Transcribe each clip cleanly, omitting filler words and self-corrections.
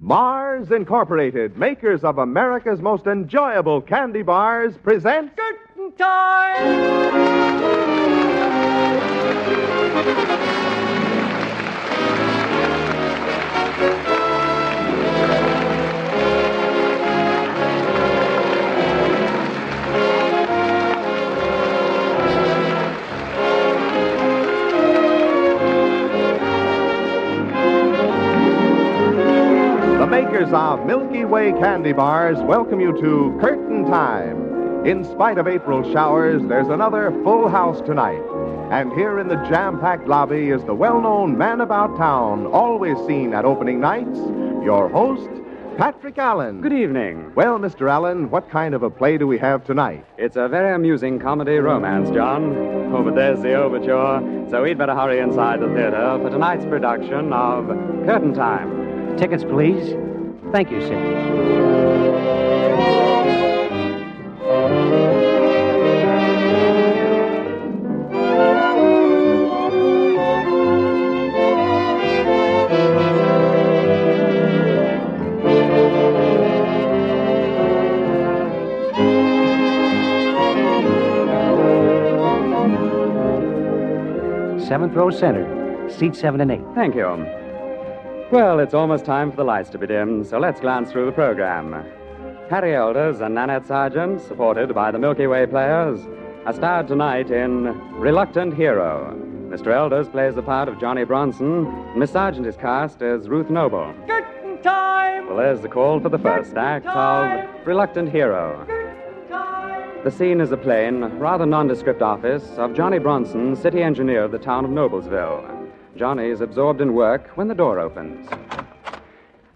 Mars Incorporated, makers of America's most enjoyable candy bars, present Curtain The makers of Milky Way candy bars welcome you to Curtain Time. In spite of April showers, there's another full house tonight. And here in the jam-packed lobby is the well-known man about town, always seen at opening nights, your host, Patrick Allen. Good evening. Well, Mr. Allen, what kind of a play do we have tonight? It's a very amusing comedy romance, John. Oh, but there's the overture, so we'd better hurry inside the theater for tonight's production of Curtain Time. Tickets, please. Thank you, sir. 7th row center, seat 7 and 8. Thank you. Well, it's almost time for the lights to be dimmed, so let's glance through the program. Harry Elders and Nanette Sargent, supported by the Milky Way players, are starred tonight in Reluctant Hero. Mr. Elders plays the part of Johnny Bronson, and Miss Sargent is cast as Ruth Noble. Curtain time! Well, there's the call for the first act of Reluctant Hero. The scene is a plain, rather nondescript office of Johnny Bronson, city engineer of the town of Noblesville. Johnny is absorbed in work when the door opens.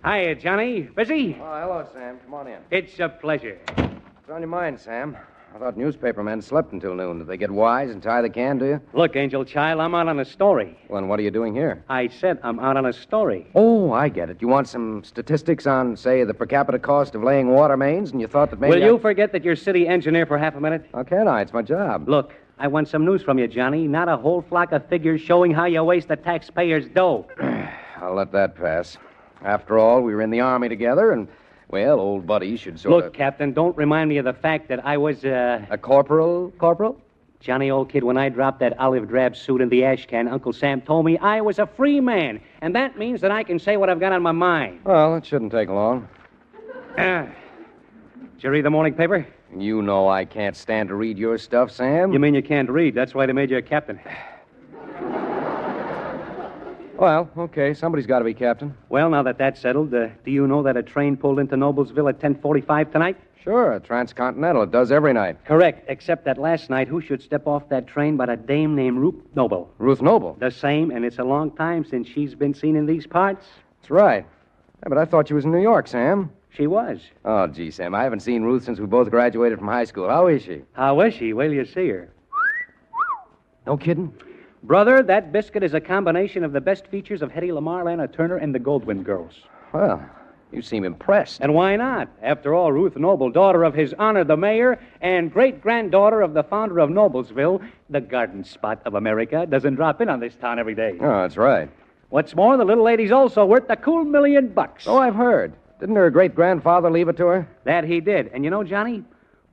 Hiya, Johnny. Busy? Oh, hello, Sam. Come on in. It's a pleasure. What's on your mind, Sam? I thought newspapermen slept until noon. Did they get wise and tie the can to you? Look, Angel Child, I'm out on a story. Well, and what are you doing here? I said I'm out on a story. Oh, I get it. You want some statistics on, say, the per capita cost of laying water mains, and you thought that maybe Will you forget that you're city engineer for half a minute? How can I? It's my job. Look, I want some news from you, Johnny. Not a whole flock of figures showing how you waste the taxpayers' dough. I'll let that pass. After all, we were in the Army together, and, well, old buddies should sort of... Look, Captain, don't remind me of the fact that I was, A corporal? Corporal? Johnny, old kid, when I dropped that olive drab suit in the ash can, Uncle Sam told me I was a free man. And that means that I can say what I've got on my mind. Well, it shouldn't take long. Did you read the morning paper? You know I can't stand to read your stuff, Sam. You mean you can't read? That's why they made you a captain. Well, okay, somebody's got to be captain. Well, now that that's settled, do you know that a train pulled into Noblesville at 10:45 tonight? Sure, a transcontinental. It does every night. Correct, except that last night, who should step off that train but a dame named Ruth Noble? Ruth Noble. The same, and it's a long time since she's been seen in these parts. That's right. Yeah, but I thought you was in New York, Sam. She was. Oh, gee, Sam, I haven't seen Ruth since we both graduated from high school. How is she? How is she? Wait till you see her. No kidding? Brother, that biscuit is a combination of the best features of Hedy Lamarr, Lana Turner, and the Goldwyn Girls. Well, you seem impressed. And why not? After all, Ruth Noble, daughter of His Honor the Mayor and great-granddaughter of the founder of Noblesville, the garden spot of America, doesn't drop in on this town every day. Oh, that's right. What's more, the little lady's also worth a cool $1 million. Oh, I've heard. Didn't her great-grandfather leave it to her? That he did. And you know, Johnny,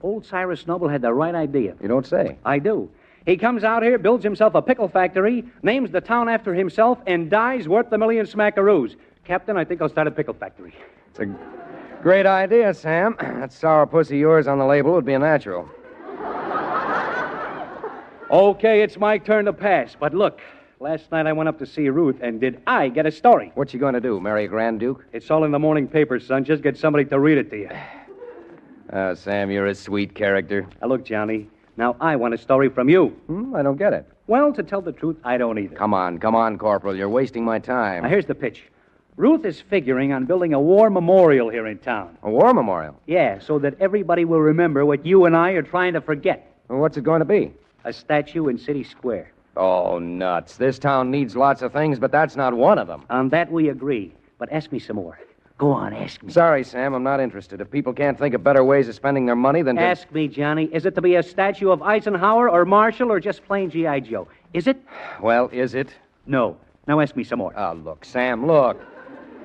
old Cyrus Noble had the right idea. You don't say. I do. He comes out here, builds himself a pickle factory, names the town after himself, and dies worth $1 million smackaroos. Captain, I think I'll start a pickle factory. It's a great idea, Sam. That sour pussy yours on the label would be a natural. Okay, it's my turn to pass. But look, last night I went up to see Ruth, and did I get a story? What you going to do, marry a Grand Duke? It's all in the morning paper, son. Just get somebody to read it to you. Oh, Sam, you're a sweet character. Now, look, Johnny, now I want a story from you. I don't get it. Well, to tell the truth, I don't either. Come on, Corporal. You're wasting my time. Now, here's the pitch. Ruth is figuring on building a war memorial here in town. A war memorial? Yeah, so that everybody will remember what you and I are trying to forget. Well, what's it going to be? A statue in City Square. Oh, nuts. This town needs lots of things, but that's not one of them. On that we agree. But ask me some more. Go on, ask me. Sorry, Sam, I'm not interested. If people can't think of better ways of spending their money, then... Ask me, Johnny. Is it to be a statue of Eisenhower or Marshall or just plain G.I. Joe? Is it? Well, is it? No. Now ask me some more. Oh, look, Sam, look.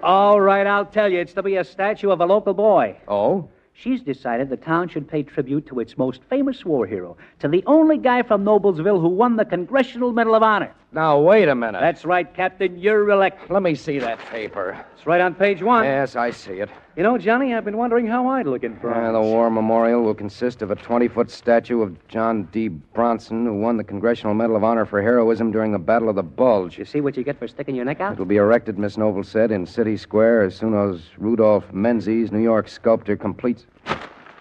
All right, I'll tell you. It's to be a statue of a local boy. Oh? She's decided the town should pay tribute to its most famous war hero, to the only guy from Noblesville who won the Congressional Medal of Honor. Now, wait a minute. That's right, Captain. You're elected. Let me see that paper. It's right on page 1. Yes, I see it. You know, Johnny, I've been wondering how I'd look in bronze. The war memorial will consist of a 20-foot statue of John D. Bronson, who won the Congressional Medal of Honor for heroism during the Battle of the Bulge. You see what you get for sticking your neck out? It'll be erected, Miss Noble said, in City Square as soon as Rudolph Menzies, New York sculptor, completes...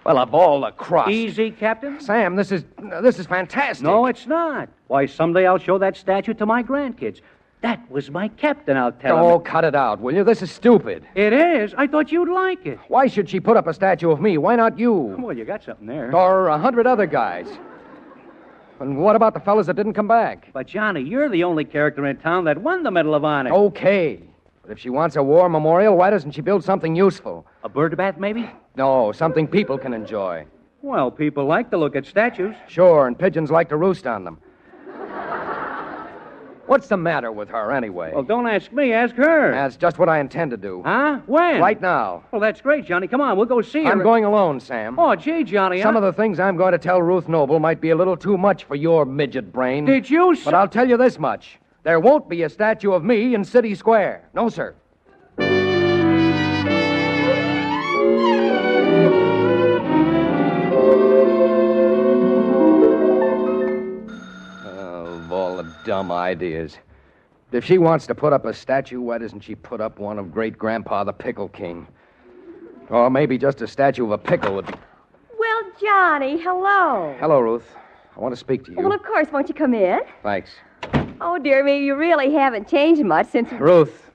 Well, of all the crust. Easy, Captain. Sam, this is fantastic. No, it's not. Why, someday I'll show that statue to my grandkids. That was my captain, I'll tell them. Oh, cut it out, will you? This is stupid. It is? I thought you'd like it. Why should she put up a statue of me? Why not you? Well, you got something there. Or 100 other guys. And what about the fellas that didn't come back? But, Johnny, you're the only character in town that won the Medal of Honor. Okay. But if she wants a war memorial, why doesn't she build something useful? A bird bath, maybe? No, something people can enjoy. Well, people like to look at statues. Sure, and pigeons like to roost on them. What's the matter with her, anyway? Well, don't ask me, ask her. That's just what I intend to do. Huh? When? Right now. Well, that's great, Johnny. Come on, we'll go see her. I'm going alone, Sam. Oh, gee, Johnny. Some of the things I'm going to tell Ruth Noble might be a little too much for your midget brain. Did you... But I'll tell you this much. There won't be a statue of me in City Square. No, sir. Of all the dumb ideas. If she wants to put up a statue, why doesn't she put up one of Great-Grandpa the Pickle King? Or maybe just a statue of a pickle would be... Well, Johnny, hello. Hello, Ruth. I want to speak to you. Well, of course. Won't you come in? Thanks. Oh, dear me, you really haven't changed much since... Ruth,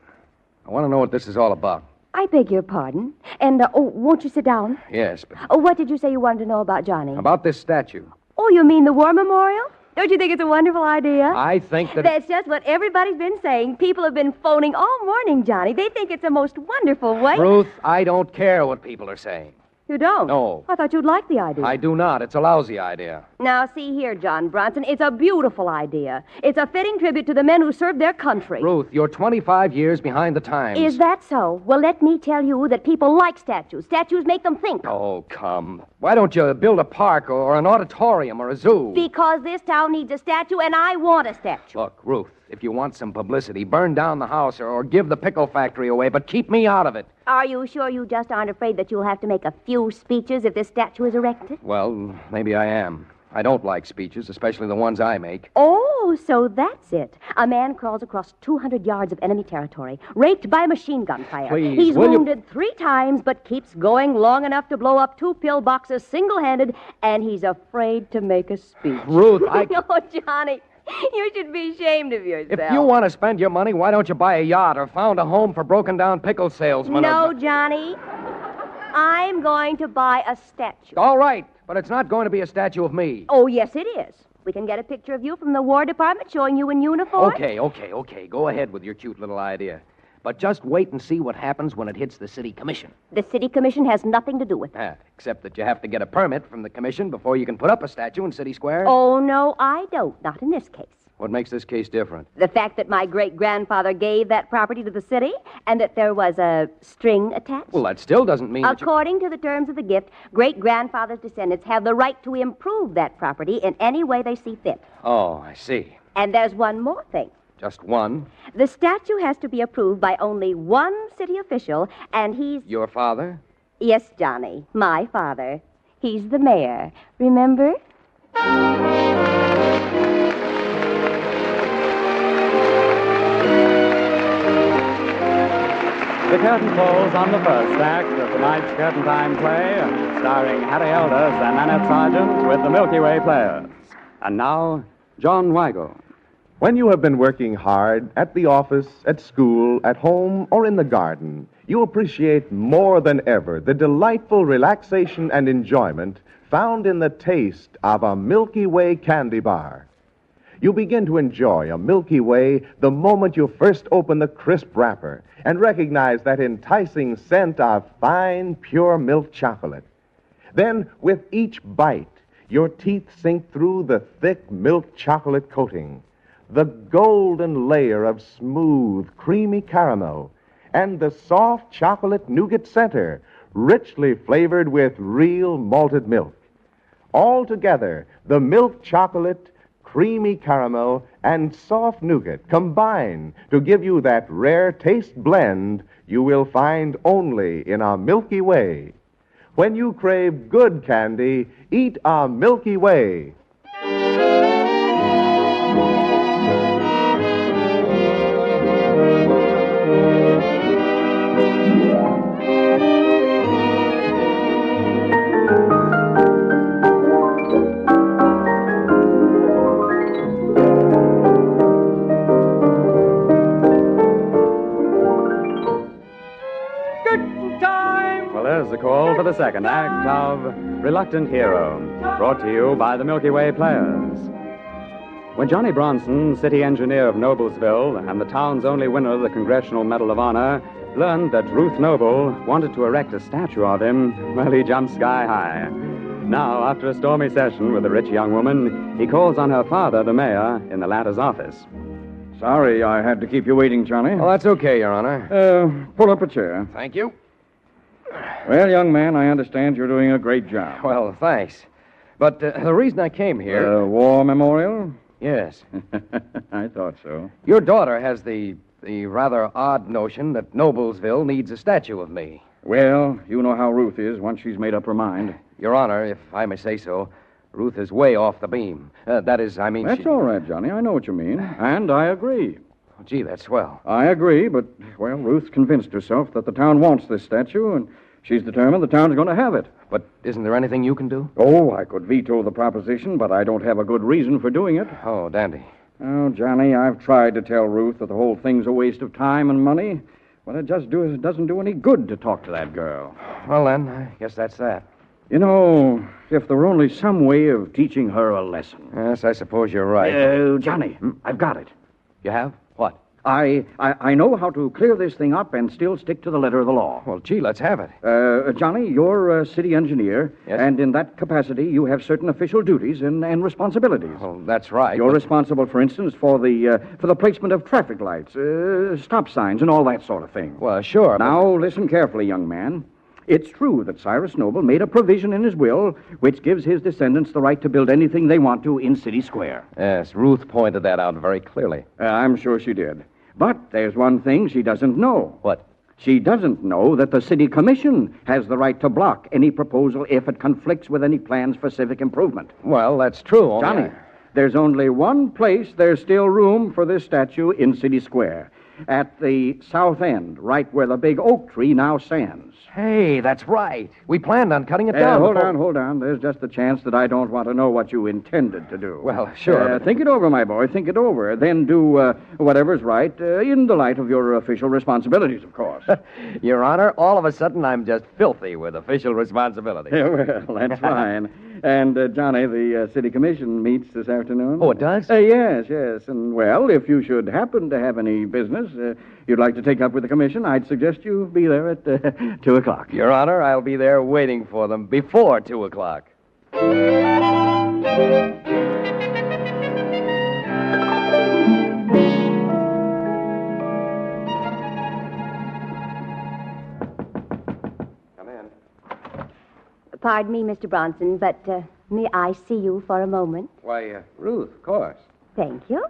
I want to know what this is all about. I beg your pardon. And, won't you sit down? Yes, but... Oh, what did you say you wanted to know about Johnny? About this statue. Oh, you mean the war memorial? Don't you think it's a wonderful idea? I think that... That's just what everybody's been saying. People have been phoning all morning, Johnny. They think it's a most wonderful way... Ruth, I don't care what people are saying. You don't? No. I thought you'd like the idea. I do not. It's a lousy idea. Now, see here, John Bronson. It's a beautiful idea. It's a fitting tribute to the men who served their country. Ruth, you're 25 years behind the times. Is that so? Well, let me tell you that people like statues. Statues make them think. Oh, come. Why don't you build a park or an auditorium or a zoo? Because this town needs a statue, and I want a statue. Look, Ruth, if you want some publicity, burn down the house or give the pickle factory away, but keep me out of it. Are you sure you just aren't afraid that you'll have to make a few speeches if this statue is erected? Well, maybe I am. I don't like speeches, especially the ones I make. Oh, so that's it. A man crawls across 200 yards of enemy territory, raked by machine gun fire. Please, He's will you- wounded 3 times, but keeps going long enough to blow up 2 pillboxes single-handed, and he's afraid to make a speech. Ruth, Oh, Johnny, you should be ashamed of yourself. If you want to spend your money, why don't you buy a yacht or found a home for broken-down pickle salesmen? No, Johnny. I'm going to buy a statue. All right, but it's not going to be a statue of me. Oh, yes, it is. We can get a picture of you from the War Department showing you in uniform. Okay. Go ahead with your cute little idea. But just wait and see what happens when it hits the city commission. The city commission has nothing to do with it. Except that you have to get a permit from the commission before you can put up a statue in City Square. Oh, no, I don't. Not in this case. What makes this case different? The fact that my great-grandfather gave that property to the city and that there was a string attached. Well, that still doesn't mean that you... According to the terms of the gift, great-grandfather's descendants have the right to improve that property in any way they see fit. Oh, I see. And there's one more thing. Just one? The statue has to be approved by only one city official, and he's... Your father? Yes, Johnny, my father. He's the mayor. Remember? The curtain falls on the first act of tonight's Curtain Time play, starring Harry Elders and Annette Sargent with the Milky Way Players. And now, John Weigel. When you have been working hard at the office, at school, at home, or in the garden, you appreciate more than ever the delightful relaxation and enjoyment found in the taste of a Milky Way candy bar. You begin to enjoy a Milky Way the moment you first open the crisp wrapper and recognize that enticing scent of fine, pure milk chocolate. Then, with each bite, your teeth sink through the thick milk chocolate coating, the golden layer of smooth, creamy caramel, and the soft chocolate nougat center, richly flavored with real malted milk. Altogether, the milk chocolate, creamy caramel, and soft nougat combine to give you that rare taste blend you will find only in a Milky Way. When you crave good candy, eat a Milky Way. Well, there's the call for the second act of Reluctant Hero, brought to you by the Milky Way Players. When Johnny Bronson, city engineer of Noblesville and the town's only winner of the Congressional Medal of Honor, learned that Ruth Noble wanted to erect a statue of him, well, he jumped sky high. Now, after a stormy session with a rich young woman, he calls on her father, the mayor, in the latter's office. Sorry I had to keep you waiting, Johnny. Well, that's okay, Your Honor. Pull up a chair. Thank you. Well, young man, I understand you're doing a great job. Well, thanks. But the reason I came here... War memorial? Yes. I thought so. Your daughter has the rather odd notion that Noblesville needs a statue of me. Well, you know how Ruth is once she's made up her mind. Your Honor, if I may say so, Ruth is way off the beam. That is, I mean... That's all right, Johnny. I know what you mean. And I agree. Oh, gee, that's swell. I agree, but, well, Ruth's convinced herself that the town wants this statue, and she's determined the town's going to have it. But isn't there anything you can do? Oh, I could veto the proposition, but I don't have a good reason for doing it. Oh, dandy. Oh, Johnny, I've tried to tell Ruth that the whole thing's a waste of time and money, but it just doesn't do any good to talk to that girl. Well, then, I guess that's that. You know, if there were only some way of teaching her a lesson. Yes, I suppose you're right. Johnny, I've got it. You have? What? I know how to clear this thing up and still stick to the letter of the law. Well, gee, let's have it. Johnny, you're a city engineer, Yes? and in that capacity, you have certain official duties and responsibilities. Well, that's right. You're but- responsible, for instance, for the placement of traffic lights, stop signs, and all that sort of thing. Well, sure. but- Now, listen carefully, young man. It's true that Cyrus Noble made a provision in his will which gives his descendants the right to build anything they want to in City Square. Yes, Ruth pointed that out very clearly. I'm sure she did. But there's one thing she doesn't know. What? She doesn't know that the City Commission has the right to block any proposal if it conflicts with any plans for civic improvement. Well, that's true. only Johnny, I- there's only one place there's still room for this statue in City Square. At the south end, right where the big oak tree now stands. Hey, that's right. We planned on cutting it down. Hold on. There's just a chance that I don't want to know what you intended to do. Well, sure, but- Think it over, my boy. Think it over. Then do whatever's right in the light of your official responsibilities, of course. Your Honor, all of a sudden I'm just filthy with official responsibility. Well, that's fine. And, Johnny, the City Commission meets this afternoon. Oh, it does? Yes. And, well, if you should happen to have any business you'd like to take up with the Commission, I'd suggest you be there at 2 o'clock. Your Honor, I'll be there waiting for them before 2 o'clock. Come in. Pardon me, Mr. Bronson, but may I see you for a moment? Why, Ruth, of course. Thank you.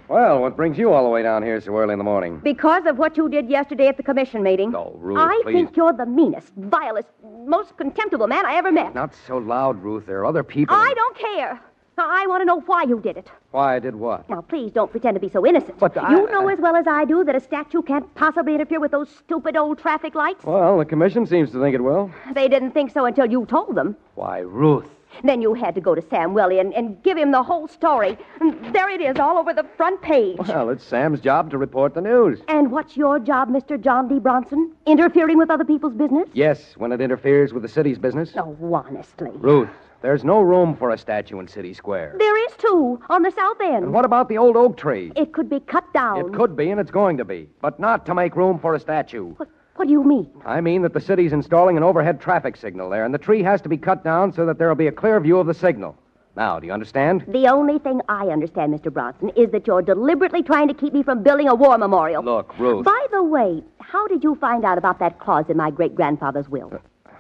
Well, what brings you all the way down here so early in the morning? Because of what you did yesterday at the commission meeting. Oh, Ruth, I please. think you're the meanest, vilest, most contemptible man I ever met. Not so loud, Ruth. There are other people. I don't care. I want to know why you did it. Why I did what? Now, please don't pretend to be so innocent. But You know as well as I do that a statue can't possibly interfere with those stupid old traffic lights. Well, the commission seems to think it will. They didn't think so until you told them. Why, Ruth. Then you had to go to Sam Welly and give him the whole story. And there it is, all over the front page. Well, it's Sam's job to report the news. And what's your job, Mr. John D. Bronson? Interfering with other people's business? Yes, when it interferes with the city's business. Oh, honestly. Ruth, there's no room for a statue in City Square. There is, too, on the south end. And what about the old oak tree? It could be cut down. It could be, and it's going to be, but not to make room for a statue. What do you mean? I mean that the city's installing an overhead traffic signal there, and the tree has to be cut down so that there'll be a clear view of the signal. Now, do you understand? The only thing I understand, Mr. Bronson, is that you're deliberately trying to keep me from building a war memorial. Look, Ruth. By the way, how did you find out about that clause in my great-grandfather's will?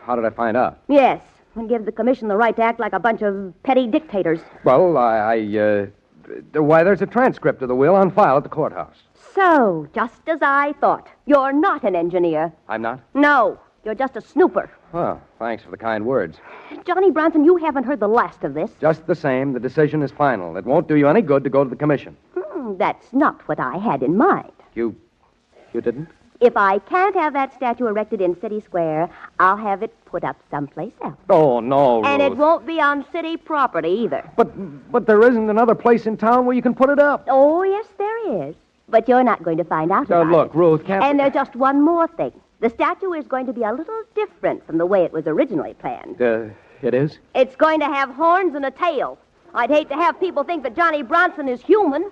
How did I find out? Yes, and give the commission the right to act like a bunch of petty dictators. Well, why, there's a transcript of the will on file at the courthouse. So, just as I thought, you're not an engineer. I'm not? No, you're just a snooper. Well, thanks for the kind words. Johnny Bronson, you haven't heard the last of this. Just the same, the decision is final. It won't do you any good to go to the commission. That's not what I had in mind. You didn't? If I can't have that statue erected in City Square, I'll have it put up someplace else. Oh, no, Ruth. And it won't be on city property either. But there isn't another place in town where you can put it up. Oh, yes, there is. But you're not going to find out about Look, it. Ruth, can't... And there's just one more thing. The statue is going to be a little different from the way it was originally planned. It is? It's going to have horns and a tail. I'd hate to have people think that Johnny Bronson is human.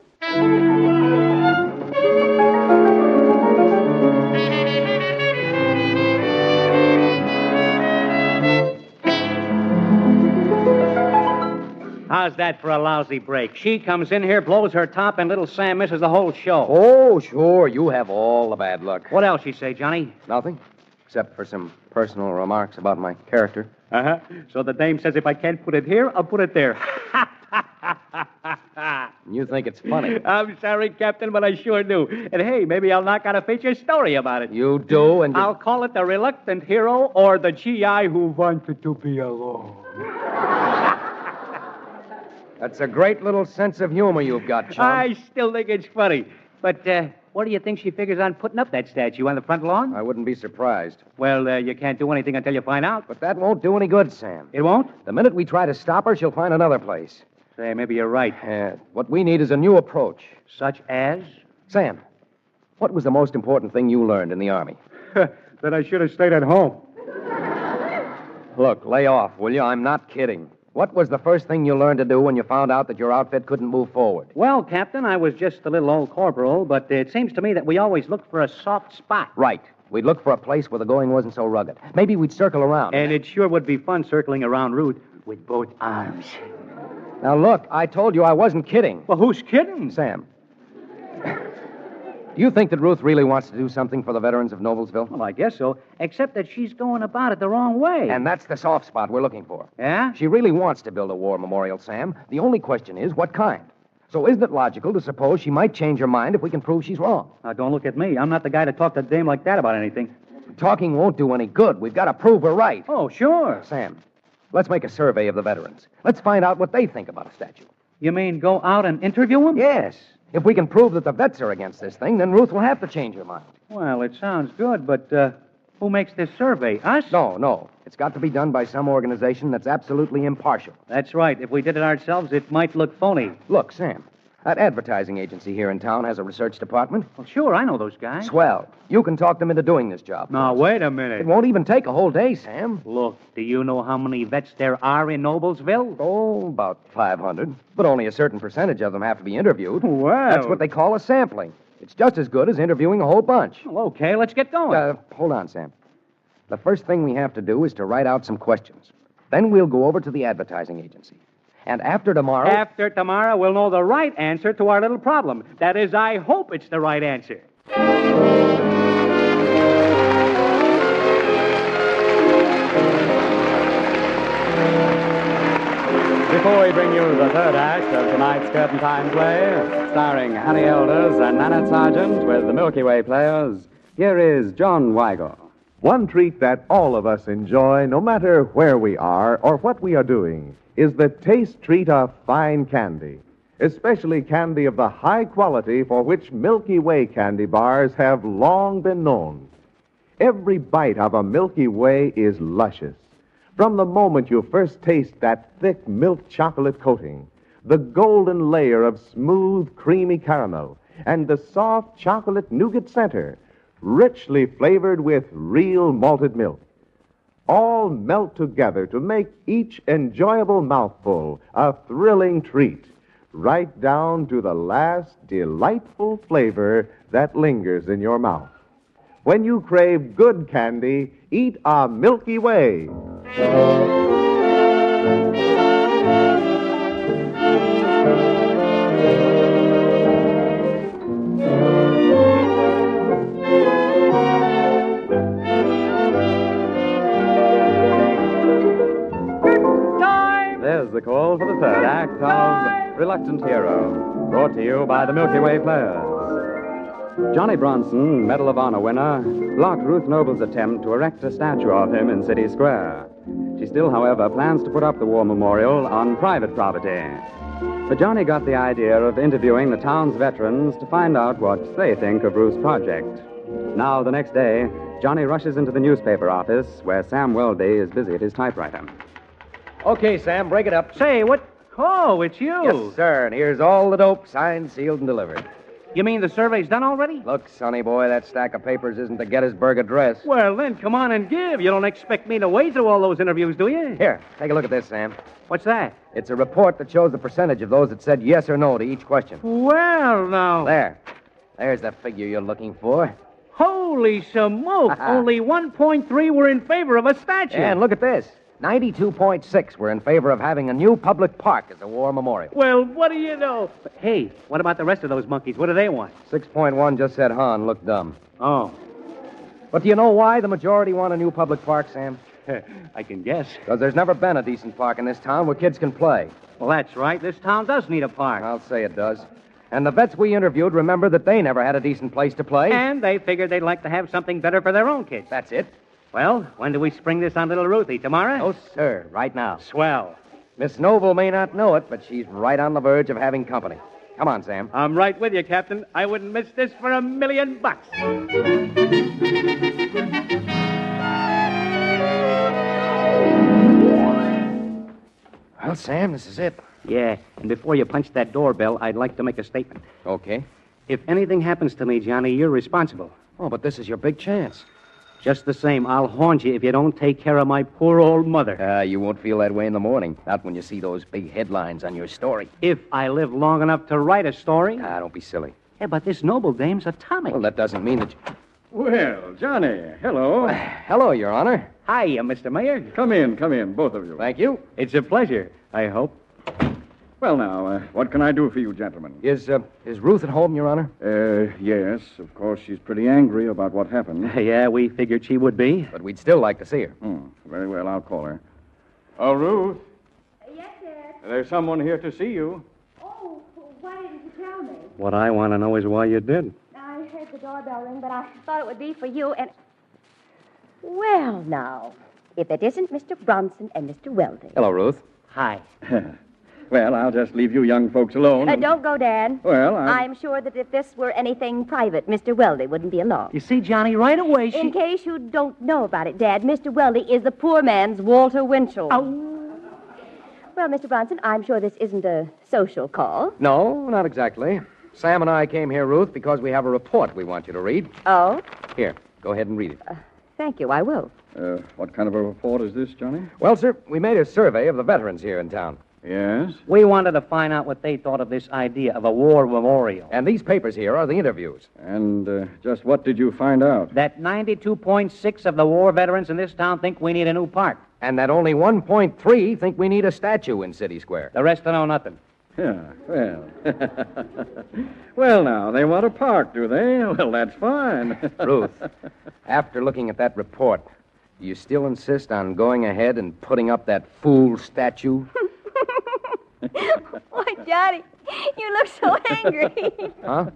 How's that for a lousy break? She comes in here, blows her top, and little Sam misses the whole show. Oh, sure. You have all the bad luck. What else you say, Johnny? Nothing. Except for some personal remarks about my character. Uh-huh. So the dame says if I can't put it here, I'll put it there. You think it's funny. I'm sorry, Captain, but I sure do. And hey, maybe I'll knock out a feature story about it. You do, and... I'll call it The Reluctant Hero or The GI Who Wanted to Be Alone. That's a great little sense of humor you've got, chum. I still think it's funny. But what do you think she figures on putting up that statue on the front lawn? I wouldn't be surprised. Well, you can't do anything until you find out. But that won't do any good, Sam. It won't? The minute we try to stop her, she'll find another place. Say, maybe you're right. What we need is a new approach. Such as? Sam, what was the most important thing you learned in the Army? That I should have stayed at home. Look, lay off, will you? I'm not kidding. What was the first thing you learned to do when you found out that your outfit couldn't move forward? Well, Captain, I was just a little old corporal, but it seems to me that we always look for a soft spot. Right. We'd look for a place where the going wasn't so rugged. Maybe we'd circle around. And it sure would be fun circling around Ruth with both arms. Now, look, I told you I wasn't kidding. Well, who's kidding? Sam, do you think that Ruth really wants to do something for the veterans of Noblesville? Well, I guess so, except that she's going about it the wrong way. And that's the soft spot we're looking for. Yeah? She really wants to build a war memorial, Sam. The only question is, what kind? So isn't it logical to suppose she might change her mind if we can prove she's wrong? Now, don't look at me. I'm not the guy to talk to a dame like that about anything. Talking won't do any good. We've got to prove her right. Oh, sure. Sam, let's make a survey of the veterans. Let's find out what they think about a statue. You mean go out and interview them? Yes. If we can prove that the vets are against this thing, then Ruth will have to change her mind. Well, it sounds good, but who makes this survey? Us? No. It's got to be done by some organization that's absolutely impartial. That's right. If we did it ourselves, it might look phony. Look, Sam, that advertising agency here in town has a research department. Well, sure, I know those guys. Swell. You can talk them into doing this job. Now, wait a minute. It won't even take a whole day, Sam. Look, do you know how many vets there are in Noblesville? Oh, about 500. But only a certain percentage of them have to be interviewed. Well. That's what they call a sampling. It's just as good as interviewing a whole bunch. Well, okay, let's get going. Hold on, Sam. The first thing we have to do is to write out some questions. Then we'll go over to the advertising agency. And after tomorrow... After tomorrow, we'll know the right answer to our little problem. That is, I hope it's the right answer. Before we bring you the third act of tonight's Curtain Time play, starring Harry Elders and Nanette Sargent with the Milky Way Players, here is John Weigel. One treat that all of us enjoy, no matter where we are or what we are doing, is the taste treat of fine candy, especially candy of the high quality for which Milky Way candy bars have long been known. Every bite of a Milky Way is luscious. From the moment you first taste that thick milk chocolate coating, the golden layer of smooth, creamy caramel, and the soft chocolate nougat center, richly flavored with real malted milk, all melt together to make each enjoyable mouthful a thrilling treat, right down to the last delightful flavor that lingers in your mouth. When you crave good candy, eat a Milky Way. There's the call for the third act of Reluctant Hero, brought to you by the Milky Way Players. Johnny Bronson, Medal of Honor winner, blocked Ruth Noble's attempt to erect a statue of him in City Square. She still, however, plans to put up the war memorial on private property. But Johnny got the idea of interviewing the town's veterans to find out what they think of Ruth's project. Now, the next day, Johnny rushes into the newspaper office where Sam Welby is busy at his typewriter. Okay, Sam, break it up. Say, what? Oh, it's you. Yes, sir, and here's all the dope, signed, sealed, and delivered. You mean the survey's done already? Look, sonny boy, that stack of papers isn't the Gettysburg Address. Well, then, come on and give. You don't expect me to wade through all those interviews, do you? Here, take a look at this, Sam. What's that? It's a report that shows the percentage of those that said yes or no to each question. Well, now. There. There's the figure you're looking for. Holy smoke. Only 1.3 were in favor of a statue. And look at this. 92.6 were in favor of having a new public park as a war memorial. Well, what do you know? Hey, what about the rest of those monkeys? What do they want? 6.1 just said Han looked dumb. Oh. But do you know why the majority want a new public park, Sam? I can guess. Because there's never been a decent park in this town where kids can play. Well, that's right. This town does need a park. I'll say it does. And the vets we interviewed remember that they never had a decent place to play. And they figured they'd like to have something better for their own kids. That's it. Well, when do we spring this on little Ruthie? Tomorrow? Oh, sir, right now. Swell. Miss Noble may not know it, but she's right on the verge of having company. Come on, Sam. I'm right with you, Captain. I wouldn't miss this for $1,000,000. Well, Sam, this is it. Yeah, and before you punch that doorbell, I'd like to make a statement. Okay. If anything happens to me, Johnny, you're responsible. Oh, but this is your big chance. Just the same, I'll haunt you if you don't take care of my poor old mother. You won't feel that way in the morning. Not when you see those big headlines on your story. If I live long enough to write a story. Don't be silly. Yeah, but this noble dame's atomic. Well, that doesn't mean that you... Well, Johnny, hello. Hello, Your Honor. Hi, Mr. Mayor. Come in, both of you. Thank you. It's a pleasure, I hope. Well, now, what can I do for you, gentlemen? Is Ruth at home, Your Honor? Yes, of course, she's pretty angry about what happened. Yeah, we figured she would be. But we'd still like to see her. Very well, I'll call her. Oh, Ruth, Yes, Dad. there's someone here to see you. Oh, why didn't you tell me? What I want to know is why you did. I heard the doorbell ring, but I thought it would be for you, and... Well, now, if it isn't Mr. Bronson and Mr. Weldon. Hello, Ruth. Hi. Well, I'll just leave you young folks alone. Don't go, Dad. Well, I'm sure that if this were anything private, Mr. Weldy wouldn't be along. You see, Johnny, right away she... In case you don't know about it, Dad, Mr. Weldy is the poor man's Walter Winchell. Oh. Well, Mr. Bronson, I'm sure this isn't a social call. No, not exactly. Sam and I came here, Ruth, because we have a report we want you to read. Oh? Here, go ahead and read it. Thank you, I will. What kind of a report is this, Johnny? Well, sir, we made a survey of the veterans here in town. Yes? We wanted to find out what they thought of this idea of a war memorial. And these papers here are the interviews. And just what did you find out? That 92.6 of the war veterans in this town think we need a new park. And that only 1.3 think we need a statue in City Square. The rest don't know nothing. Yeah, well. Well, now, they want a park, do they? Well, that's fine. Ruth, after looking at that report, do you still insist on going ahead and putting up that fool statue? Why, Johnny, you look so angry. Huh?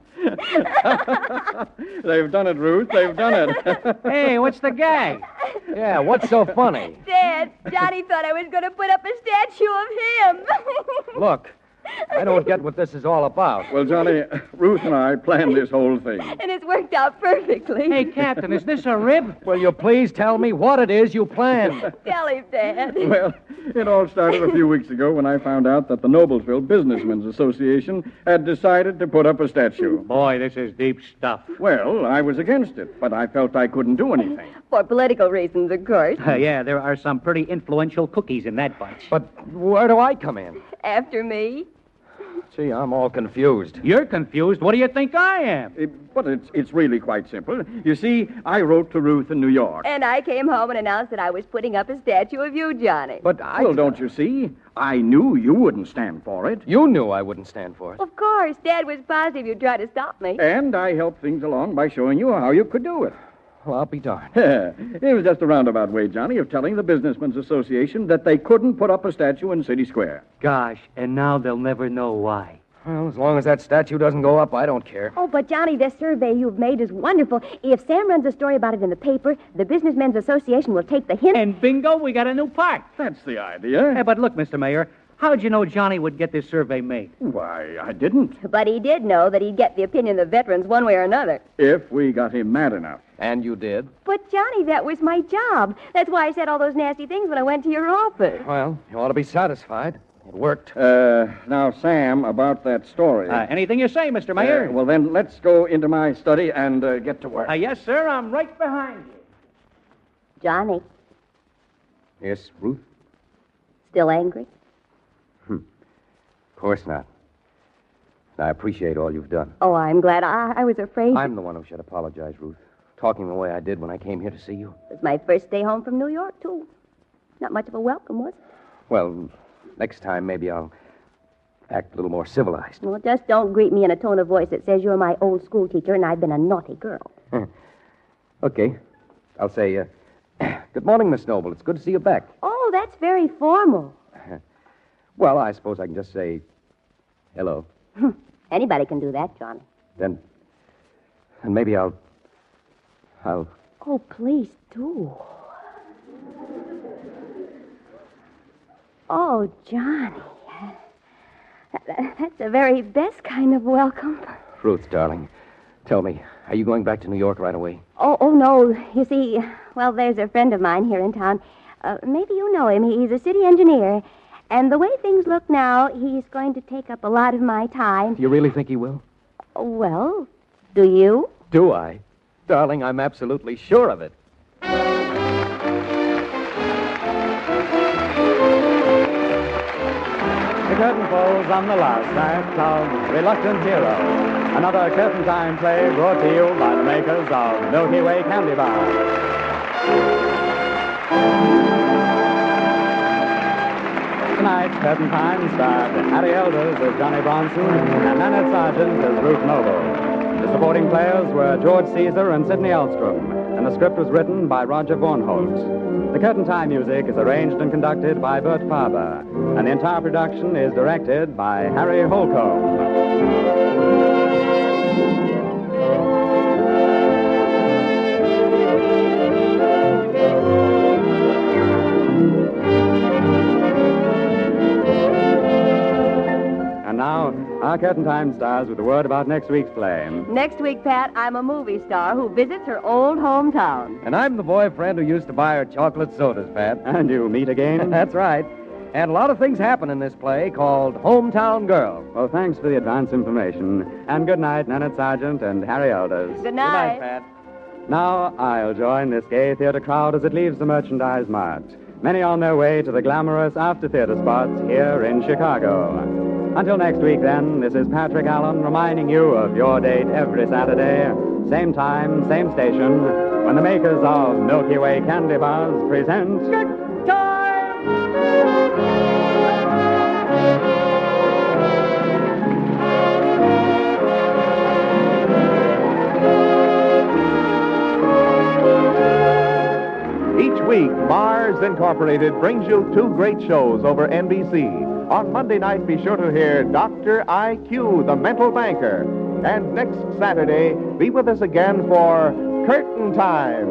They've done it, Ruth. They've done it. Hey, what's the gag? Yeah, what's so funny? Dad, Johnny thought I was going to put up a statue of him. Look, I don't get what this is all about. Well, Johnny, Ruth and I planned this whole thing. And it's worked out perfectly. Hey, Captain, is this a rib? Will you please tell me what it is you planned? Tell him, Dad. Well, it all started a few weeks ago when I found out that the Noblesville Businessmen's Association had decided to put up a statue. Boy, this is deep stuff. Well, I was against it, but I felt I couldn't do anything. For political reasons, of course. Yeah, there are some pretty influential cookies in that bunch. But where do I come in? After me. Gee, I'm all confused. You're confused. What do you think I am? But it's really quite simple. You see, I wrote to Ruth in New York. And I came home and announced that I was putting up a statue of you, Johnny. But Well, don't you see? I knew you wouldn't stand for it. You knew I wouldn't stand for it. Of course, Dad was positive you'd try to stop me. And I helped things along by showing you how you could do it. Well, I'll be darned. It was just a roundabout way, Johnny, of telling the Businessmen's Association that they couldn't put up a statue in City Square. Gosh, and now they'll never know why. Well, as long as that statue doesn't go up, I don't care. Oh, but Johnny, this survey you've made is wonderful. If Sam runs a story about it in the paper, the Businessmen's Association will take the hint. And bingo, we got a new park. That's the idea. Hey, but look, Mr. Mayor, how'd you know Johnny would get this survey made? Why, I didn't. But he did know that he'd get the opinion of the veterans one way or another. If we got him mad enough. And you did? But, Johnny, that was my job. That's why I said all those nasty things when I went to your office. Well, you ought to be satisfied. It worked. Now, Sam, about that story. Anything you say, Mr. Mayor. Well, then, let's go into my study and get to work. Yes, sir, I'm right behind you. Johnny, Yes, Ruth? still angry? Of course not. I appreciate all you've done. Oh, I'm glad. I was afraid. I'm the one who should apologize, Ruth. Talking the way I did when I came here to see you. It was my first day home from New York, too. Not much of a welcome, was it? Well, next time maybe I'll act a little more civilized. Well, just don't greet me in a tone of voice that says you're my old school teacher and I've been a naughty girl. Okay. I'll say, good morning, Miss Noble. It's good to see you back. Oh, that's very formal. Well, I suppose I can just say hello. Anybody can do that, Johnny. Then maybe I'll... Oh, please do. Oh, Johnny. That's the very best kind of welcome. Ruth, darling, tell me, are you going back to New York right away? Oh, no. You see, well, there's a friend of mine here in town. Maybe you know him. He's a city engineer. And the way things look now, he's going to take up a lot of my time. You really think he will? Well, do you? Do I? Darling, I'm absolutely sure of it. The curtain falls on the last act of Reluctant Hero, another curtain time play brought to you by the makers of Milky Way Candy Bar. Tonight's curtain time starred Harry Elders as Johnny Bronson and Nanette Sargent as Ruth Noble. The supporting players were George Caesar and Sidney Elstrom, and the script was written by Roger Vornholt. The curtain time music is arranged and conducted by Bert Farber, and the entire production is directed by Harry Holcomb. And now, our curtain time stars with a word about next week's play. Next week, Pat, I'm a movie star who visits her old hometown. And I'm the boyfriend who used to buy her chocolate sodas, Pat. And you meet again? That's right. And a lot of things happen in this play called Hometown Girl. Well, thanks for the advance information. And good night, Nanette Sargent and Harry Elders. Good night. Pat. Now, I'll join this gay theater crowd as it leaves the Merchandise Mart. Many on their way to the glamorous after-theater spots here in Chicago. Until next week, then, this is Patrick Allen reminding you of your date every Saturday, same time, same station, when the makers of Milky Way Candy Bars present Good Time! Each week, Mars Incorporated brings you two great shows over NBC. On Monday night, be sure to hear Dr. IQ, the mental banker. And next Saturday, be with us again for Curtain Time.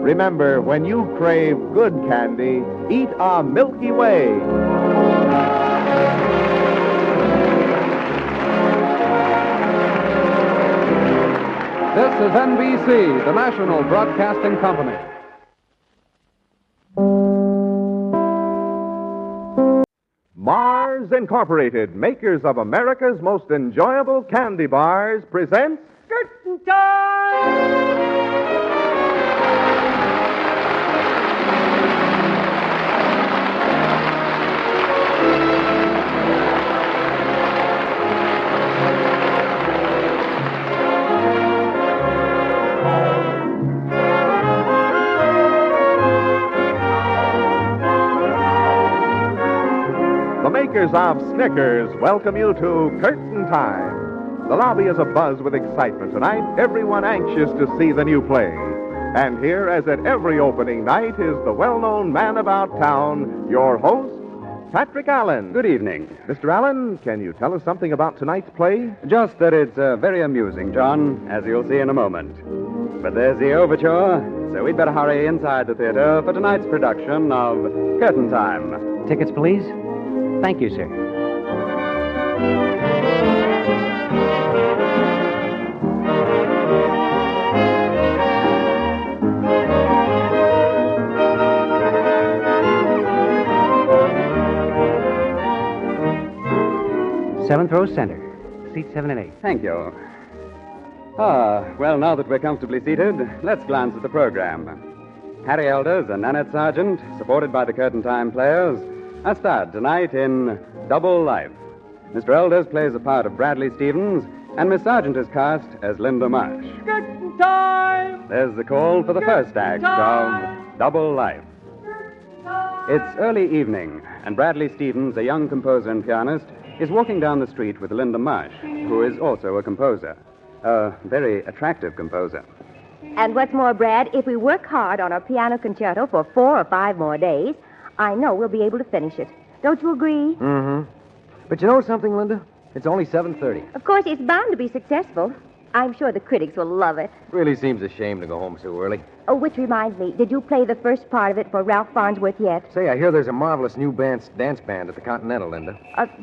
Remember, when you crave good candy, eat a Milky Way. This is NBC, the national broadcasting company. Mars Incorporated, makers of America's most enjoyable candy bars, presents Curtain Time! makers of Snickers welcome you to Curtain Time. The lobby is abuzz with excitement tonight, everyone anxious to see the new play. And here, as at every opening night, is the well-known man about town, your host, Patrick Allen. Good evening. Mr. Allen, can you tell us something about tonight's play? Just that it's very amusing, John, as you'll see in a moment. But there's the overture, so we'd better hurry inside the theater for tonight's production of Curtain Time. Tickets, please. Thank you, sir. Seventh row center. Seats 7 and 8. Thank you. Well, now that we're comfortably seated, let's glance at the program. Harry Elders and Nanette Sargent, supported by the Curtain Time players, are starred tonight in Double Life. Mr. Elders plays the part of Bradley Stevens, and Miss Sargent is cast as Linda Marsh. Curtain time! There's the call for the first act of Double Life. It's early evening, and Bradley Stevens, a young composer and pianist, is walking down the street with Linda Marsh, who is also a composer. A very attractive composer. And what's more, Brad, if we work hard on our piano concerto for 4 or 5 more days, I know we'll be able to finish it. Don't you agree? Mm-hmm. But you know something, Linda? It's only 7:30. Of course, it's bound to be successful. I'm sure the critics will love it. Really seems a shame to go home so early. Oh, which reminds me, did you play the first part of it for Ralph Farnsworth yet? Say, I hear there's a marvelous new dance band at the Continental, Linda.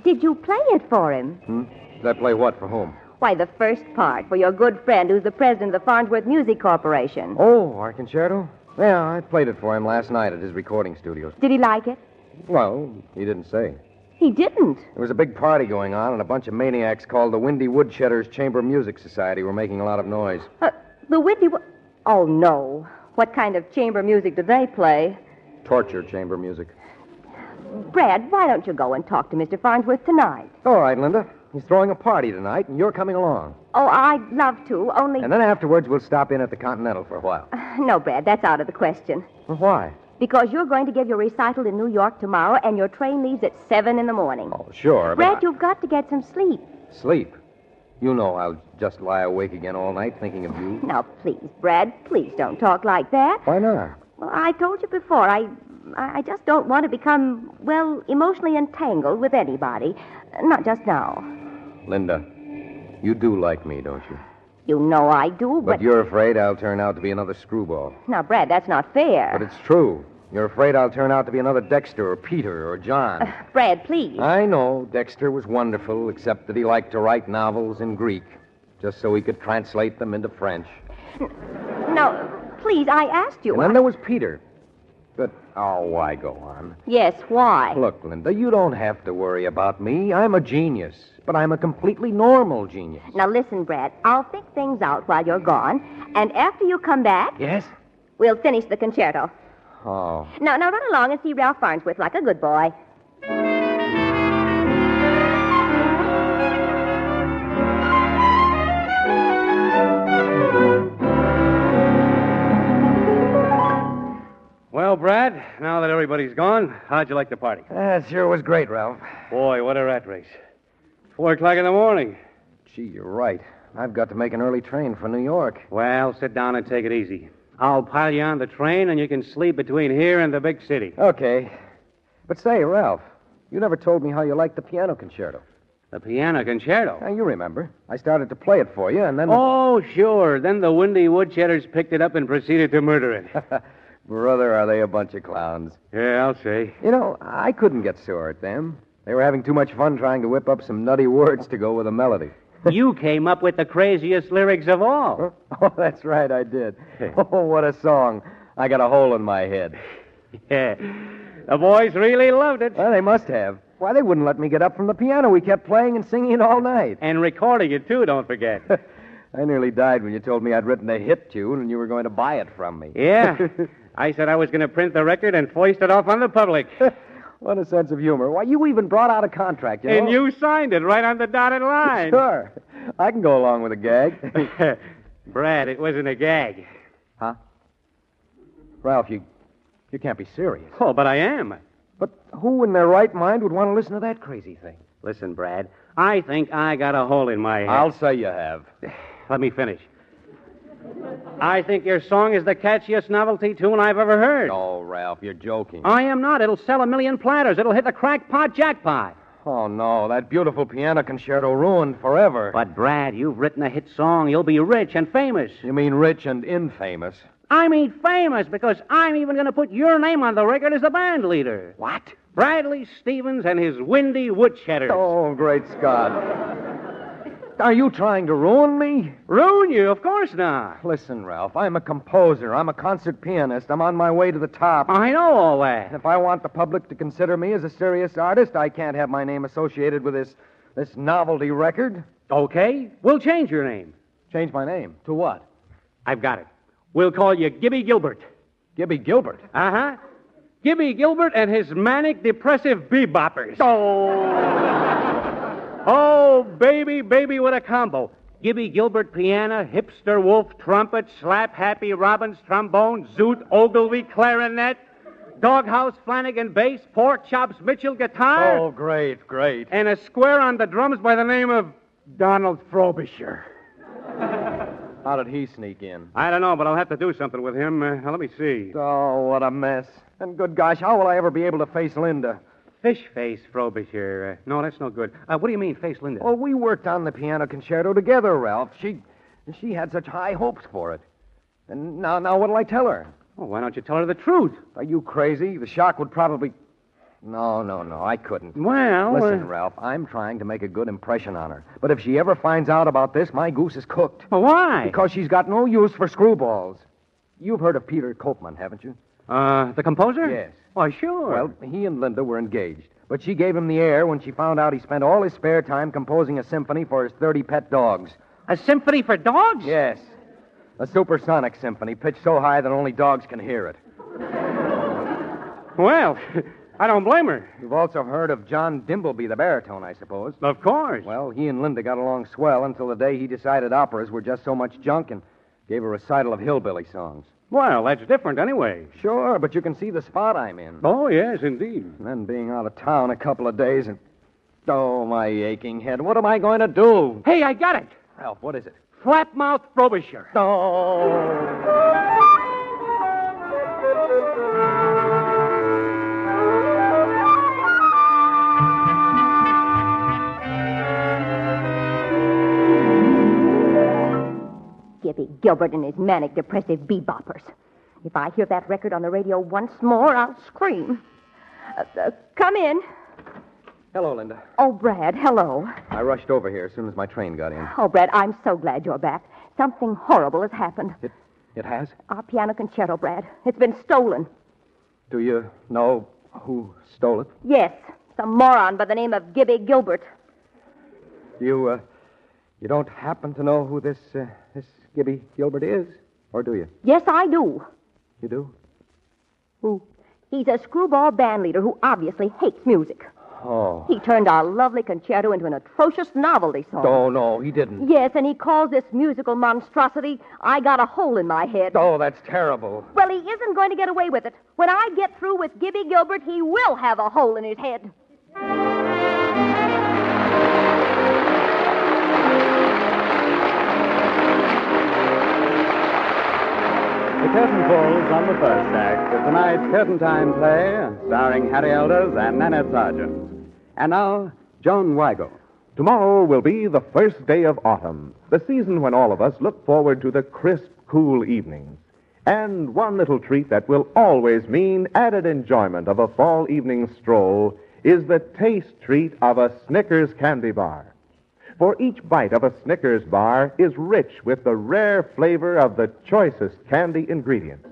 Did you play it for him? Did I play what for whom? Why, the first part for your good friend who's the president of the Farnsworth Music Corporation. Oh, our concerto? Yeah, I played it for him last night at his recording studios. Did he like it? Well, he didn't say. He didn't. There was a big party going on, and a bunch of maniacs called the Windy Woodshedders Chamber Music Society were making a lot of noise. The Whitney... Oh, no. What kind of chamber music do they play? Torture chamber music. Brad, why don't you go and talk to Mr. Farnsworth tonight? All right, Linda. He's throwing a party tonight, and you're coming along. Oh, I'd love to, only... And then afterwards, we'll stop in at the Continental for a while. No, Brad, that's out of the question. Well, why? Because you're going to give your recital in New York tomorrow, and your train leaves at 7 in the morning. Oh, sure, but... Brad, you've got to get some sleep. Sleep? You know I'll just lie awake again all night thinking of you. Now, please, Brad, please don't talk like that. Why not? Well, I told you before, I just don't want to become, well, emotionally entangled with anybody. Not just now. Linda, you do like me, don't you? You know I do, But you're afraid I'll turn out to be another screwball. Now, Brad, that's not fair. But it's true. You're afraid I'll turn out to be another Dexter or Peter or John. Brad, please. I know Dexter was wonderful, except that he liked to write novels in Greek, just so he could translate them into French. No, please, I asked you. And then there was Peter. But, why go on? Yes, why? Look, Linda, you don't have to worry about me. I'm a genius, but I'm a completely normal genius. Now, listen, Brad, I'll think things out while you're gone, and after you come back... Yes? We'll finish the concerto. Oh. Now, run along and see Ralph Farnsworth like a good boy. Well, Brad, now that everybody's gone, how'd you like the party? That sure was great, Ralph. Boy, what a rat race. 4 o'clock in the morning. Gee, you're right. I've got to make an early train for New York. Well, sit down and take it easy. I'll pile you on the train, and you can sleep between here and the big city. Okay. But say, Ralph, you never told me how you liked the piano concerto. The piano concerto? Now, you remember. I started to play it for you, and then... Oh, sure. Then the Windy Woodshedders picked it up and proceeded to murder it. Brother, are they a bunch of clowns. Yeah, I'll say. You know, I couldn't get sore at them. They were having too much fun trying to whip up some nutty words to go with a melody. You came up with the craziest lyrics of all. Oh, that's right, I did. Oh, what a song. I got a hole in my head. Yeah. The boys really loved it. Well, they must have. Why, they wouldn't let me get up from the piano. We kept playing and singing it all night. And recording it, too, don't forget. I nearly died when you told me I'd written a hit tune and you were going to buy it from me. Yeah. I said I was going to print the record and foist it off on the public. What a sense of humor. Why, you even brought out a contract, you know? And you signed it right on the dotted line. Sure. I can go along with a gag. Brad, it wasn't a gag. Huh? Ralph, you can't be serious. Oh, but I am. But who in their right mind would want to listen to that crazy thing? Listen, Brad, I think I got a hole in my head. I'll say you have. Let me finish. I think your song is the catchiest novelty tune I've ever heard. Oh, Ralph, you're joking. I am not. It'll sell 1 million platters. It'll hit the crackpot jackpot. Oh, no, that beautiful piano concerto ruined forever. But, Brad, you've written a hit song. You'll be rich and famous. You mean rich and infamous? I mean famous because I'm even going to put your name on the record as the band leader. What? Bradley Stevens and his Windy Woodshedders. Oh, great Scott. Are you trying to ruin me? Ruin you? Of course not. Listen, Ralph, I'm a composer. I'm a concert pianist. I'm on my way to the top. I know all that. If I want the public to consider me as a serious artist, I can't have my name associated with this novelty record. Okay, we'll change your name. Change my name. To what? I've got it. We'll call you Gibby Gilbert. Gibby Gilbert. Uh-huh. Gibby Gilbert and his manic depressive beboppers. Oh, baby, baby, what a combo. Gibby Gilbert piano, hipster wolf trumpet, slap happy Robbins trombone, zoot Ogilvy clarinet, doghouse Flanagan bass, pork chops Mitchell guitar. Oh, great, great. And a square on the drums by the name of Donald Frobisher. How did he sneak in? I don't know, but I'll have to do something with him. Let me see. Oh, what a mess. And good gosh, how will I ever be able to face Linda? Fish face Frobisher. No, that's no good. What do you mean, face Linda? Well, we worked on the piano concerto together, Ralph. She had such high hopes for it. And now what'll I tell her? Well, why don't you tell her the truth? Are you crazy? The shock would probably... No, I couldn't. Well... Listen, Ralph, I'm trying to make a good impression on her. But if she ever finds out about this, my goose is cooked. Well, why? Because she's got no use for screwballs. You've heard of Peter Koopman, haven't you? The composer? Yes. Why, sure. Well, he and Linda were engaged. But she gave him the air when she found out he spent all his spare time composing a symphony for his 30 pet dogs. A symphony for dogs? Yes. A supersonic symphony pitched so high that only dogs can hear it. Well, I don't blame her. You've also heard of John Dimbleby, the baritone, I suppose. Of course. Well, he and Linda got along swell until the day he decided operas were just so much junk and gave a recital of hillbilly songs. Well, that's different anyway. Sure, but you can see the spot I'm in. Oh, yes, indeed. And then being out of town a couple of days and... Oh, my aching head. What am I going to do? Hey, I got it. Ralph, what is it? Flapmouth Frobisher. Oh. Gibby Gilbert and his manic depressive beboppers. If I hear that record on the radio once more, I'll scream. Come in. Hello, Linda. Oh, Brad, hello. I rushed over here as soon as my train got in. Oh, Brad, I'm so glad you're back. Something horrible has happened. It has? Our piano concerto, Brad. It's been stolen. Do you know who stole it? Yes, some moron by the name of Gibby Gilbert. You don't happen to know who this Gibby Gilbert is? Or do you? Yes, I do. You do? Who? He's a screwball band leader who obviously hates music. Oh. He turned our lovely concerto into an atrocious novelty song. Oh, no, he didn't. Yes, and he calls this musical monstrosity, I Got a Hole in My Head. Oh, that's terrible. Well, he isn't going to get away with it. When I get through with Gibby Gilbert, he will have a hole in his head. The curtain falls on the first act of tonight's Curtain Time play, starring Harry Elders and Nanette Sargent. And now, Joan Weigel. Tomorrow will be the first day of autumn, the season when all of us look forward to the crisp, cool evenings. And one little treat that will always mean added enjoyment of a fall evening stroll is the taste treat of a Snickers candy bar. For each bite of a Snickers bar is rich with the rare flavor of the choicest candy ingredients.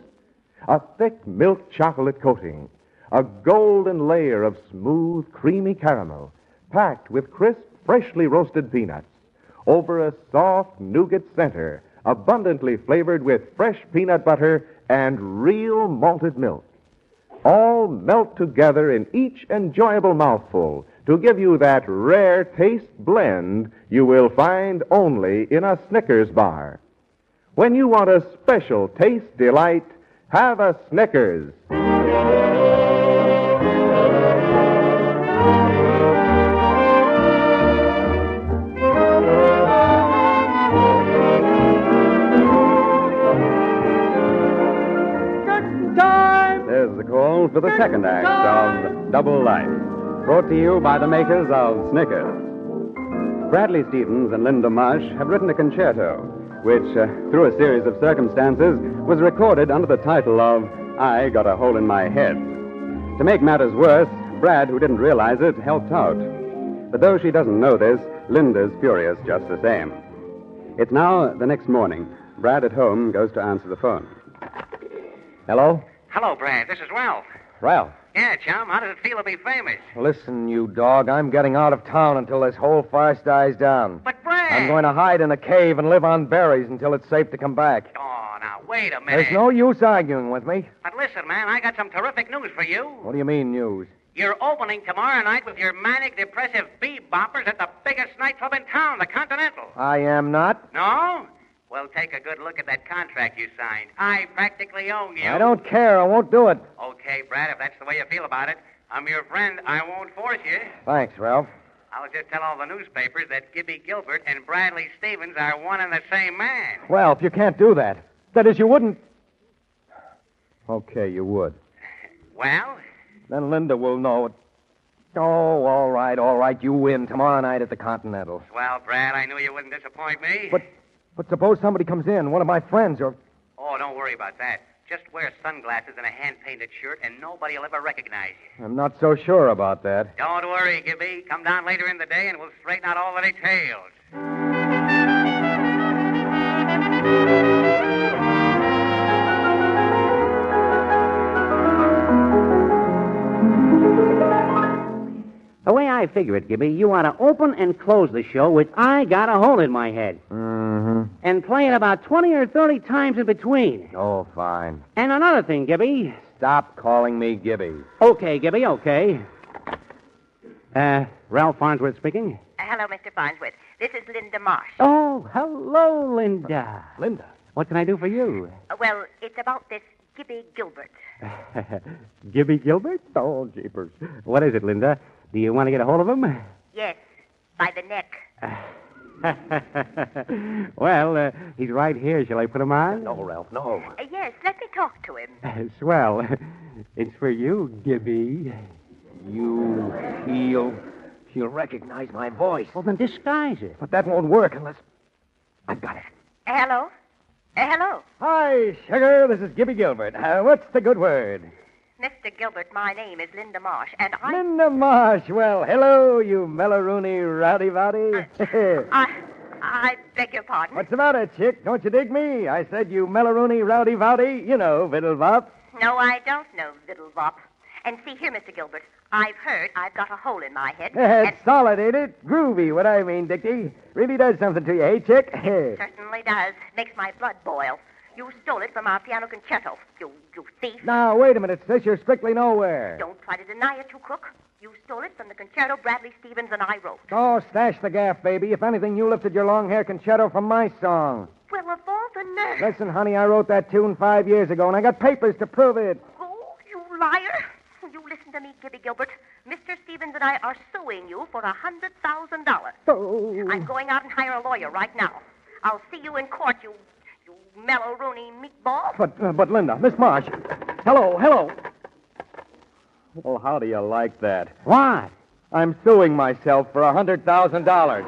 A thick milk chocolate coating, a golden layer of smooth, creamy caramel, packed with crisp, freshly roasted peanuts, over a soft nougat center, abundantly flavored with fresh peanut butter and real malted milk. All melt together in each enjoyable mouthful to give you that rare taste blend you will find only in a Snickers bar. When you want a special taste delight, have a Snickers. There's the call for the second act of Double Life, brought to you by the makers of Snickers. Bradley Stevens and Linda Marsh have written a concerto, which, through a series of circumstances, was recorded under the title of I Got a Hole in My Head. To make matters worse, Brad, who didn't realize it, helped out. But though she doesn't know this, Linda's furious just the same. It's now the next morning. Brad at home goes to answer the phone. Hello? Hello, Brad. This is Ralph. Ralph. Yeah, chum. How does it feel to be famous? Listen, you dog, I'm getting out of town until this whole farce dies down. But, Brad... I'm going to hide in a cave and live on berries until it's safe to come back. Oh, now, wait a minute. There's no use arguing with me. But listen, man, I got some terrific news for you. What do you mean, news? You're opening tomorrow night with your manic, depressive beboppers at the biggest nightclub in town, the Continental. I am not. No? Well, take a good look at that contract you signed. I practically own you. I don't care. I won't do it. Okay, Brad, if that's the way you feel about it. I'm your friend. I won't force you. Thanks, Ralph. I'll just tell all the newspapers that Gibby Gilbert and Bradley Stevens are one and the same man. Ralph, you can't do that. That is, you wouldn't. Okay, you would. Well? Then Linda will know it. Oh, all right. You win tomorrow night at the Continental. Well, Brad, I knew you wouldn't disappoint me. But suppose somebody comes in, one of my friends, or... Oh, don't worry about that. Just wear sunglasses and a hand-painted shirt, and nobody will ever recognize you. I'm not so sure about that. Don't worry, Gibby. Come down later in the day, and we'll straighten out all the details. The way I figure it, Gibby, you ought to open and close the show with I Got a Hole in My Head. Mm-hmm. And play it about 20 or 30 times in between. Oh, fine. And another thing, Gibby. Stop calling me Gibby. Okay, Gibby, okay. Ralph Farnsworth speaking. Hello, Mr. Farnsworth. This is Linda Marsh. Oh, hello, Linda. Linda? What can I do for you? Well, it's about this Gibby Gilbert. Gibby Gilbert? Oh, jeepers. What is it, Linda? Do you want to get a hold of him? Yes, by the neck. Well, he's right here. Shall I put him on? No, Ralph, no. Yes, let me talk to him. Swell. It's for you, Gibby. He'll recognize my voice. Well, then disguise it. But that won't work unless... I've got it. Hello? Hello? Hi, sugar. This is Gibby Gilbert. What's the good word? Mr. Gilbert, my name is Linda Marsh, and I... Linda Marsh. Well, hello, you mellow-rooney rowdy-vowdy. I beg your pardon? What's the matter, chick? Don't you dig me? I said you mellow-rooney rowdy-vowdy. You know, Viddle-Vop. No, I don't know, Viddle-Vop. And see here, Mr. Gilbert, I've heard I've got a hole in my head. It's solid, ain't it? Groovy, what I mean, Dickie. Really does something to you, hey, chick? Certainly does. Makes my blood boil. You stole it from our piano concerto, you thief. Now, wait a minute, sis. You're strictly nowhere. Don't try to deny it, you crook. You stole it from the concerto Bradley Stevens and I wrote. Oh, stash the gaff, baby. If anything, you lifted your long-hair concerto from my song. Well, of all the nerve. Listen, honey, I wrote that tune 5 years ago, and I got papers to prove it. Oh, you liar. You listen to me, Gibby Gilbert. Mr. Stevens and I are suing you for $100,000. Oh. I'm going out and hire a lawyer right now. I'll see you in court, you mellow-rooney meatball. But Linda, Miss Marsh. Hello. Well, how do you like that? What? I'm suing myself for $100,000.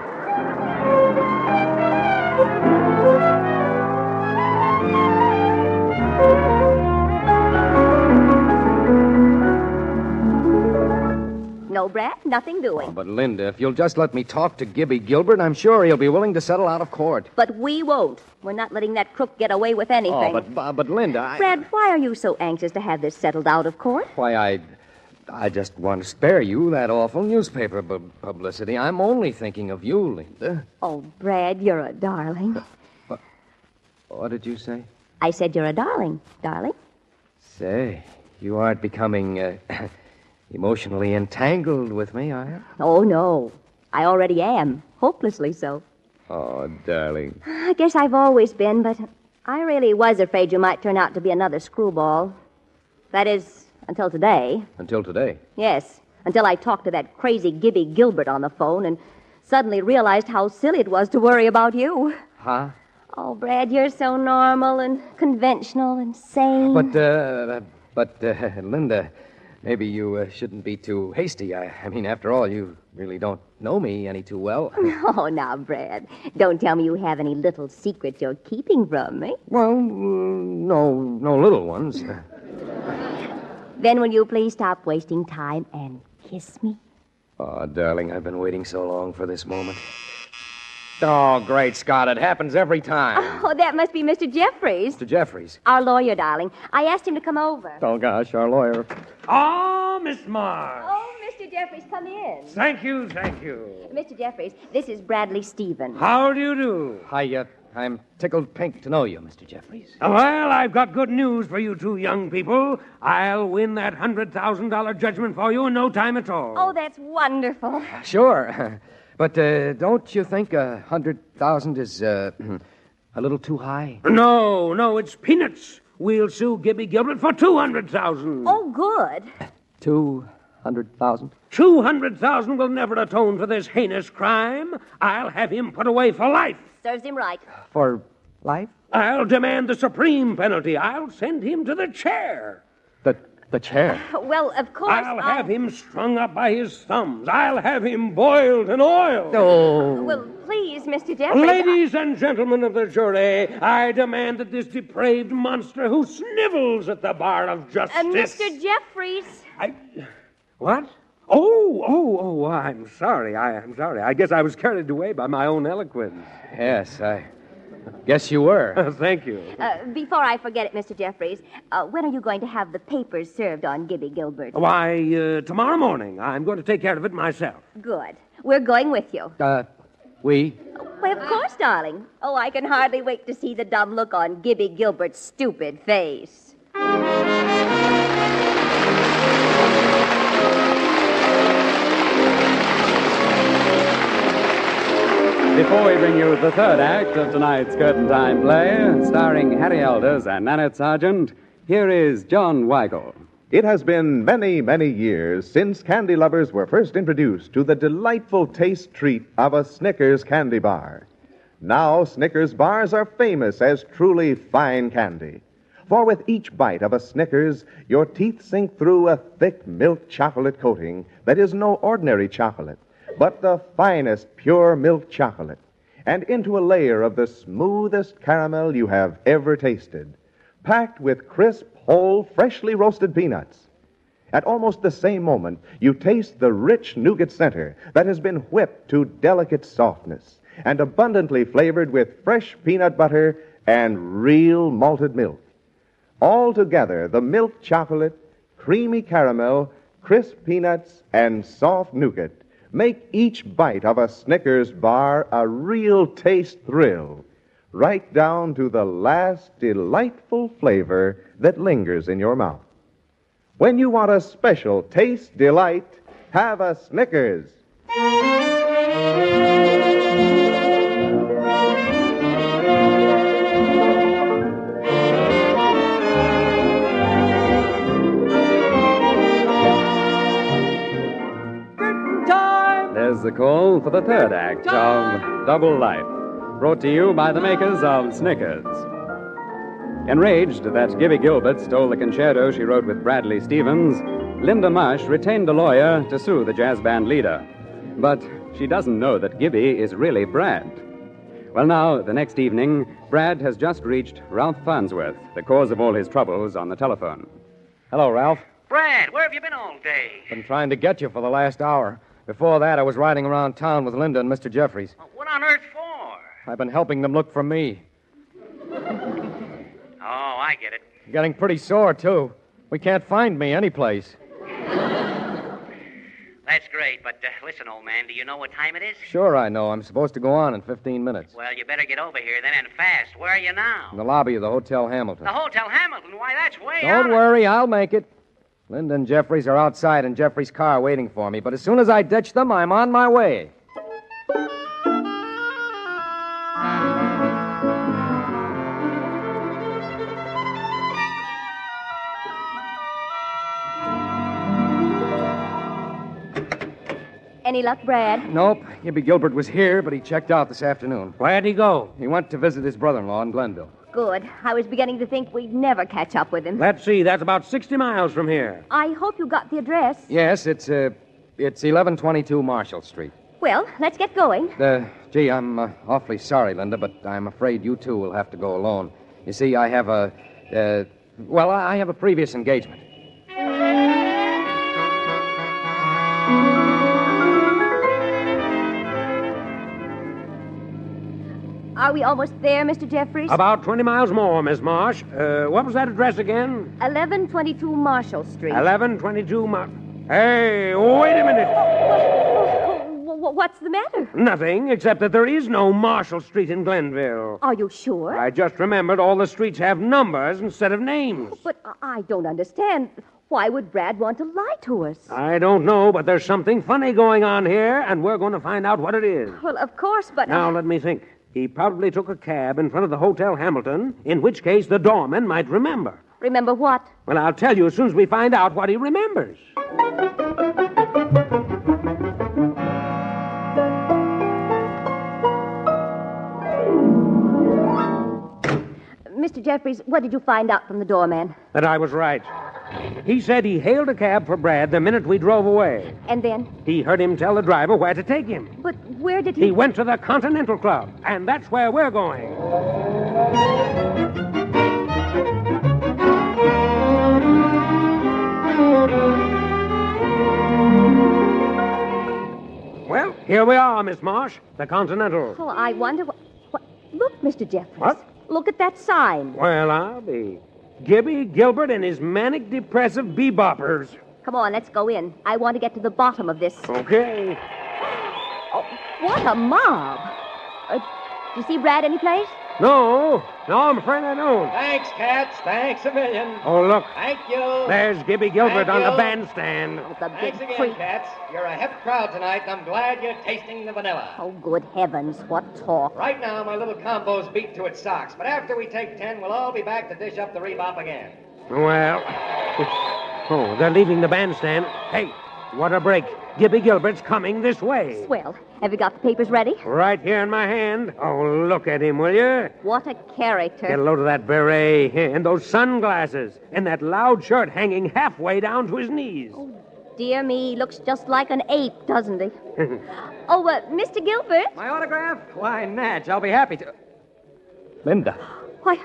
No, Brad, nothing doing. Oh, but Linda, if you'll just let me talk to Gibby Gilbert, I'm sure he'll be willing to settle out of court. But we won't. We're not letting that crook get away with anything. Oh, but Linda, Brad, why are you so anxious to have this settled out of court? Why, I just want to spare you that awful newspaper publicity. I'm only thinking of you, Linda. Oh, Brad, you're a darling. What did you say? I said you're a darling, darling. Say, you aren't becoming emotionally entangled with me, are you? Oh, no. I already am. Hopelessly so. Oh, darling. I guess I've always been, but I really was afraid you might turn out to be another screwball. That is, until today. Until today? Yes, until I talked to that crazy Gibby Gilbert on the phone and suddenly realized how silly it was to worry about you. Huh? Oh, Brad, you're so normal and conventional and sane. But But, Linda, maybe you shouldn't be too hasty. I mean, after all, you really don't know me any too well. Oh, now, Brad, don't tell me you have any little secrets you're keeping from me. Well, no little ones. Then will you please stop wasting time and kiss me? Oh, darling, I've been waiting so long for this moment. Oh, great Scott, it happens every time. Oh, that must be Mr. Jeffries. Mr. Jeffries. Our lawyer, darling. I asked him to come over. Oh, gosh, our lawyer. Oh, Miss Marsh. Oh, Mr. Jeffries, come in. Thank you, thank you. Mr. Jeffries, this is Bradley Stevens. How do you do? I'm tickled pink to know you, Mr. Jeffries. Well, I've got good news for you two young people. I'll win that $100,000 judgment for you in no time at all. Oh, that's wonderful. Sure. But don't you think 100,000 is a little too high? No, it's peanuts. We'll sue Gibby Gilbert for $200,000. Oh, good. 200,000? 200,000 will never atone for this heinous crime. I'll have him put away for life. Serves him right. For life? I'll demand the supreme penalty. I'll send him to the chair. The chair? Well, of course, I'll have him strung up by his thumbs. I'll have him boiled in oil. Oh. Well, please, Mr. Jeffries. Ladies and gentlemen of the jury, I demand that this depraved monster who snivels at the bar of justice... Mr. Jeffries. What? Oh, I'm sorry. I'm sorry. I guess I was carried away by my own eloquence. Yes, I guess you were. Thank you. Before I forget it, Mr. Jeffries, when are you going to have the papers served on Gibby Gilbert? Why, tomorrow morning. I'm going to take care of it myself. Good. We're going with you. We? Why, of course, darling. Oh, I can hardly wait to see the dumb look on Gibby Gilbert's stupid face. Before we bring you the third act of tonight's Curtain Time play, starring Harry Elders and Nanette Sargent, here is John Weigel. It has been many, many years since candy lovers were first introduced to the delightful taste treat of a Snickers candy bar. Now, Snickers bars are famous as truly fine candy. For with each bite of a Snickers, your teeth sink through a thick milk chocolate coating that is no ordinary chocolate, but the finest pure milk chocolate, and into a layer of the smoothest caramel you have ever tasted, packed with crisp, whole, freshly roasted peanuts. At almost the same moment, you taste the rich nougat center that has been whipped to delicate softness and abundantly flavored with fresh peanut butter and real malted milk. Altogether, the milk chocolate, creamy caramel, crisp peanuts, and soft nougat make each bite of a Snickers bar a real taste thrill, right down to the last delightful flavor that lingers in your mouth. When you want a special taste delight, have a Snickers. There's the call for the third act of Double Life, brought to you by the makers of Snickers. Enraged that Gibby Gilbert stole the concerto she wrote with Bradley Stevens, Linda Marsh retained a lawyer to sue the jazz band leader. But she doesn't know that Gibby is really Brad. Well, now, the next evening, Brad has just reached Ralph Farnsworth, the cause of all his troubles, on the telephone. Hello, Ralph. Brad, where have you been all day? Been trying to get you for the last hour. Before that, I was riding around town with Linda and Mr. Jeffries. What on earth for? I've been helping them look for me. Oh, I get it. Getting pretty sore, too. We can't find me anyplace. That's great, but listen, old man, do you know what time it is? Sure I know. I'm supposed to go on in 15 minutes. Well, you better get over here then and fast. Where are you now? In the lobby of the Hotel Hamilton. The Hotel Hamilton? Why, that's way out. Don't worry, I'll make it. Linda and Jeffries are outside in Jeffries' car waiting for me, but as soon as I ditch them, I'm on my way. Any luck, Brad? Nope. Gibby Gilbert was here, but he checked out this afternoon. Where'd he go? He went to visit his brother-in-law in Glenville. Good. I was beginning to think we'd never catch up with him. Let's see, that's about 60 miles from here. I hope you got the address. Yes, it's 1122 Marshall Street. Well, let's get going. Gee, I'm awfully sorry, Linda, but I'm afraid you two will have to go alone. You see, I have I have a previous engagement. Are we almost there, Mr. Jeffries? About 20 miles more, Miss Marsh. What was that address again? 1122 Marshall Street. 1122 Hey, wait a minute. What's the matter? Nothing, except that there is no Marshall Street in Glenville. Are you sure? I just remembered all the streets have numbers instead of names. But I don't understand. Why would Brad want to lie to us? I don't know, but there's something funny going on here, and we're going to find out what it is. Well, of course, but... Now, let me think. He probably took a cab in front of the Hotel Hamilton, in which case the doorman might remember. Remember what? Well, I'll tell you as soon as we find out what he remembers. Mr. Jeffries, what did you find out from the doorman? That I was right. He said he hailed a cab for Brad the minute we drove away. And then? He heard him tell the driver where to take him. But where did he... He went to the Continental Club, and that's where we're going. Well, here we are, Miss Marsh, the Continental. Oh, I wonder what... Look, Mr. Jeffries. What? Look at that sign. Well, I'll be. Gibby Gilbert and his manic-depressive beboppers. Come on, let's go in. I want to get to the bottom of this. Okay. Oh, what a mob. Do you see Brad anyplace? No, I'm afraid I don't. Thanks, Cats. Thanks a million. Oh, look. Thank you. There's Gibby Gilbert Thank on the you. bandstand. Oh, the Thanks big again, freak. Cats. You're a hep crowd tonight, and I'm glad you're tasting the vanilla. Oh, good heavens, what talk. Right now, my little combo's beat to its socks, but after we take 10, we'll all be back to dish up the rebop again. Well, oh, they're leaving the bandstand. Hey, what a break. Gibby Gilbert's coming this way. Swell. Have you got the papers ready? Right here in my hand. Oh, look at him, will you? What a character. Get a load of that beret and those sunglasses and that loud shirt hanging halfway down to his knees. Oh, dear me, he looks just like an ape, doesn't he? Mr. Gilbert? My autograph? Why, Natch, I'll be happy to. Linda. Why,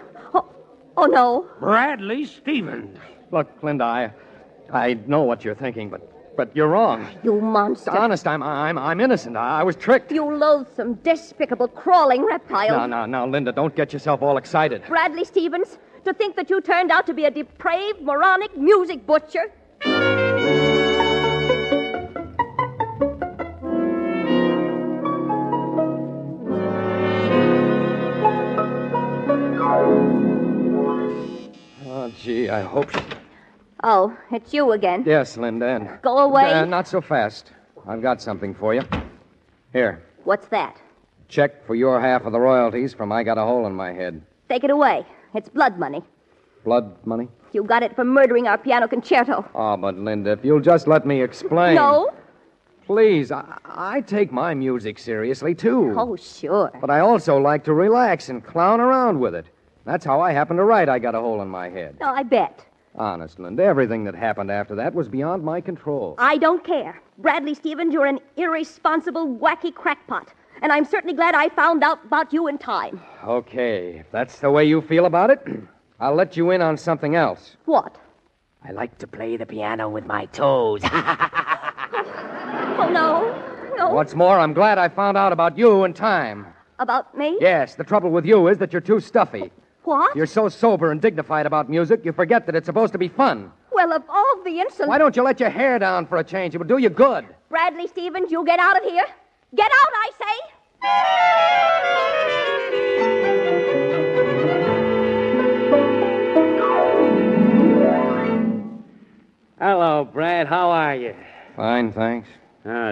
oh, no. Bradley Stevens. Look, Linda, I know what you're thinking, but you're wrong. You monster. Honest, I'm innocent. I was tricked. You loathsome, despicable, crawling reptile. No, Linda, don't get yourself all excited. Bradley Stevens, to think that you turned out to be a depraved, moronic music butcher. Oh, gee, I hope she... Oh, it's you again. Yes, Linda, and... Go away. Not so fast. I've got something for you. Here. What's that? Check for your half of the royalties from I Got a Hole in My Head. Take it away. It's blood money. Blood money? You got it for murdering our piano concerto. Oh, but Linda, if you'll just let me explain... No? Please, I take my music seriously, too. Oh, sure. But I also like to relax and clown around with it. That's how I happened to write I Got a Hole in My Head. No, I bet. Honest, Linda, everything that happened after that was beyond my control. I don't care. Bradley Stevens, you're an irresponsible, wacky crackpot. And I'm certainly glad I found out about you in time. Okay, if that's the way you feel about it, I'll let you in on something else. What? I like to play the piano with my toes. Oh, no. What's more, I'm glad I found out about you in time. About me? Yes, the trouble with you is that you're too stuffy. What? You're so sober and dignified about music, you forget that it's supposed to be fun. Well, of all the insolent... Why don't you let your hair down for a change? It would do you good. Bradley Stevens, you get out of here. Get out, I say. Hello, Brad. How are you? Fine, thanks.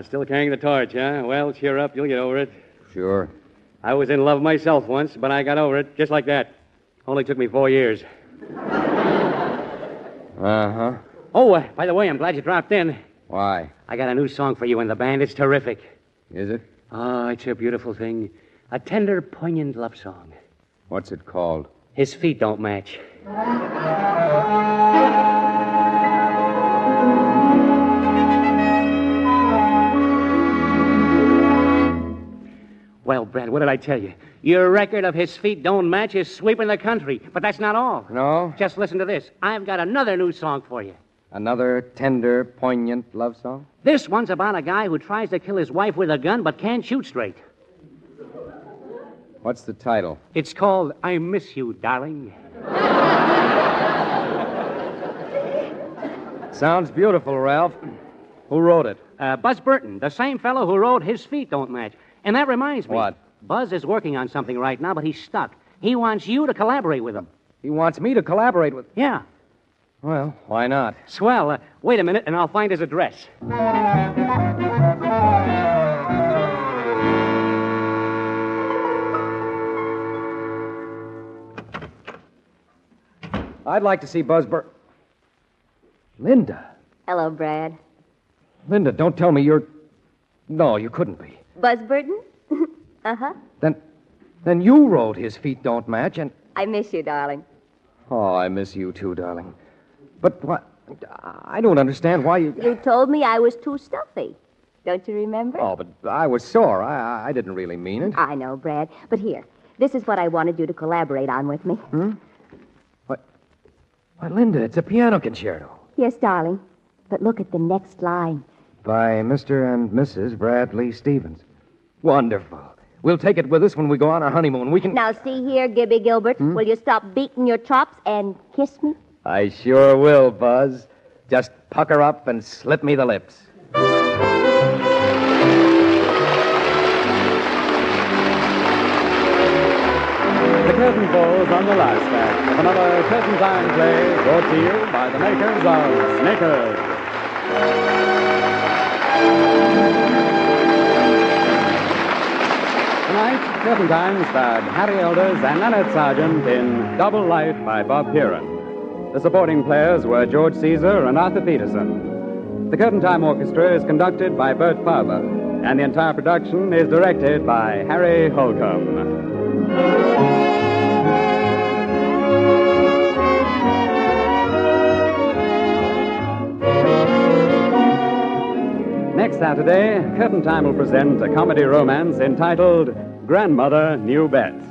Still carrying the torch, huh? Well, cheer up. You'll get over it. Sure. I was in love myself once, but I got over it just like that. Only took me 4 years. Uh-huh. Oh, by the way, I'm glad you dropped in. Why? I got a new song for you in the band. It's terrific. Is it? Oh, it's a beautiful thing. A tender, poignant love song. What's it called? His feet don't match. Well, Brad, what did I tell you? Your record of his feet don't match is sweeping the country. But that's not all. No? Just listen to this. I've got another new song for you. Another tender, poignant love song? This one's about a guy who tries to kill his wife with a gun but can't shoot straight. What's the title? It's called I Miss You, Darling. Sounds beautiful, Ralph. Who wrote it? Buzz Burton, the same fellow who wrote His Feet Don't Match. And that reminds me. What? Buzz is working on something right now, but he's stuck. He wants you to collaborate with him. He wants me to collaborate with... Yeah. Well, why not? Swell. Wait a minute, and I'll find his address. I'd like to see Buzz Burton. Linda. Hello, Brad. Linda, don't tell me you're... No, you couldn't be. Buzz Burton? Uh-huh. Then you wrote His Feet Don't Match, and... I miss you, darling. Oh, I miss you too, darling. But what... I don't understand why you... You told me I was too stuffy. Don't you remember? Oh, but I was sore. I didn't really mean it. I know, Brad. But here, this is what I wanted you to collaborate on with me. What? Why, Linda, it's a piano concerto. Yes, darling. But look at the next line. By Mr. and Mrs. Bradley Stevens. Wonderful. We'll take it with us when we go on our honeymoon. We can... Now, see here, Gibby Gilbert. Will you stop beating your chops and kiss me? I sure will, Buzz. Just pucker up and slip me the lips. The curtain falls on the last act of another curtain time play brought to you by the makers of Snickers. Tonight, Curtain Time starred Harry Elders and Nanette Sargent in Double Life by Bob Piran. The supporting players were George Caesar and Arthur Peterson. The Curtain Time Orchestra is conducted by Bert Farber, and the entire production is directed by Harry Holcomb. Next Saturday, Curtain Time will present a comedy romance entitled Grandmother Knew Best.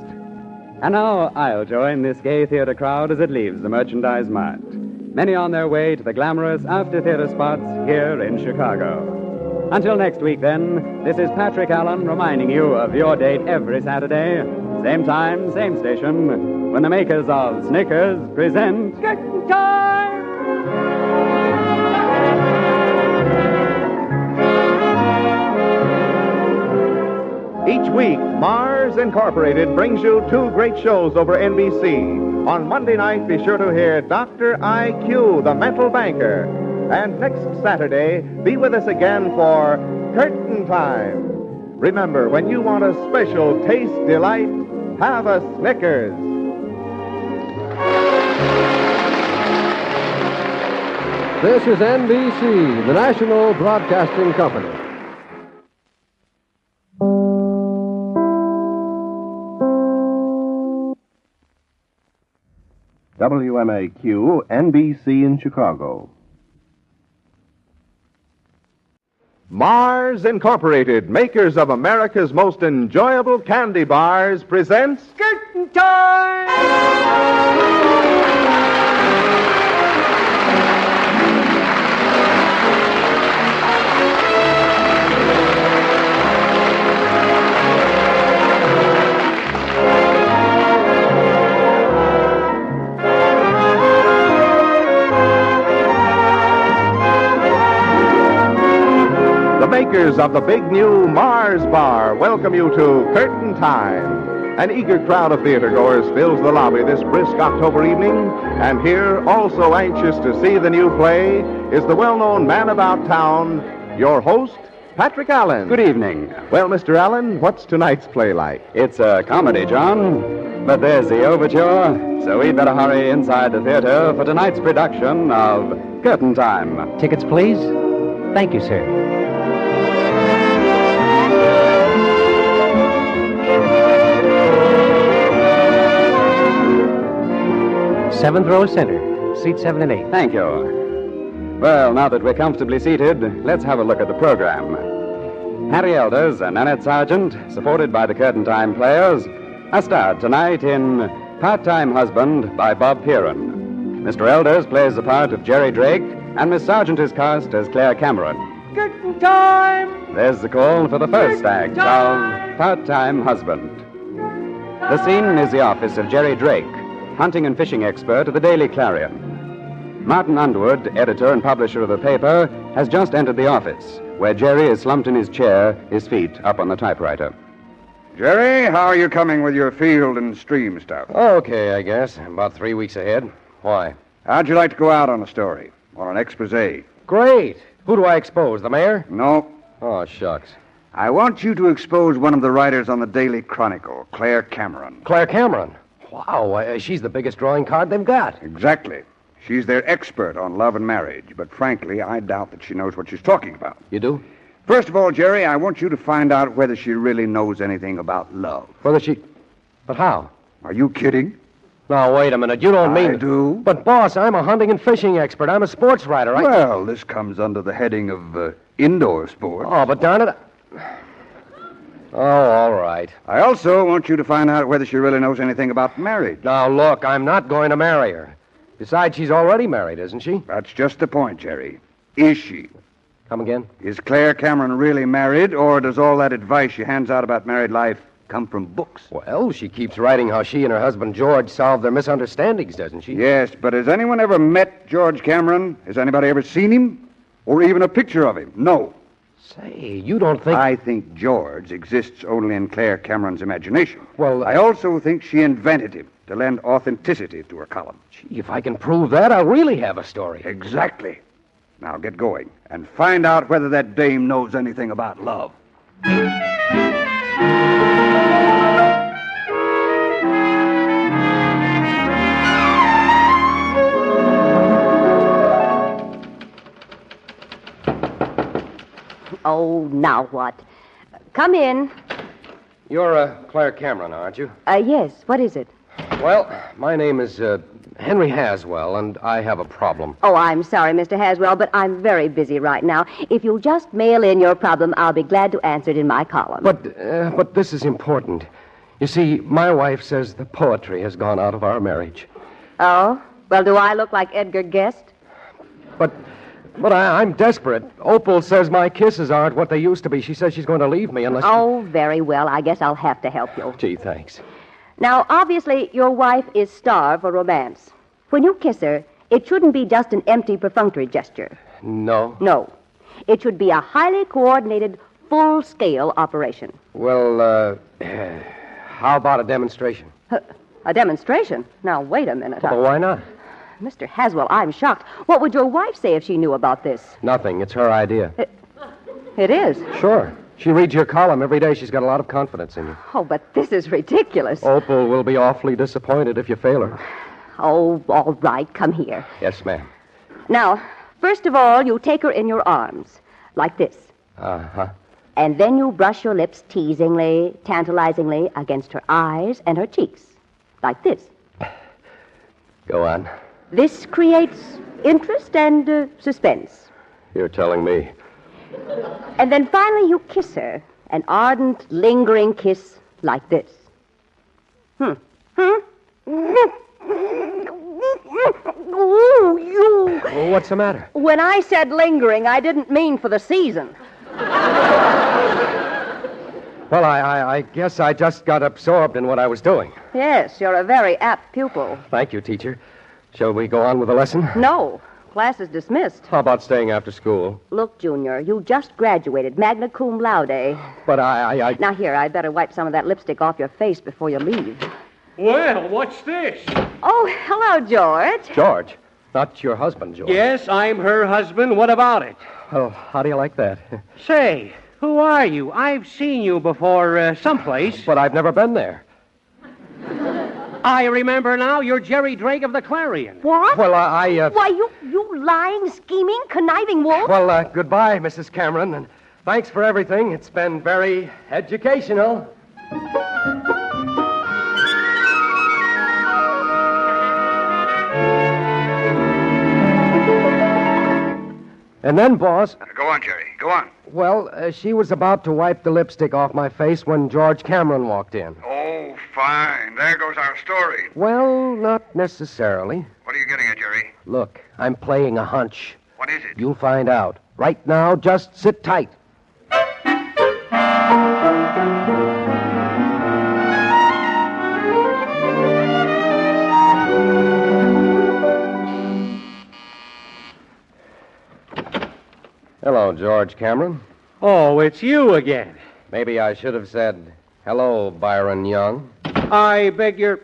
And now I'll join this gay theater crowd as it leaves the Merchandise Mart. Many on their way to the glamorous after-theater spots here in Chicago. Until next week, then, this is Patrick Allen reminding you of your date every Saturday, same time, same station, when the makers of Snickers present Curtain Time! Each week, Mars Incorporated brings you two great shows over NBC. On Monday night, be sure to hear Dr. IQ, the mental banker. And next Saturday, be with us again for Curtain Time. Remember, when you want a special taste delight, have a Snickers. This is NBC, the National Broadcasting Company. WMAQ, NBC in Chicago. Mars Incorporated, makers of America's most enjoyable candy bars, presents Curtain Time! The makers of the big new Mars Bar welcome you to Curtain Time. An eager crowd of theatergoers fills the lobby this brisk October evening, and here, also anxious to see the new play, is the well-known man about town, your host, Patrick Allen. Good evening. Well, Mr. Allen, what's tonight's play like? It's a comedy, John. But there's the overture, so we'd better hurry inside the theater for tonight's production of Curtain Time. Tickets, please. Thank you, sir. 7th row center. Seat 7 and 8. Thank you. Well, now that we're comfortably seated, let's have a look at the program. Harry Elders and Annette Sargent, supported by the Curtain Time Players, are starred tonight in Part-Time Husband by Bob Peron. Mr. Elders plays the part of Jerry Drake, and Miss Sargent is cast as Claire Cameron. Curtain time! There's the call for the first act of Part-Time Husband. The scene is the office of Jerry Drake, hunting and fishing expert of the Daily Clarion. Martin Underwood, editor and publisher of the paper, has just entered the office, where Jerry is slumped in his chair, his feet up on the typewriter. Jerry, how are you coming with your field and stream stuff? Okay, I guess. About 3 weeks ahead. Why? How'd you like to go out on a story? On an expose? Great. Who do I expose? The mayor? No. Oh, shucks. I want you to expose one of the writers on the Daily Chronicle, Claire Cameron. Claire Cameron? Wow, she's the biggest drawing card they've got. Exactly. She's their expert on love and marriage, but frankly, I doubt that she knows what she's talking about. You do? First of all, Jerry, I want you to find out whether she really knows anything about love. Whether she... But how? Are you kidding? Now, wait a minute. You don't mean... I do. But, boss, I'm a hunting and fishing expert. I'm a sports writer. Well, this comes under the heading of indoor sports. Oh, but darn it... Oh, all right. I also want you to find out whether she really knows anything about marriage. Now, look, I'm not going to marry her. Besides, she's already married, isn't she? That's just the point, Jerry. Is she? Come again? Is Claire Cameron really married, or does all that advice she hands out about married life come from books? Well, she keeps writing how she and her husband George solved their misunderstandings, doesn't she? Yes, but has anyone ever met George Cameron? Has anybody ever seen him? Or even a picture of him? No. Say, you don't think... I think George exists only in Claire Cameron's imagination. Well, I also think she invented him to lend authenticity to her column. Gee, if I can prove that, I'll really have a story. Exactly. Now get going and find out whether that dame knows anything about love. Oh, now what? Come in. You're Claire Cameron, aren't you? Yes. What is it? Well, my name is Henry Haswell, and I have a problem. Oh, I'm sorry, Mr. Haswell, but I'm very busy right now. If you'll just mail in your problem, I'll be glad to answer it in my column. But this is important. You see, my wife says the poetry has gone out of our marriage. Oh? Well, do I look like Edgar Guest? But I'm desperate. Opal says my kisses aren't what they used to be. She says she's going to leave me unless... Oh, very well. I guess I'll have to help you. Gee, thanks. Now, obviously, your wife is starved for romance. When you kiss her, it shouldn't be just an empty, perfunctory gesture. No? No. It should be a highly coordinated, full-scale operation. Well, how about a demonstration? A demonstration? Now, wait a minute. Well, why not? Mr. Haswell, I'm shocked. What would your wife say if she knew about this? Nothing. It's her idea. It is? Sure. She reads your column every day. She's got a lot of confidence in you. Oh, but this is ridiculous. Opal will be awfully disappointed if you fail her. Oh, all right. Come here. Yes, ma'am. Now, first of all, you take her in your arms, like this. Uh-huh. And then you brush your lips teasingly, tantalizingly against her eyes and her cheeks, like this. Go on. This creates interest and suspense. You're telling me. And then finally you kiss her, an ardent, lingering kiss like this. Ooh, you. Well, what's the matter? When I said lingering, I didn't mean for the season. Well, I guess I just got absorbed in what I was doing. Yes, you're a very apt pupil. Thank you, teacher. Shall we go on with the lesson? No. Class is dismissed. How about staying after school? Look, Junior, you just graduated, magna cum laude. But I... Now, here, I'd better wipe some of that lipstick off your face before you leave. Well, what's this? Oh, hello, George. George? Not your husband, George. Yes, I'm her husband. What about it? Well, how do you like that? Say, who are you? I've seen you before someplace. But I've never been there. I remember now. You're Jerry Drake of the Clarion. What? Well, Why, you lying, scheming, conniving wolf? Well, goodbye, Mrs. Cameron, and thanks for everything. It's been very educational. And then, boss, Go on, Jerry. Go on. well, she was about to wipe the lipstick off my face when George Cameron walked in. Oh, fine. There goes our story. Well, not necessarily. What are you getting at, Jerry? Look, I'm playing a hunch. What is it? You'll find out. Right now, just sit tight. Hello, George Cameron. Oh, it's you again. Maybe I should have said, hello, Byron Young. I beg your...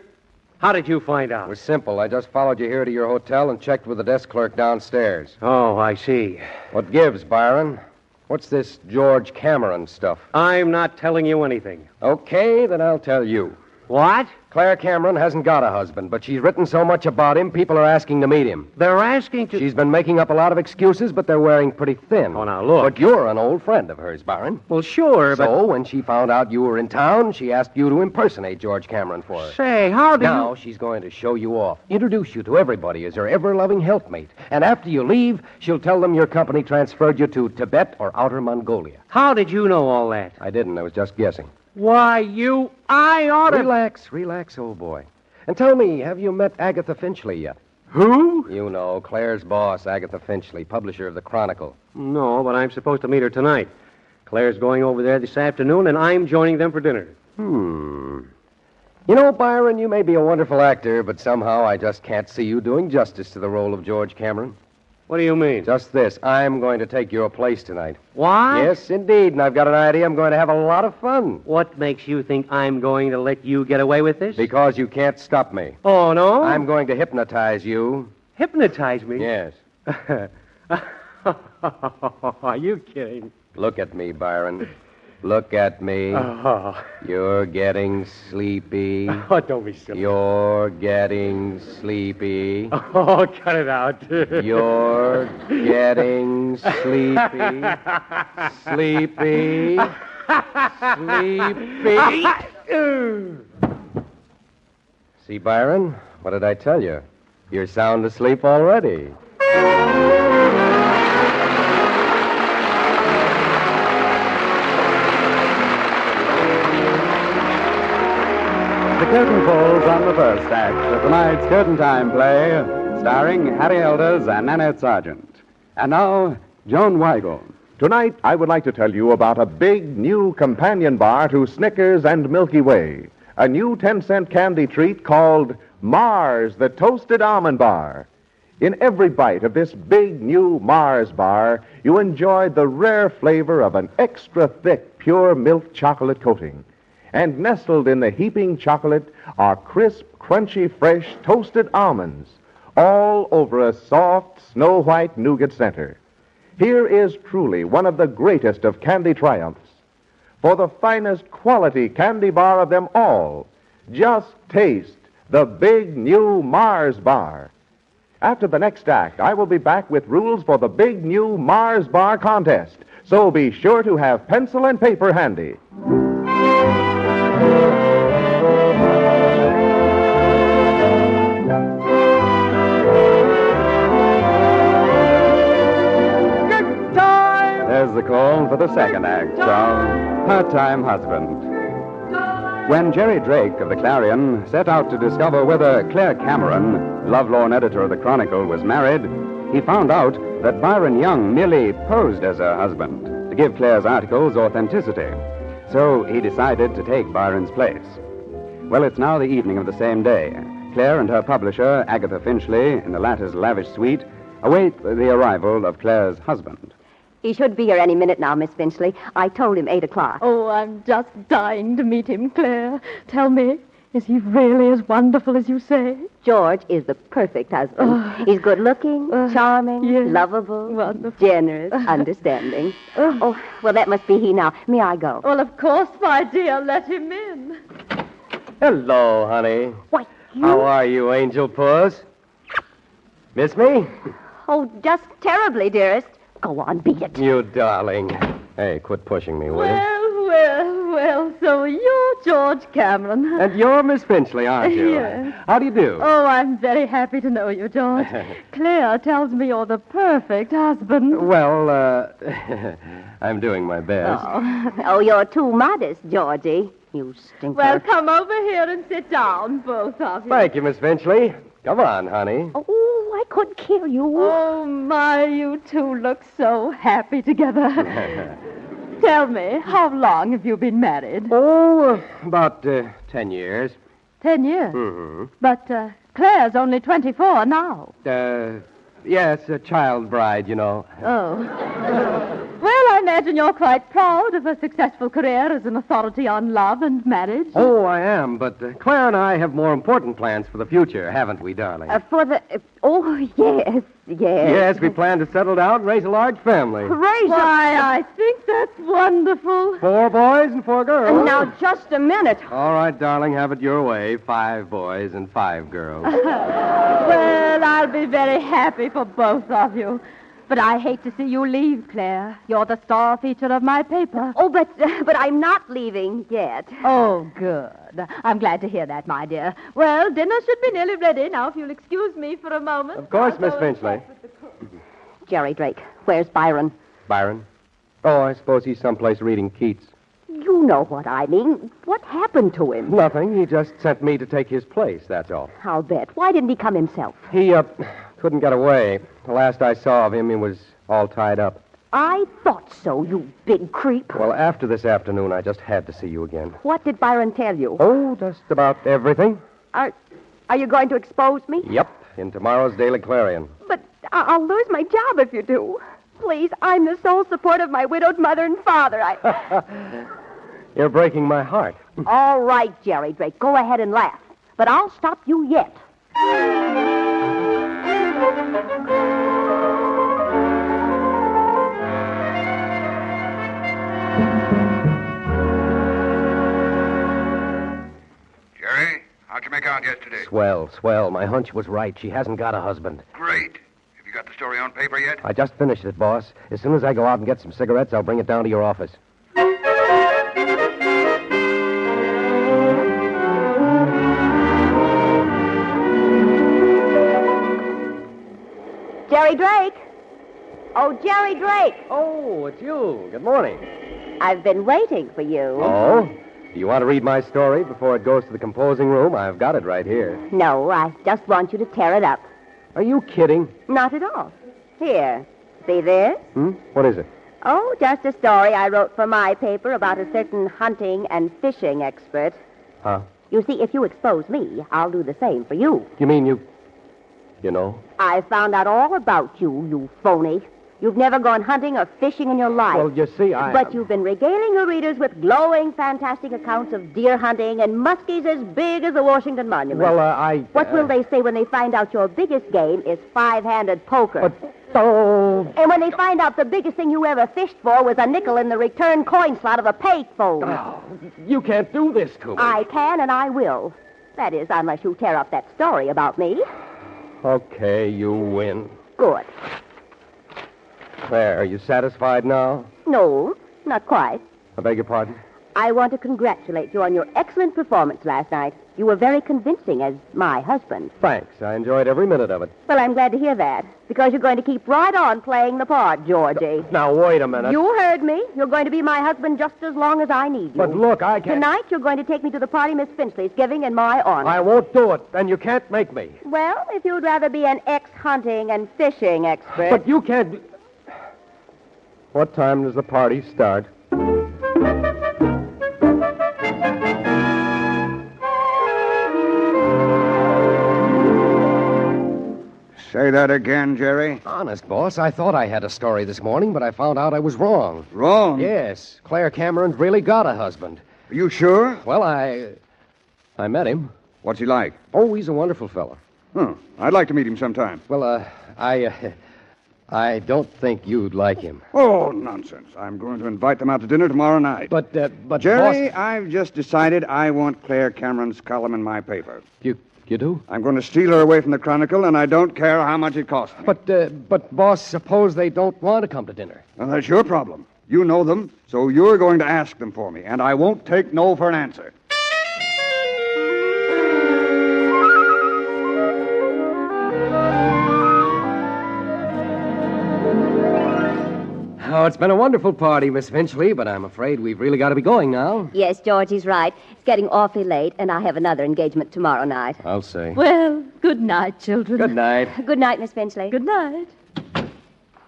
How did you find It out? was simple. I just followed you here to your hotel and checked with the desk clerk downstairs. Oh, I see. What gives, Byron? What's this George Cameron stuff? I'm not telling you anything. Okay, then I'll tell you. What? Claire Cameron hasn't got a husband, but she's written so much about him, people are asking to meet him. They're asking to... She's been making up a lot of excuses, but they're wearing pretty thin. Oh, now, look. But you're an old friend of hers, Byron. Well, sure, but... So, when she found out you were in town, she asked you to impersonate George Cameron for her. Say, how do Now she's going to show you off, introduce you to everybody as her ever-loving helpmate. And after you leave, she'll tell them your company transferred you to Tibet or Outer Mongolia. How did you know all that? I didn't. I was just guessing. Why, I ought to... Relax, old boy. And tell me, have you met Agatha Finchley yet? Who? You know, Claire's boss, Agatha Finchley, publisher of the Chronicle. No, but I'm supposed to meet her tonight. Claire's going over there this afternoon, and I'm joining them for dinner. You know, Byron, you may be a wonderful actor, but somehow I just can't see you doing justice to the role of George Cameron. What do you mean? Just this. I'm going to take your place tonight. What? Yes, indeed, and I've got an idea. I'm going to have a lot of fun. What makes you think I'm going to let you get away with this? Because you can't stop me. Oh, no? I'm going to hypnotize you. Hypnotize me? Yes. Are you kidding? Look at me, Byron. Look at me. Oh. You're getting sleepy. Oh, don't be silly. You're getting sleepy. Oh, cut it out. You're getting sleepy. Sleepy. Sleepy. See, Byron? What did I tell you? You're sound asleep already. The curtain falls on the first act of tonight's Curtain Time play, starring Harry Elders and Nanette Sargent. And now, Joan Weigel. Tonight, I would like to tell you about a big new companion bar to Snickers and Milky Way. A new 10-cent candy treat called Mars, the Toasted Almond Bar. In every bite of this big new Mars bar, you enjoy the rare flavor of an extra thick, pure milk chocolate coating. And nestled in the heaping chocolate are crisp, crunchy, fresh, toasted almonds, all over a soft, snow-white nougat center. Here is truly one of the greatest of candy triumphs. For the finest quality candy bar of them all, just taste the big new Mars bar. After the next act, I will be back with rules for the big new Mars bar contest. So be sure to have pencil and paper handy. There's the call for the second act of Part-Time Husband. When Jerry Drake of the Clarion set out to discover whether Claire Cameron, lovelorn editor of the Chronicle, was married, he found out that Byron Young merely posed as her husband to give Claire's articles authenticity. So he decided to take Byron's place. Well, it's now the evening of the same day. Claire and her publisher, Agatha Finchley, in the latter's lavish suite, await the arrival of Claire's husband. He should be here any minute now, Miss Finchley. I told him 8 o'clock. Oh, I'm just dying to meet him, Claire. Tell me, is he really as wonderful as you say? George is the perfect husband. He's good-looking, charming, yes. lovable, Wonderful. generous, understanding. Oh, well, that must be he now. May I go? Well, of course, my dear. Let him in. Hello, honey. Why, you... How are you, Angel Puss? Miss me? Oh, just terribly, dearest. Go on, beat it. You darling. Hey, quit pushing me, will you? Well, so you're George Cameron. And you're Miss Finchley, aren't you? Yes. How do you do? Oh, I'm very happy to know you, George. Claire tells me you're the perfect husband. Well, I'm doing my best. Oh, you're too modest, Georgie. You stinker. Well, come over here and sit down, both of you. Thank you, Miss Finchley. Come on, honey. Oh, I could kill you. Oh, my, you two look so happy together. Tell me, how long have you been married? Oh, about 10 years. 10 years? Mm-hmm. But Claire's only 24 now. Yes, a child bride, you know. Oh. Well, I imagine you're quite proud of a successful career as an authority on love and marriage. Oh, I am, but Claire and I have more important plans for the future, haven't we, darling? Oh, yes. Yes, we plan to settle down and raise a large family. Why, I think that's wonderful. 4 boys and 4 girls. Now, just a minute. All right, darling, have it your way. 5 boys and 5 girls. Well, I'll be very happy for both of you. But I hate to see you leave, Claire. You're the star feature of my paper. Oh, but I'm not leaving yet. Oh, good. I'm glad to hear that, my dear. Well, dinner should be nearly ready now, if you'll excuse me for a moment. Of course, Miss Finchley. Jerry Drake, where's Byron? Byron? Oh, I suppose he's someplace reading Keats. You know what I mean. What happened to him? Nothing. He just sent me to take his place, that's all. I'll bet. Why didn't he come himself? He, couldn't get away. The last I saw of him, he was all tied up. I thought so, you big creep. Well, after this afternoon, I just had to see you again. What did Byron tell you? Oh, just about everything. Are you going to expose me? Yep, in tomorrow's Daily Clarion. But I'll lose my job if you do. Please, I'm the sole support of my widowed mother and father. You're breaking my heart. All right, Jerry Drake, go ahead and laugh. But I'll stop you yet. Jerry, how'd you make out yesterday? Swell. My hunch was right. She hasn't got a husband. Great. Have you got the story on paper yet? I just finished it, boss. As soon as I go out and get some cigarettes, I'll bring it down to your office. Jerry Drake. Oh, Jerry Drake. Oh, it's you. Good morning. I've been waiting for you. Oh? Do you want to read my story before it goes to the composing room? I've got it right here. No, I just want you to tear it up. Are you kidding? Not at all. Here. See this? What is it? Oh, just a story I wrote for my paper about a certain hunting and fishing expert. Huh? You see, if you expose me, I'll do the same for you. You mean you know? I found out all about you, you phony. You've never gone hunting or fishing in your life. Well, you see, But you've been regaling your readers with glowing, fantastic accounts of deer hunting and muskies as big as the Washington Monument. Well, What will they say when they find out your biggest game is 5-handed poker? And when they find out the biggest thing you ever fished for was a nickel in the return coin slot of a payphone? Oh, you can't do this to me. I can and I will. That is, unless you tear up that story about me. Okay, you win. Good. There, are you satisfied now? No, not quite. I beg your pardon? I want to congratulate you on your excellent performance last night. You were very convincing as my husband. Thanks. I enjoyed every minute of it. Well, I'm glad to hear that, because you're going to keep right on playing the part, Georgie. Now, wait a minute. You heard me. You're going to be my husband just as long as I need you. But look, I can't... Tonight, you're going to take me to the party Miss Finchley's giving in my honor. I won't do it, and you can't make me. Well, if you'd rather be an ex-hunting and fishing expert... But you can't... What time does the party start? Say that again, Jerry. Honest, boss, I thought I had a story this morning, but I found out I was wrong. Wrong? Yes, Claire Cameron's really got a husband. Are you sure? Well, I met him. What's he like? Oh, he's a wonderful fellow. I'd like to meet him sometime. Well, I don't think you'd like him. Oh, nonsense. I'm going to invite them out to dinner tomorrow night. But Jerry, boss... I've just decided I want Claire Cameron's column in my paper. You do? I'm going to steal her away from the Chronicle, and I don't care how much it costs me. But boss, suppose they don't want to come to dinner. Well, that's your problem. You know them, so you're going to ask them for me, and I won't take no for an answer. Oh, it's been a wonderful party, Miss Finchley, but I'm afraid we've really got to be going now. Yes, George, he's right. It's getting awfully late, and I have another engagement tomorrow night. I'll say. Well, good night, children. Good night. Good night, Miss Finchley. Good night.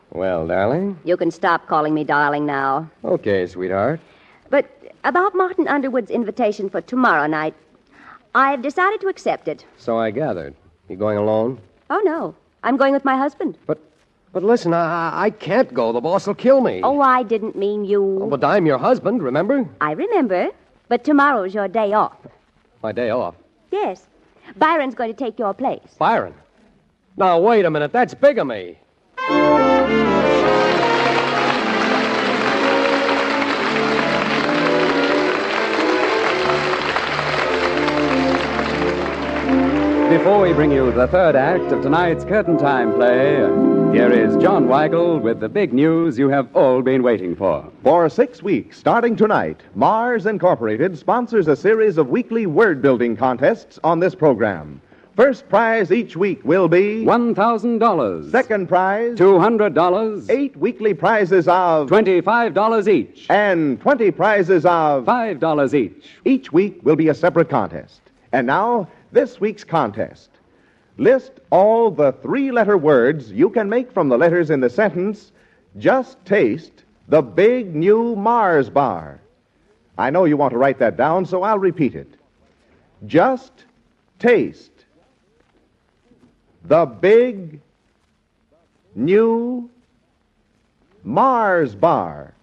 Well, darling. You can stop calling me darling now. Okay, sweetheart. But about Martin Underwood's invitation for tomorrow night, I've decided to accept it. So I gathered. You going alone? Oh, no. I'm going with my husband. But listen, I can't go. The boss will kill me. Oh, I didn't mean you. Oh, but I'm your husband, remember? I remember. But tomorrow's your day off. My day off. Yes. Byron's going to take your place. Byron? Now, wait a minute. That's bigamy. Before we bring you the third act of tonight's Curtain Time play, here is John Weigel with the big news you have all been waiting for. For 6 weeks, starting tonight, Mars Incorporated sponsors a series of weekly word-building contests on this program. First prize each week will be $1,000. Second prize, $200. 8 weekly prizes of $25 each. And 20 prizes of $5 each. Each week will be a separate contest. And now, this week's contest. List all the 3-letter words you can make from the letters in the sentence, "Just taste the big new Mars bar." I know you want to write that down, so I'll repeat it. Just taste the big new Mars bar.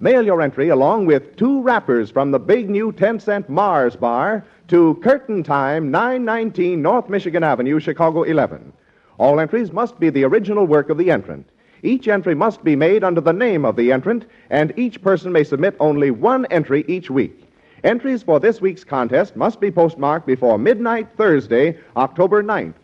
Mail your entry along with 2 wrappers from the big new 10-cent Mars bar to Curtain Time, 919 North Michigan Avenue, Chicago 11. All entries must be the original work of the entrant. Each entry must be made under the name of the entrant, and each person may submit only 1 entry each week. Entries for this week's contest must be postmarked before midnight Thursday, October 9th.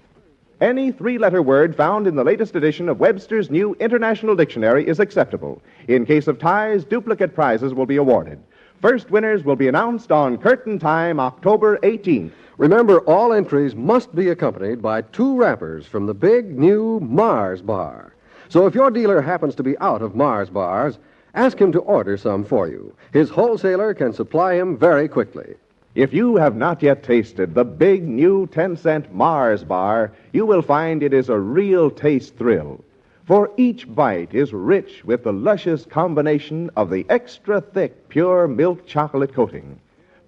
Any 3-letter word found in the latest edition of Webster's New International Dictionary is acceptable. In case of ties, duplicate prizes will be awarded. First winners will be announced on Curtain Time, October 18th. Remember, all entries must be accompanied by 2 wrappers from the big new Mars bar. So if your dealer happens to be out of Mars bars, ask him to order some for you. His wholesaler can supply him very quickly. If you have not yet tasted the big new 10-cent Mars bar, you will find it is a real taste thrill. For each bite is rich with the luscious combination of the extra thick, pure milk chocolate coating,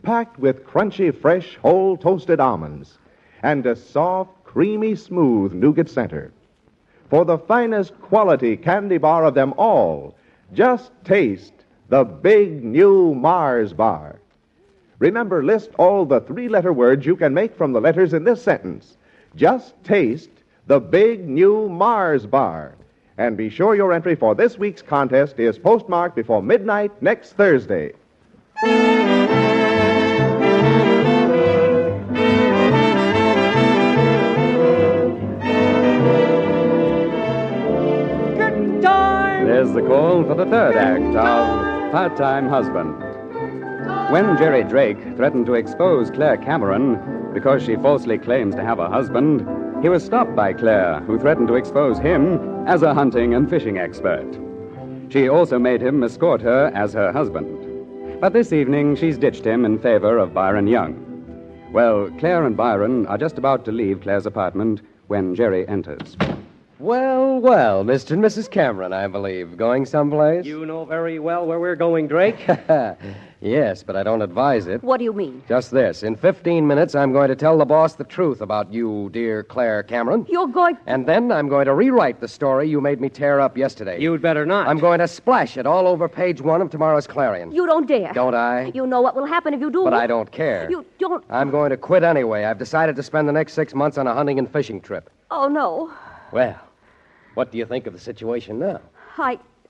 packed with crunchy, fresh, whole toasted almonds, and a soft, creamy, smooth nougat center. For the finest quality candy bar of them all, just taste the big new Mars bar. Remember, list all the 3-letter words you can make from the letters in this sentence. Just taste the big new Mars bar. And be sure your entry for this week's contest is postmarked before midnight next Thursday. Curtain time! There's the call for the third act of Part-Time Husband. When Jerry Drake threatened to expose Claire Cameron because she falsely claims to have a husband, he was stopped by Claire, who threatened to expose him as a hunting and fishing expert. She also made him escort her as her husband. But this evening, she's ditched him in favor of Byron Young. Well, Claire and Byron are just about to leave Claire's apartment when Jerry enters. Well, well, Mr. and Mrs. Cameron, I believe. Going someplace? You know very well where we're going, Drake. Yes, but I don't advise it. What do you mean? Just this. In 15 minutes, I'm going to tell the boss the truth about you, dear Claire Cameron. You're going... And then I'm going to rewrite the story you made me tear up yesterday. You'd better not. I'm going to splash it all over page 1 of tomorrow's Clarion. You don't dare. Don't I? You know what will happen if you do. But I don't care. You don't... I'm going to quit anyway. I've decided to spend the next 6 months on a hunting and fishing trip. Oh, no. Well, what do you think of the situation now?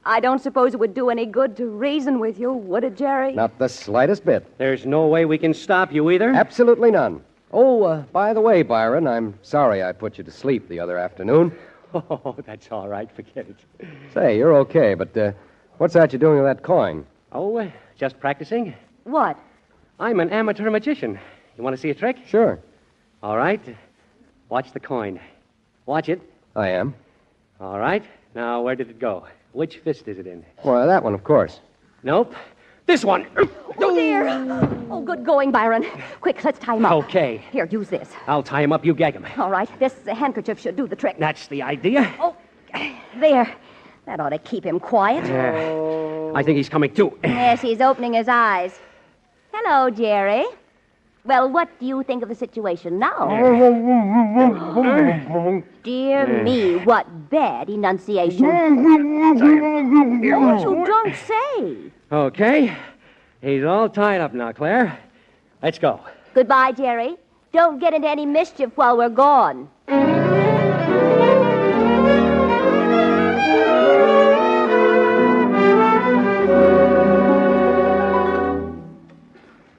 I don't suppose it would do any good to reason with you, would it, Jerry? Not the slightest bit. There's no way we can stop you either? Absolutely none. Oh, by the way, Byron, I'm sorry I put you to sleep the other afternoon. Oh, that's all right. Forget it. Say, you're okay, but What's that you're doing with that coin? Oh, just practicing. What? I'm an amateur magician. You want to see a trick? Sure. All right. Watch the coin. Watch it. I am. All right. Now, where did it go? Which fist is it in? Well, that one, of course. Nope. This one. Oh, dear. Oh, good going, Byron. Quick, let's tie him up. Okay. Here, use this. I'll tie him up, you gag him. All right, this handkerchief should do the trick. That's the idea. Oh, there. That ought to keep him quiet. I think he's coming, too. Yes, he's opening his eyes. Hello, Jerry. Well, what do you think of the situation now? Dear me, what bad enunciation. What you don't say. Okay. He's all tied up now, Claire. Let's go. Goodbye, Jerry. Don't get into any mischief while we're gone.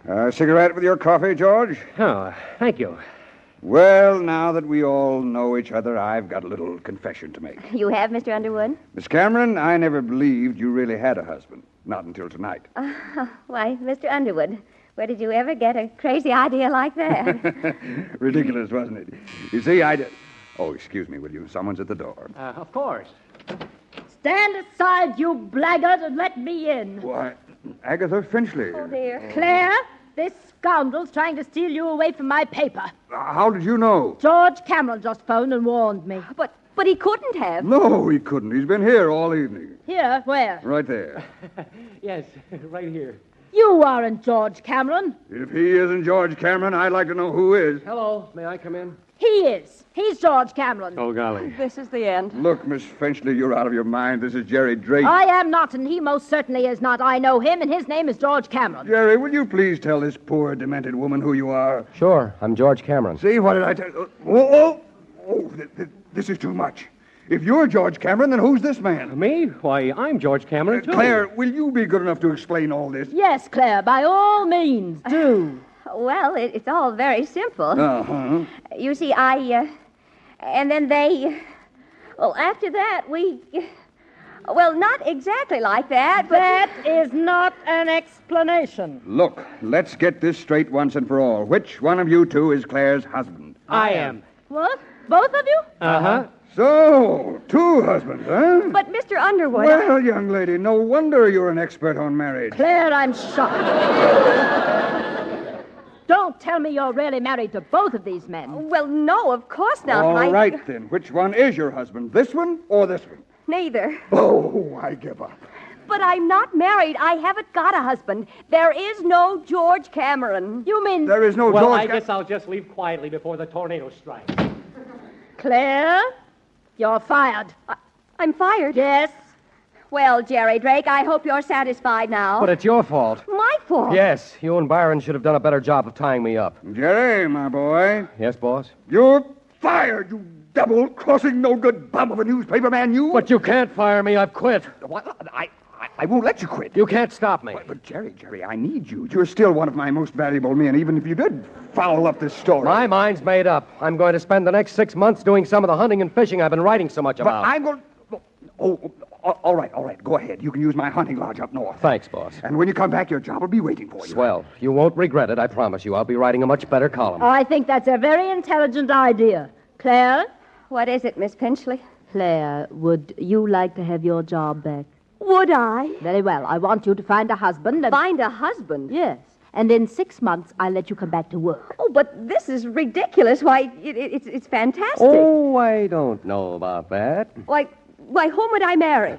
A cigarette with your coffee, George? Oh, thank you. Well, now that we all know each other, I've got a little confession to make. You have, Mr. Underwood? Miss Cameron, I never believed you really had a husband. Not until tonight. Why, Mr. Underwood, where did you ever get a crazy idea like that? Ridiculous, wasn't it? You see, Oh, excuse me, will you? Someone's at the door. Of course. Stand aside, you blackguard, and let me in. Why, Agatha Finchley. Oh, dear. Claire, this scoundrel's trying to steal you away from my paper. How did you know? George Cameron just phoned and warned me. But he couldn't have. No, he couldn't. He's been here all evening. Here? Where? Right there. Yes, right here. You aren't George Cameron. If he isn't George Cameron, I'd like to know who is. Hello, may I come in? He is. He's George Cameron. Oh, golly. This is the end. Look, Miss Finchley, you're out of your mind. This is Jerry Drake. I am not, and he most certainly is not. I know him, and his name is George Cameron. Jerry, will you please tell this poor, demented woman who you are? Sure, I'm George Cameron. See, what did I tell... This is too much. If you're George Cameron, then who's this man? Me? Why, I'm George Cameron, too. Claire, will you be good enough to explain all this? Yes, Claire, by all means, do. Well, it's all very simple. Uh-huh. You see, and then they... Well, after that, we... Well, not exactly like that, but... That is not an explanation. Look, let's get this straight once and for all. Which one of you two is Claire's husband? I am. What? Both of you? Uh-huh. So, two husbands, huh? But, Mr. Underwood... Well, young lady, no wonder you're an expert on marriage. Claire, I'm shocked. Don't tell me you're really married to both of these men. Well, no, of course not. All right, then. Which one is your husband? This one or this one? Neither. Oh, I give up. But I'm not married. I haven't got a husband. There is no George Cameron. You mean... There is no Well, George... I guess I'll just leave quietly before the tornado strikes. Claire, you're fired. I'm fired? Yes. Well, Jerry Drake, I hope you're satisfied now. But it's your fault. My fault? Yes, you and Byron should have done a better job of tying me up. Jerry, my boy. Yes, boss? You're fired, you double-crossing, no-good bum of a newspaper man, you. But you can't fire me. I've quit. What? I won't let you quit. You can't stop me. But Jerry, I need you. You're still one of my most valuable men, even if you did foul up this story. My mind's made up. I'm going to spend the next 6 months doing some of the hunting and fishing I've been writing so much about. But I'm going... Oh, all right. Go ahead. You can use my hunting lodge up north. Thanks, boss. And when you come back, your job will be waiting for you. Swell. You won't regret it, I promise you. I'll be writing a much better column. I think that's a very intelligent idea. Claire? What is it, Miss Finchley? Claire, would you like to have your job back? Would I? Very well. I want you to find a husband. Find a husband? Yes. And in 6 months, I'll let you come back to work. Oh, but this is ridiculous. Why, it's fantastic. Oh, I don't know about that. Why, whom would I marry?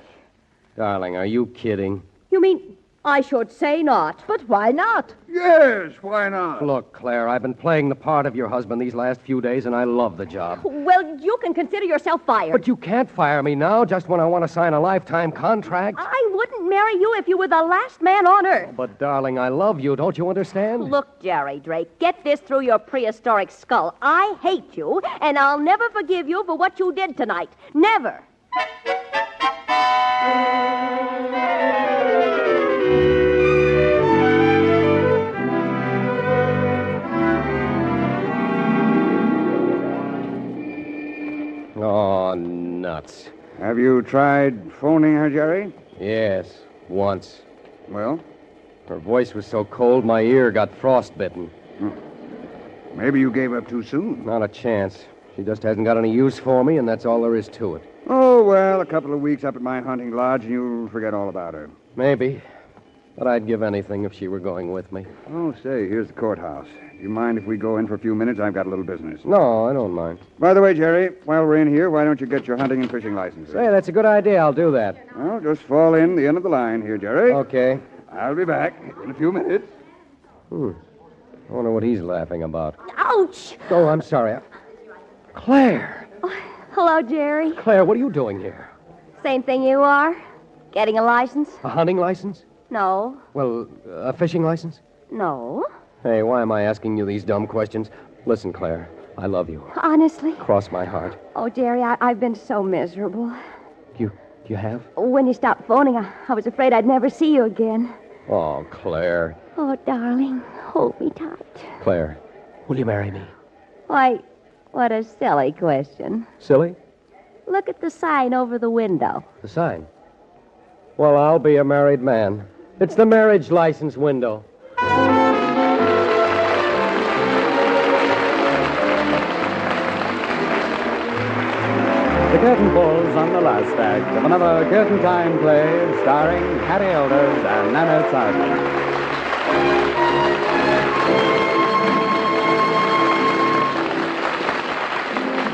Darling, are you kidding? You mean I should say not? But why not? Yes, why not? Look, Claire, I've been playing the part of your husband these last few days, and I love the job. Well, you can consider yourself fired. But you can't fire me now, just when I want to sign a lifetime contract. I wouldn't marry you if you were the last man on earth. But, darling, I love you. Don't you understand? Look, Jerry Drake, get this through your prehistoric skull. I hate you, and I'll never forgive you for what you did tonight. Never. Oh, nuts. Have you tried phoning her, Jerry? Yes. Once. Well? Her voice was so cold my ear got frostbitten. Maybe you gave up too soon. Not a chance. She just hasn't got any use for me, and that's all there is to it. Oh, well, a couple of weeks up at my hunting lodge, and you'll forget all about her. Maybe. But I'd give anything if she were going with me. Oh, say, here's the courthouse. Do you mind if we go in for a few minutes? I've got a little business. No, I don't mind. By the way, Jerry, while we're in here, why don't you get your hunting and fishing license? Say, that's a good idea. I'll do that. Well, just fall in the end of the line here, Jerry. Okay. I'll be back in a few minutes. I wonder what he's laughing about. Ouch! Oh, I'm sorry. Claire! Hello, Jerry. Claire, what are you doing here? Same thing you are? Getting a license? A hunting license? No. Well, a fishing license? No. Hey, why am I asking you these dumb questions? Listen, Claire, I love you. Honestly? Cross my heart. Oh, Jerry, I've been so miserable. You have? When you stopped phoning, I was afraid I'd never see you again. Oh, Claire. Oh, darling, hold me tight. Claire, will you marry me? Why, what a silly question. Silly? Look at the sign over the window. The sign? Well, I'll be a married man. It's the marriage license window. The curtain falls on the last act of another Curtain Time play starring Harry Elders and Nanette Sargent.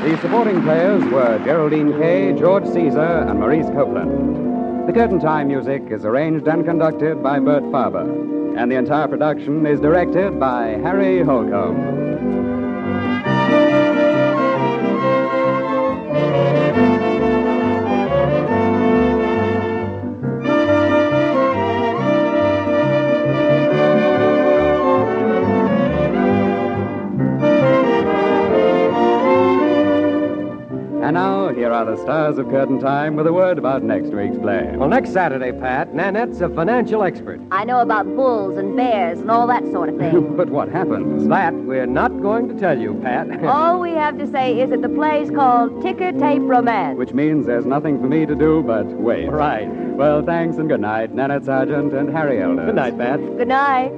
The supporting players were Geraldine Kay, George Caesar, and Maurice Copeland. The Curtain Time music is arranged and conducted by Bert Faber, and the entire production is directed by Harry Holcomb. And now, here are the stars of Curtain Time with a word about next week's play. Well, next Saturday, Pat, Nanette's a financial expert. I know about bulls and bears and all that sort of thing. But what happens? That we're not going to tell you, Pat. All we have to say is that the play's called Ticker Tape Romance. Which means there's nothing for me to do but wait. Right. Well, thanks and good night, Nanette Sargent and Harry Elders. Good night, Pat. Good night.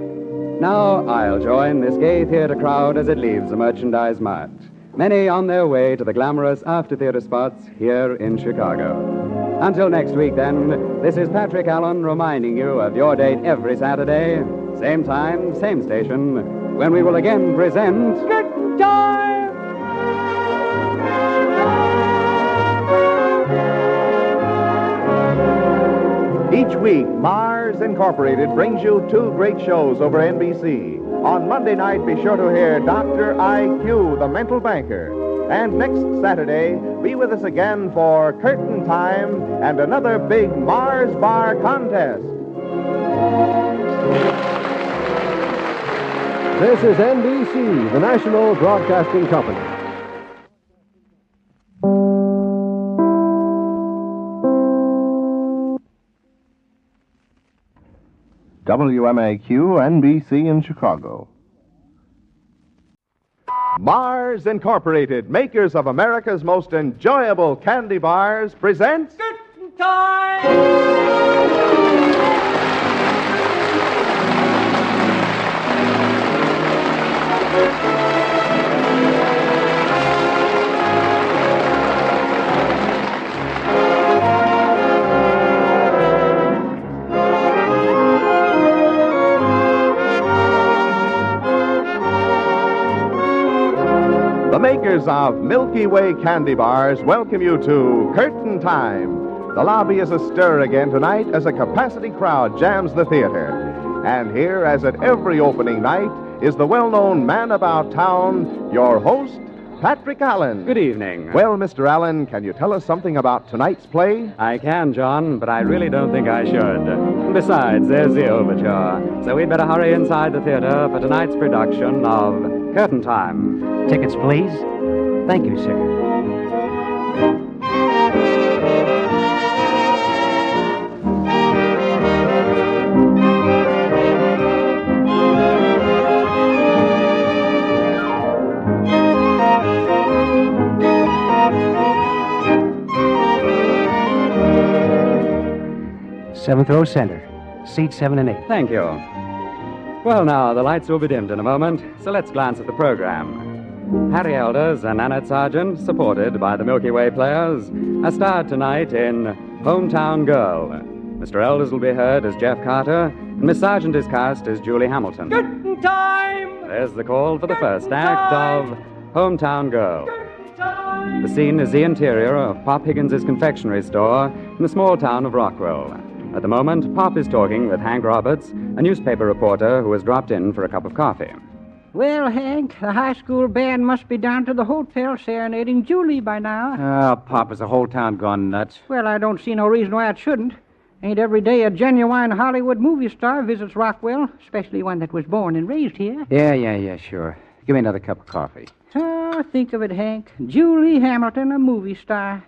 Now I'll join this gay theater crowd as it leaves the Merchandise Mart. Many on their way to the glamorous after-theater spots here in Chicago. Until next week, then, this is Patrick Allen reminding you of your date every Saturday, same time, same station, when we will again present... Curtain Time! Each week, Mars Incorporated brings you two great shows over NBC. On Monday night, be sure to hear Dr. IQ, the mental banker. And next Saturday, be with us again for Curtain Time and another big Mars Bar contest. This is NBC, the National Broadcasting Company. WMAQ, NBC in Chicago. Mars Incorporated, makers of America's most enjoyable candy bars, presents... Curtain The makers of Milky Way candy bars welcome you to Curtain Time. The lobby is astir again tonight as a capacity crowd jams the theater. And here, as at every opening night, is the well-known man about town, your host, Patrick Allen. Good evening. Well, Mr. Allen, can you tell us something about tonight's play? I can, John, but I really don't think I should. Besides, there's the overture, so we'd better hurry inside the theater for tonight's production of Curtain Time. Tickets, please. Thank you, sir. Seventh row center. Seats 7 and 8. Thank you. Well, now, the lights will be dimmed in a moment, so let's glance at the program. Harry Elders and Annette Sargent, supported by the Milky Way Players, are starred tonight in Hometown Girl. Mr. Elders will be heard as Jeff Carter, and Miss Sargent is cast as Julie Hamilton. Curtain time! There's the call for the first act of Hometown Girl. The scene is the interior of Pop Higgins's confectionery store in the small town of Rockwell. At the moment, Pop is talking with Hank Roberts, a newspaper reporter who has dropped in for a cup of coffee. Well, Hank, the high school band must be down to the hotel serenading Julie by now. Oh, Pop, is the whole town gone nuts? Well, I don't see no reason why it shouldn't. Ain't every day a genuine Hollywood movie star visits Rockwell, especially one that was born and raised here. Yeah, sure. Give me another cup of coffee. Oh, think of it, Hank. Julie Hamilton, a movie star.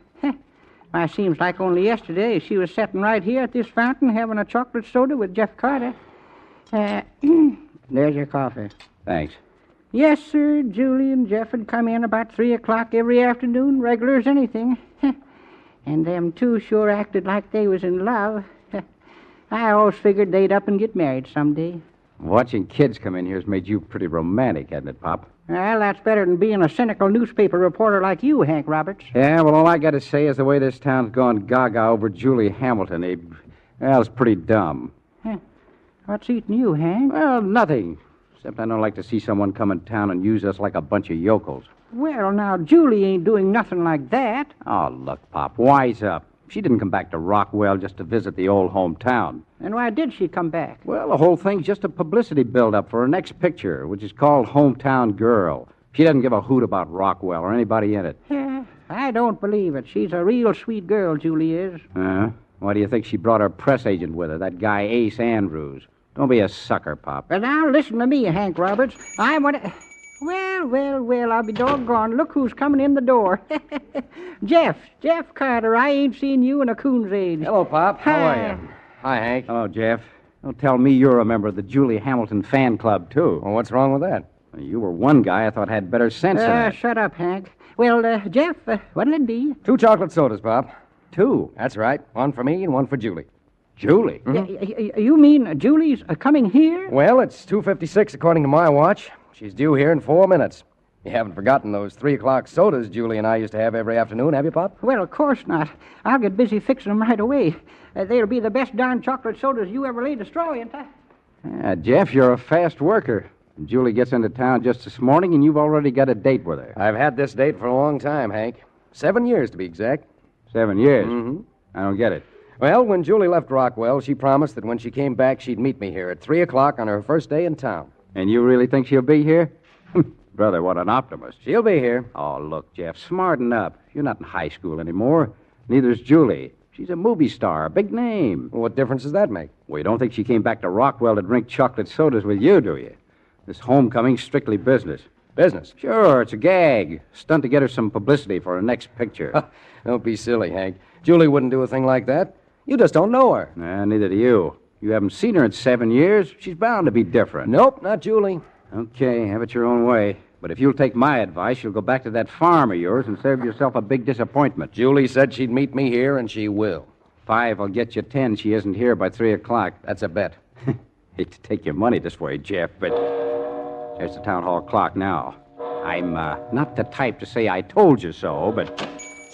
Why, seems like only yesterday she was sitting right here at this fountain having a chocolate soda with Jeff Carter. There's your coffee. Thanks. Yes, sir. Julie and Jeff would come in about 3 o'clock every afternoon, regular as anything. And them two sure acted like they was in love. I always figured they'd up and get married someday. Watching kids come in here has made you pretty romantic, hasn't it, Pop? Well, that's better than being a cynical newspaper reporter like you, Hank Roberts. Yeah, well, all I got to say is the way this town's gone gaga over Julie Hamilton, well, it's pretty dumb. What's eating you, Hank? Well, nothing. Except I don't like to see someone come in town and use us like a bunch of yokels. Well, now, Julie ain't doing nothing like that. Oh, look, Pop, wise up. She didn't come back to Rockwell just to visit the old hometown. And why did she come back? Well, the whole thing's just a publicity build-up for her next picture, which is called Hometown Girl. She doesn't give a hoot about Rockwell or anybody in it. I don't believe it. She's a real sweet girl, Julie is. Why do you think she brought her press agent with her, that guy Ace Andrews? Don't be a sucker, Pop. But now, listen to me, Hank Roberts. I want to... Well, I'll be doggone. Look who's coming in the door. Jeff Carter. I ain't seen you in a coon's age. Hello, Pop. How are you? Hi, Hank. Hello, Jeff. Don't tell me you're a member of the Julie Hamilton fan club, too. Well, what's wrong with that? You were one guy I thought had better sense than that. Shut up, Hank. Well, Jeff, what'll it be? 2 chocolate sodas, Pop. 2? That's right. 1 for me and 1 for Julie. Julie? Mm-hmm. You mean Julie's coming here? Well, it's 2:56 according to my watch. She's due here in 4 minutes. You haven't forgotten those 3 o'clock sodas Julie and I used to have every afternoon, have you, Pop? Well, of course not. I'll get busy fixing them right away. They'll be the best darn chocolate sodas you ever laid a straw in. Jeff, you're a fast worker. Julie gets into town just this morning, and you've already got a date with her. I've had this date for a long time, Hank. 7 years, to be exact. 7 years? Mm-hmm. I don't get it. Well, when Julie left Rockwell, she promised that when she came back, she'd meet me here at 3 o'clock on her first day in town. And you really think she'll be here? Brother, what an optimist. She'll be here. Oh, look, Jeff, smarten up. You're not in high school anymore. Neither's Julie. She's a movie star, a big name. Well, what difference does that make? Well, you don't think she came back to Rockwell to drink chocolate sodas with you, do you? This homecoming's strictly business. Business? Sure, it's a gag. Stunt to get her some publicity for her next picture. Don't be silly, Hank. Julie wouldn't do a thing like that. You just don't know her. Neither do you. You haven't seen her in 7 years. She's bound to be different. Nope, not Julie. Okay, have it your own way. But if you'll take my advice, you'll go back to that farm of yours and save yourself a big disappointment. Julie said she'd meet me here, and she will. 5 will get you 10. She isn't here by 3 o'clock. That's a bet. Hate to take your money this way, Jeff, but there's the town hall clock now. I'm not the type to say I told you so, but...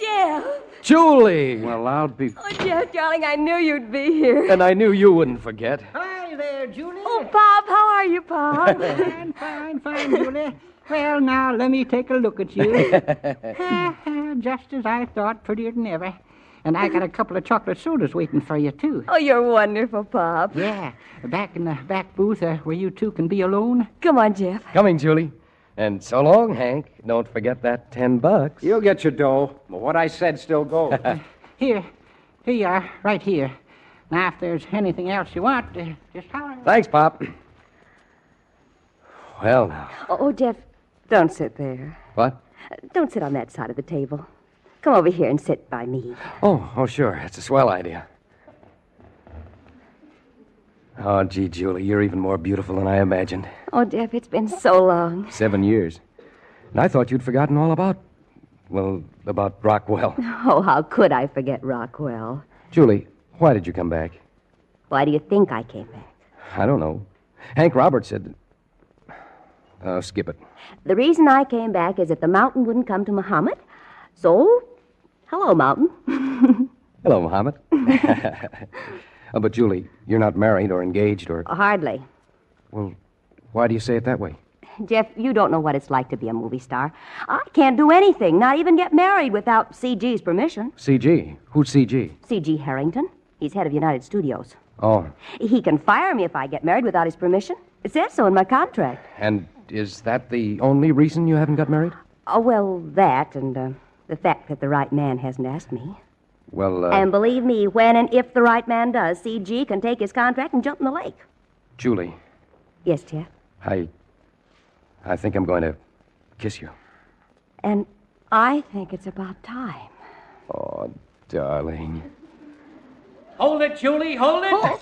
Jeff! Julie! Well, I'll be... Oh, Jeff, darling, I knew you'd be here. And I knew you wouldn't forget. Hi there, Julie. Oh, Pop, how are you, Pop? Fine, Julie. Well, now, let me take a look at you. Just as I thought, prettier than ever. And I got a couple of chocolate sodas waiting for you, too. Oh, you're wonderful, Pop. Yeah, back in the back booth where you two can be alone. Come on, Jeff. Coming, Julie. And so long, Hank. Don't forget that $10. You'll get your dough. But what I said still goes. Here you are, right here. Now, if there's anything else you want, just holler. Thanks, Pop. Well, now. Oh, Jeff, don't sit there. What? Don't sit on that side of the table. Come over here and sit by me. Oh, sure. It's a swell idea. Oh, gee, Julie, you're even more beautiful than I imagined. Oh, Jeff, it's been so long. 7 years. And I thought you'd forgotten all about Rockwell. Oh, how could I forget Rockwell? Julie, why did you come back? Why do you think I came back? I don't know. Hank Roberts said that... skip it. The reason I came back is that the mountain wouldn't come to Muhammad. So, hello, mountain. Hello, Muhammad. But, Julie, you're not married or engaged or... Hardly. Well, why do you say it that way? Jeff, you don't know what it's like to be a movie star. I can't do anything, not even get married without CG's permission. CG? Who's CG? CG Harrington. He's head of United Studios. Oh. He can fire me if I get married without his permission. It says so in my contract. And is that the only reason you haven't got married? Oh, well, that and the fact that the right man hasn't asked me. Well, And believe me, when and if the right man does, CG can take his contract and jump in the lake. Julie. Yes, Jeff? I think I'm going to kiss you. And I think it's about time. Oh, darling. Hold it, Julie, hold it. Oh.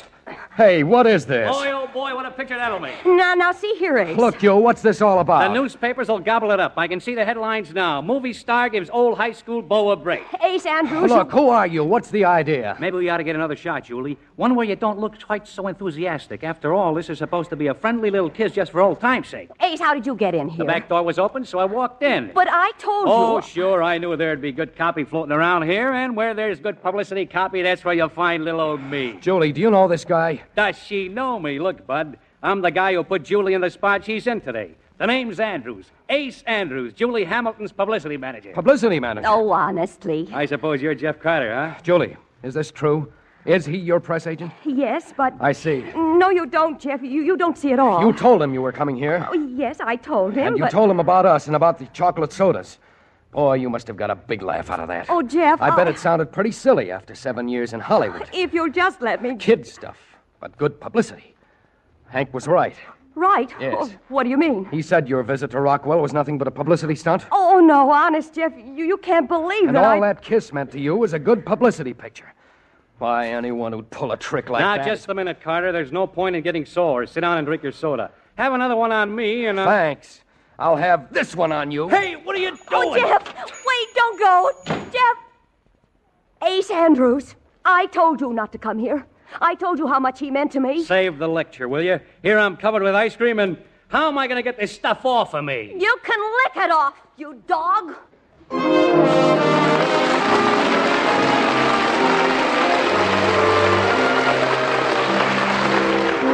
Hey, what is this? Boy, oh boy, what a picture that'll make. Now, see here, Ace. Look, Joe, what's this all about? The newspapers will gobble it up. I can see the headlines now. Movie star gives old high school beau a break. Ace Andrews. Look, who are you? What's the idea? Maybe we ought to get another shot, Julie. One where you don't look quite so enthusiastic. After all, this is supposed to be a friendly little kiss just for old time's sake. Ace, how did you get in here? The back door was open, so I walked in. But I told you. Oh, sure, I knew there'd be good copy floating around here, and where there's good publicity copy, that's where you'll find little old me. Julie, do you know this guy? Does she know me? Look, Bud, I'm the guy who put Julie in the spot she's in today. The name's Andrews. Ace Andrews, Julie Hamilton's publicity manager. Publicity manager? Oh, honestly. I suppose you're Jeff Carter, huh? Julie, is this true? Is he your press agent? Yes, but... I see. No, you don't, Jeff. You don't see it all. You told him you were coming here. Oh, yes, I told him, And you but... told him about us and about the chocolate sodas. Boy, you must have got a big laugh out of that. Oh, Jeff... I bet it sounded pretty silly after 7 years in Hollywood. If you'll just let me... Kid stuff, but good publicity. Hank was right. Right? Yes. Oh, what do you mean? He said your visit to Rockwell was nothing but a publicity stunt. Oh, no, honest, Jeff. You can't believe And that all that kiss meant to you was a good publicity picture. Why, anyone who'd pull a trick like Now, that... just a minute, Carter. There's no point in getting sore. Sit down and drink your soda. Have another one on me, and... Thanks. I'll have this one on you. Hey, what are you doing? Oh, Jeff! Wait, don't go! Jeff! Ace Andrews, I told you not to come here. I told you how much he meant to me. Save the lecture, will you? Here I'm covered with ice cream, and how am I going to get this stuff off of me? You can lick it off, you dog!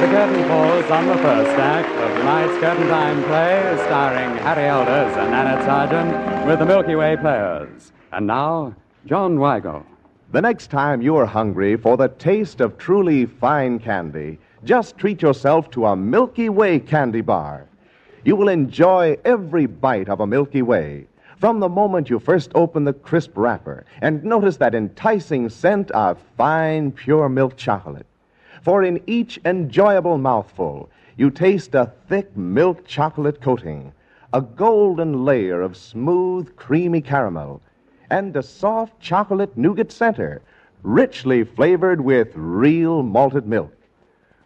The curtain falls on the first act of tonight's Curtain Time play, starring Harry Elders and Annette Sargent with the Milky Way Players. And now, John Weigel. The next time you're hungry for the taste of truly fine candy, just treat yourself to a Milky Way candy bar. You will enjoy every bite of a Milky Way, from the moment you first open the crisp wrapper and notice that enticing scent of fine, pure milk chocolate. For in each enjoyable mouthful, you taste a thick milk chocolate coating, a golden layer of smooth, creamy caramel, and a soft chocolate nougat center, richly flavored with real malted milk.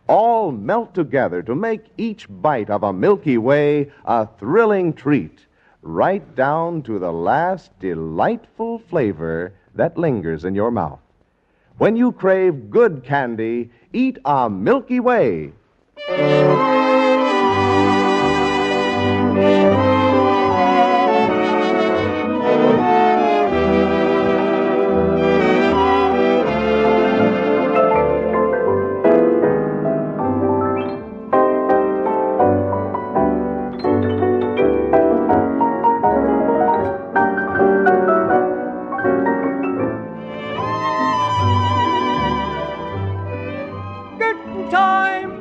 All melt together to make each bite of a Milky Way a thrilling treat, right down to the last delightful flavor that lingers in your mouth. When you crave good candy, eat a Milky Way.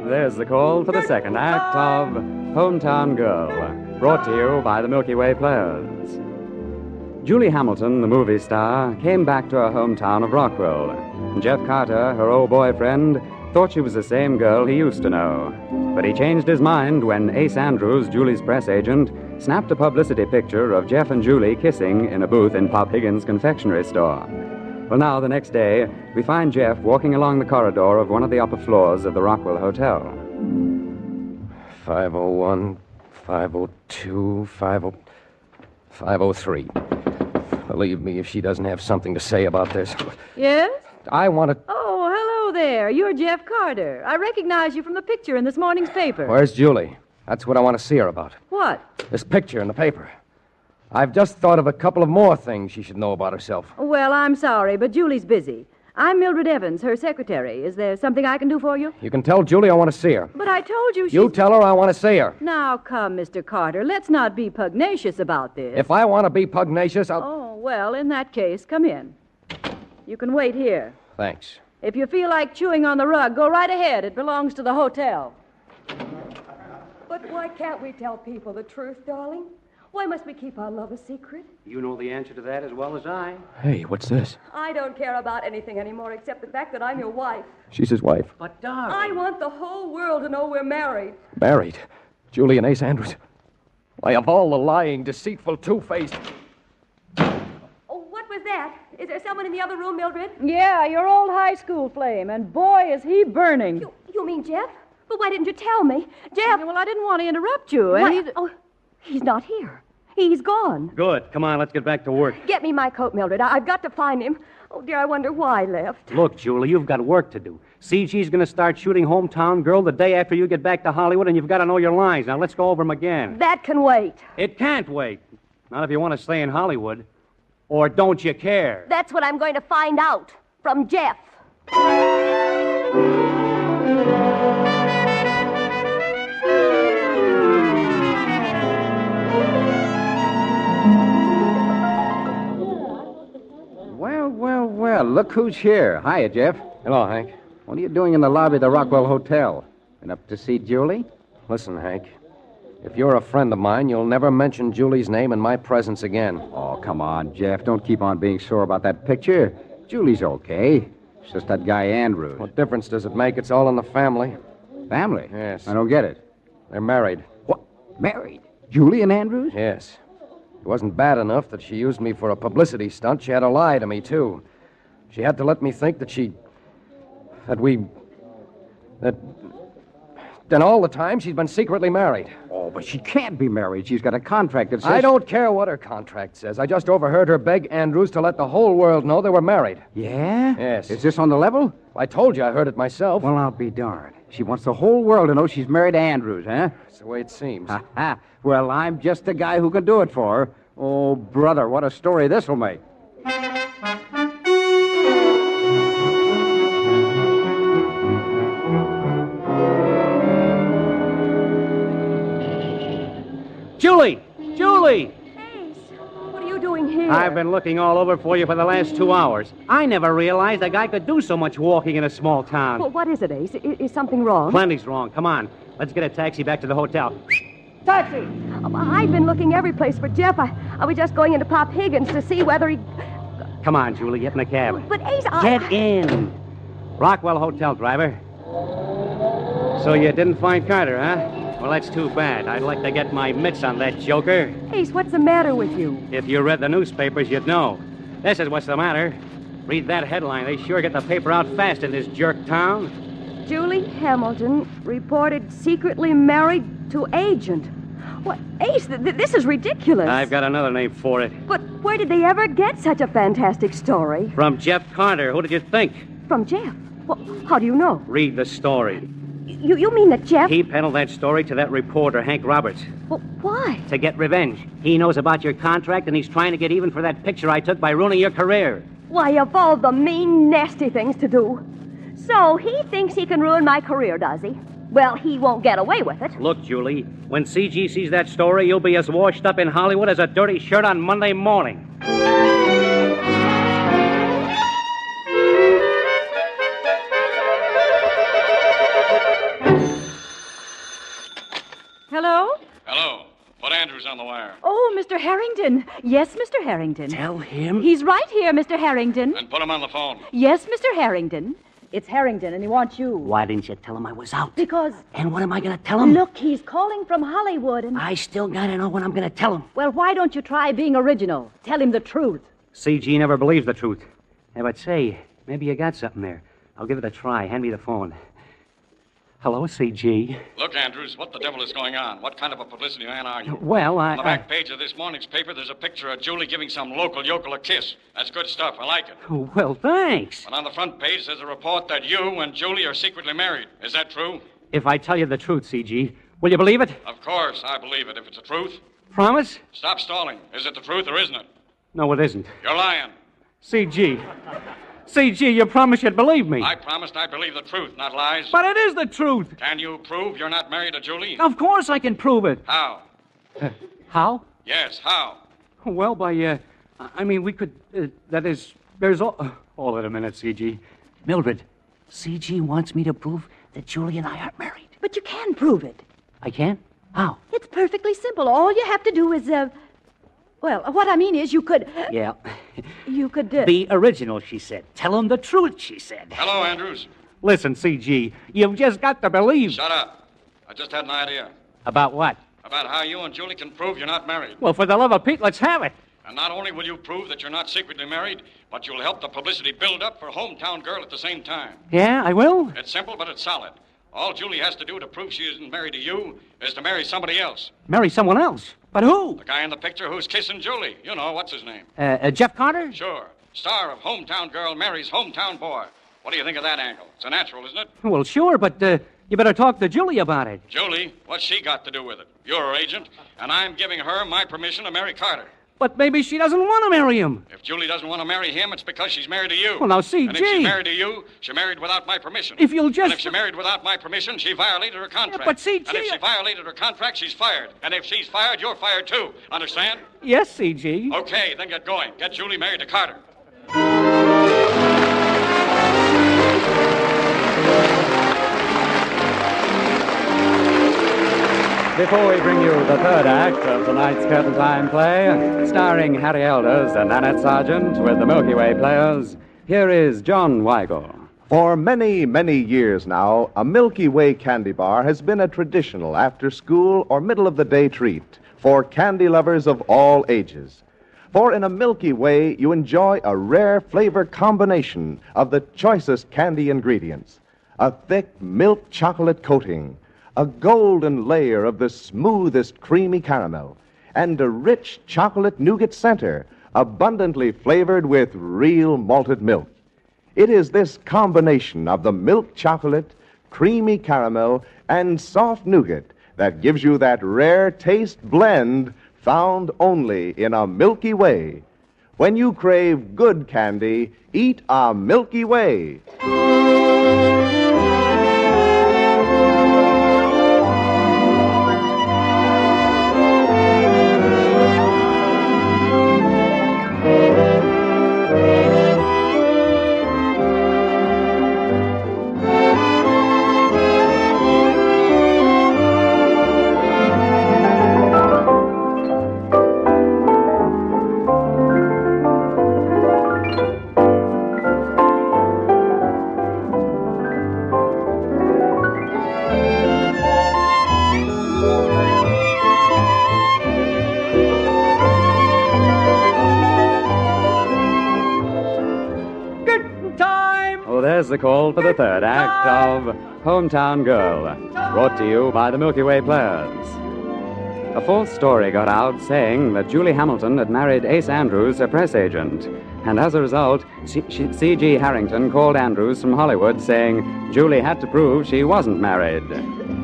There's the call for the second act of Hometown Girl, brought to you by the Milky Way Players. Julie Hamilton, the movie star, came back to her hometown of Rockwell. Jeff Carter, her old boyfriend, thought she was the same girl he used to know. But he changed his mind when Ace Andrews, Julie's press agent, snapped a publicity picture of Jeff and Julie kissing in a booth in Pop Higgins' confectionery store. Well, now, the next day, we find Jeff walking along the corridor of one of the upper floors of the Rockwell Hotel. 501, 502, 503. Believe me, if she doesn't have something to say about this... Yes? I want to... Oh, hello there. You're Jeff Carter. I recognize you from the picture in this morning's paper. Where's Julie? That's what I want to see her about. What? This picture in the paper. I've just thought of a couple of more things she should know about herself. Well, I'm sorry, but Julie's busy. I'm Mildred Evans, her secretary. Is there something I can do for you? You can tell Julie I want to see her. But I told you You tell her I want to see her. Now, come, Mr. Carter. Let's not be pugnacious about this. If I want to be pugnacious, I'll... Oh, well, in that case, come in. You can wait here. Thanks. If you feel like chewing on the rug, go right ahead. It belongs to the hotel. But why can't we tell people the truth, darling? Why must we keep our love a secret? You know the answer to that as well as I. Hey, what's this? I don't care about anything anymore except the fact that I'm your wife. She's his wife. But, darling... I want the whole world to know we're married. Married? Julie and Ace Andrews? Why, of all the lying, deceitful, two-faced... Oh, what was that? Is there someone in the other room, Mildred? Yeah, your old high school flame, and boy, is he burning. You mean Jeff? But why didn't you tell me? Jeff... Well, I didn't want to interrupt you. And he's not here. He's gone. Good. Come on, let's get back to work. Get me my coat, Mildred. I've got to find him. Oh, dear, I wonder why he left. Look, Julie, you've got work to do. CG's going to start shooting Hometown Girl the day after you get back to Hollywood, and you've got to know your lines. Now, let's go over them again. That can wait. It can't wait. Not if you want to stay in Hollywood. Or don't you care? That's what I'm going to find out from Jeff. Well, look who's here. Hiya, Jeff. Hello, Hank. What are you doing in the lobby of the Rockwell Hotel? Been up to see Julie? Listen, Hank. If you're a friend of mine, you'll never mention Julie's name in my presence again. Oh, come on, Jeff. Don't keep on being sore about that picture. Julie's okay. It's just that guy Andrews. What difference does it make? It's all in the family. Family? Yes. I don't get it. They're married. What? Married? Julie and Andrews? Yes. It wasn't bad enough that she used me for a publicity stunt. She had to lie to me, too. She had to let me think that then all the time she's been secretly married. Oh, but she can't be married. She's got a contract that says... I don't care what her contract says. I just overheard her beg Andrews to let the whole world know they were married. Yeah? Yes. Is this on the level? I told you I heard it myself. Well, I'll be darned. She wants the whole world to know she's married to Andrews, huh? That's the way it seems. Ha-ha. Well, I'm just the guy who can do it for her. Oh, brother, what a story this will make. Julie! Julie! Ace, what are you doing here? I've been looking all over for you for the last 2 hours. I never realized a guy could do so much walking in a small town. Well, what is it, Ace? Is something wrong? Plenty's wrong. Come on. Let's get a taxi back to the hotel. Taxi! I've been looking every place for Jeff. I was just going into Pop Higgins to see whether he... Come on, Julie. Get in the cab. But, Ace, Get in. Rockwell Hotel driver. So you didn't find Carter, huh? Well, that's too bad. I'd like to get my mitts on that joker. Ace, what's the matter with you? If you read the newspapers, you'd know. This is what's the matter. Read that headline. They sure get the paper out fast in this jerk town. Julie Hamilton reported secretly married to agent. What, Ace, this is ridiculous. I've got another name for it. But where did they ever get such a fantastic story? From Jeff Carter. Who did you think? From Jeff? Well, how do you know? Read the story. You mean that Jeff... He peddled that story to that reporter, Hank Roberts. Well, why? To get revenge. He knows about your contract, and he's trying to get even for that picture I took by ruining your career. Why, of all the mean, nasty things to do. So he thinks he can ruin my career, does he? Well, he won't get away with it. Look, Julie, when CG sees that story, you'll be as washed up in Hollywood as a dirty shirt on Monday morning. Hello? Hello. Put Andrews on the wire. Oh, Mr. Harrington. Yes, Mr. Harrington. Tell him? He's right here, Mr. Harrington. And put him on the phone. Yes, Mr. Harrington. It's Harrington, and he wants you. Why didn't you tell him I was out? Because... And what am I going to tell him? Look, he's calling from Hollywood, and... I still got to know what I'm going to tell him. Well, why don't you try being original? Tell him the truth. CG never believes the truth. Yeah, but say, maybe you got something there. I'll give it a try. Hand me the phone. Hello, CG. Look, Andrews, what the devil is going on? What kind of a publicity man are you? Well, On the back page of this morning's paper, there's a picture of Julie giving some local yokel a kiss. That's good stuff. I like it. Well, thanks. But on the front page, there's a report that you and Julie are secretly married. Is that true? If I tell you the truth, CG, will you believe it? Of course, I believe it, if it's the truth. Promise? Stop stalling. Is it the truth or isn't it? No, it isn't. You're lying. CG, you promised you'd believe me. I promised I'd believe the truth, not lies. But it is the truth. Can you prove you're not married to Julie? Of course I can prove it. How? How? Yes, how? Well, by, we could, that is, there's all... Hold it a minute, CG. Mildred, CG wants me to prove that Julie and I aren't married. But you can prove it. I can? How? It's perfectly simple. All you have to do is, well, what I mean is you could... Yeah. You could... Be original, she said. Tell him the truth, she said. Hello, Andrews. Listen, CG, you've just got to believe... Shut up. I just had an idea. About what? About how you and Julie can prove you're not married. Well, for the love of Pete, let's have it. And not only will you prove that you're not secretly married, but you'll help the publicity build up for Hometown Girl at the same time. Yeah, I will? It's simple, but it's solid. All Julie has to do to prove she isn't married to you is to marry somebody else. Marry someone else? But who? The guy in the picture who's kissing Julie. You know, what's his name? Jeff Carter? Sure. Star of Hometown Girl marries Hometown Boy. What do you think of that angle? It's a natural, isn't it? Well, sure, but you better talk to Julie about it. Julie? What's she got to do with it? You're her agent, and I'm giving her my permission to marry Carter. But maybe she doesn't want to marry him. If Julie doesn't want to marry him, it's because she's married to you. Well, now, CG. And if she's married to you, she married without my permission. If you'll just... And if she married without my permission, she violated her contract. Yeah, but CG... And if she violated her contract, she's fired. And if she's fired, you're fired too. Understand? Yes, CG. Okay, then get going. Get Julie married to Carter. Before we bring you the third act of tonight's Curtain Time play, starring Harry Elders and Annette Sargent with the Milky Way Players, here is John Weigel. For many, many years now, a Milky Way candy bar has been a traditional after-school or middle-of-the-day treat for candy lovers of all ages. For in a Milky Way, you enjoy a rare flavor combination of the choicest candy ingredients, a thick milk chocolate coating, a golden layer of the smoothest creamy caramel, and a rich chocolate nougat center, abundantly flavored with real malted milk. It is this combination of the milk chocolate, creamy caramel, and soft nougat that gives you that rare taste blend found only in a Milky Way. When you crave good candy, eat a Milky Way. There's the call for the third act of Hometown Girl, brought to you by the Milky Way Players. A false story got out saying that Julie Hamilton had married Ace Andrews, a press agent. And as a result, C.G. Harrington called Andrews from Hollywood saying Julie had to prove she wasn't married.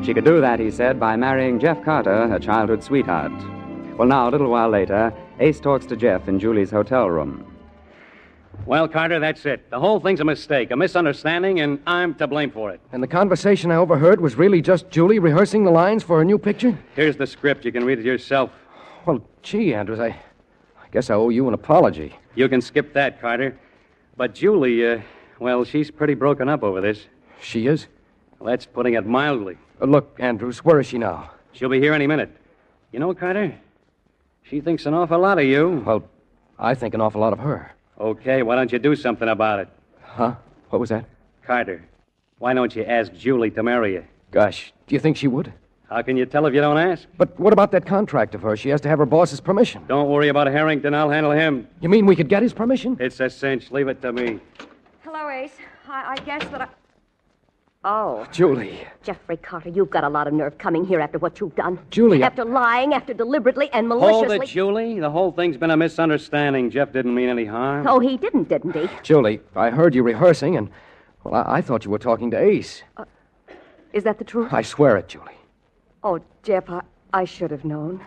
She could do that, he said, by marrying Jeff Carter, her childhood sweetheart. Well, now, a little while later, Ace talks to Jeff in Julie's hotel room. Well, Carter, that's it. The whole thing's a mistake, a misunderstanding, and I'm to blame for it. And the conversation I overheard was really just Julie rehearsing the lines for a new picture? Here's the script. You can read it yourself. Well, gee, Andrews, I guess I owe you an apology. You can skip that, Carter. But Julie, well, she's pretty broken up over this. She is? Well, that's putting it mildly. Look, Andrews, where is she now? She'll be here any minute. You know, Carter, she thinks an awful lot of you. Well, I think an awful lot of her. Okay, why don't you do something about it? Huh? What was that? Carter, why don't you ask Julie to marry you? Gosh, do you think she would? How can you tell if you don't ask? But what about that contract of hers? She has to have her boss's permission. Don't worry about Harrington. I'll handle him. You mean we could get his permission? It's a cinch. Leave it to me. Hello, Ace. I guess that I... Oh. Julie. Jeffrey Carter, you've got a lot of nerve coming here after what you've done. Julie, After lying, after deliberately and maliciously... Hold it, Julie. The whole thing's been a misunderstanding. Jeff didn't mean any harm. Oh, he didn't he? Julie, I heard you rehearsing, and, well, I thought you were talking to Ace. Is that the truth? I swear it, Julie. Oh, Jeff, I should have known.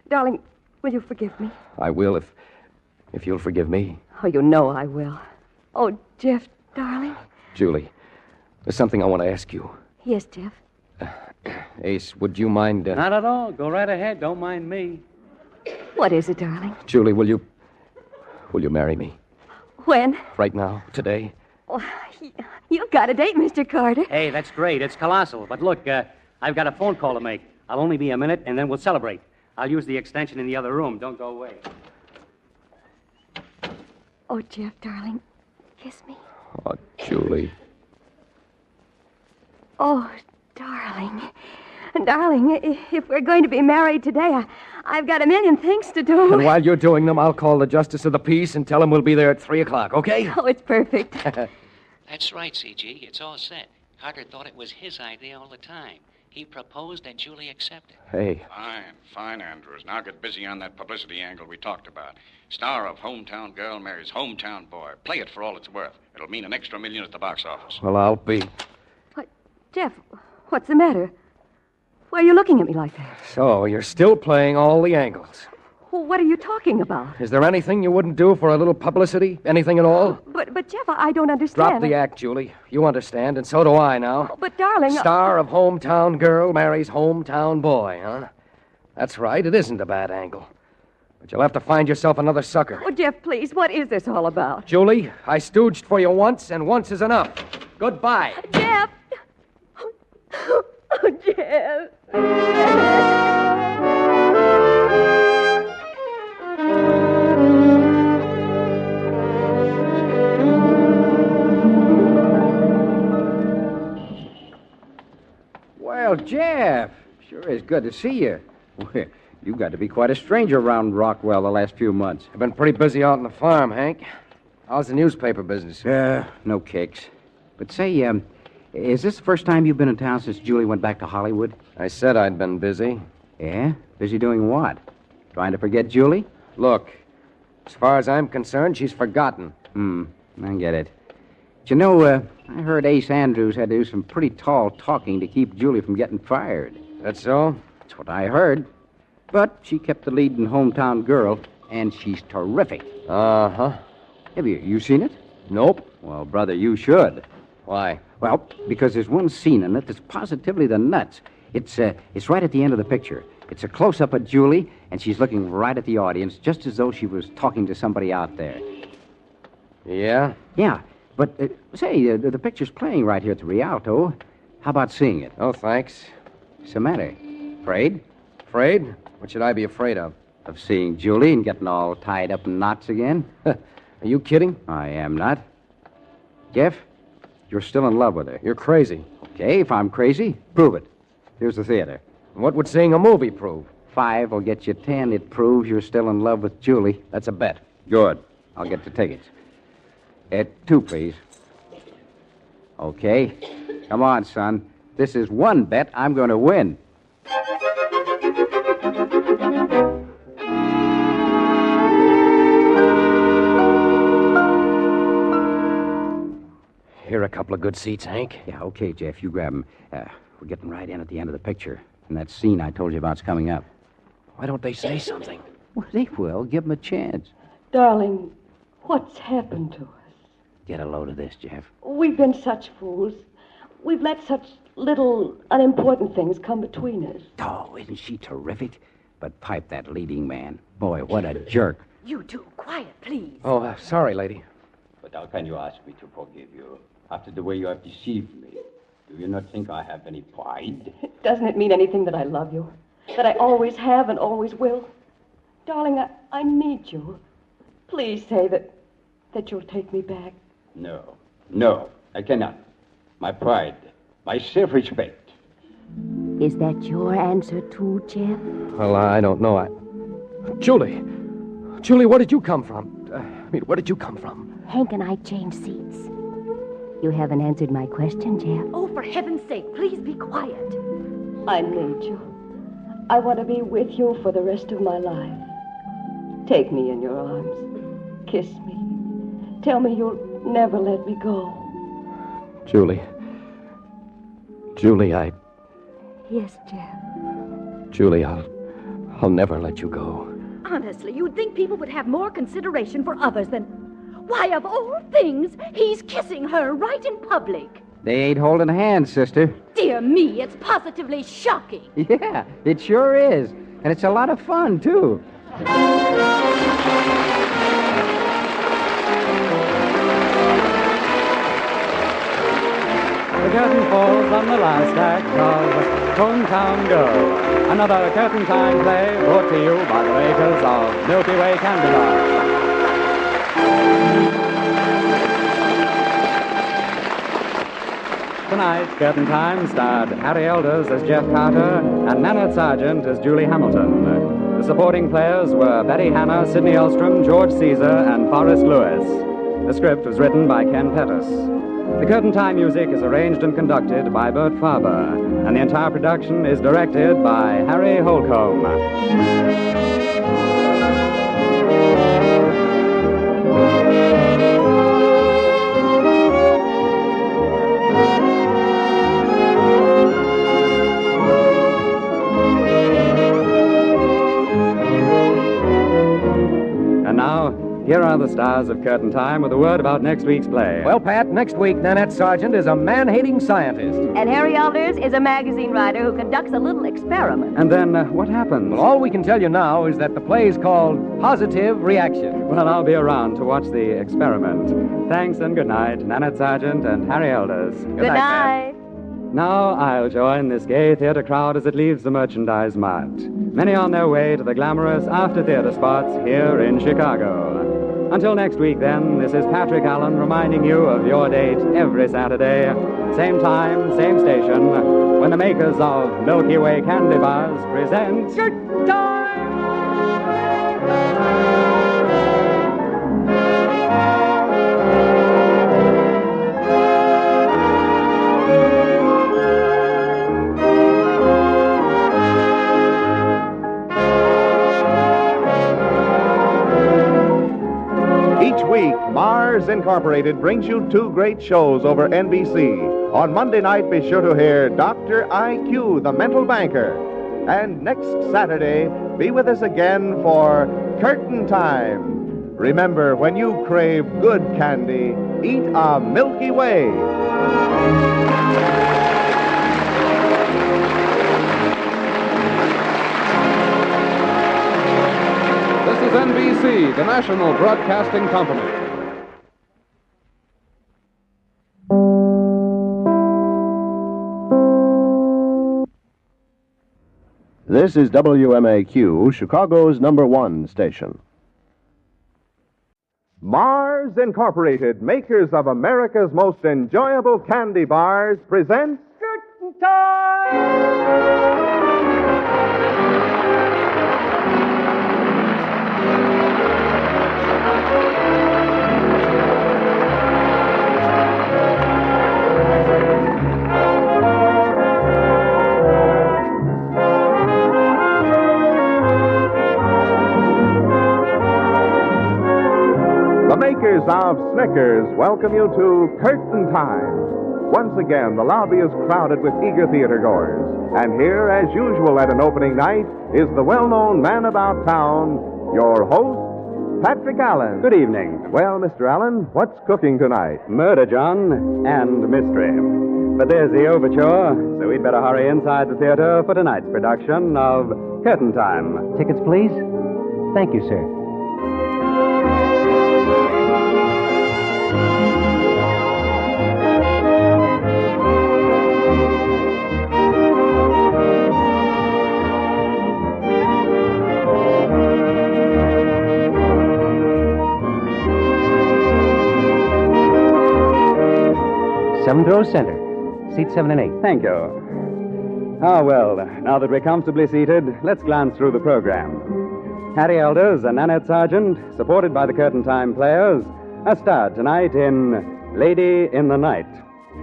Darling, will you forgive me? I will if you'll forgive me. Oh, you know I will. Oh, Jeff, darling. Julie, there's something I want to ask you. Yes, Jeff. Ace, would you mind... Not at all. Go right ahead. Don't mind me. What is it, darling? Julie, will you marry me? When? Right now, today? Oh, you've got a date, Mr. Carter. Hey, that's great. It's colossal. But look, I've got a phone call to make. I'll only be a minute, and then we'll celebrate. I'll use the extension in the other room. Don't go away. Oh, Jeff, darling, kiss me. Oh, Julie. Oh, darling. Darling, if we're going to be married today, I've got a million things to do. And while you're doing them, I'll call the Justice of the Peace and tell him we'll be there at 3 o'clock, okay? Oh, it's perfect. That's right, CG. It's all set. Carter thought it was his idea all the time. He proposed and Julie accepted. Hey. Fine, Andrews. Now get busy on that publicity angle we talked about. Star of Hometown Girl marries Hometown Boy. Play it for all it's worth. It'll mean an extra million at the box office. Well, I'll be. What? Jeff, what's the matter? Why are you looking at me like that? So, you're still playing all the angles. Well, what are you talking about? Is there anything you wouldn't do for a little publicity? Anything at all? But Jeff, I don't understand. Drop the act, Julie. You understand, and so do I now. Oh, but, darling... Star of Hometown Girl marries Hometown Boy, huh? That's right. It isn't a bad angle. But you'll have to find yourself another sucker. Oh, Jeff, please, what is this all about? Julie, I stooged for you once, and once is enough. Goodbye. Jeff! Oh, Jeff! Well, Jeff, sure is good to see you. Well, you've got to be quite a stranger around Rockwell the last few months. I've been pretty busy out on the farm, Hank. How's the newspaper business? No kicks. But say, is this the first time you've been in town since Julie went back to Hollywood? I said I'd been busy. Yeah? Busy doing what? Trying to forget Julie? Look, as far as I'm concerned, she's forgotten. I get it. But you know, I heard Ace Andrews had to do some pretty tall talking to keep Julie from getting fired. That's so? That's what I heard. But she kept the lead in Hometown Girl, and she's terrific. Uh-huh. Have you seen it? Nope. Well, brother, you should. Why? Well, because there's one scene in it that's positively the nuts. It's right at the end of the picture. It's a close-up of Julie, and she's looking right at the audience, just as though she was talking to somebody out there. Yeah? Yeah. But, say, the picture's playing right here at the Rialto. How about seeing it? Oh, thanks. What's the matter? Afraid? Afraid? What should I be afraid of? Of seeing Julie and getting all tied up in knots again? Are you kidding? I am not. Jeff, you're still in love with her. You're crazy. Okay, if I'm crazy, prove it. Here's the theater. What would seeing a movie prove? 5 will get you 10. It proves you're still in love with Julie. That's a bet. Good. I'll get the tickets. 2, please. Okay. Come on, son. This is one bet I'm going to win. Here are a couple of good seats, Hank. Yeah, okay, Jeff. You grab them. We're getting right in at the end of the picture. And that scene I told you about's coming up. Why don't they say something? Well, they will. Give them a chance. Darling, what's happened to us? Get a load of this, Jeff. We've been such fools. We've let such little unimportant things come between us. Oh, isn't she terrific? But pipe that leading man. Boy, what a jerk. You two, quiet, please. Oh, sorry, lady. But how can you ask me to forgive you after the way you have deceived me? Do you not think I have any pride? Doesn't it mean anything that I love you? That I always have and always will? Darling, I need you. Please say that you'll take me back. No, I cannot. My pride, my self-respect. Is that your answer too, Jeff? Well, I don't know. Julie, where did you come from? Where did you come from? Hank and I changed seats. You haven't answered my question, Jeff. Oh, for heaven's sake, please be quiet. I need you. I want to be with you for the rest of my life. Take me in your arms. Kiss me. Tell me you'll never let me go. Julie, Yes, Jeff. Julie, I'll never let you go. Honestly, you'd think people would have more consideration for others than... Why, of all things, he's kissing her right in public. They ain't holding hands, sister. Dear me, it's positively shocking. Yeah, it sure is. And it's a lot of fun, too. The curtain falls on the last act of Hometown Girl, another curtain time play brought to you by the makers of Milky Way Candy Bars. Tonight, Curtain Time starred Harry Elders as Jeff Carter and Nanette Sargent as Julie Hamilton. The supporting players were Betty Hanna, Sidney Elstrom, George Caesar, and Forrest Lewis. The script was written by Ken Pettis. The Curtain Time music is arranged and conducted by Bert Farber, and the entire production is directed by Harry Holcomb. And now, here are the stars of Curtain Time with a word about next week's play. Well, Pat, next week, Nanette Sargent is a man-hating scientist. And Harry Elders is a magazine writer who conducts a little experiment. And then, what happens? Well, all we can tell you now is that the play is called Positive Reaction. Well, I'll be around to watch the experiment. Thanks and good night, Nanette Sargent and Harry Elders. Good night. Now I'll join this gay theater crowd as it leaves the merchandise mart. Many on their way to the glamorous after-theater spots here in Chicago. Until next week, then, this is Patrick Allen reminding you of your date every Saturday, same time, same station, when the makers of Milky Way Candy Bars present... Good Time! Each week, Mars Incorporated brings you two great shows over NBC. On Monday night, be sure to hear Dr. IQ, the Mental Banker. And next Saturday, be with us again for Curtain Time. Remember, when you crave good candy, eat a Milky Way. This is NBC, the national broadcasting company. This is WMAQ, Chicago's #1 station. Mars Incorporated, makers of America's most enjoyable candy bars, presents Curtain Time! The makers of Snickers welcome you to Curtain Time. Once again, the lobby is crowded with eager theatergoers. And here, as usual at an opening night, is the well-known man about town, your host, Patrick Allen. Good evening. Well, Mr. Allen, what's cooking tonight? Murder, John, and mystery. But there's the overture, so we'd better hurry inside the theater for tonight's production of Curtain Time. Tickets, please. Thank you, sir. Seventh row center. Seats 7 and 8. Thank you. Ah, well, now that we're comfortably seated, let's glance through the program. Harry Elders and Nanette Sargent, supported by the Curtain Time players, are starred tonight in Lady in the Night.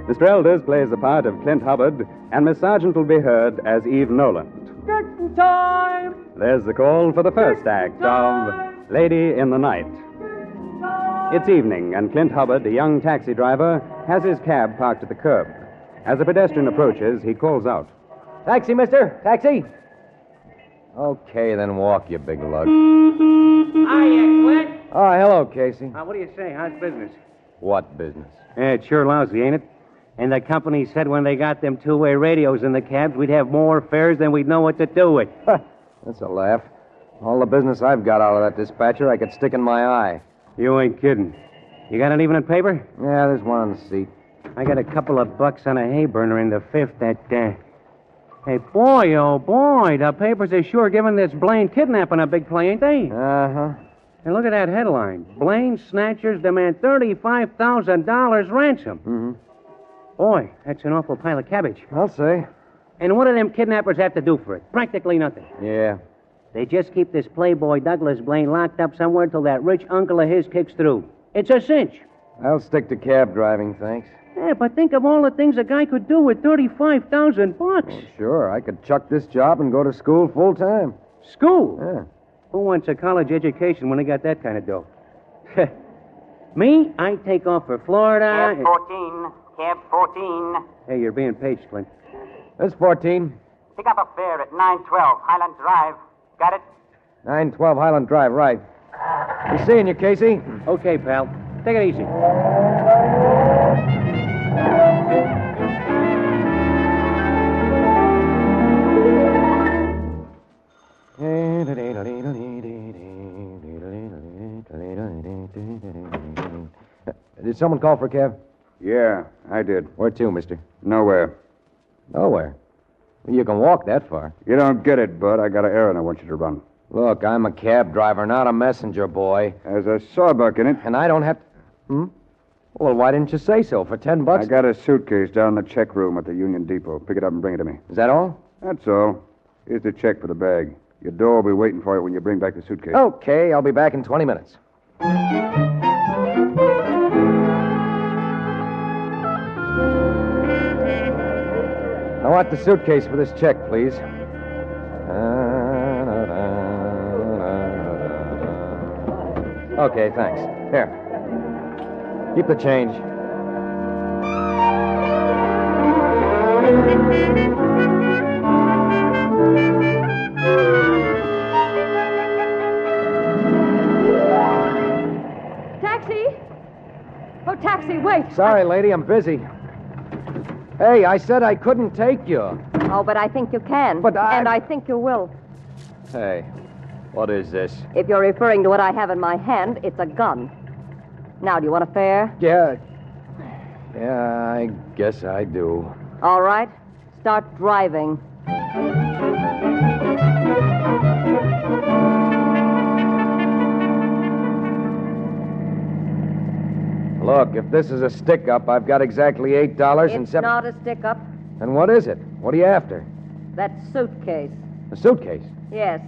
Mr. Elders plays the part of Clint Hubbard, and Miss Sargent will be heard as Eve Noland. Curtain time! There's the call for the first act of Lady in the Night. It's evening, and Clint Hubbard, a young taxi driver, has his cab parked at the curb. As a pedestrian approaches, he calls out. Taxi, mister. Taxi. Okay, then walk, you big lug. Hiya, Clint. Oh, hello, Casey. What do you say? How's business? What business? It's sure lousy, ain't it? And the company said when they got them two-way radios in the cabs, we'd have more fares than we'd know what to do with. That's a laugh. All the business I've got out of that dispatcher, I could stick in my eye. You ain't kidding. You got an evening paper? Yeah, there's one on the seat. I got a couple of bucks on a hay burner in the fifth that, Hey, boy, oh, boy, the papers are sure giving this Blaine kidnapping a big play, ain't they? Uh-huh. And look at that headline. Blaine snatchers demand $35,000 ransom. Mm-hmm. Boy, that's an awful pile of cabbage. I'll say. And what do them kidnappers have to do for it? Practically nothing. Yeah. They just keep this playboy Douglas Blaine locked up somewhere till that rich uncle of his kicks through. It's a cinch. I'll stick to cab driving, thanks. Yeah, but think of all the things a guy could do with $35,000. Well, sure, I could chuck this job and go to school full time. School? Yeah. Who wants a college education when they got that kind of dough? Me, I take off for Florida. Cab 14. Cab 14. Hey, you're being paged, Clint. This 14. Pick up a fare at 912 Highland Drive. Got it? 912 Highland Drive, right. Be seeing you, Casey. Okay, pal. Take it easy. Did someone call for a cab? Yeah, I did. Where to, mister? Nowhere. Nowhere. Well, you can walk that far. You don't get it, bud. I got an errand I want you to run. Look, I'm a cab driver, not a messenger boy. There's a sawbuck in it. And I don't have to... Well, why didn't you say so? For $10? I got a suitcase down in the check room at the Union Depot. Pick it up and bring it to me. Is that all? That's all. Here's the check for the bag. Your door will be waiting for you when you bring back the suitcase. Okay, I'll be back in 20 minutes. I want the suitcase for this check, please. Okay, thanks. Here. Keep the change. Taxi? Oh, taxi, wait. Sorry, lady, I'm busy. Hey, I said I couldn't take you. Oh, but I think you can. But And I think you will. Hey, what is this? If you're referring to what I have in my hand, it's a gun. Now, do you want a fare? Yeah, I guess I do. All right. Start driving. Look, if this is a stick-up, I've got exactly $8 and It's seven... not a stick-up. Then what is it? What are you after? That suitcase. A suitcase? Yes.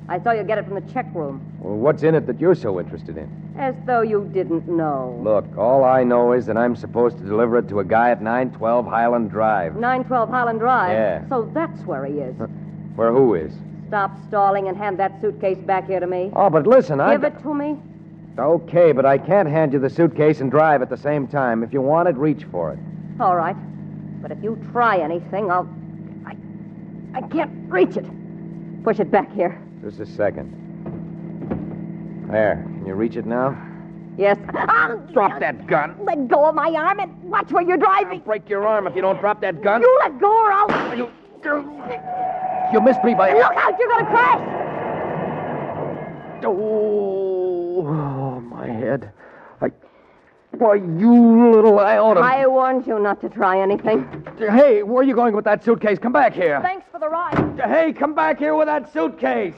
I saw you get it from the check room. Well, what's in it that you're so interested in? As though you didn't know. Look, all I know is that I'm supposed to deliver it to a guy at 912 Highland Drive. 912 Highland Drive? Yeah. So that's where he is. Where who is? Stop stalling and hand that suitcase back here to me. Oh, but listen, Give it to me. Okay, but I can't hand you the suitcase and drive at the same time. If you want it, reach for it. All right. But if you try anything, I can't reach it. Push it back here. Just a second. There. Can you reach it now? Yes. Drop that gun. Let go of my arm and watch where you're driving. I'll break your arm if you don't drop that gun. You let go or I'll... You missed me by... Look out, you're going to crash! Oh, my head. Why, you little... I warned you not to try anything. Hey, where are you going with that suitcase? Come back here. Thanks for the ride. Hey, come back here with that suitcase.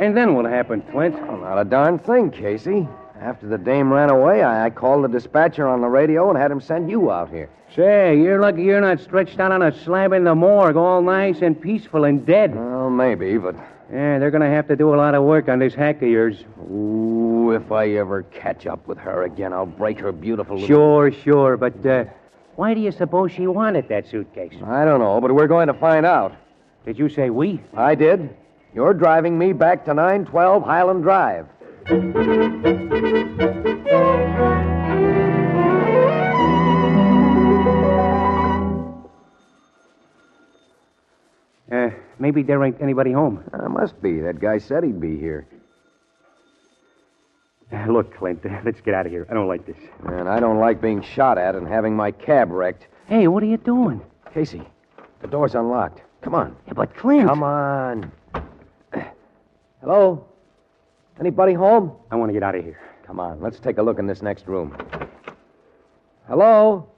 And then what happened, Clint? Well, not a darn thing, Casey. After the dame ran away, I called the dispatcher on the radio and had him send you out here. Say, you're lucky you're not stretched out on a slab in the morgue, all nice and peaceful and dead. Well, maybe, but... Yeah, they're going to have to do a lot of work on this hack of yours. Ooh, if I ever catch up with her again, I'll break her beautiful little... Sure, but why do you suppose she wanted that suitcase? I don't know, but we're going to find out. Did you say we? I did. You're driving me back to 912 Highland Drive. Maybe there ain't anybody home. Must be. That guy said he'd be here. Look, Clint, let's get out of here. I don't like this. And I don't like being shot at and having my cab wrecked. Hey, what are you doing? Casey, the door's unlocked. Come on. Yeah, but Clint... Come on. Hello? Anybody home? I want to get out of here. Come on, let's take a look in this next room. Hello?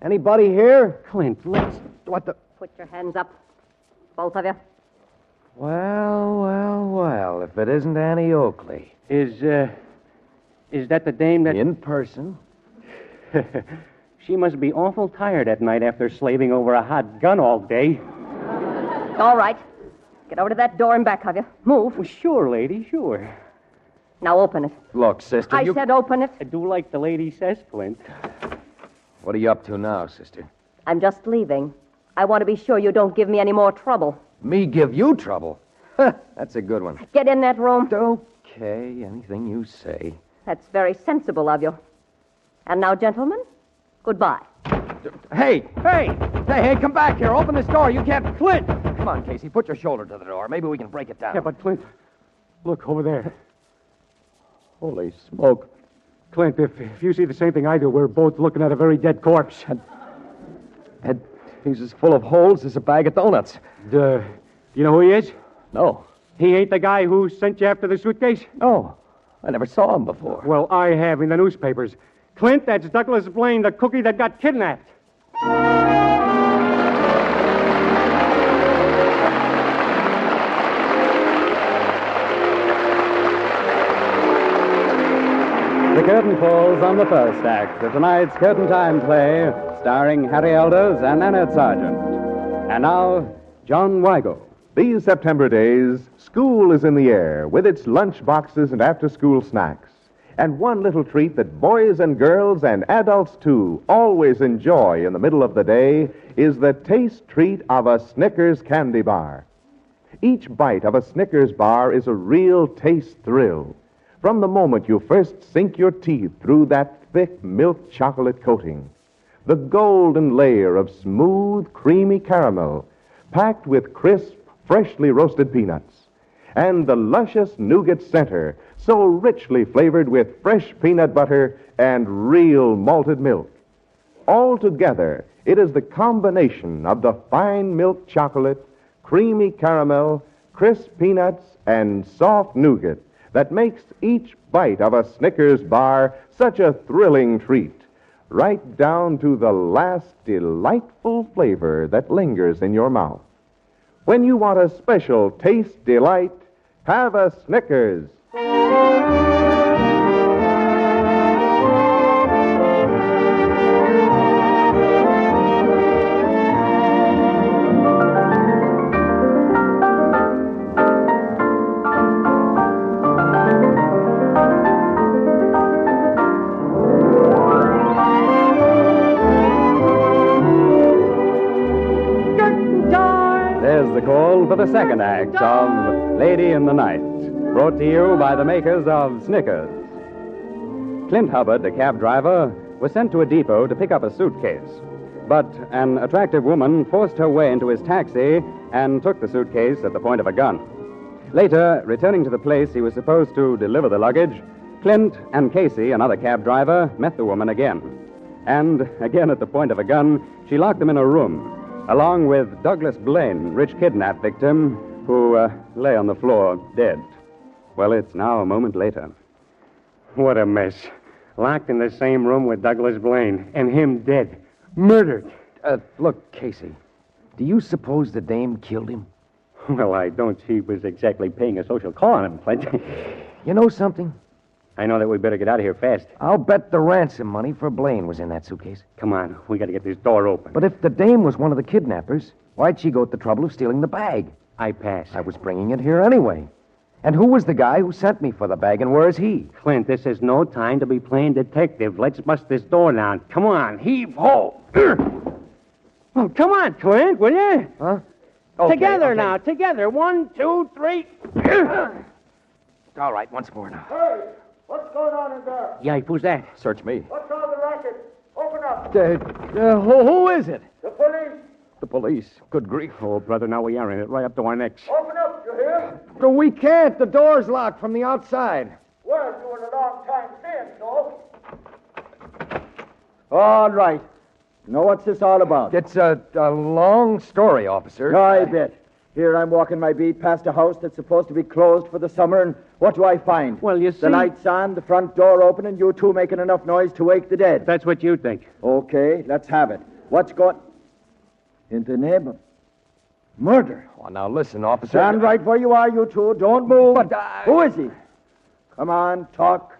Anybody here? Clint, let's... What the... Put your hands up. Both of you. Well, if it isn't Annie Oakley. Is that the dame that... In person. She must be awful tired at night after slaving over a hot gun all day. All right. Get over to that door and back of you. Move. Well, sure, lady, sure. Now open it. Look, sister, I said open it. I do like the lady says, Clint. What are you up to now, sister? I'm just leaving. I want to be sure you don't give me any more trouble. Me give you trouble? That's a good one. Get in that room. Okay, anything you say. That's very sensible of you. And now, gentlemen, goodbye. Hey, come back here. Open this door. You can't... Clint! Come on, Casey, put your shoulder to the door. Maybe we can break it down. Yeah, but Clint, look over there. Holy smoke. Clint, if you see the same thing I do, we're both looking at a very dead corpse. He's as full of holes as a bag of donuts. You know who he is? No. He ain't the guy who sent you after the suitcase? No. I never saw him before. Well, I have in the newspapers. Clint, that's Douglas Blaine, the cookie that got kidnapped. The curtain falls on the first act of tonight's Curtain Time play, starring Harry Elders and Annette Sargent. And now, John Weigel. These September days, school is in the air with its lunch boxes and after-school snacks. And one little treat that boys and girls and adults, too, always enjoy in the middle of the day is the taste treat of a Snickers candy bar. Each bite of a Snickers bar is a real taste thrill. From the moment you first sink your teeth through that thick milk chocolate coating, the golden layer of smooth, creamy caramel packed with crisp, freshly roasted peanuts, and the luscious nougat center so richly flavored with fresh peanut butter and real malted milk. Altogether, it is the combination of the fine milk chocolate, creamy caramel, crisp peanuts, and soft nougat that makes each bite of a Snickers bar such a thrilling treat, right down to the last delightful flavor that lingers in your mouth. When you want a special taste delight, have a Snickers. There's the call for the second act of Lady in the Night, brought to you by the makers of Snickers. Clint Hubbard, the cab driver, was sent to a depot to pick up a suitcase. But an attractive woman forced her way into his taxi and took the suitcase at the point of a gun. Later, returning to the place he was supposed to deliver the luggage, Clint and Casey, another cab driver, met the woman again. And, again at the point of a gun, she locked them in a room, along with Douglas Blaine, rich kidnap victim, who lay on the floor dead. Well, it's now a moment later. What a mess. Locked in the same room with Douglas Blaine, and him dead. Murdered. Look, Casey, do you suppose the dame killed him? Well, I don't see he was exactly paying a social call on him, Clint. You know something? I know that we better get out of here fast. I'll bet the ransom money for Blaine was in that suitcase. Come on, we got to get this door open. But if the dame was one of the kidnappers, why'd she go to the trouble of stealing the bag? I pass. I was bringing it here anyway. And who was the guy who sent me for the bag, and where is he? Clint, this is no time to be playing detective. Let's bust this door down. Come on, heave ho. Oh, come on, Clint, will you? Huh? Together now, together. 1, 2, 3. All right, once more now. Hey, what's going on in there? Yipe, who's that? Search me. What's all the racket? Open up. Who is it? The police. The police. Good grief. Oh, brother, now we are in it, right up to our necks. Open up, you hear? No, we can't. The door's locked from the outside. Well, you were a long time saying so. All right. Now, what's this all about? It's a long story, officer. I bet. Here I'm walking my beat past a house that's supposed to be closed for the summer, and what do I find? Well, you see... The lights on, the front door open, and you two making enough noise to wake the dead. That's what you think. Okay, let's have it. What's going... In the name of... Murder. Oh, now listen, officer. Stand right where you are, you two. Don't move. But Who is he? Come on, talk.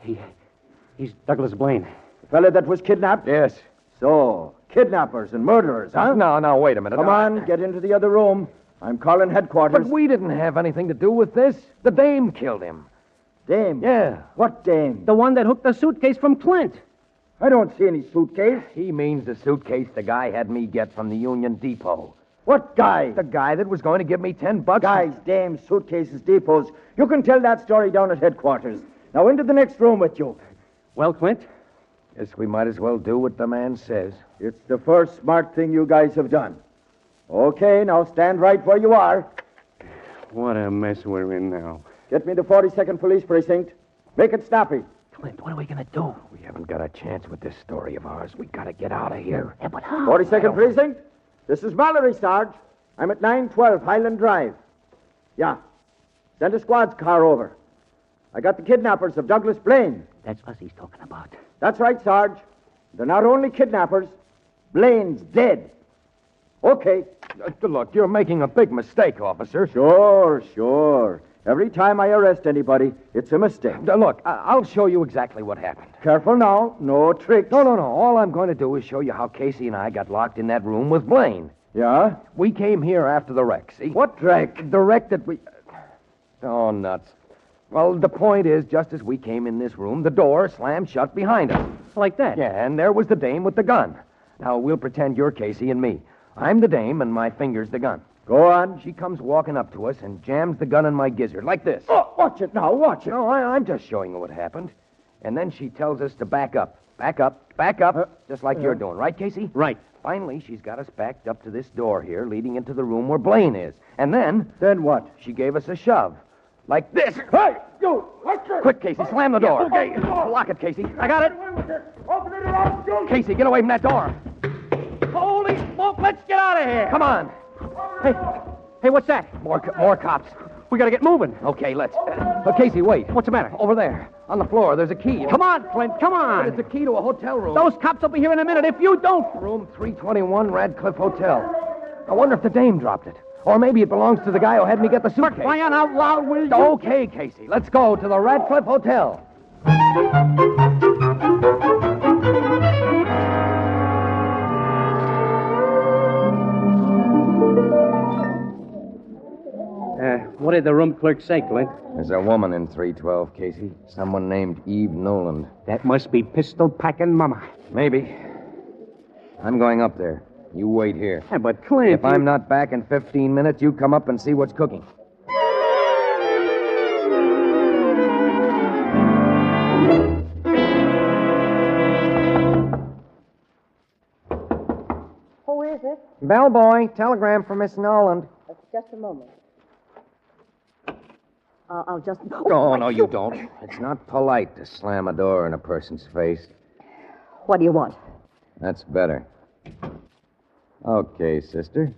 He's Douglas Blaine. The fella that was kidnapped? Yes. So, kidnappers and murderers, huh? No, wait a minute. Come on, get into the other room. I'm calling headquarters. But we didn't have anything to do with this. The dame killed him. Dame? Yeah. What dame? The one that hooked the suitcase from Clint. I don't see any suitcase. He means the suitcase the guy had me get from the Union Depot. What guy? The guy that was going to give me $10. Guys, dames, suitcases, depots. You can tell that story down at headquarters. Now into the next room with you. Well, Clint? Guess we might as well do what the man says. It's the first smart thing you guys have done. Okay, now stand right where you are. What a mess we're in now. Get me the 42nd Police Precinct. Make it snappy. Clint, what are we going to do? We haven't got a chance with this story of ours. We got to get out of here. Yeah, but how? 42nd Precinct? This is Mallory, Sarge. I'm at 912 Highland Drive. Yeah. Send a squad's car over. I got the kidnappers of Douglas Blaine. That's us he's talking about. That's right, Sarge. They're not only kidnappers. Blaine's dead. Okay. Look, you're making a big mistake, officer. Sure. Every time I arrest anybody, it's a mistake. Look, I'll show you exactly what happened. Careful now. No tricks. No. All I'm going to do is show you how Casey and I got locked in that room with Blaine. Yeah? We came here after the wreck, see? What wreck? The wreck that we... Oh, nuts. Well, the point is, just as we came in this room, the door slammed shut behind us. Like that? Yeah, and there was the dame with the gun. Now, we'll pretend you're Casey and me. I'm the dame, and my finger's the gun. Go on. She comes walking up to us and jams the gun in my gizzard, like this. Oh, watch it now, watch it. No, I'm just showing you what happened. And then she tells us to back up. Back up, just like you're doing. Right, Casey? Right. Finally, she's got us backed up to this door here, leading into the room where Blaine is. And then... Then what? She gave us a shove. Like this. Hey, you! Watch it! Quick, Casey, slam the door. Yeah, okay. Lock it, Casey. I got it. Open it around, you! Casey, get away from that door. Holy smoke, let's get out of here. Come on. Hey, what's that? More cops. We gotta get moving. Okay, let's. Casey, wait. What's the matter? Over there, on the floor, there's a key. Come on, Clint, come on. It's a key to a hotel room. Those cops will be here in a minute if you don't. Room 321, Radcliffe Hotel. I wonder if the dame dropped it. Or maybe it belongs to the guy who had me get the suitcase. Crying out loud, will you? Okay, Casey, let's go to the Radcliffe Hotel. What did the room clerk say, Clint? There's a woman in 312, Casey. Someone named Eve Noland. That must be pistol-packing Mama. Maybe. I'm going up there. You wait here. Yeah, but Clint... If I'm not back in 15 minutes, you come up and see what's cooking. Who is it? Bellboy, telegram for Miss Noland. Just a moment. I'll just... Oh, no, you don't. It's not polite to slam a door in a person's face. What do you want? That's better. Okay, sister.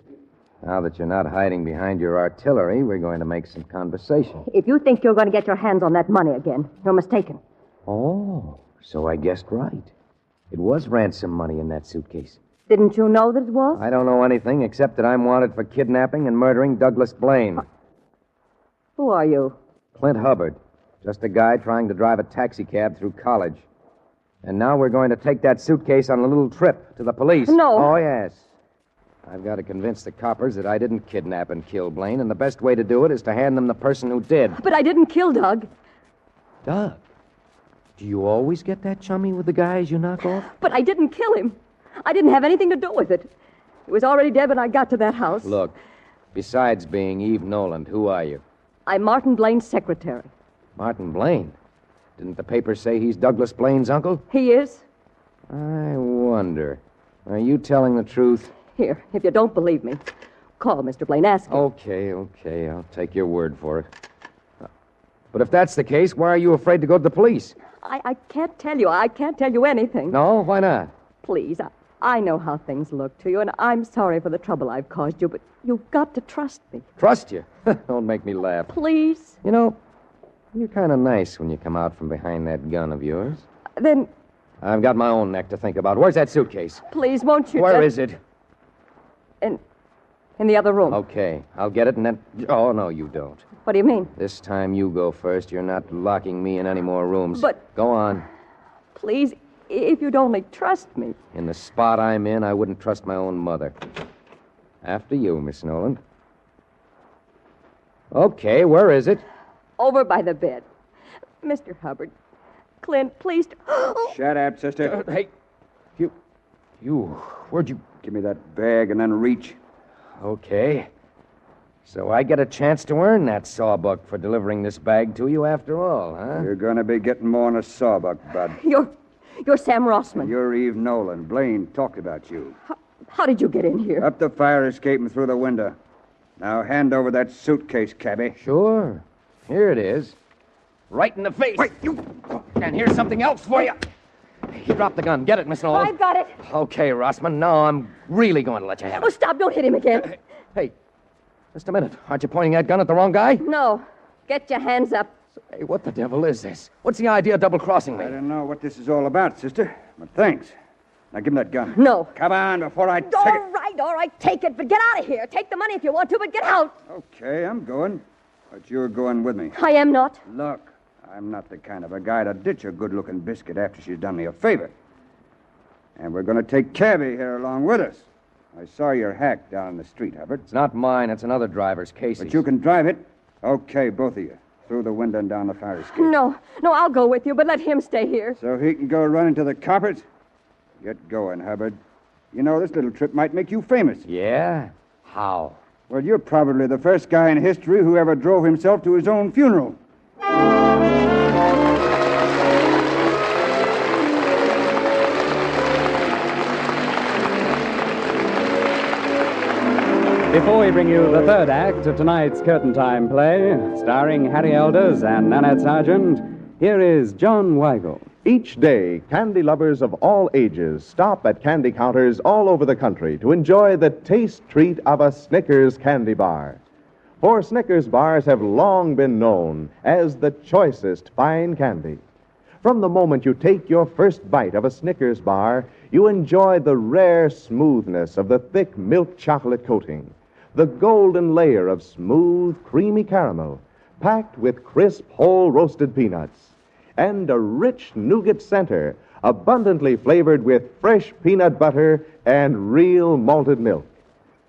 Now that you're not hiding behind your artillery, we're going to make some conversation. If you think you're going to get your hands on that money again, you're mistaken. Oh, so I guessed right. It was ransom money in that suitcase. Didn't you know that it was? I don't know anything except that I'm wanted for kidnapping and murdering Douglas Blaine. Who are you? Clint Hubbard. Just a guy trying to drive a taxicab through college. And now we're going to take that suitcase on a little trip to the police. No. Oh, yes. I've got to convince the coppers that I didn't kidnap and kill Blaine, and the best way to do it is to hand them the person who did. But I didn't kill Doug. Doug? Do you always get that chummy with the guys you knock off? But I didn't kill him. I didn't have anything to do with it. He was already dead when I got to that house. Look, besides being Eve Noland, who are you? I'm Martin Blaine's secretary. Martin Blaine? Didn't the paper say he's Douglas Blaine's uncle? He is? I wonder. Are you telling the truth? Here, if you don't believe me, call Mr. Blaine, ask him. Okay. I'll take your word for it. But if that's the case, why are you afraid to go to the police? I can't tell you. I can't tell you anything. No? Why not? Please, I know how things look to you, and I'm sorry for the trouble I've caused you, but you've got to trust me. Trust you? Don't make me laugh. Please? You know, you're kind of nice when you come out from behind that gun of yours. Then, I've got my own neck to think about. Where's that suitcase? please, won't you... Where is it? In the other room. Okay, I'll get it and then... Oh, no, you don't. What do you mean? This time you go first. You're not locking me in any more rooms. But- Go on. Please, if you'd only trust me. In the spot I'm in, I wouldn't trust my own mother. After you, Miss Noland. Okay, where is it? Over by the bed. Mr. Hubbard. Clint, please... Shut up, sister. Hey, you... Where'd you... Give me that bag and then reach. Okay. So I get a chance to earn that sawbuck for delivering this bag to you after all, huh? You're going to be getting more than a sawbuck, bud. You're Sam Rossman. You're Eve Noland. Blaine talked about you. How did you get in here? Up the fire escape and through the window. Now hand over that suitcase, cabby. Sure. Here it is. Right in the face. Wait, you... And here's something else for you. He dropped the gun. Get it, Miss Noland. I've got it. Okay, Rossman. Now I'm really going to let you have Oh, it. stop. Don't hit him again. Hey, just a minute. Aren't you pointing that gun at the wrong guy? No. Get your hands up. Hey, what the devil is this? What's the idea of double-crossing me? I don't know what this is all about, sister, but thanks. Now give him that gun. No. Come on, before I take it. All right, take it, but get out of here. Take the money if you want to, but get out. Okay, I'm going. But you're going with me. I am not. Look, I'm not the kind of a guy to ditch a good-looking biscuit after she's done me a favor. And we're going to take Cabby here along with us. I saw your hack down in the street, Hubbard. It's not mine. It's another driver's, Casey's. But you can drive it. Okay, both of you. Through the window and down the fire escape. No, I'll go with you, but let him stay here. So he can go running to the coppers? Get going, Hubbard. You know, this little trip might make you famous. Yeah? How? Well, you're probably the first guy in history who ever drove himself to his own funeral. Before we bring you the third act of tonight's Curtain Time play, starring Harry Elders and Nanette Sargent, here is John Weigel. Each day, candy lovers of all ages stop at candy counters all over the country to enjoy the taste treat of a Snickers candy bar. For Snickers bars have long been known as the choicest fine candy. From the moment you take your first bite of a Snickers bar, you enjoy the rare smoothness of the thick milk chocolate coating, the golden layer of smooth, creamy caramel, packed with crisp, whole roasted peanuts, and a rich nougat center, abundantly flavored with fresh peanut butter and real malted milk.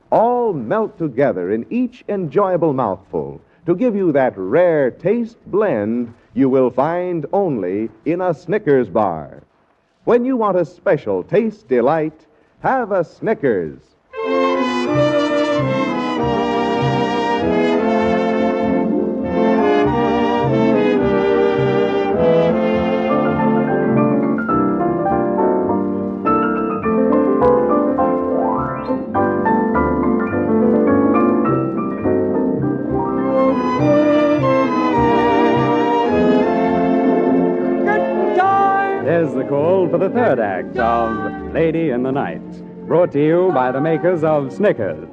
All melt together in each enjoyable mouthful to give you that rare taste blend you will find only in a Snickers bar. When you want a special taste delight, have a Snickers. There's the call for the third act of Lady in the Night, brought to you by the makers of Snickers.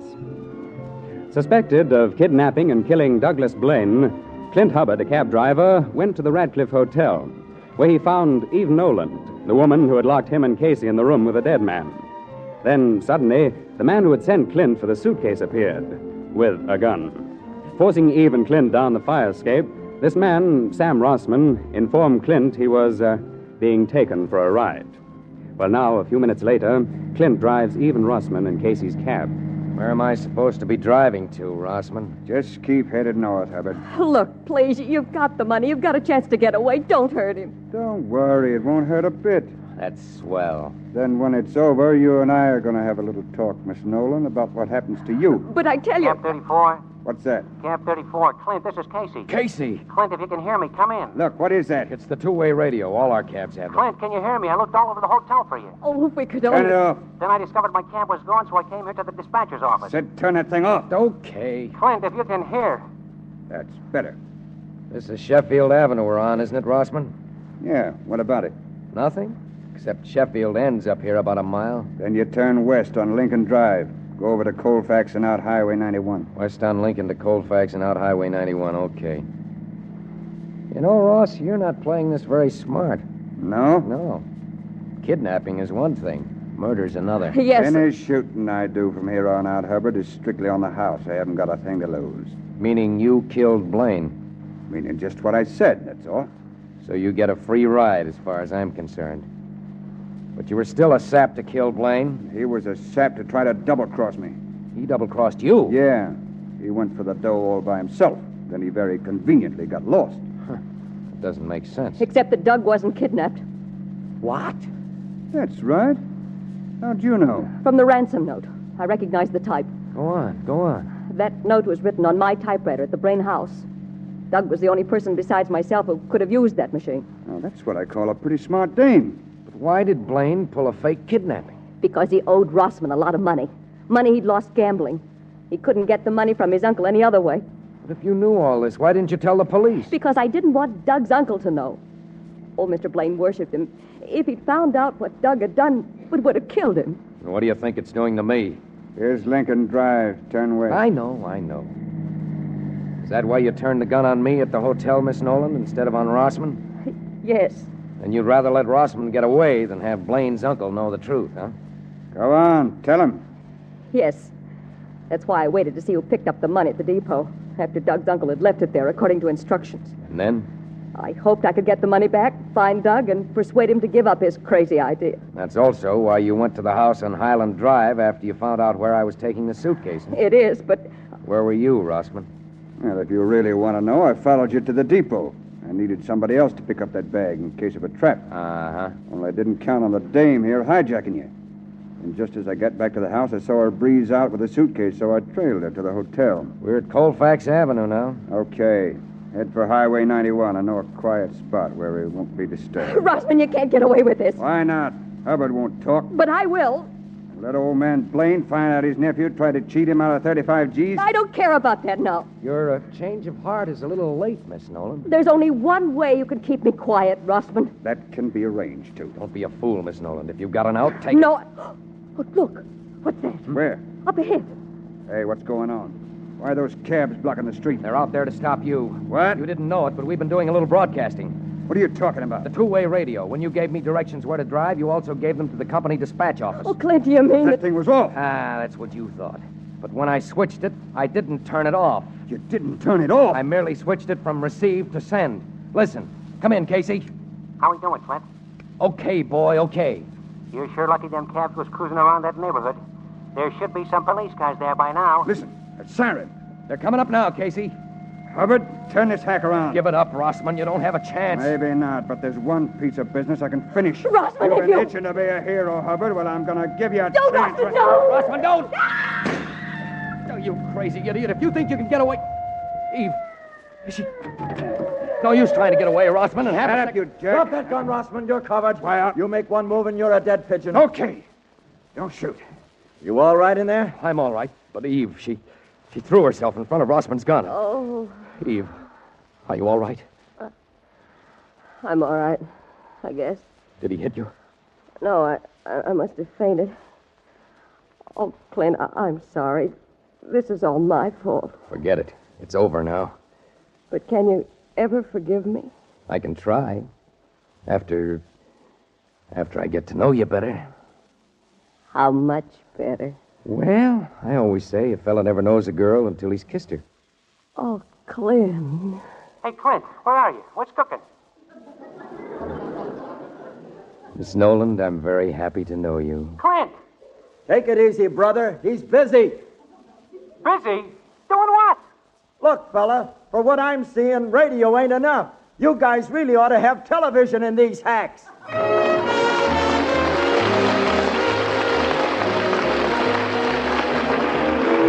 Suspected of kidnapping and killing Douglas Blaine, Clint Hubbard, a cab driver, went to the Radcliffe Hotel, where he found Eve Noland, the woman who had locked him and Casey in the room with the dead man. Then, suddenly, the man who had sent Clint for the suitcase appeared, with a gun. Forcing Eve and Clint down the fire escape, This man, Sam Rossman, informed Clint he was being taken for a ride. Well, now, a few minutes later, Clint drives even Rossman in Casey's cab. Where am I supposed to be driving to, Rossman? Just keep headed north, Hubbard. Look, please, you've got the money. You've got a chance to get away. Don't hurt him. Don't worry, it won't hurt a bit. That's swell. Then when it's over, you and I are going to have a little talk, Miss Nolan, about what happens to you. But I tell you... Camp 34? What's that? Camp 34. Clint, this is Casey. Casey! Clint, if you can hear me, come in. Look, what is that? It's the two-way radio. All our cabs have it. Clint, can you hear me? I looked all over the hotel for you. Oh, if we could Turn it off. Then I discovered my camp was gone, so I came here to the dispatcher's office. Said turn that thing off. Okay. Clint, if you can hear. That's better. This is Sheffield Avenue we're on, isn't it, Rossman? Yeah, what about it? Nothing? Except Sheffield ends up here about a mile. Then you turn west on Lincoln Drive. Go over to Colfax and out Highway 91. West on Lincoln to Colfax and out Highway 91, okay. You know, Ross, you're not playing this very smart. No? No. Kidnapping is one thing. Murder's another. Yes. Any shooting I do from here on out, Hubbard, is strictly on the house. I haven't got a thing to lose. Meaning you killed Blaine. Meaning just what I said, that's all. So you get a free ride as far as I'm concerned. But you were still a sap to kill Blaine? He was a sap to try to double-cross me. He double-crossed you? Yeah. He went for the dough all by himself. Then he very conveniently got lost. It doesn't make sense. Except that Doug wasn't kidnapped. What? That's right. How'd you know? From the ransom note. I recognized the type. Go on. That note was written on my typewriter at the Brain House. Doug was the only person besides myself who could have used that machine. Now, that's what I call a pretty smart dame. But why did Blaine pull a fake kidnapping? Because he owed Rossman a lot of money. Money he'd lost gambling. He couldn't get the money from his uncle any other way. But if you knew all this, why didn't you tell the police? Because I didn't want Doug's uncle to know. Old Mr. Blaine worshipped him. If he'd found out what Doug had done, it would have killed him. What do you think it's doing to me? Here's Lincoln Drive. Turn west. I know. Is that why you turned the gun on me at the hotel, Miss Nolan, instead of on Rossman? Yes. And you'd rather let Rossman get away than have Blaine's uncle know the truth, huh? Go on. Tell him. Yes. That's why I waited to see who picked up the money at the depot, after Doug's uncle had left it there according to instructions. And then? I hoped I could get the money back, find Doug, and persuade him to give up his crazy idea. That's also why you went to the house on Highland Drive after you found out where I was taking the suitcase. It is, but... Where were you, Rossman? Well, if you really want to know, I followed you to the depot. I needed somebody else to pick up that bag in case of a trap. Uh-huh. Well, I didn't count on the dame here hijacking you. And just as I got back to the house, I saw her breeze out with the suitcase, so I trailed her to the hotel. We're at Colfax Avenue now. Okay. Head for Highway 91. I know a quiet spot where we won't be disturbed. Rossman, you can't get away with this. Why not? Hubbard won't talk. But I will. Let old man Blaine find out his nephew tried to cheat him out of 35 G's. I don't care about that now. Your change of heart is a little late, Miss Nolan. There's only one way you can keep me quiet, Rossman. That can be arranged, too. Don't be a fool, Miss Nolan. If you've got an out, take No. it. Oh, look. What's that? Where? Up ahead. Hey, what's going on? Why are those cabs blocking the street? They're out there to stop you. What? You didn't know it, but we've been doing a little broadcasting. What are you talking about? The two-way radio. When you gave me directions where to drive, you also gave them to the company dispatch office. Oh, Clint, you mean That thing was off. Ah, that's what you thought. But when I switched it, I didn't turn it off. You didn't turn it off? I merely switched it from receive to send. Listen. Come in, Casey. How we doing, Clint? Okay, boy, okay. You're sure lucky them cabs was cruising around that neighborhood. There should be some police cars there by now. Listen, that siren. They're coming up now, Casey. Hubbard, turn this hack around. Give it up, Rossman. You don't have a chance. Maybe not, but there's one piece of business I can finish. Rossman, You've if been you... itching to be a hero, Hubbard. Well, I'm going to give you a Don't, chance. Rossman, no! Rossman, don't! Oh, you crazy idiot. If you think you can get away... Eve, is she... No use trying to get away, Rossman, and have Shut a up, sec- you jerk. Drop that gun, Rossman. You're covered. Quiet. You make one move and you're a dead pigeon. Okay. Don't shoot. You all right in there? I'm all right, but Eve, she threw herself in front of Rossman's gun. Oh, Eve, are you all right? I'm all right, I guess. Did he hit you? No, I must have fainted. Oh, Clint, I'm sorry. This is all my fault. Forget it. It's over now. But can you ever forgive me? I can try. After I get to know you better. How much better? Well, I always say a fella never knows a girl until he's kissed her. Oh, Clint. Hey, Clint, where are you? What's cooking? Miss Noland, I'm very happy to know you. Clint! Take it easy, brother. He's busy. Busy? Doing what? Look, fella, for what I'm seeing, radio ain't enough. You guys really ought to have television in these hacks.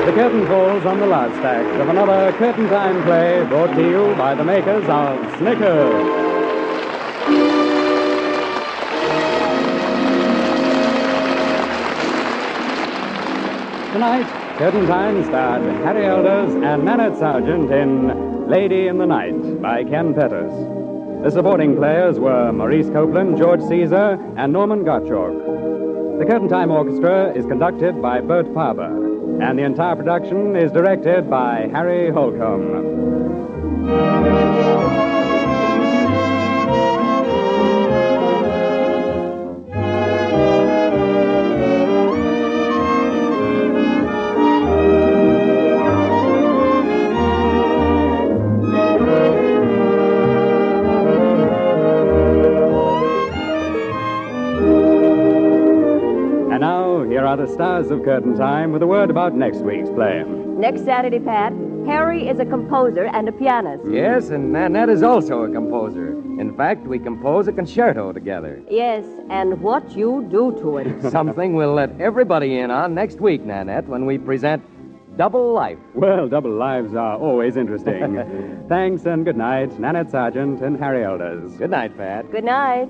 The curtain falls on the last act of another Curtain Time play brought to you by the makers of Snickers. Tonight, Curtain Time starred Harry Elders and Nanette Sargent in Lady in the Night by Ken Pettis. The supporting players were Maurice Copeland, George Caesar, and Norman Gottschalk. The Curtain Time Orchestra is conducted by Bert Faber, and the entire production is directed by Harry Holcomb. And now, here are the stars of Curtain Time with a word about next week's play. Next Saturday, Pat, Harry is a composer and a pianist. Yes, and Nanette is also a composer. In fact, we compose a concerto together. Yes, and what you do to it. Something we'll let everybody in on next week, Nanette, when we present Double Life. Well, double lives are always interesting. Thanks and good night, Nanette Sargent and Harry Elders. Good night, Pat. Good night.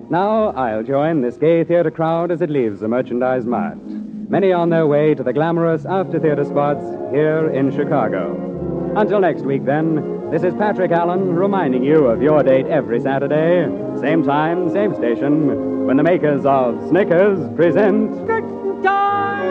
Now I'll join this gay theater crowd as it leaves the Merchandise Mart. Many on their way to the glamorous after-theater spots here in Chicago. Until next week, then, this is Patrick Allen reminding you of your date every Saturday, same time, same station, when the makers of Snickers present Curtain Time!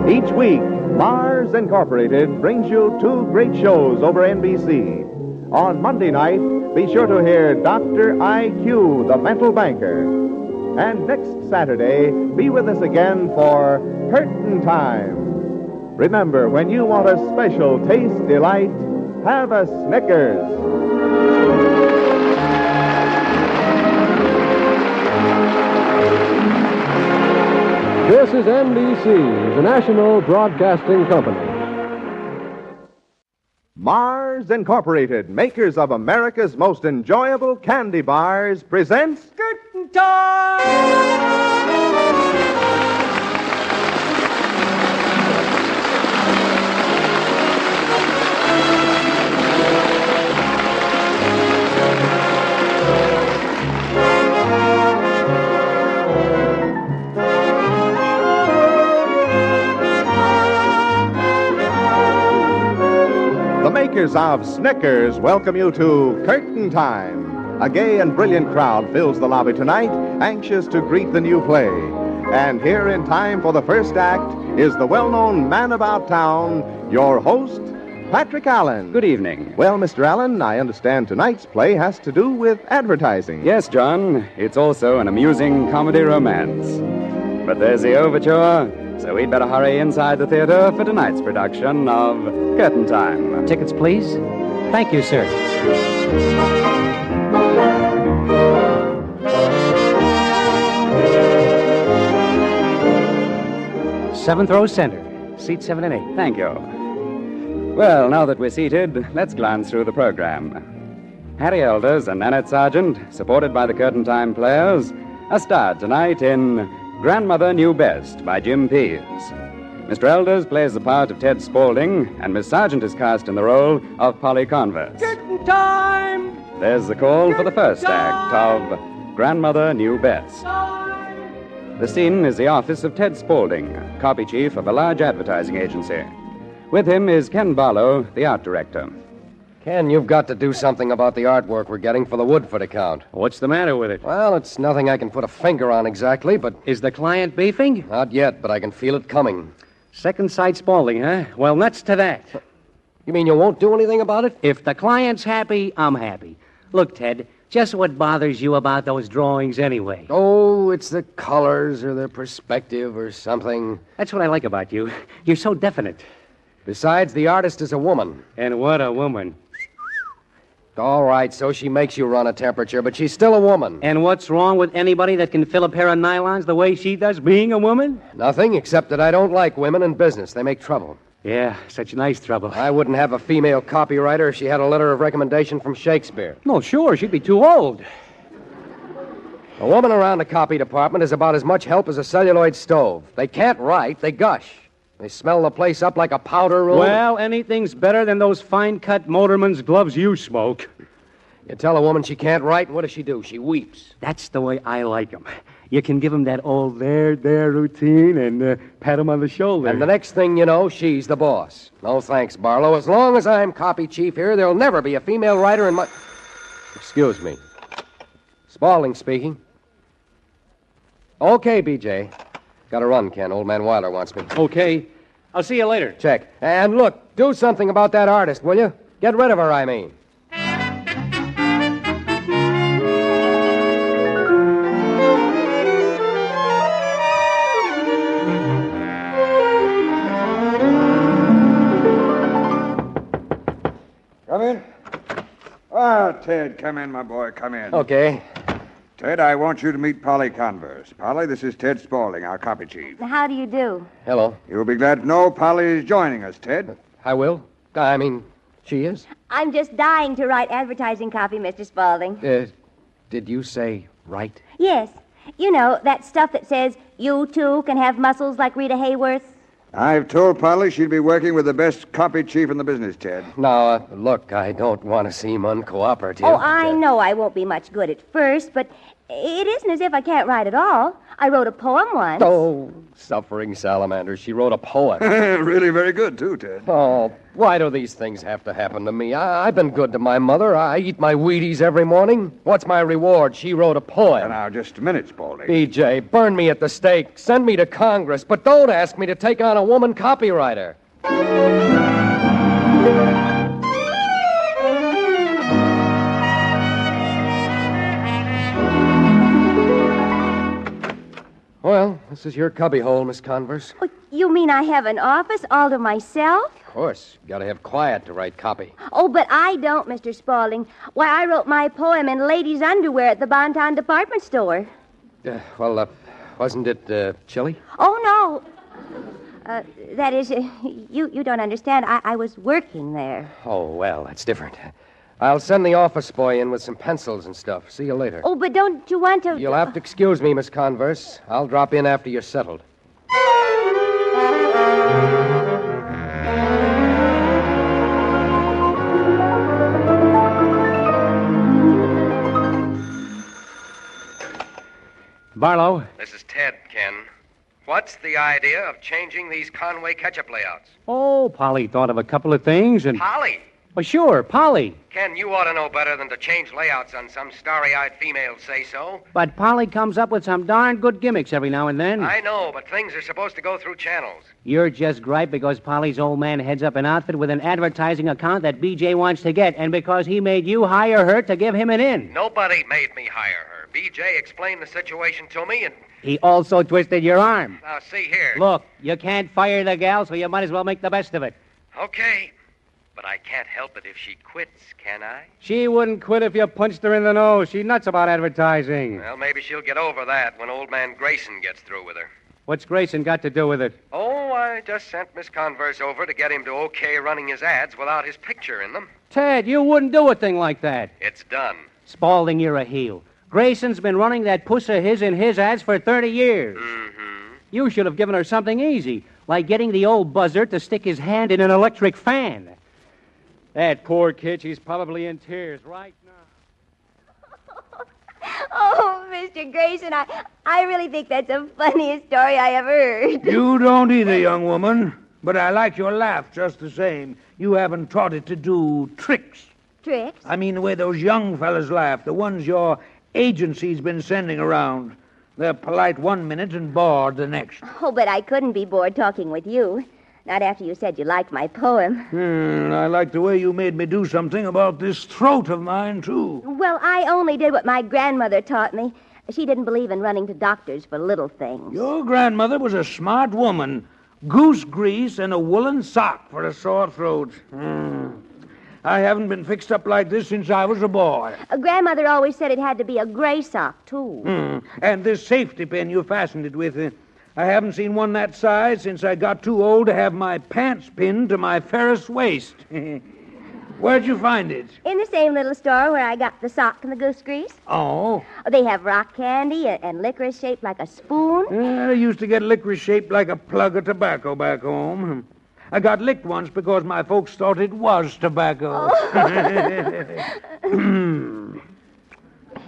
Each week, Mars Incorporated brings you two great shows over NBC. On Monday night, be sure to hear Dr. I.Q., the mental banker. And next Saturday, be with us again for Curtain Time. Remember, when you want a special taste delight, have a Snickers. This is NBC, the National Broadcasting Company. Mars Incorporated, makers of America's most enjoyable candy bars, presents Curtain Time! The makers of Snickers welcome you to Curtain Time. A gay and brilliant crowd fills the lobby tonight, anxious to greet the new play. And here in time for the first act is the well-known man about town, your host, Patrick Allen. Good evening. Well, Mr. Allen, I understand tonight's play has to do with advertising. Yes, John. It's also an amusing comedy romance. But there's the overture, so we'd better hurry inside the theater for tonight's production of Curtain Time. Tickets, please. Thank you, sir. Seventh row center. Seat 7 and 8. Thank you. Well, now that we're seated, let's glance through the program. Harry Elders and Nanette Sargent, supported by the Curtain Time players, are starred tonight in Grandmother Knew Best by Jim Pease. Mr. Elders plays the part of Ted Spaulding, and Miss Sargent is cast in the role of Polly Converse. Curtain Time! There's the call for the first act of Grandmother Knew Best. The scene is the office of Ted Spaulding, copy chief of a large advertising agency. With him is Ken Barlow, the art director. Ken, you've got to do something about the artwork we're getting for the Woodford account. What's the matter with it? Well, it's nothing I can put a finger on exactly, but... Is the client beefing? Not yet, but I can feel it coming. Second sight Spaulding, huh? Well, nuts to that. You mean you won't do anything about it? If the client's happy, I'm happy. Look, Ted, just what bothers you about those drawings anyway? Oh, it's the colors or the perspective or something. That's what I like about you. You're so definite. Besides, the artist is a woman. And what a woman. All right, so she makes you run a temperature, but she's still a woman. And what's wrong with anybody that can fill a pair of nylons the way she does, being a woman? Nothing, except that I don't like women in business. They make trouble. Yeah, such nice trouble. I wouldn't have a female copywriter if she had a letter of recommendation from Shakespeare. No, sure, she'd be too old. A woman around the copy department is about as much help as a celluloid stove. They can't write, they gush. They smell the place up like a powder room. Well, anything's better than those fine-cut motorman's gloves you smoke. You tell a woman she can't write, and what does she do? She weeps. That's the way I like 'em. You can give 'em that old there routine and pat 'em on the shoulder. And the next thing you know, she's the boss. No thanks, Barlow. As long as I'm copy chief here, there'll never be a female writer in my... Excuse me. Spaulding speaking. Okay, B.J. Gotta run, Ken. Old man Wilder wants me. Okay. I'll see you later. Check. And look, do something about that artist, will you? Get rid of her, I mean. Come in. Ah, Ted, come in, my boy, come in. Okay. Ted, I want you to meet Polly Converse. Polly, this is Ted Spaulding, our copy chief. How do you do? Hello. You'll be glad to know Polly is joining us, Ted. I will. I mean, she is. I'm just dying to write advertising copy, Mr. Spaulding. Did you say right? Yes. You know, that stuff that says, you too can have muscles like Rita Hayworth. I've told Polly she'll be working with the best copy chief in the business, Ted. Now, look, I don't want to seem uncooperative. Oh, I know I won't be much good at first, but it isn't as if I can't write at all. I wrote a poem once. Oh, suffering salamander. She wrote a poem. Really very good, too, Ted. Oh, why do these things have to happen to me? I've been good to my mother. I eat my Wheaties every morning. What's my reward? She wrote a poem. Now, just a minute, Spaulding. B.J., burn me at the stake. Send me to Congress, but don't ask me to take on a woman copywriter. Well, this is your cubbyhole, Miss Converse. Oh, you mean I have an office all to myself? Of course. You gotta have quiet to write copy. Oh, but I don't, Mr. Spaulding. Why, I wrote my poem in ladies' underwear at the Bonton department store. Wasn't it chilly? Oh, no. That is, you don't understand. I was working there. Oh, well, that's different. I'll send the office boy in with some pencils and stuff. See you later. Oh, but don't you want to... You'll have to excuse me, Miss Converse. I'll drop in after you're settled. Barlow? This is Ted, Ken. What's the idea of changing these Conway ketchup layouts? Oh, Polly thought of a couple of things and... Polly! Well, sure, Polly. Ken, you ought to know better than to change layouts on some starry-eyed female say-so. But Polly comes up with some darn good gimmicks every now and then. I know, but things are supposed to go through channels. You're just gripe because Polly's old man heads up an outfit with an advertising account that B.J. wants to get, and because he made you hire her to give him an in. Nobody made me hire her. B.J. explained the situation to me, and... He also twisted your arm. Now, see here. Look, you can't fire the gal, so you might as well make the best of it. Okay. But I can't help it if she quits, can I? She wouldn't quit if you punched her in the nose. She's nuts about advertising. Well, maybe she'll get over that when old man Grayson gets through with her. What's Grayson got to do with it? Oh, I just sent Miss Converse over to get him to okay running his ads without his picture in them. Ted, you wouldn't do a thing like that. It's done. Spaulding, you're a heel. Grayson's been running that puss of his in his ads for 30 years. Mm-hmm. You should have given her something easy, like getting the old buzzer to stick his hand in an electric fan. That poor kid, she's probably in tears right now. Oh, Mr. Grayson, I really think that's the funniest story I ever heard. You don't either, young woman. But I like your laugh just the same. You haven't taught it to do tricks. Tricks? I mean the way those young fellas laugh, the ones your agency's been sending around. They're polite one minute and bored the next. Oh, but I couldn't be bored talking with you. Not after you said you liked my poem. I like the way you made me do something about this throat of mine, too. Well, I only did what my grandmother taught me. She didn't believe in running to doctors for little things. Your grandmother was a smart woman. Goose grease and a woolen sock for a sore throat. I haven't been fixed up like this since I was a boy. Grandmother always said it had to be a gray sock, too. And this safety pin you fastened it with, I haven't seen one that size since I got too old to have my pants pinned to my Ferris waist. Where'd you find it? In the same little store where I got the sock and the goose grease. Oh? They have rock candy and licorice shaped like a spoon. I used to get licorice shaped like a plug of tobacco back home. I got licked once because my folks thought it was tobacco.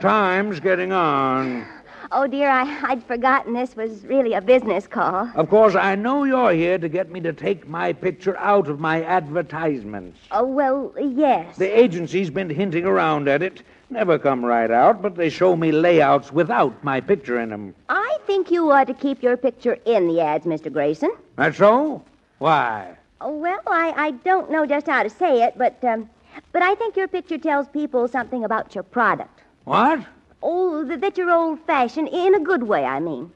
Time's getting on. Oh, dear, I'd forgotten this was really a business call. Of course, I know you're here to get me to take my picture out of my advertisements. Oh, well, yes. The agency's been hinting around at it. Never come right out, but they show me layouts without my picture in them. I think you ought to keep your picture in the ads, Mr. Grayson. That's so? Why? Oh, well, I don't know just how to say it, but I think your picture tells people something about your product. What? Oh, that you're old-fashioned, in a good way, I mean.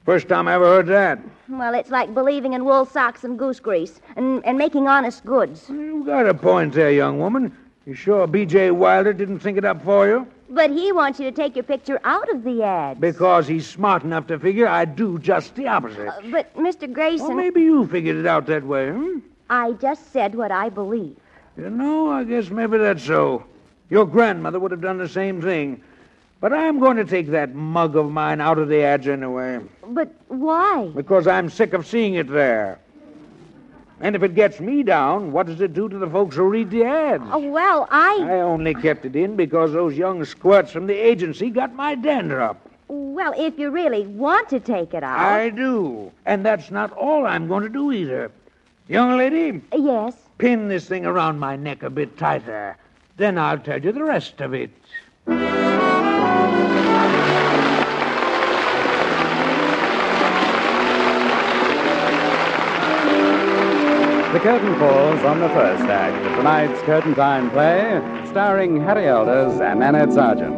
First time I ever heard that. Well, it's like believing in wool socks and goose grease and making honest goods. You got a point there, young woman. You sure B.J. Wilder didn't think it up for you? But he wants you to take your picture out of the ads. Because he's smart enough to figure I'd do just the opposite. But, Mr. Grayson... Well, maybe you figured it out that way, I just said what I believe. You know, I guess maybe that's so. Your grandmother would have done the same thing. But I'm going to take that mug of mine out of the ads anyway. But why? Because I'm sick of seeing it there. And if it gets me down, what does it do to the folks who read the ads? Oh, well, I only kept it in because those young squirts from the agency got my dander up. Well, if you really want to take it out... I do. And that's not all I'm going to do either. Young lady? Yes? Pin this thing around my neck a bit tighter. Then I'll tell you the rest of it. The curtain falls on the first act of tonight's Curtain Time play, starring Harry Elders and Annette Sargent.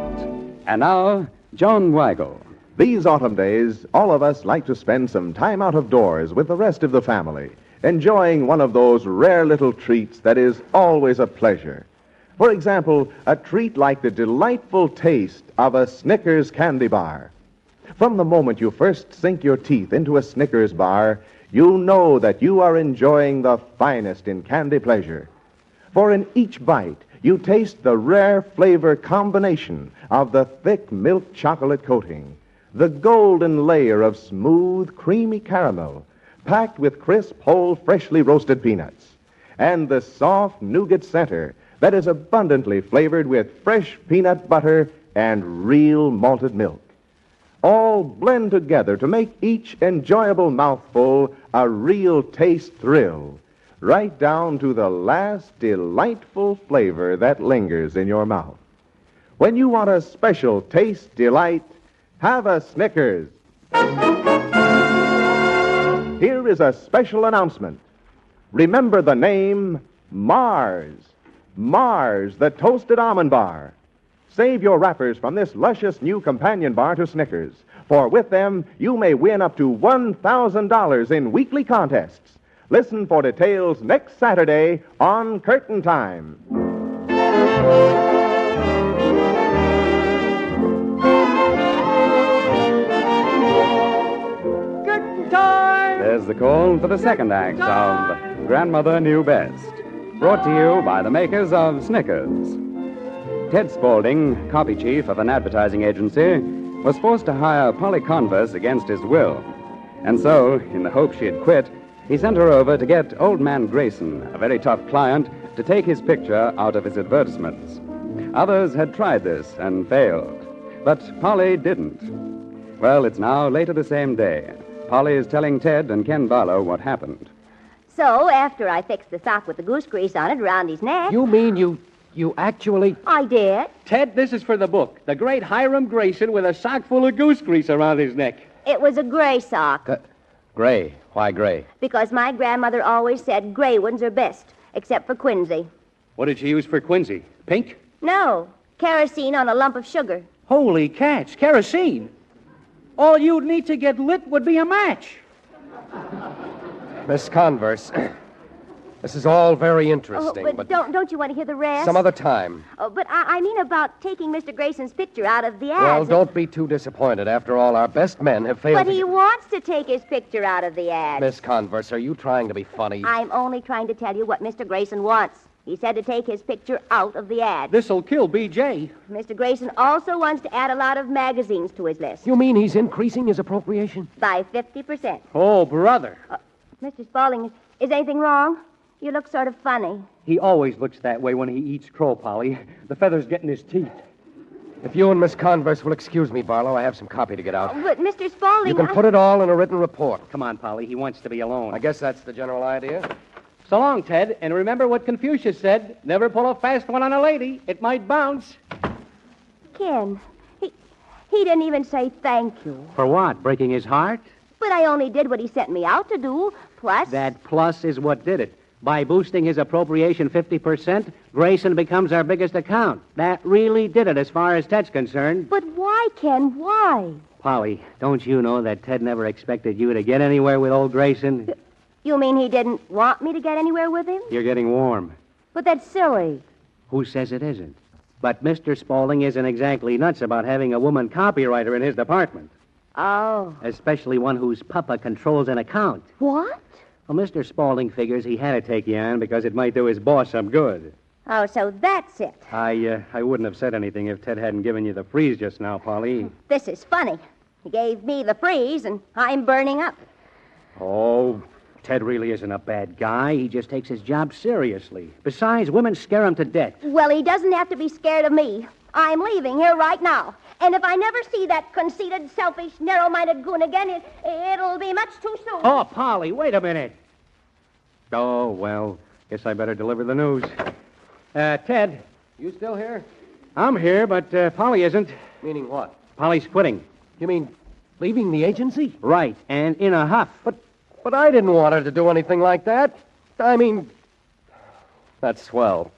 And now, John Weigel. These autumn days, all of us like to spend some time out of doors with the rest of the family, enjoying one of those rare little treats that is always a pleasure. For example, a treat like the delightful taste of a Snickers candy bar. From the moment you first sink your teeth into a Snickers bar, you know that you are enjoying the finest in candy pleasure. For in each bite, you taste the rare flavor combination of the thick milk chocolate coating, the golden layer of smooth, creamy caramel, packed with crisp, whole, freshly roasted peanuts, and the soft nougat center that is abundantly flavored with fresh peanut butter and real malted milk. All blend together to make each enjoyable mouthful a real taste thrill, right down to the last delightful flavor that lingers in your mouth. When you want a special taste delight, have a Snickers. Here is a special announcement. Remember the name Mars. Mars, the toasted almond bar. Save your wrappers from this luscious new companion bar to Snickers, for with them you may win up to $1,000 in weekly contests. Listen for details next Saturday on Curtain Time. Curtain time! There's the call for the second act of Grandmother Knew Best, brought to you by the makers of Snickers. Ted Spaulding, copy chief of an advertising agency, was forced to hire Polly Converse against his will. And so, in the hope she had quit, he sent her over to get Old Man Grayson, a very tough client, to take his picture out of his advertisements. Others had tried this and failed, but Polly didn't. Well, it's now later the same day. Polly is telling Ted and Ken Barlow what happened. So, after I fixed the sock with the goose grease on it around his neck... You mean you actually... I did. Ted, this is for the book. The great Hiram Grayson with a sock full of goose grease around his neck. It was a gray sock. Gray. Why gray? Because my grandmother always said gray ones are best, except for Quincy. What did she use for Quincy? Pink? No, kerosene on a lump of sugar. Holy cats, kerosene. All you'd need to get lit would be a match. Miss Converse, this is all very Oh, interesting, but don't you want to hear the rest? some other time. Oh, but I mean about taking Mr. Grayson's picture out of the Well, ads. don't be too disappointed. After all, our best men have failed But to... he wants to take his picture out of the ads. Miss Converse, are you trying to be funny? I'm only trying to tell you what Mr. Grayson wants. He said to take his picture out of the ad. This'll kill B.J. Mr. Grayson also wants to add a lot of magazines to his list. You mean he's increasing his appropriation? By 50%. Oh, brother. Mr. Spaulding, is anything wrong? You look sort of funny. He always looks that way when he eats crow, Polly. The feathers get in his teeth. If you and Miss Converse will excuse me, Barlow, I have some copy to get out. But, Mr. Spaulding... You can put it all in a written report. Come on, Polly. He wants to be alone. I guess that's the general idea. So long, Ted. And remember what Confucius said. Never pull a fast one on a lady. It might bounce. Ken, he didn't even say thank you. For what? Breaking his heart? But I only did what he sent me out to do. Plus... That plus is what did it. By boosting his appropriation 50%, Grayson becomes our biggest account. That really did it as far as Ted's concerned. But why, Ken? Why? Polly, don't you know that Ted never expected you to get anywhere with old Grayson? You mean he didn't want me to get anywhere with him? You're getting warm. But that's silly. Who says it isn't? But Mr. Spaulding isn't exactly nuts about having a woman copywriter in his department. Oh. Especially one whose papa controls an account. What? Well, Mr. Spaulding figures he had to take you on because it might do his boss some good. Oh, so that's it. I wouldn't have said anything if Ted hadn't given you the freeze just now, Polly. This is funny. He gave me the freeze, and I'm burning up. Oh, Ted really isn't a bad guy. He just takes his job seriously. Besides, women scare him to death. Well, he doesn't have to be scared of me. I'm leaving here right now. And if I never see that conceited, selfish, narrow-minded goon again, it'll be much too soon. Oh, Polly, wait a minute. Oh, well, guess I better deliver the news. Ted. You still here? I'm here, but Polly isn't. Meaning what? Polly's quitting. You mean leaving the agency? Right, and in a huff. But I didn't want her to do anything like that. I mean, that's swell.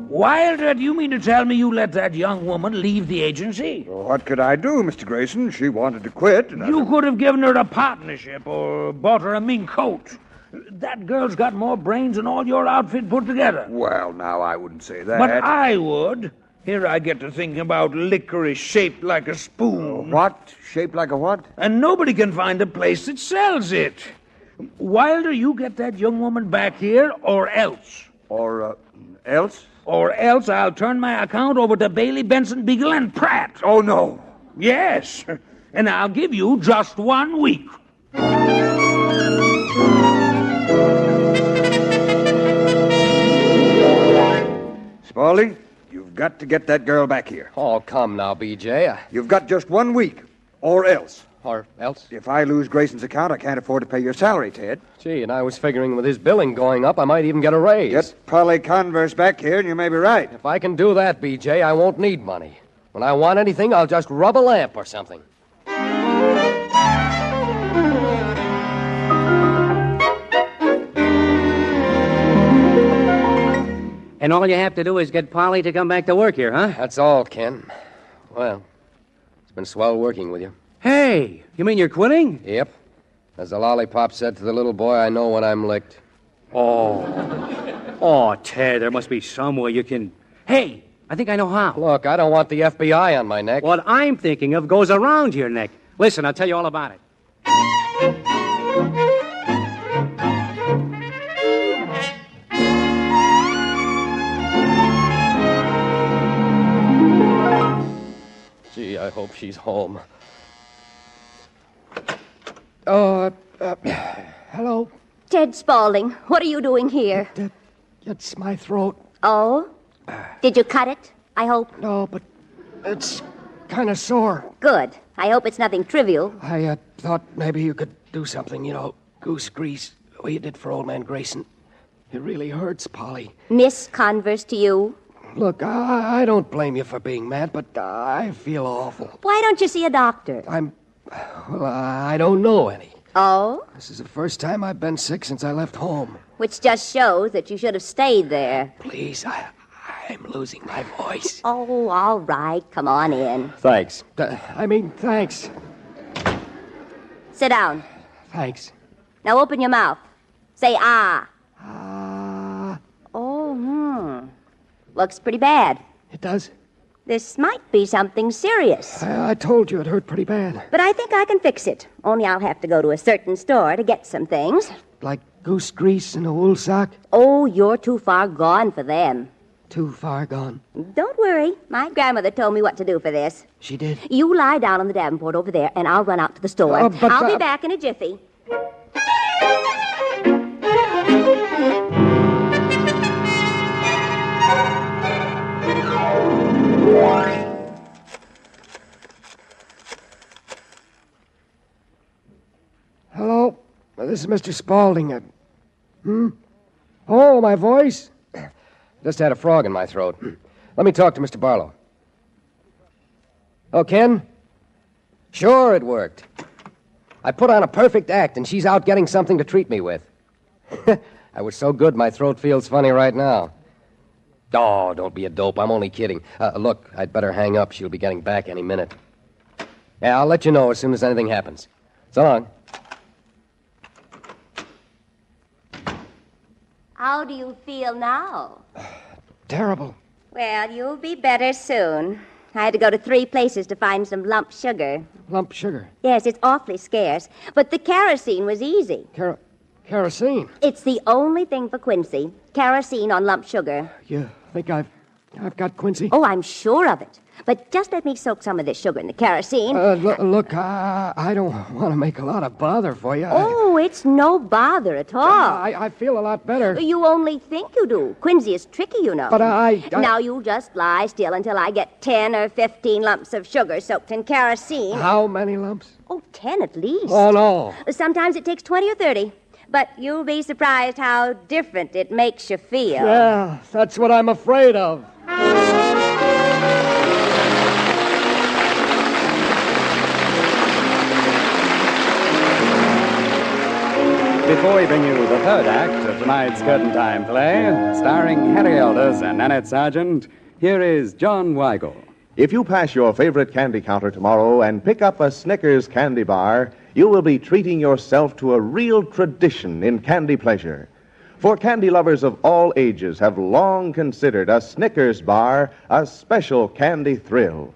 Wilder, do you mean to tell me you let that young woman leave the agency? What could I do, Mr. Grayson? She wanted to quit. And You could have given her a partnership or bought her a mink coat. That girl's got more brains than all your outfit put together. Well, now, I wouldn't say that. But I would. Here I get to thinking about licorice shaped like a spoon. What? Shaped like a what? And nobody can find a place that sells it. Wilder, you get that young woman back here, or else. Or, else? Or else I'll turn my account over to Bailey, Benson, Beagle, and Pratt. Oh, no. Yes. And I'll give you just 1 week. Spaulding, you've got to get that girl back here. Oh, come now, B.J. You've got just 1 week, or else. Or else? If I lose Grayson's account, I can't afford to pay your salary, Ted. Gee, and I was figuring with his billing going up, I might even get a raise. Get Polly Converse back here, and you may be right. If I can do that, B.J., I won't need money. When I want anything, I'll just rub a lamp or something. And all you have to do is get Polly to come back to work here, huh? That's all, Ken. Well, it's been swell working with you. Hey, you mean you're quitting? Yep. As the lollipop said to the little boy, I know when I'm licked. Oh. Oh, Ted, there must be some way you can... Hey, I think I know how. Look, I don't want the FBI on my neck. What I'm thinking of goes around your neck. Listen, I'll tell you all about it. Gee, I hope she's home. Hello? Ted Spaulding, what are you doing here? It's my throat. Oh? Did you cut it, I hope? No, but it's kind of sore. Good. I hope it's nothing trivial. I thought maybe you could do something, goose grease, the way you did for old man Grayson. It really hurts, Polly. Miss Converse to you? Look, I don't blame you for being mad, but I feel awful. Why don't you see a doctor? Well, I don't know any. Oh? This is the first time I've been sick since I left home. Which just shows that you should have stayed there. Please, I'm losing my voice. Oh, all right. Come on in. Thanks. Thanks. Sit down. Thanks. Now open your mouth. Say ah. Ah. Oh, Looks pretty bad. It does? This might be something serious. I told you it hurt pretty bad. But I think I can fix it. Only I'll have to go to a certain store to get some things. Like goose grease and a wool sock? Oh, you're too far gone for them. Too far gone? Don't worry. My grandmother told me what to do for this. She did? You lie down on the Davenport over there, and I'll run out to the store. I'll be back in a jiffy. Hello? This is Mr. Spaulding. Oh, my voice? Just had a frog in my throat. Let me talk to Mr. Barlow. Oh, Ken? Sure, it worked. I put on a perfect act, and she's out getting something to treat me with. I was so good, my throat feels funny right now. Oh, don't be a dope. I'm only kidding. Look, I'd better hang up. She'll be getting back any minute. Yeah, I'll let you know as soon as anything happens. So long. How do you feel now? Terrible. Well, you'll be better soon. I had to go to 3 places to find some lump sugar. Lump sugar? Yes, it's awfully scarce. But the kerosene was easy. Kerosene? It's the only thing for Quincy. Kerosene on lump sugar. You think I've got Quincy? Oh, I'm sure of it. But just let me soak some of this sugar in the kerosene. Look, I don't want to make a lot of bother for you. Oh, it's no bother at all. I feel a lot better. You only think you do. Quincy is tricky, you know. But Now you just lie still until I get 10 or 15 lumps of sugar soaked in kerosene. How many lumps? Oh, 10 at least. Oh, no. Sometimes it takes 20 or 30. But you'll be surprised how different it makes you feel. Yeah, that's what I'm afraid of. Before we bring you the third act of tonight's Curtain Time play, starring Harry Elders and Nanette Sargent, here is John Weigel. If you pass your favorite candy counter tomorrow and pick up a Snickers candy bar, you will be treating yourself to a real tradition in candy pleasure. For candy lovers of all ages have long considered a Snickers bar a special candy thrill.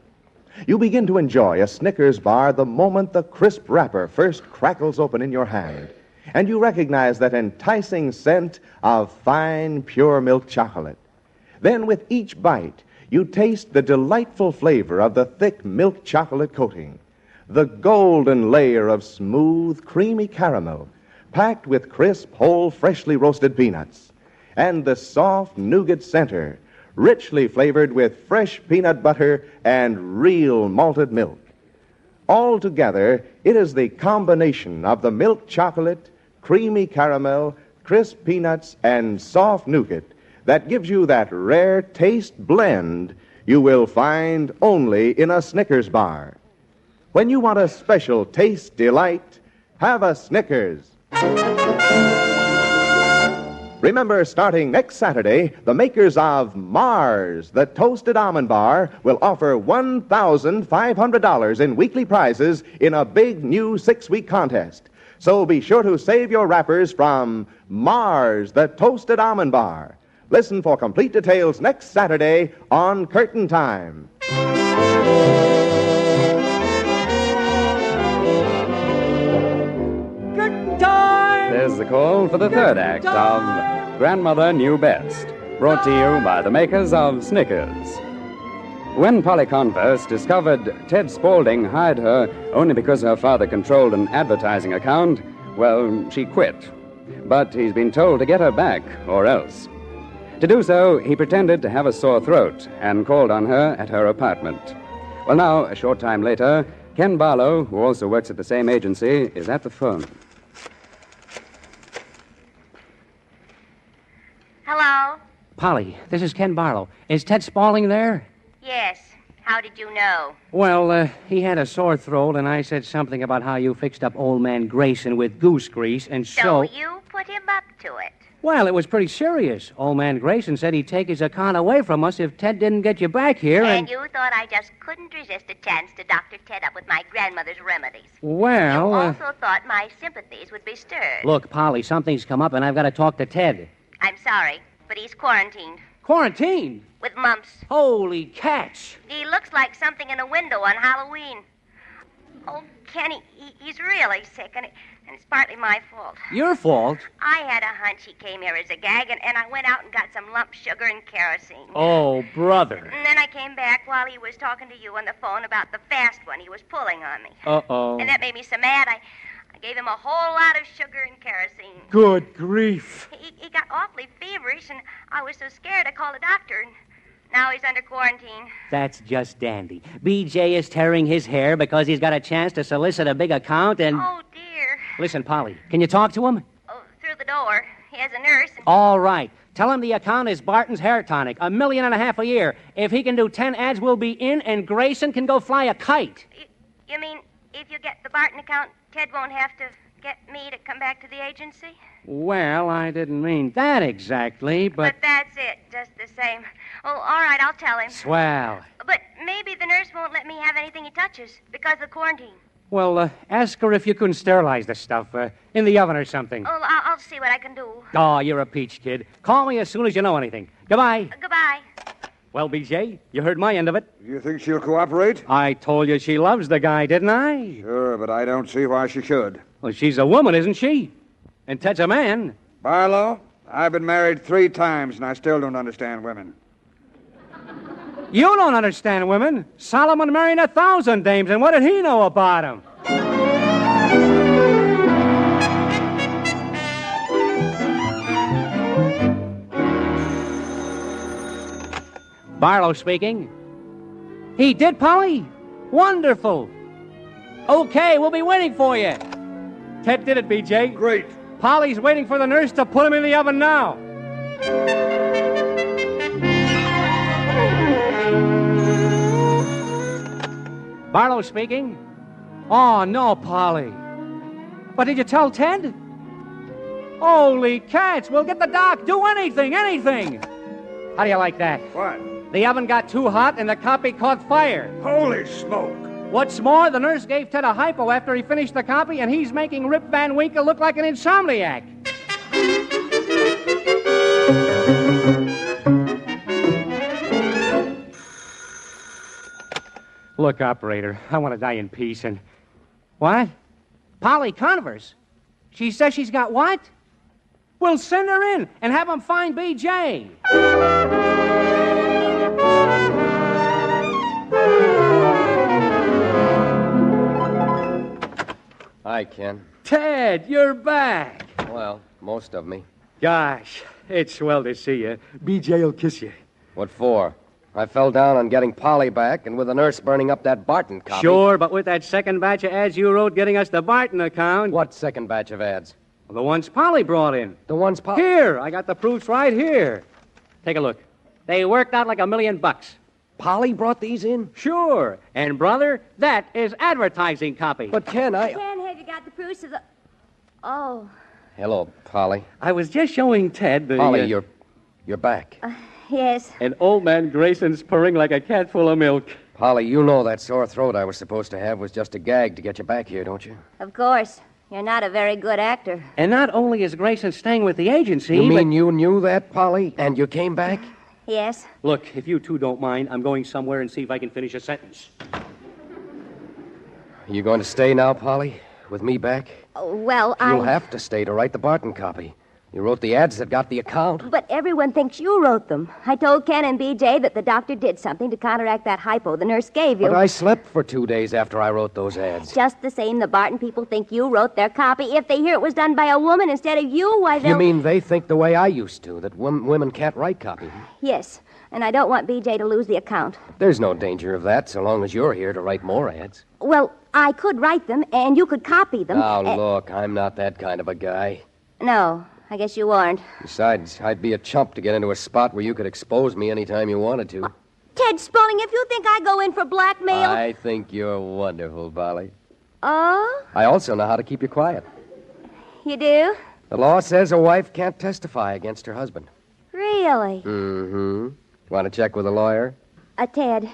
You begin to enjoy a Snickers bar the moment the crisp wrapper first crackles open in your hand, and you recognize that enticing scent of fine, pure milk chocolate. Then with each bite, you taste the delightful flavor of the thick milk chocolate coating, the golden layer of smooth, creamy caramel, packed with crisp, whole, freshly roasted peanuts, and the soft nougat center, richly flavored with fresh peanut butter and real malted milk. Altogether, it is the combination of the milk chocolate, creamy caramel, crisp peanuts, and soft nougat that gives you that rare taste blend you will find only in a Snickers bar. When you want a special taste delight, have a Snickers. Remember, starting next Saturday, the makers of Mars, the Toasted Almond Bar, will offer $1,500 in weekly prizes in a big new 6-week contest. So be sure to save your wrappers from Mars, the Toasted Almond Bar. Listen for complete details next Saturday on Curtain Time. Curtain Time! There's the call for the third act of Grandmother Knew Best, brought to you by the makers of Snickers. When Polly Converse discovered Ted Spaulding hired her only because her father controlled an advertising account, well, she quit. But he's been told to get her back, or else. To do so, he pretended to have a sore throat and called on her at her apartment. Well, now, a short time later, Ken Barlow, who also works at the same agency, is at the phone. Polly, this is Ken Barlow. Is Ted Spaulding there? Yes. How did you know? Well, he had a sore throat, and I said something about how you fixed up old man Grayson with goose grease, and So you put him up to it. Well, it was pretty serious. Old man Grayson said he'd take his account away from us if Ted didn't get you back here, And you thought I just couldn't resist a chance to doctor Ted up with my grandmother's remedies. Well, You also thought my sympathies would be stirred. look, Polly, something's come up, and I've got to talk to Ted. I'm sorry, but he's quarantined. Quarantined? With mumps. Holy cats. He looks like something in a window on Halloween. Oh, Kenny, he's really sick, and it's partly my fault. Your fault? I had a hunch he came here as a gag, and I went out and got some lump sugar and kerosene. Oh, brother. And then I came back while he was talking to you on the phone about the fast one he was pulling on me. Uh-oh. And that made me so mad, I gave him a whole lot of sugar and kerosene. Good grief. He got awfully feverish, and I was so scared I called a doctor, and now he's under quarantine. That's just dandy. BJ is tearing his hair because he's got a chance to solicit a big account and... Oh, dear. Listen, Polly, can you talk to him? Oh, through the door. He has a nurse. And... All right. Tell him the account is Barton's Hair Tonic, $1.5 million a year. If he can do 10 ads, we'll be in, and Grayson can go fly a kite. You mean if you get the Barton account, Ted won't have to get me to come back to the agency? Well, I didn't mean that exactly, but... But that's it, just the same. Oh, all right, I'll tell him. Swell. But maybe the nurse won't let me have anything he touches because of the quarantine. Well, ask her if you couldn't sterilize the stuff in the oven or something. Oh, I'll see what I can do. Oh, you're a peach, kid. Call me as soon as you know anything. Goodbye. Goodbye. Well, BJ, you heard my end of it. You think she'll cooperate? I told you she loves the guy, didn't I? Sure, but I don't see why she should. Well, she's a woman, isn't she? And Ted's a man. Barlow, I've been married 3 times, and I still don't understand women. You don't understand women. Solomon married 1,000 dames, and what did he know about them? Barlow speaking. He did, Polly? Wonderful. Okay, we'll be waiting for you. Ted did it, BJ. Great. Polly's waiting for the nurse to put him in the oven now. Barlow speaking. Oh, no, Polly. But did you tell Ted? Holy cats, we'll get the doc. Do anything, anything. How do you like that? What? The oven got too hot and the copy caught fire. Holy smoke. What's more, the nurse gave Ted a hypo after he finished the copy, and he's making Rip Van Winkle look like an insomniac. Look, operator, I want to die in peace, and... What? Polly Converse? She says she's got what? We'll send her in and have them find BJ. Hi, Ken. Ted, you're back. Well, most of me. Gosh, it's swell to see you. BJ will kiss you. What for? I fell down on getting Polly back, and with the nurse burning up that Barton copy. Sure, but with that second batch of ads you wrote getting us the Barton account... What second batch of ads? The ones Polly brought in. The ones Polly... Here, I got the proofs right here. Take a look. They worked out like $1 million. Polly brought these in? Sure. And, brother, that is advertising copy. But, Ken, Ken, have you got the proofs of the... Oh. Hello, Polly. I was just showing Ted the... Polly, you're back. Yes. And old man Grayson's purring like a cat full of milk. Polly, you know that sore throat I was supposed to have was just a gag to get you back here, don't you? Of course. You're not a very good actor. And not only is Grayson staying with the agency, You mean you knew that, Polly, and you came back? Yes. Look, if you two don't mind, I'm going somewhere and see if I can finish a sentence. You going to stay now, Polly, with me back? Oh, well, You'll have to stay to write the Barton copy. You wrote the ads that got the account. But everyone thinks you wrote them. I told Ken and BJ that the doctor did something to counteract that hypo the nurse gave you. But I slept for 2 days after I wrote those ads. Just the same, the Barton people think you wrote their copy. If they hear it was done by a woman instead of you, why they'll... You mean they think the way I used to, that women can't write copy? Yes, and I don't want BJ to lose the account. There's no danger of that, so long as you're here to write more ads. Well, I could write them, and you could copy them. Now, look, I'm not that kind of a guy. No, I guess you aren't. Besides, I'd be a chump to get into a spot where you could expose me anytime you wanted to. Ted Spaulding, if you think I go in for blackmail... I think you're wonderful, Polly. Oh? I also know how to keep you quiet. You do? The law says a wife can't testify against her husband. Really? Mm-hmm. Want to check with a lawyer? Ted,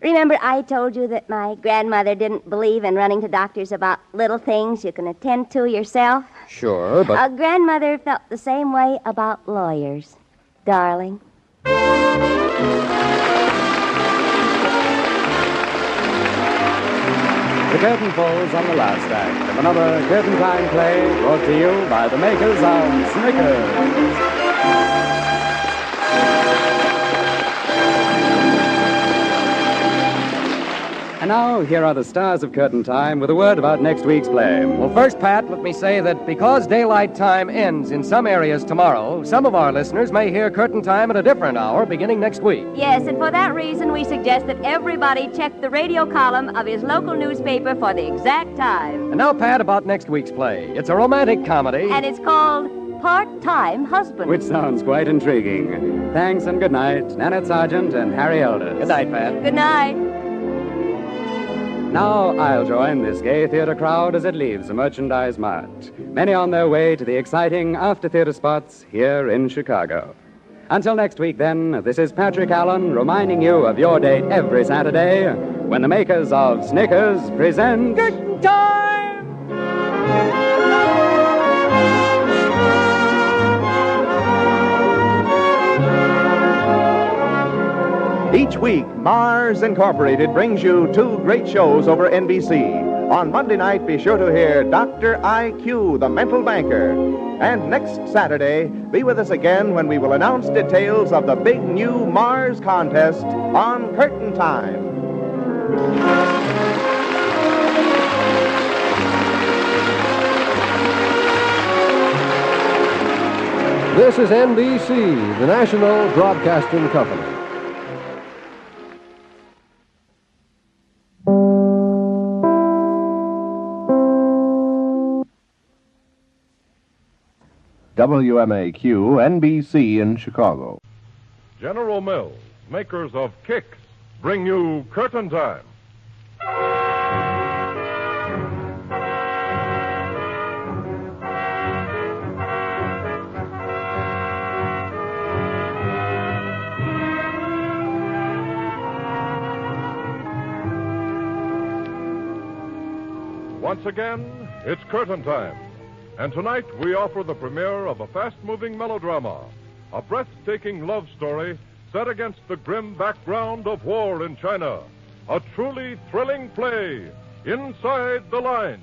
remember I told you that my grandmother didn't believe in running to doctors about little things you can attend to yourself? Sure, but... Grandmother felt the same way about lawyers, darling. The curtain falls on the last act of another Curtain Time play brought to you by the makers of Snickers. And now, here are the stars of Curtain Time with a word about next week's play. Well, first, Pat, let me say that because daylight time ends in some areas tomorrow, some of our listeners may hear Curtain Time at a different hour beginning next week. Yes, and for that reason, we suggest that everybody check the radio column of his local newspaper for the exact time. And now, Pat, about next week's play. It's a romantic comedy. And it's called Part-Time Husband. Which sounds quite intriguing. Thanks and good night, Nanette Sargent and Harry Elders. Good night, Pat. Good night. Now I'll join this gay theater crowd as it leaves the Merchandise Mart, many on their way to the exciting after-theater spots here in Chicago. Until next week, then, this is Patrick Allen reminding you of your date every Saturday when the makers of Snickers present Curtain Time! Each week, Mars Incorporated brings you two great shows over NBC. On Monday night, be sure to hear Dr. IQ, the mental banker. And next Saturday, be with us again when we will announce details of the big new Mars contest on Curtain Time. This is NBC, the National Broadcasting Company. WMAQ, NBC in Chicago. General Mills, makers of Kicks, bring you Curtain Time. Once again, it's Curtain Time. And tonight we offer the premiere of a fast-moving melodrama, a breathtaking love story set against the grim background of war in China. A truly thrilling play, Inside the Lines.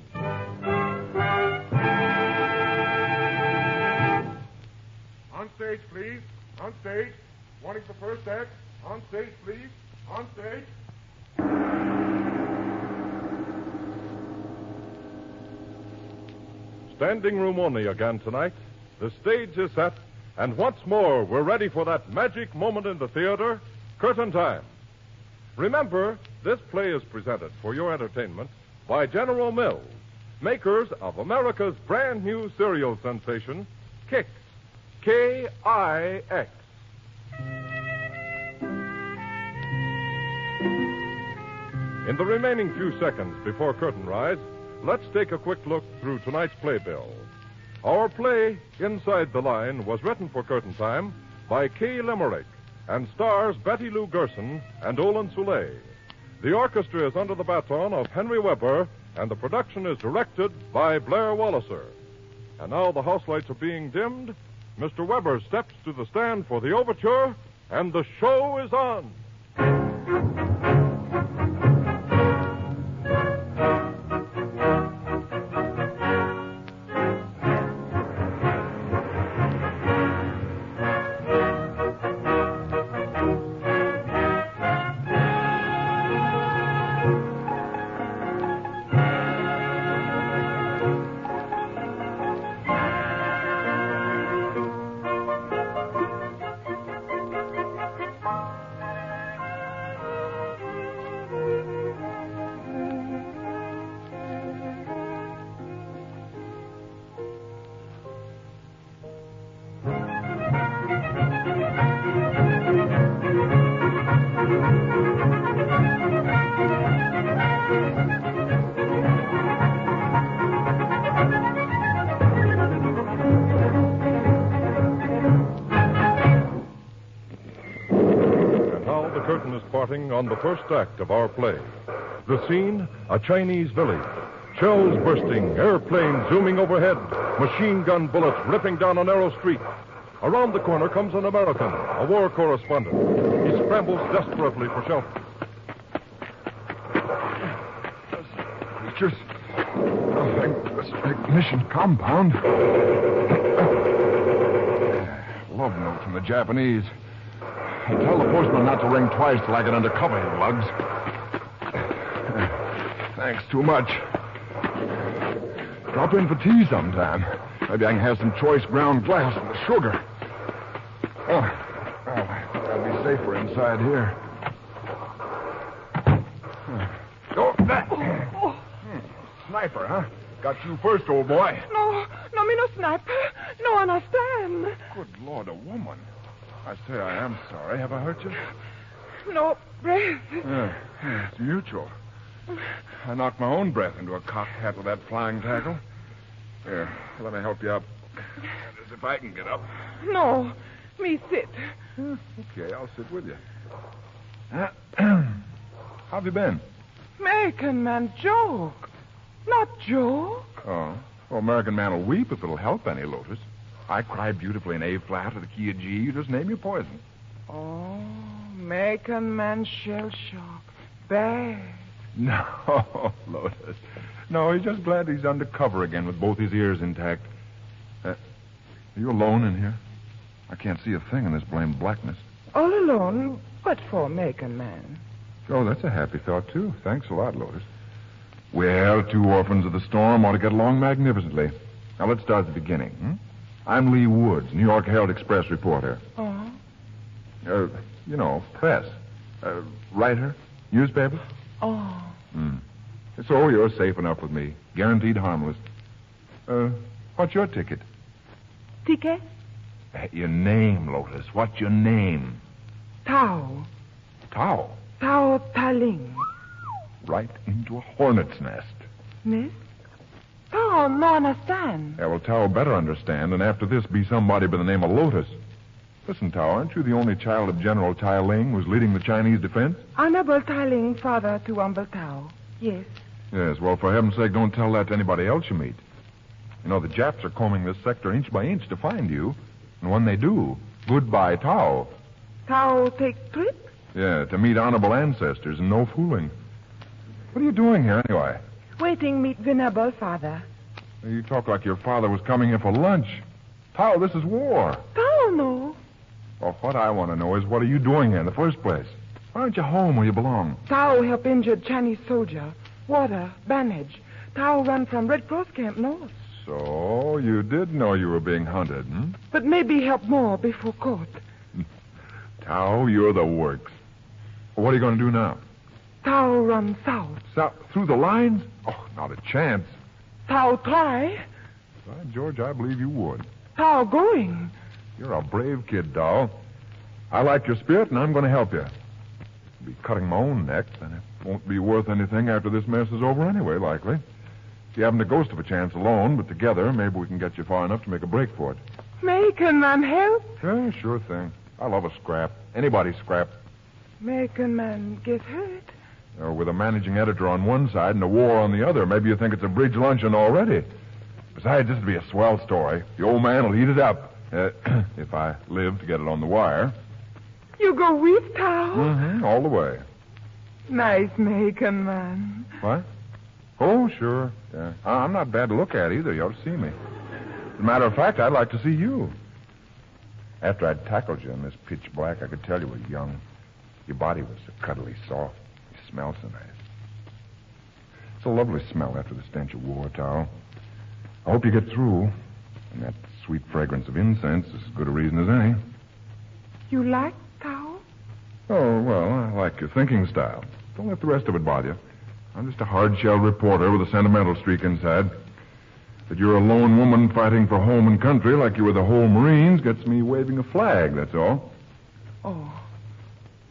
On stage, please. On stage. Wanting the first act. On stage, please. On stage. Standing room only again tonight. The stage is set, and once more we're ready for that magic moment in the theater, Curtain Time. Remember, this play is presented for your entertainment by General Mills, makers of America's brand new cereal sensation, Kix, K-I-X. In the remaining few seconds before curtain rise, let's take a quick look through tonight's playbill. Our play, Inside the Line, was written for Curtain Time by Kay Limerick and stars Betty Lou Gerson and Olin Soule. The orchestra is under the baton of Henry Weber, and the production is directed by Blair Walliser. And now the house lights are being dimmed. Mr. Weber steps to the stand for the overture, and the show is on. starting on the first act of our play. The scene, a Chinese village. Shells bursting, airplanes zooming overhead, machine gun bullets ripping down a narrow street. Around the corner comes an American, a war correspondent. He scrambles desperately for shelter. Creatures. Nothing. This big mission compound. Love note from the Japanese. Tell the postman not to ring twice till I get under cover, you lugs. Thanks too much. Drop in for tea sometime. Maybe I can have some choice ground glass and sugar. Oh, well, I'll be safer inside here. Sniper, huh? Got you first, old boy. No, me no sniper. No understand. Good Lord, a woman. I say I am sorry. Have I hurt you? No breath. Yeah, it's mutual. I knocked my own breath into a cocked hat with that flying tackle. Here, let me help you up. As if I can get up. No, me sit. Okay, I'll sit with you. How've you been? American man joke. Not joke. Oh. Well, American man will weep if it'll help any, Lotus. I cry beautifully in A flat or the key of G. You just name your poison. Oh, American man shell shock. Bad. No, Lotus. No, he's just glad he's undercover again with both his ears intact. Are you alone in here? I can't see a thing in this blamed blackness. All alone? What for, American man? Oh, that's a happy thought, too. Thanks a lot, Lotus. Well, two orphans of the storm ought to get along magnificently. Now, let's start at the beginning. I'm Lee Woods, New York Herald Express reporter. Oh? Press. Writer? Newspaper? Oh. So you're safe enough with me. Guaranteed harmless. What's your ticket? Ticket? Your name, Lotus. What's your name? Tao. Tao? Tao Taling. Right into a hornet's nest. Nest? Tao no understand. Yeah, well, Tao better understand, and after this be somebody by the name of Lotus. Listen, Tao, aren't you the only child of General Tai Ling who's leading the Chinese defense? Honorable Tai Ling, father to humble Tao. Yes. Yes, well, for heaven's sake, don't tell that to anybody else you meet. You know, the Japs are combing this sector inch by inch to find you. And when they do, goodbye, Tao. Tao take trip? Yeah, to meet honorable ancestors and no fooling. What are you doing here, anyway? Waiting meet venerable father. You talk like your father was coming here for lunch. Tao, this is war. Tao no. Well, what I want to know is, what are you doing here in the first place? Why aren't you home where you belong? Tao help injured Chinese soldier. Water, bandage. Tao run from Red Cross camp north. So, you did know you were being hunted, But maybe help more before court. Tao, you're the works. Well, what are you going to do now? Tao run south. South? Through the lines? Oh, not a chance. Tao try. By George, I believe you would. Tao going. You're a brave kid, doll. I like your spirit, and I'm going to help you. I'll be cutting my own neck, and it won't be worth anything after this mess is over anyway, likely. You haven't a ghost of a chance alone, but together, maybe we can get you far enough to make a break for it. American man help? Yeah, sure thing. I love a scrap. Anybody's scrap. American man get hurt? With a managing editor on one side and a war on the other, maybe you think it's a bridge luncheon already. Besides, this will be a swell story. The old man will eat it up. If I live to get it on the wire. You go with Tao? All the way. Nice American man. What? Oh, sure. Yeah. I'm not bad to look at either. You ought to see me. As a matter of fact, I'd like to see you. After I'd tackled you in this pitch black, I could tell you were young. Your body was so cuddly soft. You smelled so nice. It's a lovely smell after the stench of war, Tao. I hope you get through. And that sweet fragrance of incense is as good a reason as any. You like Tao? Oh, well, I like your thinking style. Don't let the rest of it bother you. I'm just a hard-shell reporter with a sentimental streak inside. That you're a lone woman fighting for home and country like you were the whole Marines gets me waving a flag, that's all. Oh.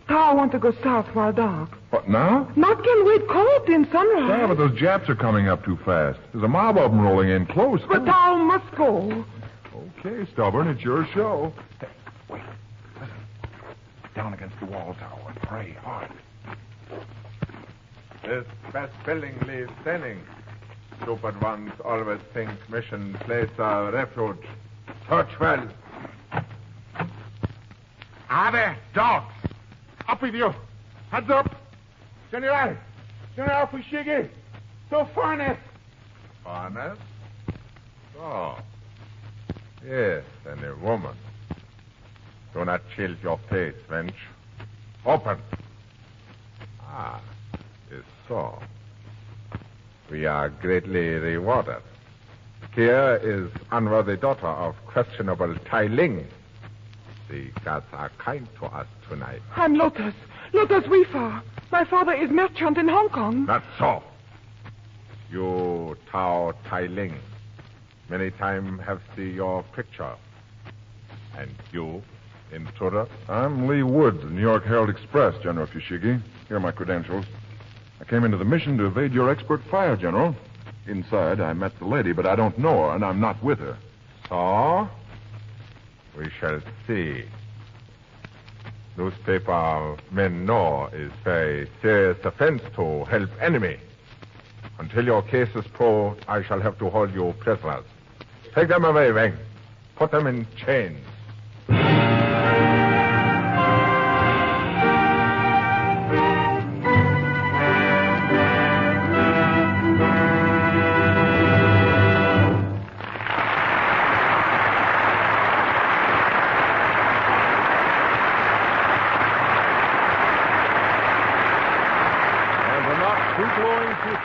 Tao want to go south while dark. What, now? Not can wait cold in sunrise. Yeah, but those Japs are coming up too fast. There's a mob of them rolling in close. But Tao must go. Okay, stubborn, it's your show. Hey, wait. Listen. Down against the wall, Tao, and pray hard. This best building leaves standing. Stupid ones always think mission place a refuge. Search well. Ave, dogs! Up with you! Heads up! General! General Fushigi! So furnace! Furnace? Oh. Yes, and a woman. Do not chill your face, wench. Open. Ah, is so. We are greatly rewarded. Here is unworthy daughter of questionable Tai Ling. The gods are kind to us tonight. I'm Lotus. Lotus Weaver. My father is merchant in Hong Kong. Not so. You Tao Tai Ling. Many times have seen your picture. And you, intruder? I'm Lee Woods, New York Herald Express, General Fushigi. Here are my credentials. I came into the mission to evade your expert fire, General. Inside, I met the lady, but I don't know her, and I'm not with her. So? We shall see. Newspaper men know is very serious offense to help enemy. Until your case is proved, I shall have to hold you prisoners. Take them away, Wang. Put them in chains.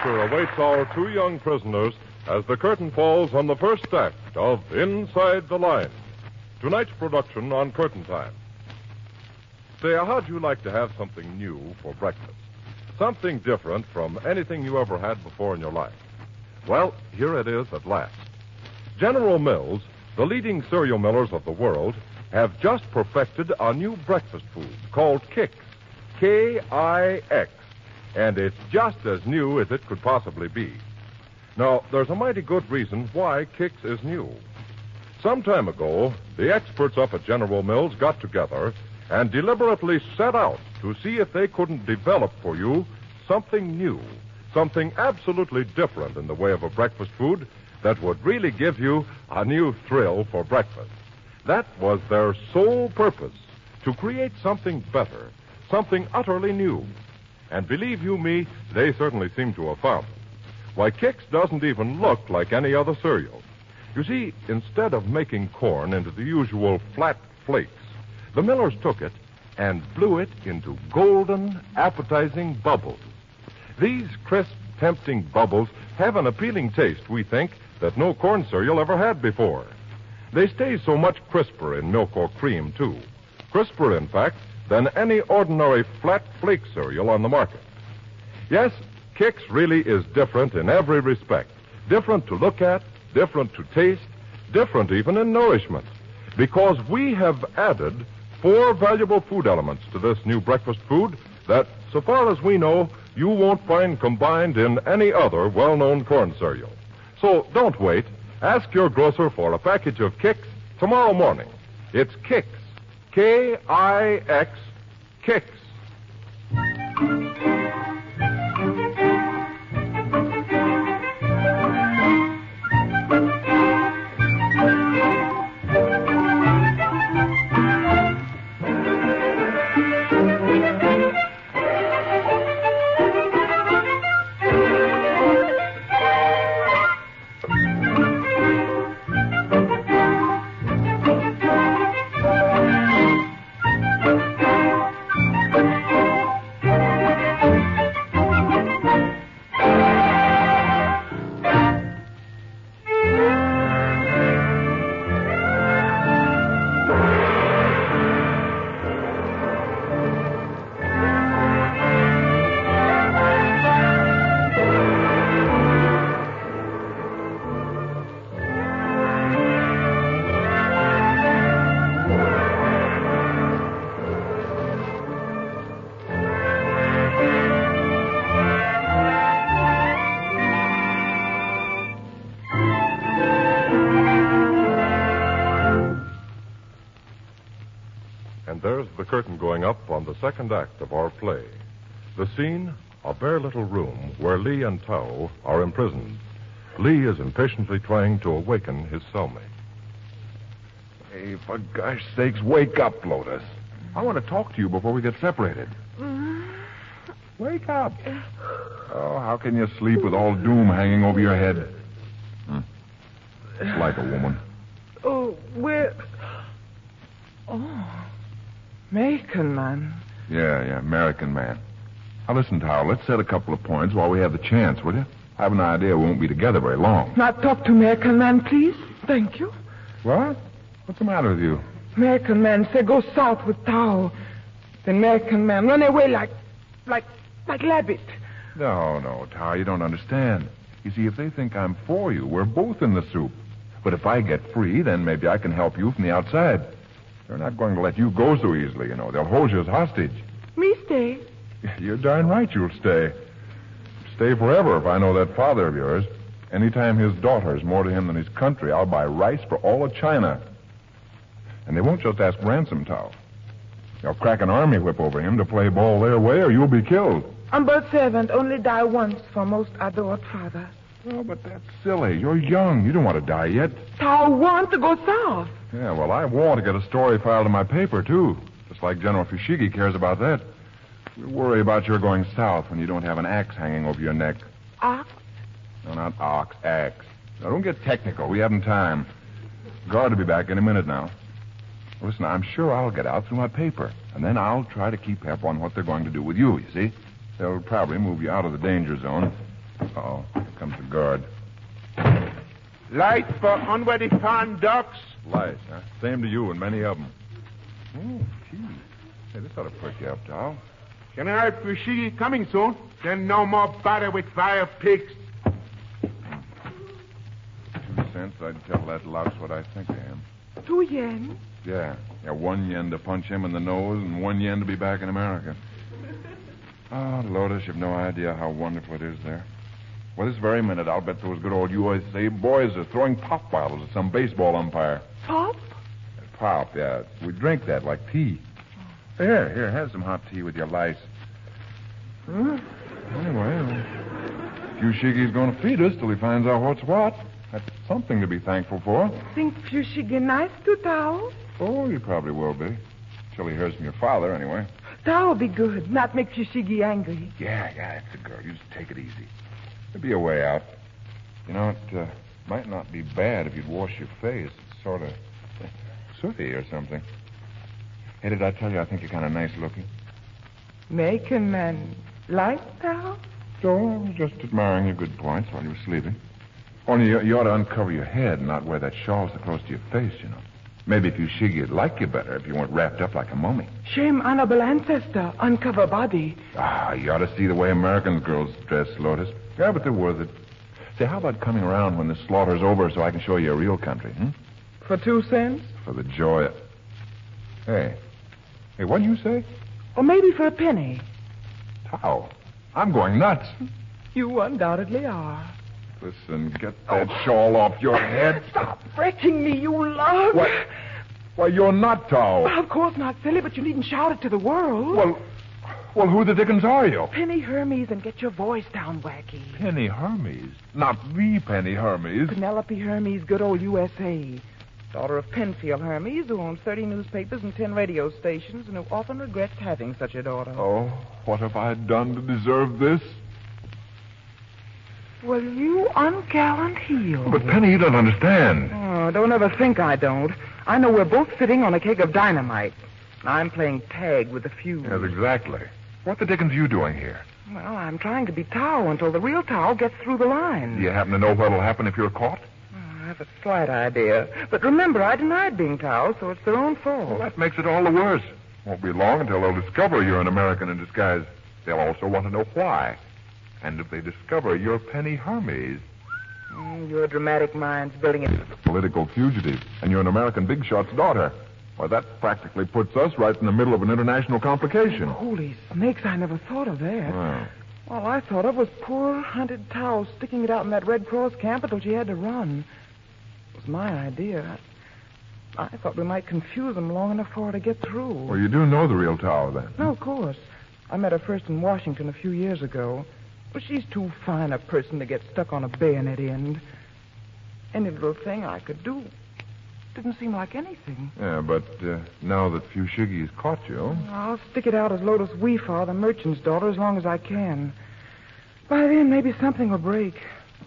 Awaits our two young prisoners as the curtain falls on the first act of Inside the Line. Tonight's production on Curtain Time. Say, how'd you like to have something new for breakfast? Something different from anything you ever had before in your life? Well, here it is at last. General Mills, the leading cereal millers of the world, have just perfected a new breakfast food called Kix. K-I-X. And it's just as new as it could possibly be. Now, there's a mighty good reason why Kix is new. Some time ago, the experts up at General Mills got together and deliberately set out to see if they couldn't develop for you something new, something absolutely different in the way of a breakfast food that would really give you a new thrill for breakfast. That was their sole purpose, to create something better, something utterly new. And believe you me, they certainly seem to have found it. Why, Kix doesn't even look like any other cereal. You see, instead of making corn into the usual flat flakes, the millers took it and blew it into golden, appetizing bubbles. These crisp, tempting bubbles have an appealing taste, we think, that no corn cereal ever had before. They stay so much crisper in milk or cream, too. Crisper, in fact, than any ordinary flat flake cereal on the market. Yes, Kix really is different in every respect. Different to look at, different to taste, different even in nourishment. Because we have added 4 valuable food elements to this new breakfast food that, so far as we know, you won't find combined in any other well-known corn cereal. So don't wait. Ask your grocer for a package of Kix tomorrow morning. It's Kix. K-I-X, Kix. And there's the curtain going up on the second act of our play. The scene, a bare little room where Lee and Tao are imprisoned. Lee is impatiently trying to awaken his cellmate. Hey, for gosh sakes, wake up, Lotus. I want to talk to you before we get separated. Wake up. Oh, how can you sleep with all doom hanging over your head? It's like a woman. Oh, where... Oh, Macon, man. Yeah, American man. Now, listen, Tao, let's set a couple of points while we have the chance, will you? I have an idea we won't be together very long. Now, talk to American man, please. Thank you. What? What's the matter with you? American man say go south with Tao. The American man run away like rabbit. No, Tao, you don't understand. You see, if they think I'm for you, we're both in the soup. But if I get free, then maybe I can help you from the outside. They're not going to let you go so easily, you know. They'll hold you as hostage. Me stay. You're darn right you'll stay. Stay forever if I know that father of yours. Anytime his daughter's more to him than his country, I'll buy rice for all of China. And they won't just ask ransom, Tao. They'll crack an army whip over him to play ball their way, or you'll be killed. I'm but servant, only die once for most adored father. Oh, but that's silly. You're young. You don't want to die yet. Tao want to go south. Yeah, well, I want to get a story filed in my paper, too. Just like General Fushigi cares about that. You worry about your going south when you don't have an axe hanging over your neck. Ox? No, not ox, axe. Now, don't get technical. We haven't time. Guard will be back any minute now. Listen, I'm sure I'll get out through my paper, and then I'll try to keep pep on what they're going to do with you see? They'll probably move you out of the danger zone. Uh-oh, here comes the guard. Light for unready pond ducks. Light, huh? Same to you and many of them. Oh, gee. Hey, this ought to perk you up, Tao. Can I have Fushigi coming soon? Then no more bother with fire pigs. 2 cents, I'd tell that louse what I think of him. 2 yen? Yeah, 1 yen to punch him in the nose and 1 yen to be back in America. Oh, Lotus, you've no idea how wonderful it is there. Well, this very minute, I'll bet those good old USA boys are throwing pop bottles at some baseball umpire. Pop? Pop, yeah. We drink that like tea. Here, have some hot tea with your lice. Huh? Anyway, Fushigi's going to feed us till he finds out what's what. That's something to be thankful for. Think Fushigi nice to Tao? Oh, you probably will be. Till he hears from your father, anyway. Tao will be good, not make Fushigi angry. Yeah, that's the girl. You just take it easy. There'll be a way out. You know, it might not be bad if you'd wash your face. It's sort of sooty or something. Hey, did I tell you I think you're kind of nice looking? Macon man like Tao? So I was just admiring your good points while you were sleeping. Only you ought to uncover your head and not wear that shawl so close to your face, you know. Maybe Fushigi would like you better if you weren't wrapped up like a mummy. Shame honorable ancestor, uncover body. You ought to see the way American girls dress, Lotus. Yeah, but they're worth it. Say, how about coming around when the slaughter's over so I can show you a real country, For 2 cents? For the joy of... Hey, what do you say? Or maybe for a penny. Tao, I'm going nuts. You undoubtedly are. Listen, get that shawl off your head. Stop fretting me, you love. What? Why, you're not Tao. Well, of course not, silly, but you needn't shout it to the world. Well, who the dickens are you? Penny Hermes, and get your voice down, Wacky. Penny Hermes? Not the Penny Hermes. Penelope Hermes, good old USA. Daughter of Penfield Hermes, who owns 30 newspapers and 10 radio stations, and who often regrets having such a daughter. Oh, what have I done to deserve this? Well, you ungallant heel. But, Penny, you don't understand. Oh, don't ever think I don't. I know we're both sitting on a keg of dynamite. I'm playing tag with the fuse. Yes, exactly. What the dickens are you doing here? Well, I'm trying to be Tao until the real Tao gets through the line. Do you happen to know what'll happen if you're caught? I have a slight idea. But remember, I denied being Tao, so it's their own fault. Well, that makes it all the worse. Won't be long until they'll discover you're an American in disguise. They'll also want to know why. And if they discover you're Penny Hermes... Your dramatic mind's building it. A political fugitive, and you're an American big shot's daughter. Why, that practically puts us right in the middle of an international complication. Holy snakes, I never thought of that. Wow. All I thought of was poor hunted Tao sticking it out in that Red Cross camp until she had to run. It was my idea. I thought we might confuse them long enough for her to get through. Well, you do know the real Tao, then? No, of course. I met her first in Washington a few years ago. Well, she's too fine a person to get stuck on a bayonet end. Any little thing I could do. Didn't seem like anything. Yeah, but now that Fushiggi's caught you... I'll stick it out as Lotus Weefar, the merchant's daughter, as long as I can. By then, maybe something will break.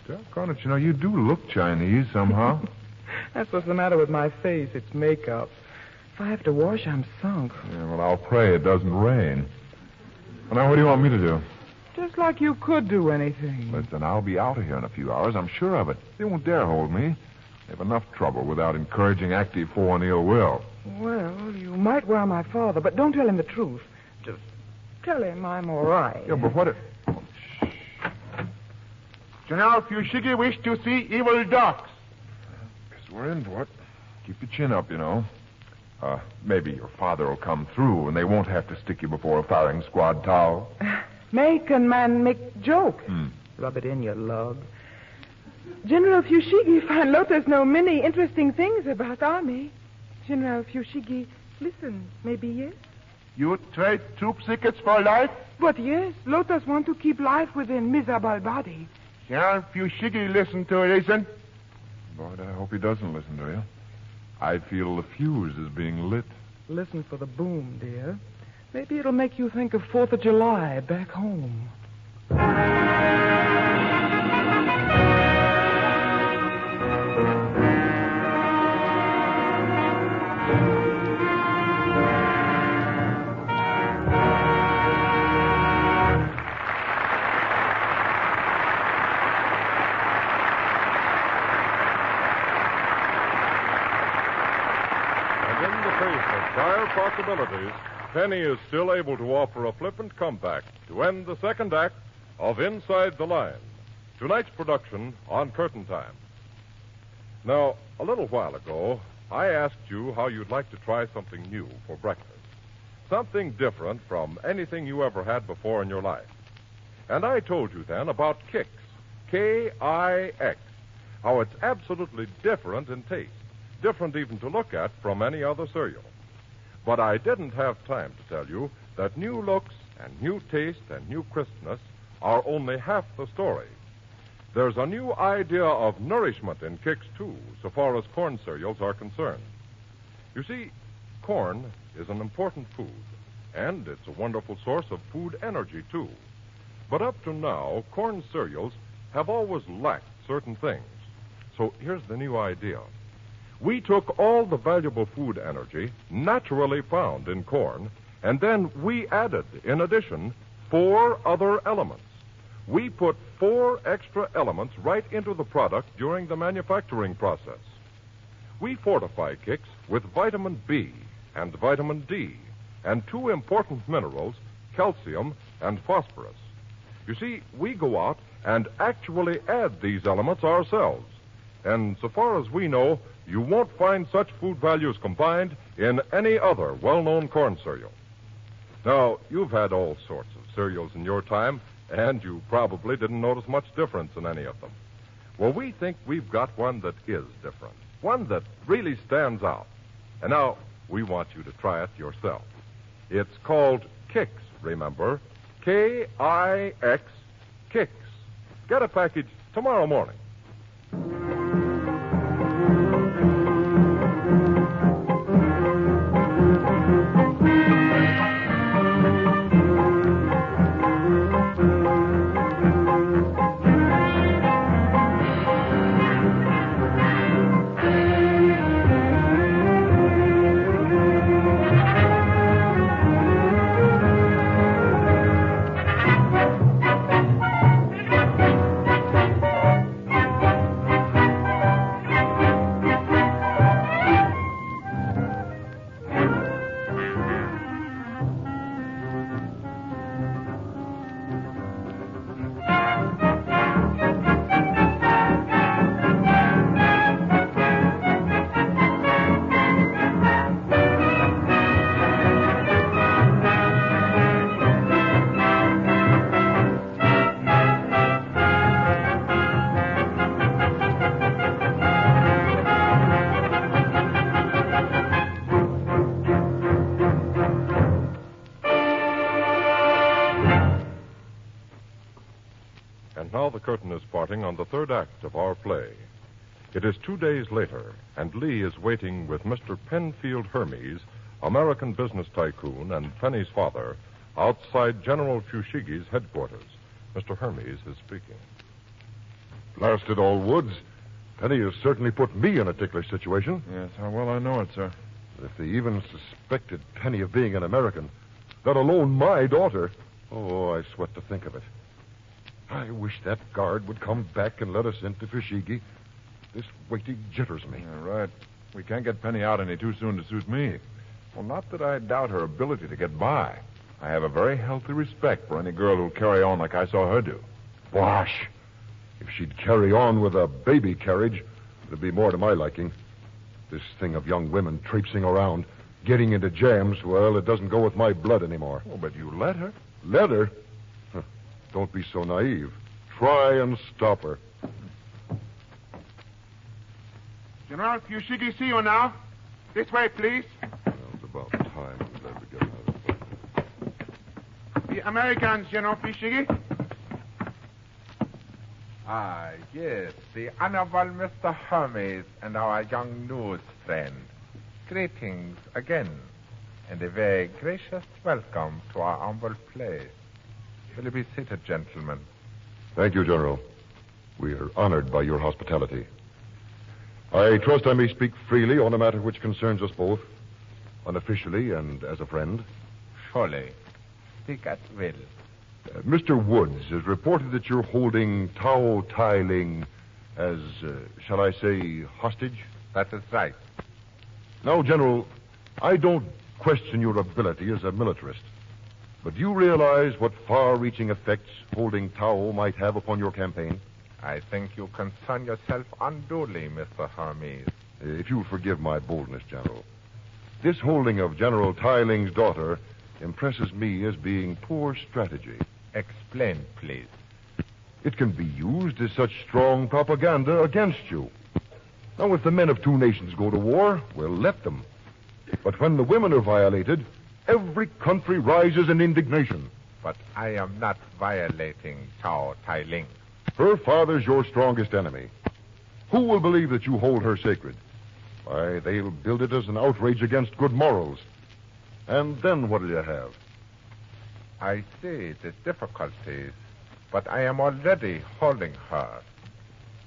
Doggone it, you do look Chinese somehow. That's what's the matter with my face. It's makeup. If I have to wash, I'm sunk. Yeah, well, I'll pray it doesn't rain. Well, now, what do you want me to do? Just like you could do anything. Listen, I'll be out of here in a few hours. I'm sure of it. They won't dare hold me. They have enough trouble without encouraging active foreign ill will. Well, you might worry my father, but don't tell him the truth. Just tell him I'm all right. Yeah, but what... General Fushigi wished to see evil ducks. Guess we're in for it. Keep your chin up, Maybe your father will come through and they won't have to stick you before a firing squad towel. Make and man make joke. Rub it in, you lug. General Fushigi find Lotus know many interesting things about army. General Fushigi, listen, maybe yes? You trade troop tickets for life? But yes, Lotus want to keep life within miserable body. General Fushigi listen to reason. Boy, I hope he doesn't listen to you. I feel the fuse is being lit. Listen for the boom, dear. Maybe it'll make you think of 4th of July back home. Possibilities, Penny is still able to offer a flippant comeback to end the second act of Inside the Line, tonight's production on Curtain Time. Now, a little while ago, I asked you how you'd like to try something new for breakfast, something different from anything you ever had before in your life. And I told you then about Kix, K-I-X, how it's absolutely different in taste, different even to look at from any other cereal. But I didn't have time to tell you that new looks and new taste and new crispness are only half the story. There's a new idea of nourishment in Kix, too, so far as corn cereals are concerned. You see, corn is an important food, and it's a wonderful source of food energy, too. But up to now, corn cereals have always lacked certain things. So here's the new idea. We took all the valuable food energy naturally found in corn, and then we added, in addition, 4 other elements. We put 4 extra elements right into the product during the manufacturing process. We fortify Kix with vitamin B and vitamin D, and 2 important minerals, calcium and phosphorus. You see, we go out and actually add these elements ourselves. And so far as we know, you won't find such food values combined in any other well-known corn cereal. Now, you've had all sorts of cereals in your time, and you probably didn't notice much difference in any of them. Well, we think we've got one that is different, one that really stands out. And now, we want you to try it yourself. It's called Kix, remember? K-I-X, Kix. Get a package tomorrow morning. starting on the third act of our play. It is 2 days later, and Lee is waiting with Mr. Penfield Hermes, American business tycoon and Penny's father, outside General Fushigi's headquarters. Mr. Hermes is speaking. Blasted old Woods. Penny has certainly put me in a ticklish situation. Yes, how well I know it, sir. If they even suspected Penny of being an American, let alone my daughter, oh, I sweat to think of it. I wish that guard would come back and let us into Fushigi. This waiting jitters me. Yeah, right. We can't get Penny out any too soon to suit me. Well, not that I doubt her ability to get by. I have a very healthy respect for any girl who'll carry on like I saw her do. Bosh! If she'd carry on with a baby carriage, it'd be more to my liking. This thing of young women traipsing around, getting into jams, well, it doesn't go with my blood anymore. Oh, but you let her. Let her? Huh. Don't be so naive. Try and stop her. General Fushigi, see you now. This way, please. Well, it's about time I'm glad to get out of it. The Americans, General Fushigi. Ah, yes, the Honorable Mr. Hermes and our young news friend. Greetings again, and a very gracious welcome to our humble place. Will you be seated, gentlemen? Thank you, General. We are honored by your hospitality. I trust I may speak freely on a matter which concerns us both, unofficially and as a friend. Surely. Speak at will. Mr. Woods has reported that you're holding Tao Tai Ling as, shall I say, hostage? That is right. Now, General, I don't question your ability as a militarist, but do you realize what far-reaching effects holding Tao might have upon your campaign? I think you concern yourself unduly, Mr. Hermes. If you'll forgive my boldness, General, this holding of General Tai Ling's daughter impresses me as being poor strategy. Explain, please. It can be used as such strong propaganda against you. Now, if the men of two nations go to war, we'll let them. But when the women are violated, every country rises in indignation. But I am not violating Tao Tai Ling. Her father's your strongest enemy. Who will believe that you hold her sacred? Why, they'll build it as an outrage against good morals. And then what'll you have? I see the difficulties, but I am already holding her.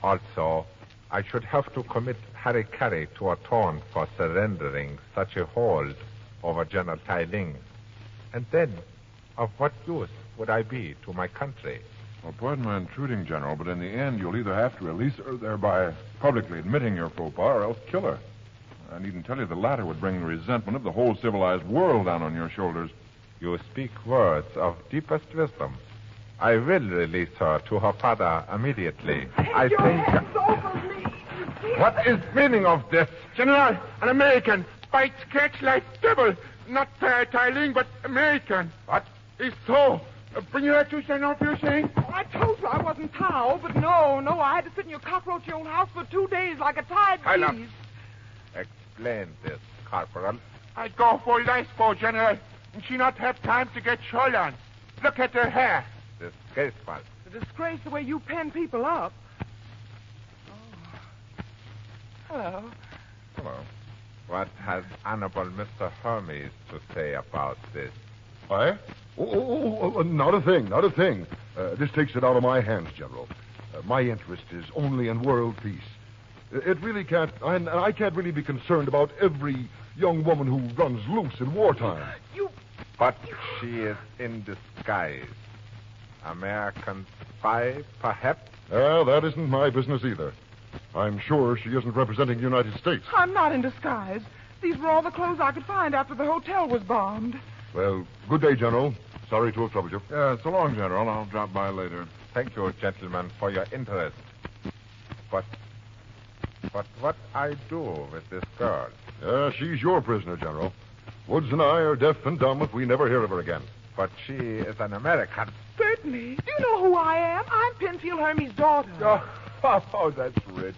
Also, I should have to commit harikari to atone for surrendering such a hold over General Tai Ling. And then, of what use would I be to my country? Well, pardon my intruding, General, but in the end, you'll either have to release her, thereby publicly admitting your faux pas, or else kill her. I needn't tell you the latter would bring the resentment of the whole civilized world down on your shoulders. You speak words of deepest wisdom. I will release her to her father immediately. I think... What is meaning of this? General, an American bites cats like devil. Not Tai Ling, but American. What is so? Bring her to General Fushigi. I told you I wasn't Tao, but no, I had to sit in your cockroachy old house for 2 days like a tied beast. Explain this, Corporal. I go for life, General, and she not have time to get shawl on. Look at her hair. Disgraceful. The disgrace the way you pen people up. Hello. Hello. What has Honorable Mr. Hermes to say about this? Why? Not a thing, not a thing. This takes it out of my hands, General. My interest is only in world peace. It really can't, I can't really be concerned about every young woman who runs loose in wartime. But she is in disguise. American spy, perhaps? That isn't my business either. I'm sure she isn't representing the United States. I'm not in disguise. These were all the clothes I could find after the hotel was bombed. Well, good day, General. Sorry to have troubled you. So long, General. I'll drop by later. Thank you, gentlemen, for your interest. But what I do with this girl? She's your prisoner, General. Woods and I are deaf and dumb if we never hear of her again. But she is an American. Certainly. Do you know who I am? I'm Penfield Hermes' daughter. Oh, that's rich.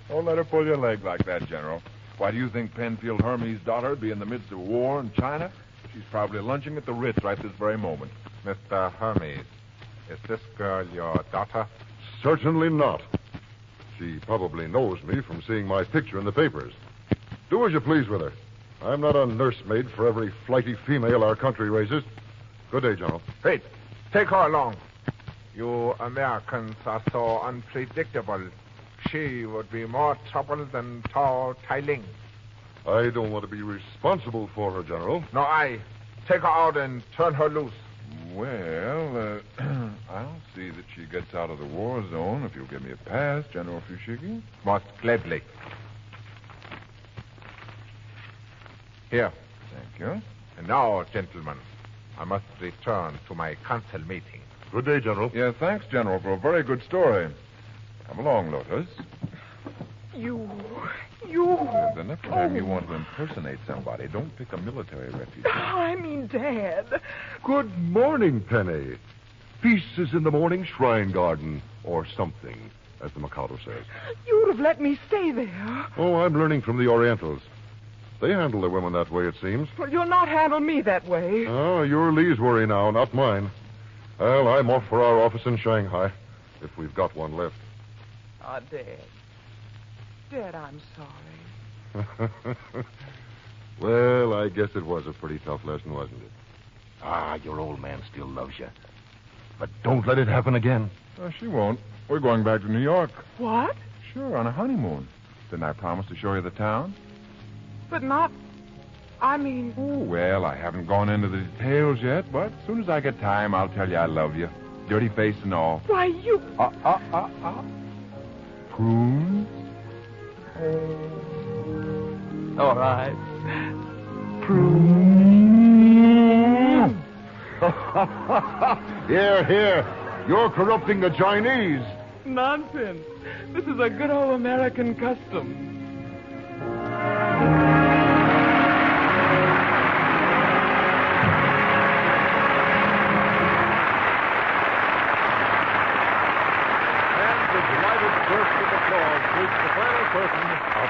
Don't let her pull your leg like that, General. Why, do you think Penfield Hermes' daughter would be in the midst of war in China? She's probably lunching at the Ritz right this very moment. Mr. Hermes, is this girl your daughter? Certainly not. She probably knows me from seeing my picture in the papers. Do as you please with her. I'm not a nursemaid for every flighty female our country raises. Good day, General. Wait, take her along. You Americans are so unpredictable. She would be more trouble than tall Tai Ling. I don't want to be responsible for her, General. No, I. Take her out and turn her loose. Well, I'll see that she gets out of the war zone if you'll give me a pass, General Fushigi. Most gladly. Here. Thank you. And now, gentlemen, I must return to my council meeting. Good day, General. Yeah, thanks, General, for a very good story. Come along, Lotus. You. The next time you want to impersonate somebody, don't pick a military refugee. I mean, Dad. Good morning, Penny. Peace is in the morning shrine garden, or something, as the Mikado says. You would have let me stay there. Oh, I'm learning from the Orientals. They handle their women that way, it seems. Well, you'll not handle me that way. Oh, you're Lee's worry now, not mine. Well, I'm off for our office in Shanghai, if we've got one left. Ah, Dad. Dad, I'm sorry. Well, I guess it was a pretty tough lesson, wasn't it? Your old man still loves you. But don't let it happen again. She won't. We're going back to New York. What? Sure, on a honeymoon. Didn't I promise to show you the town? But not... I mean... Oh, well, I haven't gone into the details yet, but as soon as I get time, I'll tell you I love you. Dirty face and all. Why, you... Prunes? All right. Prune. Here. You're corrupting the Chinese. Nonsense. This is a good old American custom.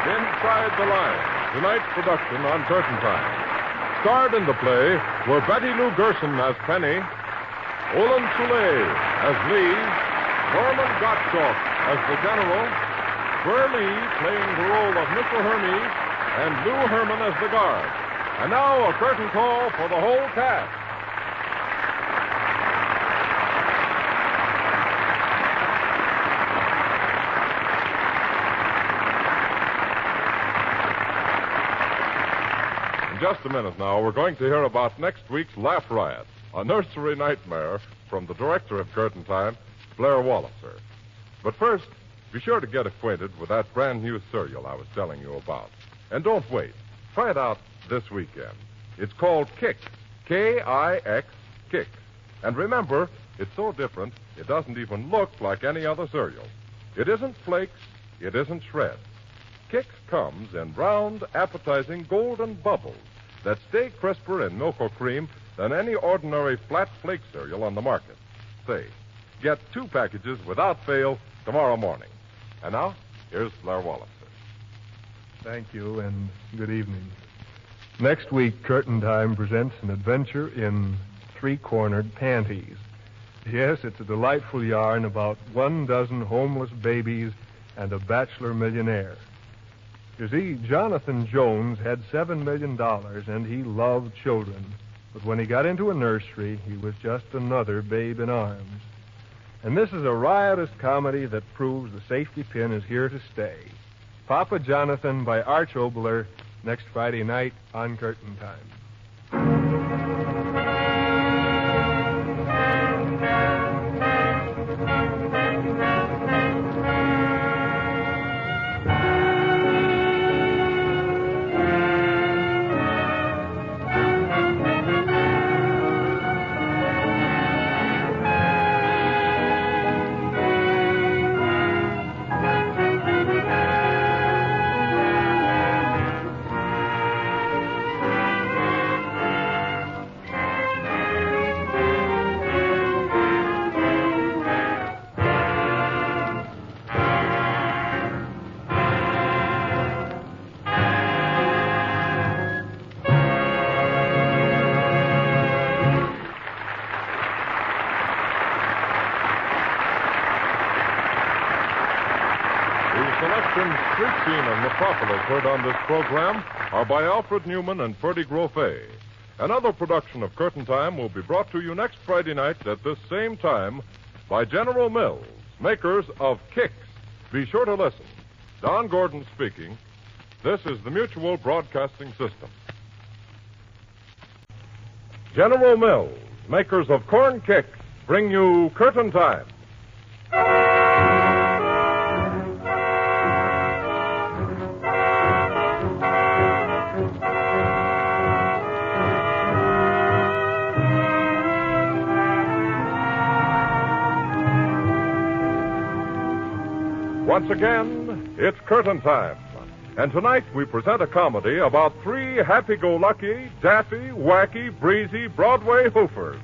Inside the Line, tonight's production on Curtain Time. Starred in the play were Betty Lou Gerson as Penny, Olin Soule as Lee, Norman Gottschalk as the General, Burr Lee playing the role of Mr. Hermes, and Lou Herman as the guard. And now a curtain call for the whole cast. In just a minute now, we're going to hear about next week's Laugh Riot, a nursery nightmare from the director of Curtain Time, Blair Walliser. But first, be sure to get acquainted with that brand new cereal I was telling you about. And don't wait. Try it out this weekend. It's called Kix, K-I-X, Kix. And remember, it's so different, it doesn't even look like any other cereal. It isn't flakes, it isn't shreds. Kix comes in round, appetizing golden bubbles that stay crisper in milk or cream than any ordinary flat flake cereal on the market. Say, get 2 packages without fail tomorrow morning. And now, here's Blair Walliser. Thank you, and good evening. Next week, Curtain Time presents an adventure in 3-cornered panties. Yes, it's a delightful yarn about 12 homeless babies and a bachelor millionaire. You see, Jonathan Jones had $7 million, and he loved children. But when he got into a nursery, he was just another babe in arms. And this is a riotous comedy that proves the safety pin is here to stay. Papa Jonathan by Arch Obler, next Friday night on Curtain Time. selections Street Scene and Metropolis heard on this program are by Alfred Newman and Ferdy Grofé. Another production of Curtain Time will be brought to you next Friday night at this same time by General Mills, makers of Kicks. Be sure to listen. Don Gordon speaking. This is the Mutual Broadcasting System. General Mills, makers of Corn Kicks, bring you Curtain Time. Once again, it's Curtain Time. And tonight we present a comedy about three happy-go-lucky, daffy, wacky, breezy Broadway hoofers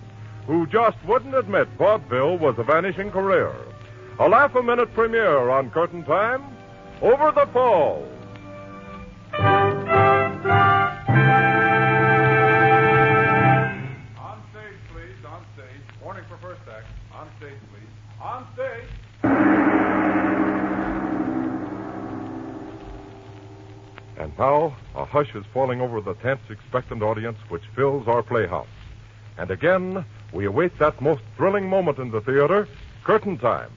who just wouldn't admit vaudeville was a vanishing career. A laugh-a-minute premiere on Curtain Time, Over the Falls. On stage, please. On stage. Warning for first act. On stage, please. On stage. And now, a hush is falling over the tense, expectant audience which fills our playhouse. And again, we await that most thrilling moment in the theater, Curtain Time.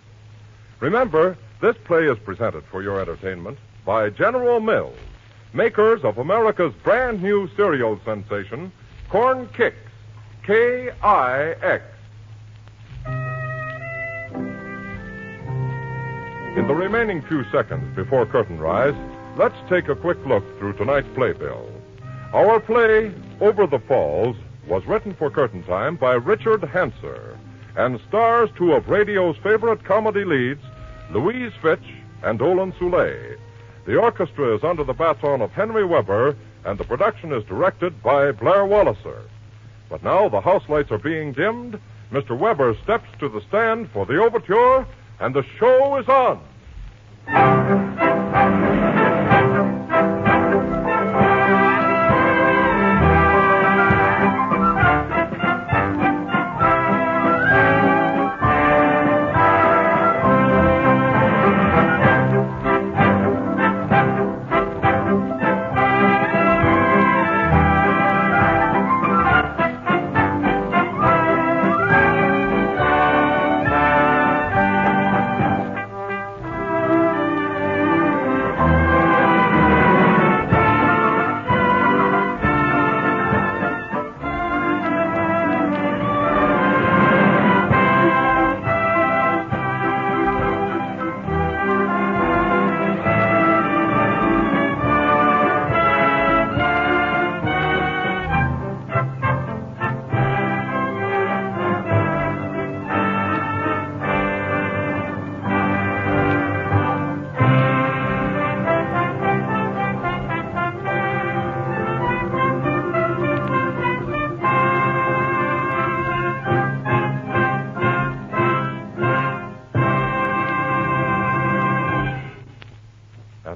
Remember, this play is presented for your entertainment by General Mills, makers of America's brand new cereal sensation, Corn Kicks, K-I-X. In the remaining few seconds before curtain rise, let's take a quick look through tonight's playbill. Our play, Over the Falls, was written for Curtain Time by Richard Hanser and stars two of radio's favorite comedy leads, Louise Fitch and Olin Soule. The orchestra is under the baton of Henry Weber, and the production is directed by Blair Walliser. But now the house lights are being dimmed, Mr. Weber steps to the stand for the overture, and the show is on.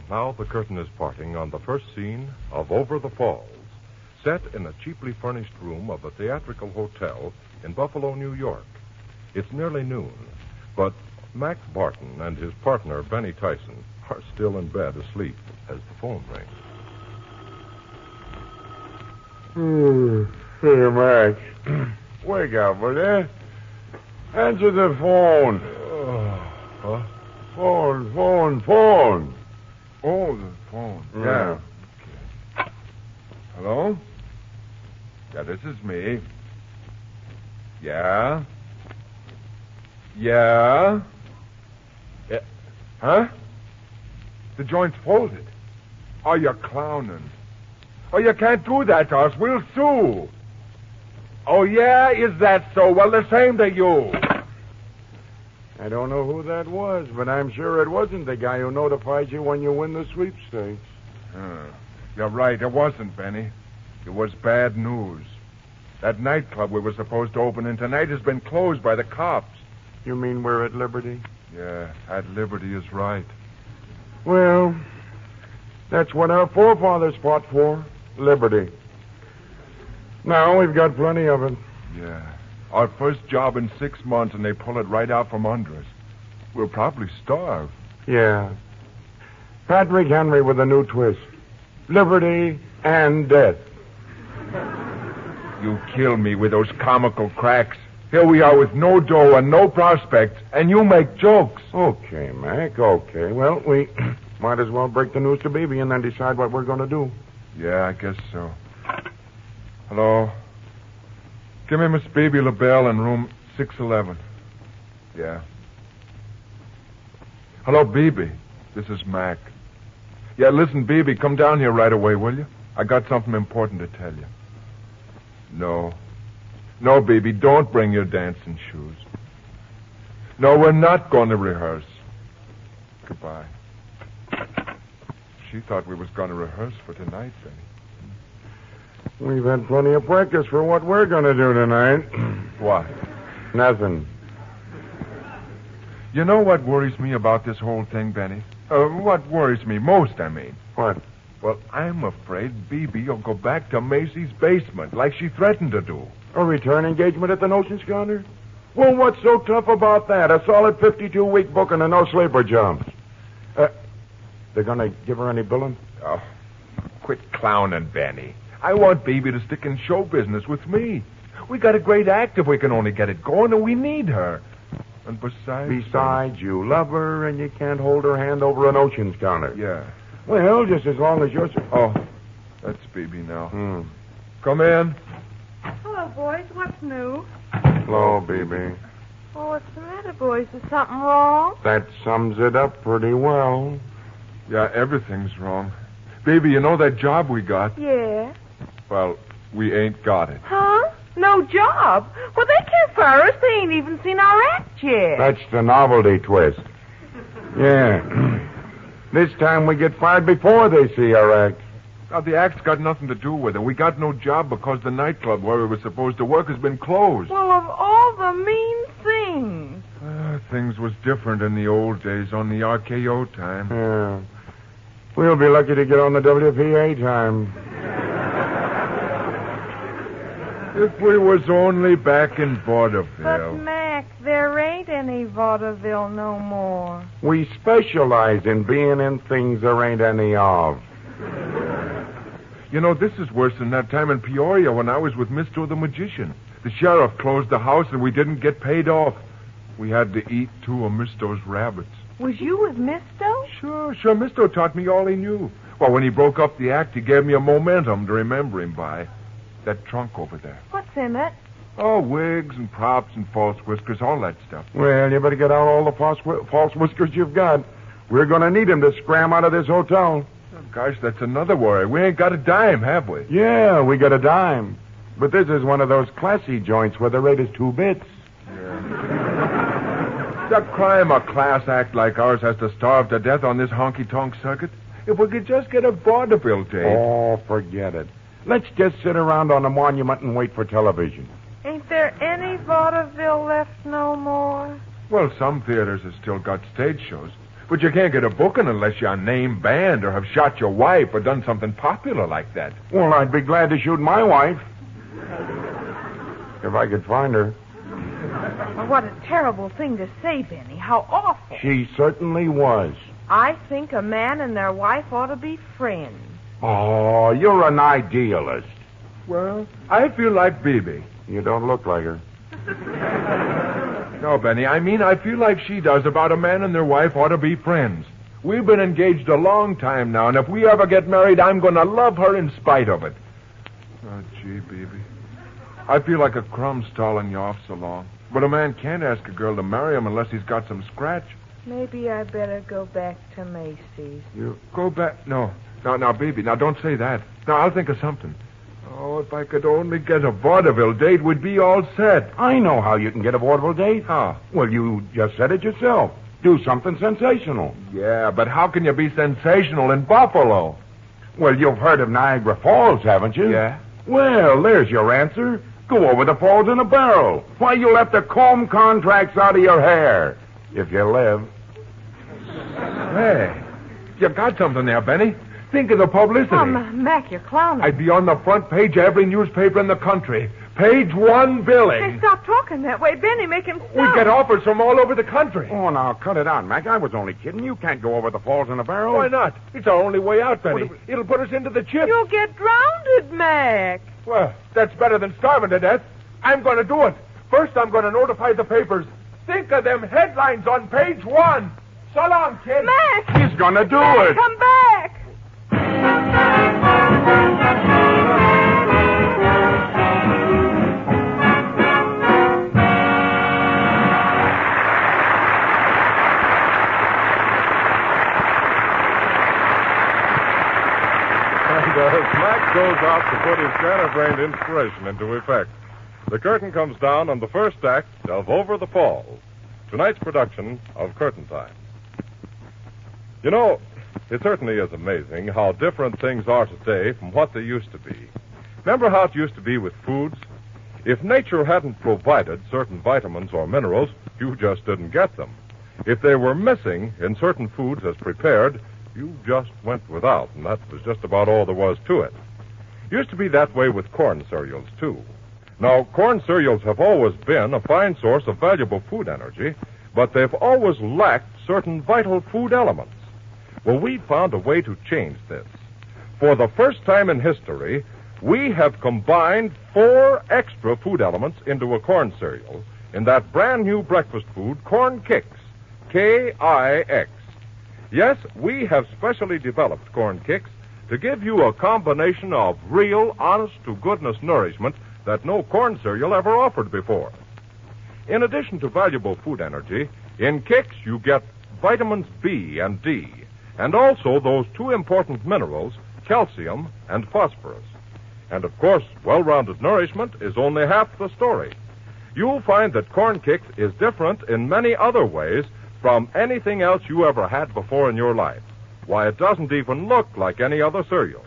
Now the curtain is parting on the first scene of Over the Falls, set in a cheaply furnished room of a theatrical hotel in Buffalo, New York. It's nearly noon, but Mac Barton and his partner, Benny Tyson, are still in bed asleep as the phone rings. Here, Mac. Wake up, will you? Answer the phone. Huh? Phone. Oh, the phone. Yeah. Okay. Hello? Yeah, this is me. Yeah? Yeah? Yeah. Huh? The joint's folded. Oh, you're clowning. Oh, you can't do that to us. We'll sue. Oh, yeah? Is that so? Well, the same to you. I don't know who that was, but I'm sure it wasn't the guy who notifies you when you win the sweepstakes. You're right. It wasn't, Benny. It was bad news. That nightclub we were supposed to open in tonight has been closed by the cops. You mean we're at liberty? Yeah, at liberty is right. Well, that's what our forefathers fought for, liberty. Now we've got plenty of it. Yeah. Our first job in 6 months, and they pull it right out from under us. We'll probably starve. Yeah. Patrick Henry with a new twist. Liberty and death. You kill me with those comical cracks. Here we are with no dough and no prospects, and you make jokes. Okay, Mac, okay. Well, we might as well break the news to Beebe and then decide what we're going to do. Yeah, I guess so. Hello? Give me Miss Beebe LaBelle in room 611. Yeah. Hello, Beebe. This is Mac. Yeah, listen, Beebe, come down here right away, will you? I got something important to tell you. No. No, Beebe, don't bring your dancing shoes. No, we're not going to rehearse. Goodbye. She thought we was going to rehearse for tonight, Benny. We've had plenty of practice for what we're going to do tonight. What? Nothing. You know what worries me about this whole thing, Benny? What worries me most, I mean. What? Well, I'm afraid Beebe will go back to Macy's basement like she threatened to do. A return engagement at the Notion Schooner? Well, what's so tough about that? A solid 52-week booking and no sleeper jumps. They're going to give her any billing? Oh, quit clowning, Benny. I want Beebe to stick in show business with me. We got a great act if we can only get it going, and we need her. And besides... you love her and you can't hold her hand over an ocean's counter. Yeah. Well, just as long as you're... Oh, that's Beebe now. Come in. Hello, boys. What's new? Hello, Beebe. Oh, what's the matter, boys? Is something wrong? That sums it up pretty well. Yeah, everything's wrong. Beebe, you know that job we got? Yeah. Well, we ain't got it. Huh? No job? Well, they can't fire us. They ain't even seen our act yet. That's the novelty twist. Yeah. This time we get fired before they see our act. Now, the act's got nothing to do with it. We got no job because the nightclub where we were supposed to work has been closed. Well, of all the mean things. Things was different in the old days on the RKO time. Yeah. We'll be lucky to get on the WPA time. If we was only back in But, vaudeville. Mac, there ain't any vaudeville no more. We specialize in being in things there ain't any of. You know, this is worse than that time in Peoria when I was with Misto the Magician. The sheriff closed the house and we didn't get paid off. We had to eat 2 of Misto's rabbits. Was you with Misto? Sure. Misto taught me all he knew. Well, when he broke up the act, he gave me a momentum to remember him by. That trunk over there. What's in it? Oh, wigs and props and false whiskers, all that stuff. Well, you better get out all the false whiskers you've got. We're going to need him to scram out of this hotel. Oh, gosh, that's another worry. We ain't got a dime, have we? Yeah, we got a dime. But this is one of those classy joints where the rate is 2 bits. It's a crime a class act like ours has to starve to death on this honky-tonk circuit. If we could just get a vaudeville date. Oh, forget it. Let's just sit around on a monument and wait for television. Ain't there any vaudeville left no more? Well, some theaters have still got stage shows. But you can't get a booking unless you're a name band or have shot your wife or done something popular like that. Well, I'd be glad to shoot my wife. If I could find her. Well, what a terrible thing to say, Benny. How awful. She certainly was. I think a man and their wife ought to be friends. Oh, you're an idealist. Well, I feel like Beebe. You don't look like her. No, Benny, I mean I feel like she does about a man and their wife ought to be friends. We've been engaged a long time now, and if we ever get married, I'm going to love her in spite of it. Oh, gee, Beebe. I feel like a crumb stalling you off so long. But a man can't ask a girl to marry him unless he's got some scratch. Maybe I better go back to Macy's. You go back? No. Now, Beebe, now don't say that. Now, I'll think of something. Oh, if I could only get a vaudeville date, we'd be all set. I know how you can get a vaudeville date. How? Well, you just said it yourself. Do something sensational. Yeah, but how can you be sensational in Buffalo? Well, you've heard of Niagara Falls, haven't you? Yeah. Well, there's your answer. Go over the falls in a barrel. Why, you'll have to comb contracts out of your hair. If you live. Hey, you got something there, Benny. Think of the publicity. Oh, Mac, you're clowning. I'd be on the front page of every newspaper in the country. Page 1 billing. Hey, stop talking that way. Benny, make him stop. We get offers from all over the country. Oh, now, cut it out, Mac. I was only kidding. You can't go over the falls in a barrel. Why not? It's our only way out, Benny. It'll put us into the chip. You'll get drowned, Mac. Well, that's better than starving to death. I'm going to do it. First, I'm going to notify the papers. Think of them headlines on page 1. So long, kid. Mac! He's going to do Mac, it. come back! As Mac goes out to put his scatterbrained inspiration into effect, the curtain comes down on the first act of Over the Falls, tonight's production of Curtain Time. You know, it certainly is amazing how different things are today from what they used to be. Remember how it used to be with foods? If nature hadn't provided certain vitamins or minerals, you just didn't get them. If they were missing in certain foods as prepared, you just went without, and that was just about all there was to it. Used to be that way with corn cereals, too. Now, corn cereals have always been a fine source of valuable food energy, but they've always lacked certain vital food elements. Well, we found a way to change this. For the first time in history, we have combined 4 extra food elements into a corn cereal in that brand new breakfast food, Corn Kix, K-I-X. Yes, we have specially developed Corn Kix to give you a combination of real, honest-to-goodness nourishment that no corn cereal ever offered before. In addition to valuable food energy, in Kix you get vitamins B and D, and also those 2 important minerals, calcium and phosphorus. And, of course, well-rounded nourishment is only half the story. You'll find that Corn Kix is different in many other ways from anything else you ever had before in your life. Why, it doesn't even look like any other cereal.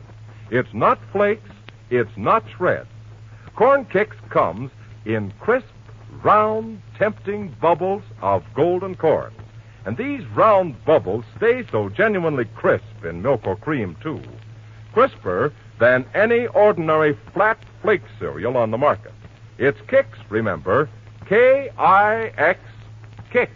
It's not flakes, it's not shreds. Corn Kix comes in crisp, round, tempting bubbles of golden corn. And these round bubbles stay so genuinely crisp in milk or cream, too. Crisper than any ordinary flat flake cereal on the market. It's Kix, remember, K-I-X, Kix.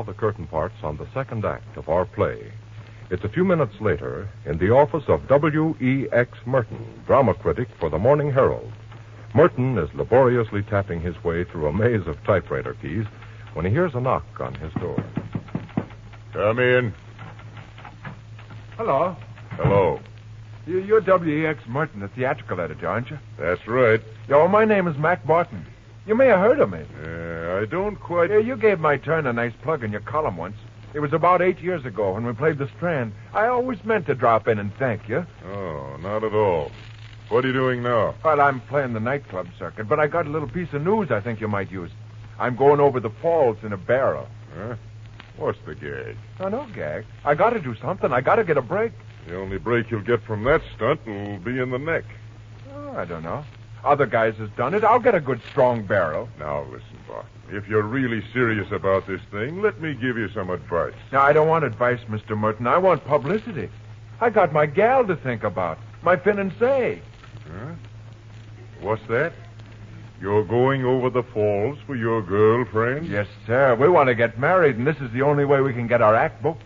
The curtain parts on the second act of our play. It's a few minutes later in the office of W.E.X. Merton, drama critic for the Morning Herald. Merton is laboriously tapping his way through a maze of typewriter keys when he hears a knock on his door. Come in. Hello. Hello. You're W.E.X. Merton, the theatrical editor, aren't you? That's right. Yo, my name is Mac Barton. You may have heard of me. I don't quite... Yeah, you gave my turn a nice plug in your column once. It was about 8 years ago when we played The Strand. I always meant to drop in and thank you. Oh, not at all. What are you doing now? Well, I'm playing the nightclub circuit, but I got a little piece of news I think you might use. I'm going over the falls in a barrel. Huh? What's the gag? Oh, no gag. I got to do something. I got to get a break. The only break you'll get from that stunt will be in the neck. Oh, I don't know. Other guys has done it. I'll get a good, strong barrel. Now, listen, Barton. If you're really serious about this thing, let me give you some advice. Now, I don't want advice, Mr. Merton. I want publicity. I got my gal to think about. My fiancée. Huh? What's that? You're going over the falls for your girlfriend? Yes, sir. We want to get married, and this is the only way we can get our act booked.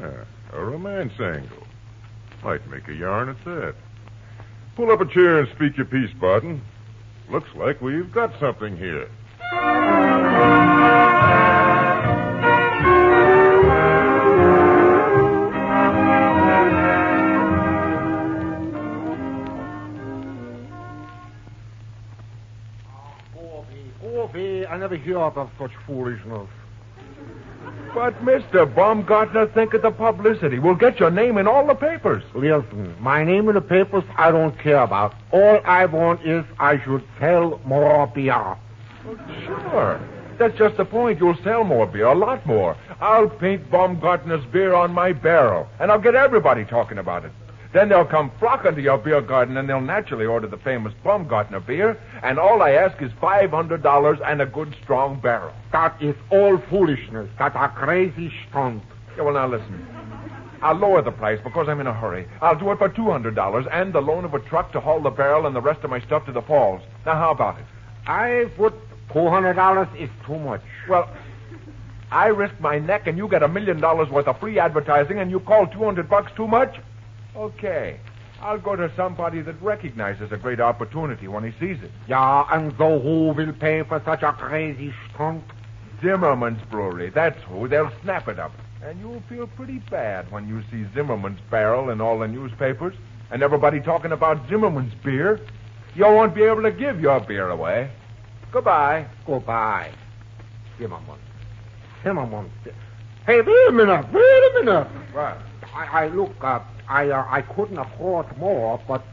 Yeah, a romance angle. Might make a yarn at that. Pull up a chair and speak your piece, Barton. Looks like we've got something here. Go away. I never heard of such foolishness. But, Mr. Baumgartner, think of the publicity. We'll get your name in all the papers. Listen, my name in the papers I don't care about. All I want is I should sell more beer. Sure. That's just the point. You'll sell more beer, a lot more. I'll paint Baumgartner's beer on my barrel, and I'll get everybody talking about it. Then they'll come flocking to your beer garden, and they'll naturally order the famous Baumgartner beer, and all I ask is $500 and a good, strong barrel. That is all foolishness. That's a crazy stunt. Yeah, well, now listen. I'll lower the price because I'm in a hurry. I'll do it for $200 and the loan of a truck to haul the barrel and the rest of my stuff to the falls. Now, how about it? I would... $200 is too much. Well, I risk my neck and you get $1 million worth of free advertising and you call $200 too much? Okay. I'll go to somebody that recognizes a great opportunity when he sees it. Yeah, and so who will pay for such a crazy stunt? Zimmerman's Brewery. That's who. They'll snap it up. And you'll feel pretty bad when you see Zimmerman's barrel in all the newspapers and everybody talking about Zimmerman's beer. You won't be able to give your beer away. Goodbye. Goodbye. Zimmerman. Hey, wait a minute. What? I look, I couldn't afford more, but,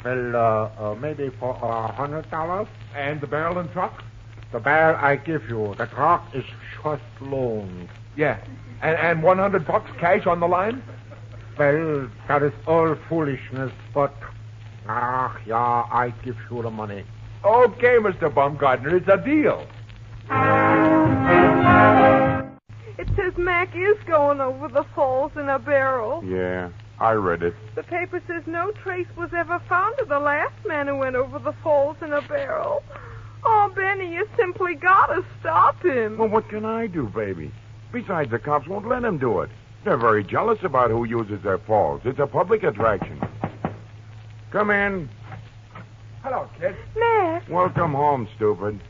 maybe for $100. And the barrel and truck? The barrel I give you. The truck is just loaned. Yeah. And $100 cash on the line? Well, that is all foolishness, but, yeah, I give you the money. Okay, Mr. Baumgartner, it's a deal. It says Mac is going over the falls in a barrel. Yeah, I read it. The paper says no trace was ever found of the last man who went over the falls in a barrel. Oh, Benny, you simply gotta stop him. Well, what can I do, baby? Besides, the cops won't let him do it. They're very jealous about who uses their falls. It's a public attraction. Come in. Hello, kid. Mac. Welcome home, stupid.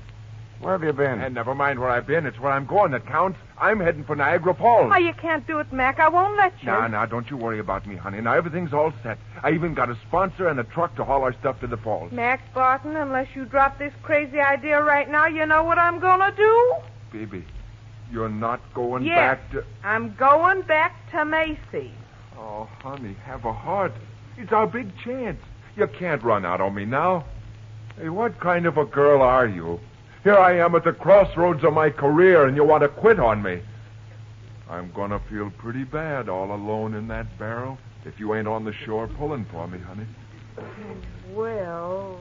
Where have you been? And never mind where I've been. It's where I'm going that counts. I'm heading for Niagara Falls. Oh, you can't do it, Mac. I won't let you. Nah, don't you worry about me, honey. Now, everything's all set. I even got a sponsor and a truck to haul our stuff to the falls. Mac Barton, unless you drop this crazy idea right now, you know what I'm gonna do? Baby, you're not going Yes, back to... I'm going back to Macy's. Oh, honey, have a heart. It's our big chance. You can't run out on me now. Hey, what kind of a girl are you? Here I am at the crossroads of my career, and you want to quit on me. I'm going to feel pretty bad all alone in that barrel if you ain't on the shore pulling for me, honey. Well...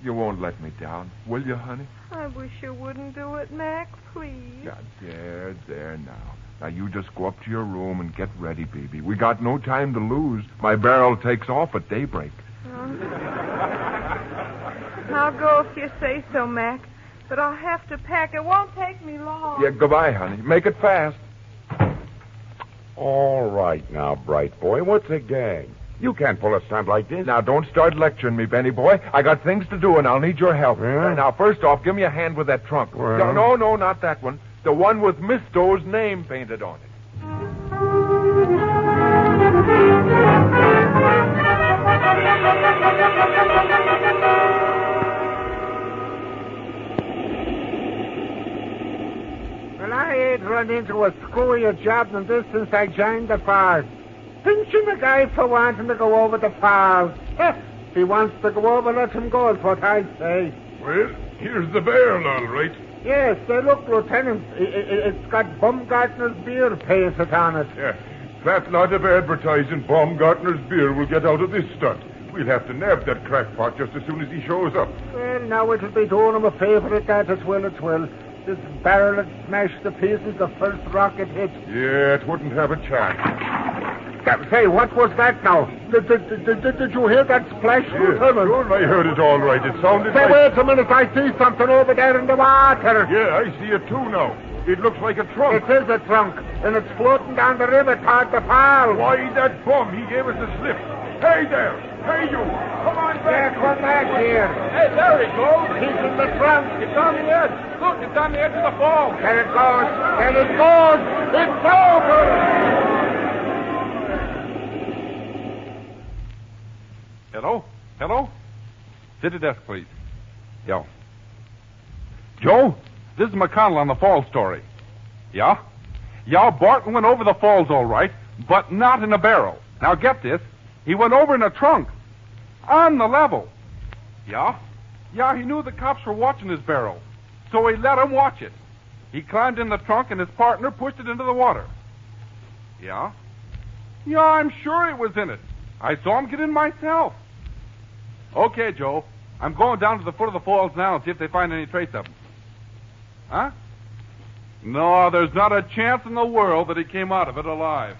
You won't let me down, will you, honey? I wish you wouldn't do it, Mac, please. Yeah, there now. Now, you just go up to your room and get ready, baby. We got no time to lose. My barrel takes off at daybreak. I'll go if you say so, Mac. But I'll have to pack. It won't take me long. Yeah, goodbye, honey. Make it fast. All right now, bright boy. What's a gag? You can't pull a stunt like this. Now, don't start lecturing me, Benny boy. I got things to do, and I'll need your help. Yeah? Now, first off, give me a hand with that trunk. Well... No, not that one. The one with Miss Doe's name painted on it. Well, I ain't run into a screwier job than this since I joined the Falls. Pinching the guy for wanting to go over the Falls. If he wants to go over, let him go, is what I say. Well, here's the barrel, all right. Yes, look, Lieutenant. It's got Baumgartner's beer painted on it. Yeah, that lot of advertising Baumgartner's beer will get out of this stunt. We'll have to nab that crackpot just as soon as he shows up. Well, now it'll be doing him a favor at that, it will. This barrel had smashed to pieces the first rocket hit. Yeah, it wouldn't have a chance. Say, what was that now? Did you hear that splash, Lieutenant? Sure, I heard it all right. It sounded Say, like... wait a minute. I see something over there in the water. Yeah, I see it too now. It looks like a trunk. It is a trunk, and it's floating down the river toward the falls. Why, that bum, he gave us a slip. Hey there! Hey, you! Come on back! Yeah, come back here. Hey, there he goes! He's in the trunk. It's on the edge. Look, it's on the edge of the fall. There it goes. There it goes. It's over! Hello? Sit at desk, please. Yo. Joe, this is McConnell on the falls story. Yeah? Yeah, Barton went over the falls all right, but not in a barrel. Now get this. He went over in a trunk. On the level. Yeah? Yeah, he knew the cops were watching his barrel. So he let them watch it. He climbed in the trunk and his partner pushed it into the water. Yeah? Yeah, I'm sure it was in it. I saw him get in myself. Okay, Joe. I'm going down to the foot of the falls now and see if they find any trace of him. Huh? No, there's not a chance in the world that he came out of it alive.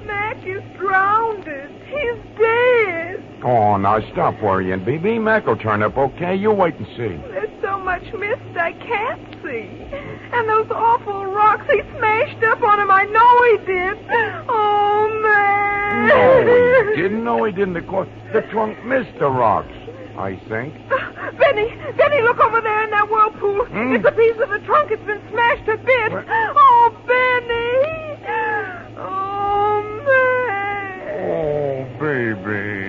Mac is drowned. He's dead. Oh, now stop worrying, BB. Mac will turn up okay. You wait and see. There's so much mist I can't see. And those awful rocks, he smashed up on them. I know he did. Oh, man. No, he didn't. No, he didn't. Of course, the trunk missed the rocks, I think. Benny, look over there in that whirlpool. It's a piece of the trunk. It's been smashed to bits. Oh, Benny. Oh, man. Oh, baby.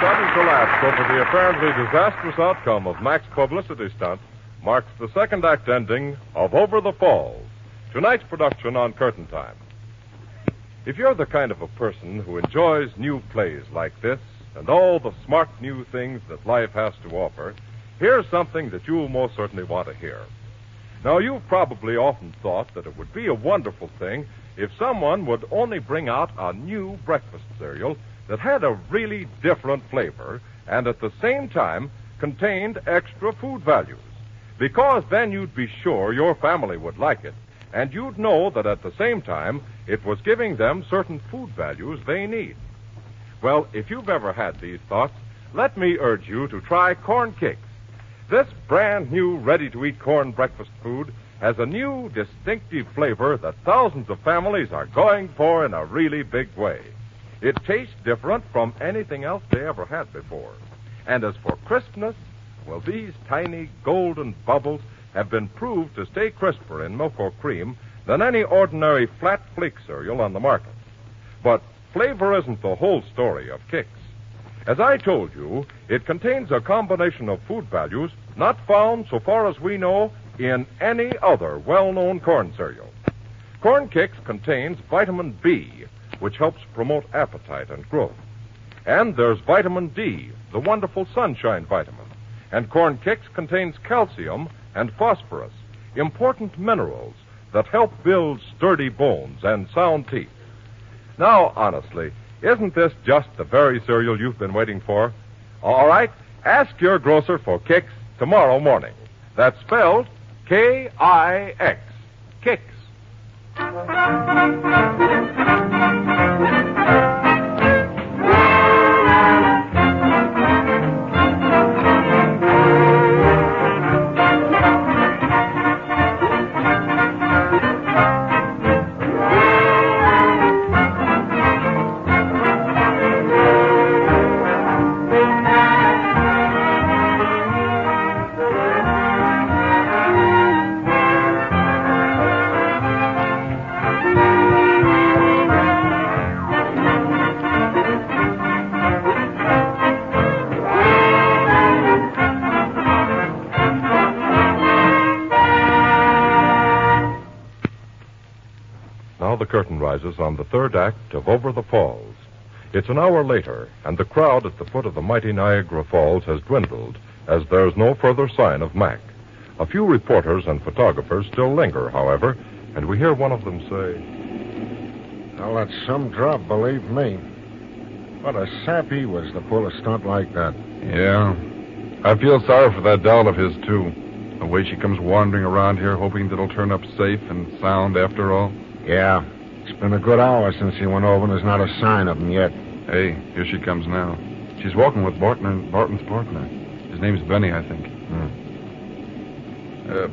Sudden collapse over the apparently disastrous outcome of Mac's publicity stunt marks the second act ending of Over the Falls, tonight's production on Curtain Time. If you're the kind of a person who enjoys new plays like this and all the smart new things that life has to offer, here's something that you'll most certainly want to hear. Now, you've probably often thought that it would be a wonderful thing if someone would only bring out a new breakfast cereal that had a really different flavor and at the same time contained extra food values. Because then you'd be sure your family would like it, and you'd know that at the same time it was giving them certain food values they need. Well, if you've ever had these thoughts, let me urge you to try Corn Kicks. This brand new ready-to-eat corn breakfast food has a new distinctive flavor that thousands of families are going for in a really big way. It tastes different from anything else they ever had before. And as for crispness, well, these tiny golden bubbles have been proved to stay crisper in milk or cream than any ordinary flat flake cereal on the market. But flavor isn't the whole story of Kicks. As I told you, it contains a combination of food values not found, so far as we know, in any other well-known corn cereal. Corn Kicks contains vitamin B, which helps promote appetite and growth. And there's vitamin D, the wonderful sunshine vitamin. And Corn Kicks contains calcium and phosphorus, important minerals that help build sturdy bones and sound teeth. Now, honestly, isn't this just the very cereal you've been waiting for? All right, ask your grocer for Kicks tomorrow morning. That's spelled K-I-X. Kicks. The curtain rises on the third act of Over the Falls. It's an hour later, and the crowd at the foot of the mighty Niagara Falls has dwindled, as there's no further sign of Mac. A few reporters and photographers still linger, however, and we hear one of them say, Well, that's some drop, believe me. What a sap he was to pull a stunt like that. Yeah. I feel sorry for that doll of his, too. The way she comes wandering around here hoping that it'll turn up safe and sound after all. Yeah. It's been a good hour since he went over, and there's not a sign of him yet. Hey, here she comes now. She's walking with Barton's partner. His name's Benny, I think.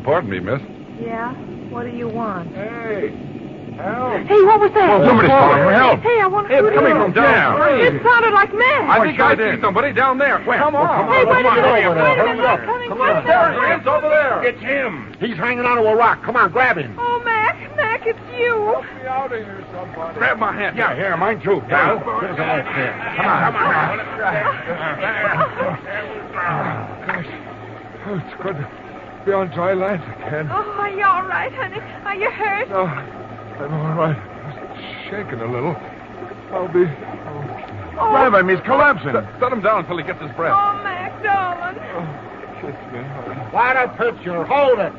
Pardon me, miss. Yeah? What do you want? Hey, help. Hey, what was that? Well, somebody's calling for help. Hey, I want to It's coming from down. It sounded like Matt. I think I see somebody down there. Where? Come on. Hey, wait a minute. Wait a minute. Wait a minute. Coming right There he is, over there. It's him. He's hanging onto a rock. Come on, grab him. Oh, Mac, it's you. Let me out of here, somebody. Grab my hand. Yeah, here, mine too, pal. Here's a light there. Come on. Gosh. Oh, it's good to be on dry land again. Oh, are you all right, honey? Are you hurt? No, I'm all right. Just shaking a little. I'll be... Oh. Grab him. He's collapsing. Set him down until he gets his breath. Oh, Mac, darling. Kiss me, honey. What a picture. Hold it.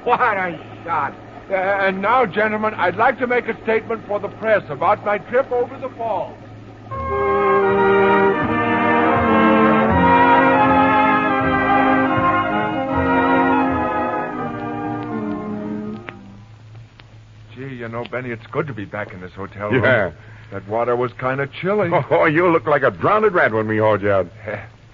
What a shot. And now, gentlemen, I'd like to make a statement for the press about my trip over the falls. Gee, you know, Benny, it's good to be back in this hotel room. Yeah. That water was kind of chilly. Oh, you look like a drowned rat when we hauled you out.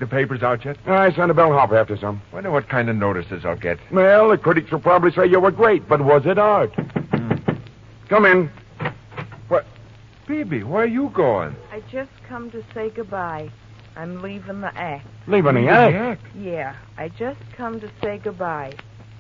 The paper's out yet? I sent a bellhop after some. Wonder what kind of notices I'll get. Well, the critics will probably say you were great, but was it art? Come in. What? Phoebe, where are you going? I just come to say goodbye. I'm leaving the act. Leaving the act? Yeah, I just come to say goodbye.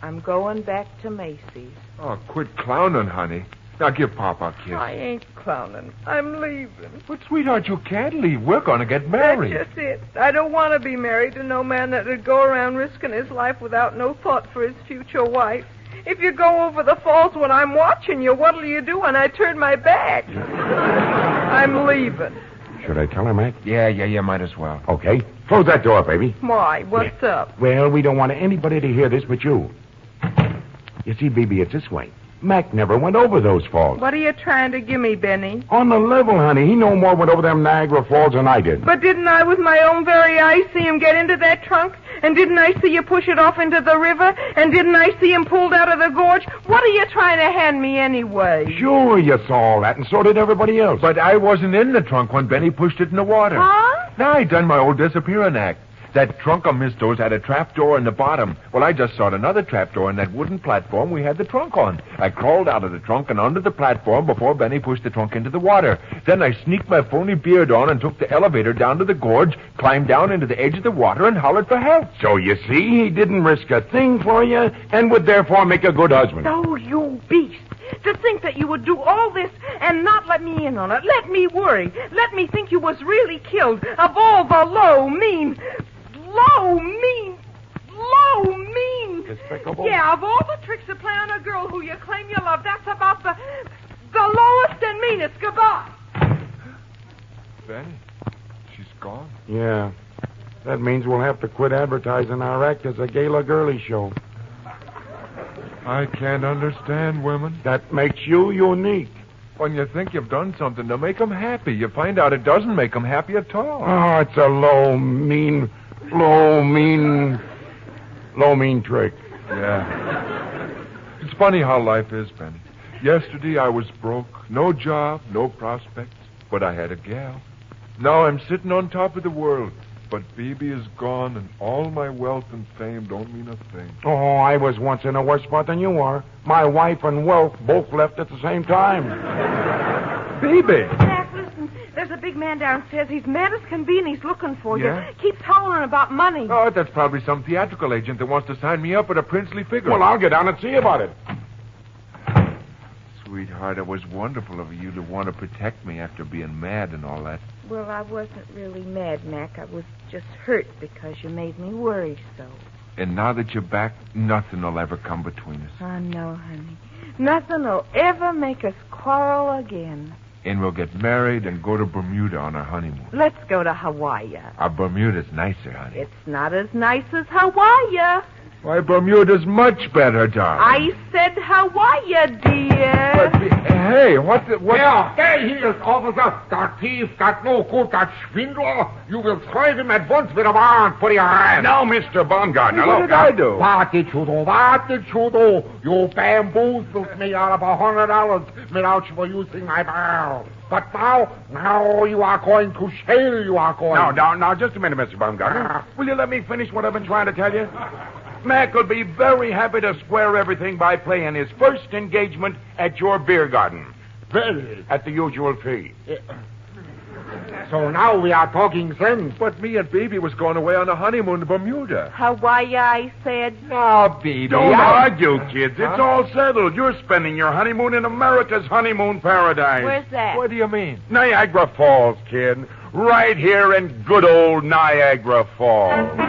I'm going back to Macy's. Oh, quit clowning, honey. Now give Papa a kiss. I ain't clowning. I'm leaving. But, sweetheart, you can't leave. We're going to get married. That's just it. I don't want to be married to no man that'd go around risking his life without no thought for his future wife. If you go over the falls when I'm watching you, what'll you do when I turn my back? I'm leaving. Should I tell her, Mac? Yeah, you might as well. Okay. Close that door, baby. Why? What's up? Well, we don't want anybody to hear this but you. You see, Bibi, it's this way. Mac never went over those falls. What are you trying to give me, Benny? On the level, honey. He no more went over them Niagara Falls than I did. But didn't I with my own very eyes see him get into that trunk? And didn't I see you push it off into the river? And didn't I see him pulled out of the gorge? What are you trying to hand me anyway? Sure, you saw all that, and so did everybody else. But I wasn't in the trunk when Benny pushed it in the water. Huh? Now I done my old disappearing act. That trunk of Misto's had a trapdoor in the bottom. Well, I just saw another trapdoor in that wooden platform we had the trunk on. I crawled out of the trunk and onto the platform before Benny pushed the trunk into the water. Then I sneaked my phony beard on and took the elevator down to the gorge, climbed down into the edge of the water, and hollered for help. So you see, he didn't risk a thing for you, and would therefore make a good husband. Oh, you beast. To think that you would do all this and not let me in on it. Let me worry. Let me think you was really killed. Of all the low, mean... Despicable? Yeah, of all the tricks to play on a girl who you claim you love, that's about the lowest and meanest. Goodbye. Benny, she's gone. Yeah. That means we'll have to quit advertising our act as a gala girly show. I can't understand women. That makes you unique. When you think you've done something to make them happy, you find out it doesn't make them happy at all. Oh, it's a low, mean trick. Yeah. It's funny how life is, Benny. Yesterday I was broke. No job, no prospects. But I had a gal. Now I'm sitting on top of the world. But Phoebe is gone, and all my wealth and fame don't mean a thing. Oh, I was once in a worse spot than you are. My wife and wealth both left at the same time. Phoebe! Jack, listen. There's a big man downstairs. He's mad as can be, and he's looking for Yeah? you. Keeps hollering about money. Oh, that's probably some theatrical agent that wants to sign me up at a princely figure. Well, I'll get down and see about it. Sweetheart, it was wonderful of you to want to protect me after being mad and all that. Well, I wasn't really mad, Mac. I was just hurt because you made me worry so. And now that you're back, nothing will ever come between us. Oh, no, honey. Nothing will ever make us quarrel again. And we'll get married and go to Bermuda on our honeymoon. Let's go to Hawaii. Bermuda's nicer, honey. It's not as nice as Hawaii. Why, Bermuda's much better, darling. I said Hawaii, dear. Hey, what? There he is, officer. That thief, that no good, that swindler. You will try him at once with a warrant for your arrest. Now, Mr. Baumgartner, What look. did I do? What did you do? What did you do? You bamboozled me out of $100 without you using my barrel. But now you are going to jail, you are going. Now, just a minute, Mr. Baumgartner. Will you let me finish what I've been trying to tell you? Mac will be very happy to square everything by playing his first engagement at your beer garden. Very. At the usual fee. So now we are talking sense. But me and Baby was going away on a honeymoon to Bermuda. Hawaii, I said. Oh, Baby. Don't argue, kids. It's all settled. You're spending your honeymoon in America's honeymoon paradise. Where's that? What do you mean? Niagara Falls, kid. Right here in good old Niagara Falls.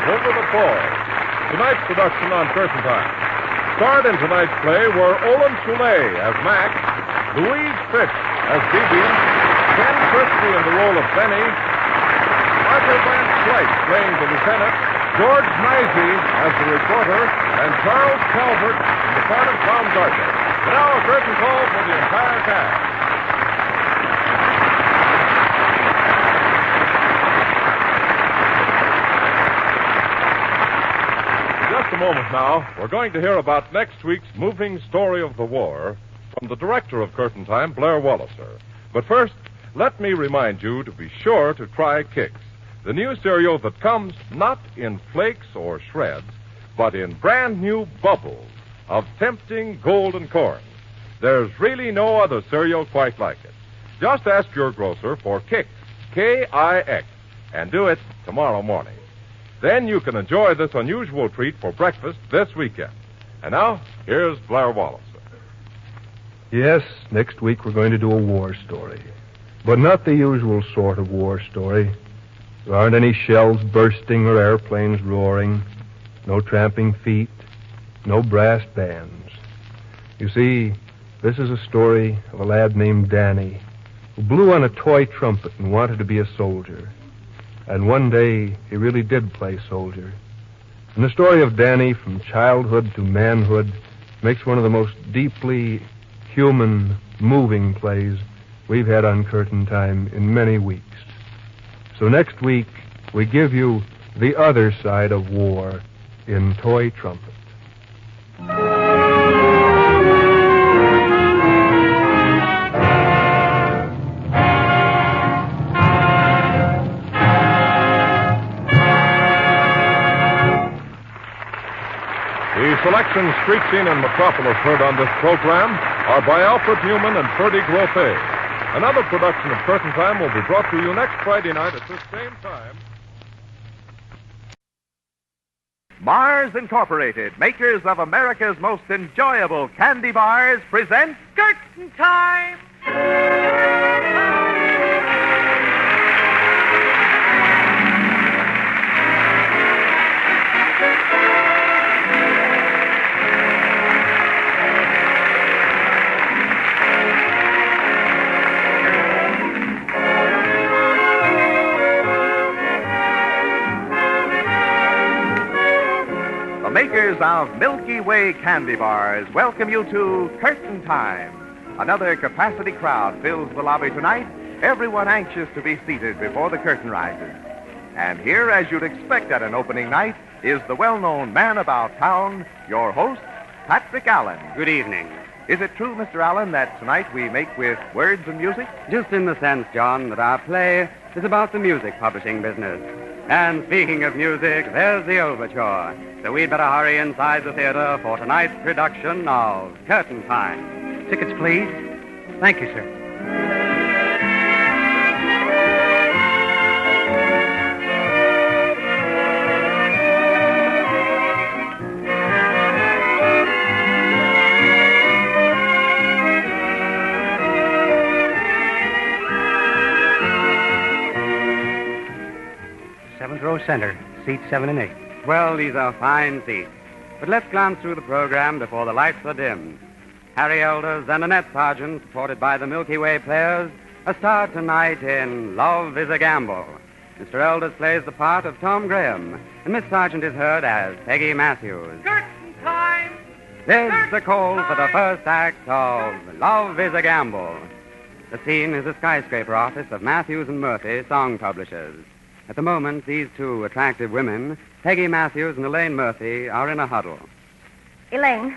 Over the Falls. Tonight's production on Curtain Time. Starred in tonight's play were Olin Soule as Mac, Louise Fitch as Bibi, Ken Christie in the role of Benny, Arthur Van Slyke playing the lieutenant, George Nicey as the reporter, and Charles Calvert in the part of Tom Gardner. Now a curtain call for the entire cast. A moment now, we're going to hear about next week's moving story of the war from the director of Curtain Time, Blair Walliser. But first, let me remind you to be sure to try Kix, the new cereal that comes not in flakes or shreds, but in brand new bubbles of tempting golden corn. There's really no other cereal quite like it. Just ask your grocer for Kix, K-I-X, and do it tomorrow morning. Then you can enjoy this unusual treat for breakfast this weekend. And now, here's Blair Walliser. Yes, next week we're going to do a war story. But not the usual sort of war story. There aren't any shells bursting or airplanes roaring, no tramping feet, no brass bands. You see, this is a story of a lad named Danny who blew on a toy trumpet and wanted to be a soldier. And one day, he really did play soldier. And the story of Danny from childhood to manhood makes one of the most deeply human, moving plays we've had on Curtain Time in many weeks. So next week, we give you the other side of war in Toy Trumpet. The selections Street Scene and Metropolis heard on this program are by Alfred Newman and Ferdy Grothe. Another production of Curtain Time will be brought to you next Friday night at this same time. Mars Incorporated, makers of America's most enjoyable candy bars, presents Curtain Time! Makers of Milky Way candy bars welcome you to Curtain Time. Another capacity crowd fills the lobby tonight, everyone anxious to be seated before the curtain rises. And here, as you'd expect at an opening night, is the well-known man about town, your host, Patrick Allen. Good evening. Is it true, Mr. Allen, that tonight we make with words and music? Just in the sense, John, that our play is about the music publishing business. And speaking of music, there's the overture. So we'd better hurry inside the theater for tonight's production of Curtain Time. Tickets, please. Thank you, sir. Seventh row center, seats 7 and 8. Well, these are fine seats. But let's glance through the program before the lights are dimmed. Harry Elders and Annette Sargent, supported by the Milky Way players, are starred tonight in Love is a Gamble. Mr. Elders plays the part of Tom Graham, and Miss Sargent is heard as Peggy Matthews. Curtain Time! There's the call for the first act of Love is a Gamble. The scene is the skyscraper office of Matthews and Murphy, song publishers. At the moment, these two attractive women, Peggy Matthews and Elaine Murphy, are in a huddle. Elaine,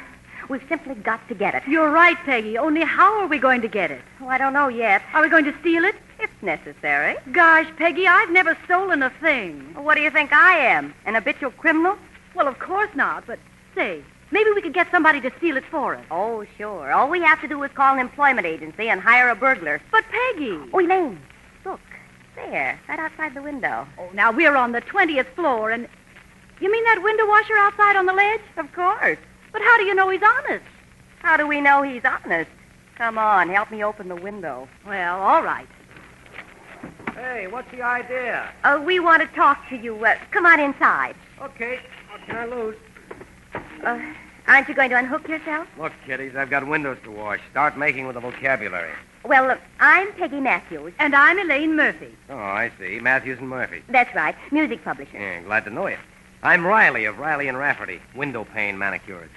we've simply got to get it. You're right, Peggy. Only how are we going to get it? Oh, I don't know yet. Are we going to steal it? If necessary. Gosh, Peggy, I've never stolen a thing. Well, what do you think I am? An habitual criminal? Well, of course not, but say, maybe we could get somebody to steal it for us. Oh, sure. All we have to do is call an employment agency and hire a burglar. But, Peggy. Oh, Elaine, look. There, right outside the window. Oh, now we're on the 20th floor, and... You mean that window washer outside on the ledge? Of course. But how do you know he's honest? How do we know he's honest? Come on, help me open the window. Well, all right. Hey, what's the idea? We want to talk to you. Come on inside. Okay. What can I lose? Aren't you going to unhook yourself? Look, kiddies, I've got windows to wash. Start making with the vocabulary. Well, I'm Peggy Matthews. And I'm Elaine Murphy. Oh, I see. Matthews and Murphy. That's right. Music publisher. Yeah, glad to know you. I'm Riley of Riley and Rafferty. Window pane manicures.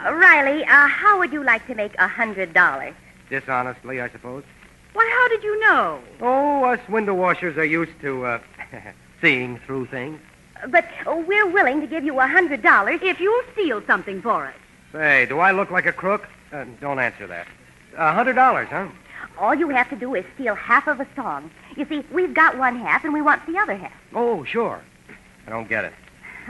Riley, how would you like to make $100? Dishonestly, I suppose. Why, how did you know? Oh, us window washers are used to, seeing through things. But we're willing to give you $100 if you'll steal something for us. Say, do I look like a crook? Don't answer that. $100, huh? All you have to do is steal half of a song. You see, we've got one half, and we want the other half. Oh, sure. I don't get it.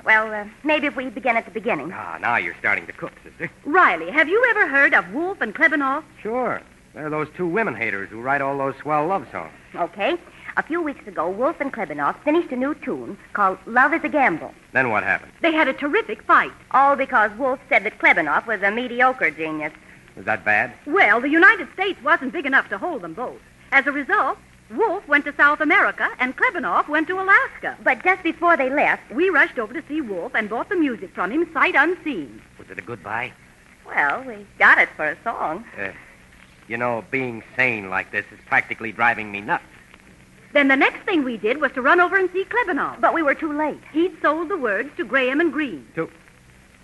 Well, maybe if we begin at the beginning. Ah, now you're starting to cook, sister. Riley, have you ever heard of Wolf and Klebanoff? Sure. They're those two women haters who write all those swell love songs. Okay. A few weeks ago, Wolf and Klebanoff finished a new tune called Love is a Gamble. Then what happened? They had a terrific fight. All because Wolf said that Klebanoff was a mediocre genius. Is that bad? Well, the United States wasn't big enough to hold them both. As a result, Wolf went to South America and Klebanoff went to Alaska. But just before they left... We rushed over to see Wolf and bought the music from him sight unseen. Was it a good buy? Well, we got it for a song. You know, being sane like this is practically driving me nuts. Then the next thing we did was to run over and see Klebanoff. But we were too late. He'd sold the words to Graham and Green. To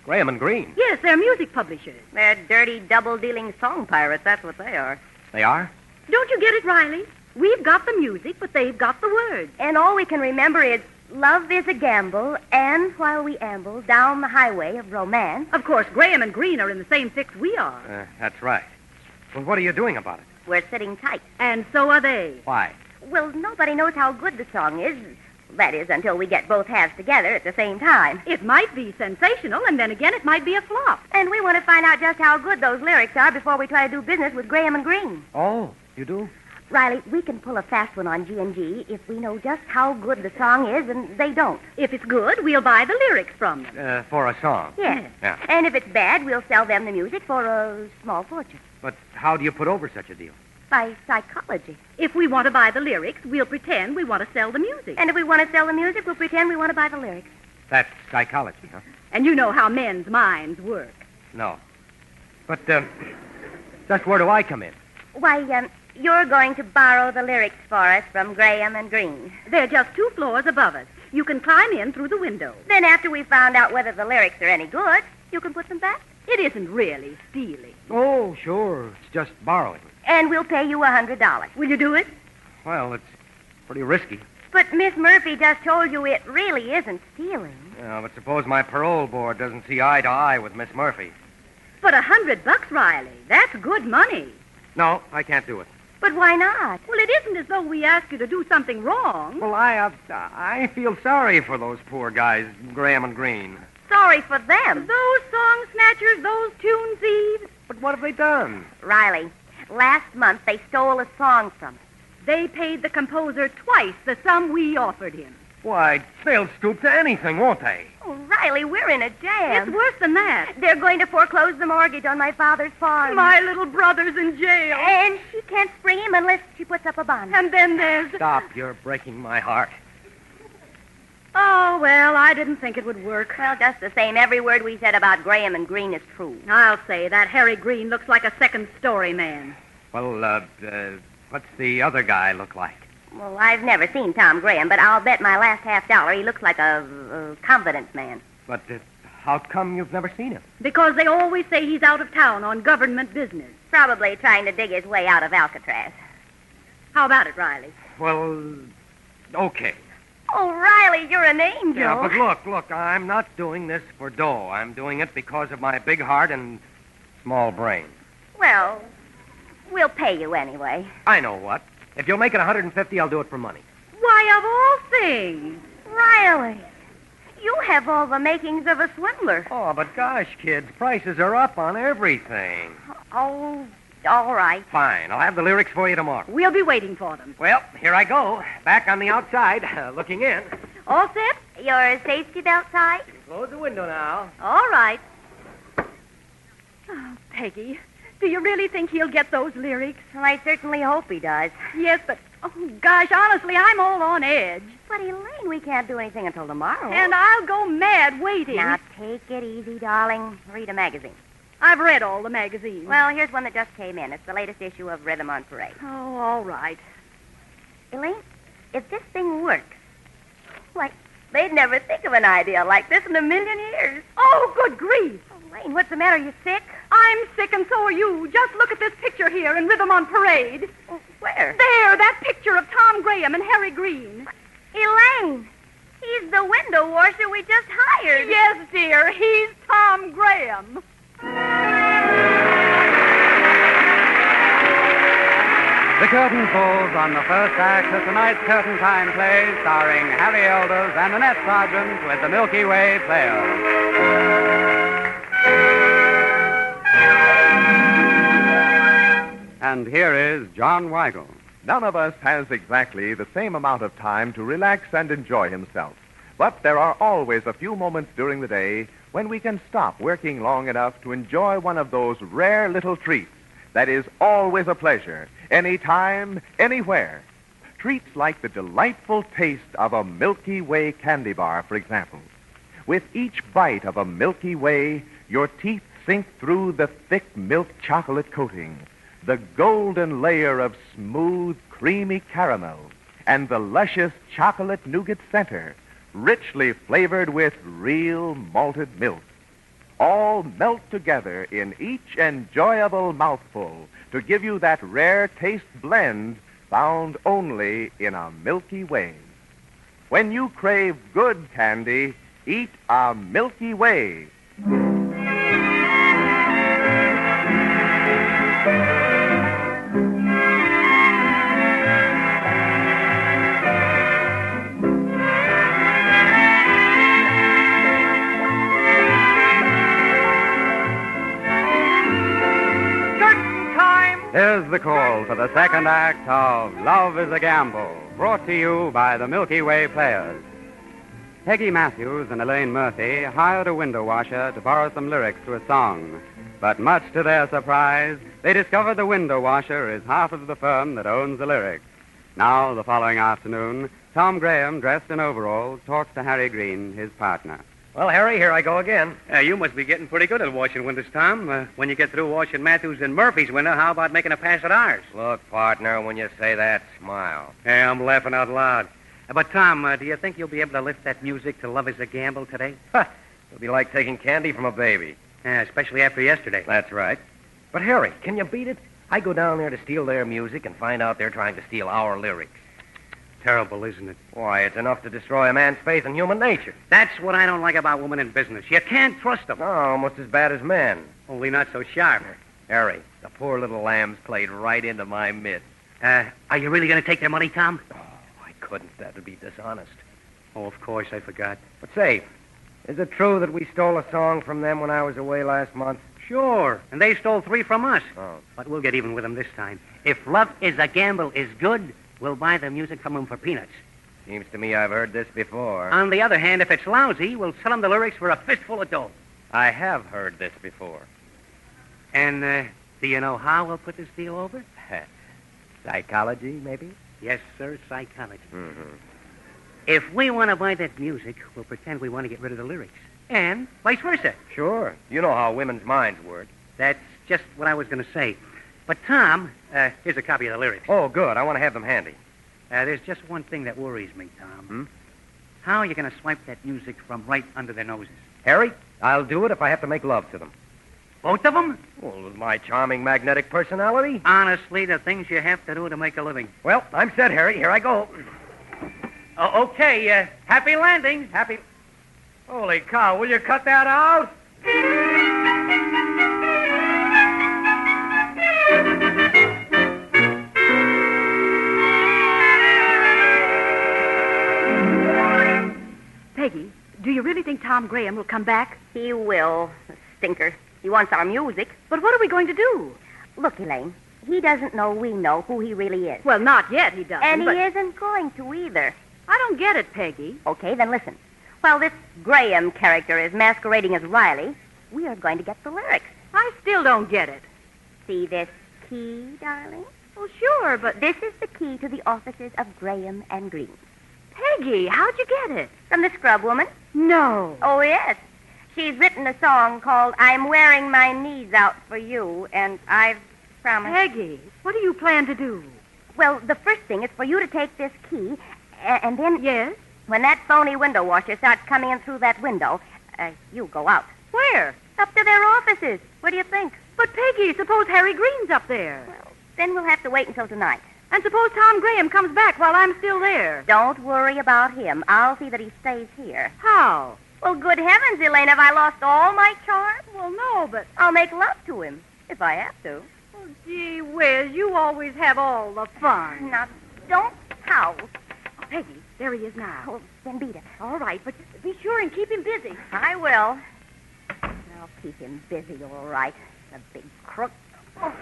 Graham and Green? Yes, they're music publishers. They're dirty, double-dealing song pirates. That's what they are. They are? Don't you get it, Riley? We've got the music, but they've got the words. And all we can remember is, love is a gamble, and while we amble down the highway of romance... Of course, Graham and Green are in the same fix we are. That's right. Well, what are you doing about it? We're sitting tight. And so are they. Why? Well, nobody knows how good the song is. That is, until we get both halves together at the same time. It might be sensational, and then again it might be a flop. And we want to find out just how good those lyrics are before we try to do business with Graham and Green. Oh, you do? Riley, we can pull a fast one on G&G if we know just how good the song is, and they don't. If it's good, we'll buy the lyrics from them. For a song? Yes. Yeah. And if it's bad, we'll sell them the music for a small fortune. But how do you put over such a deal? By psychology. If we want to buy the lyrics, we'll pretend we want to sell the music. And if we want to sell the music, we'll pretend we want to buy the lyrics. That's psychology, huh? And you know how men's minds work. No. But, just where do I come in? Why, you're going to borrow the lyrics for us from Graham and Green. They're just 2 floors above us. You can climb in through the window. Then after we've found out whether the lyrics are any good, you can put them back. It isn't really stealing. Oh, sure. It's just borrowing. And we'll pay you $100. Will you do it? Well, it's pretty risky. But Miss Murphy just told you it really isn't stealing. But suppose my parole board doesn't see eye to eye with Miss Murphy. But $100, Riley. That's good money. No, I can't do it. But why not? Well, it isn't as though we asked you to do something wrong. Well, I feel sorry for those poor guys, Graham and Green. Sorry for them. Those song snatchers, those tune thieves. But what have they done? Riley, last month they stole a song from us. They paid the composer twice the sum we offered him. Why, they'll stoop to anything, won't they? Oh, Riley, we're in a jam. It's worse than that. They're going to foreclose the mortgage on my father's farm. My little brother's in jail. And she can't spring him unless she puts up a bond. And then there's... Stop, you're breaking my heart. Oh, well, I didn't think it would work. Well, just the same, every word we said about Graham and Green is true. I'll say, that Harry Green looks like a second-story man. Well, what's the other guy look like? Well, I've never seen Tom Graham, but I'll bet my last $50 he looks like a confidence man. But how come you've never seen him? Because they always say he's out of town on government business. Probably trying to dig his way out of Alcatraz. How about it, Riley? Well, Okay. Oh, Riley, you're an angel. Yeah, but look, I'm not doing this for dough. I'm doing it because of my big heart and small brain. Well, we'll pay you anyway. I know what. If you'll make it $150, I'll do it for money. Why, of all things. Riley, you have all the makings of a swindler. Oh, but gosh, kids, prices are up on everything. Oh, all right. Fine, I'll have the lyrics for you tomorrow. We'll be waiting for them. Well, here I go. Back on the outside, looking in. All set? Your safety belt tied? Close the window now. All right. Oh, Peggy, do you really think he'll get those lyrics? Well, I certainly hope he does. Yes, but, oh, gosh, honestly, I'm all on edge. But, Elaine, we can't do anything until tomorrow. And I'll go mad waiting. Now, take it easy, darling. Read a magazine. I've read all the magazines. Well, here's one that just came in. It's the latest issue of Rhythm on Parade. Oh, all right. Elaine, if this thing works, why, they'd never think of an idea like this in a million years. Oh, good grief. Oh, Elaine, what's the matter? You sick? I'm sick and so are you. Just look at this picture here in Rhythm on Parade. Oh, where? There, that picture of Tom Graham and Harry Green. Elaine, he's the window washer we just hired. Yes, dear, he's Tom Graham. The curtain falls on the first act of tonight's Curtain Time play, starring Harry Elders and Annette Sargent with the Milky Way Players. And here is John Weigel. None of us has exactly the same amount of time to relax and enjoy himself. But there are always a few moments during the day when we can stop working long enough to enjoy one of those rare little treats that is always a pleasure, anytime, anywhere. Treats like the delightful taste of a Milky Way candy bar, for example. With each bite of a Milky Way, your teeth sink through the thick milk chocolate coating, the golden layer of smooth, creamy caramel, and the luscious chocolate nougat center, richly flavored with real malted milk. All melt together in each enjoyable mouthful to give you that rare taste blend found only in a Milky Way. When you crave good candy, eat a Milky Way. Here's the call for the second act of Love is a Gamble, brought to you by the Milky Way Players. Peggy Matthews and Elaine Murphy hired a window washer to borrow some lyrics to a song. But much to their surprise, they discovered the window washer is half of the firm that owns the lyrics. Now, the following afternoon, Tom Graham, dressed in overalls, talks to Harry Green, his partner. Well, Harry, here I go again. You must be getting pretty good at washing windows, Tom. When you get through washing Matthews and Murphy's window, how about making a pass at ours? Look, partner, when you say that, smile. Yeah, I'm laughing out loud. But, Tom, do you think you'll be able to lift that music to Love is a Gamble today? It'll be like taking candy from a baby. Yeah, especially after yesterday. That's right. But, Harry, can you beat it? I go down there to steal their music and find out they're trying to steal our lyrics. Terrible, isn't it? Why, it's enough to destroy a man's faith in human nature. That's what I don't like about women in business. You can't trust them. Oh, almost as bad as men. Only not so sharp. Harry, the poor little lambs played right into my midst. Are you really going to take their money, Tom? Oh, I couldn't. That would be dishonest. Oh, of course, I forgot. But say, is it true that we stole a song from them when I was away last month? Sure, and they stole 3 from us. Oh. But we'll get even with them this time. If Love is a Gamble is good, we'll buy the music from them for peanuts. Seems to me I've heard this before. On the other hand, if it's lousy, we'll sell them the lyrics for a fistful of dough. I have heard this before. And, do you know how we'll put this deal over? Psychology, maybe? Yes, sir, psychology. Mm-hmm. If we want to buy that music, we'll pretend we want to get rid of the lyrics. And vice versa. Sure. You know how women's minds work. That's just what I was going to say. But, Tom, here's a copy of the lyrics. Oh, good. I want to have them handy. There's just one thing that worries me, Tom. Hmm? How are you going to swipe that music from right under their noses? Harry, I'll do it if I have to make love to them. Both of them? Well, with my charming magnetic personality. Honestly, the things you have to do to make a living. Well, I'm set, Harry. Here I go. Oh, okay, happy landing. Happy... Holy cow, will you cut that out? Peggy, do you really think Tom Graham will come back? He will. Stinker. He wants our music. But what are we going to do? Look, Elaine, he doesn't know we know who he really is. Well, not yet, he doesn't. And but... he isn't going to either. I don't get it, Peggy. Okay, then listen. While this Graham character is masquerading as Riley, we are going to get the lyrics. I still don't get it. See this key, darling? Well, sure, but... This is the key to the offices of Graham and Green. Peggy, how'd you get it? From the scrub woman. No. Oh, yes. She's written a song called I'm Wearing My Knees Out for You, and I've promised... Peggy, what do you plan to do? Well, the first thing is for you to take this key, and then... Yes? When that phony window washer starts coming in through that window, you go out. Where? Up to their offices. What do you think? But, Peggy, suppose Harry Green's up there. Well, then we'll have to wait until tonight. And suppose Tom Graham comes back while I'm still there. Don't worry about him. I'll see that he stays here. How? Well, good heavens, Elaine, have I lost all my charm? Well, no, but... I'll make love to him, if I have to. Oh, gee whiz, you always have all the fun. Now, don't howl. Oh, Peggy, there he is now. Oh, then beat it. All right, but be sure and keep him busy. I will. I'll keep him busy, all right. The big crook. Oh.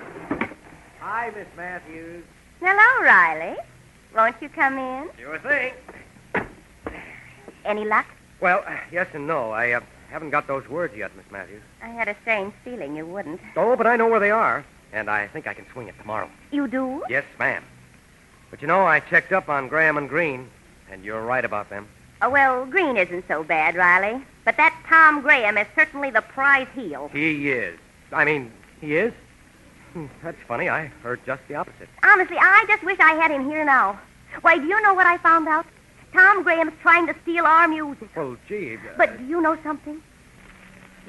Hi, Miss Matthews. Hello, Riley. Won't you come in? Sure thing. Any luck? Well, yes and no. I haven't got those words yet, Miss Matthews. I had a strange feeling you wouldn't. Oh, but I know where they are, and I think I can swing it tomorrow. You do? Yes, ma'am. But you know, I checked up on Graham and Green, and you're right about them. Oh, well, Green isn't so bad, Riley. But that Tom Graham is certainly the prize heel. He is. I mean, he is? That's funny. I heard just the opposite. Honestly, I just wish I had him here now. Why, do you know what I found out? Tom Graham's trying to steal our music. Well, gee... But do you know something?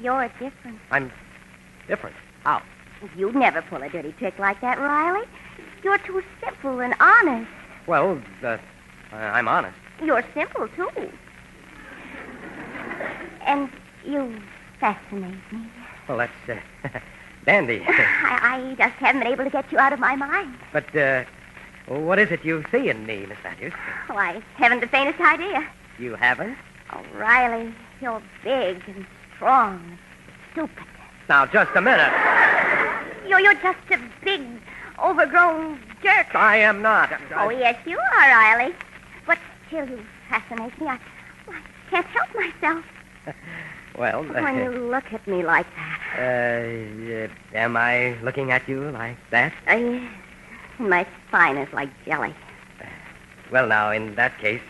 You're different. I'm different. How? You'd never pull a dirty trick like that, Riley. You're too simple and honest. Well, I'm honest. You're simple, too. And you fascinate me. Well, that's dandy. I just haven't been able to get you out of my mind. But, what is it you see in me, Miss Matthews? Oh, I haven't the faintest idea. You haven't? Oh, Riley, you're big and strong and stupid. Now, just a minute. You're just a big, overgrown jerk. I am not. Oh, yes, you are, Riley. But still, you fascinate me. I can't help myself. Well, when you look at me like that. Am I looking at you like that? Yes. My spine is like jelly. Well, now, in that case,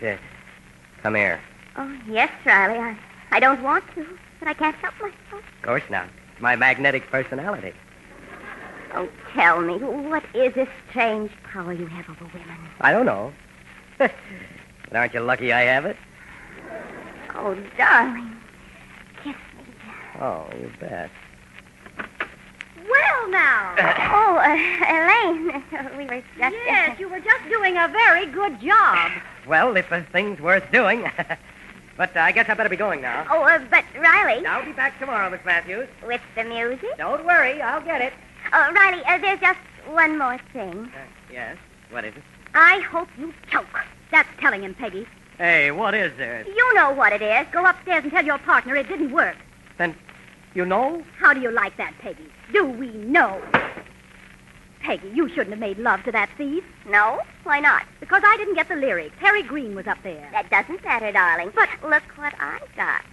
come here. Oh, yes, Riley. I don't want to, but I can't help myself. Of course not. It's my magnetic personality. Oh, tell me, what is this strange power you have over women? I don't know. But aren't you lucky I have it? Oh, darling. Kiss me. Oh, you bet. Well, now. Elaine, we were just... Yes, you were just doing a very good job. Well, if a thing's worth doing. But I guess I better be going now. Oh, but Riley... I'll be back tomorrow, Miss Matthews. With the music? Don't worry, I'll get it. Oh, Riley, there's just one more thing. Yes? What is it? I hope you choke. That's telling him, Peggy. Hey, what is it? You know what it is. Go upstairs and tell your partner it didn't work. Then, you know? How do you like that, Peggy? Do we know? Peggy, you shouldn't have made love to that thief. No? Why not? Because I didn't get the lyrics. Harry Green was up there. That doesn't matter, darling. But look what I got.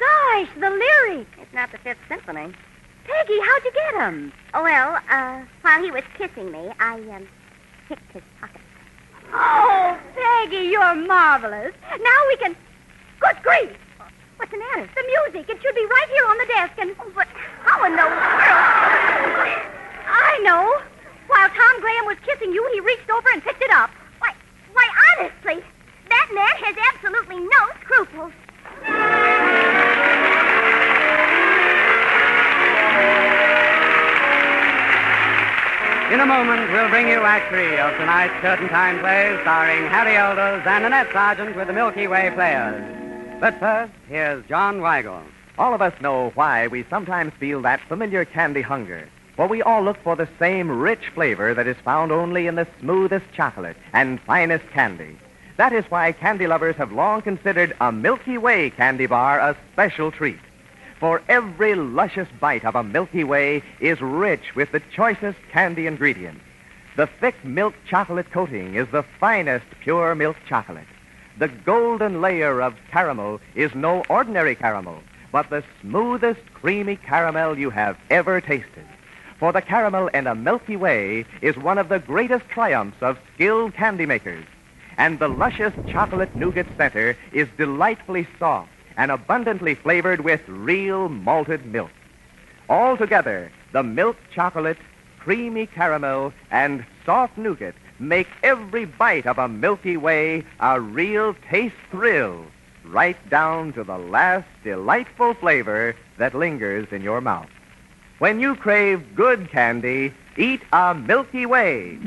Gosh, the lyrics. It's not the Fifth Symphony. Peggy, how'd you get them? Oh, well, while he was kissing me, I picked his pocket. Oh, Peggy, you're marvelous. Now we can... Good grief. What's the matter? The music. It should be right here on the desk and... Oh, but how in the world? I know. While Tom Graham was kissing you, he reached over and picked it up. Why, honestly, that man has absolutely no scruples. You a moment, we'll bring you Act 3 of tonight's Curtain Time play starring Harry Elders and Annette Sargent with the Milky Way Players. But first, here's John Weigel. All of us know why we sometimes feel that familiar candy hunger. For we all look for the same rich flavor that is found only in the smoothest chocolate and finest candy. That is why candy lovers have long considered a Milky Way candy bar a special treat. For every luscious bite of a Milky Way is rich with the choicest candy ingredients. The thick milk chocolate coating is the finest pure milk chocolate. The golden layer of caramel is no ordinary caramel, but the smoothest creamy caramel you have ever tasted. For the caramel in a Milky Way is one of the greatest triumphs of skilled candy makers. And the luscious chocolate nougat center is delightfully soft and abundantly flavored with real malted milk. Altogether, the milk chocolate, creamy caramel, and soft nougat make every bite of a Milky Way a real taste thrill, right down to the last delightful flavor that lingers in your mouth. When you crave good candy, eat a Milky Way.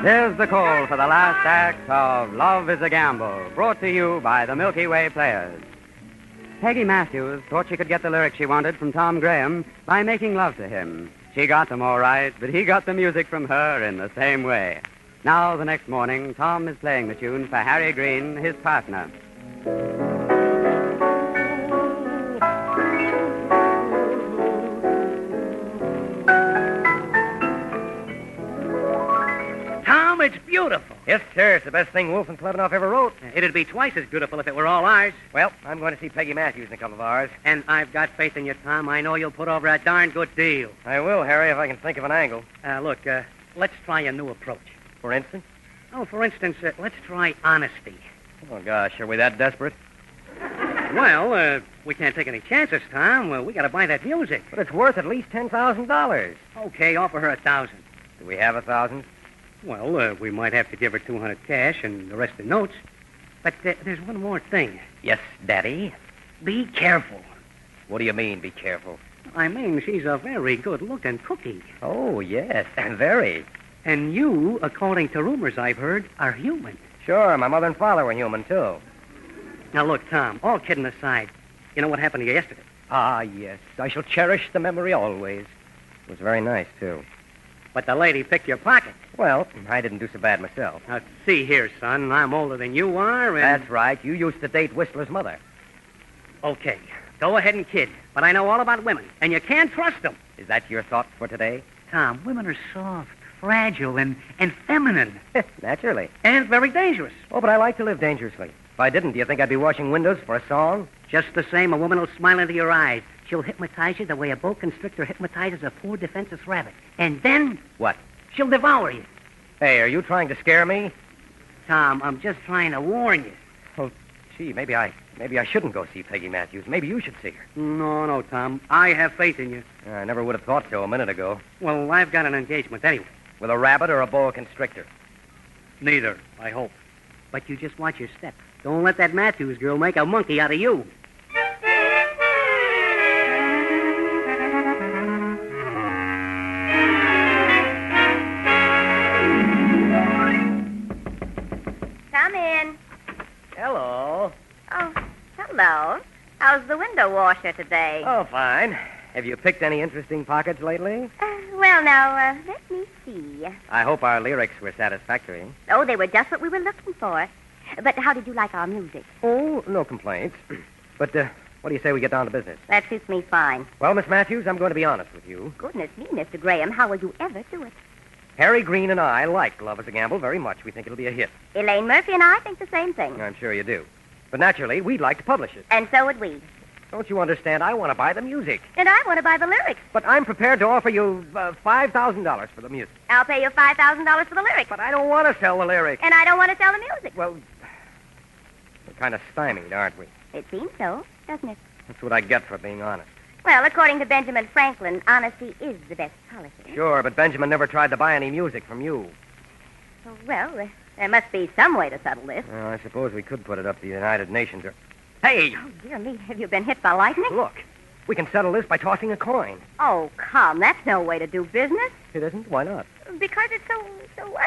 Here's the call for the last act of Love is a Gamble, brought to you by the Milky Way Players. Peggy Matthews thought she could get the lyrics she wanted from Tom Graham by making love to him. She got them all right, but he got the music from her in the same way. Now, the next morning, Tom is playing the tune for Harry Green, his partner. Tom, it's beautiful. Yes, sir. It's the best thing Wolf and Klebanoff ever wrote. It'd be twice as beautiful if it were all ours. Well, I'm going to see Peggy Matthews in a couple of hours. And I've got faith in you, Tom. I know you'll put over a darn good deal. I will, Harry, if I can think of an angle. Look, let's try a new approach. For instance? Oh, for instance, let's try honesty. Oh, gosh, are we that desperate? Well, we can't take any chances, Tom. We got to buy that music. But it's worth at least $10,000. Okay, offer her 1,000. Do we have 1,000? Well, we might have to give her 200 cash and the rest in notes. But there's one more thing. Yes, Daddy? Be careful. What do you mean, be careful? I mean, she's a very good-looking cookie. Oh, yes, very. And you, according to rumors I've heard, are human. Sure, my mother and father were human, too. Now, look, Tom, all kidding aside, you know what happened to you yesterday? Ah, yes. I shall cherish the memory always. It was very nice, too. But the lady picked your pocket. Well, I didn't do so bad myself. Now, see here, son. I'm older than you are, and... That's right. You used to date Whistler's mother. Okay. Go ahead and kid. But I know all about women, and you can't trust them. Is that your thoughts for today? Tom, women are soft, fragile, and feminine. Naturally. And very dangerous. Oh, but I like to live dangerously. If I didn't, do you think I'd be washing windows for a song? Just the same, a woman will smile into your eyes. She'll hypnotize you the way a boa constrictor hypnotizes a poor defenseless rabbit. And then... What? She'll devour you. Hey, are you trying to scare me? Tom, I'm just trying to warn you. Oh, gee, maybe I shouldn't go see Peggy Matthews. Maybe you should see her. No, Tom. I have faith in you. I never would have thought so a minute ago. Well, I've got an engagement anyway. With a rabbit or a boa constrictor? Neither, I hope. But you just watch your step. Don't let that Matthews girl make a monkey out of you. Come in. Hello. Oh, hello. How's the window washer today? Oh, fine. Have you picked any interesting pockets lately? Well, now, let me see. I hope our lyrics were satisfactory. Oh, they were just what we were looking for. But how did you like our music? Oh, no complaints. But what do you say we get down to business? That suits me fine. Well, Miss Matthews, I'm going to be honest with you. Goodness me, Mr. Graham, how will you ever do it? Harry Green and I like Love is a Gamble very much. We think it'll be a hit. Elaine Murphy and I think the same thing. I'm sure you do. But naturally, we'd like to publish it. And so would we. Don't you understand? I want to buy the music. And I want to buy the lyrics. But I'm prepared to offer you $5,000 for the music. I'll pay you $5,000 for the lyrics. But I don't want to sell the lyrics. And I don't want to sell the music. Well, we're kind of stymied, aren't we? It seems so, doesn't it? That's what I get for being honest. Well, according to Benjamin Franklin, honesty is the best policy. Sure, but Benjamin never tried to buy any music from you. Oh, well, There must be some way to settle this. Well, I suppose we could put it up to the United Nations or... Hey! Oh, dear me. Have you been hit by lightning? Look, we can settle this by tossing a coin. Oh, come. That's no way to do business. It isn't? Why not? Because it's so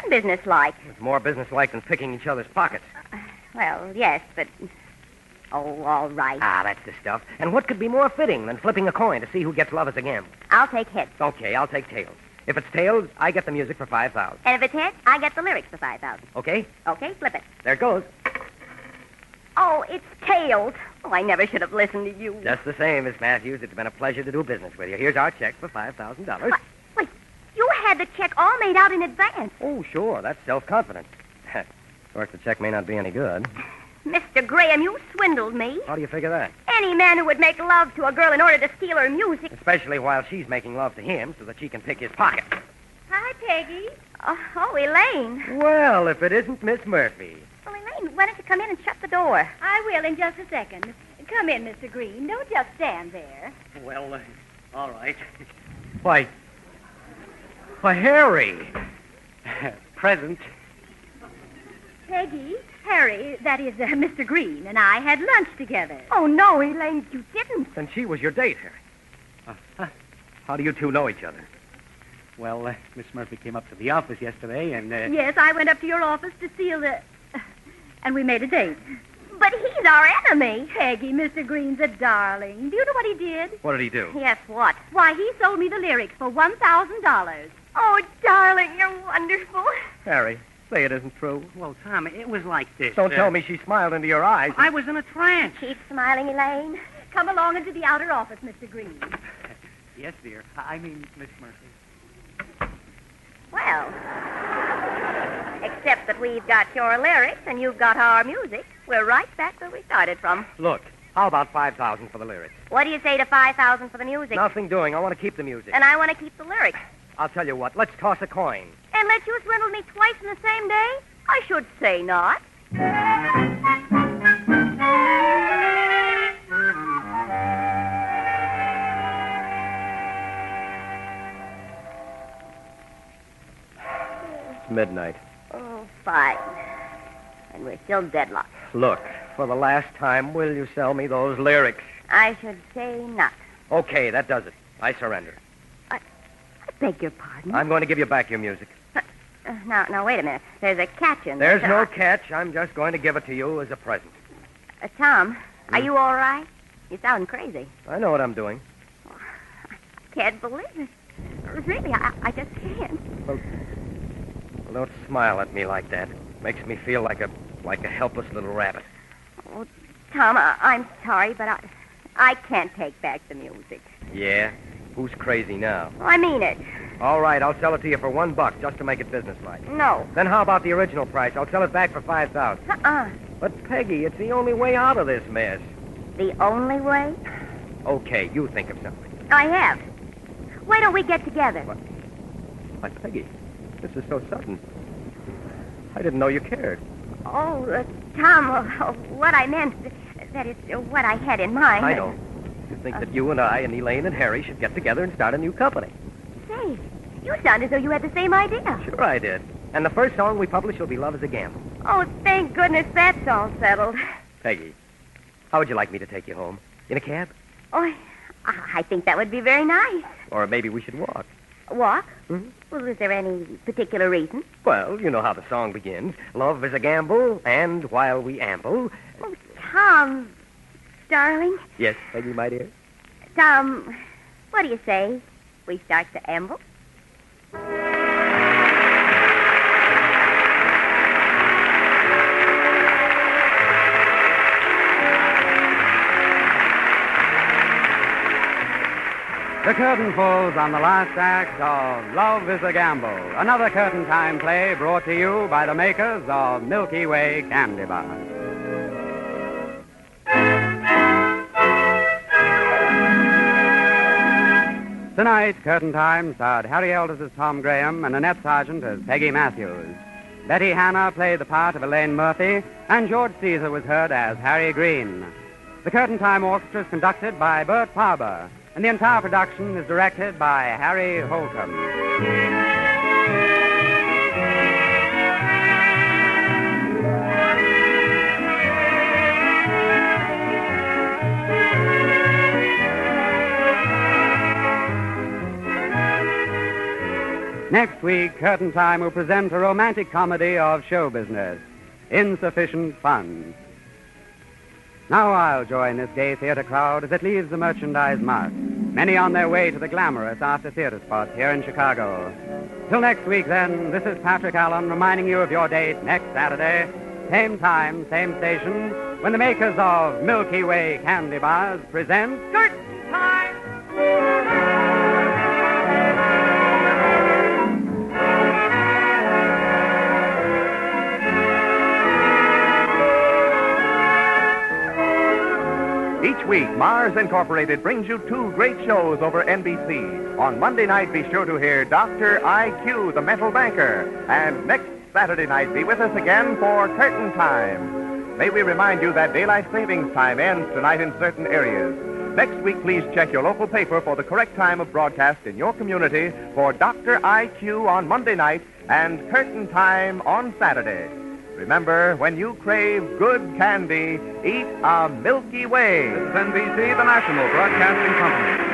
unbusinesslike. It's more businesslike than picking each other's pockets. Well, yes, but... Oh, all right. Ah, that's the stuff. And what could be more fitting than flipping a coin to see who gets love as a gamble? I'll take heads. Okay, I'll take tails. If it's tails, I get the music for 5,000. And if it's heads, I get the lyrics for 5,000. Okay? Okay, flip it. There it goes. Oh, it's tails. Oh, I never should have listened to you. Just the same, Miss Matthews. It's been a pleasure to do business with you. Here's our check for $5,000. Wait, you had the check all made out in advance. Oh, sure. That's self-confidence. Of course, the check may not be any good. Mr. Graham, you swindled me. How do you figure that? Any man who would make love to a girl in order to steal her music. Especially while she's making love to him so that she can pick his pocket. Hi, Peggy. Oh, Elaine. Well, if it isn't Miss Murphy. Well, Elaine, why don't you come in and shut the door? I will in just a second. Come in, Mr. Green. Don't just stand there. Well, all right. Why, Harry. Present. Peggy, Harry, that is Mr. Green, and I had lunch together. Oh, no, Elaine, you didn't. Then she was your date, Harry. How do you two know each other? Well, Miss Murphy came up to the office yesterday, and... Yes, I went up to your office to steal the... and we made a date. But he's our enemy. Peggy, Mr. Green's a darling. Do you know what he did? What did he do? Yes, what? Why, he sold me the lyrics for $1,000. Oh, darling, you're wonderful. Harry, say it isn't true. Well, Tom, it was like this. Don't tell me she smiled into your eyes. I was in a trance. Keep smiling, Elaine. Come along into the outer office, Mr. Green. Yes, dear. I mean, Miss Murphy. Well, except that we've got your lyrics and you've got our music, we're right back where we started from. Look, how about 5,000 for the lyrics? What do you say to 5,000 for the music? Nothing doing. I want to keep the music. And I want to keep the lyrics. I'll tell you what. Let's toss a coin. And let you swindle me twice in the same day? I should say not. It's midnight. Oh, fine. And we're still deadlocked. Look, for the last time, will you sell me those lyrics? I should say not. Okay, that does it. I surrender. I beg your pardon? I'm going to give you back your music. Now, wait a minute. There's a catch in there. There's no catch. I'm just going to give it to you as a present. Tom, are you all right? You sound crazy. I know what I'm doing. I can't believe it. Really, I just can't. Well, don't smile at me like that. Makes me feel like a helpless little rabbit. Oh, Tom, I'm sorry, but I can't take back the music. Yeah? Who's crazy now? I mean it. All right, I'll sell it to you for $1 just to make it businesslike. No. Then how about the original price? I'll sell it back for $5,000. Uh-uh. But, Peggy, it's the only way out of this mess. The only way? Okay, you think of something. I have. Why don't we get together? What? Why, Peggy, this is so sudden. I didn't know you cared. Oh, Tom, what I meant, that is what I had in mind. I know. You think that you and I and Elaine and Harry should get together and start a new company. Say, you sound as though you had the same idea. Sure I did. And the first song we publish will be Love is a Gamble. Oh, thank goodness that's all settled. Peggy, how would you like me to take you home? In a cab? Oh, I think that would be very nice. Or maybe we should walk. Walk? Mm-hmm. Well, is there any particular reason? Well, you know how the song begins. Love is a gamble, and while we amble... Oh, Tom, darling. Yes, Peggy, my dear? Tom, what do you say? We start to amble? The curtain falls on the last act of Love is a Gamble, another Curtain Time play brought to you by the makers of Milky Way Candy Bars. Tonight, Curtain Time starred Harry Elders as Tom Graham and Annette Sargent as Peggy Matthews. Betty Hanna played the part of Elaine Murphy, and George Caesar was heard as Harry Green. The Curtain Time Orchestra is conducted by Bert Farber, and the entire production is directed by Harry Holcomb. Next week, Curtain Time will present a romantic comedy of show business, Insufficient Funds. Now I'll join this gay theater crowd as it leaves the Merchandise Mart, many on their way to the glamorous after-theater spots here in Chicago. Till next week, then, this is Patrick Allen reminding you of your date next Saturday, same time, same station, when the makers of Milky Way candy bars present Curtain Time! Each week, Mars Incorporated brings you two great shows over NBC. On Monday night, be sure to hear Dr. I.Q., the mental banker. And next Saturday night, be with us again for Curtain Time. May we remind you that daylight savings time ends tonight in certain areas. Next week, please check your local paper for the correct time of broadcast in your community for Dr. I.Q. on Monday night and Curtain Time on Saturday. Remember, when you crave good candy, eat a Milky Way. This is NBC, the National Broadcasting Company.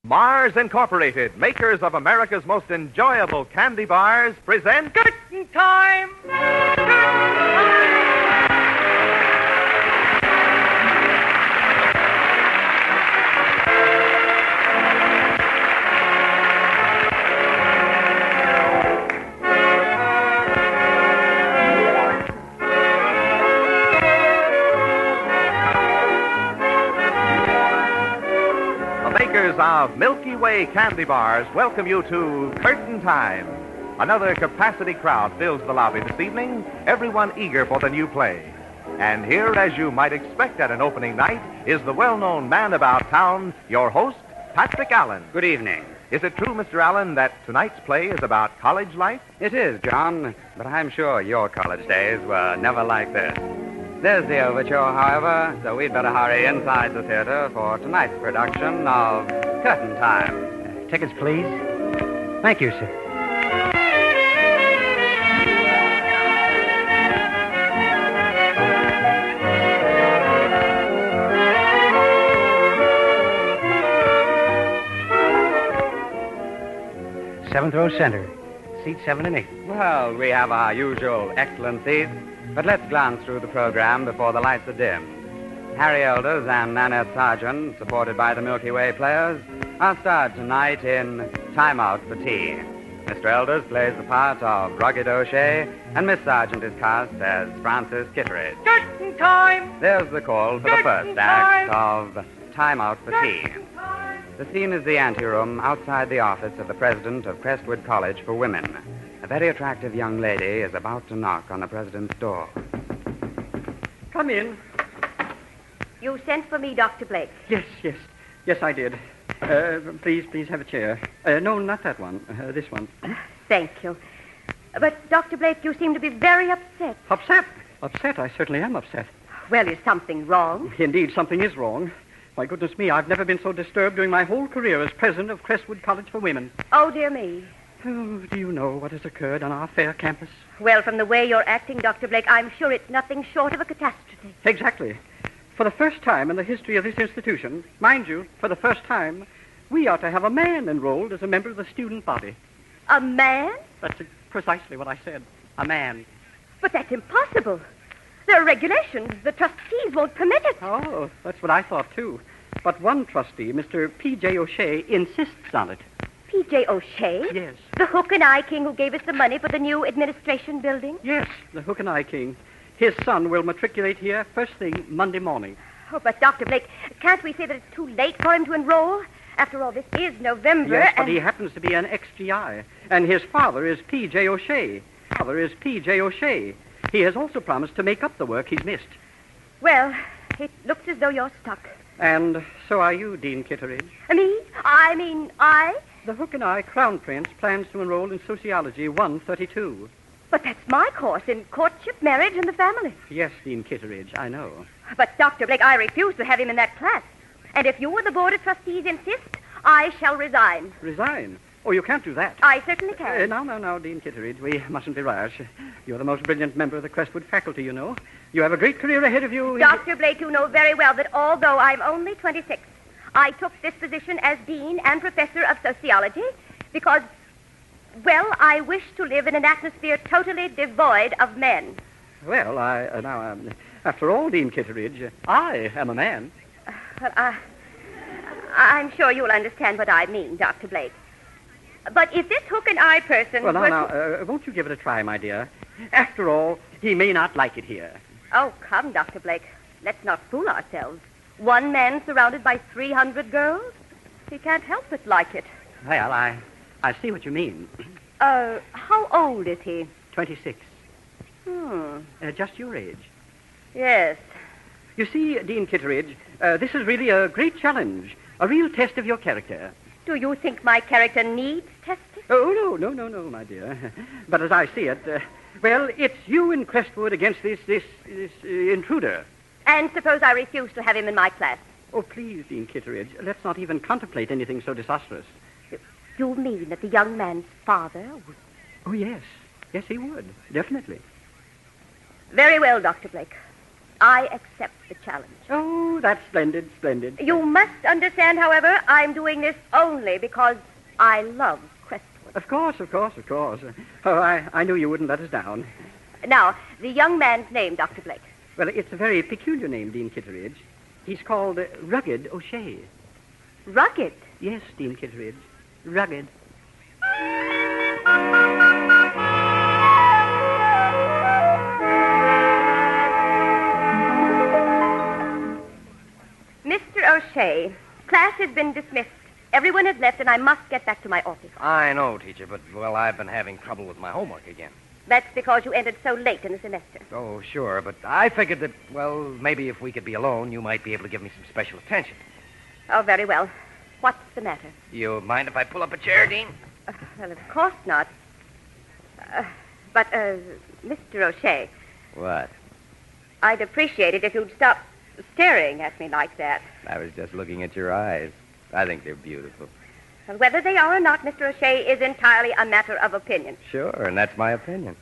Mars Incorporated, makers of America's most enjoyable candy bars, present Curtain Time! Of Milky Way candy bars welcome you to Curtain Time. Another capacity crowd fills the lobby this evening, everyone eager for the new play. And here, as you might expect at an opening night, is the well-known man about town, your host, Patrick Allen. Good evening. Is it true, Mr. Allen, that tonight's play is about college life? It is, John, but I'm sure your college days were never like this. There's the overture, however, so we'd better hurry inside the theater for tonight's production of Curtain Time. Tickets, please. Thank you, sir. Seventh row center. Seats 7 and 8. Well, we have our usual excellent seats, but let's glance through the program before the lights are dimmed. Harry Elders and Nanette Sargent, supported by the Milky Way players, are starred tonight in Time Out for Tea. Mr. Elders plays the part of Rugged O'Shea, and Miss Sargent is cast as Frances Kitteridge. Curtain Time! There's the call for the first act of Time Out for Tea. The scene is the anteroom outside the office of the president of Crestwood College for Women. A very attractive young lady is about to knock on the president's door. Come in. You sent for me, Dr. Blake. Yes, I did. Please have a chair. No, not that one. This one. Thank you. But, Dr. Blake, you seem to be very upset. Upset? Upset? I certainly am upset. Well, is something wrong? Indeed, something is wrong. My goodness me, I've never been so disturbed during my whole career as president of Crestwood College for Women. Oh, dear me. Oh, do you know what has occurred on our fair campus? Well, from the way you're acting, Dr. Blake, I'm sure it's nothing short of a catastrophe. Exactly. For the first time in the history of this institution, mind you, for the first time, we are to have a man enrolled as a member of the student body. A man? That's precisely what I said. A man. But that's impossible. There are regulations. The trustees won't permit it. Oh, that's what I thought, too. But one trustee, Mr. P.J. O'Shea, insists on it. P.J. O'Shea? Yes. The Hook and Eye King who gave us the money for the new administration building? Yes, the Hook and Eye King. His son will matriculate here first thing Monday morning. Oh, but Dr. Blake, can't we say that it's too late for him to enroll? After all, this is November, Yes, but and... he happens to be an ex-GI, and his father is P.J. O'Shea. He has also promised to make up the work he's missed. Well, it looks as though you're stuck. And so are you, Dean Kitteridge. Me? I? The Hook and Eye Crown Prince plans to enroll in Sociology 132. But that's my course in courtship, marriage, and the family. Yes, Dean Kitteridge, I know. But, Dr. Blake, I refuse to have him in that class. And if you or the Board of Trustees insist, I shall resign. Resign? Oh, you can't do that. I certainly can. No, Dean Kitteridge. We mustn't be rash. You're the most brilliant member of the Crestwood faculty, you know. You have a great career ahead of you. Dr. Blake, you know very well that although I'm only 26, I took this position as Dean and Professor of Sociology because, well, I wish to live in an atmosphere totally devoid of men. Well, after all, Dean Kitteridge, I am a man. Well, I'm sure you'll understand what I mean, Dr. Blake. But if this Hook and Eye person... Well, won't you give it a try, my dear? After all, he may not like it here. Oh, come, Dr. Blake. Let's not fool ourselves. One man surrounded by 300 girls? He can't help but like it. Well, I see what you mean. How old is he? 26. Just your age. Yes. You see, Dean Kitteridge, this is really a great challenge, a real test of your character. Do you think my character needs testing? Oh, no, my dear. But as I see it, well, it's you and Crestwood against this intruder. And suppose I refuse to have him in my class? Oh, please, Dean Kitteridge, let's not even contemplate anything so disastrous. You mean that the young man's father would... Oh, yes. Yes, he would. Definitely. Very well, Dr. Blake. I accept the challenge. Oh, that's splendid. You must understand, however, I'm doing this only because I love Crestwood. Of course. Oh, I knew you wouldn't let us down. Now, the young man's name, Dr. Blake. Well, it's a very peculiar name, Dean Kitteridge. He's called Rugged O'Shea. Rugged? Yes, Dean Kitteridge. Rugged. Mr. O'Shea, class has been dismissed. Everyone has left, and I must get back to my office. I know, teacher, but, well, I've been having trouble with my homework again. That's because you entered so late in the semester. Oh, sure, but I figured that, well, maybe if we could be alone, you might be able to give me some special attention. Oh, very well. What's the matter? You mind if I pull up a chair, Dean? Well, of course not. But, Mr. O'Shea. What? I'd appreciate it if you'd stop staring at me like that. I was just looking at your eyes. I think they're beautiful. And whether they are or not, Mr. O'Shea, is entirely a matter of opinion. Sure, and that's my opinion.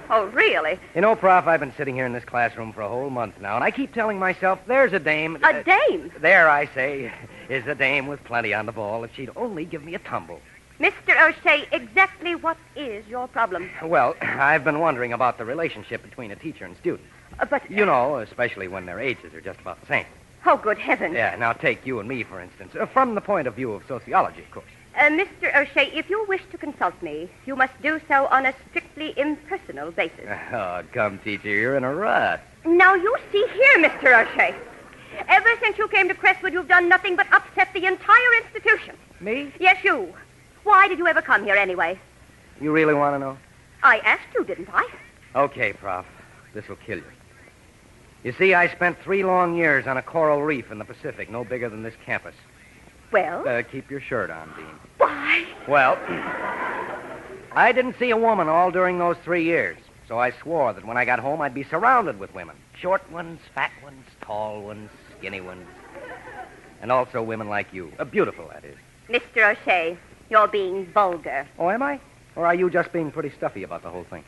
Oh, really? You know, Prof, I've been sitting here in this classroom for a whole month now, and I keep telling myself, there's a dame... A dame? There, I say, is a dame with plenty on the ball if she'd only give me a tumble. Mr. O'Shea, exactly what is your problem? Well, I've been wondering about the relationship between a teacher and student. But... You know, especially when their ages are just about the same. Oh, good heavens. Yeah, now take you and me, for instance, from the point of view of sociology, of course. Mr. O'Shea, if you wish to consult me, you must do so on a strictly impersonal basis. Oh, come, teacher, you're in a rut. Now, you see here, Mr. O'Shea. Ever since you came to Crestwood, you've done nothing but upset the entire institution. Me? Yes, you. Why did you ever come here anyway? You really want to know? I asked you, didn't I? Okay, Prof. This will kill you. You see, I spent 3 long years on a coral reef in the Pacific, no bigger than this campus. Well? Keep your shirt on, Dean. Why? Well, I didn't see a woman all during those 3 years, so I swore that when I got home, I'd be surrounded with women. Short ones, fat ones, tall ones, skinny ones. And also women like you. Beautiful, that is. Mr. O'Shea, you're being vulgar. Oh, am I? Or are you just being pretty stuffy about the whole thing?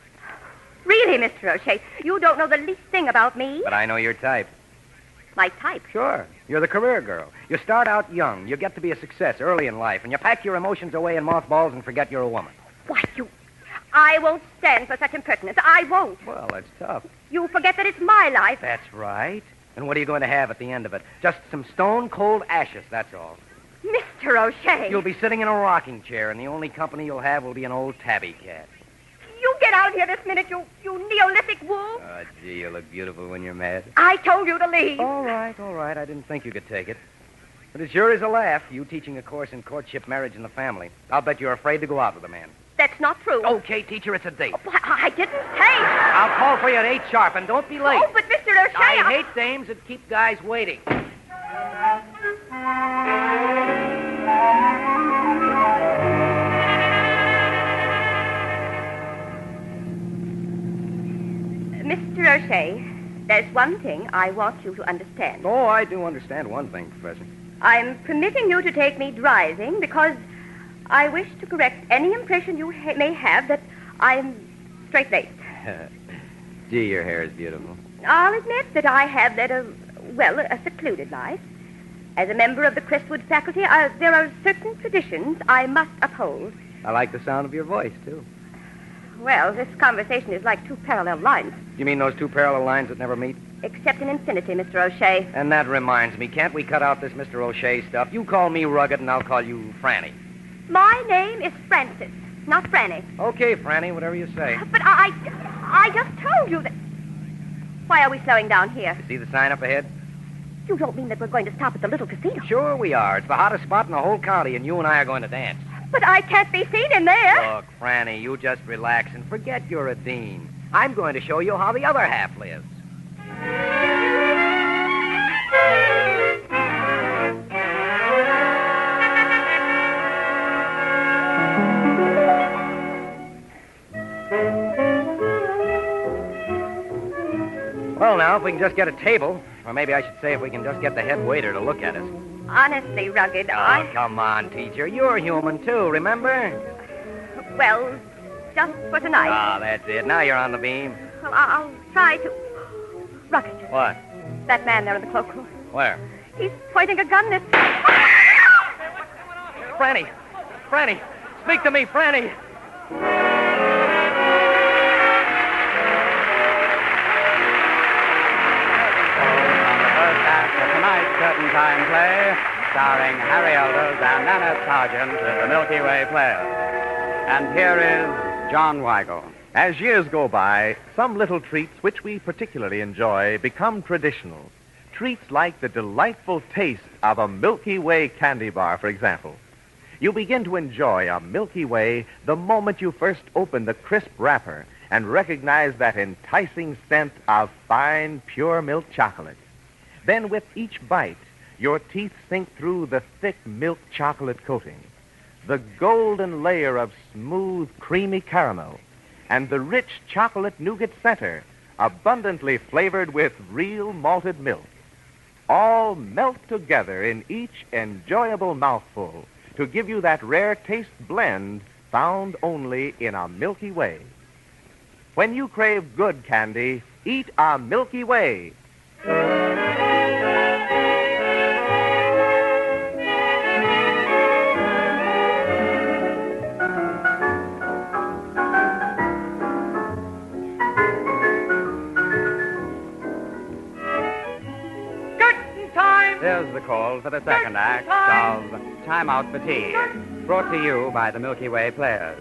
Really, Mr. O'Shea, you don't know the least thing about me. But I know your type. My type? Sure. You're the career girl. You start out young. You get to be a success early in life, and you pack your emotions away in mothballs and forget you're a woman. Why, I won't stand for such impertinence. I won't. Well, that's tough. You forget that it's my life. That's right. And what are you going to have at the end of it? Just some stone-cold ashes, that's all. Mr. O'Shea. You'll be sitting in a rocking chair, and the only company you'll have will be an old tabby cat. You get out of here this minute, you Neolithic wolf. Oh, gee, you look beautiful when you're mad. I told you to leave. All right. I didn't think you could take it. But it sure is a laugh, you teaching a course in courtship, marriage, and the family. I'll bet you're afraid to go out with a man. That's not true. Okay, teacher, it's a date. Oh, I didn't say. I'll call for you at 8 sharp, and don't be late. Oh, but Mr. O'Shea... I hate dames that keep guys waiting. Mr. O'Shea, there's one thing I want you to understand. Oh, I do understand one thing, Professor. I'm permitting you to take me driving because I wish to correct any impression you may have that I'm straight-laced. Gee, your hair is beautiful. I'll admit that I have led a secluded life. As a member of the Crestwood faculty, there are certain traditions I must uphold. I like the sound of your voice, too. Well, this conversation is like two parallel lines. You mean those two parallel lines that never meet? Except in infinity, Mr. O'Shea. And that reminds me, can't we cut out this Mr. O'Shea stuff? You call me rugged, and I'll call you Franny. My name is Francis, not Franny. Okay, Franny, whatever you say. But I just told you that... Why are we slowing down here? You see the sign up ahead? You don't mean that we're going to stop at the little casino? Sure we are. It's the hottest spot in the whole county, and you and I are going to dance. But I can't be seen in there. Look, Franny, you just relax and forget you're a dean. I'm going to show you how the other half lives. Well, now, if we can just get a table, or maybe I should say if we can just get the head waiter to look at us. Honestly, Rugged, Come on, teacher. You're human, too, remember? Well, just for tonight. Ah, that's it. Now you're on the beam. Well, I'll try to... Rugged. What? That man there in the cloakroom. Where? He's pointing a gun at... Franny! Franny! Speak to me, Franny! Tonight's Curtain Time play, starring Harry Elders and Nanette Sargent as the Milky Way Players. And here is John Weigel. As years go by, some little treats which we particularly enjoy become traditional. Treats like the delightful taste of a Milky Way candy bar, for example. You begin to enjoy a Milky Way the moment you first open the crisp wrapper and recognize that enticing scent of fine, pure milk chocolate. Then with each bite, your teeth sink through the thick milk chocolate coating, the golden layer of smooth, creamy caramel, and the rich chocolate nougat center, abundantly flavored with real malted milk. All melt together in each enjoyable mouthful to give you that rare taste blend found only in a Milky Way. When you crave good candy, eat a Milky Way. Here's the call for the second act of Time Out for Tea, brought to you by the Milky Way Players.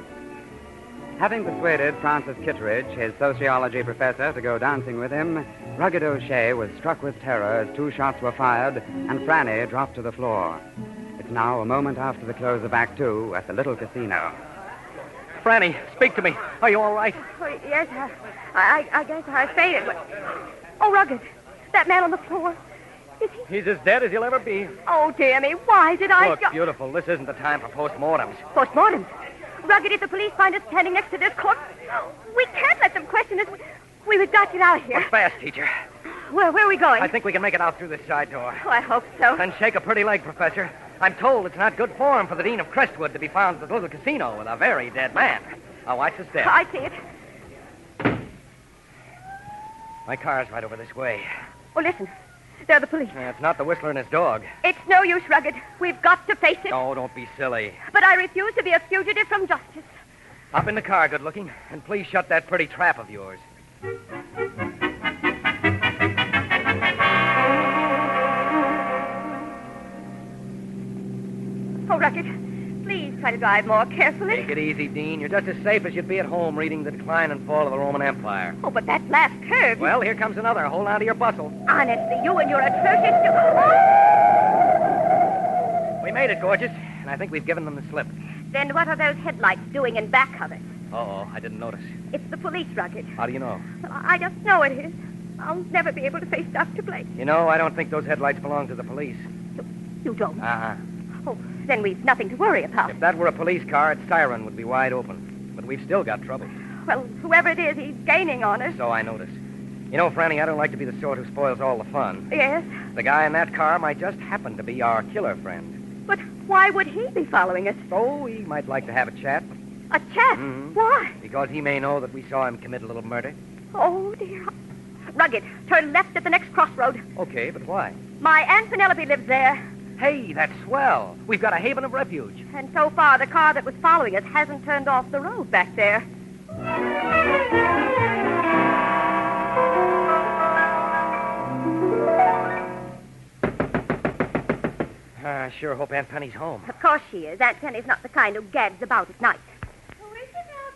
Having persuaded Francis Kittredge, his sociology professor, to go dancing with him, Rugged O'Shea was struck with terror as 2 shots were fired and Franny dropped to the floor. It's now a moment after the close of Act 2 at the little casino. Franny, speak to me. Are you all right? Oh, yes, I guess I fainted. Oh, Rugged, that man on the floor. Is he? He's as dead as he'll ever be. Oh, dear me, why did I... Look, beautiful, this isn't the time for postmortems. Postmortems? Rugged, if the police find us standing next to this corpse, we can't let them question us. We've got to get out of here. But fast, teacher. Where are we going? I think we can make it out through this side door. Oh, I hope so. And shake a pretty leg, Professor. I'm told it's not good form for the Dean of Crestwood to be found at the little casino with a very dead man. Now, watch the step. I see it. My car's right over this way. Oh, listen. They're the police. It's not the Whistler and his dog. It's no use, Rugged. We've got to face it. Oh, don't be silly. But I refuse to be a fugitive from justice. Hop in the car, good looking, and please shut that pretty trap of yours. Oh, Rugged, please try to drive more carefully. Take it easy, Dean. You're just as safe as you'd be at home reading The Decline and Fall of the Roman Empire. Oh, but that last curve. Well, here comes another. Hold on to your bustle. Honestly, you and your atrocious... We made it, gorgeous, and I think we've given them the slip. Then what are those headlights doing in back of it? Uh-oh, I didn't notice. It's the police, Rugged. How do you know? Well, I just know it is. I'll never be able to face Dr. Blake. You know, I don't think those headlights belong to the police. You don't? Uh-huh. Oh, then we've nothing to worry about. If that were a police car, its siren would be wide open. But we've still got trouble. Well, whoever it is, he's gaining on us. So I notice. You know, Franny, I don't like to be the sort who spoils all the fun. Yes? The guy in that car might just happen to be our killer friend. But why would he be following us? Oh, he might like to have a chat. A chat? Mm-hmm. Why? Because he may know that we saw him commit a little murder. Oh, dear. Rugged, turn left at the next crossroad. Okay, but why? My Aunt Penelope lives there. Hey, that's swell. We've got a haven of refuge. And so far, the car that was following us hasn't turned off the road back there. I sure hope Aunt Penny's home. Of course she is. Aunt Penny's not the kind who gads about at night. Who is it out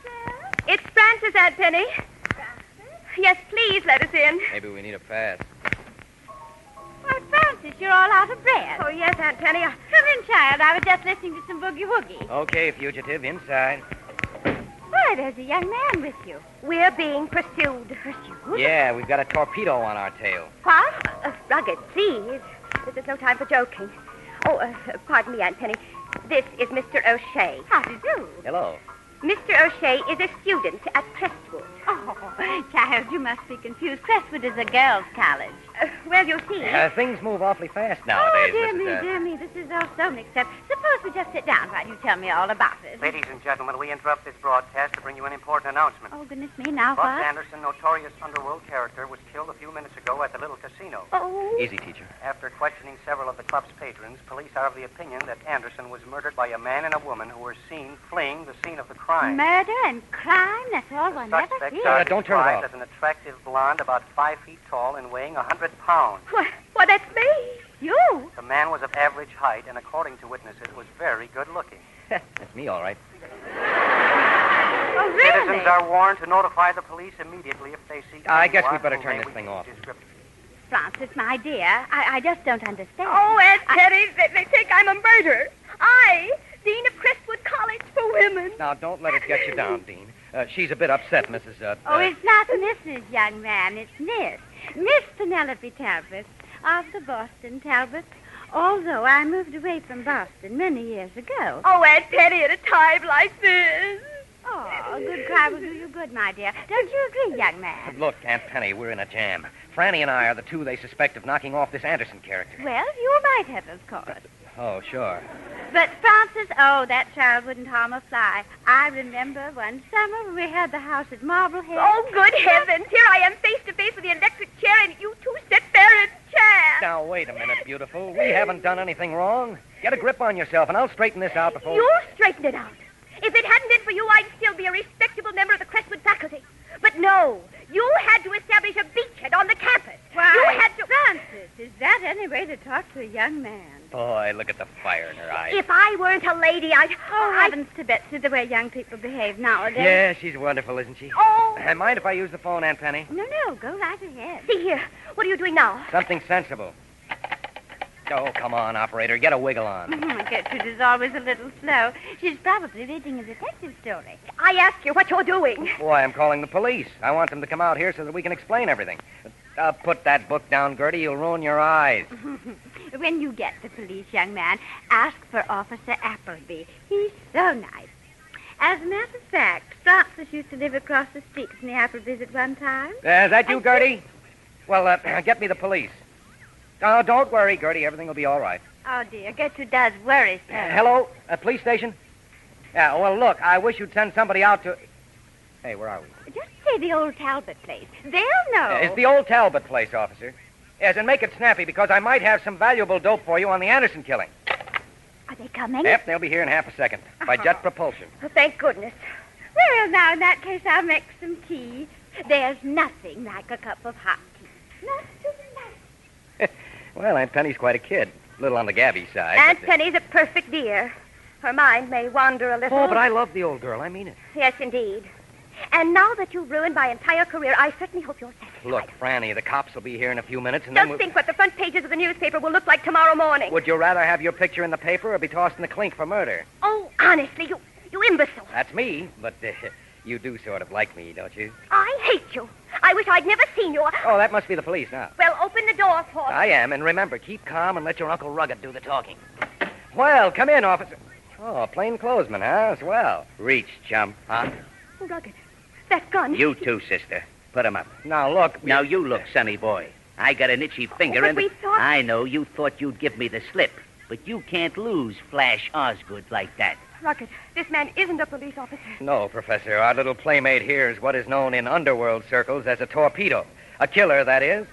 there? It's Francis, Aunt Penny. Yes, please let us in. Maybe we need a pass. Why, Francis, you're all out of breath. Oh, yes, Aunt Penny. Come in, child. I was just listening to some boogie-woogie. Okay, fugitive, inside. Why, there's a young man with you. We're being pursued. Pursued? Yeah, we've got a torpedo on our tail. What? Rugged, please. This is no time for joking. Oh, pardon me, Aunt Penny. This is Mr. O'Shea. How do you do? Hello. Mr. O'Shea is a student at Crestwood. Oh, child, you must be confused. Crestwood is a girls' college. Well, you see... Things move awfully fast nowadays, dear me, this is all so mixed up. Suppose we just sit down while you tell me all about it. Ladies and gentlemen, we interrupt this broadcast to bring you an important announcement. Oh, goodness me, now Bus what? Anderson, notorious underworld character, was killed a few minutes ago at the little casino. Oh. Easy, teacher. After questioning several of the club's patrons, police are of the opinion that Anderson was murdered by a man and a woman who were seen fleeing the scene of the crime. Murder and crime, that's all one never Suspects hears. are don't turn it described off. as an attractive blonde about 5 feet tall and weighing 100 pounds. Why, that's me. You? The man was of average height and, according to witnesses, was very good looking. That's me, all right. Oh, really? Citizens are warned to notify the police immediately if they see I guess we anyone better who turn may this thing wish off. to descript- Francis, my dear, I just don't understand. Oh, Aunt Penny, they think I'm a murderer. I, Dean of Crestwood College for Women. Now, don't let it get you down, Dean. She's a bit upset, Mrs. Oh, it's not Mrs., young man. It's Miss. Miss Penelope Talbot of the Boston Talbot. Although I moved away from Boston many years ago. Oh, Aunt Penny, at a time like this. Oh, a good cry will do you good, my dear. Don't you agree, young man? Look, Aunt Penny, we're in a jam. Franny and I are the two they suspect of knocking off this Anderson character. Well, you might have, of course. Oh, sure. But Francis, oh, that child wouldn't harm a fly. I remember one summer when we had the house at Marblehead. Oh, good heavens. Here I am face to face with the electric chair, and you two sit there and chat. Now, wait a minute, beautiful. We haven't done anything wrong. Get a grip on yourself, and I'll straighten this out before... You straighten it out. If it hadn't been for you, I'd still be a respectable member of the Crestwood faculty. But no, you had to establish a beachhead on the campus. Why, you had to... Francis, is that any way to talk to a young man? Boy, look at the fire in her eyes. If I weren't a lady, I'd... Oh, heavens to Betsy, the way young people behave nowadays. Yeah, she's wonderful, isn't she? Oh! Mind if I use the phone, Aunt Penny? No, go right ahead. See here. What are you doing now? Something sensible. Oh, come on, operator. Get a wiggle on. Gertrude is always a little slow. She's probably reading a detective story. I asked you what you're doing. Why, I'm calling the police. I want them to come out here so that we can explain everything. Put that book down, Gertie. You'll ruin your eyes. When you get the police, young man, ask for Officer Appleby. He's so nice. As a matter of fact, Francis used to live across the street from the Applebys at one time. Is that you, Gertie? Well, get me the police. Oh, don't worry, Gertie. Everything will be all right. Oh, dear. Gertrude does worry so. Hello? Police station? Yeah, well, look, I wish you'd send somebody out to... Hey, where are we? Just say the old Talbot place. They'll know. It's the old Talbot place, officer. Yes, and make it snappy, because I might have some valuable dope for you on the Anderson killing. Are they coming? Yep, they'll be here in half a second. By jet propulsion. Oh, thank goodness. Well, now, in that case, I'll make some tea. There's nothing like a cup of hot tea. Nothing. Well, Aunt Penny's quite a kid. A little on the Gabby side. Aunt but, Penny's a perfect dear. Her mind may wander a little. Oh, but I love the old girl. I mean it. Yes, indeed. And now that you've ruined my entire career, I certainly hope you're satisfied. Look, Franny, the cops will be here in a few minutes, and Just then think what the front pages of the newspaper will look like tomorrow morning. Would you rather have your picture in the paper or be tossed in the clink for murder? Oh, honestly, you imbecile. That's me, but you do sort of like me, don't you? I hate you. I wish I'd never seen you. Oh, that must be the police now. Well, open the door for me. I am, and remember, keep calm and let your Uncle Rugged do the talking. Well, come in, officer. Oh, plainclothesman, huh? Swell. Reach, chum. Huh? Oh, Rugged, that gun. You too, sister. Put 'em up. Now, look. Now, you look, sonny boy. I got an itchy finger, but and... we thought... I know you thought you'd give me the slip, but you can't lose Flash Osgood like that. Rugged, this man isn't a police officer. No, Professor. Our little playmate here is what is known in underworld circles as a torpedo. A killer, that is.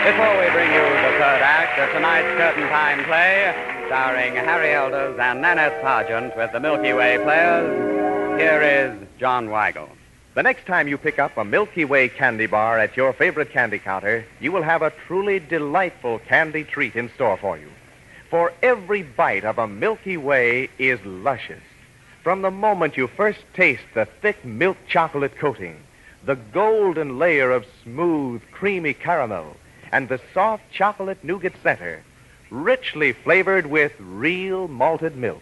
Before we bring you the third act of tonight's Curtain Time play, starring Harry Elders and Nanette Sargent with the Milky Way Players, here is John Weigel. The next time you pick up a Milky Way candy bar at your favorite candy counter, you will have a truly delightful candy treat in store for you. For every bite of a Milky Way is luscious. From the moment you first taste the thick milk chocolate coating, the golden layer of smooth, creamy caramel, and the soft chocolate nougat center, richly flavored with real malted milk.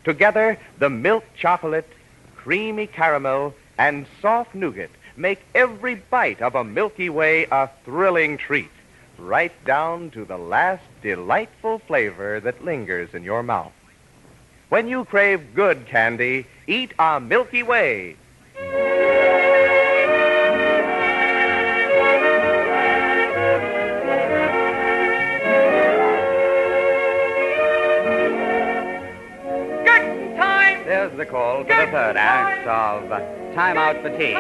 Together, the milk chocolate, creamy caramel, and soft nougat make every bite of a Milky Way a thrilling treat, right down to the last delightful flavor that lingers in your mouth. When you crave good candy, eat a Milky Way. There's the call for the third act of Time Out for Tea,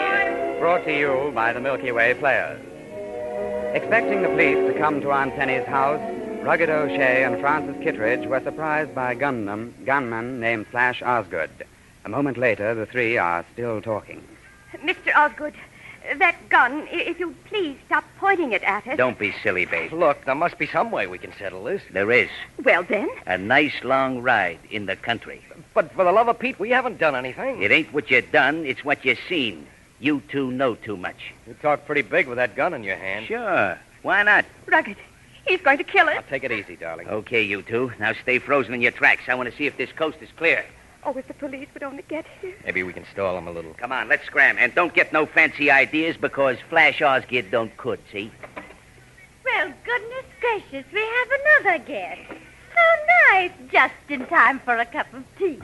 brought to you by the Milky Way Players. Expecting the police to come to Aunt Penny's house, Rugged O'Shea and Francis Kittredge were surprised by a gunman named Flash Osgood. A moment later, the three are still talking. Mr. Osgood, that gun, if you'd please stop pointing it at us. Don't be silly, babe. Look, there must be some way we can settle this. There is. Well, then. A nice long ride in the country. But for the love of Pete, we haven't done anything. It ain't what you done, it's what you seen. You two know too much. You talk pretty big with that gun in your hand. Sure. Why not? Rugged, he's going to kill us. Now, take it easy, darling. Okay, you two. Now stay frozen in your tracks. I want to see if this coast is clear. Oh, if the police would only get here. Maybe we can stall them a little. Come on, let's scram. And don't get no fancy ideas because Flash Osgood don't could, see? Well, goodness gracious, we have another guest. How nice. Just in time for a cup of tea.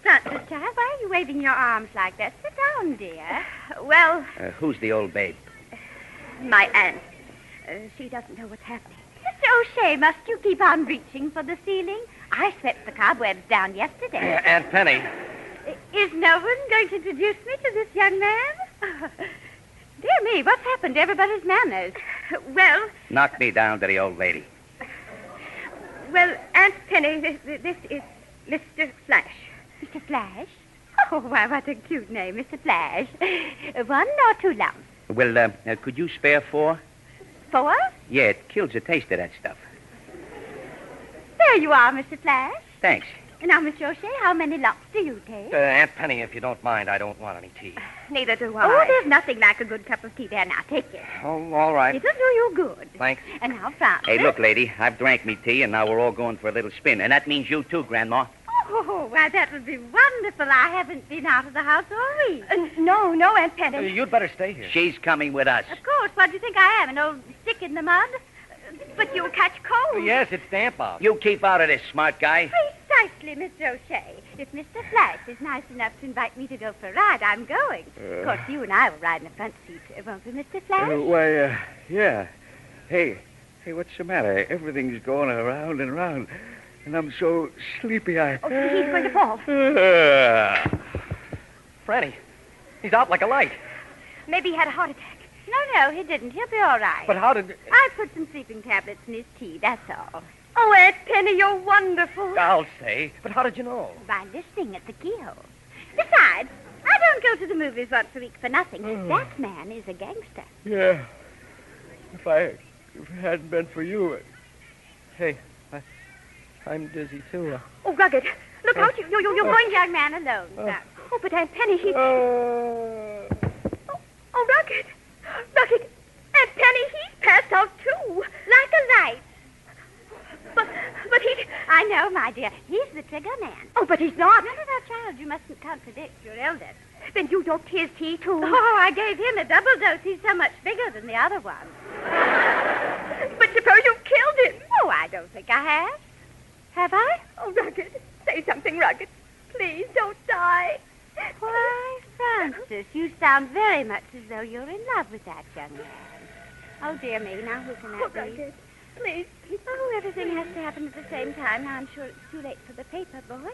Francis, child, why are you waving your arms like that? Sit down, dear. Well... Who's the old babe? My aunt. She doesn't know what's happening. Mr. O'Shea, must you keep on reaching for the ceiling? I swept the cobwebs down yesterday. Aunt Penny. Is no one going to introduce me to this young man? Dear me, what's happened to everybody's manners? Well... Knock me down to the old lady. Well, Aunt Penny, this is Mr. Flash. Mr. Flash? Oh, why, what a cute name, Mr. Flash. 1 or 2 lumps? Well, could you spare 4? 4? Yeah, it kills the taste of that stuff. There you are, Mr. Flash. Thanks. Now, Mr. O'Shea, how many lumps do you take? Aunt Penny, if you don't mind, I don't want any tea. Neither do I. Oh, there's nothing like a good cup of tea there. Now, take it. Oh, all right. It'll do you good. Thanks. And now, Francis. Hey, look, lady, I've drank me tea, and now we're all going for a little spin. And that means you too, Grandma. Oh, why, that would be wonderful. I haven't been out of the house all week. No, Aunt Penny. You'd better stay here. She's coming with us. Of course. What do you think I am, an old stick in the mud? But you'll catch cold. Yes, it's damp out. You keep out of this, smart guy. Precisely, Mr. O'Shea. If Mr. Flash is nice enough to invite me to go for a ride, I'm going. Of course, you and I will ride in the front seat, won't we, Mr. Flash? Yeah. Hey, what's the matter? Everything's going around and around, and I'm so sleepy Oh, he's going to fall. Franny, he's out like a light. Maybe he had a heart attack. No, he didn't. He'll be all right. But how did... I put some sleeping tablets in his tea, that's all. Oh, Aunt Penny, you're wonderful. I'll say. But how did you know? By listening at the keyhole. Besides, I don't go to the movies once a week for nothing. That man is a gangster. Yeah. If it hadn't been for you... Hey, I'm dizzy, too. Oh, Rugged, look out. You're going... Young man alone, Oh, but Aunt Penny, he... Oh, Rugged. Rugged. Aunt Penny, he's passed out, too. Like a light. But he... I know, my dear. He's the trigger man. Oh, but he's not. No, child. You mustn't contradict your eldest. Then you doped his tea, too. Oh, I gave him a double dose. He's so much bigger than the other one. But suppose you killed him. Oh, I don't think I have. Have I? Oh, Rugged. Say something, Rugged. Please don't die. Why, Francis, you sound very much as though you're in love with that young man. Oh, dear me. Now who can that be? Rugged. Please. Oh, everything has to happen at the same time. Now I'm sure it's too late for the paper, boy.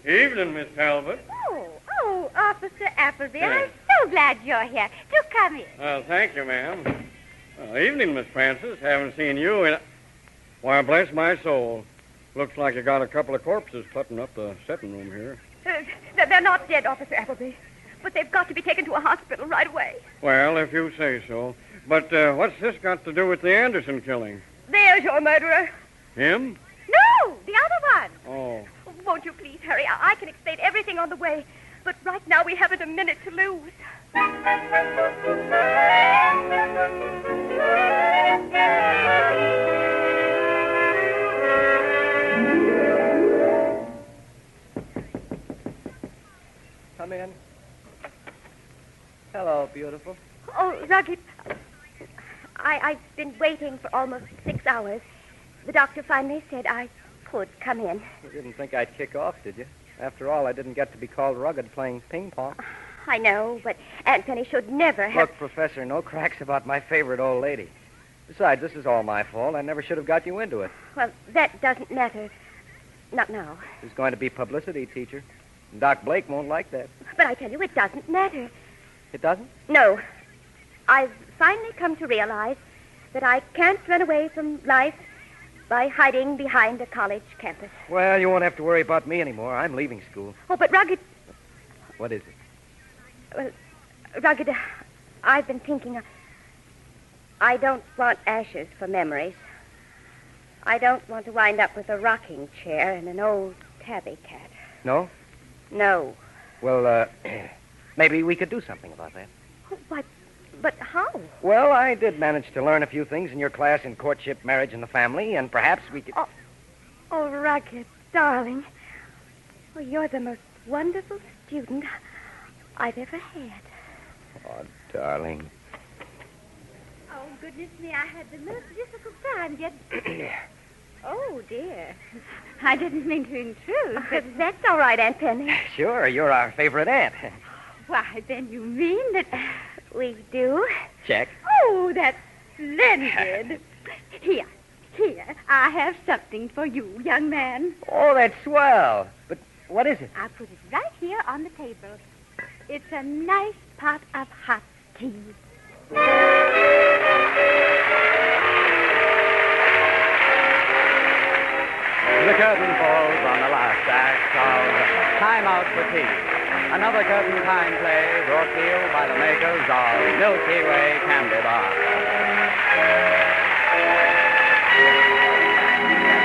Evening, Miss Talbot. Oh, Officer Appleby, Yes. I'm so glad you're here. Do come in. Well, thank you, ma'am. Evening, Miss Francis. Haven't seen you in... Why, bless my soul. Looks like you got a couple of corpses putting up the sitting room here. They're not dead, Officer Appleby. But they've got to be taken to a hospital right away. Well, if you say so. But what's this got to do with the Anderson killing? There's your murderer. Him? No, the other one. Oh. Won't you please hurry? I can explain everything on the way. But right now we haven't a minute to lose. Come in. Hello, beautiful. Oh, Rugged, I've been waiting for almost 6 hours. The doctor finally said I could come in. You didn't think I'd kick off, did you? After all, I didn't get to be called rugged playing ping pong. I know, but Aunt Penny should never have... Look, Professor, no cracks about my favorite old lady. Besides, this is all my fault. I never should have got you into it. Well, that doesn't matter. Not now. There's going to be publicity, teacher. And Doc Blake won't like that. But I tell you, it doesn't matter. It doesn't? No. I've finally come to realize that I can't run away from life by hiding behind a college campus. Well, you won't have to worry about me anymore. I'm leaving school. Oh, but Rugged... What is it? Well, Rugged, I've been thinking... I don't want ashes for memories. I don't want to wind up with a rocking chair and an old tabby cat. No? No. Well, maybe we could do something about that. Oh, but how? Well, I did manage to learn a few things in your class in courtship, marriage, and the family, and perhaps we could... Oh, Rugged, darling. Oh, you're the most wonderful student I've ever had. Oh, darling. Oh, goodness me, I had the most difficult time getting... Oh, dear. I didn't mean to intrude, but... That's all right, Aunt Penny. Sure, you're our favorite aunt. Why, then you mean that... We do? Check. Oh, that's splendid. Here, I have something for you, young man. Oh, that's swell. But what is it? I'll put it right here on the table. It's a nice pot of hot tea. The curtain falls on the last act of Time Out for Tea. Another curtain time play brought to you by the makers of Milky Way Candy Bar.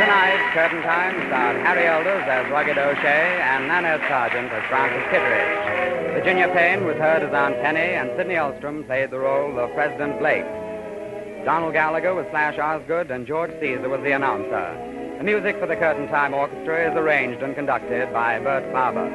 Tonight's curtain time starred Harry Elders as Rugged O'Shea and Nanette Sargent as Francis Kittredge. Virginia Payne was heard as Aunt Penny, and Sidney Ulstrom played the role of President Blake. Donald Gallagher was Flash Osgood, and George Caesar was the announcer. The music for the Curtain Time Orchestra is arranged and conducted by Bert Faber.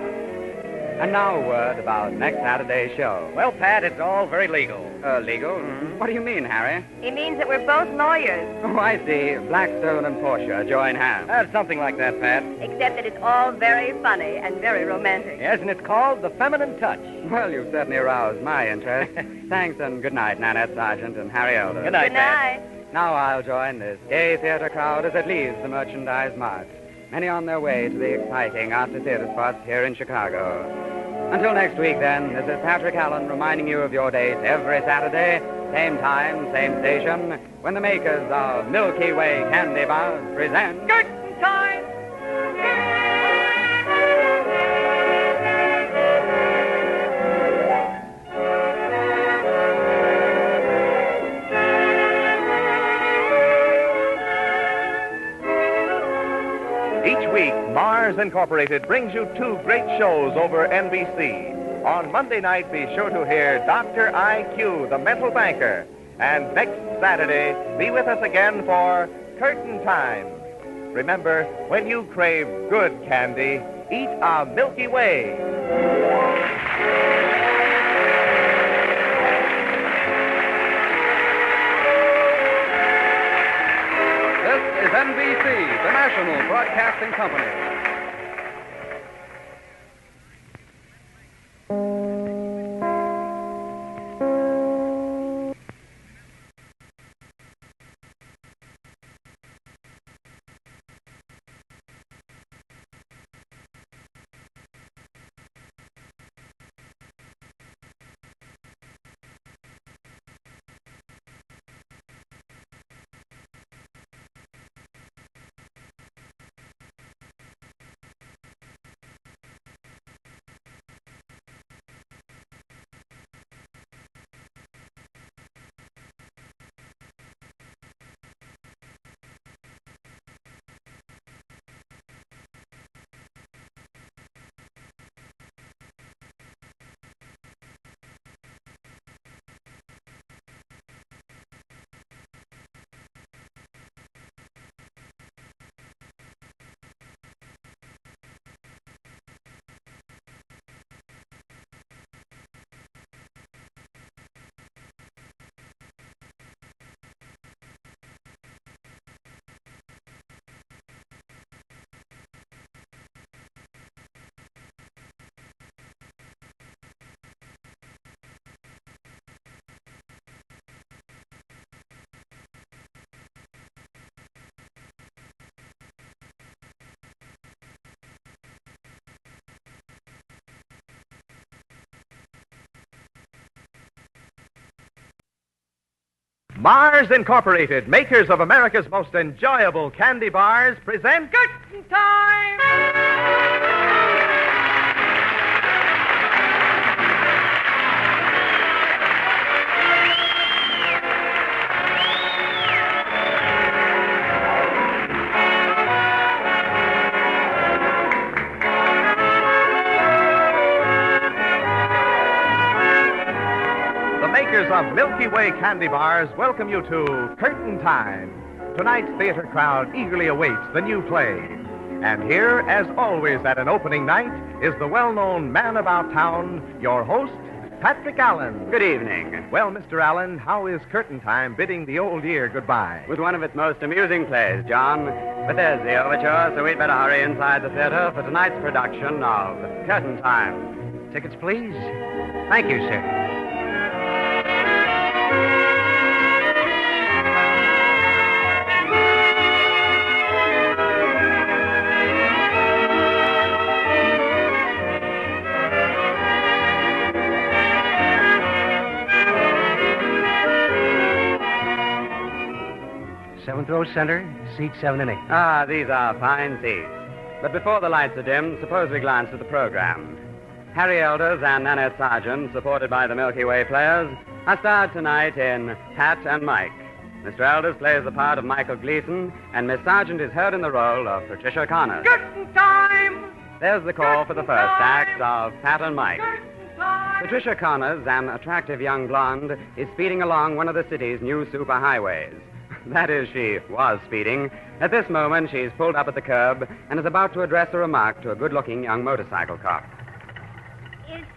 And now a word about next Saturday's show. Well, Pat, it's all very legal. Legal? What do you mean, Harry? He means that we're both lawyers, Oh, I see. Blackstone and Portia join hands. Something like that, Pat. except that it's all very funny and very romantic. Yes, and it's called The Feminine Touch. Well, you've certainly aroused my interest. Thanks, and good night, Nanette Sargent and Harry Elder. Good night, Good night. Now I'll join this gay theater crowd as it leaves the Merchandise Mart, many on their way to the exciting after-theater spots here in Chicago. Until next week, then, this is Patrick Allen reminding you of your dates every Saturday, same time, same station, when the makers of Milky Way candy bars present Curtain time! Each week, Mars Incorporated brings you two great shows over NBC. On Monday night, be sure to hear Dr. IQ, the mental banker. And next Saturday, be with us again for Curtain Time. Remember, when you crave good candy, eat a Milky Way. This is NBC, the national broadcasting company. Mars Incorporated, makers of America's most enjoyable candy bars, present Curtain time! makers of Milky Way candy bars welcome you to Curtain Time. Tonight's theater crowd eagerly awaits the new play. And here, as always at an opening night, is the well-known man about town, your host, Patrick Allen. Good evening. Well, Mr. Allen, how is Curtain Time bidding the old year goodbye? With one of its most amusing plays, John. But there's the overture, so we'd better hurry inside the theater for tonight's production of Curtain Time. Tickets, please. Thank you, sir. Seventh row center, seats 7 and 8. Ah, these are fine seats. But before the lights are dimmed, suppose we glance at the program. Harry Elders and Nanette Sargent, supported by the Milky Way players, are starred tonight in Pat and Mike. Mr. Elders plays the part of Michael Gleason, and Miss Sargent is heard in the role of Patricia Connors. Curtain time! There's the call for the first act of Pat and Mike. Patricia Connors, an attractive young blonde, is speeding along one of the city's new superhighways. That is, she was speeding. At this moment, she's pulled up at the curb and is about to address a remark to a good-looking young motorcycle cop.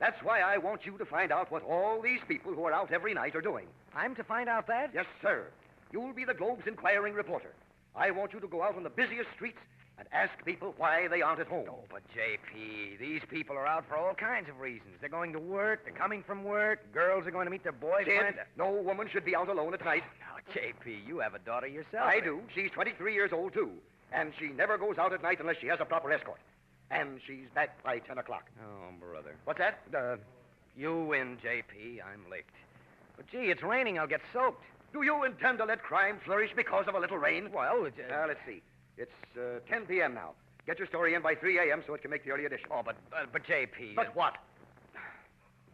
That's why I want you to find out what all these people who are out every night are doing. I'm to find out that? Yes, sir. You'll be the Globe's inquiring reporter. I want you to go out on the busiest streets and ask people why they aren't at home. Oh, but J.P., these people are out for all kinds of reasons. They're going to work, they're coming from work, girls are going to meet their boyfriend. Sid, no woman should be out alone at night. Now, J.P., you have a daughter yourself. I do. She's 23 years old, too. And she never goes out at night unless she has a proper escort. And she's back by 10 o'clock. Oh, brother. What's that? You win, J.P. I'm licked. But, gee, it's raining. I'll get soaked. Do you intend to let crime flourish because of a little rain? Well, let's see. It's 10 p.m. now. Get your story in by 3 a.m. so it can make the early edition. Oh, but J.P. But what?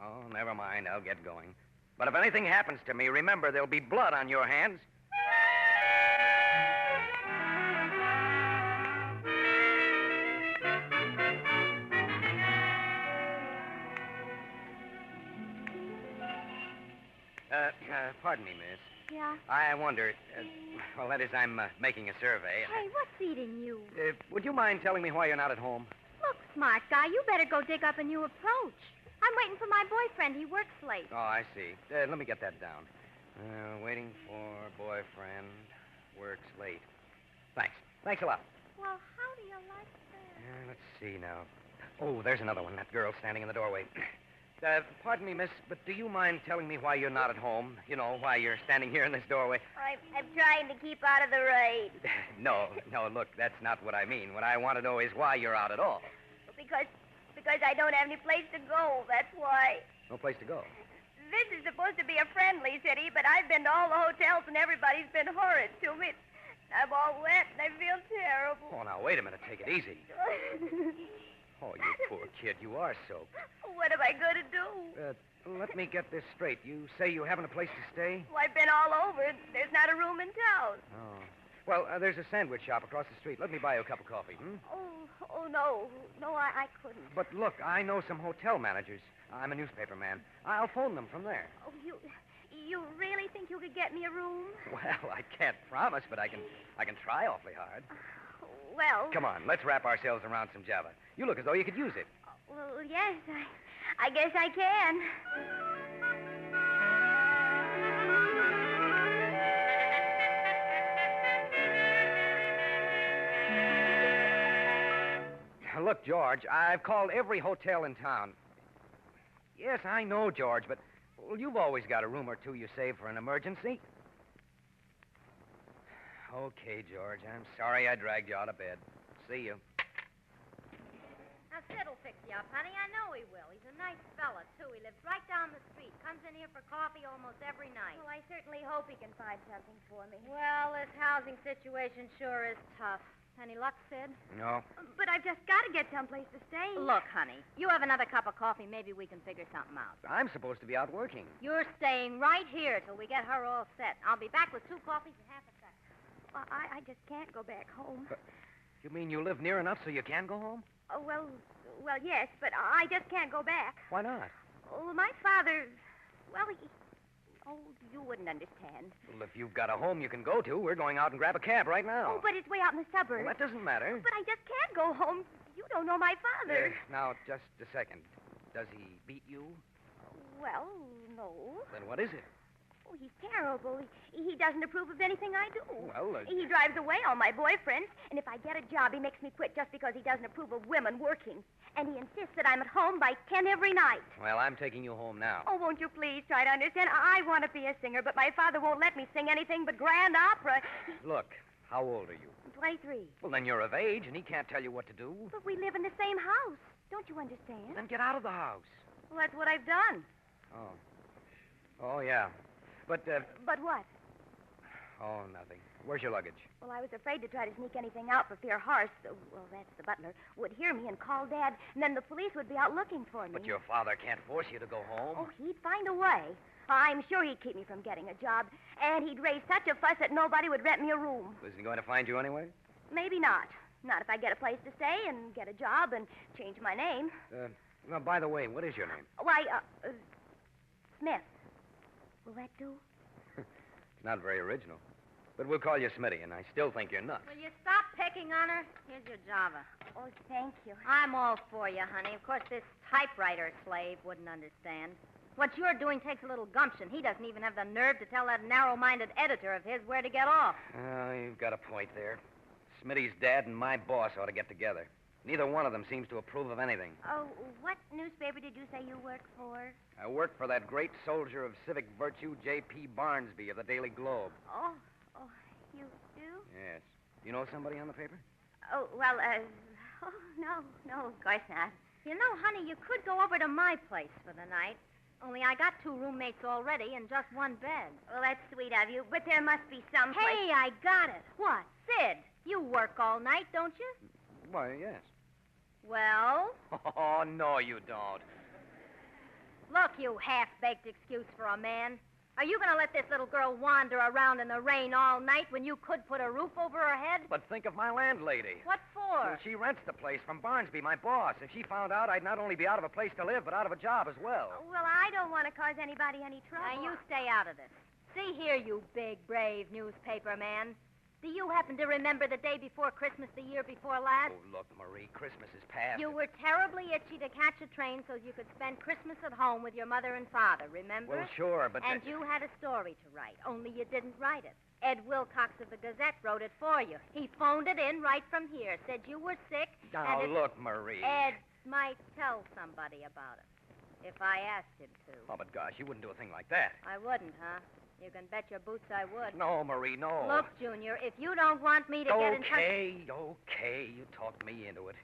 Oh, never mind. I'll get going. But if anything happens to me, remember there'll be blood on your hands. Pardon me, miss. Yeah? I wonder, that is, I'm making a survey. Hey, what's eating you? Would you mind telling me why you're not at home? Look, smart guy, you better go dig up a new approach. I'm waiting for my boyfriend. He works late. Oh, I see. Let me get that down. Waiting for boyfriend, works late. Thanks. Thanks a lot. Well, how do you like that? Let's see now. Oh, there's another one. That girl standing in the doorway. Pardon me, miss, but do you mind telling me why you're not at home? You know, why you're standing here in this doorway? I'm trying to keep out of the rain. No, look, that's not what I mean. What I want to know is why you're out at all. Because I don't have any place to go, that's why. No place to go. This is supposed to be a friendly city, but I've been to all the hotels and everybody's been horrid to me. I'm all wet and I feel terrible. Oh, now, wait a minute. Take it easy. Oh, you poor kid. You are soaked. What am I going to do? Let me get this straight. You say you haven't a place to stay? Well, I've been all over. There's not a room in town. Oh. Well, there's a sandwich shop across the street. Let me buy you a cup of coffee, Oh, no. No, I couldn't. But look, I know some hotel managers. I'm a newspaper man. I'll phone them from there. Oh, you really think you could get me a room? Well, I can't promise, but I can try awfully hard. Well... Come on, let's wrap ourselves around some Java. You look as though you could use it. Well, yes, I guess I can. Look, George, I've called every hotel in town. Yes, I know, George, but you've always got a room or two you save for an emergency. Okay, George, I'm sorry I dragged you out of bed. See you. Now, Sid'll fix you up, honey. I know he will. He's a nice fella, too. He lives right down the street. Comes in here for coffee almost every night. Well, I certainly hope he can find something for me. Well, this housing situation sure is tough. Any luck, Sid? No. But I've just got to get someplace to stay. Look, honey, you have another cup of coffee. Maybe we can figure something out. I'm supposed to be out working. You're staying right here till we get her all set. I'll be back with 2 coffees and half a second. Well, I just can't go back home. You mean you live near enough so you can go home? Oh, well, yes, but I just can't go back. Why not? Oh, my father, well, Oh, you wouldn't understand. Well, if you've got a home you can go to, we're going out and grab a cab right now. Oh, but it's way out in the suburbs. Well, that doesn't matter. But I just can't go home. You don't know my father. Now, just a second. Does he beat you? Well, no. Then what is it? Oh, he's terrible. He doesn't approve of anything I do. Well, He drives away all my boyfriends, and if I get a job, he makes me quit just because he doesn't approve of women working. And he insists that I'm at home by 10 every night. Well, I'm taking you home now. Oh, won't you please try to understand? I want to be a singer, but my father won't let me sing anything but grand opera. Look, how old are you? I'm 23. Well, then you're of age, and he can't tell you what to do. But we live in the same house. Don't you understand? Then get out of the house. Well, that's what I've done. Oh. Oh, yeah. But what? Oh, nothing. Where's your luggage? Well, I was afraid to try to sneak anything out for fear Horace, well, that's the butler, would hear me and call Dad, and then the police would be out looking for me. But your father can't force you to go home. Oh, he'd find a way. I'm sure he'd keep me from getting a job, and he'd raise such a fuss that nobody would rent me a room. Isn't he going to find you anyway? Maybe not. Not if I get a place to stay and get a job and change my name. Well, by the way, what is your name? Why, Smith. Will that do? It's not very original. But we'll call you Smitty, and I still think you're nuts. Will you stop picking on her? Here's your Java. Oh, thank you. I'm all for you, honey. Of course, this typewriter slave wouldn't understand. What you're doing takes a little gumption. He doesn't even have the nerve to tell that narrow-minded editor of his where to get off. Oh, you've got a point there. Smitty's dad and my boss ought to get together. Neither one of them seems to approve of anything. Oh, what newspaper did you say you work for? I work for that great soldier of civic virtue, J.P. Barnesby of the Daily Globe. Oh, you do? Yes. You know somebody on the paper? Oh, well, no, of course not. You know, honey, you could go over to my place for the night. Only I got 2 roommates already and just 1 bed. Well, that's sweet of you, but there must be some place... Hey, I got it. What? Sid, you work all night, don't you? Why, yes. Well? Oh, no, you don't. Look, you half-baked excuse for a man. Are you going to let this little girl wander around in the rain all night when you could put a roof over her head? But think of my landlady. What for? Well, she rents the place from Barnesby, my boss. If she found out, I'd not only be out of a place to live, but out of a job as well. Well, I don't want to cause anybody any trouble. Now, you stay out of this. See here, you big, brave newspaper man. Do you happen to remember the day before Christmas the year before last? Oh, look, Marie, Christmas is past. You were terribly itchy to catch a train so you could spend Christmas at home with your mother and father, remember? Well, sure, but... And you had a story to write, only you didn't write it. Ed Wilcox of the Gazette wrote it for you. He phoned it in right from here, said you were sick. Now, look, Marie. Ed might tell somebody about it, if I asked him to. Oh, but gosh, you wouldn't do a thing like that. I wouldn't, huh? You can bet your boots I would. No, Marie, no. Look, Junior, if you don't want me to get in touch... Okay, you talked me into it.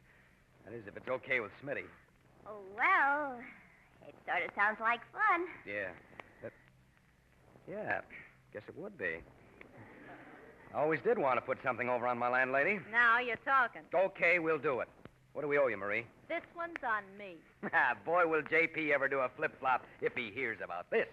That is, if it's okay with Smitty. Oh, well, it sort of sounds like fun. Yeah. Yeah, guess it would be. I always did want to put something over on my landlady. Now you're talking. Okay, we'll do it. What do we owe you, Marie? This one's on me. Boy, will J.P. ever do a flip-flop if he hears about this.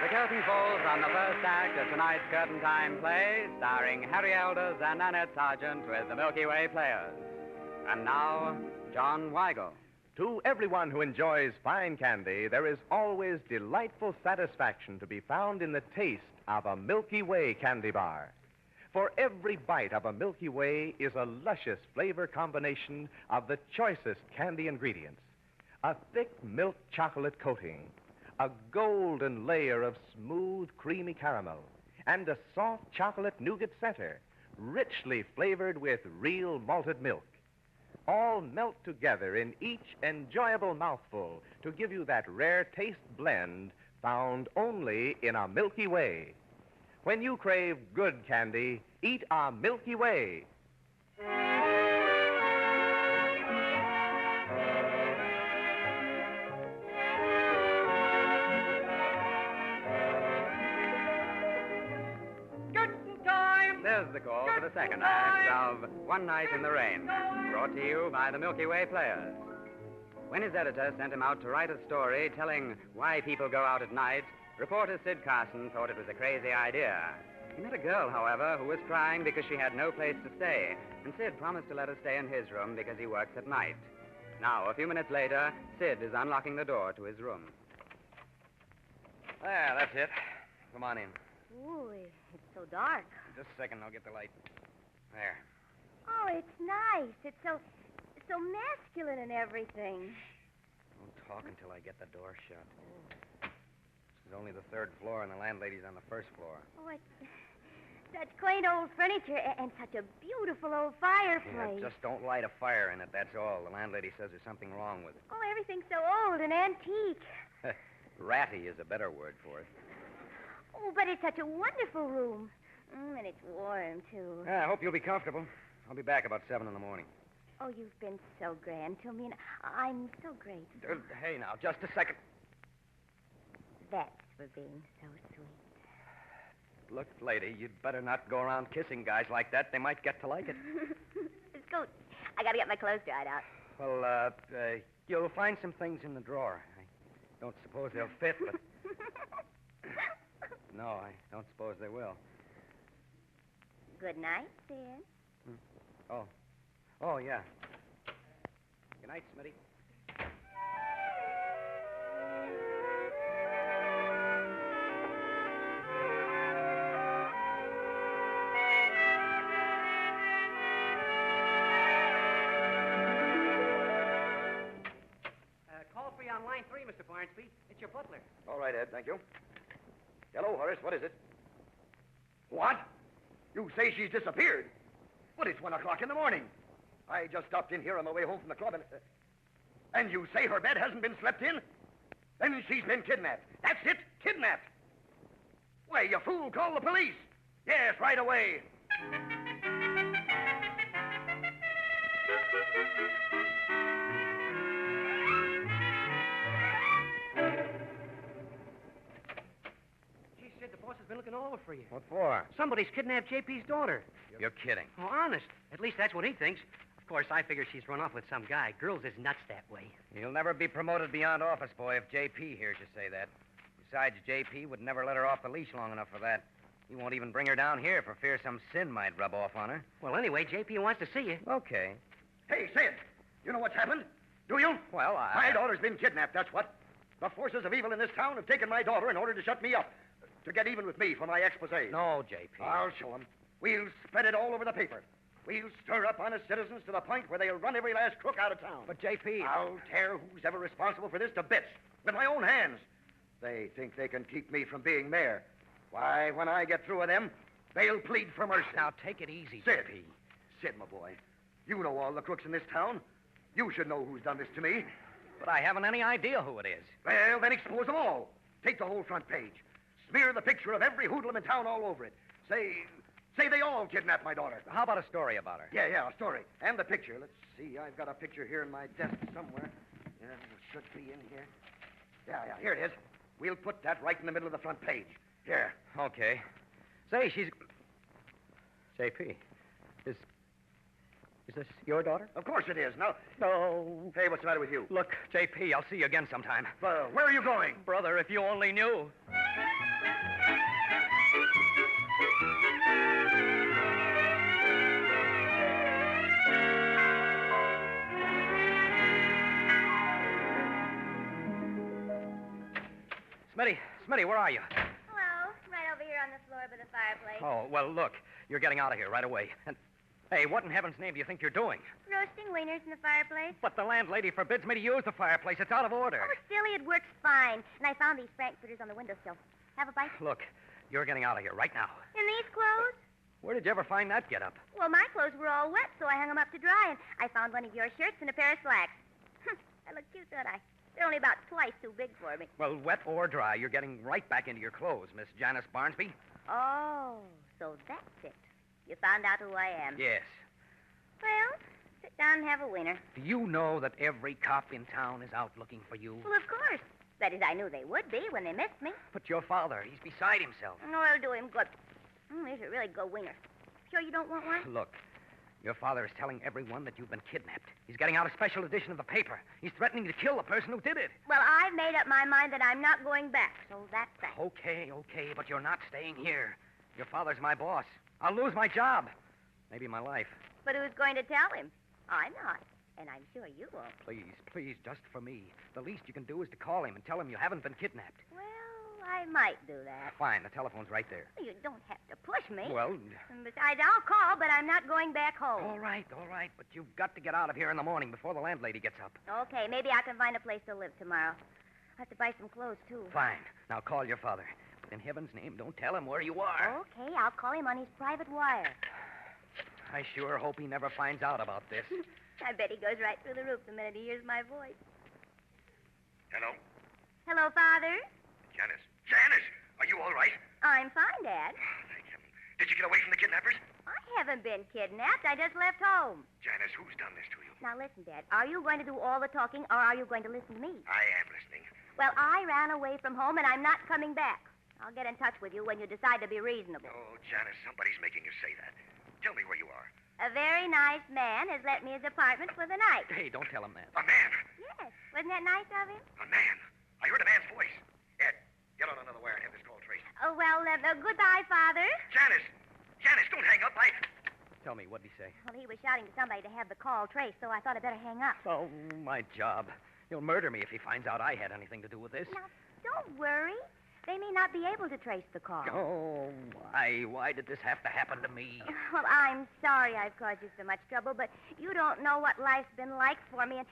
The curtain falls on the first act of tonight's Curtain Time play, starring Harry Elders and Annette Sargent with the Milky Way Players. And now, John Weigel. To everyone who enjoys fine candy, there is always delightful satisfaction to be found in the taste of a Milky Way candy bar. For every bite of a Milky Way is a luscious flavor combination of the choicest candy ingredients. A thick milk chocolate coating, a golden layer of smooth, creamy caramel, and a soft chocolate nougat center, richly flavored with real malted milk. All melt together in each enjoyable mouthful to give you that rare taste blend found only in a Milky Way. When you crave good candy, eat a Milky Way. There's the call for the second act of One Night in the Rain, brought to you by the Milky Way Players. When his editor sent him out to write a story telling why people go out at night, reporter Sid Carson thought it was a crazy idea. He met a girl, however, who was crying because she had no place to stay, and Sid promised to let her stay in his room because he works at night. Now, a few minutes later, Sid is unlocking the door to his room. There, that's it. Come on in. Ooh, it's so dark. Just a second, I'll get the light. There. Oh, it's nice. It's so masculine and everything. Don't talk until I get the door shut. This is only the 3rd floor, and the landlady's on the 1st floor. Oh, it's such quaint old furniture and such a beautiful old fireplace. Yeah, just don't light a fire in it, that's all. The landlady says there's something wrong with it. Oh, everything's so old and antique. Ratty is a better word for it. Oh, but it's such a wonderful room. And it's warm, too. Yeah, I hope you'll be comfortable. I'll be back about 7 in the morning. Oh, you've been so grand to me, and I'm so grateful. Hey, now, just a second. That's for being so sweet. Look, lady, you'd better not go around kissing guys like that. They might get to like it. Let's go. I gotta get my clothes dried out. Well, you'll find some things in the drawer. I don't suppose they'll fit, but... No, I don't suppose they will. Good night, Sid. Oh, yeah. Good night, Smitty. JP. It's your butler. All right, Ed, thank you. Hello, Horace, what is it? What? You say she's disappeared? But it's 1 o'clock in the morning. I just stopped in here on my way home from the club, and you say her bed hasn't been slept in? Then she's been kidnapped. That's it, kidnapped. Why, you fool, call the police. Yes, right away. Gee, Sid, the boss has been looking all over for you. What for? Somebody's kidnapped JP's daughter. You're kidding. Oh, honest. At least that's what he thinks. Of course, I figure she's run off with some guy. Girls is nuts that way. You'll never be promoted beyond office boy if JP hears you say that. Besides, JP would never let her off the leash long enough for that. He won't even bring her down here for fear some sin might rub off on her. Well, anyway, JP wants to see you. Okay. Hey, Sid, you know what's happened? Do you? Well, My daughter's been kidnapped, that's what. The forces of evil in this town have taken my daughter in order to shut me up, to get even with me for my expose. No, JP. I'll show them. We'll spread it all over the paper. We'll stir up honest citizens to the point where they'll run every last crook out of town. But, JP... I'll tear who's ever responsible for this to bits with my own hands. They think they can keep me from being mayor. Why, when I get through with them, they'll plead for mercy. Now, take it easy, Sid. JP. Sid, my boy. You know all the crooks in this town. You should know who's done this to me. But I haven't any idea who it is. Well, then expose them all. Take the whole front page. Smear the picture of every hoodlum in town all over it. Say they all kidnapped my daughter. How about a story about her? Yeah, a story. And the picture. Let's see. I've got a picture here in my desk somewhere. Yeah, it should be in here. Yeah, here it is. We'll put that right in the middle of the front page. Here. Okay. Say, she's... JP, is this your daughter? Of course it is. Now... No. Hey, what's the matter with you? Look, JP, I'll see you again sometime. Where are you going? Brother, if you only knew. Smitty, where are you? Hello. Right over here on the floor by the fireplace. Oh, well, look, you're getting out of here right away. And, hey, what in heaven's name do you think you're doing? Roasting wieners in the fireplace. But the landlady forbids me to use the fireplace. It's out of order. Oh, silly, it works fine. And I found these frankfurters on the windowsill. Have a bite? Look, you're getting out of here right now. In these clothes? Where did you ever find that get-up? Well, my clothes were all wet, so I hung them up to dry, and I found one of your shirts and a pair of slacks. I look cute, don't I? They're only about twice too big for me. Well, wet or dry, you're getting right back into your clothes, Miss Janice Barnsby. Oh, so that's it. You found out who I am. Yes. Well, sit down and have a wiener. Do you know that every cop in town is out looking for you? Well, of course. That is, I knew they would be when they missed me. But your father, he's beside himself. Oh, it'll do him good. Here's a really good wiener. Sure you don't want one? Look, your father is telling everyone that you've been kidnapped. He's getting out a special edition of the paper. He's threatening to kill the person who did it. Well, I've made up my mind that I'm not going back, so that's that. Okay, but you're not staying here. Your father's my boss. I'll lose my job. Maybe my life. But who's going to tell him? I'm not. And I'm sure you won't. Please, just for me. The least you can do is to call him and tell him you haven't been kidnapped. Well, I might do that. Fine, the telephone's right there. You don't have to push me. Well... And besides, I'll call, but I'm not going back home. All right, but you've got to get out of here in the morning before the landlady gets up. Okay, maybe I can find a place to live tomorrow. I'll have to buy some clothes, too. Fine. Now call your father. But in heaven's name, don't tell him where you are. Okay, I'll call him on his private wire. I sure hope he never finds out about this. I bet he goes right through the roof the minute he hears my voice. Hello? Hello, Father? Janice, are you all right? I'm fine, Dad. Thank heaven. Did you get away from the kidnappers? I haven't been kidnapped. I just left home. Janice, who's done this to you? Now, listen, Dad. Are you going to do all the talking, or are you going to listen to me? I am listening. Well, I ran away from home, and I'm not coming back. I'll get in touch with you when you decide to be reasonable. Oh, Janice, somebody's making you say that. Tell me where you are. A very nice man has let me his apartment for the night. Hey, don't tell him that. A man? Yes. Wasn't that nice of him? A man? I heard a man's voice. Ed, get on another wire and have this call traced. Oh, well, goodbye, Father. Janice, don't hang up. Tell me, what'd he say? Well, he was shouting to somebody to have the call traced, so I thought I'd better hang up. Oh, my job. He'll murder me if he finds out I had anything to do with this. Now, don't worry. They may not be able to trace the car. Oh, why? Why did this have to happen to me? Well, I'm sorry I've caused you so much trouble, but you don't know what life's been like for me, and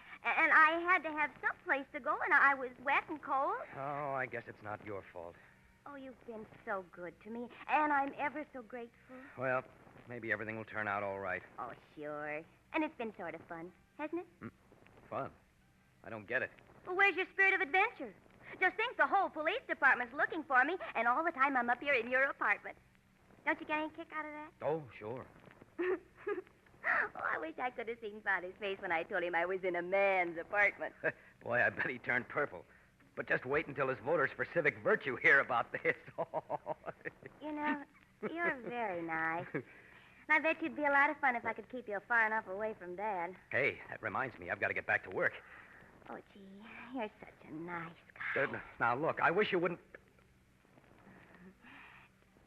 I had to have some place to go, and I was wet and cold. Oh, I guess it's not your fault. Oh, you've been so good to me, and I'm ever so grateful. Well, maybe everything will turn out all right. Oh, sure. And it's been sort of fun, hasn't it? Fun? I don't get it. Well, where's your spirit of adventure? Just think the whole police department's looking for me, and all the time I'm up here in your apartment. Don't you get any kick out of that? Oh, sure. Oh, I wish I could have seen Father's face when I told him I was in a man's apartment. Boy, I bet he turned purple. But just wait until his voters for civic virtue hear about this. You know, you're very nice. And I bet you'd be a lot of fun if I could keep you far enough away from Dad. Hey, that reminds me. I've got to get back to work. Oh, gee, you're such a nice guy. Now, look, I wish you wouldn't...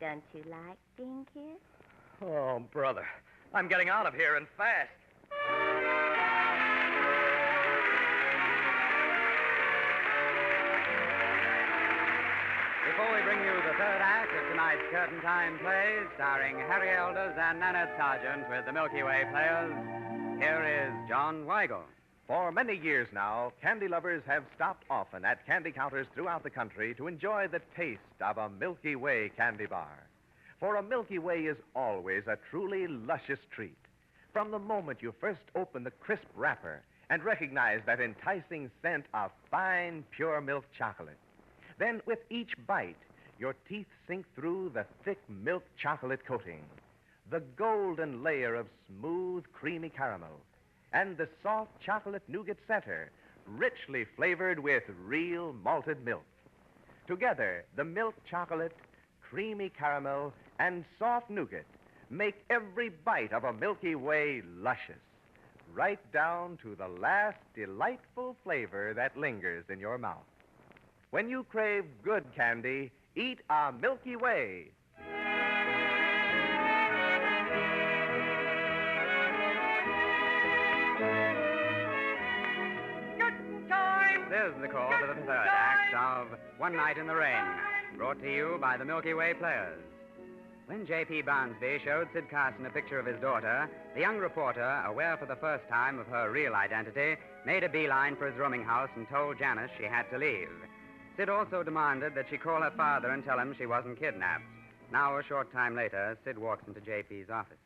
Don't you like being kissed? Oh, brother. I'm getting out of here and fast. Before we bring you the third act of tonight's Curtain Time play, starring Harry Elders and Nanette Sargent with the Milky Way Players, here is John Weigel. For many years now, candy lovers have stopped often at candy counters throughout the country to enjoy the taste of a Milky Way candy bar. For a Milky Way is always a truly luscious treat. From the moment you first open the crisp wrapper and recognize that enticing scent of fine, pure milk chocolate. Then with each bite, your teeth sink through the thick milk chocolate coating, the golden layer of smooth, creamy caramel, and the soft chocolate nougat center, richly flavored with real malted milk. Together, the milk chocolate, creamy caramel, and soft nougat make every bite of a Milky Way luscious, right down to the last delightful flavor that lingers in your mouth. When you crave good candy, eat a Milky Way. This is the call for the third act of One Night in the Rain, brought to you by the Milky Way Players. When J.P. Barnsby showed Sid Carson a picture of his daughter, the young reporter, aware for the first time of her real identity, made a beeline for his rooming house and told Janice she had to leave. Sid also demanded that she call her father and tell him she wasn't kidnapped. Now, a short time later, Sid walks into J.P.'s office.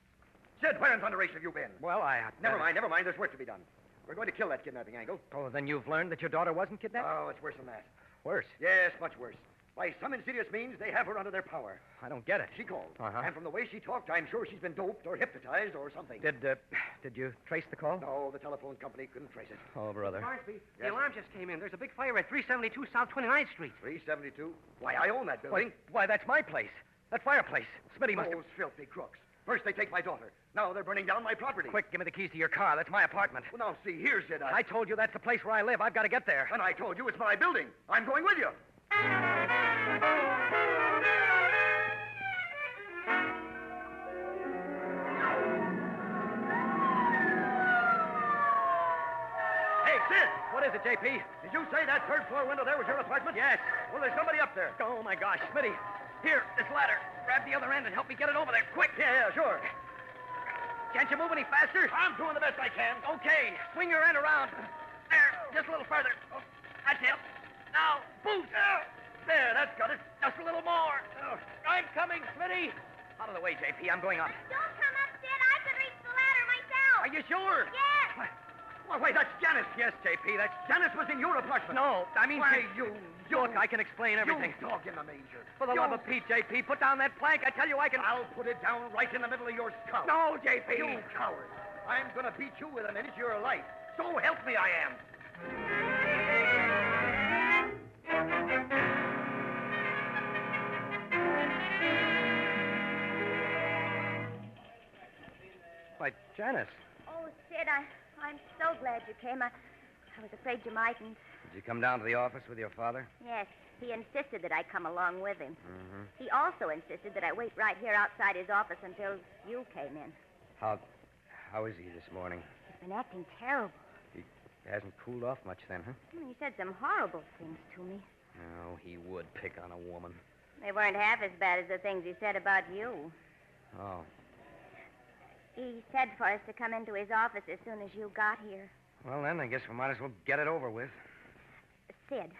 Sid, where in thunderation have you been? Well, Never mind. There's work to be done. We're going to kill that kidnapping angle. Oh, then you've learned that your daughter wasn't kidnapped? Oh, it's worse than that. Worse? Yes, much worse. By some insidious means, they have her under their power. I don't get it. She called. Uh-huh. And from the way she talked, I'm sure she's been doped or hypnotized or something. Did you trace the call? No, the telephone company couldn't trace it. Oh, brother. Barnsby, the Yes? alarm just came in. There's a big fire at 372 South 29th Street. 372? Why, I own that building. Why, that's my place. That fireplace. Smitty must Those filthy crooks. First they take my daughter. Now they're burning down my property. Quick, give me the keys to your car. That's my apartment. Well, now, see here, Sid. I told you that's the place where I live. I've got to get there. And I told you it's my building. I'm going with you. Hey, Sid! What is it, J.P.? Did you say that third floor window there was your apartment? Yes. Well, there's somebody up there. Oh, my gosh. Smitty, here, this ladder. Grab the other end and help me get it over there, quick. Yeah, sure. Can't you move any faster? I'm doing the best I can. Okay, swing your end around. There, just a little further. Oh, that's it. Now, boot. There, that's got it. Just a little more. I'm coming, Smitty. Out of the way, J.P. I'm going up. Don't come up, Sid. I could reach the ladder myself. Are you sure? Yes. Well, wait, that's Janice. Yes, J.P., that's... Janice was in your apartment. No, I mean... Why, you... Look, I can explain everything. You dog in the manger. For the love of Pete, J.P., put down that plank. I tell you I can... I'll put it down right in the middle of your skull. No, J.P. You coward. I'm going to beat you within a minute of your life. So help me, I am. Why, Janice, Oh, Sid, I'm so glad you came. I was afraid you mightn't. did you come down to the office with your father? Yes, he insisted that I come along with him. Mm-hmm. He also insisted that I wait right here outside his office until you came in. How is he this morning? He's been acting terrible. He hasn't cooled off much then, huh? He said some horrible things to me. Oh, he would pick on a woman. They weren't half as bad as the things he said about you. Oh. He said for us to come into his office as soon as you got here. Well, then, I guess we might as well get it over with. Sid,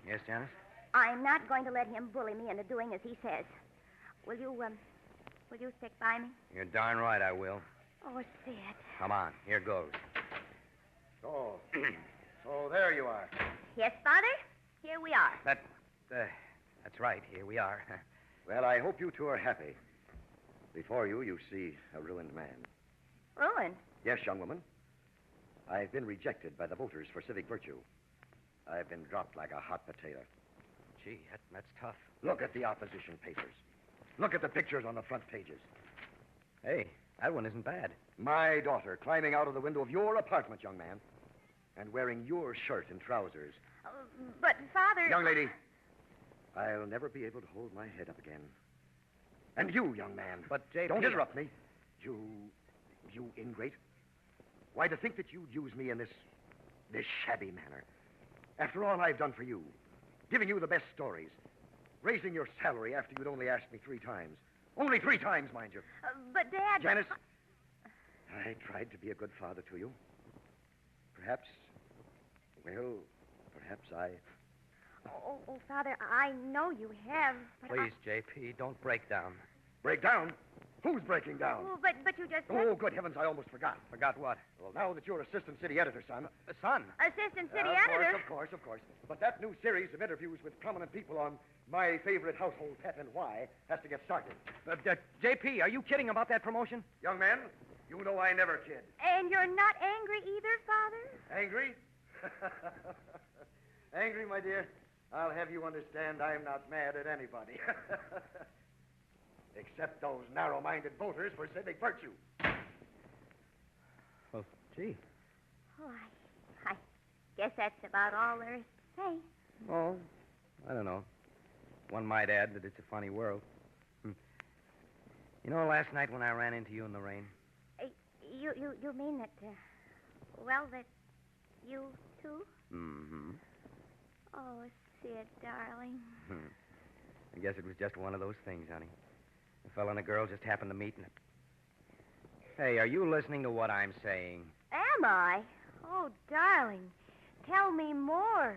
Yes, Janice? I'm not going to let him bully me into doing as he says. Will you stick by me? You're darn right I will. Oh, Sid. Come on, here goes. So, so there you are. Yes, Father? Here we are. That's right. Here we are. Well, I hope you two are happy. Before you, you see a ruined man. Ruined? Yes, young woman. I've been rejected by the voters for civic virtue. I've been dropped like a hot potato. Gee, that's tough. Look at the opposition papers. Look at the pictures on the front pages. Hey, that one isn't bad. My daughter climbing out of the window of your apartment, young man, and wearing your shirt and trousers. But, Father... Young lady, I'll never be able to hold my head up again. And you, young man. But, J.P. Don't interrupt me. You ingrate. Why, to think that you'd use me in this shabby manner. After all I've done for you, giving you the best stories, raising your salary after you'd only asked me 3 times. Only 3 times, mind you. But, Dad... Janice, I tried to be a good father to you. Perhaps I... Oh, Father, I know you have, but Please, J.P., don't break down. Break down? Who's breaking down? Oh, but you just... Oh, good heavens, I almost forgot. Forgot what? Well, now that you're assistant city editor, son. Son? Assistant city editor? Of course. But that new series of interviews with prominent people on my favorite household pet and why has to get started. J.P., are you kidding about that promotion? Young man, you know I never kid. And you're not angry either, Father? Angry? Angry, my dear? I'll have you understand I'm not mad at anybody. Except those narrow-minded voters for civic virtue. Well, gee. Oh, I guess that's about all there is to say. Oh, I don't know. One might add that it's a funny world. You know, last night when I ran into you in the rain? You mean that, that you too? Mm-hmm. Oh, Sid, darling. I guess it was just one of those things, honey. A fellow and a girl just happened to meet and... Hey, are you listening to what I'm saying? Am I? Oh, darling, tell me more.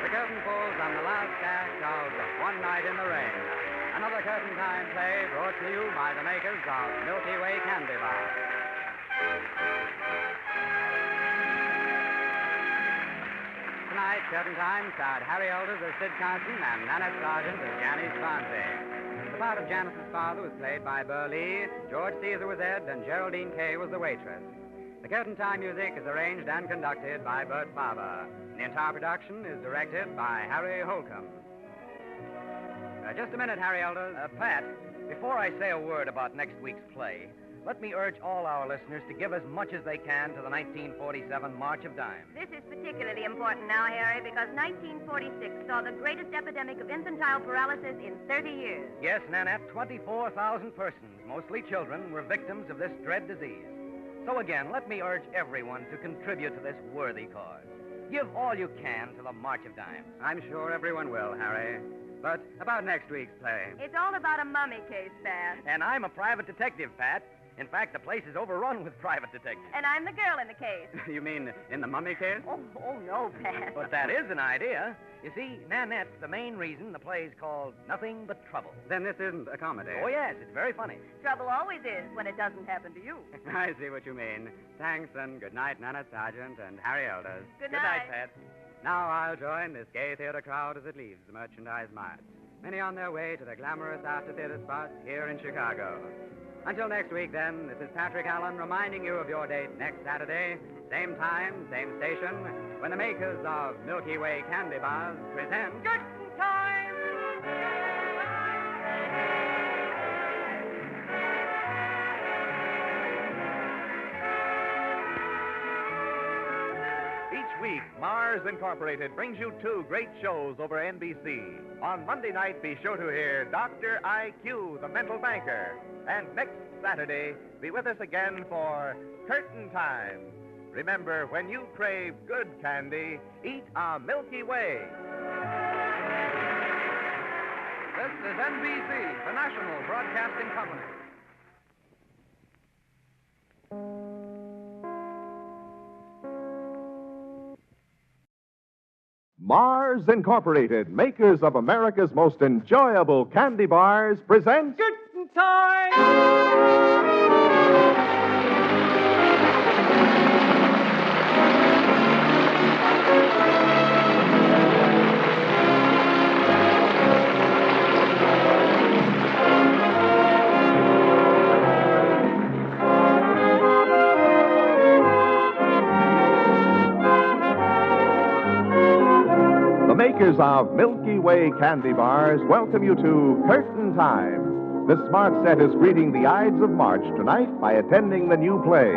The curtain falls on the last act of One Night in the Rain. Another curtain time play brought to you by the makers of Milky Way Candy Bar. Tonight, Curtain Time starred Harry Elders as Sid Carson and Nanette Sargent as Janice Swansea. The part of Janice's father was played by Burr Lee, George Caesar was Ed, and Geraldine Kay was the waitress. The Curtain Time music is arranged and conducted by Bert Faber. The entire production is directed by Harry Holcomb. Just a minute, Harry Elders. Pat, before I say a word about next week's play, let me urge all our listeners to give as much as they can to the 1947 March of Dimes. This is particularly important now, Harry, because 1946 saw the greatest epidemic of infantile paralysis in 30 years. Yes, Nanette, 24,000 persons, mostly children, were victims of this dread disease. So again, let me urge everyone to contribute to this worthy cause. Give all you can to the March of Dimes. I'm sure everyone will, Harry. But about next week's play. It's all about a mummy case, Pat. And I'm a private detective, Pat. In fact, the place is overrun with private detectives. And I'm the girl in the case. You mean in the mummy case? Oh, no, Pat. But that is an idea. You see, Nanette's the main reason the play's called Nothing But Trouble. Then this isn't a comedy. Oh, yes, it's very funny. Trouble always is when it doesn't happen to you. I see what you mean. Thanks, and good night, Nanette Sargent and Harry Elders. Good night, Pat. Now I'll join this gay theater crowd as it leaves the Merchandise Mart. Many on their way to the glamorous after-theater spots here in Chicago. Until next week, then, this is Patrick Allen reminding you of your date next Saturday, same time, same station, when the makers of Milky Way Candy Bars present... Curtain Time! Each week, Mars Incorporated brings you 2 great shows over NBC. On Monday night, be sure to hear Dr. I.Q., the mental banker. And next Saturday, be with us again for Curtain Time. Remember, when you crave good candy, eat a Milky Way. This is NBC, the national broadcasting company. Mars Incorporated, makers of America's most enjoyable candy bars, presents Curtain Time! The makers of Milky Way candy bars welcome you to Curtain Time. The Smart Set is greeting the Ides of March tonight by attending the new play.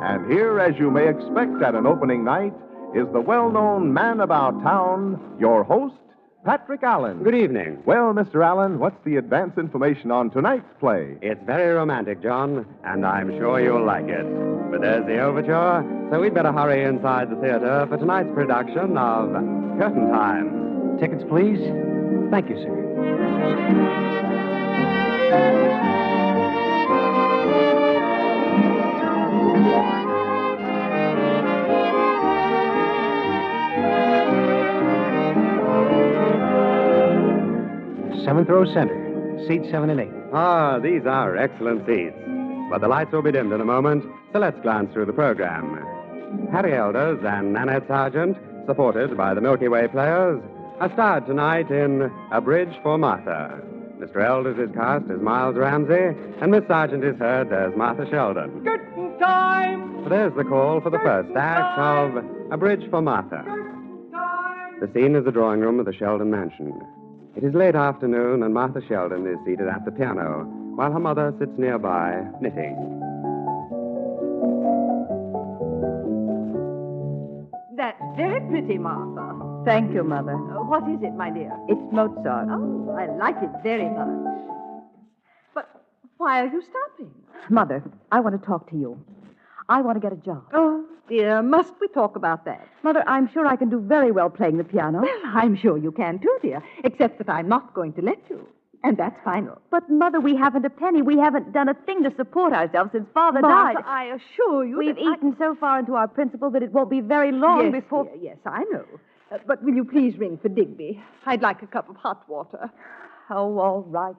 And here, as you may expect at an opening night, is the well-known man about town, your host, Patrick Allen. Good evening. Well, Mr. Allen, what's the advance information on tonight's play? It's very romantic, John, and I'm sure you'll like it. But there's the overture, so we'd better hurry inside the theater for tonight's production of Curtain Time. Tickets, please. Thank you, sir. Seventh row center, seats 7 and 8. Ah, these are excellent seats. But the lights will be dimmed in a moment, so let's glance through the program. Harry Elders and Nanette Sargent, supported by the Milky Way players, are starred tonight in A Bridge for Martha. Mr. Elders is cast as Miles Ramsey, and Miss Sargent is heard as Martha Sheldon. Curtain Time! There's the call for the first act of A Bridge for Martha. The scene is the drawing room of the Sheldon mansion. It is late afternoon, and Martha Sheldon is seated at the piano, while her mother sits nearby, knitting. That's very pretty, Martha. Thank you, Mother. What is it, my dear? It's Mozart. Oh, I like it very much. But why are you stopping? Mother, I want to talk to you. I want to get a job. Oh, dear, must we talk about that? Mother, I'm sure I can do very well playing the piano. Well, I'm sure you can too, dear, except that I'm not going to let you. And that's final. But, Mother, we haven't a penny. We haven't done a thing to support ourselves since Father Martha, died. I assure you We've that eaten so far into our principal that it won't be very long yes, before... Dear, yes, I know. But will you please ring for Digby? I'd like a cup of hot water. Oh, all right.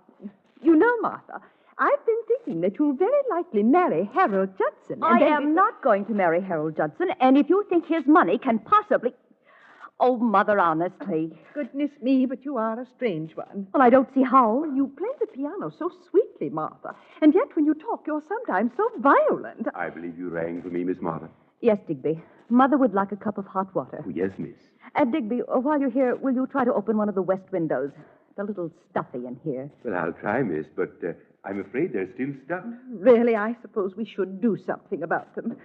You know, Martha, I've been thinking that you'll very likely marry Harold Judson. I am not going to marry Harold Judson, and if you think his money can possibly... Oh, Mother, honestly. Goodness me, but you are a strange one. Well, I don't see how. You play the piano so sweetly, Martha, and yet when you talk, you're sometimes so violent. I believe you rang for me, Miss Martha. Yes, Digby. Mother would like a cup of hot water. Oh, yes, miss. Digby, while you're here, will you try to open one of the west windows? It's a little stuffy in here. Well, I'll try, miss, but I'm afraid they're still stuck. Really, I suppose we should do something about them.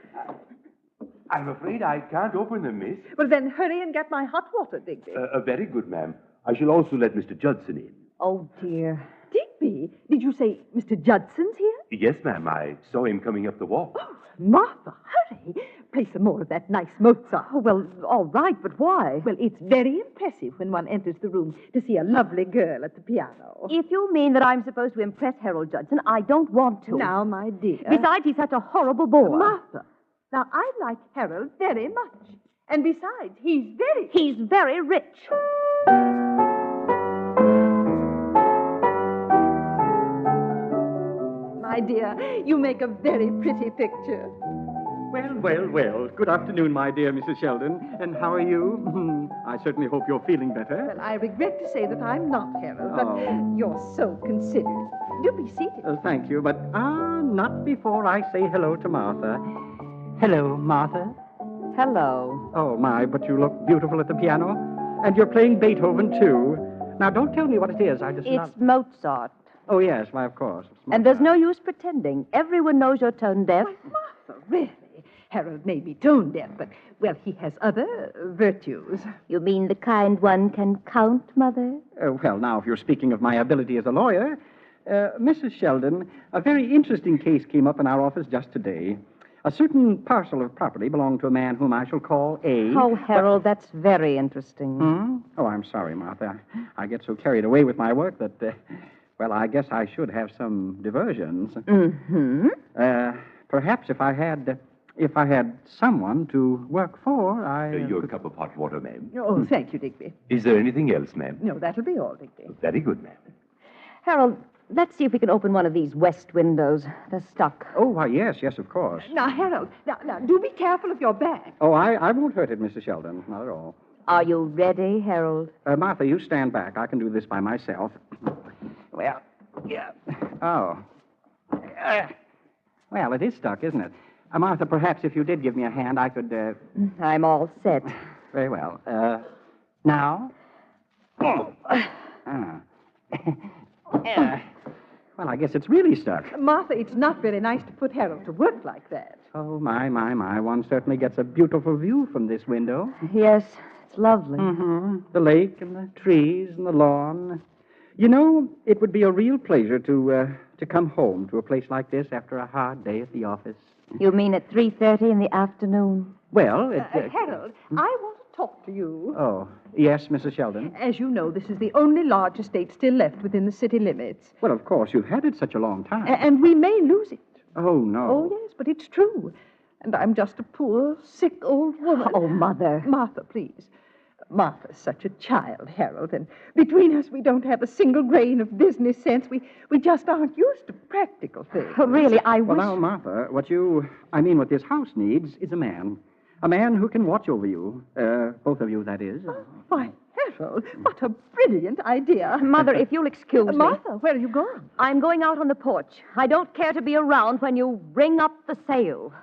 I'm afraid I can't open them, miss. Well, then hurry and get my hot water, Digby. Very good, ma'am. I shall also let Mr. Judson in. Oh, dear. Digby, did you say Mr. Judson's here? Yes, ma'am. I saw him coming up the walk. Oh, Martha, hurry. Play some more of that nice Mozart. Oh, well, all right, but why? Well, it's very impressive when one enters the room to see a lovely girl at the piano. If you mean that I'm supposed to impress Harold Judson, I don't want to. Now, my dear. Besides, he's such a horrible bore. Martha, now, I like Harold very much. And besides, he's very rich. My dear, you make a very pretty picture. Well. Good afternoon, my dear Mrs. Sheldon. And how are you? I certainly hope you're feeling better. Well, I regret to say that I'm not, Harold, but you're so considerate. Do be seated. Thank you, but not before I say hello to Martha. Hello, Martha. Hello. Oh, my, but you look beautiful at the piano. And you're playing Beethoven, too. Now, don't tell me what it is. It's Mozart. Oh, yes, why, of course. And there's no use pretending. Everyone knows you're tone deaf. Why, Martha, really? Harold may be tone deaf, but, well, he has other virtues. You mean the kind one can count, Mother? Well, now, if you're speaking of my ability as a lawyer, Mrs. Sheldon, a very interesting case came up in our office just today. A certain parcel of property belonged to a man whom I shall call A. Oh, Harold, that's very interesting. Hmm? Oh, I'm sorry, Martha. I get so carried away with my work that, well, I guess I should have some diversions. Mm-hmm. Perhaps if I had someone to work for, Your cup of hot water, ma'am. Oh, thank you, Digby. Is there anything else, ma'am? No, that'll be all, Digby. Very good, ma'am. Harold, let's see if we can open one of these west windows. They're stuck. Oh, why, yes, of course. Now, Harold, now, do be careful of your back. Oh, I won't hurt it, Mrs. Sheldon. Not at all. Are you ready, Harold? Martha, you stand back. I can do this by myself. Well, yeah. Oh. Well, it is stuck, isn't it? Martha, perhaps if you did give me a hand, I could, I'm all set. Very well. Now? Oh. Yeah. Well, I guess it's really stuck. Martha, it's not very nice to put Harold to work like that. Oh, my. One certainly gets a beautiful view from this window. Yes, it's lovely. Mm-hmm. The lake and the trees and the lawn. You know, it would be a real pleasure to come home to a place like this after a hard day at the office. You mean at 3:30 in the afternoon? Well, Harold, I want to talk to you. Oh, yes, Mrs. Sheldon. As you know, this is the only large estate still left within the city limits. Well, of course, you've had it such a long time. And we may lose it. Oh, no. Oh, yes, but it's true. And I'm just a poor, sick old woman. Oh, Mother. Martha, please. Martha's such a child, Harold, and between us we don't have a single grain of business sense. We just aren't used to practical things. Oh, really, I wish... Well, now, Martha, what this house needs is a man. A man who can watch over you. Both of you, that is. Oh, why, Harold, what a brilliant idea. Mother, if you'll excuse me. Martha, where are you going? I'm going out on the porch. I don't care to be around when you ring up the sale.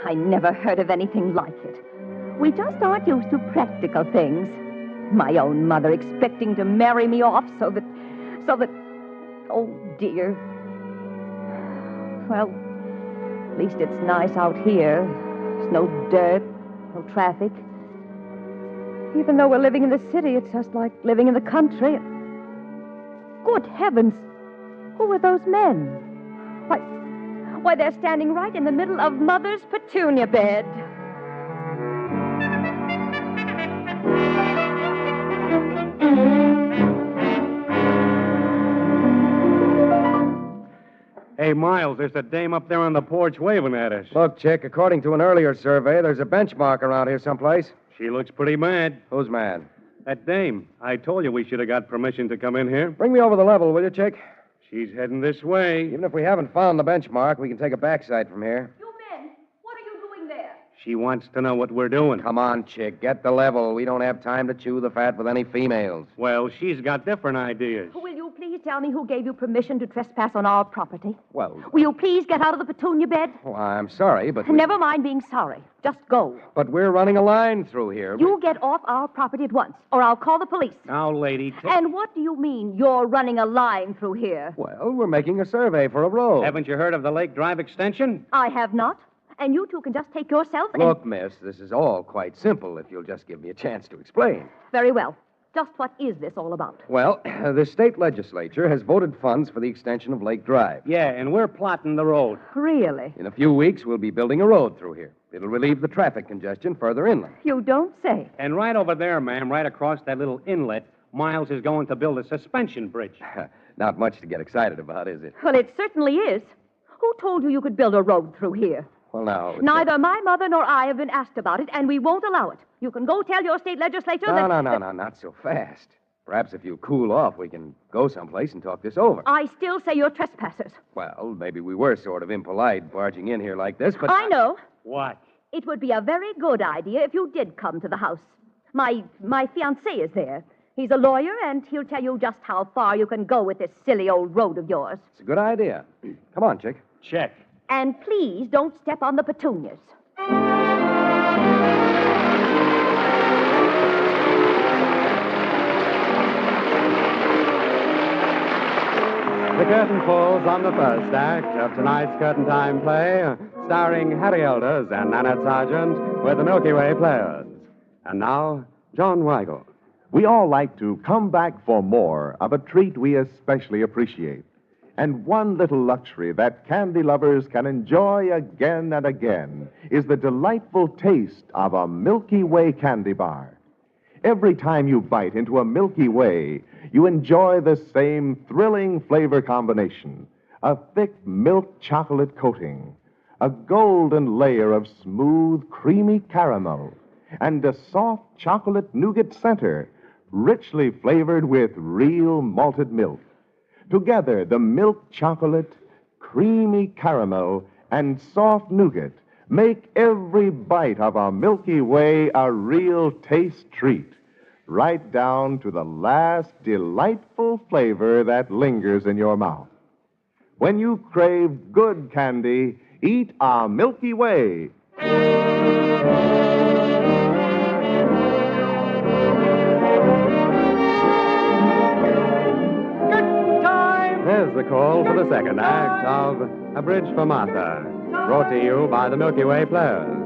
I never heard of anything like it. We just aren't used to practical things. My own mother expecting to marry me off so that... Oh, dear. Well, at least it's nice out here. There's no dirt, no traffic. Even though we're living in the city, it's just like living in the country. Good heavens! Who are those men? Why, they're standing right in the middle of Mother's petunia bed. Hey, Miles, there's a dame up there on the porch waving at us. Look, Chick, according to an earlier survey, there's a benchmark around here someplace. She looks pretty mad. Who's mad? That dame. I told you we should have got permission to come in here. Bring me over the level, will you, Chick? She's heading this way. Even if we haven't found the benchmark, we can take a backside from here. You men, what are you doing there? She wants to know what we're doing. Come on, Chick, get the level. We don't have time to chew the fat with any females. Well, she's got different ideas. Will you please tell me who gave you permission to trespass on our property? Well... Will you please get out of the petunia bed? Well, I'm sorry, but... Never mind being sorry. Just go. But we're running a line through here. You get off our property at once, or I'll call the police. Now, lady... And what do you mean you're running a line through here? Well, we're making a survey for a road. Haven't you heard of the Lake Drive extension? I have not. And you two can just take yourself and... Look, miss, this is all quite simple if you'll just give me a chance to explain. Very well. Just what is this all about? Well, the state legislature has voted funds for the extension of Lake Drive. Yeah, and we're plotting the road. Really? In a few weeks, we'll be building a road through here. It'll relieve the traffic congestion further inland. You don't say. And right over there, ma'am, right across that little inlet, Miles is going to build a suspension bridge. Not much to get excited about, is it? Well, it certainly is. Who told you could build a road through here? Well, now... Neither my mother nor I have been asked about it, and we won't allow it. You can go tell your state legislature that... No, not so fast. Perhaps if you cool off, we can go someplace and talk this over. I still say you're trespassers. Well, maybe we were sort of impolite barging in here like this, but... I know. What? It would be a very good idea if you did come to the house. My fiancé is there. He's a lawyer, and he'll tell you just how far you can go with this silly old road of yours. It's a good idea. Come on, Chick. Check. And please don't step on the petunias. The curtain falls on the first act of tonight's Curtain Time play, starring Harry Elders and Nanette Sargent with the Milky Way Players. And now, John Weigel. We all like to come back for more of a treat we especially appreciate. And one little luxury that candy lovers can enjoy again and again is the delightful taste of a Milky Way candy bar. Every time you bite into a Milky Way, you enjoy the same thrilling flavor combination: a thick milk chocolate coating, a golden layer of smooth, creamy caramel, and a soft chocolate nougat center, richly flavored with real malted milk. Together, the milk chocolate, creamy caramel, and soft nougat make every bite of a Milky Way a real taste treat, right down to the last delightful flavor that lingers in your mouth. When you crave good candy, eat a Milky Way. There's the call for the second act of A Bridge for Martha, brought to you by the Milky Way Players.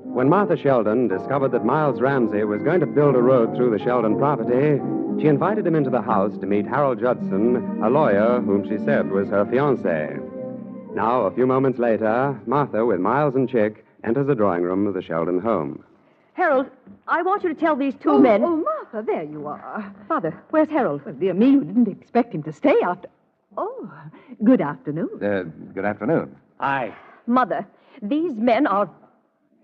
When Martha Sheldon discovered that Miles Ramsey was going to build a road through the Sheldon property, she invited him into the house to meet Harold Judson, a lawyer whom she said was her fiancé. Now, a few moments later, Martha, with Miles and Chick, enters the drawing room of the Sheldon home. Harold, I want you to tell these two men... Oh, Martha, there you are. Father, where's Harold? Well, dear me, you didn't expect him to stay after... Oh, good afternoon. Good afternoon. Aye. Mother, these men are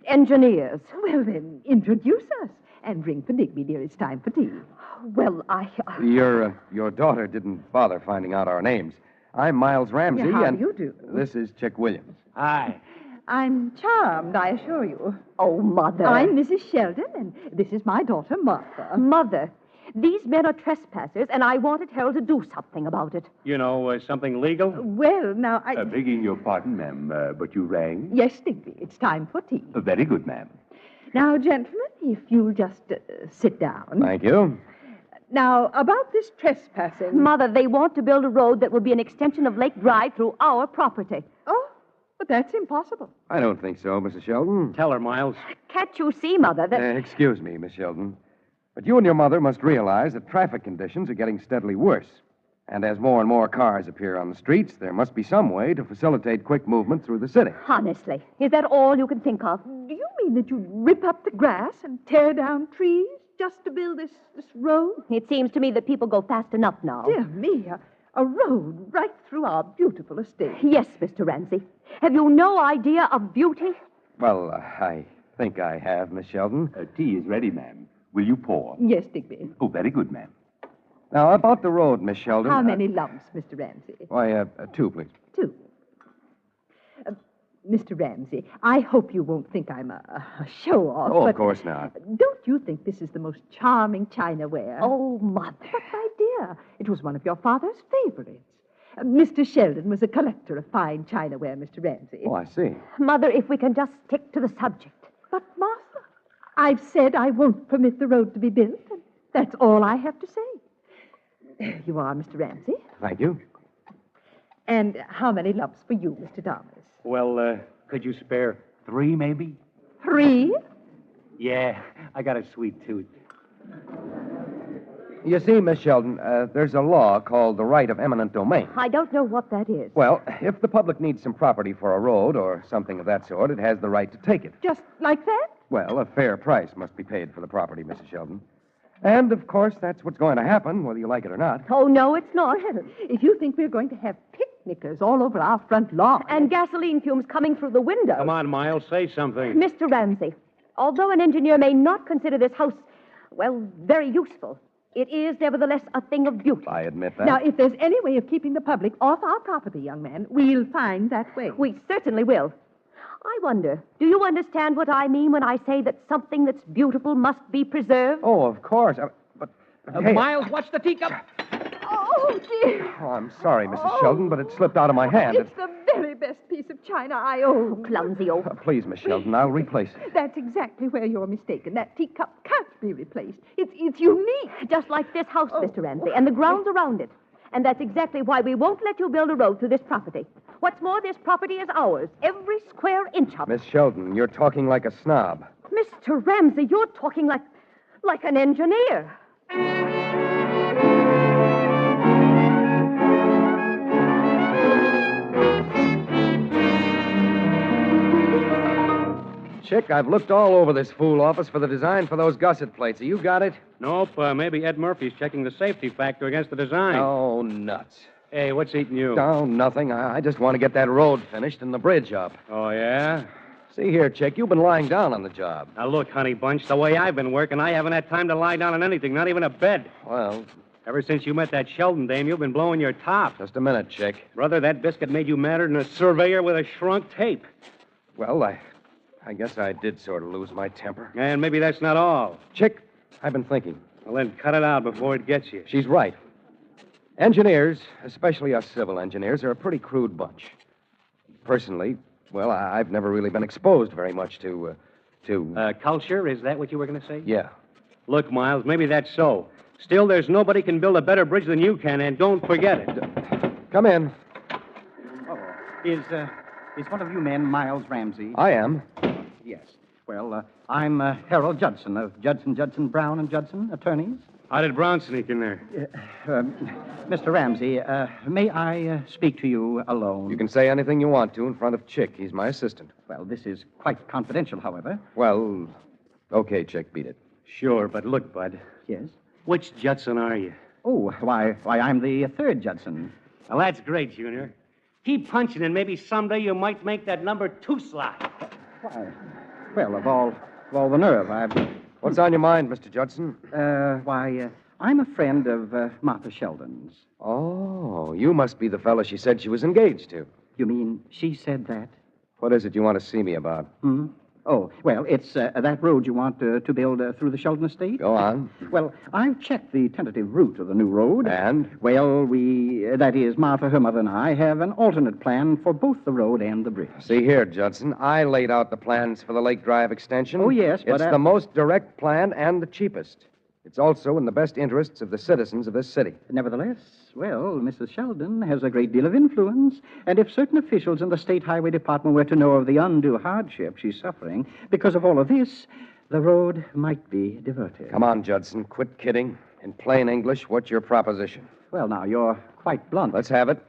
engineers. Well, then, introduce us. And ring for Digby, dear. It's time for tea. Well, Your daughter didn't bother finding out our names. I'm Miles Ramsey, Yeah, how and do you do? This is Chick Williams. Aye. I'm charmed, I assure you. Oh, Mother. I'm Mrs. Sheldon, and this is my daughter, Martha. Mother, these men are trespassers, and I wanted Harold to do something about it. You know, something legal? Well, now, I... Begging your pardon, ma'am, but you rang? Yes, Digby, it's time for tea. Very good, ma'am. Now, gentlemen, if you'll just sit down. Thank you. Now, about this trespassing... Mother, they want to build a road that will be an extension of Lake Drive through our property. Oh, but that's impossible. I don't think so, Mrs. Sheldon. Tell her, Miles. Can't you see, Mother, that... Excuse me, Miss Sheldon. But you and your mother must realize that traffic conditions are getting steadily worse. And as more and more cars appear on the streets, there must be some way to facilitate quick movement through the city. Honestly, is that all you can think of? Do you mean that you'd rip up the grass and tear down trees just to build this road? It seems to me that people go fast enough now. Dear me, a road right through our beautiful estate. Yes, Mr. Ramsey. Have you no idea of beauty? Well, I think I have, Miss Sheldon. Tea is ready, ma'am. Will you pour? Yes, Digby. Oh, very good, ma'am. Now, about the road, Miss Sheldon... How many lumps, Mr. Ramsey? Why, 2, please. 2. Mr. Ramsey, I hope you won't think I'm a show-off. Oh, but of course not. Don't you think this is the most charming chinaware? Oh, Mother. But, my dear, it was one of your father's favorites. Mr. Sheldon was a collector of fine chinaware, Mr. Ramsey. Oh, I see. Mother, if we can just stick to the subject. But, Martha, I've said I won't permit the road to be built, and that's all I have to say. There you are, Mr. Ramsey. Thank you. And how many lumps for you, Mr. Thomas? Well, could you spare 3, maybe? 3? Yeah, I got a sweet tooth. You see, Miss Sheldon, there's a law called the right of eminent domain. I don't know what that is. Well, if the public needs some property for a road or something of that sort, it has the right to take it. Just like that? Well, a fair price must be paid for the property, Mrs. Sheldon. And, of course, that's what's going to happen, whether you like it or not. Oh, no, it's not. Well, if you think we're going to have picnickers all over our front lawn... And gasoline fumes coming through the window. Come on, Miles, say something. Mr. Ramsey, although an engineer may not consider this house, well, very useful, it is nevertheless a thing of beauty. I admit that. Now, if there's any way of keeping the public off our property, young man, we'll find that way. We certainly will. I wonder, do you understand what I mean when I say that something that's beautiful must be preserved? Oh, of course. But hey, Miles, watch the teacup. Oh, dear. Oh, I'm sorry, Mrs. Sheldon, but it slipped out of my hand. It's the very best piece of china I own. Oh, clumsy old... Please, Miss Sheldon, I'll replace it. That's exactly where you're mistaken. That teacup can't be replaced. It's unique. Just like this house, Mr. Ramsey, and the grounds around it. And that's exactly why we won't let you build a road through this property. What's more, this property is ours, every square inch of it. Miss Sheldon, you're talking like a snob. Mr. Ramsey, you're talking like an engineer. Chick, I've looked all over this fool office for the design for those gusset plates. Have you got it? Nope. Maybe Ed Murphy's checking the safety factor against the design. Oh, nuts. Hey, what's eating you? Oh, nothing. I just want to get that road finished and the bridge up. Oh, yeah? See here, Chick, you've been lying down on the job. Now, look, honey bunch, the way I've been working, I haven't had time to lie down on anything, not even a bed. Well, ever since you met that Sheldon dame, you've been blowing your top. Just a minute, Chick. Brother, that biscuit made you madder than a surveyor with a shrunk tape. Well, I guess I did sort of lose my temper. And maybe that's not all. Chick, I've been thinking. Well, then cut it out before it gets you. She's right. Engineers, especially us civil engineers, are a pretty crude bunch. Personally, well, I've never really been exposed very much to culture? Is that what you were going to say? Yeah. Look, Miles, maybe that's so. Still, there's nobody can build a better bridge than you can, and don't forget it. Come in. Oh, is one of you men Miles Ramsey? I am. Yes. Well, I'm Harold Judson of Judson, Brown and Judson, attorneys. How did Brown sneak in there? Mr. Ramsey, may I speak to you alone? You can say anything you want to in front of Chick. He's my assistant. Well, this is quite confidential, however. Well, okay, Chick, beat it. Sure, but look, Bud. Yes? Which Judson are you? Oh, why, I'm the third Judson. Well, that's great, Junior. Keep punching, and maybe someday you might make that number 2 slot. Why? Well, of all the nerve, What's on your mind, Mr. Judson? I'm a friend of Martha Sheldon's. Oh, you must be the fellow she said she was engaged to. You mean she said that? What is it you want to see me about? Oh, well, it's that road you want to build through the Sheldon estate? Go on. Well, I've checked the tentative route of the new road. And? Well, that is, Martha, her mother, and I have an alternate plan for both the road and the bridge. See here, Judson, I laid out the plans for the Lake Drive extension. Oh, yes, but... It's the most direct plan and the cheapest. It's also in the best interests of the citizens of this city. Nevertheless, well, Mrs. Sheldon has a great deal of influence, and if certain officials in the State Highway Department were to know of the undue hardship she's suffering because of all of this, the road might be diverted. Come on, Judson, quit kidding. In plain English, what's your proposition? Well, now, you're quite blunt. Let's have it.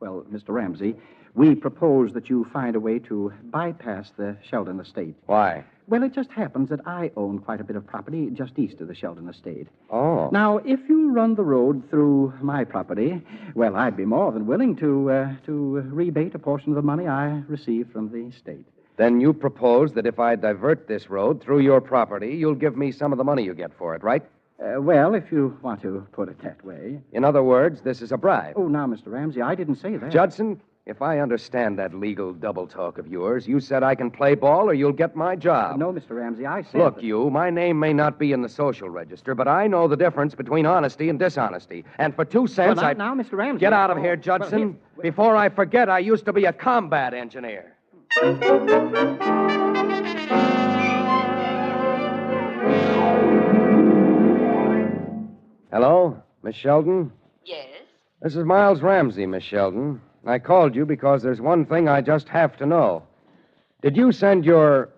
Well, Mr. Ramsey, we propose that you find a way to bypass the Sheldon estate. Why? Well, it just happens that I own quite a bit of property just east of the Sheldon estate. Oh. Now, if you run the road through my property, well, I'd be more than willing to rebate a portion of the money I receive from the state. Then you propose that if I divert this road through your property, you'll give me some of the money you get for it, right? Well, if you want to put it that way. In other words, this is a bribe. Oh, now, Mr. Ramsey, I didn't say that. Judson, if I understand that legal double talk of yours, you said I can play ball or you'll get my job. No, Mr. Ramsey, I said... Look, my name may not be in the social register, but I know the difference between honesty and dishonesty. And for 2 cents, well, now, Mr. Ramsey... Get out of here, Judson. Well, Before I forget, I used to be a combat engineer. Hello, Miss Sheldon? Yes? This is Miles Ramsey, Miss Sheldon. I called you because there's one thing I just have to know. Did you send your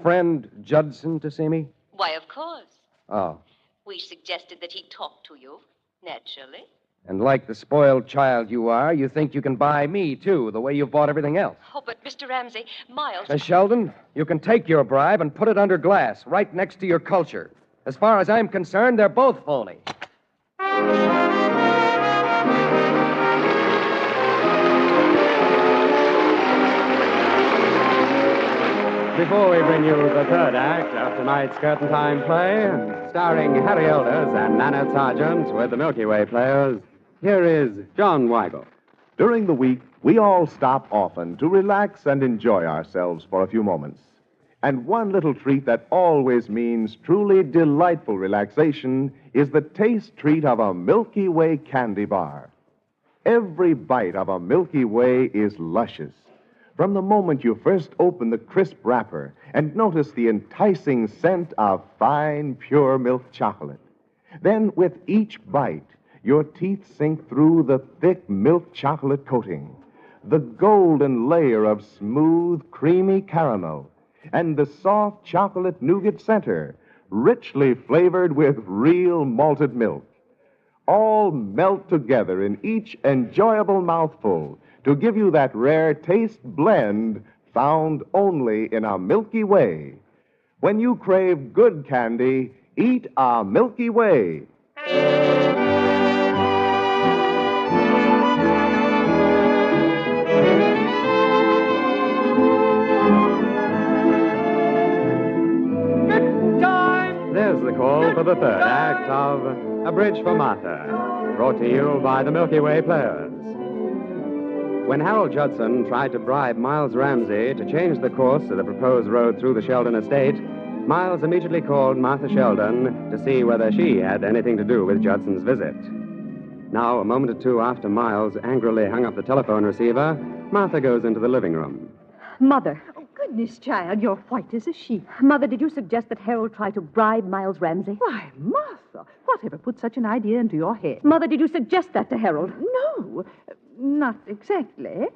friend Judson to see me? Why, of course. Oh. We suggested that he talk to you, naturally. And like the spoiled child you are, you think you can buy me, too, the way you've bought everything else. Oh, but Mr. Ramsey, Miles... Miss Sheldon, you can take your bribe and put it under glass, right next to your culture. As far as I'm concerned, they're both phony. Before we bring you the third act of tonight's Curtain Time play, starring Harry Elders and Nanette Sargent with the Milky Way Players, here is John Weigel. During the week, we all stop often to relax and enjoy ourselves for a few moments. And one little treat that always means truly delightful relaxation is the taste treat of a Milky Way candy bar. Every bite of a Milky Way is luscious. From the moment you first open the crisp wrapper and notice the enticing scent of fine, pure milk chocolate. Then, with each bite, your teeth sink through the thick milk chocolate coating. the golden layer of smooth, creamy caramel, and the soft chocolate nougat center, richly flavored with real malted milk. All melt together in each enjoyable mouthful to give you that rare taste blend found only in a Milky Way. When you crave good candy, eat a Milky Way. There's the call for the third act of A Bridge for Martha, brought to you by the Milky Way Players. When Harold Judson tried to bribe Miles Ramsey to change the course of the proposed road through the Sheldon estate, Miles immediately called Martha Sheldon to see whether she had anything to do with Judson's visit. Now, a moment or two after Miles angrily hung up the telephone receiver, Martha goes into the living room. Mother. Goodness, child, you're white as a sheet. Mother, did you suggest that Harold try to bribe Miles Ramsey? Why, Martha, whatever put such an idea into your head? Mother, did you suggest that to Harold? No, not exactly.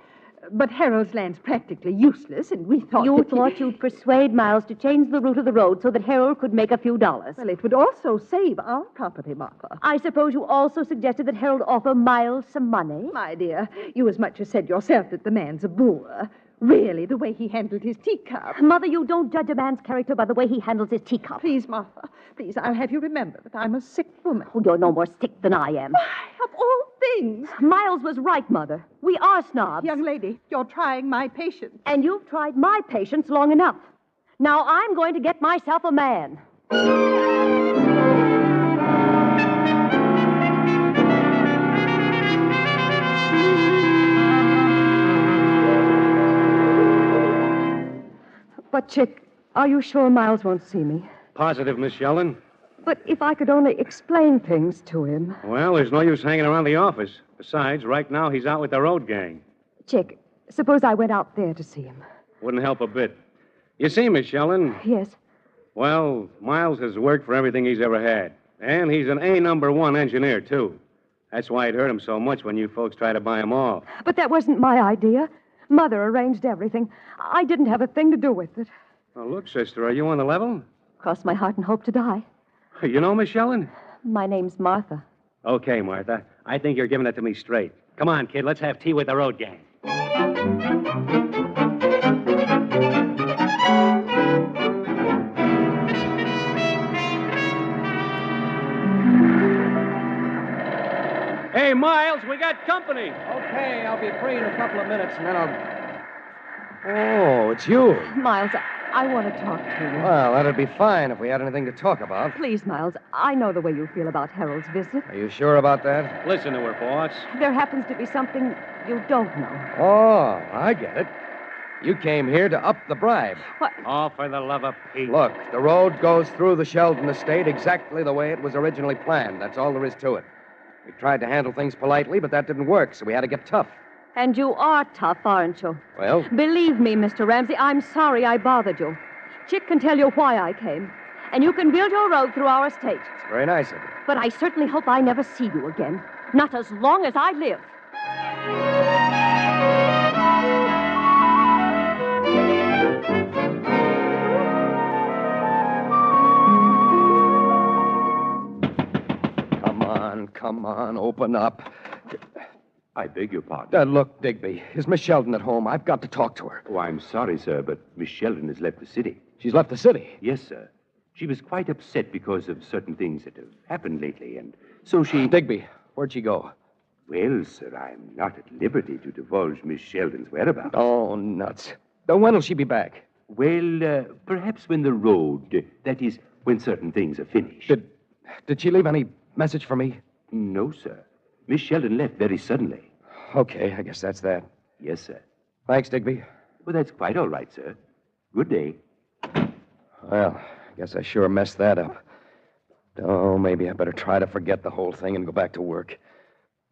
But Harold's land's practically useless, and we thought You that thought you'd persuade Miles to change the route of the road so that Harold could make a few dollars. Well, it would also save our property, Martha. I suppose you also suggested that Harold offer Miles some money? My dear, you as much as said yourself that the man's a boor. Really, the way he handled his teacup. Mother, you don't judge a man's character by the way he handles his teacup. Please, Martha, please, I'll have you remember that I'm a sick woman. Oh, you're no more sick than I am. Why, of all things. Miles was right, Mother. We are snobs. Young lady, you're trying my patience. And you've tried my patience long enough. Now I'm going to get myself a man. But, Chick, are you sure Miles won't see me? Positive, Miss Sheldon? But if I could only explain things to him. Well, there's no use hanging around the office. Besides, right now he's out with the road gang. Chick, suppose I went out there to see him. Wouldn't help a bit. You see, Miss Sheldon, Yes. well, Miles has worked for everything he's ever had. And he's an A1 engineer, too. That's why it hurt him so much when you folks tried to buy him off. But that wasn't my idea. Mother arranged everything. I didn't have a thing to do with it. Oh, look, sister, are you on the level? Cross my heart and hope to die. You know, Miss Sheldon? My name's Martha. Okay, Martha. I think you're giving it to me straight. Come on, kid, let's have tea with the road gang. Hey, Miles, we got company. Okay, I'll be free in a couple of minutes, and then I'll... Oh, it's you. Miles, I want to talk to you. Well, that'd be fine if we had anything to talk about. Please, Miles, I know the way you feel about Harold's visit. Are you sure about that? Listen to her, boss. There happens to be something you don't know. Oh, I get it. You came here to up the bribe. What? Oh, for the love of Pete. Look, the road goes through the Sheldon estate exactly the way it was originally planned. That's all there is to it. We tried to handle things politely, but that didn't work, so we had to get tough. And you are tough, aren't you? Well? Believe me, Mr. Ramsey, I'm sorry I bothered you. Chick can tell you why I came. And you can build your road through our estate. It's very nice of you. But I certainly hope I never see you again. Not as long as I live. Come on, open up. I beg your pardon. Look, Digby, is Miss Sheldon at home? I've got to talk to her. Oh, I'm sorry, sir, but Miss Sheldon has left the city. She's left the city? Yes, sir. She was quite upset because of certain things that have happened lately, and so she... Digby, where'd she go? Well, sir, I'm not at liberty to divulge Miss Sheldon's whereabouts. Oh, nuts. When will she be back? Well, perhaps when the road, that is, when certain things are finished. Did she leave any message for me? No, sir. Miss Sheldon left very suddenly. Okay, I guess that's that. Yes, sir. Thanks, Digby. Well, that's quite all right, sir. Good day. Well, I guess I sure messed that up. Oh, maybe I better try to forget the whole thing and go back to work.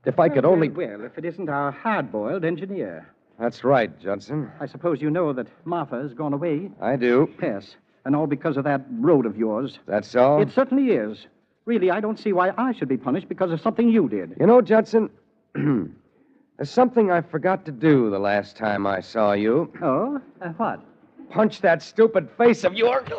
If I could only... Well, if it isn't our hard-boiled engineer. That's right, Judson. I suppose you know that Martha's gone away. I do. Yes, and all because of that road of yours. That's so? It certainly is. Really, I don't see why I should be punished because of something you did. You know, Judson, There's something I forgot to do the last time I saw you. Oh? What? Punch that stupid face of yours.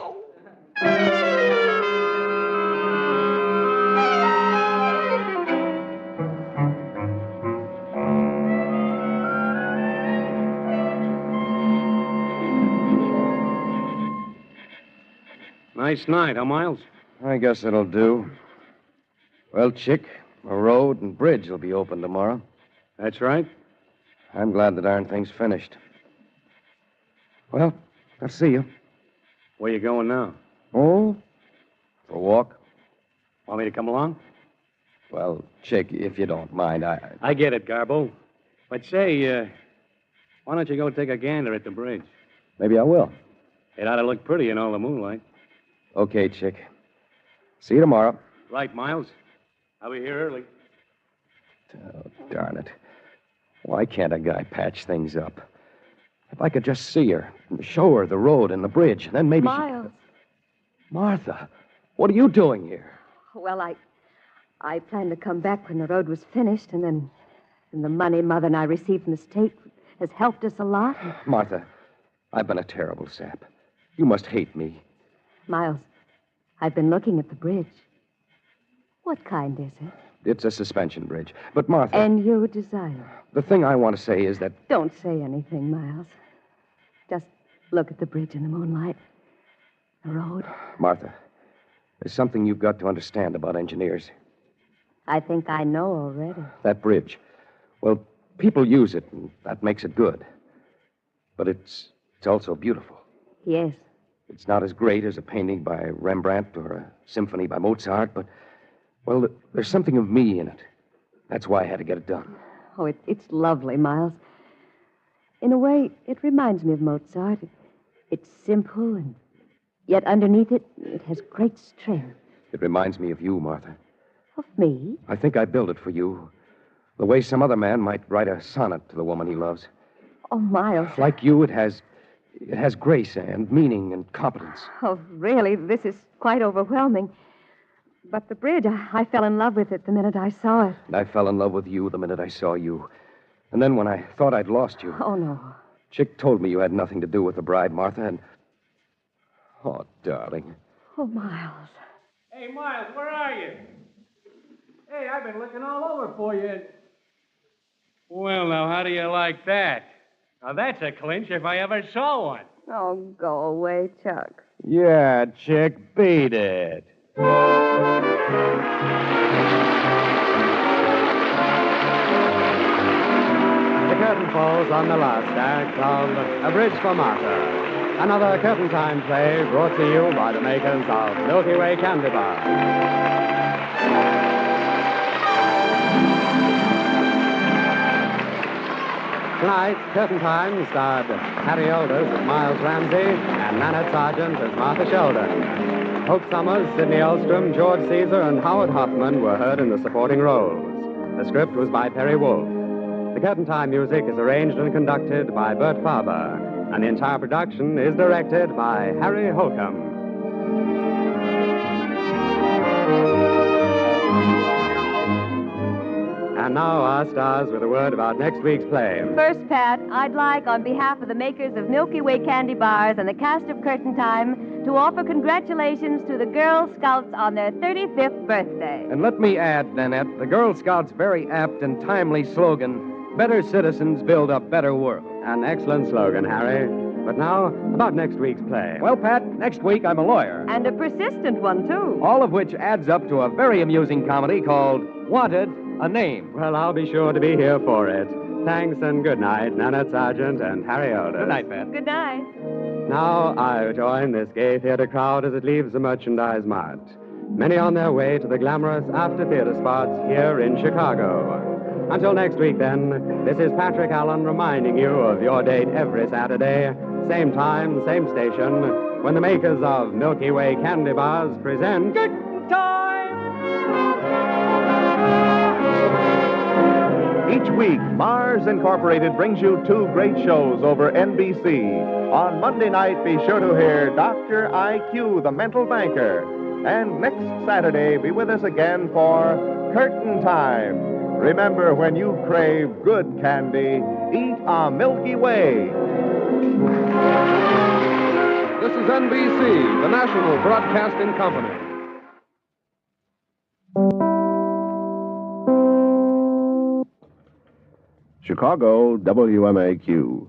Nice night, huh, Miles? I guess it'll do. Well, Chick, a road and bridge will be open tomorrow. That's right. I'm glad the darn thing's finished. Well, I'll see you. Where you going now? Oh? For a walk? Want me to come along? Well, Chick, if you don't mind, I get it, Garbo. But say, why don't you go take a gander at the bridge? Maybe I will. It ought to look pretty in all the moonlight. Okay, Chick. See you tomorrow. Right, Miles. I'll be here early. Oh, darn it. Why can't a guy patch things up? If I could just see her, show her the road and the bridge, then maybe Miles. Martha, what are you doing here? Well, I planned to come back when the road was finished, and then the money Mother and I received from the state has helped us a lot. Martha, I've been a terrible sap. You must hate me. Miles, I've been looking at the bridge. What kind is it? It's a suspension bridge. But, Martha... And you desire. The thing I want to say is that... Don't say anything, Miles. Just look at the bridge in the moonlight. The road. Martha, there's something you've got to understand about engineers. I think I know already. That bridge. Well, people use it, and that makes it good. But it's also beautiful. Yes. It's not as great as a painting by Rembrandt or a symphony by Mozart, but, well, there's something of me in it. That's why I had to get it done. Oh, it's lovely, Miles. In a way, it reminds me of Mozart. It's simple, and yet underneath it has great strength. It reminds me of you, Martha. Of me? I think I built it for you. The way some other man might write a sonnet to the woman he loves. Oh, Miles. Like you, it has grace and meaning and competence. Oh, really, this is quite overwhelming. But the bridge, I fell in love with it the minute I saw it. And I fell in love with you the minute I saw you. And then when I thought I'd lost you... Oh, no. Chick told me you had nothing to do with the bride, Martha, and... Oh, darling. Oh, Miles. Hey, Miles, where are you? Hey, I've been looking all over for you. Well, now, how do you like that? Now, that's a clinch if I ever saw one. Oh, go away, Chuck. Yeah, Chick, beat it. The curtain falls on the last act of A Bridge for Martha, another curtain time play brought to you by the makers of Milky Way Candy Bar. Tonight, Curtain Time starred Harry Alders as Miles Ramsey and Nanette Sargent as Martha Sheldon. Hope Summers, Sidney Elstrom, George Caesar, and Howard Hoffman were heard in the supporting roles. The script was by Perry Wolfe. The Curtain Time music is arranged and conducted by Bert Faber, and the entire production is directed by Harry Holcomb. And now our stars with a word about next week's play. First, Pat, I'd like, on behalf of the makers of Milky Way Candy Bars and the cast of Curtain Time, to offer congratulations to the Girl Scouts on their 35th birthday. And let me add, Nanette, the Girl Scouts' very apt and timely slogan, better citizens build a better world. An excellent slogan, Harry. But now, about next week's play. Well, Pat, next week I'm a lawyer. And a persistent one, too. All of which adds up to a very amusing comedy called Wanted, a Name. Well, I'll be sure to be here for it. Thanks and good night, Nanette Sargent and Harry Alders. Good night, Pat. Good night. Now I join this gay theater crowd as it leaves the Merchandise Mart. Many on their way to the glamorous after-theater spots here in Chicago. Until next week, then, this is Patrick Allen reminding you of your date every Saturday, same time, same station, when the makers of Milky Way Candy Bars present... Good time! Each week, Mars Incorporated brings you two great shows over NBC. On Monday night, be sure to hear Dr. IQ, the mental banker. And next Saturday, be with us again for Curtain Time. Remember, when you crave good candy, eat a Milky Way. This is NBC, the national broadcasting company. Chicago, WMAQ.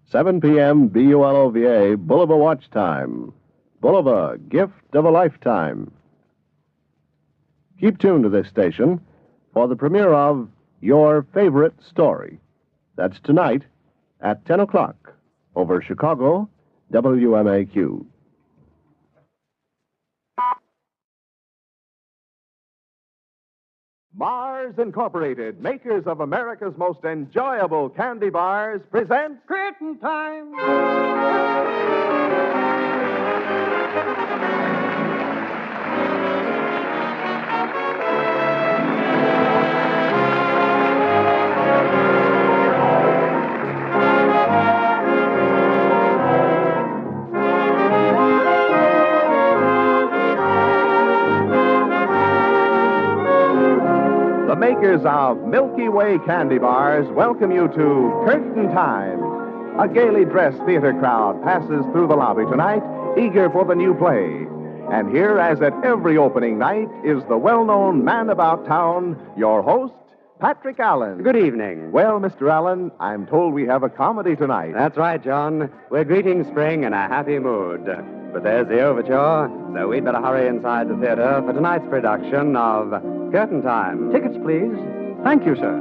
7 p.m. BULOVA, Bulova Watch Time. Bulova, gift of a lifetime. Keep tuned to this station for the premiere of Your Favorite Story. That's tonight at 10 o'clock over Chicago, WMAQ. Mars Incorporated, makers of America's most enjoyable candy bars, present Curtain Time. The makers of Milky Way candy bars welcome you to Curtain Time. A gaily dressed theater crowd passes through the lobby tonight, eager for the new play. And here, as at every opening night, is the well-known man about town, your host, Patrick Allen. Good evening. Well, Mr. Allen, I'm told we have a comedy tonight. That's right, John. We're greeting spring in a happy mood. But there's the overture, so we'd better hurry inside the theater for tonight's production of Curtain Time. Tickets, please. Thank you, sir.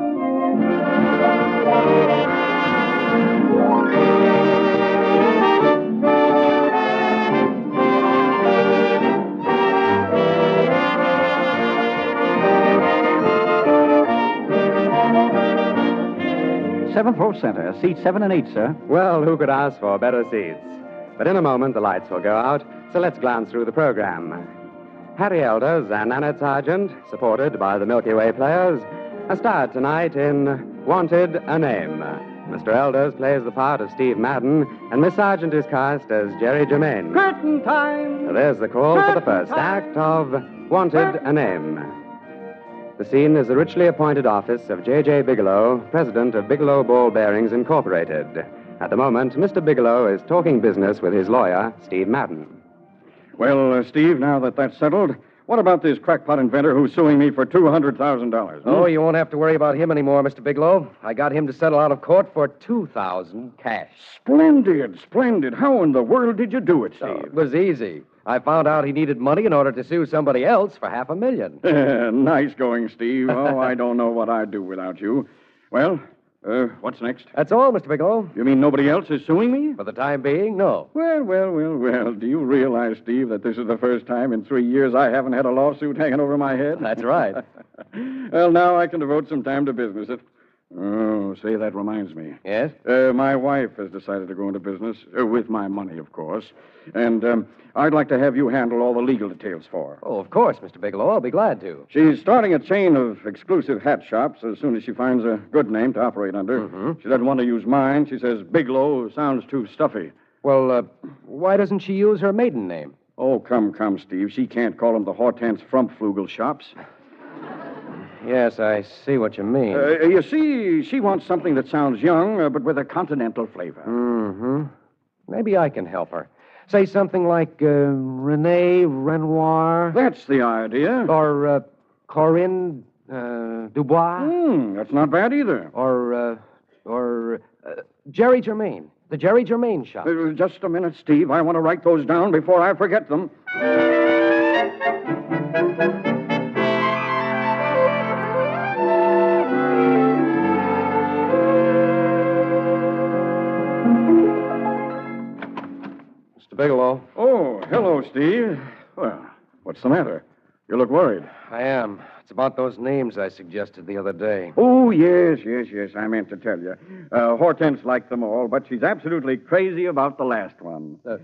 Seventh row center, seats 7 and 8, sir. Well, who could ask for better seats? But in a moment, the lights will go out, so let's glance through the program. Harry Elders and Annette Sargent, supported by the Milky Way players, are starred tonight in Wanted, a Name. Mr. Elders plays the part of Steve Madden, and Miss Sargent is cast as Jerry Germain. Curtain Time. So there's the call for the first act of Wanted, a Name. The scene is the richly appointed office of J.J. Bigelow, president of Bigelow Ball Bearings Incorporated. At the moment, Mr. Bigelow is talking business with his lawyer, Steve Madden. Well, Steve, now that that's settled, what about this crackpot inventor who's suing me for $200,000? Oh, you won't have to worry about him anymore, Mr. Bigelow. I got him to settle out of court for $2,000 cash. Splendid, splendid. How in the world did you do it, Steve? Oh, it was easy. I found out he needed money in order to sue somebody else for $500,000. Nice going, Steve. Oh, I don't know what I'd do without you. Well, what's next? That's all, Mr. Bigelow. You mean nobody else is suing me? For the time being, no. Well. Do you realize, Steve, that this is the first time in 3 years I haven't had a lawsuit hanging over my head? That's right. Well, now I can devote some time to business. Oh, say, that reminds me. Yes? My wife has decided to go into business, with my money, of course. And I'd like to have you handle all the legal details for her. Oh, of course, Mr. Bigelow. I'll be glad to. She's starting a chain of exclusive hat shops as soon as she finds a good name to operate under. Mm-hmm. She doesn't want to use mine. She says Bigelow sounds too stuffy. Well, why doesn't she use her maiden name? Oh, come, Steve. She can't call them the Hortense Frumpflugel shops. Yes, I see what you mean. You see, she wants something that sounds young, but with a continental flavor. Mm-hmm. Maybe I can help her. Say something like Renee Renoir. That's the idea. Or Corinne Dubois. That's not bad either. Or Jerry Germain. The Jerry Germain shop. Just a minute, Steve. I want to write those down before I forget them. Bigelow. Oh, hello, Steve. Well, what's the matter? You look worried. I am. It's about those names I suggested the other day. Oh, yes. I meant to tell you. Hortense liked them all, but she's absolutely crazy about the last one. The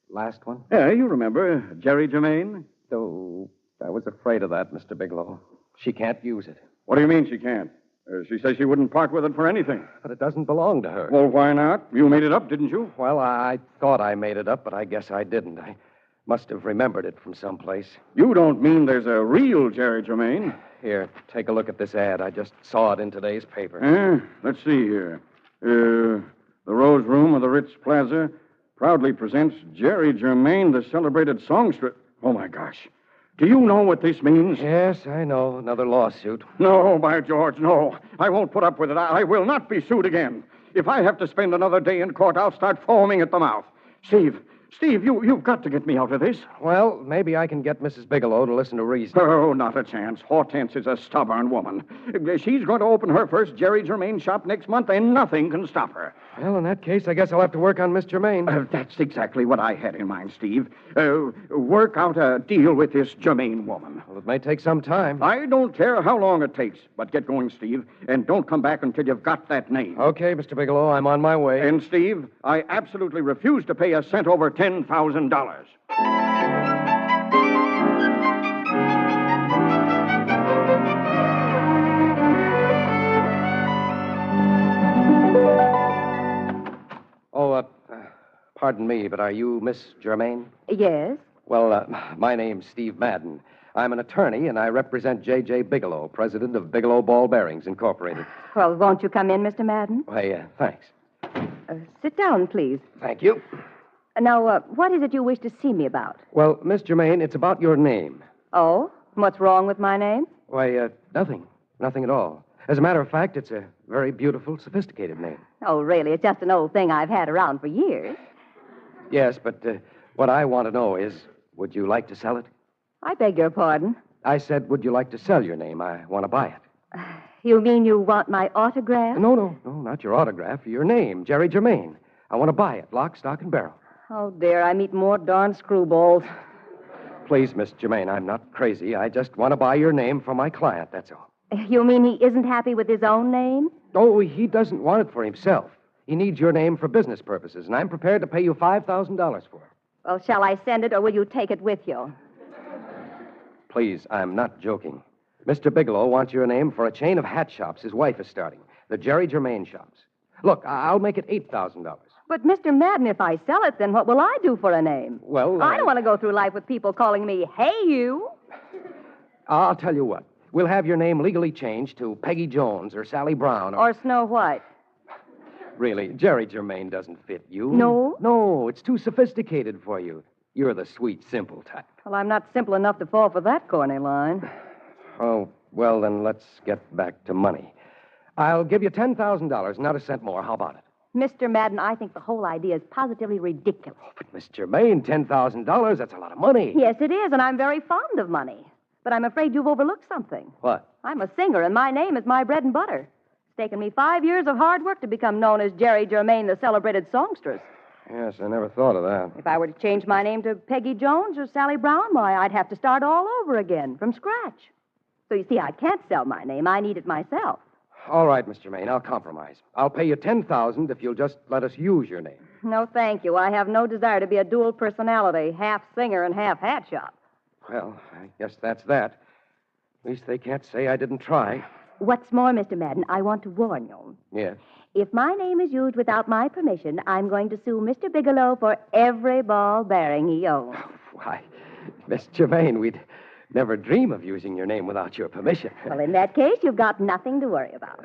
last one? Yeah, you remember, Jerry Germain? Oh, I was afraid of that, Mr. Bigelow. She can't use it. What do you mean she can't? She says she wouldn't part with it for anything. But it doesn't belong to her. Well, why not? You made it up, didn't you? Well, I thought I made it up, but I guess I didn't. Must have remembered it from someplace. You don't mean there's a real Jerry Germain? Here, take a look at this ad. I just saw it in today's paper. Let's see here. The Rose Room of the Ritz Plaza proudly presents Jerry Germain, the celebrated songstress. Oh, my gosh. Do you know what this means? Yes, I know. Another lawsuit. No, by George, no. I won't put up with it. I will not be sued again. If I have to spend another day in court, I'll start foaming at the mouth. Steve, you've got to get me out of this. Well, maybe I can get Mrs. Bigelow to listen to reason. Oh, not a chance. Hortense is a stubborn woman. She's going to open her first Jerry Germain shop next month, and nothing can stop her. Well, in that case, I guess I'll have to work on Miss Germain. That's exactly what I had in mind, Steve. Work out a deal with this Germain woman. Well, it may take some time. I don't care how long it takes, but get going, Steve, and don't come back until you've got that name. Okay, Mr. Bigelow, I'm on my way. And, Steve, I absolutely refuse to pay a cent over $10,000. Pardon me, but are you Miss Germain? Yes. Well, my name's Steve Madden. I'm an attorney, and I represent J.J. Bigelow, president of Bigelow Ball Bearings, Incorporated. Well, won't you come in, Mr. Madden? Why, thanks. Sit down, please. Thank you. Now, what is it you wish to see me about? Well, Miss Germain, it's about your name. Oh? What's wrong with my name? Why, nothing. Nothing at all. As a matter of fact, it's a very beautiful, sophisticated name. Oh, really? It's just an old thing I've had around for years. Yes, but what I want to know is, would you like to sell it? I beg your pardon? I said, would you like to sell your name? I want to buy it. You mean you want my autograph? No, not your autograph. Your name, Jerry Germain. I want to buy it, lock, stock, and barrel. Oh, dear, I meet more darn screwballs. Please, Miss Germain, I'm not crazy. I just want to buy your name for my client, that's all. You mean he isn't happy with his own name? Oh, he doesn't want it for himself. He needs your name for business purposes, and I'm prepared to pay you $5,000 for it. Well, shall I send it, or will you take it with you? Please, I'm not joking. Mr. Bigelow wants your name for a chain of hat shops his wife is starting, the Jerry Germain shops. Look, I'll make it $8,000. But, Mr. Madden, if I sell it, then what will I do for a name? Well, I don't want to go through life with people calling me, hey, you. I'll tell you what. We'll have your name legally changed to Peggy Jones or Sally Brown or Snow White. Really, Jerry Germain doesn't fit you. No? No, it's too sophisticated for you. You're the sweet, simple type. Well, I'm not simple enough to fall for that corny line. Oh, well, then let's get back to money. I'll give you $10,000, not a cent more. How about it? Mr. Madden, I think the whole idea is positively ridiculous. Oh, but Miss Germain, $10,000, that's a lot of money. Yes, it is, and I'm very fond of money. But I'm afraid you've overlooked something. What? I'm a singer, and my name is my bread and butter. It's taken me 5 years of hard work to become known as Jerry Germain, the celebrated songstress. Yes, I never thought of that. If I were to change my name to Peggy Jones or Sally Brown, why, I'd have to start all over again, from scratch. So you see, I can't sell my name. I need it myself. All right, Miss Germain, I'll compromise. I'll pay you $10,000 if you'll just let us use your name. No, thank you. I have no desire to be a dual personality, half singer and half hat shop. Well, I guess that's that. At least they can't say I didn't try. What's more, Mr. Madden, I want to warn you. Yes? If my name is used without my permission, I'm going to sue Mr. Bigelow for every ball bearing he owns. Why, Miss Germain, we'd never dream of using your name without your permission. Well, in that case, you've got nothing to worry about.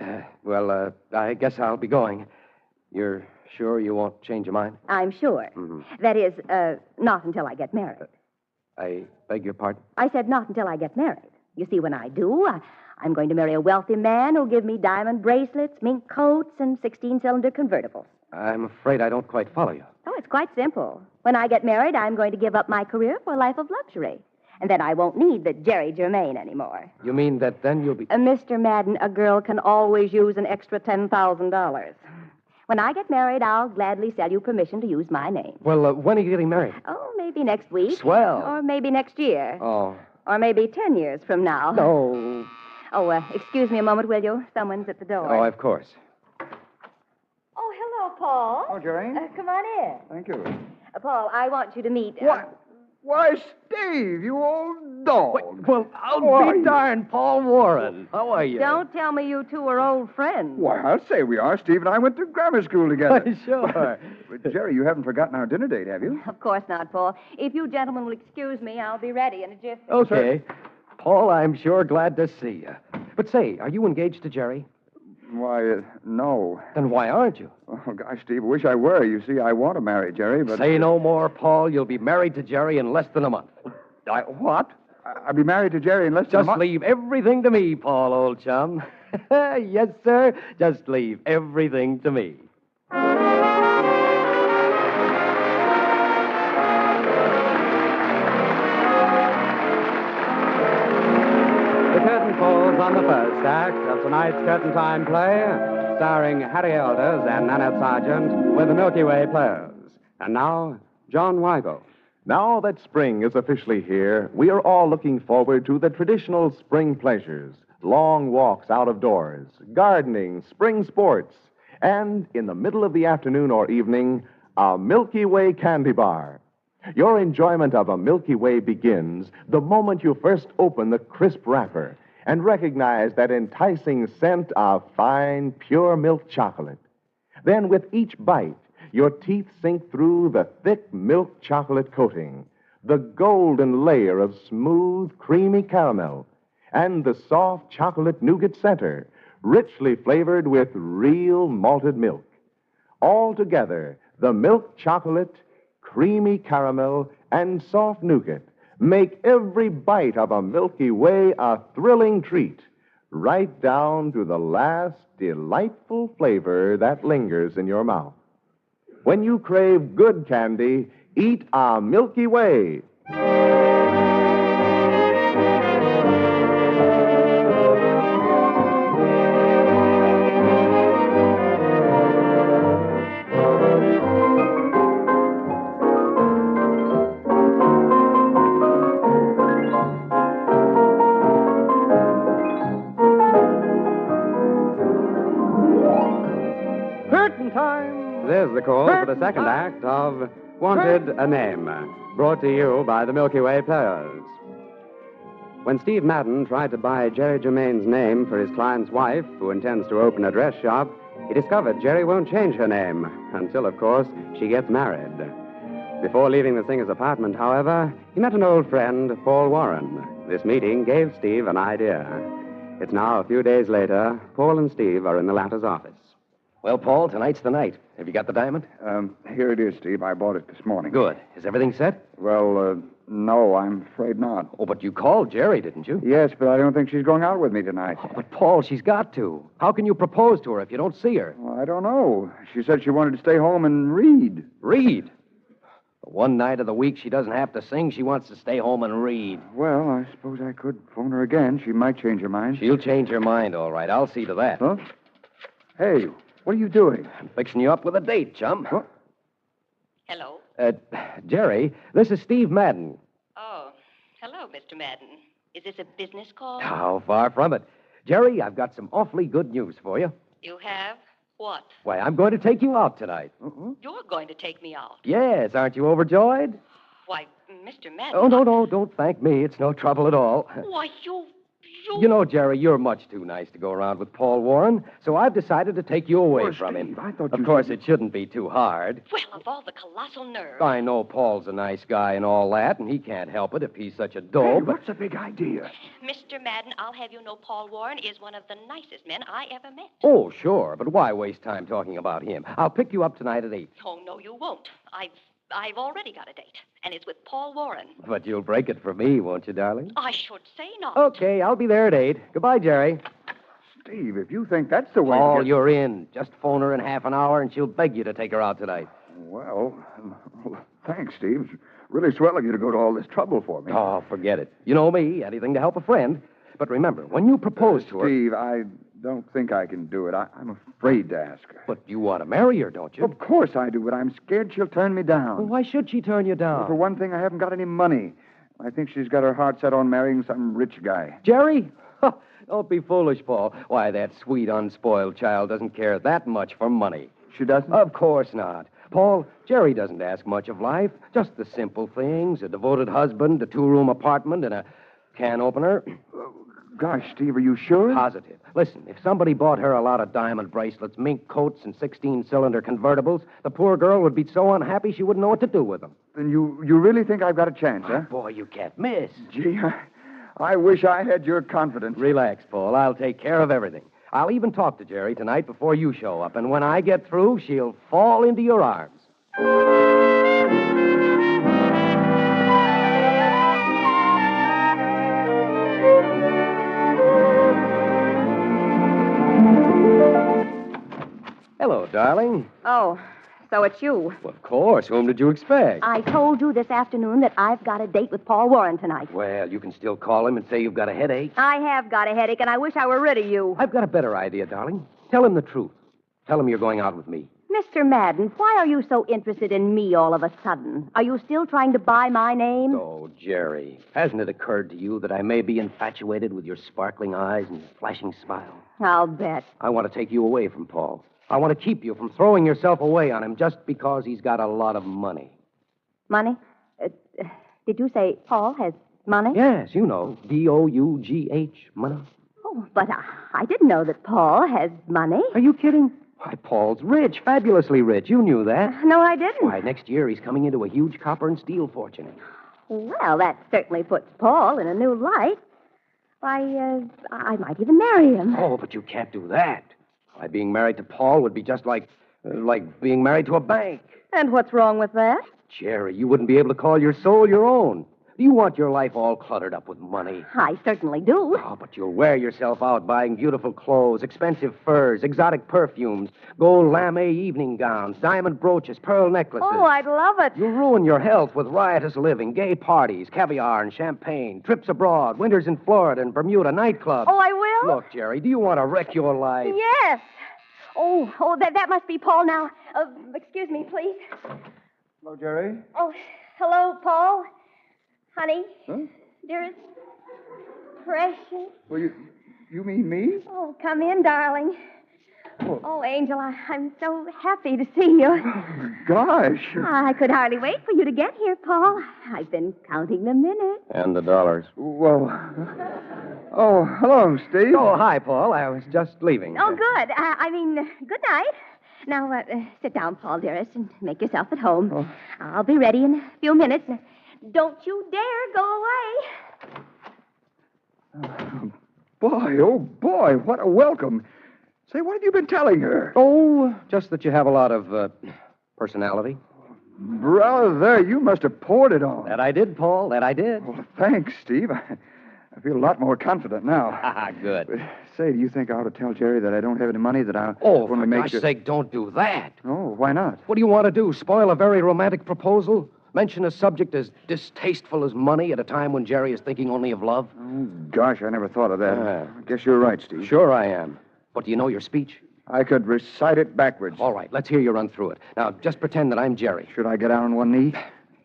I guess I'll be going. You're sure you won't change your mind? I'm sure. Mm-hmm. That is, not until I get married. I beg your pardon? I said not until I get married. You see, when I do, I'm going to marry a wealthy man who'll give me diamond bracelets, mink coats, and 16-cylinder convertibles. I'm afraid I don't quite follow you. Oh, it's quite simple. When I get married, I'm going to give up my career for a life of luxury. And then I won't need the Jerry Germain anymore. You mean that then you'll be... Mr. Madden, a girl can always use an extra $10,000. When I get married, I'll gladly sell you permission to use my name. Well, when are you getting married? Oh, maybe next week. Swell. Or maybe next year. Oh. Or maybe 10 years from now. No. Oh, excuse me a moment, will you? Someone's at the door. Oh, of course. Oh, hello, Paul. Oh, Jerry. Come on in. Thank you. Paul, I want you to meet... What? Why, Steve, you old dog. Well, I'll be darned, Paul Warren. How are you? Don't tell me you two are old friends. Why, I'll say we are. Steve and I went to grammar school together. Sure. But, Jerry, you haven't forgotten our dinner date, have you? Of course not, Paul. If you gentlemen will excuse me, I'll be ready in a jiffy. Okay. Paul, I'm sure glad to see you. But say, are you engaged to Jerry? Why, no. Then why aren't you? Oh, gosh, Steve, I wish I were. You see, I want to marry Jerry, but... Say no more, Paul. You'll be married to Jerry in less than a month. What? I'll be married to Jerry in less than a Just month? leave everything to me, Paul, old chum. Yes, sir. Just leave everything to me. The curtain falls on the first act of tonight's Curtain Time play, starring Harry Elders and Nanette Sargent with the Milky Way Players. And now, John Weigel. Now that spring is officially here, we are all looking forward to the traditional spring pleasures, long walks out of doors, gardening, spring sports, and in the middle of the afternoon or evening, a Milky Way candy bar. Your enjoyment of a Milky Way begins the moment you first open the crisp wrapper and recognize that enticing scent of fine, pure milk chocolate. Then with each bite, your teeth sink through the thick milk chocolate coating, the golden layer of smooth, creamy caramel, and the soft chocolate nougat center, richly flavored with real malted milk. All together, the milk chocolate, creamy caramel, and soft nougat make every bite of a Milky Way a thrilling treat, right down to the last delightful flavor that lingers in your mouth. When you crave good candy, eat a Milky Way. Curtain time! There's the call for the second act of Wanted a Name, brought to you by the Milky Way Players. When Steve Madden tried to buy Jerry Germain's name for his client's wife, who intends to open a dress shop, he discovered Jerry won't change her name until, of course, she gets married. Before leaving the singer's apartment, however, he met an old friend, Paul Warren. This meeting gave Steve an idea. It's now a few days later. Paul and Steve are in the latter's office. Well, Paul, tonight's the night. Have you got the diamond? Here it is, Steve. I bought it this morning. Good. Is everything set? Well, no, I'm afraid not. Oh, but you called Jerry, didn't you? Yes, but I don't think she's going out with me tonight. Oh, but, Paul, she's got to. How can you propose to her if you don't see her? Well, I don't know. She said she wanted to stay home and read. Read? One night of the week she doesn't have to sing. She wants to stay home and read. Well, I suppose I could phone her again. She might change her mind. She'll change her mind, all right. I'll see to that. Huh? Hey, what are you doing? I'm fixing you up with a date, chum. What? Hello? Jerry, this is Steve Madden. Oh, hello, Mr. Madden. Is this a business call? How far from it. Jerry, I've got some awfully good news for you. You have? What? Why, I'm going to take you out tonight. You're going to take me out. Yes, aren't you overjoyed? Why, Mr. Madden. Oh, no, don't thank me. It's no trouble at all. Why, you... You know, Jerry, you're much too nice to go around with Paul Warren, so I've decided to take you away from him. I thought Of course, it shouldn't be too hard. Well, of all the colossal nerve. I know Paul's a nice guy and all that, and he can't help it if he's such a dope. Hey, but... what's the big idea? Mr. Madden, I'll have you know Paul Warren is one of the nicest men I ever met. Oh, sure, but why waste time talking about him? I'll pick you up tonight at 8. Oh, no, you won't. I've already got a date, and it's with Paul Warren. But you'll break it for me, won't you, darling? I should say not. Okay, I'll be there at 8. Goodbye, Jerry. Steve, if you think that's the way... Paul, you're in. Just phone her in half an hour, and she'll beg you to take her out tonight. Well, thanks, Steve. It's really swell of you to go to all this trouble for me. Oh, forget it. You know me, anything to help a friend. But remember, when you propose to her... Steve, I don't think I can do it. I'm afraid to ask her. But you want to marry her, don't you? Of course I do, but I'm scared she'll turn me down. Well, why should she turn you down? Well, for one thing, I haven't got any money. I think she's got her heart set on marrying some rich guy. Jerry? Don't be foolish, Paul. Why, that sweet, unspoiled child doesn't care that much for money. She doesn't? Of course not. Paul, Jerry doesn't ask much of life. Just the simple things. A devoted husband, a two-room apartment, and a can opener. Gosh, Steve, are you sure? Positive. Listen, if somebody bought her a lot of diamond bracelets, mink coats, and 16-cylinder convertibles, the poor girl would be so unhappy she wouldn't know what to do with them. Then you really think I've got a chance, huh? Boy, you can't miss. Gee, I wish I had your confidence. Relax, Paul. I'll take care of everything. I'll even talk to Jerry tonight before you show up, and when I get through, she'll fall into your arms. Hello, darling. Oh, so it's you. Well, of course. Whom did you expect? I told you this afternoon that I've got a date with Paul Warren tonight. Well, you can still call him and say you've got a headache. I have got a headache, and I wish I were rid of you. I've got a better idea, darling. Tell him the truth. Tell him you're going out with me. Mr. Madden, why are you so interested in me all of a sudden? Are you still trying to buy my name? Oh, Jerry, hasn't it occurred to you that I may be infatuated with your sparkling eyes and flashing smile? I'll bet. I want to take you away from Paul. I want to keep you from throwing yourself away on him just because he's got a lot of money. Money? Did you say Paul has money? Yes, you know. D-O-U-G-H, money. Oh, but I didn't know that Paul has money. Are you kidding? Why, Paul's rich, fabulously rich. You knew that. No, I didn't. Why, next year he's coming into a huge copper and steel fortune. Well, that certainly puts Paul in a new light. Why, I might even marry him. Oh, but you can't do that. Why, being married to Paul would be just like being married to a bank. And what's wrong with that? Jerry, you wouldn't be able to call your soul your own. Do you want your life all cluttered up with money? I certainly do. Oh, but you'll wear yourself out buying beautiful clothes, expensive furs, exotic perfumes, gold lame evening gowns, diamond brooches, pearl necklaces. Oh, I'd love it. You'll ruin your health with riotous living, gay parties, caviar and champagne, trips abroad, winters in Florida and Bermuda, nightclubs. Oh, I will? Look, Jerry, do you want to wreck your life? Yes. Oh, that must be Paul now. Excuse me, please. Hello, Jerry. Oh, hello, Paul. Honey. Huh? Dearest. Precious. Well, you mean me? Oh, come in, darling. Oh, Angel, I'm so happy to see you. Oh, gosh. I could hardly wait for you to get here, Paul. I've been counting the minutes. And the dollars. Well. Oh, hello, Steve. Oh, hi, Paul. I was just leaving. Oh, good. Good night. Now, sit down, Paul, dearest, and make yourself at home. Oh. I'll be ready in a few minutes. Don't you dare go away. Oh, boy, what a welcome. Say, what have you been telling her? Oh, just that you have a lot of personality. Brother, you must have poured it on. That I did, Paul. That I did. Well, thanks, Steve. I feel a lot more confident now. Good. But, say, do you think I ought to tell Jerry that I don't have any money, that I for want to make gosh sure... sake, don't do that. Oh, why not? What do you want to do, spoil a very romantic proposal? Mention a subject as distasteful as money at a time when Jerry is thinking only of love? Oh, gosh, I never thought of that. I guess you're right, Steve. Sure I am. But do you know your speech? I could recite it backwards. All right, let's hear you run through it. Now, just pretend that I'm Jerry. Should I get down on one knee?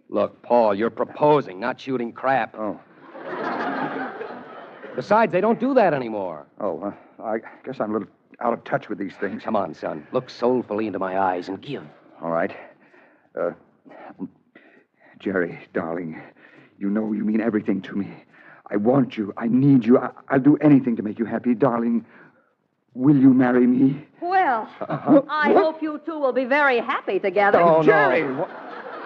Look, Paul, you're proposing, not shooting crap. Oh. Besides, they don't do that anymore. Oh, I guess I'm a little out of touch with these things. Come on, son. Look soulfully into my eyes and give. All right. Jerry, darling, you know you mean everything to me. I want you. I need you. I'll do anything to make you happy. Darling, will you marry me? Well, I hope you two will be very happy together. Oh, Jerry! No.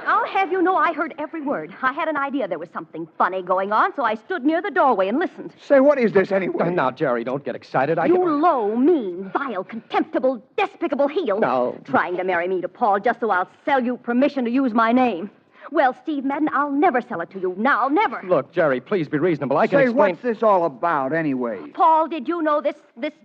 I'll have you know I heard every word. I had an idea there was something funny going on, so I stood near the doorway and listened. Say, what is this anyway? Now, Jerry, don't get excited. You low, mean, vile, contemptible, despicable heel. No. Trying to marry me to Paul just so I'll sell you permission to use my name. Well, Steve Madden, I'll never sell it to you. Now, never. Look, Jerry, please be reasonable. I can Say, explain... what's this all about anyway? Paul, did you know this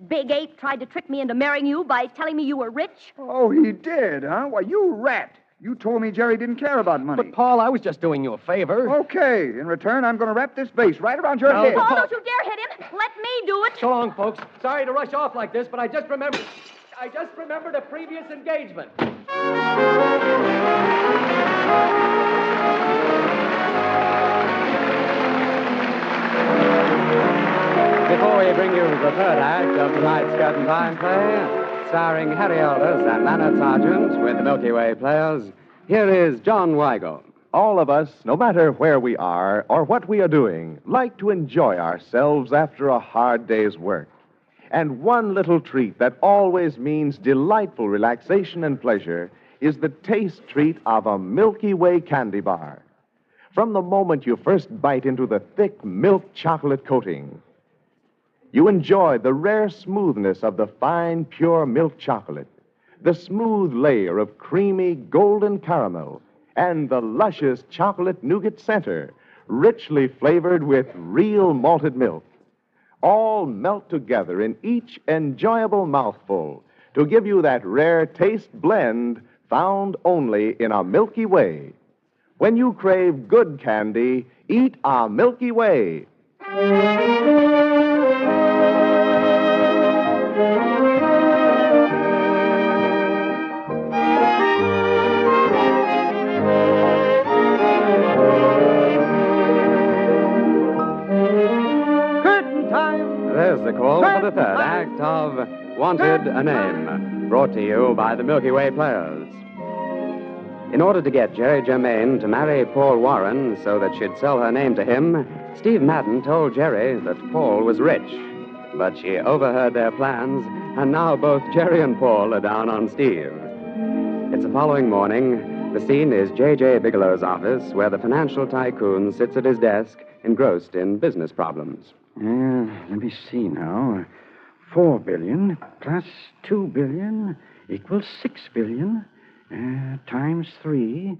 big ape tried to trick me into marrying you by telling me you were rich? Oh, he did, huh? Why, you rat. You told me Jerry didn't care about money. But, Paul, I was just doing you a favor. Okay. In return, I'm going to wrap this vase right around your head. Paul, don't you dare hit him. Let me do it. So long, folks. Sorry to rush off like this, but I just remembered a previous engagement. Before we bring you the third act of tonight's Curtain Time play, starring Harry Elders and Leonard Sargent with the Milky Way Players, here is John Weigel. All of us, no matter where we are or what we are doing, like to enjoy ourselves after a hard day's work. And one little treat that always means delightful relaxation and pleasure is the taste treat of a Milky Way candy bar. From the moment you first bite into the thick milk chocolate coating, you enjoy the rare smoothness of the fine, pure milk chocolate, the smooth layer of creamy golden caramel, and the luscious chocolate nougat center, richly flavored with real malted milk. All melt together in each enjoyable mouthful to give you that rare taste blend found only in a Milky Way. When you crave good candy, eat a Milky Way. There's the call for the third act of Wanted a Name, brought to you by the Milky Way Players. In order to get Jerry Germain to marry Paul Warren so that she'd sell her name to him, Steve Madden told Jerry that Paul was rich. But she overheard their plans, and now both Jerry and Paul are down on Steve. It's the following morning. The scene is J.J. Bigelow's office, where the financial tycoon sits at his desk, engrossed in business problems. Let me see now. 4 billion plus 2 billion equals 6 billion. Times 3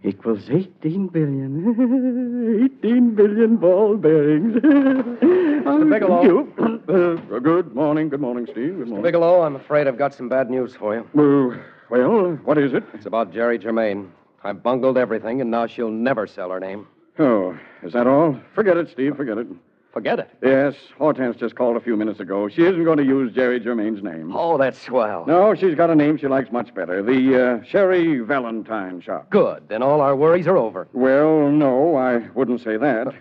equals 18 billion. 18 billion ball bearings. Mr. Bigelow. Good morning, Steve. Good Mr. morning. Bigelow, I'm afraid I've got some bad news for you. Well, what is it? It's about Jerry Germain. I bungled everything, and now she'll never sell her name. Oh, is that all? Forget it, Steve, forget it. Forget it? Yes, Hortense just called a few minutes ago. She isn't going to use Jerry Germain's name. Oh, that's swell. No, she's got a name she likes much better. The Sherry Valentine shop. Good. Then all our worries are over. Well, no, I wouldn't say that.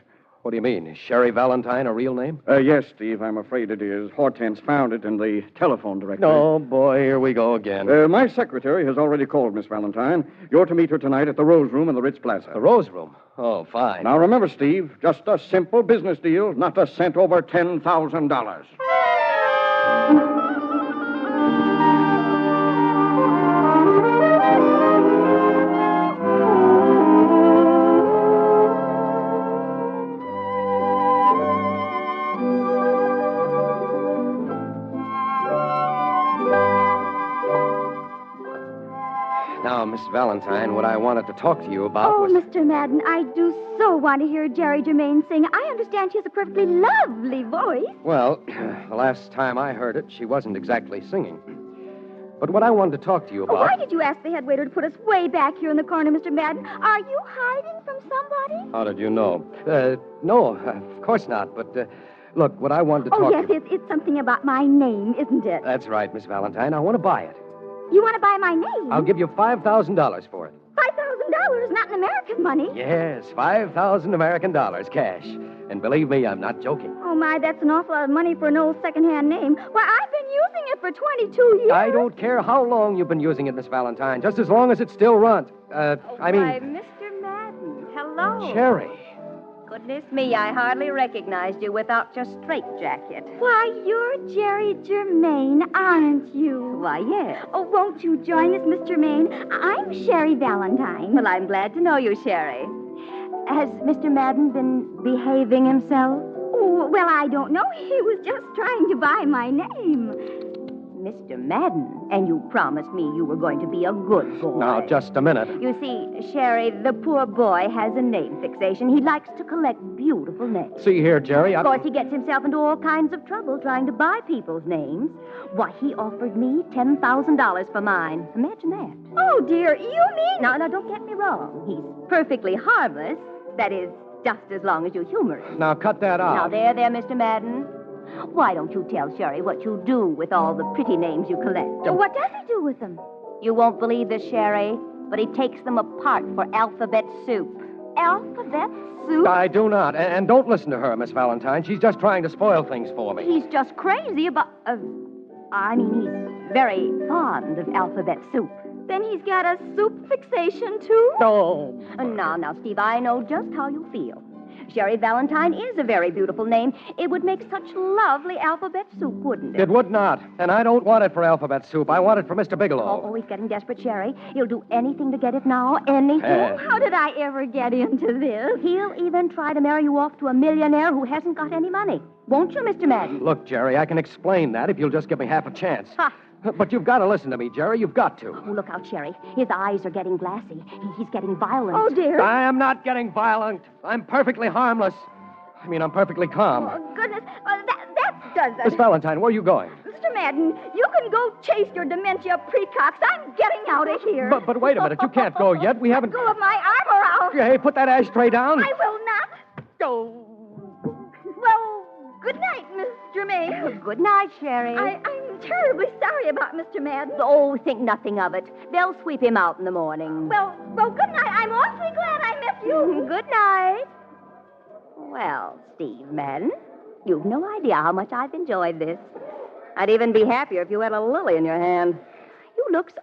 What do you mean? Is Sherry Valentine a real name? Yes, Steve, I'm afraid it is. Hortense found it in the telephone directory. Oh, boy, here we go again. My secretary has already called Miss Valentine. You're to meet her tonight at the Rose Room in the Ritz Plaza. The Rose Room? Oh, fine. Now, remember, Steve, just a simple business deal, not a cent over $10,000. Now, Miss Valentine, what I wanted to talk to you about Oh, was... Mr. Madden, I do so want to hear Jerry Germain sing. I understand she has a perfectly lovely voice. Well, the last time I heard it, she wasn't exactly singing. But what I wanted to talk to you about... Why did you ask the head waiter to put us way back here in the corner, Mr. Madden? Are you hiding from somebody? How did you know? No, of course not. But, look, what I wanted to talk Oh, yes, to you... it's something about my name, isn't it? That's right, Miss Valentine. I want to buy it. You want to buy my name? I'll give you $5,000 for it. $5,000, not in American money. Yes, 5,000 American dollars, cash. And believe me, I'm not joking. Oh, my, that's an awful lot of money for an old second-hand name. Why, I've been using it for 22 years. I don't care how long you've been using it, Miss Valentine, just as long as it still runs. Why, Mr. Madden, hello. Cherry. Goodness me, I hardly recognized you without your straitjacket. Why, you're Jerry Germain, aren't you? Why, yes. Oh, won't you join us, Miss Germain? I'm Sherry Valentine. Well, I'm glad to know you, Sherry. Has Mr. Madden been behaving himself? Oh, well, I don't know. He was just trying to buy my name. Mr. Madden, and you promised me you were going to be a good boy. Now, just a minute. You see, Sherry, the poor boy has a name fixation. He likes to collect beautiful names. See here, Jerry, Of course, he gets himself into all kinds of trouble trying to buy people's names. Why, he offered me $10,000 for mine. Imagine that. Oh, dear, you mean... No, don't get me wrong. He's perfectly harmless. That is, just as long as you humor him. Now, cut that out. Now, there, Mr. Madden. Why don't you tell Sherry what you do with all the pretty names you collect? What does he do with them? You won't believe this, Sherry, but he takes them apart for alphabet soup. Alphabet soup? I do not. And don't listen to her, Miss Valentine. She's just trying to spoil things for me. He's just crazy about... I mean, he's very fond of alphabet soup. Then he's got a soup fixation, too? No. Now, Steve, I know just how you feel. Sherry Valentine is a very beautiful name. It would make such lovely alphabet soup, wouldn't it? It would not. And I don't want it for alphabet soup. I want it for Mr. Bigelow. Oh, he's getting desperate, Sherry. He'll do anything to get it now. Anything. Hey. How did I ever get into this? He'll even try to marry you off to a millionaire who hasn't got any money. Won't you, Mr. Madden? Look, Jerry, I can explain that if you'll just give me half a chance. Ha! But you've got to listen to me, Jerry. You've got to. Oh, look out, Sherry. His eyes are getting glassy. He's getting violent. Oh, dear. I am not getting violent. I'm perfectly harmless. I'm perfectly calm. Oh, goodness. That does it. Miss Valentine, where are you going? Mr. Madden, you can go chase your dementia precox. I'm getting out of here. But wait a minute. You can't go yet. We haven't... Let go of my arm or I'll... Hey, put that ashtray down. I will not. Go. Well, good night, Miss Germain. Good night, Sherry. I'm terribly sorry about Mr. Madden. Oh, think nothing of it. They'll sweep him out in the morning. Well, good night. I'm awfully glad I met you. Good night. Well, Steve Madden, you've no idea how much I've enjoyed this. I'd even be happier if you had a lily in your hand. You look so...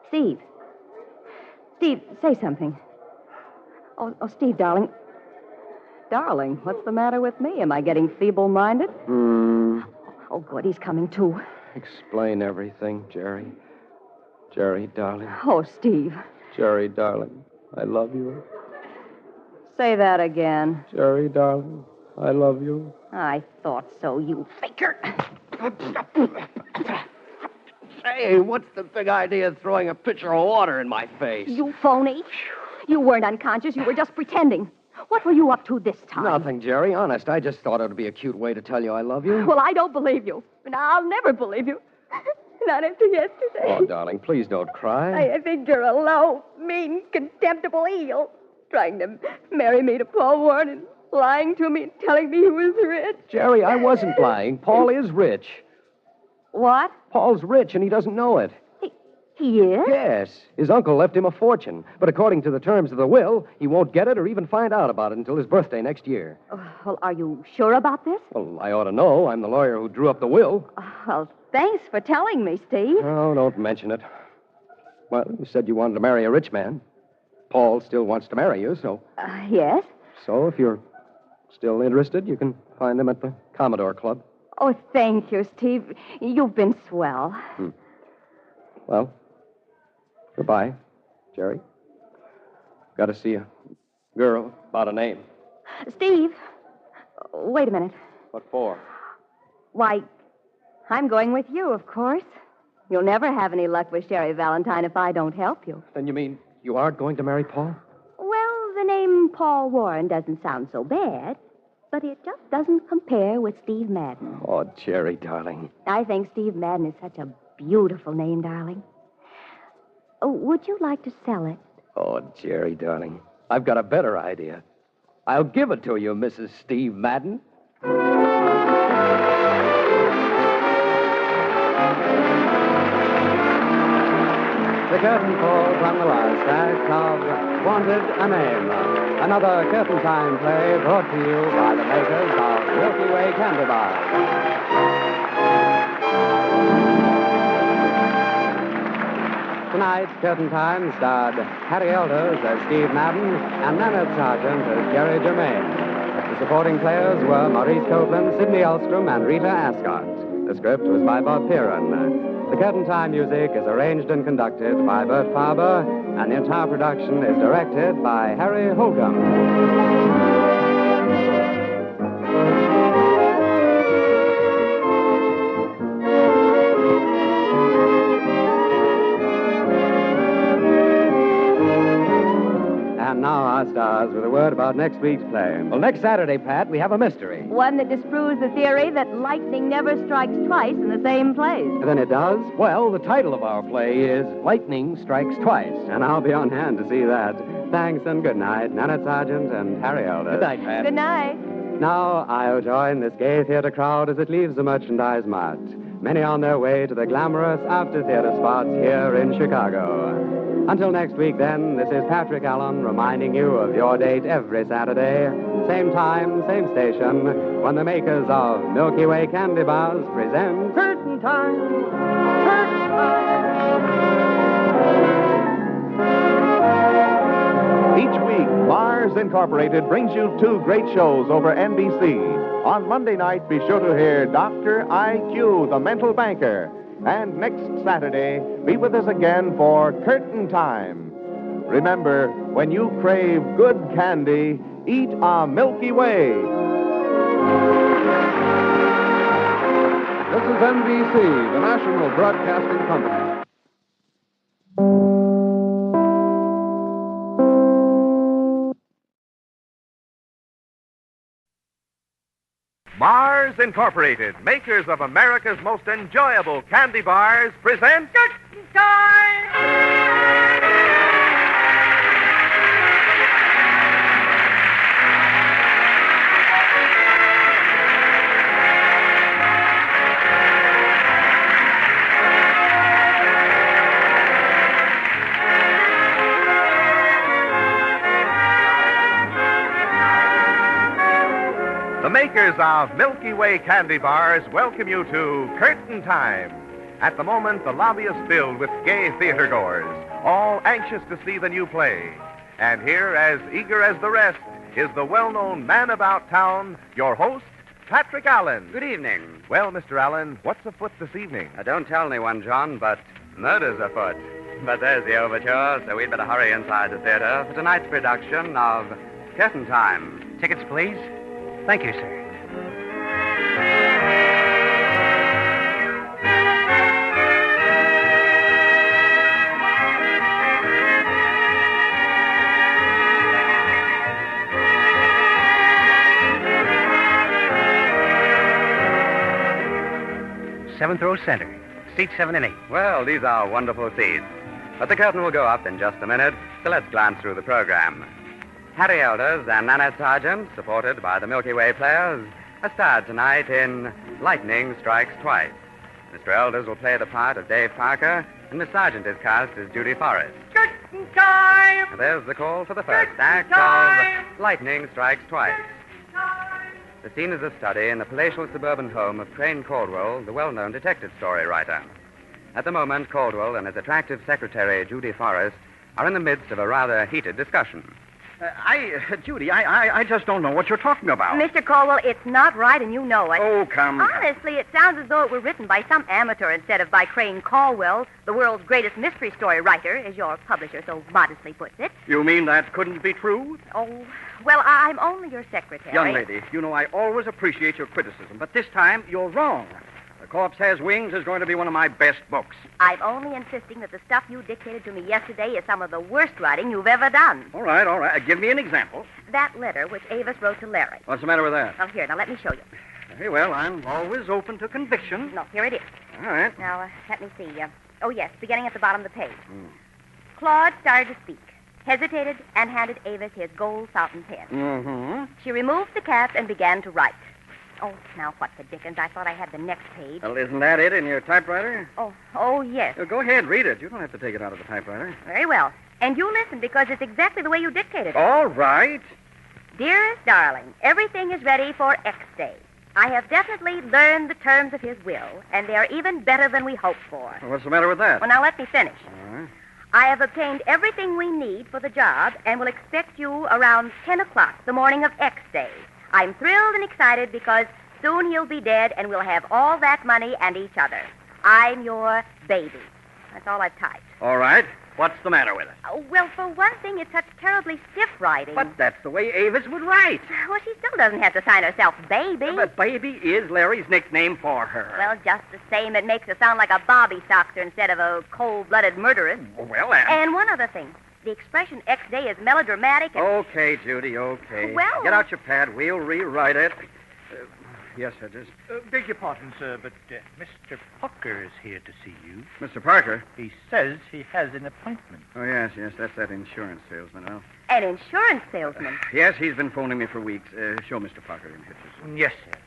Steve, say something. Oh, Steve, darling. Darling, what's the matter with me? Am I getting feeble-minded? Oh, good, he's coming, too. Explain everything, Jerry. Jerry, darling. Oh, Steve. Jerry, darling, I love you. Say that again. Jerry, darling, I love you. I thought so, you faker. Hey, what's the big idea of throwing a pitcher of water in my face? You phony. You weren't unconscious. You were just pretending. What were you up to this time? Nothing, Jerry. Honest, I just thought it would be a cute way to tell you I love you. Well, I don't believe you. And I'll never believe you. Not after yesterday. Oh, darling, please don't cry. I think you're a low, mean, contemptible eel. Trying to marry me to Paul Warren and lying to me and telling me he was rich. Jerry, I wasn't lying. Paul is rich. What? Paul's rich, and he doesn't know it. He is? Yes. His uncle left him a fortune. But according to the terms of the will, he won't get it or even find out about it until his birthday next year. Well, are you sure about this? Well, I ought to know. I'm the lawyer who drew up the will. Well, thanks for telling me, Steve. Oh, don't mention it. Well, you said you wanted to marry a rich man. Paul still wants to marry you, so... Yes? So if you're still interested, you can find him at the Commodore Club. Oh, thank you, Steve. You've been swell. Well, goodbye, Jerry. Got to see a girl about a name. Steve, wait a minute. What for? Why, I'm going with you, of course. You'll never have any luck with Sherry Valentine if I don't help you. Then you mean you aren't going to marry Paul? Well, the name Paul Warren doesn't sound so bad, but it just doesn't compare with Steve Madden. Oh, Jerry, darling. I think Steve Madden is such a beautiful name, darling. Oh, would you like to sell it? Oh, Jerry, darling. I've got a better idea. I'll give it to you, Mrs. Steve Madden. The curtain falls on the last act of Wanted a Name, another curtain time play brought to you by the makers of Milky Way Candy Bars. Tonight's curtain time starred Harry Elders as Steve Madden and Nanette Sargent as Jerry Germain. The supporting players were Maurice Copeland, Sidney Elstrom, and Rita Ascot. The script was by Bob Piran. The curtain time music is arranged and conducted by Bert Farber, and the entire production is directed by Harry Holcomb. And now our stars with a word about next week's play. Well, next Saturday, Pat, we have a mystery. One that disproves the theory that lightning never strikes twice in the same place. Then it does? Well, the title of our play is Lightning Strikes Twice. And I'll be on hand to see that. Thanks and good night, Nanette Sargent and Harry Elders. Good night, Pat. Good night. Now I'll join this gay theater crowd as it leaves the merchandise mart. many on their way to the glamorous after-theater spots here in Chicago. Until next week, then, this is Patrick Allen reminding you of your date every Saturday, same time, same station, when the makers of Milky Way candy bars present Curtain Time. Curtain Time. Each week, Mars Incorporated brings you two great shows over NBC. On Monday night, be sure to hear Dr. IQ, the mental banker. And next Saturday, be with us again for Curtain Time. Remember, when you crave good candy, eat a Milky Way. This is NBC, the national broadcasting company. Mars Incorporated, makers of America's most enjoyable candy bars, present Curtain Time! The makers of Milky Way candy bars welcome you to Curtain Time. At the moment, the lobby is filled with gay theatergoers, all anxious to see the new play. And here, as eager as the rest, is the well-known man about town, your host, Patrick Allen. Good evening. Well, Mr. Allen, what's afoot this evening? Don't tell anyone, John, but murder's afoot. But there's the overture, so we'd better hurry inside the theater for tonight's production of Curtain Time. Tickets, please. Thank you, sir. Seventh row center. Seats 7 and 8. Well, these are wonderful seats. But the curtain will go up in just a minute, so let's glance through the program. Harry Elders and Nanette Sargent, supported by the Milky Way players, are starred tonight in Lightning Strikes Twice. Mr. Elders will play the part of Dave Parker, and Miss Sargent is cast as Judy Forrest. Curtain time! And there's the call for the first act time! of Lightning Strikes Twice. The scene is a study in the palatial suburban home of Crane Caldwell, the well-known detective story writer. At the moment, Caldwell and his attractive secretary, Judy Forrest, are in the midst of a rather heated discussion. Judy, I just don't know what you're talking about. Mr. Caldwell, it's not right, and you know it. Oh, come. Honestly, it sounds as though it were written by some amateur instead of by Crane Caldwell, the world's greatest mystery story writer, as your publisher so modestly puts it. You mean that couldn't be true? Oh, well, I'm only your secretary. Young lady, you know I always appreciate your criticism, but this time you're wrong. The Corpse Has Wings is going to be one of my best books. I'm only insisting that the stuff you dictated to me yesterday is some of the worst writing you've ever done. All right. Give me an example. That letter which Avis wrote to Larry. What's the matter with that? Well, here, now let me show you. Very well, I'm always open to conviction. No, here it is. All right. Now, let me see. Oh, yes, beginning at the bottom of the page. Claude started to speak, hesitated, and handed Avis his gold fountain pen. Mm-hmm. She removed the cap and began to write. Oh, now what the dickens? I thought I had the next page. Well, isn't that it in your typewriter? Oh, yes. Go ahead, read it. You don't have to take it out of the typewriter. Very well. And you listen, because it's exactly the way you dictated it. All right. Dearest darling, everything is ready for X Day. I have definitely learned the terms of his will, and they are even better than we hoped for. Well, what's the matter with that? Well, now let me finish. All right. I have obtained everything we need for the job and will expect you around 10 o'clock the morning of X Day. I'm thrilled and excited because soon he'll be dead and we'll have all that money and each other. I'm your baby. That's all I've typed. All right. What's the matter with it? Well, for one thing, it's such terribly stiff writing. But that's the way Avis would write. Well, she still doesn't have to sign herself baby. But baby is Larry's nickname for her. Well, just the same, it makes her sound like a Bobby Soxer instead of a cold-blooded murderess. Well, And one other thing. The expression X Day is melodramatic and... Okay, Judy, okay. Well... Get out your pad. We'll rewrite it. Yes, Hedges. Beg your pardon, sir, but Mr. Parker is here to see you. Mr. Parker? He says he has an appointment. Oh, yes, that's that insurance salesman. An insurance salesman? Yes, he's been phoning me for weeks. Show Mr. Parker in, Hedges. Yes, sir.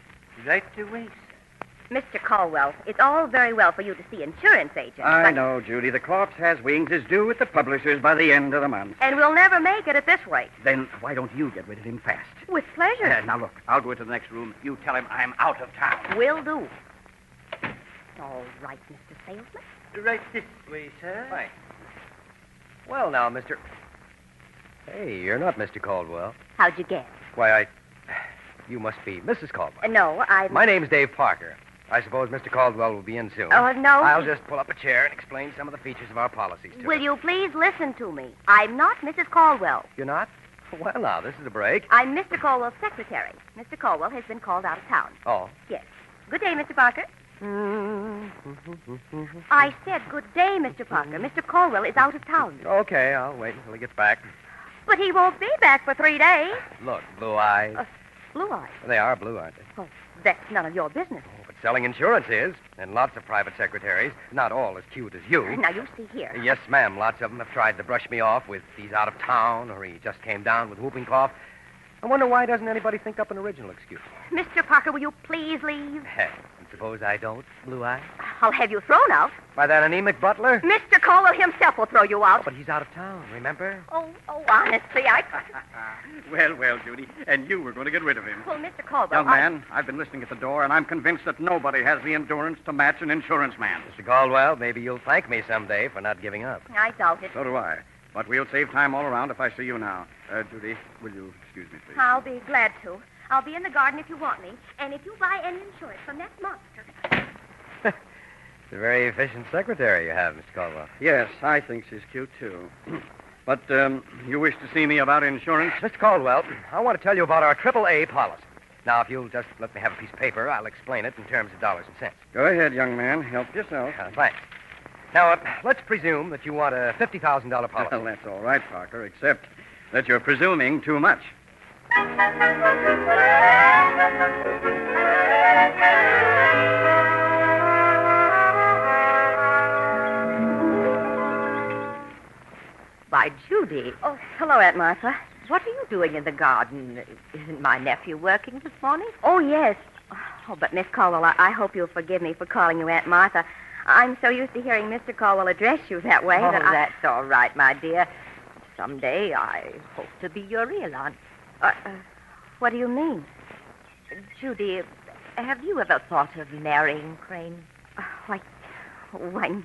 Right away, sir. Mr. Caldwell, it's all very well for you to see insurance agents. I but- know, Judy. The Corpse Has Wings is due with the publishers by the end of the month. And we'll never make it at this rate. Then why don't you get rid of him fast? With pleasure. Now, look, I'll go into the next room. You tell him I'm out of town. Will do. All right, Mr. Salesman. Right this way, sir. Thanks. Well, now, Mr. Hey, you're not Mr. Caldwell. How'd you guess? Why, You must be Mrs. Caldwell. No, I'm... My name's Dave Parker. I suppose Mr. Caldwell will be in soon. Oh, no. I'll just pull up a chair and explain some of the features of our policies to Will him. you please listen to me? I'm not Mrs. Caldwell. You're not? Well, now, this is a break. I'm Mr. Caldwell's secretary. Mr. Caldwell has been called out of town. Oh. Yes. Good day, Mr. Parker. I said good day, Mr. Parker. Mr. Caldwell is out of town. Okay, I'll wait until he gets back. But he won't be back for 3 days. Look, blue eyes. Blue eyes. They are blue, aren't they? Oh, that's none of your business. But selling insurance is, and lots of private secretaries, not all as cute as you. Now, you see here. Yes, ma'am. Lots of them have tried to brush me off with he's out of town or he just came down with whooping cough. I wonder why doesn't anybody think up an original excuse? Mr. Parker, will you please leave? Hey, and suppose I don't, Blue Eye? I'll have you thrown out. By that anemic butler? Mr. Caldwell himself will throw you out. Oh, but he's out of town, remember? Oh, honestly, I... Well, Judy, and you were going to get rid of him. Well, Mr. Caldwell, Young man, I've been listening at the door, and I'm convinced that nobody has the endurance to match an insurance man. Mr. Caldwell, maybe you'll thank me someday for not giving up. I doubt it. So do I. But we'll save time all around if I see you now. Judy, will you excuse me, please? I'll be glad to. I'll be in the garden if you want me. And if you buy any insurance from that monster... It's a very efficient secretary you have, Mr. Caldwell. Yes, I think she's cute, too. But you wish to see me about insurance? Mr. Caldwell, I want to tell you about our AAA policy. Now, if you'll just let me have a piece of paper, I'll explain it in terms of dollars and cents. Go ahead, young man. Help yourself. Thanks. Now, let's presume that you want a $50,000 policy. Well, that's all right, Parker, except that you're presuming too much. Why, Judy. Oh, hello, Aunt Martha. What are you doing in the garden? Isn't my nephew working this morning? Oh, yes. Oh, but Miss Caldwell, I hope you'll forgive me for calling you Aunt Martha. I'm so used to hearing Mr. Caldwell address you that way that that's all right, my dear. Someday I hope to be your real aunt. What do you mean? Judy, have you ever thought of marrying Crane? Why,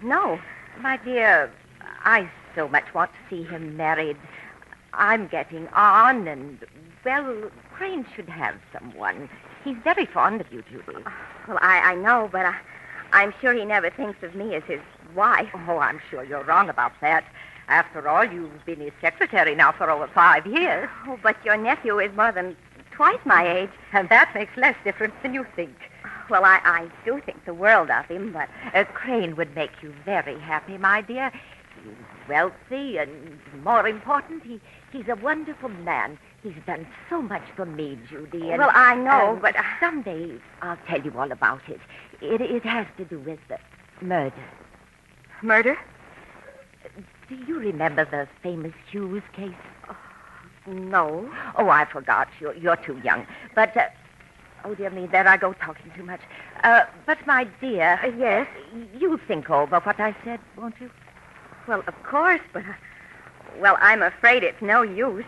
no. My dear, I so much want to see him married. I'm getting on, and, well, Crane should have someone. He's very fond of you, Judy. Well, I know, but I'm sure he never thinks of me as his wife. Oh, I'm sure you're wrong about that. After all, you've been his secretary now for over 5 years. Oh, but your nephew is more than twice my age. And that makes less difference than you think. Well, I do think the world of him, but... Crane would make you very happy, my dear. He's wealthy, and more important, he's a wonderful man. He's done so much for me, Judy. And, well, I know, but... Someday I'll tell you all about it. It has to do with murder. Murder? Do you remember the famous Hughes case? No. Oh, I forgot. You're too young. But, oh, dear me, there I go talking too much. But, my dear... yes? You'll think over what I said, won't you? Well, of course, but... well, I'm afraid it's no use.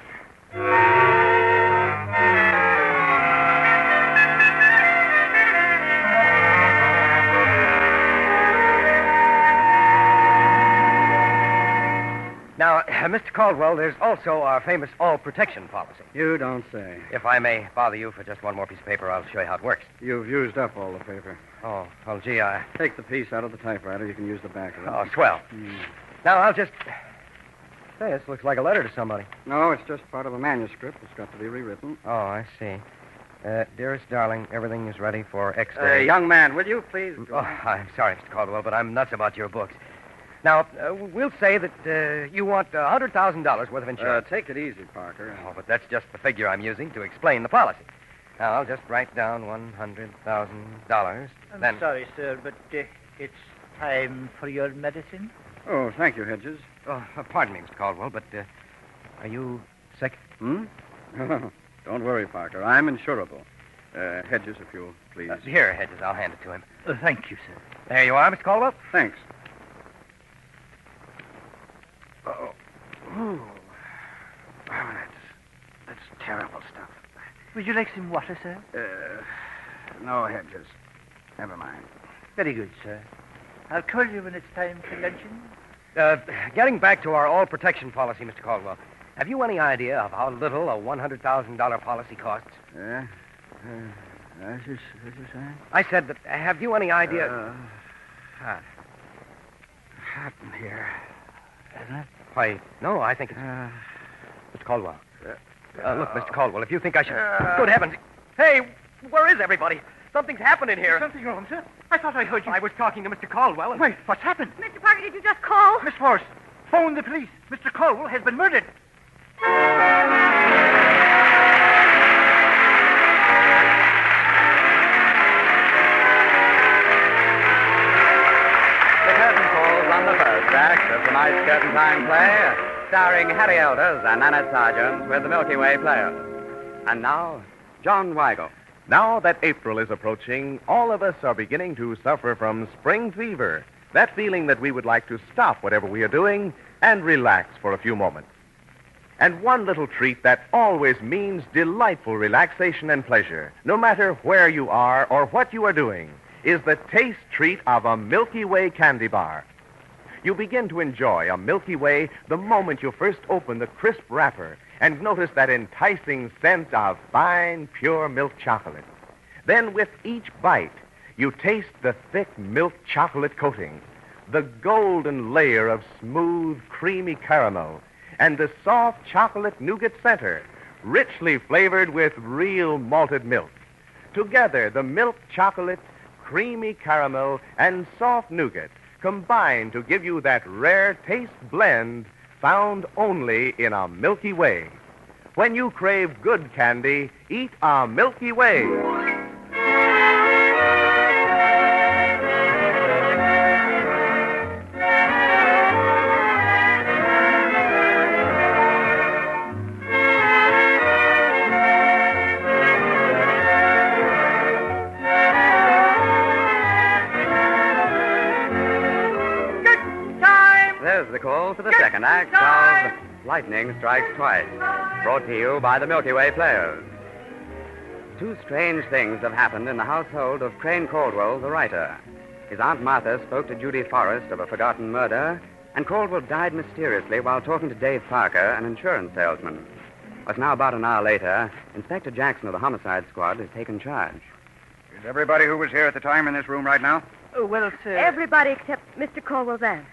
Now, Mr. Caldwell, there's also our famous all-protection policy. You don't say. If I may bother you for just one more piece of paper, I'll show you how it works. You've used up all the paper. Oh, well, gee, I... Take the piece out of the typewriter. You can use the back of it. Oh, swell. Now, I'll just... Say, this looks like a letter to somebody. No, it's just part of a manuscript. It's got to be rewritten. Oh, I see. Dearest darling, everything is ready for X day. Young man, will you please... Oh, I'm sorry, Mr. Caldwell, but I'm nuts about your books. Now, we'll say that you want $100,000 worth of insurance. Take it easy, Parker. Oh, but that's just the figure I'm using to explain the policy. Now, I'll just write down $100,000. I'm sorry, sir, but it's time for your medicine. Oh, thank you, Hedges. Oh, pardon me, Mr. Caldwell, but are you sick? Don't worry, Parker. I'm insurable. Hedges, if you'll please. Here, Hedges, I'll hand it to him. Thank you, sir. There you are, Mr. Caldwell. Thanks. Oh. Ooh. Oh, that's terrible stuff. Would you like some water, sir? No, Hedges. Never mind. Very good, sir. I'll call you when it's time for luncheon. Getting back to our all-protection policy, Mr. Caldwell, have you any idea of how little a $100,000 policy costs? That's your saying? I said that, have you any idea... Hot in here, isn't it? Why, no, I think it's... Mr. Caldwell. Look, Mr. Caldwell, if you think I should... Good heavens. Hey, where is everybody? Something's happening here. Something wrong, sir? I thought I heard you. I was talking to Mr. Caldwell and... Wait, what's happened? Mr. Parker, did you just call? Miss Forrest, phone the police. Mr. Caldwell has been murdered. The curtain falls on the first act of tonight's Curtain Time play, starring Harry Elders and Annette Sargent with the Milky Way Players. And now, John Weigel. Now that April is approaching, all of us are beginning to suffer from spring fever. That feeling that we would like to stop whatever we are doing and relax for a few moments. And one little treat that always means delightful relaxation and pleasure, no matter where you are or what you are doing, is the taste treat of a Milky Way candy bar. You begin to enjoy a Milky Way the moment you first open the crisp wrapper and notice that enticing scent of fine, pure milk chocolate. Then with each bite, you taste the thick milk chocolate coating, the golden layer of smooth, creamy caramel, and the soft chocolate nougat center, richly flavored with real malted milk. Together, the milk chocolate, creamy caramel, and soft nougat combine to give you that rare taste blend found only in a Milky Way. When you crave good candy, eat a Milky Way. There's the call for the second act of Lightning Strikes Twice, brought to you by the Milky Way Players. Two strange things have happened in the household of Crane Caldwell, the writer. His Aunt Martha spoke to Judy Forrest of a forgotten murder, and Caldwell died mysteriously while talking to Dave Parker, an insurance salesman. But now, about an hour later, Inspector Jackson of the Homicide Squad has taken charge. Is everybody who was here at the time in this room right now? Oh, well, sir... Everybody except Mr. Caldwell's aunt.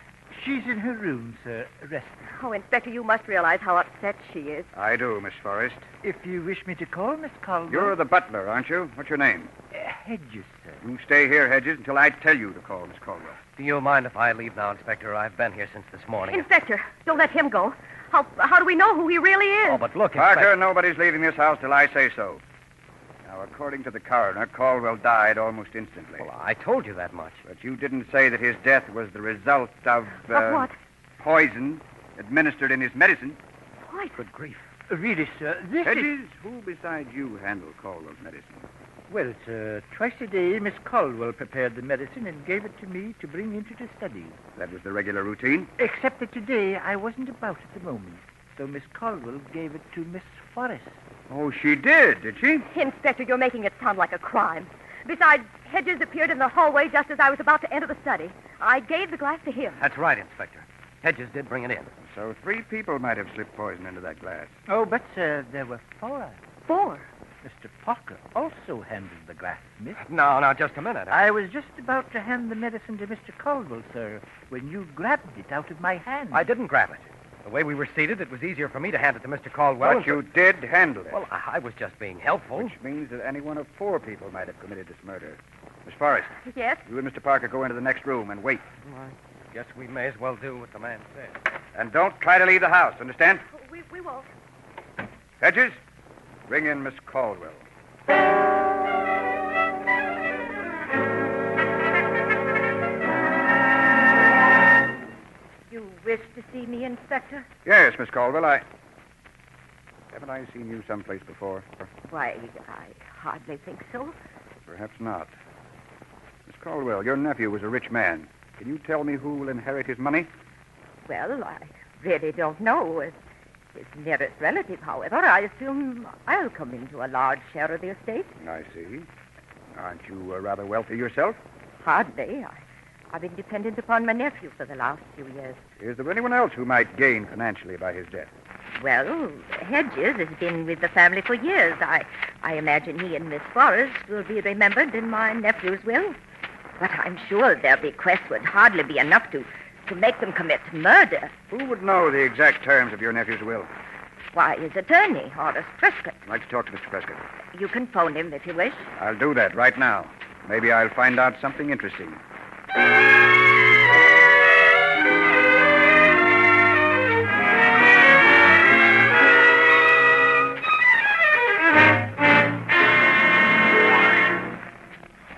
She's in her room, sir, resting. Oh, Inspector, you must realize how upset she is. I do, Miss Forrest. If you wish me to call, Miss Caldwell... You're the butler, aren't you? What's your name? Hedges, sir. You stay here, Hedges, until I tell you to call Miss Caldwell. Do you mind if I leave now, Inspector? I've been here since this morning. Inspector, don't let him go. How do we know who he really is? Oh, but look, Parker, Inspector... nobody's leaving this house till I say so. Now, according to the coroner, Caldwell died almost instantly. Well, I told you that much. But you didn't say that his death was the result of... Of what? Poison administered in his medicine. Poison? Good grief. Really, sir, this Hedges, who besides you handle Caldwell's medicine? Well, sir, twice a day, Miss Caldwell prepared the medicine and gave it to me to bring into the study. That was the regular routine? Except that today I wasn't about at the moment. So Miss Caldwell gave it to Miss Forrest. Oh, she did she? Inspector, you're making it sound like a crime. Besides, Hedges appeared in the hallway just as I was about to enter the study. I gave the glass to him. That's right, Inspector. Hedges did bring it in. So 3 people might have slipped poison into that glass. Oh, but, sir, there were 4. 4? Mr. Parker also handled the glass, miss. No, just a minute. I was just about to hand the medicine to Mr. Caldwell, sir, when you grabbed it out of my hand. I didn't grab it. The way we were seated, it was easier for me to hand it to Mr. Caldwell. But you did handle it. Well, I was just being helpful. Which means that any one of 4 people might have committed this murder. Miss Forrest. Yes? You and Mr. Parker go into the next room and wait. I guess we may as well do what the man said. And don't try to leave the house, understand? We won't. Hedges, bring in Miss Caldwell. You wish to see me, Inspector? Yes, Miss Caldwell, Haven't I seen you someplace before? Why, I hardly think so. Perhaps not. Miss Caldwell, your nephew was a rich man. Can you tell me who will inherit his money? Well, I really don't know. As his nearest relative, however, I assume I'll come into a large share of the estate. I see. Aren't you rather wealthy yourself? Hardly. I've been dependent upon my nephew for the last few years. Is there anyone else who might gain financially by his death? Well, Hedges has been with the family for years. I imagine he and Miss Forrest will be remembered in my nephew's will. But I'm sure their bequest would hardly be enough to make them commit murder. Who would know the exact terms of your nephew's will? Why, his attorney, Horace Prescott. I'd like to talk to Mr. Prescott. You can phone him if you wish. I'll do that right now. Maybe I'll find out something interesting.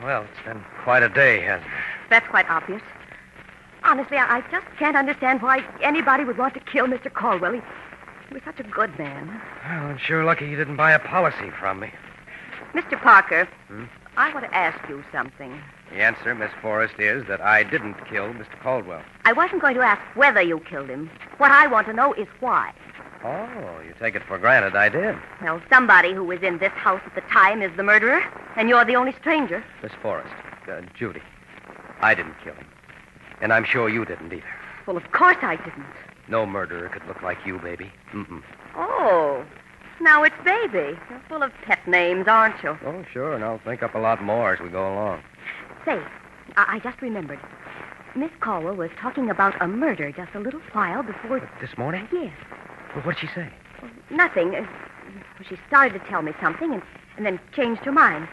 Well, it's been quite a day, hasn't it? That's quite obvious. Honestly, I just can't understand why anybody would want to kill Mr. Caldwell. He was such a good man. Well, I'm sure lucky you didn't buy a policy from me. Mr. Parker, I want to ask you something. The answer, Miss Forrest, is that I didn't kill Mr. Caldwell. I wasn't going to ask whether you killed him. What I want to know is why. Oh, you take it for granted I did. Well, somebody who was in this house at the time is the murderer, and you're the only stranger. Miss Forrest, Judy, I didn't kill him. And I'm sure you didn't either. Well, of course I didn't. No murderer could look like you, baby. Mm-mm. Oh, now it's Baby. You're full of pet names, aren't you? Oh, sure, and I'll think up a lot more as we go along. Say, I just remembered. Miss Caldwell was talking about a murder just a little while before... This morning? Yes. Well, what'd she say? Nothing. She started to tell me something and then changed her mind.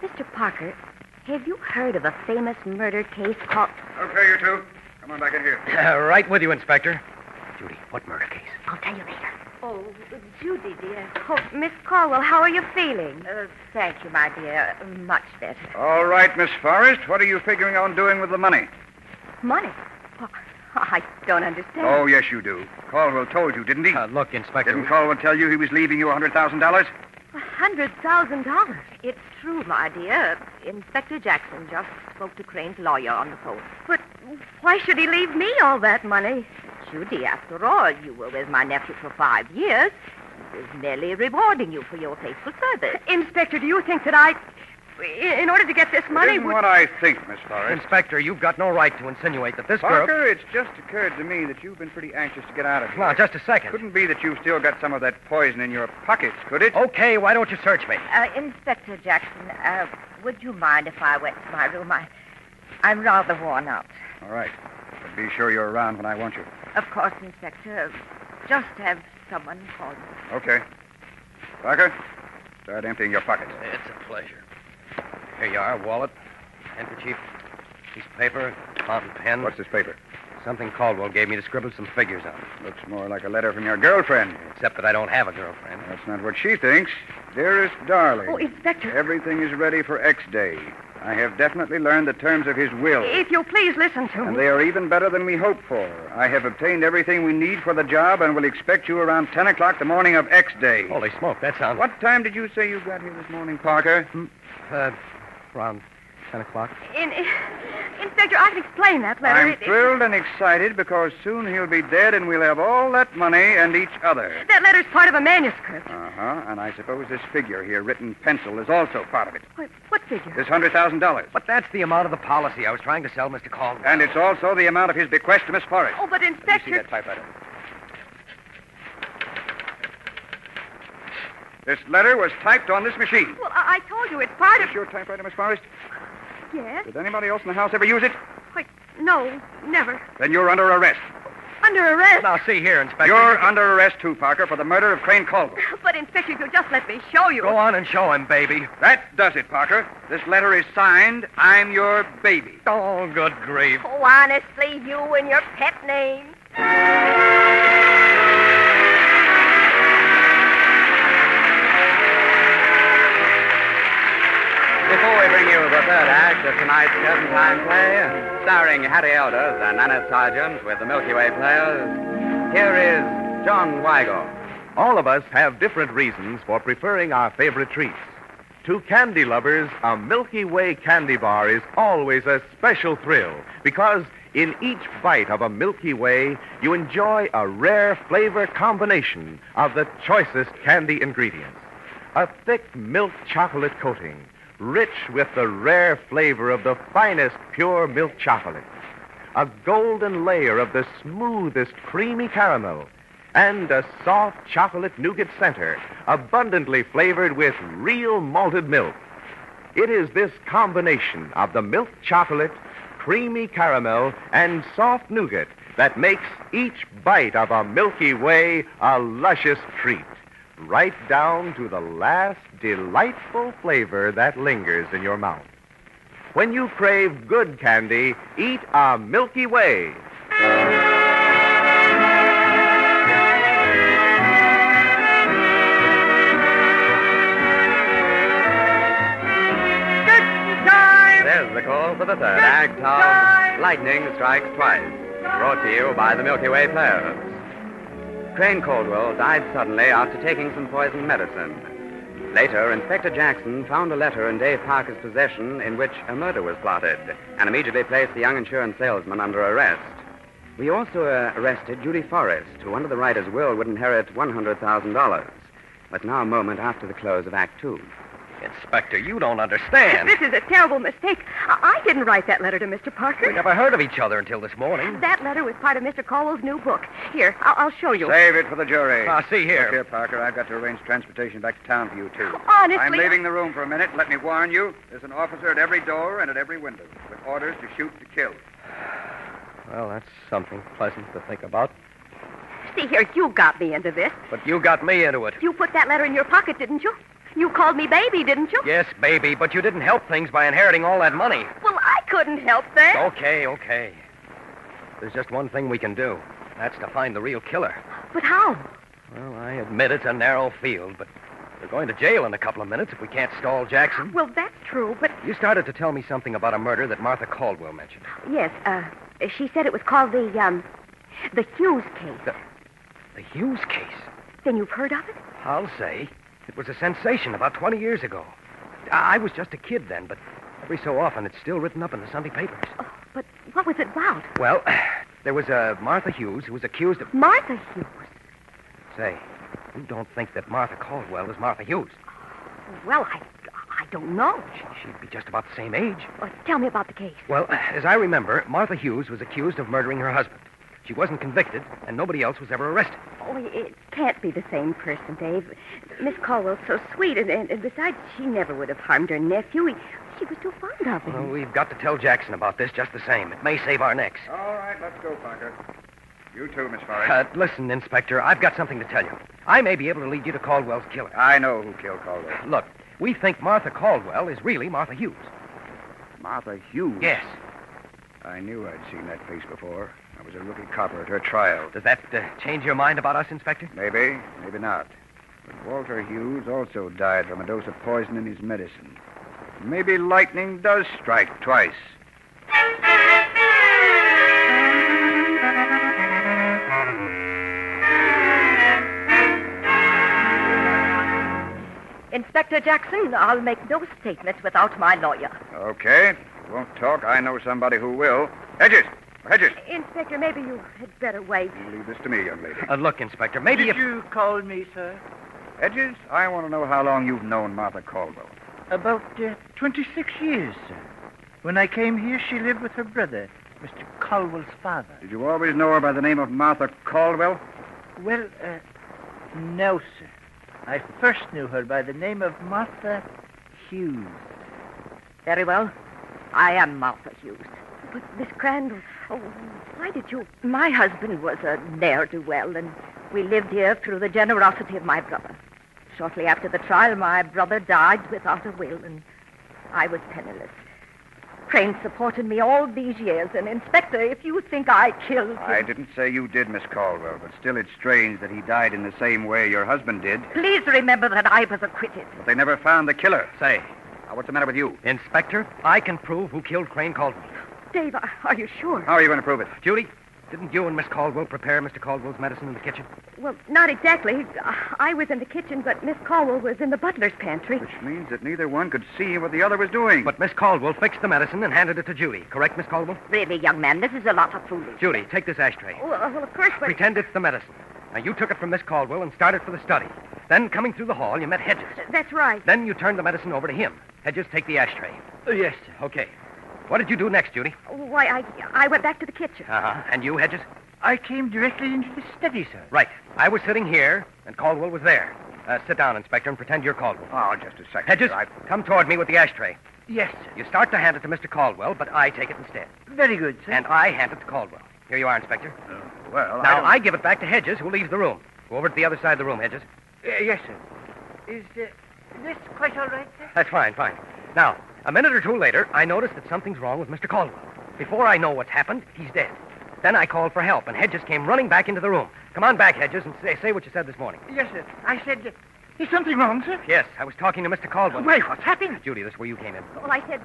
Mr. Parker, have you heard of a famous murder case called... Okay, you two. Come on back in here. Right with you, Inspector. Judy, what murder case? I'll tell you later. Oh, Judy, dear. Oh, Miss Caldwell, how are you feeling? Thank you, my dear. Much better. All right, Miss Forrest. What are you figuring on doing with the money? Money? Oh, I don't understand. Oh, yes, you do. Caldwell told you, didn't he? Look, Inspector... Didn't Caldwell tell you he was leaving you $100,000? $100,000? It's true, my dear. Inspector Jackson just spoke to Crane's lawyer on the phone. But why should he leave me all that money? Judy, after all, you were with my nephew for 5 years. He was merely rewarding you for your faithful service. Inspector, do you think that in order to get this money... Isn't what I think, Miss Forrest. Inspector, you've got no right to insinuate that this Parker, girl... it's just occurred to me that you've been pretty anxious to get out of here. Now, just a second. Couldn't be that you've still got some of that poison in your pockets, could it? Okay, why don't you search me? Inspector Jackson, would you mind if I went to my room? I'm rather worn out. All right. But be sure you're around when I want you. Of course, Inspector. Just have someone call me. Okay. Parker, start emptying your pockets. It's a pleasure. Here you are, wallet, handkerchief, piece of paper, fountain pen. What's this paper? Something Caldwell gave me to scribble some figures on. Looks more like a letter from your girlfriend. Except that I don't have a girlfriend. That's not what she thinks. Dearest darling. Oh, Inspector. Everything is ready for X Day. I have definitely learned the terms of his will. If you'll please listen to me. And they are even better than we hoped for. I have obtained everything we need for the job and will expect you around 10 o'clock the morning of X Day. Holy smoke, that sounds... What time did you say you got here this morning, Parker? Around 10 o'clock. Inspector, I can explain that letter. I'm thrilled and excited because soon he'll be dead and we'll have all that money and each other. That letter's part of a manuscript. Uh-huh. And I suppose this figure here, written in pencil, is also part of it. What figure? This $100,000. But that's the amount of the policy I was trying to sell Mr. Caldwell. And it's also the amount of his bequest to Miss Forrest. Oh, but Inspector... Let me see that typewriter. This letter was typed on this machine. Well, I told you it's part of... Is this your typewriter, Miss Forrest? Yes. Did anybody else in the house ever use it? Wait, no, never. Then you're under arrest. Under arrest? Now, see here, Inspector. You're under arrest, too, Parker, for the murder of Crane Caldwell. But, Inspector, if you'll just let me show you... Go on and show him, baby. That does it, Parker. This letter is signed, I'm your baby. Oh, good grief. Oh, honestly, you and your pet name. Before we bring you the third act of tonight's Curtain Time play, starring Harry Elders and Annette Sargent with the Milky Way Players, here is John Weigel. All of us have different reasons for preferring our favorite treats. To candy lovers, a Milky Way candy bar is always a special thrill because in each bite of a Milky Way, you enjoy a rare flavor combination of the choicest candy ingredients. A thick milk chocolate coating, rich with the rare flavor of the finest pure milk chocolate. A golden layer of the smoothest creamy caramel, and a soft chocolate nougat center, abundantly flavored with real malted milk. It is this combination of the milk chocolate, creamy caramel, and soft nougat that makes each bite of a Milky Way a luscious treat, right down to the last delightful flavor that lingers in your mouth. When you crave good candy, eat a Milky Way. There's the call for the third act of Lightning Strikes Twice, brought to you by the Milky Way Players. Crane Caldwell died suddenly after taking some poison medicine. Later, Inspector Jackson found a letter in Dave Parker's possession in which a murder was plotted and immediately placed the young insurance salesman under arrest. We also arrested Judy Forrest, who under the writer's will would inherit $100,000. But now a moment after the close of Act Two. Inspector, you don't understand. This is a terrible mistake. I didn't write that letter to Mr. Parker. We never heard of each other until this morning. That letter was part of Mr. Caldwell's new book. Here, I'll show you. Save it for the jury. See here. Look here, Parker. I've got to arrange transportation back to town for you, too. Honestly, I'm leaving the room for a minute. Let me warn you. There's an officer at every door and at every window with orders to shoot to kill. Well, that's something pleasant to think about. See here, you got me into this. But you got me into it. You put that letter in your pocket, didn't you? You called me baby, didn't you? Yes, baby, but you didn't help things by inheriting all that money. Well, I couldn't help that. Okay. There's just one thing we can do. That's to find the real killer. But how? Well, I admit it's a narrow field, but we're going to jail in a couple of minutes if we can't stall Jackson. Well, that's true, but... You started to tell me something about a murder that Martha Caldwell mentioned. Yes, she said it was called the Hughes case. The Hughes case? Then you've heard of it? I'll say. It was a sensation about 20 years ago. I was just a kid then, but every so often it's still written up in the Sunday papers. Oh, but what was it about? Well, there was a Martha Hughes who was accused of... Martha Hughes? Say, you don't think that Martha Caldwell is Martha Hughes? Well, I don't know. She'd be just about the same age. Well, tell me about the case. Well, as I remember, Martha Hughes was accused of murdering her husband. She wasn't convicted, and nobody else was ever arrested. Oh, it can't be the same person, Dave. Miss Caldwell's so sweet, and besides, she never would have harmed her nephew. She was too fond of him. Well, we've got to tell Jackson about this just the same. It may save our necks. All right, let's go, Parker. You too, Miss Forrest. Listen, Inspector, I've got something to tell you. I may be able to lead you to Caldwell's killer. I know who killed Caldwell. Look, we think Martha Caldwell is really Martha Hughes. Martha Hughes? Yes. I knew I'd seen that face before. I was a rookie copper at her trial. Does that change your mind about us, Inspector? Maybe, maybe not. But Walter Hughes also died from a dose of poison in his medicine. Maybe lightning does strike twice. Inspector Jackson, I'll make no statements without my lawyer. Okay. Won't talk. I know somebody who will. Hedges! Hedges! Inspector, maybe you had better wait. You leave this to me, young lady. Look, Inspector, maybe Did you call me, sir? Hedges, I want to know how long you've known Martha Caldwell. About 26 years, sir. When I came here, she lived with her brother, Mr. Caldwell's father. Did you always know her by the name of Martha Caldwell? Well, no, sir. I first knew her by the name of Martha Hughes. Very well. I am Martha Hughes. But, Miss Crandall, why did you... My husband was a ne'er-do-well, and we lived here through the generosity of my brother. Shortly after the trial, my brother died without a will, and I was penniless. Crane supported me all these years, and, Inspector, if you think I killed him... I didn't say you did, Miss Caldwell, but still it's strange that he died in the same way your husband did. Please remember that I was acquitted. But they never found the killer. Say, what's the matter with you? Inspector, I can prove who killed Crane Caldwell. Dave, are you sure? How are you going to prove it? Judy, Didn't you and Miss Caldwell prepare Mr. Caldwell's medicine in the kitchen? Well, not exactly. I was in the kitchen, but Miss Caldwell was in the butler's pantry. Which means that neither one could see what the other was doing. But Miss Caldwell fixed the medicine and handed it to Judy. Correct, Miss Caldwell? Really, young man, this is a lot of foolishness. Judy, take this ashtray. Well, of course, but... Pretend it's the medicine. Now, you took it from Miss Caldwell and started for the study. Then, coming through the hall, you met Hedges. That's right. Then you turned the medicine over to him. Hedges, take the ashtray. Yes, sir. Okay. What did you do next, Judy? Why, I went back to the kitchen. Uh-huh. And you, Hedges? I came directly into the study, sir. Right. I was sitting here, and Caldwell was there. Sit down, Inspector, and pretend you're Caldwell. Oh, just a second. Hedges, sir. come toward me with the ashtray. Yes, sir. You start to hand it to Mr. Caldwell, but I take it instead. Very good, sir. And I hand it to Caldwell. Here you are, Inspector. Well, now, I give it back to Hedges, who leaves the room. Go over to the other side of the room, Hedges. Yes, sir. Is this quite all right, sir? That's fine. Now, a minute or two later, I notice that something's wrong with Mr. Caldwell. Before I know what's happened, he's dead. Then I called for help, and Hedges came running back into the room. Come on back, Hedges, and say what you said this morning. Yes, sir. I said, is something wrong, sir? Yes, I was talking to Mr. Caldwell. Wait, what's happened? Judy, this is where you came in. Well, I said,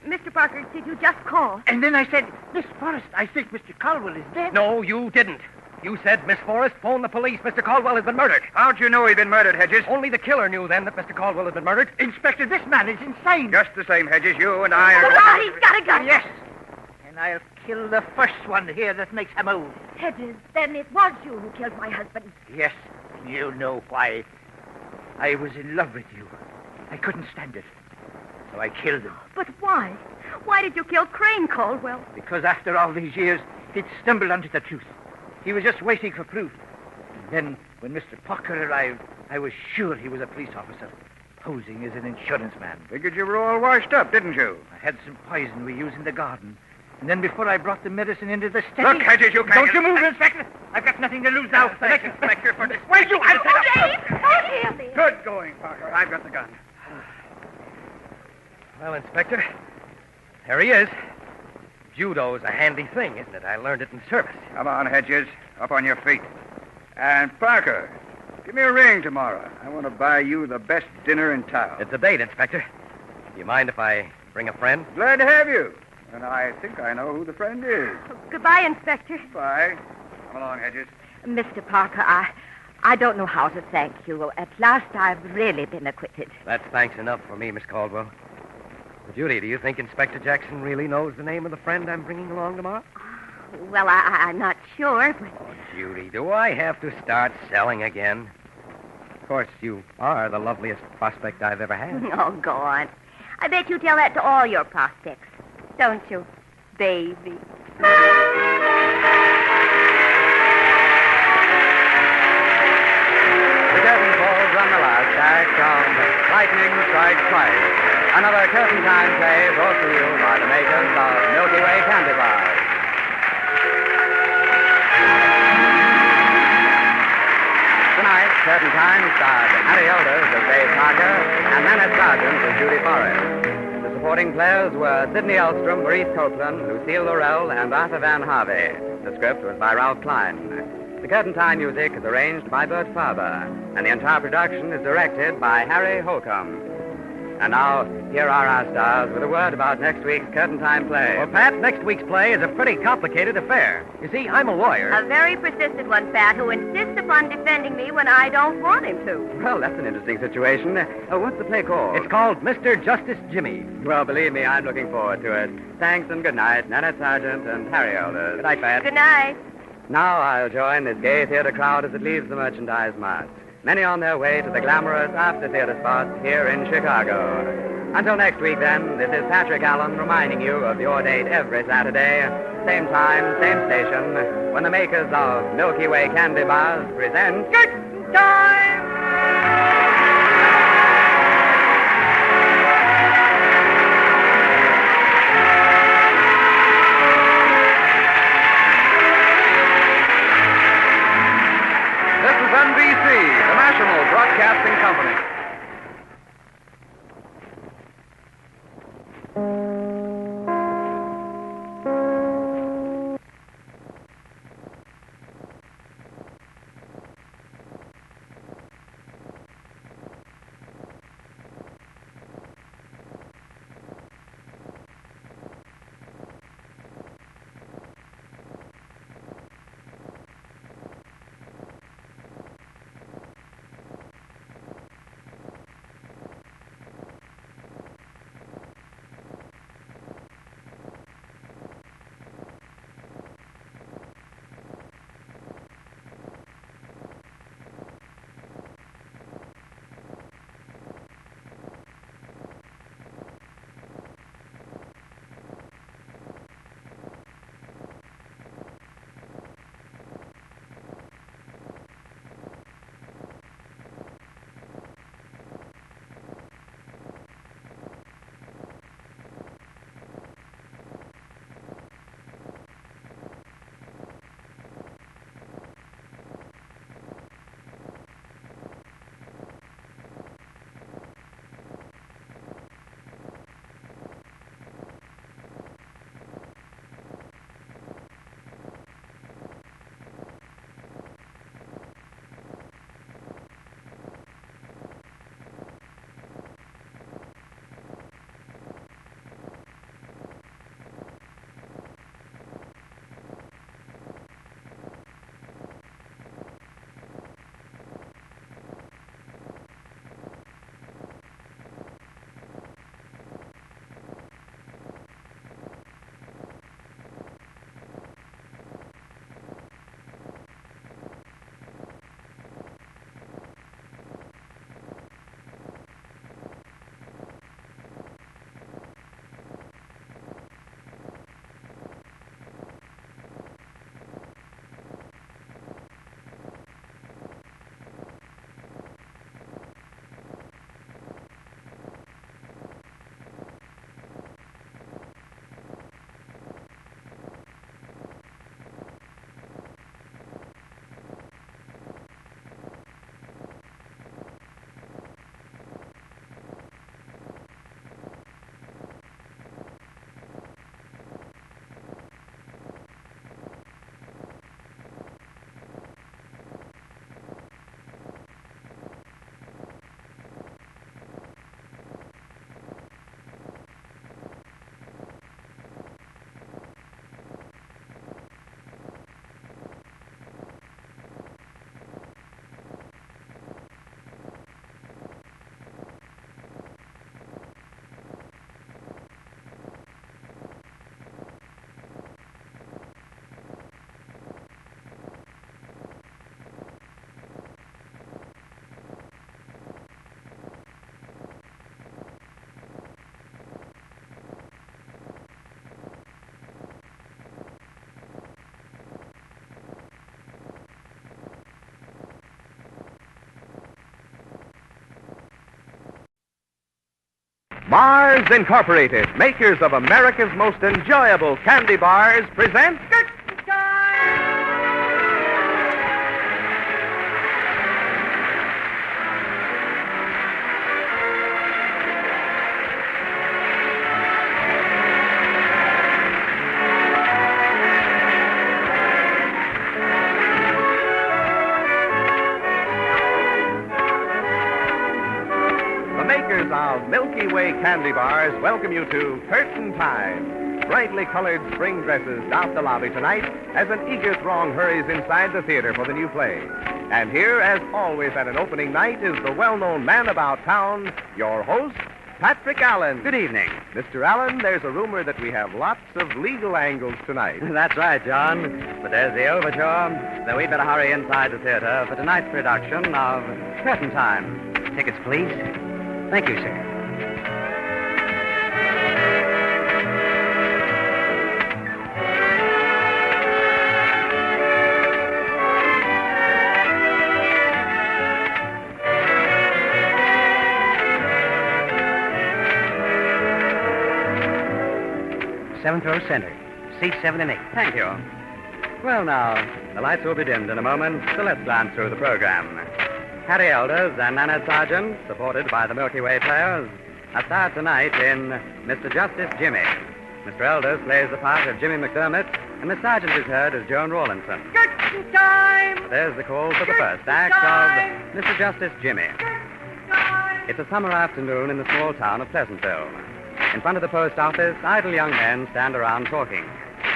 Mr. Parker, did you just call? And then I said, Miss Forrest, I think Mr. Caldwell is dead. No, you didn't. You said, Miss Forrest, phone the police. Mr. Caldwell has been murdered. How'd you know he'd been murdered, Hedges? Only the killer knew then that Mr. Caldwell had been murdered. Inspector, this man is insane. Just the same, Hedges, you and I are... Oh, he's got a gun. Yes. And I'll kill the first one here that makes a move. Hedges, then it was you who killed my husband. Yes. You know why. I was in love with you. I couldn't stand it. So I killed him. But why? Why did you kill Crane, Caldwell? Because after all these years, he'd stumbled onto the truth. He was just waiting for proof. And then, when Mr. Parker arrived, I was sure he was a police officer, posing as an insurance man. Figured you were all washed up, didn't you? I had some poison we use in the garden. And then before I brought the medicine into the study... Look, Hedges, you can't... Don't you move, Inspector! I've got nothing to lose now. Thanks, Inspector, for this. Wait, you... Good going, Parker. I've got the gun. Well, Inspector, there he is. Judo's a handy thing, isn't it? I learned it in service. Come on, Hedges. Up on your feet. And Parker, give me a ring tomorrow. I want to buy you the best dinner in town. It's a date, Inspector. Do you mind if I bring a friend? Glad to have you. And I think I know who the friend is. Goodbye, Inspector. Bye. Come along, Hedges. Mr. Parker, I don't know how to thank you. At last, I've really been acquitted. That's thanks enough for me, Miss Caldwell. Judy, do you think Inspector Jackson really knows the name of the friend I'm bringing along tomorrow? Well, I'm not sure, but... Oh, Judy, do I have to start selling again? Of course, you are the loveliest prospect I've ever had. Oh, go on. I bet you tell that to all your prospects. Don't you, baby? The curtain falls on the last act of Lightning Strikes Twice. Another curtain time play brought to you by the makers of Milky Way candy bars. Tonight, curtain time starred Harry Elders as Dave Parker and Nanette Sargent as Judy Forrest. The supporting players were Sidney Elstrom, Maurice Copeland, Lucille Laurel, and Arthur Van Harvey. The script was by Ralph Klein. The curtain time music is arranged by Bert Faber, and the entire production is directed by Harry Holcomb. And now, here are our stars with a word about next week's curtain time play. Well, Pat, next week's play is a pretty complicated affair. You see, I'm a lawyer. A very persistent one, Pat, who insists upon defending me when I don't want him to. Well, that's an interesting situation. What's the play called? It's called Mr. Justice Jimmy. Well, believe me, I'm looking forward to it. Thanks and good night, Nanette Sargent and Harry Elders. Good night, Pat. Good night. Now I'll join this gay theater crowd as it leaves the merchandise mart. Many on their way to the glamorous after-theater spots here in Chicago. Until next week, then, this is Patrick Allen reminding you of your date every Saturday, same time, same station, when the makers of Milky Way candy bars present Curtain Time! This is NBC, the National Broadcasting Company. Mars Incorporated, makers of America's most enjoyable candy bars, present of Milky Way candy bars welcome you to Curtain Time. Brightly colored spring dresses dot the lobby tonight as an eager throng hurries inside the theater for the new play. And here, as always at an opening night, is the well-known man about town, your host, Patrick Allen. Good evening. Mr. Allen, there's a rumor that we have lots of legal angles tonight. That's right, John. But there's the overture, so we'd better hurry inside the theater for tonight's production of Curtain Time. Tickets, please. Thank you, sir. Seventh row center. Seats 7 and 8. Thank you. Well, now, the lights will be dimmed in a moment, so let's glance through the program. Harry Elders and Nanette Sargent, supported by the Milky Way players, are starred tonight in Mr. Justice Jimmy. Mr. Elders plays the part of Jimmy McDermott, and Miss Sargent is heard as Joan Rawlinson. Curtain time! There's the call for the first act of Mr. Justice Jimmy. It's a summer afternoon in the small town of Pleasantville. In front of the post office, idle young men stand around talking.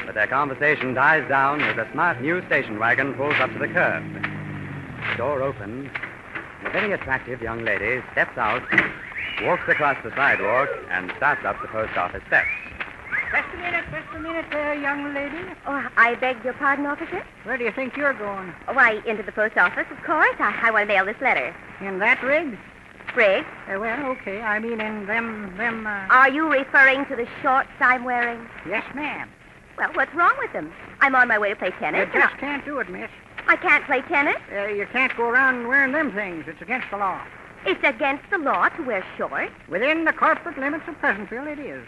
But their conversation dies down as a smart new station wagon pulls up to the curb. The door opens, and a very attractive young lady steps out, walks across the sidewalk, and starts up the post office steps. Just a minute there, young lady. Oh, I beg your pardon, officer? Where do you think you're going? Why, into the post office, of course. I want to mail this letter. In that rig? Rig? Well, okay. I mean in them... Are you referring to the shorts I'm wearing? Yes, ma'am. Well, what's wrong with them? I'm on my way to play tennis. You just can't do it, miss. I can't play tennis? You can't go around wearing them things. It's against the law. It's against the law to wear shorts? Within the corporate limits of Pleasantville, it is.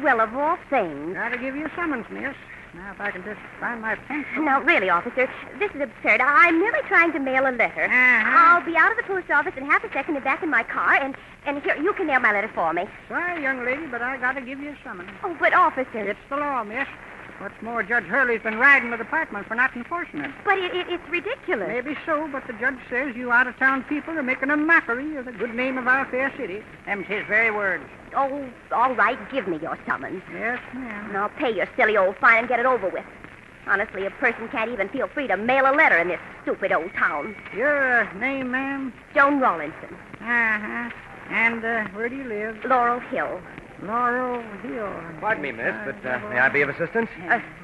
Well, of all things... Gotta give you a summons, miss. Now, if I can just find my pencil... No, really, officer, this is absurd. I'm merely trying to mail a letter. Uh-huh. I'll be out of the post office in half a second and back in my car, and here, you can mail my letter for me. Sorry, young lady, but I gotta give you a summons. Oh, but, officer... It's the law, miss. What's more, Judge Hurley's been riding the department for not enforcing it. But it's ridiculous. Maybe so, but the judge says you out-of-town people are making a mockery of the good name of our fair city. Them's his very words. Oh, all right, give me your summons. Yes, ma'am. And I'll pay your silly old fine and get it over with. Honestly, a person can't even feel free to mail a letter in this stupid old town. Your name, ma'am? Joan Rawlinson. Uh-huh. And where do you live? Laurel Hill. Laurel Hill. Pardon me, miss, but may I be of assistance?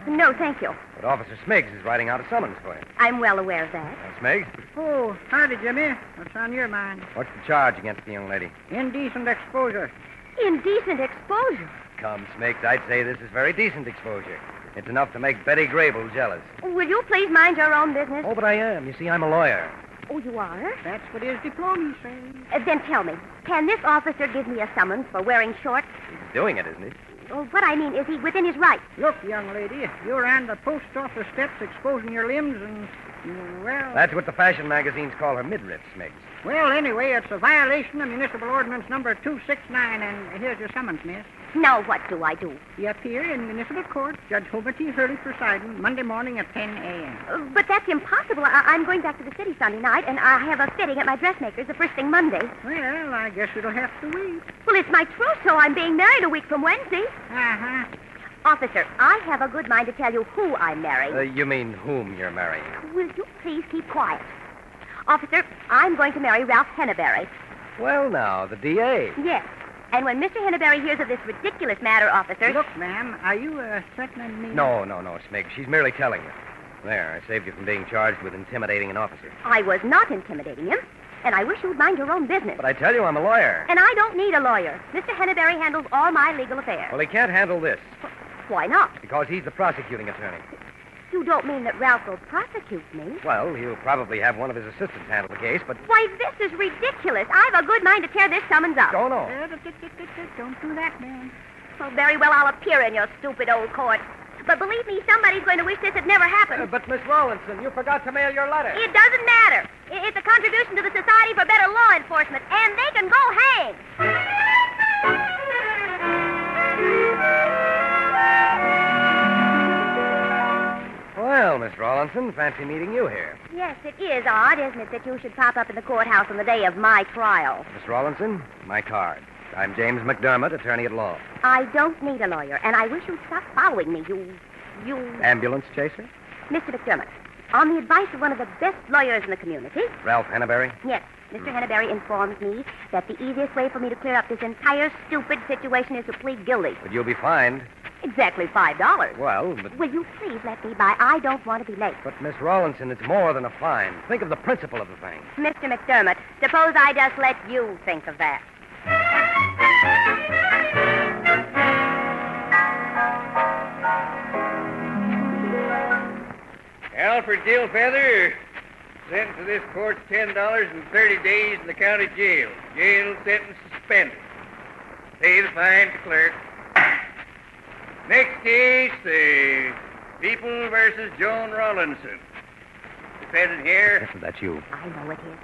No, thank you. But Officer Smiggs is writing out a summons for you. I'm well aware of that. Smiggs? Oh, howdy, Jimmy. What's on your mind? What's the charge against the young lady? Indecent exposure. Indecent exposure? Come, Smiggs, I'd say this is very decent exposure. It's enough to make Betty Grable jealous. Will you please mind your own business? Oh, but I am. You see, I'm a lawyer. Oh, you are? That's what his diploma says. Then tell me, can this officer give me a summons for wearing shorts? He's doing it, isn't he? Oh, what I mean, is he within his rights? Look, young lady, you're on the post office steps exposing your limbs and, well... That's what the fashion magazines call her midriff, Smiggs. Well, anyway, it's a violation of Municipal Ordinance number 269, and here's your summons, miss. Now what do I do? You appear in Municipal Court, Judge Hobart T. Hurley presiding, Monday morning at 10 a.m. But that's impossible. I'm going back to the city Sunday night, and I have a fitting at my dressmaker's the first thing Monday. Well, I guess it'll have to wait. Well, it's my trousseau. I'm being married a week from Wednesday. Uh-huh. Officer, I have a good mind to tell you who I'm marrying. You mean whom you're marrying? Will you please keep quiet? Officer, I'm going to marry Ralph Henneberry. Well, now, the D.A. Yes. And when Mr. Henneberry hears of this ridiculous matter, officer... Look, ma'am, are you threatening me? No, Smiggs. She's merely telling you. There, I saved you from being charged with intimidating an officer. I was not intimidating him, and I wish you'd mind your own business. But I tell you, I'm a lawyer. And I don't need a lawyer. Mr. Henneberry handles all my legal affairs. Well, he can't handle this. Why not? Because he's the prosecuting attorney. You don't mean that Ralph will prosecute me? Well, he'll probably have one of his assistants handle the case, but... Why, this is ridiculous. I've a good mind to tear this summons up. Don't know. Don't do that, man. Well, very well, I'll appear in your stupid old court. But believe me, somebody's going to wish this had never happened. But, Miss Rawlinson, you forgot to mail your letter. It doesn't matter. It's a contribution to the Society for Better Law Enforcement, and they can go hang. Well, Miss Rawlinson, fancy meeting you here. Yes, it is odd, isn't it, that you should pop up in the courthouse on the day of my trial. Miss Rawlinson, my card. I'm James McDermott, attorney at law. I don't need a lawyer, and I wish you'd stop following me, you... Ambulance chaser? Mr. McDermott, on the advice of one of the best lawyers in the community... Ralph Henneberry? Yes, Mr. Henneberry informs me that the easiest way for me to clear up this entire stupid situation is to plead guilty. But you'll be fined. Exactly $5. Well, but... Will you please let me by? I don't want to be late. But, Miss Rawlinson, it's more than a fine. Think of the principle of the thing. Mr. McDermott, suppose I just let you think of that. Alfred Dillfeather, sentenced to this court $10 and 30 days in the county jail. Jail sentence suspended. Pay the fine to clerk. Next case, the People versus Joan Rawlinson. Defendant here. Yes, that's you. I know it is.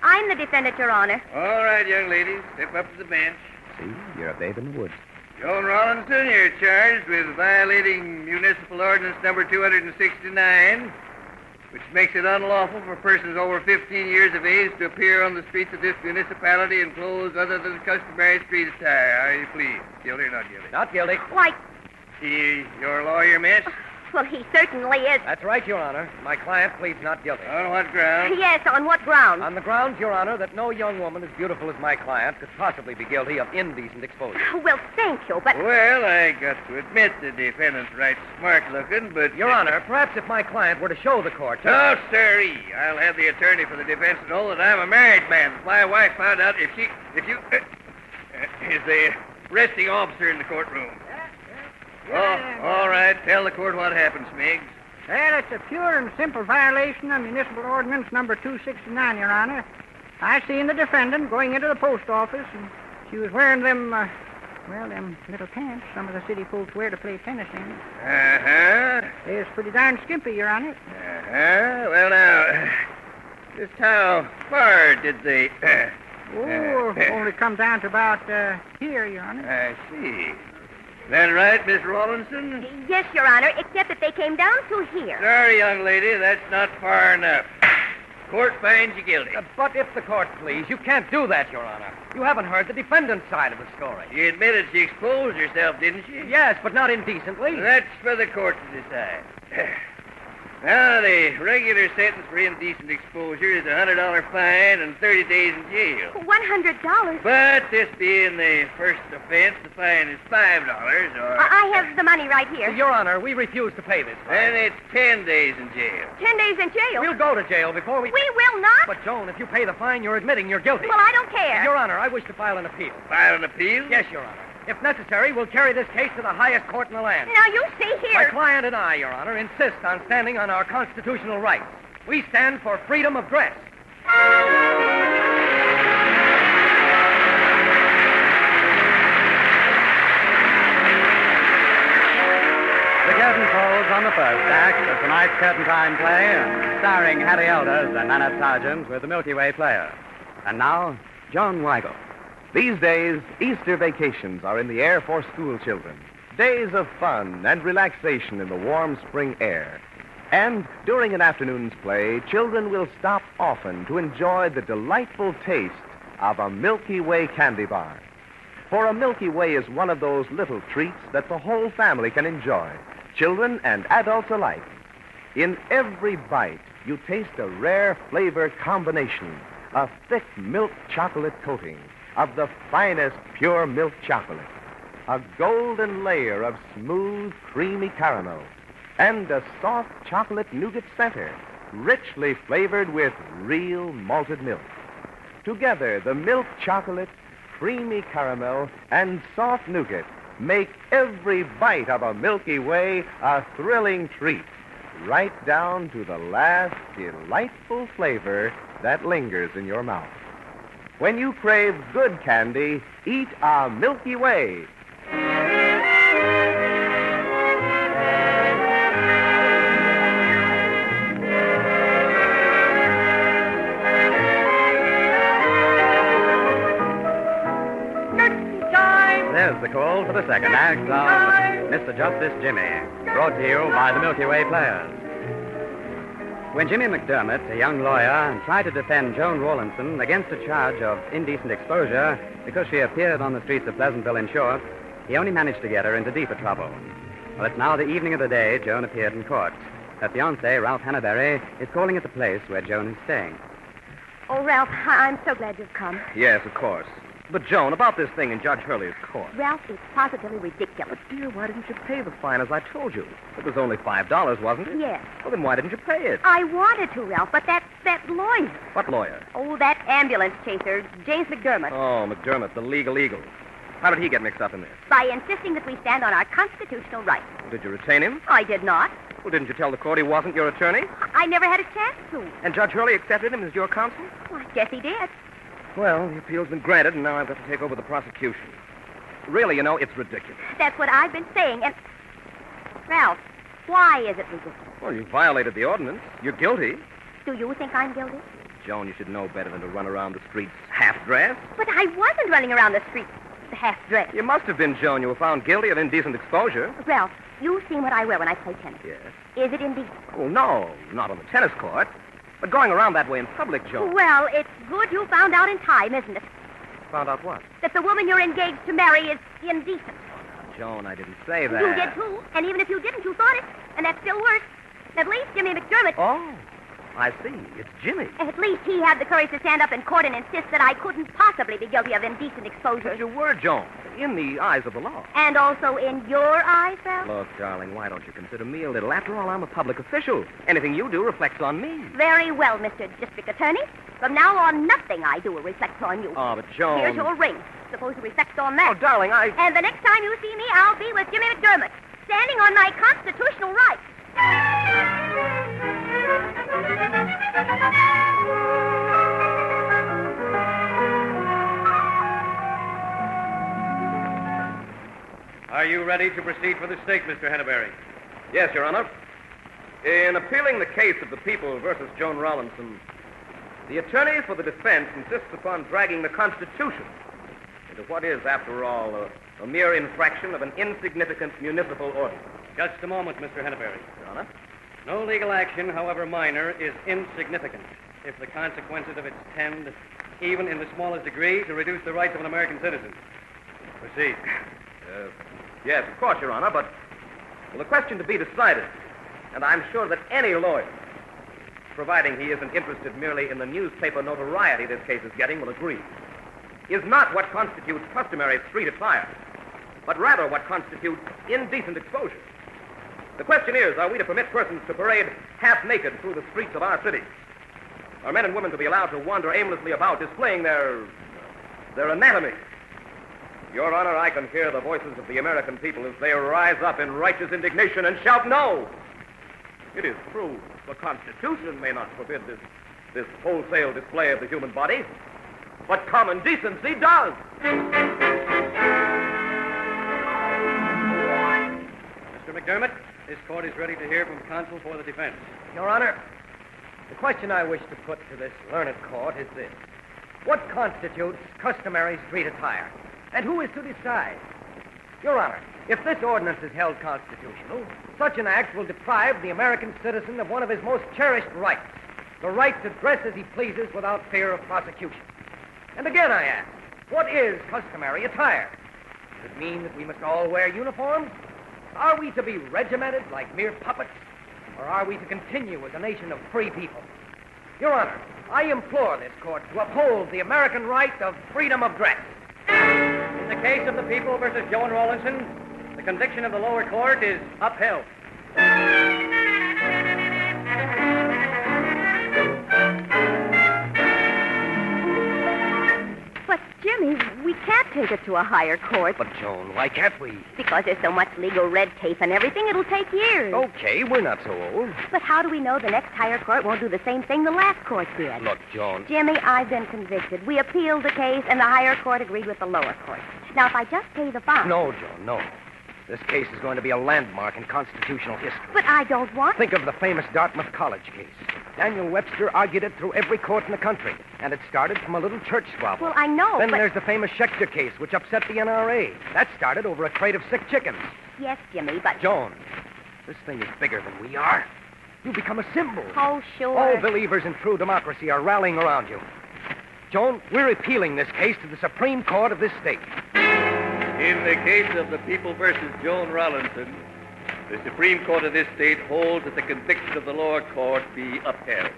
I'm the defendant, Your Honor. All right, young lady, step up to the bench. See, you're a babe in the woods. Joan Rawlinson, you're charged with violating Municipal Ordinance number 269, which makes it unlawful for persons over 15 years of age to appear on the streets of this municipality in clothes other than customary street attire. Are you pleased? Guilty or not guilty? Not guilty. Why... He your lawyer, miss? Well, he certainly is. That's right, Your Honor. My client pleads not guilty. On what ground? Yes, on what ground? On the grounds, Your Honor, that no young woman as beautiful as my client could possibly be guilty of indecent exposure. Well, thank you, but... Well, I got to admit the defendant's right smart-looking, but... Your Honor, perhaps if my client were to show the court... No, sirree. I'll have the attorney for the defense know that I'm a married man. If my wife found out if you... is the arresting officer in the courtroom. Oh, all right. Tell the court what happened, Smiggs. Well, it's a pure and simple violation of Municipal Ordinance number 269, Your Honor. I seen the defendant going into the post office, and she was wearing them, them little pants some of the city folks wear to play tennis in. Uh-huh. They was pretty darn skimpy, Your Honor. Uh-huh. Well, now, just how far did they... only come down to about here, Your Honor. I see. That right, Miss Rawlinson? Yes, Your Honor, except that they came down to here. Sorry, young lady, that's not far enough. Court finds you guilty. But if the court please, you can't do that, Your Honor. You haven't heard the defendant's side of the story. She admitted she exposed herself, didn't she? Yes, but not indecently. That's for the court to decide. Now, the regular sentence for indecent exposure is a $100 fine and 30 days in jail. $100? But this being the first offense, the fine is $5, or... I have the money right here. Your Honor, we refuse to pay this fine. Then it's 10 days in jail. 10 days in jail? We'll go to jail before we... We will not? But, Joan, if you pay the fine, you're admitting you're guilty. Well, I don't care. Your Honor, I wish to file an appeal. File an appeal? Yes, Your Honor. If necessary, we'll carry this case to the highest court in the land. Now, you see here... My client and I, Your Honor, insist on standing on our constitutional rights. We stand for freedom of dress. The curtain falls on the first act of tonight's Curtain Time play, starring Harry Elders and Nanette Sargent with the Milky Way Players. And now, John Weigel. These days, Easter vacations are in the air for school children. Days of fun and relaxation in the warm spring air. And during an afternoon's play, children will stop often to enjoy the delightful taste of a Milky Way candy bar. For a Milky Way is one of those little treats that the whole family can enjoy, children and adults alike. In every bite, you taste a rare flavor combination, a thick milk chocolate coating of the finest pure milk chocolate, a golden layer of smooth, creamy caramel, and a soft chocolate nougat center, richly flavored with real malted milk. Together, the milk chocolate, creamy caramel, and soft nougat make every bite of a Milky Way a thrilling treat, right down to the last delightful flavor that lingers in your mouth. When you crave good candy, eat a Milky Way. There's the call for the second act of Mr. Justice Jimmy, brought to you by the Milky Way Players. When Jimmy McDermott, a young lawyer, tried to defend Joan Rawlinson against a charge of indecent exposure because she appeared on the streets of Pleasantville in shorts, he only managed to get her into deeper trouble. Well, it's now the evening of the day Joan appeared in court. Her fiancé, Ralph Hannaberry, is calling at the place where Joan is staying. Oh, Ralph, I'm so glad you've come. Yes, of course. But, Joan, about this thing in Judge Hurley's court. Ralph, it's positively ridiculous. But, dear, why didn't you pay the fine as I told you? It was only $5, wasn't it? Yes. Well, then why didn't you pay it? I wanted to, Ralph, but that lawyer. What lawyer? Oh, that ambulance chaser, James McDermott. Oh, McDermott, the legal eagle. How did he get mixed up in this? By insisting that we stand on our constitutional rights. Did you retain him? I did not. Well, didn't you tell the court he wasn't your attorney? I never had a chance to. And Judge Hurley accepted him as your counsel? Well, I guess he did. Well, the appeal's been granted, and now I've got to take over the prosecution. Really, you know, it's ridiculous. That's what I've been saying, and... Ralph, why is it ridiculous? Well, you violated the ordinance. You're guilty. Do you think I'm guilty? Joan, you should know better than to run around the streets half-dressed. But I wasn't running around the streets half-dressed. You must have been, Joan. You were found guilty of indecent exposure. Ralph, you've seen what I wear when I play tennis. Yes. Is it indecent? Oh, no, not on the tennis court. But going around that way in public, Joan. Well, it's good you found out in time, isn't it? Found out what? That the woman you're engaged to marry is indecent. Joan, I didn't say that. You did, too. And even if you didn't, you thought it. And that's still worse. At least Jimmy McDermott... Oh, I see. It's Jimmy. At least he had the courage to stand up in court and insist that I couldn't possibly be guilty of indecent exposure. But you were, Joan, in the eyes of the law. And also in your eyes, Ralph? Look, darling, why don't you consider me a little? After all, I'm a public official. Anything you do reflects on me. Very well, Mr. District Attorney. From now on, nothing I do will reflect on you. Oh, but Joan... Here's your ring. Suppose you reflect on that. Oh, darling, And the next time you see me, I'll be with Jimmy McDermott, standing on my constitutional rights. Are you ready to proceed for the stake, Mr. Hannaberry? Yes, Your Honor. In appealing the case of the people versus Joan Rawlinson, the attorney for the defense insists upon dragging the Constitution into what is, after all, a mere infraction of an insignificant municipal ordinance. Just a moment, Mr. Hannaberry. Your Honor. No legal action, however minor, is insignificant if the consequences of it tend, even in the smallest degree, to reduce the rights of an American citizen. Proceed. Yes, of course, Your Honor, but the question to be decided, and I'm sure that any lawyer, providing he isn't interested merely in the newspaper notoriety this case is getting, will agree, is not what constitutes customary street attire, but rather what constitutes indecent exposure. The question is, are we to permit persons to parade half-naked through the streets of our city? Are men and women to be allowed to wander aimlessly about displaying their anatomy? Your Honor, I can hear the voices of the American people as they rise up in righteous indignation and shout no. It is true, the Constitution may not forbid this wholesale display of the human body, but common decency does. Mr. McDermott, this court is ready to hear from counsel for the defense. Your Honor, the question I wish to put to this learned court is this. What constitutes customary street attire? And who is to decide? Your Honor, if this ordinance is held constitutional, such an act will deprive the American citizen of one of his most cherished rights, the right to dress as he pleases without fear of prosecution. And again I ask, what is customary attire? Does it mean that we must all wear uniforms? Are we to be regimented like mere puppets? Or are we to continue as a nation of free people? Your Honor, I implore this court to uphold the American right of freedom of dress. In the case of the people versus Joan Rawlinson, the conviction of the lower court is upheld. But, Jimmy, we can't take it to a higher court. But, Joan, why can't we? Because there's so much legal red tape and everything, it'll take years. Okay, we're not so old. But how do we know the next higher court won't do the same thing the last court did? Look, Joan. Jimmy, I've been convicted. We appealed the case, and the higher court agreed with the lower court. Now, if I just pay the fine... No, Joan, no. This case is going to be a landmark in constitutional history. But I don't want... Think of the famous Dartmouth College case. Daniel Webster argued it through every court in the country, and it started from a little church squabble. Well, I know, Then but... there's the famous Schechter case, which upset the NRA. That started over a crate of sick chickens. Yes, Jimmy, but... Joan, this thing is bigger than we are. You become a symbol. Oh, sure. All believers in true democracy are rallying around you. Joan, we're appealing this case to the Supreme Court of this state. In the case of the People versus Joan Rollinson, the Supreme Court of this state holds that the conviction of the lower court be upheld.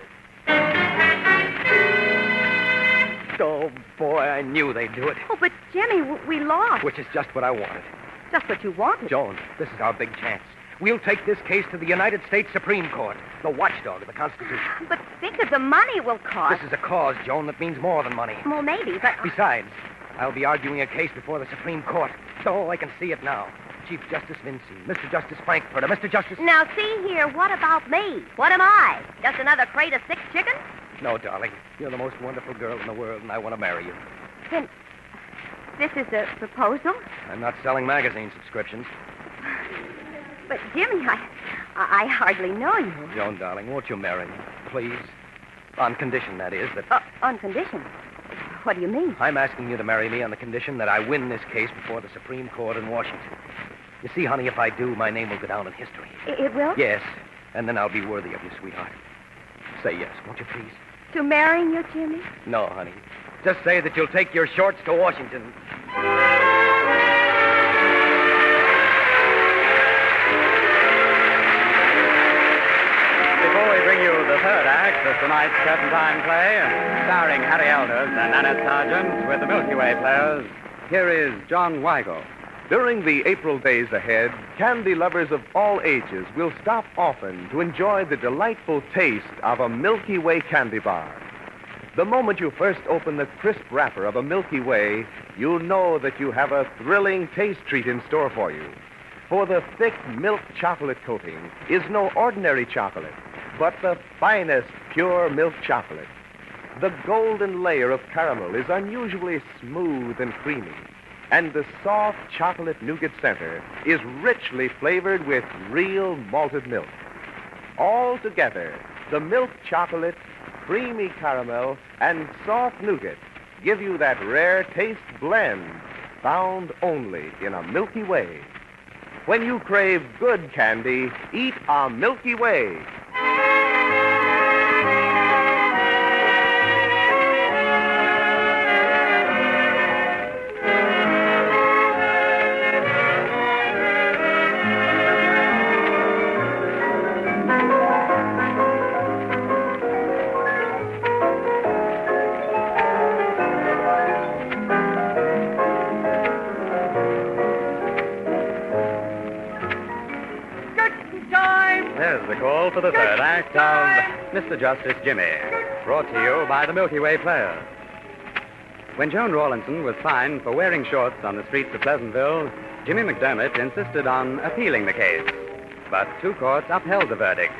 Oh, boy, I knew they'd do it. Oh, but Jimmy, we lost. Which is just what I wanted. Just what you wanted. Joan, this is our big chance. We'll take this case to the United States Supreme Court, the watchdog of the Constitution. But think of the money it will cost. This is a cause, Joan, that means more than money. Well, maybe, but... Besides, I'll be arguing a case before the Supreme Court. Oh, I can see it now. Chief Justice Vinci, Mr. Justice Frankfurter, Mr. Justice... Now, see here, what about me? What am I? Just another crate of sick chickens? No, darling. You're the most wonderful girl in the world, and I want to marry you. Then, this is a proposal? I'm not selling magazine subscriptions. But, Jimmy, I hardly know you. Joan, darling, won't you marry me, please? On condition, that is, that... On condition? What do you mean? I'm asking you to marry me on the condition that I win this case before the Supreme Court in Washington. You see, honey, if I do, my name will go down in history. It will? Yes, and then I'll be worthy of you, sweetheart. Say yes, won't you, please? To marrying you, Jimmy? No, honey. Just say that you'll take your shorts to Washington. Before we bring you the third act of tonight's curtain time play, starring Harry Elders and Annette Sargent with the Milky Way players, here is John Weigel. During the April days ahead, candy lovers of all ages will stop often to enjoy the delightful taste of a Milky Way candy bar. The moment you first open the crisp wrapper of a Milky Way, you'll know that you have a thrilling taste treat in store for you. For the thick milk chocolate coating is no ordinary chocolate, but the finest pure milk chocolate. The golden layer of caramel is unusually smooth and creamy, and the soft chocolate nougat center is richly flavored with real malted milk. All together, the milk chocolate, creamy caramel, and soft nougat give you that rare taste blend found only in a Milky Way. When you crave good candy, eat a Milky Way. There's the call for the third act of Mr. Justice Jimmy, brought to you by the Milky Way players. When Joan Rawlinson was fined for wearing shorts on the streets of Pleasantville, Jimmy McDermott insisted on appealing the case. But two courts upheld the verdict.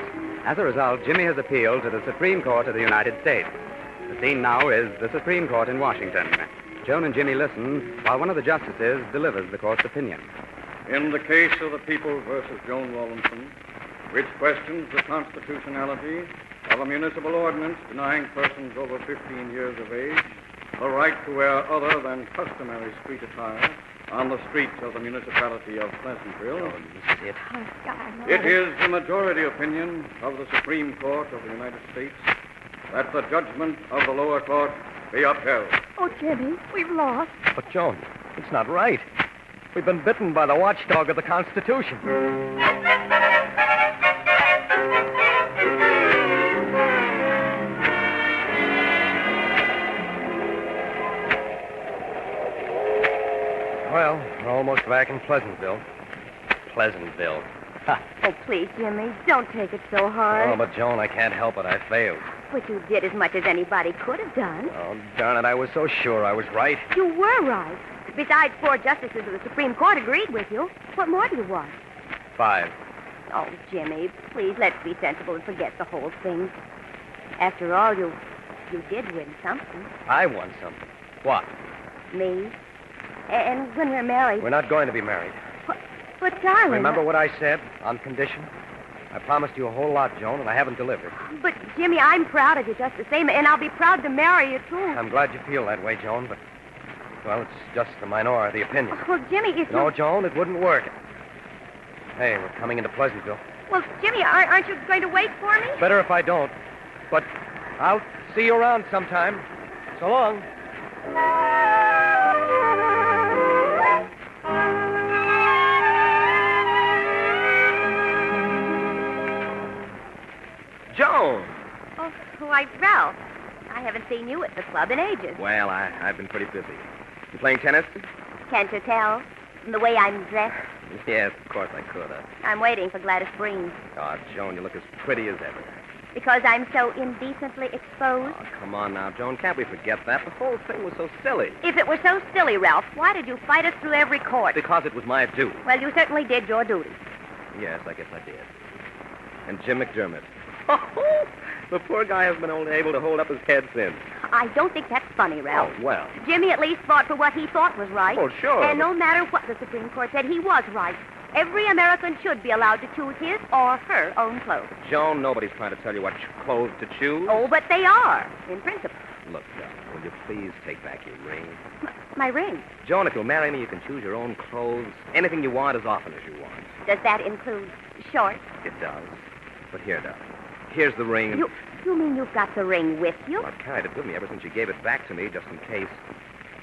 As a result, Jimmy has appealed to the Supreme Court of the United States. The scene now is the Supreme Court in Washington. Joan and Jimmy listen while one of the justices delivers the court's opinion. In the case of the People versus Joan Rawlinson, which questions the constitutionality of a municipal ordinance denying persons over 15 years of age the right to wear other than customary street attire on the streets of the municipality of Pleasantville. This is it. It is the majority opinion of the Supreme Court of the United States that the judgment of the lower court be upheld. Oh, Jimmy, we've lost. But, Joan, it's not right. We've been bitten by the watchdog of the Constitution. Well, we're almost back in Pleasantville. Pleasantville. Ha. Oh, please, Jimmy, don't take it so hard. Oh, but, Joan, I can't help it. I failed. But you did as much as anybody could have done. Oh, darn it, I was so sure I was right. You were right. Besides, 4 justices of the Supreme Court agreed with you. What more do you want? 5. Oh, Jimmy, please, let's be sensible and forget the whole thing. After all, you did win something. I won something. What? Me. And when we're married... We're not going to be married. But, darling... Remember what I said, on condition? I promised you a whole lot, Joan, and I haven't delivered. But, Jimmy, I'm proud of you just the same, and I'll be proud to marry you, too. I'm glad you feel that way, Joan, but, well, it's just a minority opinion. Well, Jimmy, if No, Joan, it wouldn't work. Hey, we're coming into Pleasantville. Well, Jimmy, aren't you going to wait for me? Better if I don't. But I'll see you around sometime. So long. Joan! Oh, why, Ralph. I haven't seen you at the club in ages. Well, I've been pretty busy. You playing tennis? Can't you tell? From the way I'm dressed. Yes, of course I could. I'm waiting for Gladys Breen. Oh, Joan, you look as pretty as ever. Because I'm so indecently exposed? Oh, come on now, Joan. Can't we forget that? The whole thing was so silly. If it was so silly, Ralph, why did you fight us through every court? Because it was my duty. Well, you certainly did your duty. Yes, I guess I did. And Jim McDermott. The poor guy has been only able to hold up his head since. I don't think that's funny, Ralph. Oh, well. Jimmy at least fought for what he thought was right. Oh, sure. And no matter what the Supreme Court said, he was right. Every American should be allowed to choose his or her own clothes. Joan, nobody's trying to tell you what clothes to choose. Oh, but they are, in principle. Look, will you please take back your ring? My ring? Joan, if you'll marry me, you can choose your own clothes, anything you want as often as you want. Does that include shorts? It does. But here, darling. Here's the ring. You mean you've got the ring with you? Well, I've carried it with me ever since you gave it back to me, just in case.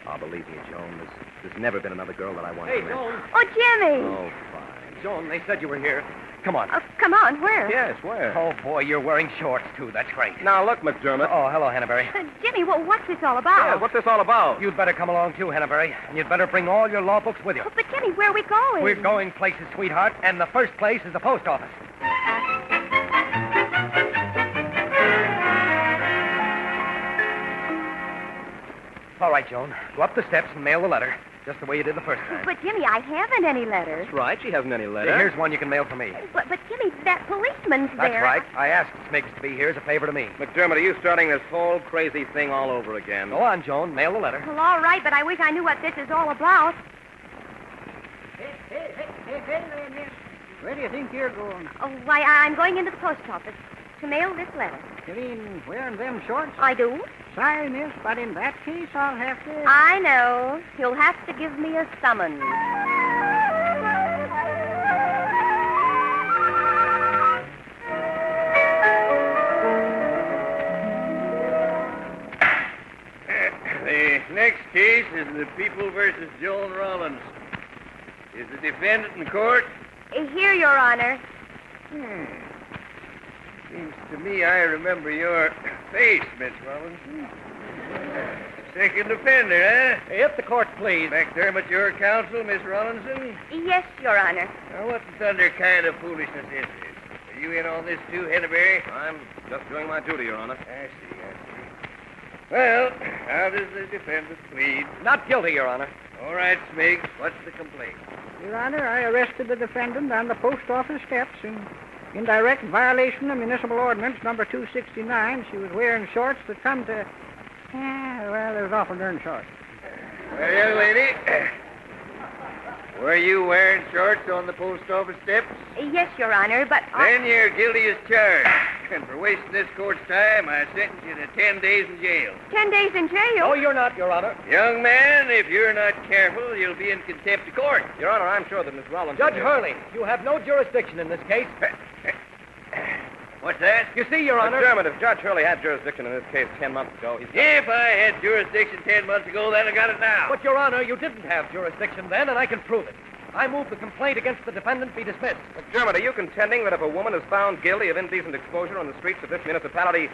Oh, believe me, Joan, there's never been another girl that I want to marry. Joan. Oh, Jimmy! Oh, fine. Joan, they said you were here. Come on. Oh, come on, where? Yes, where? Oh, boy, you're wearing shorts, too. That's great. Now, look, McDermott. Oh, hello, Hannaberry. Jimmy, what's this all about? Yeah, what's this all about? You'd better come along, too, Hannaberry. And you'd better bring all your law books with you. Oh, but, Jimmy, where are we going? We're going places, sweetheart, and the first place is the post office. All right, Joan. Go up the steps and mail the letter, just the way you did the first time. But, Jimmy, I haven't any letters. That's right. She hasn't any letter. Here's one you can mail for me. But Jimmy, that policeman's That's there. right. I asked Smiggs to be here as a favor to me. McDermott, are you starting this whole crazy thing all over again? Go on, Joan. Mail the letter. Well, all right, but I wish I knew what this is all about. Hey there, miss. Where do you think you're going? Oh, why, I'm going into the post office to mail this letter. You mean wearing them shorts? I do. Sorry, miss, but in that case, I'll have to... I know. You'll have to give me a summons. The next case is the People versus Joan Rollins. Is the defendant in court? Here, Your Honor. Seems to me I remember your face, Miss Robinson. Second offender, eh? If the court please. McDermott, your counsel, Miss Robinson? Yes, Your Honor. Now, what in thunder kind of foolishness is this? Are you in on this too, Henneberry? I'm just doing my duty, Your Honor. I see. Well, how does the defendant plead? Not guilty, Your Honor. All right, Smiggs. What's the complaint? Your Honor, I arrested the defendant on the post office steps in direct violation of Municipal Ordinance number 269. She was wearing shorts that come to... well, they was awful darn short. Well, young lady, were you wearing shorts on the post office steps? Yes, Your Honor, but... Then you're guilty as charged. And for wasting this court's time, I sentence you to 10 days in jail. 10 days in jail? No, you're not, Your Honor. Young man, if you're not careful, you'll be in contempt of court. Your Honor, I'm sure that Miss Rollins... Judge Hurley, you have no jurisdiction in this case. What's that? You see, Your Honor... McDermott, if Judge Hurley had jurisdiction in this case 10 months ago, he's... If I had jurisdiction 10 months ago, then I got it now. But, Your Honor, you didn't have jurisdiction then, and I can prove it. I move the complaint against the defendant be dismissed. McDermott, are you contending that if a woman is found guilty of indecent exposure on the streets of this municipality,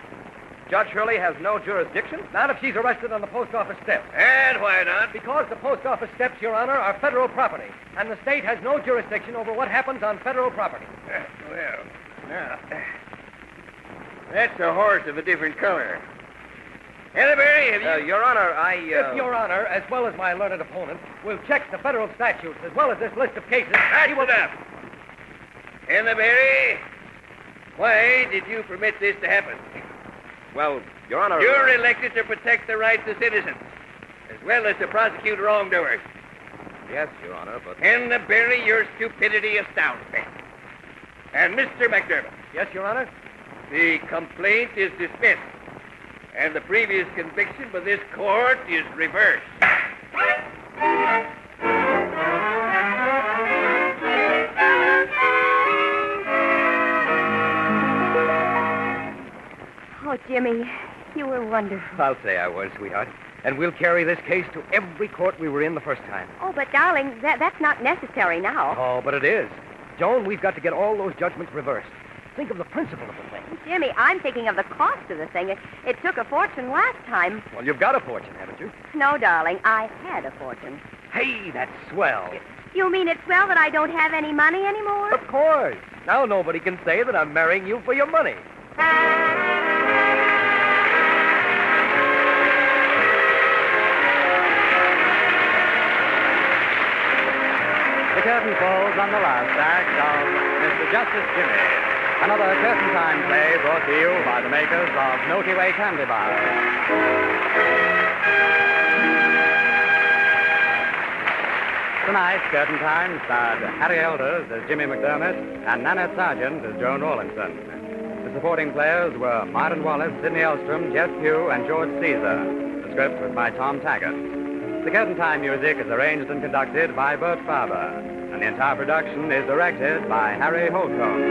Judge Hurley has no jurisdiction? Not if she's arrested on the post office steps. And why not? Because the post office steps, Your Honor, are federal property, and the state has no jurisdiction over what happens on federal property. Well, now, that's a horse of a different color. Haileybury, have you... Your Honor, If Your Honor, as well as my learned opponent, will check the federal statutes as well as this list of cases, That's enough. Haileybury, why did you permit this to happen? Well, Your Honor... You're elected to protect the rights of citizens, as well as to prosecute wrongdoers. Yes, Your Honor, but... Haileybury, your stupidity astounds me. And Mr. McDermott. Yes, Your Honor? The complaint is dismissed, and the previous conviction by this court is reversed. Oh, Jimmy, you were wonderful. I'll say I was, sweetheart. And we'll carry this case to every court we were in the first time. Oh, but darling, that's not necessary now. Oh, but it is. Joan, we've got to get all those judgments reversed. Think of the principle of the thing. Jimmy, I'm thinking of the cost of the thing. It took a fortune last time. Well, you've got a fortune, haven't you? No, darling, I had a fortune. Hey, that's swell. You mean it's swell that I don't have any money anymore? Of course. Now nobody can say that I'm marrying you for your money. The curtain falls on the last act of Mr. Justice Jimmy, another curtain time play brought to you by the makers of Milky Way candy bars. Tonight's curtain time starred Harry Elders as Jimmy McDermott and Nanette Sargent as Joan Rawlinson. The supporting players were Martin Wallace, Sidney Elstrom, Jeff Pugh, and George Caesar. The script was by Tom Taggart. The curtain time music is arranged and conducted by Bert Faber, and the entire production is directed by Harry Holcomb.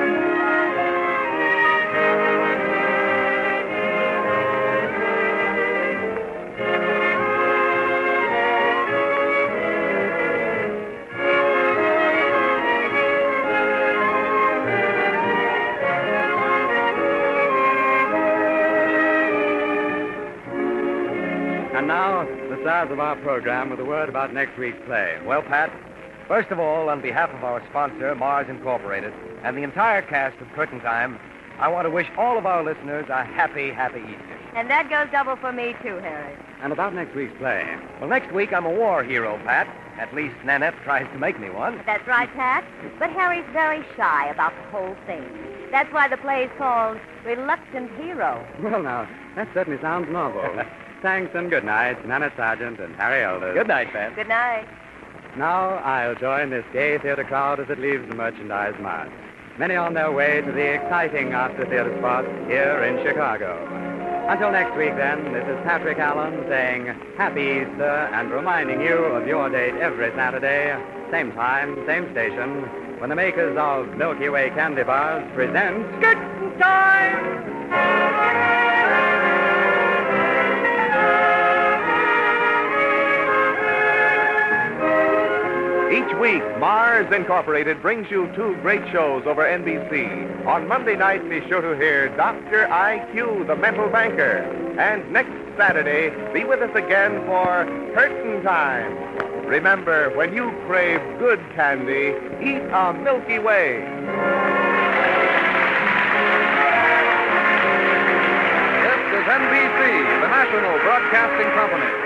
And now, the stars of our program with a word about next week's play. Well, Pat, first of all, on behalf of our sponsor, Mars Incorporated, and the entire cast of Curtain Time, I want to wish all of our listeners a happy, happy Easter. And that goes double for me, too, Harry. And about next week's play. Well, next week I'm a war hero, Pat. At least Nanette tries to make me one. That's right, Pat. But Harry's very shy about the whole thing. That's why the play is called Reluctant Hero. Well, now, that certainly sounds novel. Thanks and good night, Nanette Sargent and Harry Elders. Good night, Pat. Good night. Now I'll join this gay theater crowd as it leaves the merchandise mart. Many on their way to the exciting after-theater spot here in Chicago. Until next week, then, this is Patrick Allen saying Happy Easter and reminding you of your date every Saturday, same time, same station, when the makers of Milky Way candy bars present Curtain Time! Each week, Mars Incorporated brings you two great shows over NBC. On Monday night, be sure to hear Dr. I.Q., the mental banker. And next Saturday, be with us again for Curtain Time. Remember, when you crave good candy, eat a Milky Way. This is NBC, the national broadcasting company.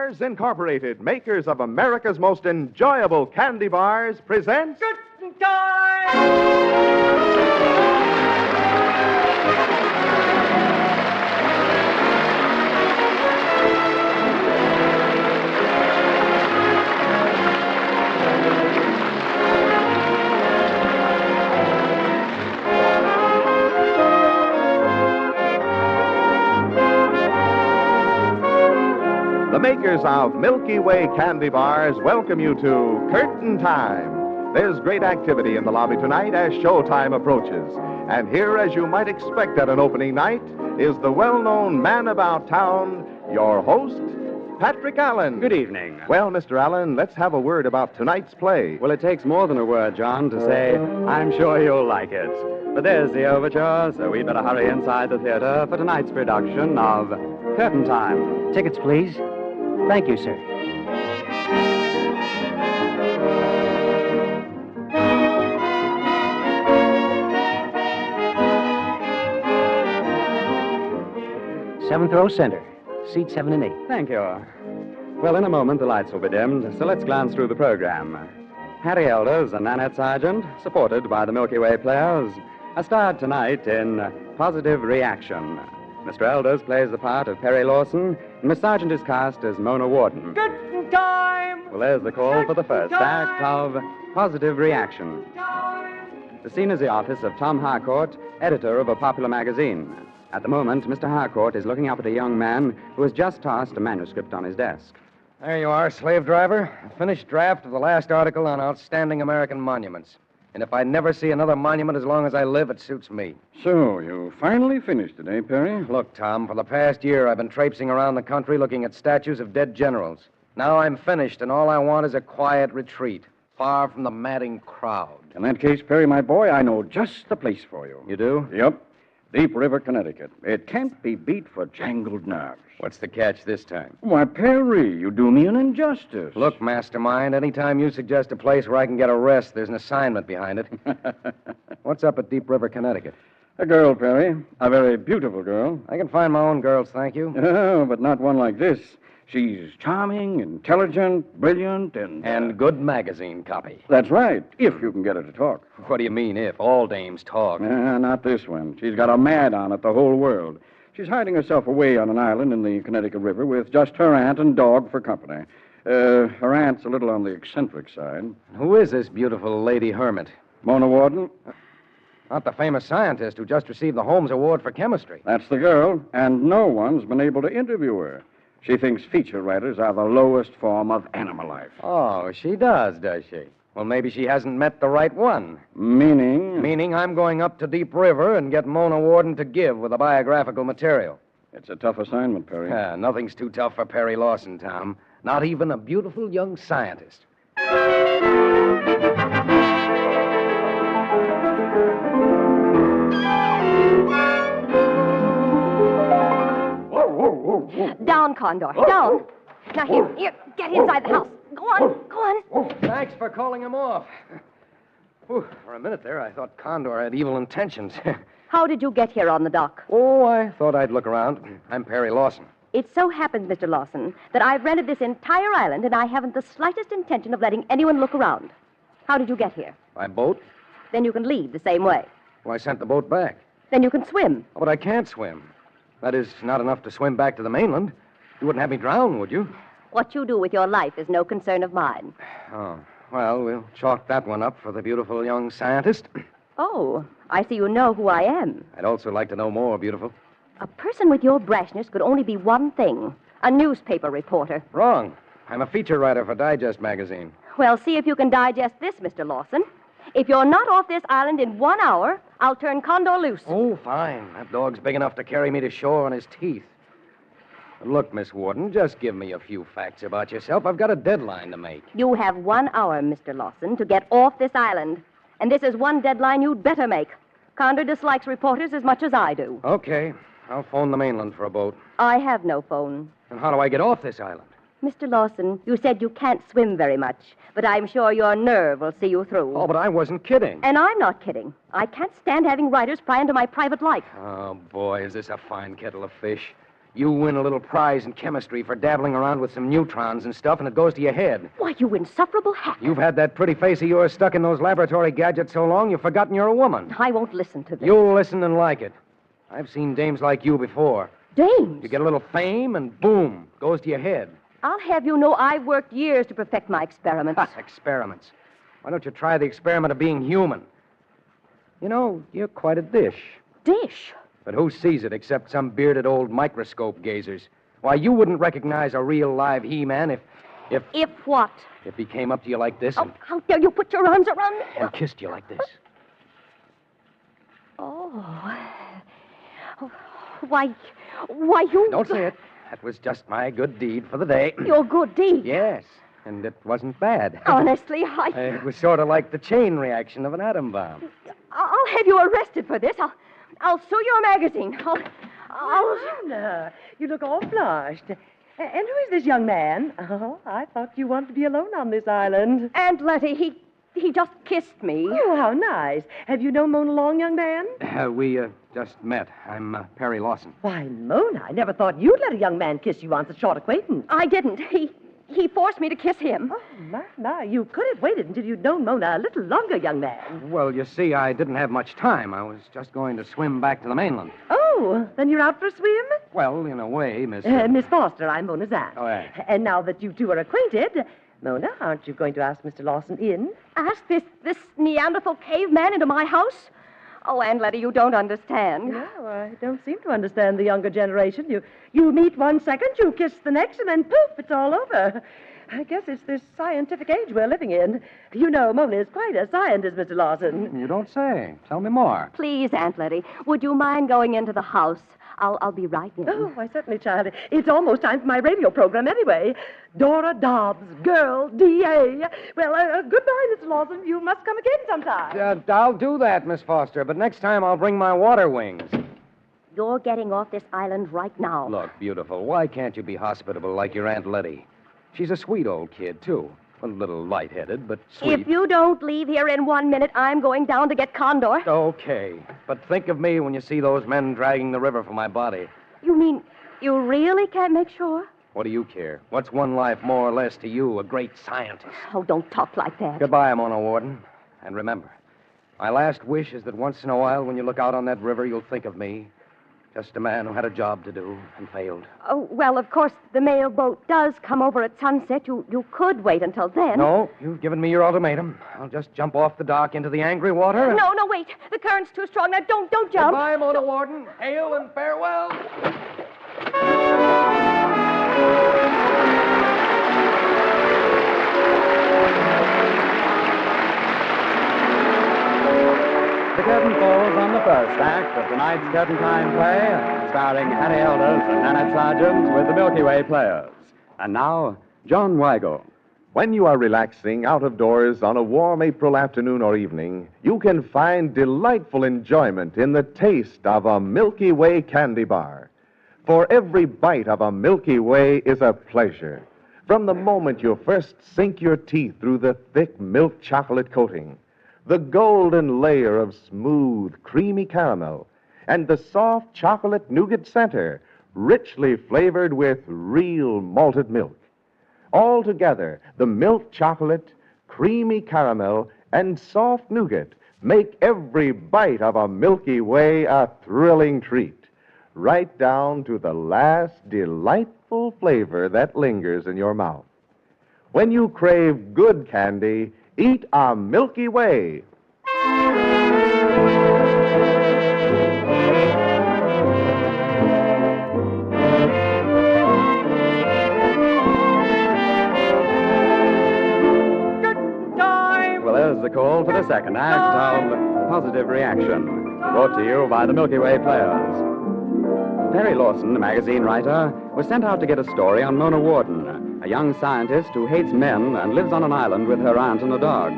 Bars Incorporated, makers of America's most enjoyable candy bars, presents The makers of Milky Way candy bars welcome you to Curtain Time. There's great activity in the lobby tonight as showtime approaches. And here, as you might expect at an opening night, is the well-known man about town, your host, Patrick Allen. Good evening. Well, Mr. Allen, let's have a word about tonight's play. Well, it takes more than a word, John, to say, I'm sure you'll like it. But there's the overture, so we'd better hurry inside the theater for tonight's production of Curtain Time. Tickets, please. Thank you, sir. Seventh row center. Seat 7 and 8. Thank you. Well, in a moment, the lights will be dimmed, so let's glance through the program. Harry Elders and Nanette Sargent, supported by the Milky Way players, are starred tonight in Positive Reaction. Mr. Elders plays the part of Perry Lawson, and Miss Sargent is cast as Mona Warden. Curtain time! Well, there's the call for the first act of Positive Reaction. The scene is the office of Tom Harcourt, editor of a popular magazine. At the moment, Mr. Harcourt is looking up at a young man who has just tossed a manuscript on his desk. There you are, slave driver. A finished draft of the last article on outstanding American monuments. And if I never see another monument as long as I live, it suits me. So, you finally finished it, eh, Perry? Look, Tom, for the past year, I've been traipsing around the country looking at statues of dead generals. Now I'm finished, and all I want is a quiet retreat, far from the madding crowd. In that case, Perry, my boy, I know just the place for you. You do? Yep. Deep River, Connecticut. It can't be beat for jangled nerves. What's the catch this time? Why, Perry, you do me an injustice. Look, mastermind, anytime you suggest a place where I can get a rest, there's an assignment behind it. What's up at Deep River, Connecticut? A girl, Perry. A very beautiful girl. I can find my own girls, thank you. Oh, but not one like this. She's charming, intelligent, brilliant, And good magazine copy. That's right, if you can get her to talk. What do you mean, if? All dames talk. Not this one. She's got a mad on at the whole world. She's hiding herself away on an island in the Connecticut River with just her aunt and dog for company. Her aunt's a little on the eccentric side. Who is this beautiful lady hermit? Mona Warden. Not the famous scientist who just received the Holmes Award for chemistry. That's the girl, and no one's been able to interview her. She thinks feature writers are the lowest form of animal life. Oh, she does she? Well, maybe she hasn't met the right one. Meaning? Meaning I'm going up to Deep River and get Mona Warden to give with the biographical material. It's a tough assignment, Perry. Nothing's too tough for Perry Lawson, Tom. Not even a beautiful young scientist. Down, Condor. Down. Now, here, get inside the house. Go on. Thanks for calling him off. Whew, for a minute there, I thought Condor had evil intentions. How did you get here on the dock? Oh, I thought I'd look around. I'm Perry Lawson. It so happens, Mr. Lawson, that I've rented this entire island, and I haven't the slightest intention of letting anyone look around. How did you get here? By boat? Then you can leave the same way. Well, I sent the boat back. Then you can swim. Oh, but I can't swim. That is, not enough to swim back to the mainland. You wouldn't have me drown, would you? What you do with your life is no concern of mine. Oh, well, we'll chalk that one up for the beautiful young scientist. Oh, I see you know who I am. I'd also like to know more, beautiful. A person with your brashness could only be one thing. A newspaper reporter. Wrong. I'm a feature writer for Digest magazine. Well, see if you can digest this, Mr. Lawson. If you're not off this island in 1 hour, I'll turn Condor loose. Oh, fine. That dog's big enough to carry me to shore on his teeth. Look, Miss Warden, just give me a few facts about yourself. I've got a deadline to make. You have 1 hour, Mr. Lawson, to get off this island. And this is one deadline you'd better make. Condor dislikes reporters as much as I do. Okay. I'll phone the mainland for a boat. I have no phone. And how do I get off this island? Mr. Lawson, you said you can't swim very much, but I'm sure your nerve will see you through. Oh, but I wasn't kidding. And I'm not kidding. I can't stand having writers pry into my private life. Oh, boy, is this a fine kettle of fish. You win a little prize in chemistry for dabbling around with some neutrons and stuff, and it goes to your head. Why, you insufferable hack. You've had that pretty face of yours stuck in those laboratory gadgets so long, you've forgotten you're a woman. I won't listen to this. You'll listen and like it. I've seen dames like you before. Dames? You get a little fame, and boom, goes to your head. I'll have you know I've worked years to perfect my experiments. Experiments. Why don't you try the experiment of being human? You know, you're quite a dish. Dish? But who sees it except some bearded old microscope gazers? Why, you wouldn't recognize a real live He-Man if... If what? If he came up to you like this Oh, how dare you put your arms around me? and kissed you like this. Oh. Why, you... Don't say it. That was just my good deed for the day. Your good deed? Yes, and it wasn't bad. Honestly, It was sort of like the chain reaction of an atom bomb. I'll have you arrested for this. I'll sue your magazine. Anna, you look all flushed. And who is this young man? Oh, I thought you wanted to be alone on this island. Aunt Letty, he just kissed me. Oh, how nice. Have you known Mona long, young man? We just met. I'm Perry Lawson. Why, Mona, I never thought you'd let a young man kiss you on such short acquaintance. I didn't. He forced me to kiss him. Oh, my. You could have waited until you'd known Mona a little longer, young man. Well, you see, I didn't have much time. I was just going to swim back to the mainland. Oh, then you're out for a swim? Well, in a way, Miss... Miss Foster, I'm Mona's aunt. Oh, yeah. And now that you two are acquainted, Mona, aren't you going to ask Mr. Lawson in? Ask this Neanderthal caveman into my house? Oh, Aunt Letty, you don't understand. No, I don't seem to understand the younger generation. You meet one second, you kiss the next, and then poof, it's all over. I guess it's this scientific age we're living in. You know, Mona is quite a scientist, Mr. Lawson. You don't say. Tell me more. Please, Aunt Letty, would you mind going into the house? I'll be right in. Oh, why, certainly, child. It's almost time for my radio program anyway. Dora Dobbs, girl, D.A. Well, goodbye, Mr. Lawson. You must come again sometime. I'll do that, Miss Foster, but next time I'll bring my water wings. You're getting off this island right now. Look, beautiful, why can't you be hospitable like your Aunt Letty? She's a sweet old kid, too. A little lightheaded, but sweet. If you don't leave here in 1 minute, I'm going down to get Condor. Okay, but think of me when you see those men dragging the river for my body. You mean you really can't make sure? What do you care? What's one life more or less to you, a great scientist? Oh, don't talk like that. Goodbye, Mona Warden. And remember, my last wish is that once in a while, when you look out on that river, you'll think of me. Just a man who had a job to do and failed. Oh, well, of course, the mail boat does come over at sunset. You could wait until then. No, you've given me your ultimatum. I'll just jump off the dock into the angry water. No, wait. The current's too strong. Now, don't jump. Goodbye, Mona Warden. Hail and farewell. The curtain falls on the first act of tonight's Curtain Time play, starring Harry Elders and Nanette Sargent with the Milky Way Players. And now, John Weigel. When you are relaxing out of doors on a warm April afternoon or evening, you can find delightful enjoyment in the taste of a Milky Way candy bar. For every bite of a Milky Way is a pleasure. From the moment you first sink your teeth through the thick milk chocolate coating, the golden layer of smooth, creamy caramel, and the soft chocolate nougat center, richly flavored with real malted milk. All together, the milk chocolate, creamy caramel, and soft nougat make every bite of a Milky Way a thrilling treat, right down to the last delightful flavor that lingers in your mouth. When you crave good candy, eat a Milky Way. Well, there's the call for the second act of Positive Reaction, brought to you by the Milky Way Players. Perry Lawson, a magazine writer, was sent out to get a story on Mona Warden, a young scientist who hates men and lives on an island with her aunt and a dog.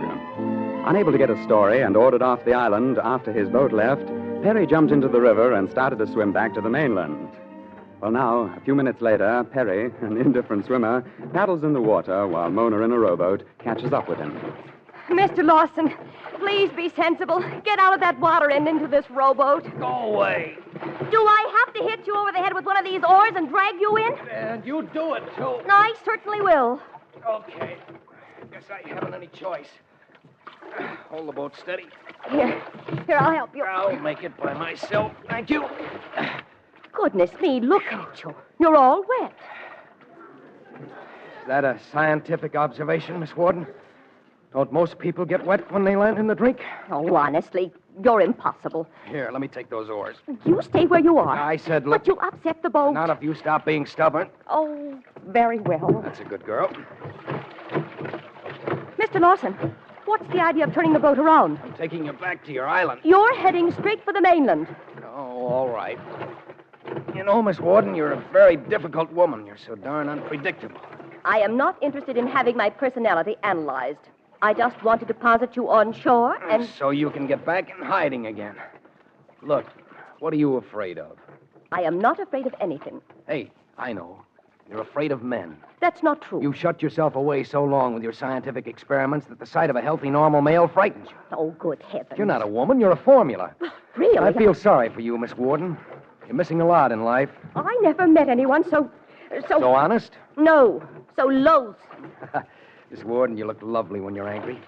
Unable to get a story and ordered off the island after his boat left, Perry jumped into the river and started to swim back to the mainland. Well, now, a few minutes later, Perry, an indifferent swimmer, paddles in the water while Mona in a rowboat catches up with him. Mr. Lawson, Please be sensible. Get out of that water and into this rowboat. Go away. Do I have to hit you over the head with one of these oars and drag you in? And you do it, too. I certainly will. Okay. Guess I haven't any choice. Hold the boat steady. Here, I'll help you. I'll make it by myself. Thank you. Goodness me, look at you. You're all wet. Is that a scientific observation, Miss Warden? Don't most people get wet when they land in the drink? Oh, honestly, you're impossible. Here, let me take those oars. You stay where you are. I said, look. But you upset the boat. Not if you stop being stubborn. Oh, very well. That's a good girl. Mr. Lawson, what's the idea of turning the boat around? I'm taking you back to your island. You're heading straight for the mainland. Oh, all right. You know, Miss Warden, you're a very difficult woman. You're so darn unpredictable. I am not interested in having my personality analyzed. I just want to deposit you on shore and... So you can get back in hiding again. Look, what are you afraid of? I am not afraid of anything. Hey, I know. You're afraid of men. That's not true. You shut yourself away so long with your scientific experiments that the sight of a healthy, normal male frightens you. Oh, good heavens. You're not a woman. You're a formula. Really? I feel sorry for you, Miss Warden. You're missing a lot in life. I never met anyone so... So honest? No, so loathsome. Miss Warden, you look lovely when you're angry.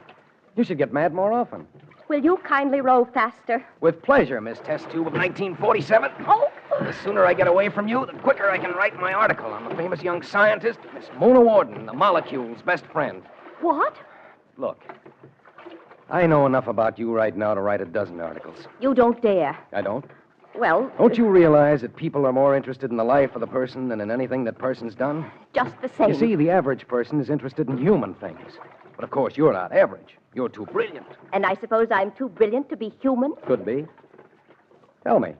You should get mad more often. Will you kindly row faster? With pleasure, Miss Test Tube of 1947. Oh! The sooner I get away from you, the quicker I can write my article on the famous young scientist, Miss Mona Warden, the molecule's best friend. What? Look, I know enough about you right now to write a dozen articles. You don't dare. I don't. Well... Don't you realize that people are more interested in the life of the person than in anything that person's done? Just the same. You see, the average person is interested in human things. But of course, you're not average. You're too brilliant. And I suppose I'm too brilliant to be human? Could be. Tell me,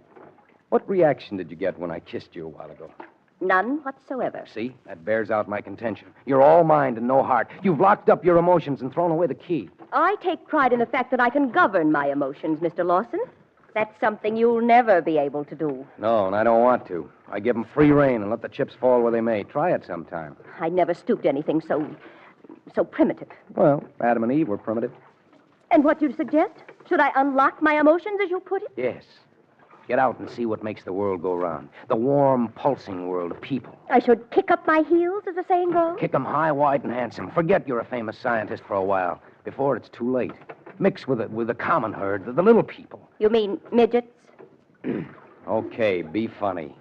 what reaction did you get when I kissed you a while ago? None whatsoever. See, that bears out my contention. You're all mind and no heart. You've locked up your emotions and thrown away the key. I take pride in the fact that I can govern my emotions, Mr. Lawson. That's something you'll never be able to do. No, and I don't want to. I give them free rein and let the chips fall where they may. Try it sometime. I never stooped to anything so primitive. Well, Adam and Eve were primitive. And what do you suggest? Should I unlock my emotions, as you put it? Yes. Get out and see what makes the world go round. The warm, pulsing world of people. I should kick up my heels, as the saying goes? Kick 'em high, wide, and handsome. Forget you're a famous scientist for a while, before it's too late. Mix with the common herd, the little people. You mean midgets? Okay, be funny.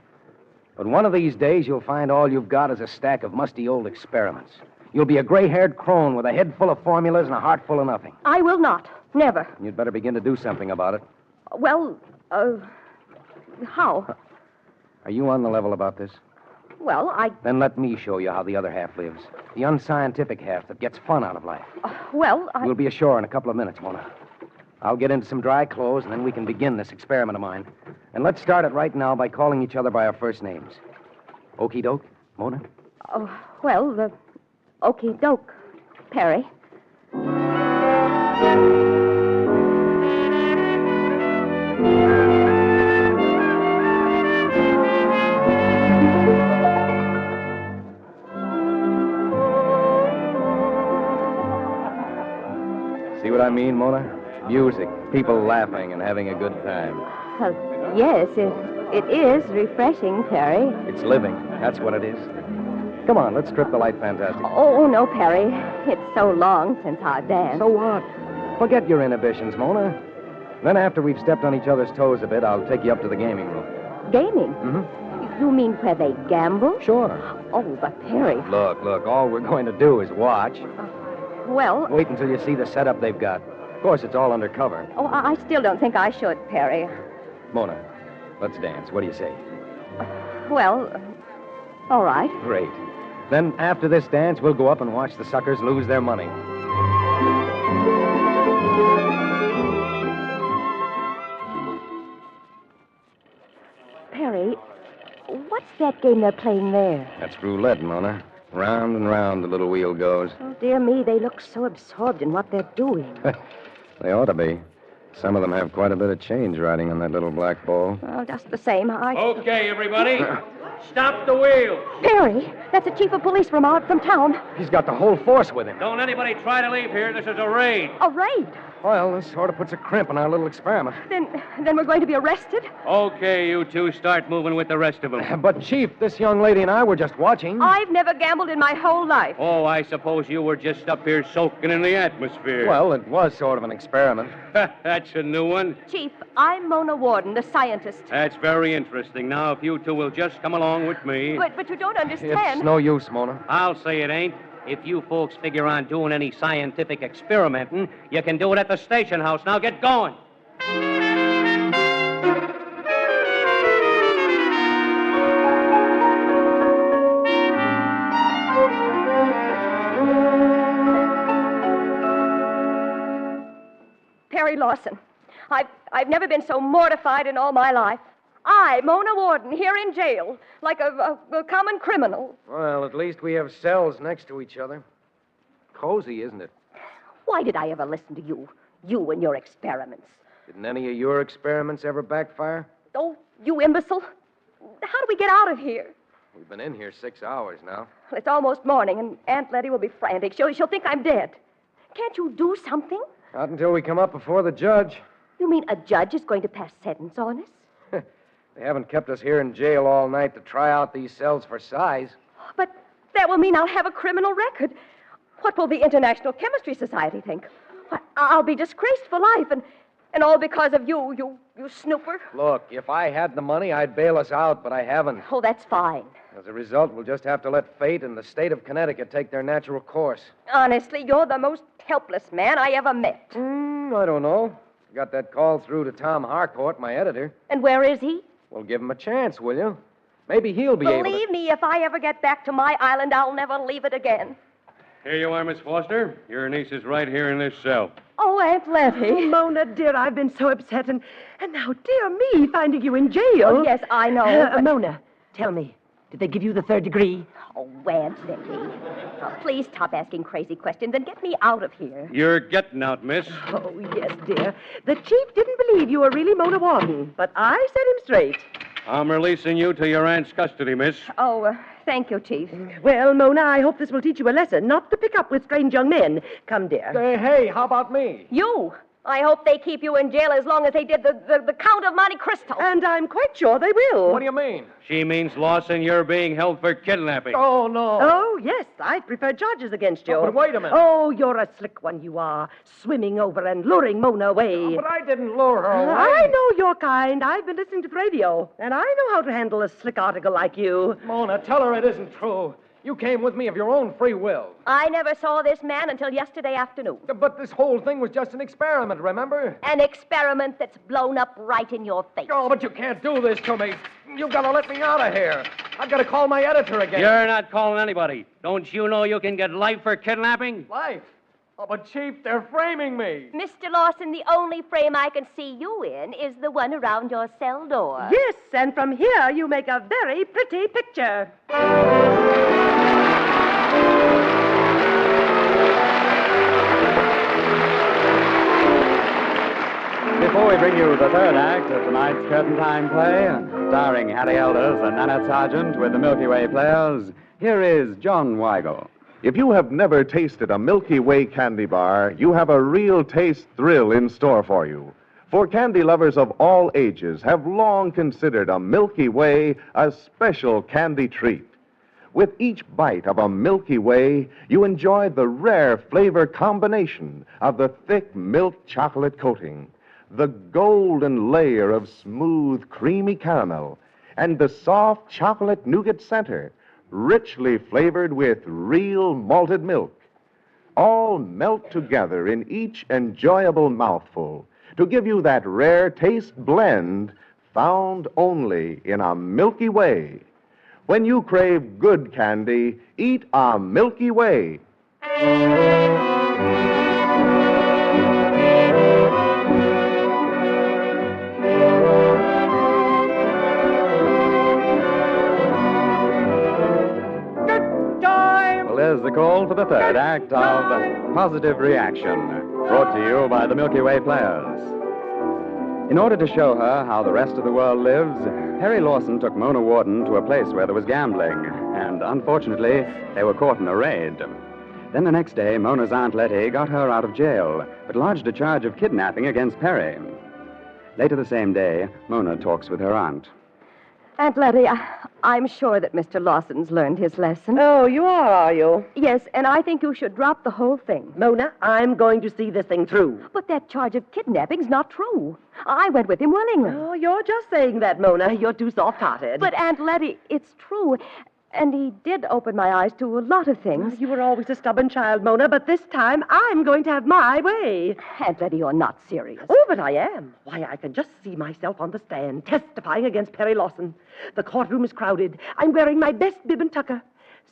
But one of these days, you'll find all you've got is a stack of musty old experiments. You'll be a gray-haired crone with a head full of formulas and a heart full of nothing. I will not. Never. You'd better begin to do something about it. Well, how? Are you on the level about this? Well, Then let me show you how the other half lives. The unscientific half that gets fun out of life. We'll be ashore in a couple of minutes, Mona. I'll get into some dry clothes, and then we can begin this experiment of mine. And let's start it right now by calling each other by our first names. Okey doke, Mona? Okey doke, Perry. See what I mean, Mona? Music, people laughing and having a good time. Yes, it is refreshing, Perry. It's living. That's what it is. Come on, let's strip the light fantastic. Oh, no, Perry. It's so long since I've danced. So what? Forget your inhibitions, Mona. Then after we've stepped on each other's toes a bit, I'll take you up to the gaming room. Gaming? Mm-hmm. You mean where they gamble? Sure. Oh, but Perry... Look, all we're going to do is watch. Well... Wait until you see the setup they've got. Of course, it's all undercover. Oh, I still don't think I should, Perry. Mona, let's dance. What do you say? Well, all right. Great. Then after this dance, we'll go up and watch the suckers lose their money. Perry, what's that game they're playing there? That's roulette, Mona. Round and round the little wheel goes. Oh, dear me, they look so absorbed in what they're doing. They ought to be. Some of them have quite a bit of change riding on that little black ball. Well, just the same, Okay, everybody. Stop the wheel. Perry, that's the chief of police from town. He's got the whole force with him. Don't anybody try to leave here. This is a raid. A raid? Well, this sort of puts a crimp in our little experiment. Then we're going to be arrested? Okay, you two, start moving with the rest of them. But, Chief, this young lady and I were just watching. I've never gambled in my whole life. Oh, I suppose you were just up here soaking in the atmosphere. Well, it was sort of an experiment. That's a new one. Chief, I'm Mona Warden, the scientist. That's very interesting. Now, if you two will just come along with me. But you don't understand. It's no use, Mona. I'll say it ain't. If you folks figure on doing any scientific experimenting, you can do it at the station house. Now get going. Perry Lawson, I've never been so mortified in all my life. I, Mona Warden, here in jail, like a common criminal. Well, at least we have cells next to each other. Cozy, isn't it? Why did I ever listen to you? You and your experiments. Didn't any of your experiments ever backfire? Oh, you imbecile. How do we get out of here? We've been in here 6 hours now. Well, it's almost morning, and Aunt Letty will be frantic. She'll think I'm dead. Can't you do something? Not until we come up before the judge. You mean a judge is going to pass sentence on us? They haven't kept us here in jail all night to try out these cells for size. But that will mean I'll have a criminal record. What will the International Chemistry Society think? Why, I'll be disgraced for life, and all because of you snooper. Look, if I had the money, I'd bail us out, but I haven't. Oh, that's fine. As a result, we'll just have to let fate and the state of Connecticut take their natural course. Honestly, you're the most helpless man I ever met. I don't know. Got that call through to Tom Harcourt, my editor. And where is he? Well, give him a chance, will you? Maybe he'll be able to... Believe me, if I ever get back to my island, I'll never leave it again. Here you are, Miss Foster. Your niece is right here in this cell. Oh, Aunt Letty. Mona, dear, I've been so upset, and now, dear me, finding you in jail. Oh, yes, I know. Mona, tell me, did they give you the 3rd degree? Oh, Aunt Letty. Oh, please stop asking crazy questions and get me out of here. You're getting out, miss. Oh, yes, dear. The chief didn't believe you were really Mona Warden, but I set him straight. I'm releasing you to your aunt's custody, miss. Oh, thank you, Chief. Well, Mona, I hope this will teach you a lesson, not to pick up with strange young men. Come, dear. Hey, how about me? You? I hope they keep you in jail as long as they did the Count of Monte Cristo. And I'm quite sure they will. What do you mean? She means, Lawson, you're being held for kidnapping. Oh, no. Oh, yes, I prefer charges against you. Oh, but wait a minute. Oh, you're a slick one, you are. Swimming over and luring Mona away. Oh, but I didn't lure her away. I know your kind. I've been listening to the radio, and I know how to handle a slick article like you. Mona, tell her it isn't true. You came with me of your own free will. I never saw this man until yesterday afternoon. But this whole thing was just an experiment, remember? An experiment that's blown up right in your face. Oh, but you can't do this to me. You've got to let me out of here. I've got to call my editor again. You're not calling anybody. Don't you know you can get life for kidnapping? Life? Oh, but, Chief, they're framing me. Mr. Lawson, the only frame I can see you in is the one around your cell door. Yes, and from here you make a very pretty picture. Before we bring you the 3rd act of tonight's Curtain Time play, starring Harry Elders and Nanette Sargent with the Milky Way Players, here is John Weigel. If you have never tasted a Milky Way candy bar, you have a real taste thrill in store for you. For candy lovers of all ages have long considered a Milky Way a special candy treat. With each bite of a Milky Way, you enjoy the rare flavor combination of the thick milk chocolate coating, the golden layer of smooth, creamy caramel, and the soft chocolate nougat center, richly flavored with real malted milk. All melt together in each enjoyable mouthful to give you that rare taste blend found only in a Milky Way. When you crave good candy, eat a Milky Way. There's the call for the 3rd act of Positive Reaction, brought to you by the Milky Way Players. In order to show her how the rest of the world lives, Perry Lawson took Mona Warden to a place where there was gambling, and unfortunately, they were caught in a raid. Then the next day, Mona's Aunt Letty got her out of jail, but lodged a charge of kidnapping against Perry. Later the same day, Mona talks with her aunt. Aunt Letty, I'm sure that Mr. Lawson's learned his lesson. Oh, you are you? Yes, and I think you should drop the whole thing. Mona, I'm going to see this thing through. But that charge of kidnapping's not true. I went with him willingly. Oh, you're just saying that, Mona. You're too soft-hearted. But, Aunt Letty, it's true. And he did open my eyes to a lot of things. You were always a stubborn child, Mona, but this time I'm going to have my way. Aunt Letty, you're not serious. Oh, but I am. Why, I can just see myself on the stand, testifying against Perry Lawson. The courtroom is crowded. I'm wearing my best bib and tucker.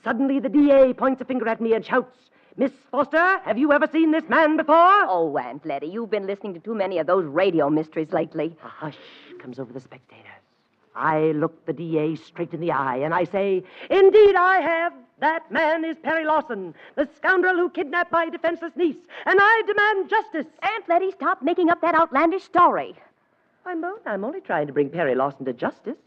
Suddenly, the DA points a finger at me and shouts, "Miss Foster, have you ever seen this man before?" Oh, Aunt Letty, you've been listening to too many of those radio mysteries lately. A hush comes over the spectators. I look the DA straight in the eye, and I say, "Indeed I have. That man is Perry Lawson, the scoundrel who kidnapped my defenseless niece, and I demand justice." Aunt Letty, stop making up that outlandish story. I'm only trying to bring Perry Lawson to justice.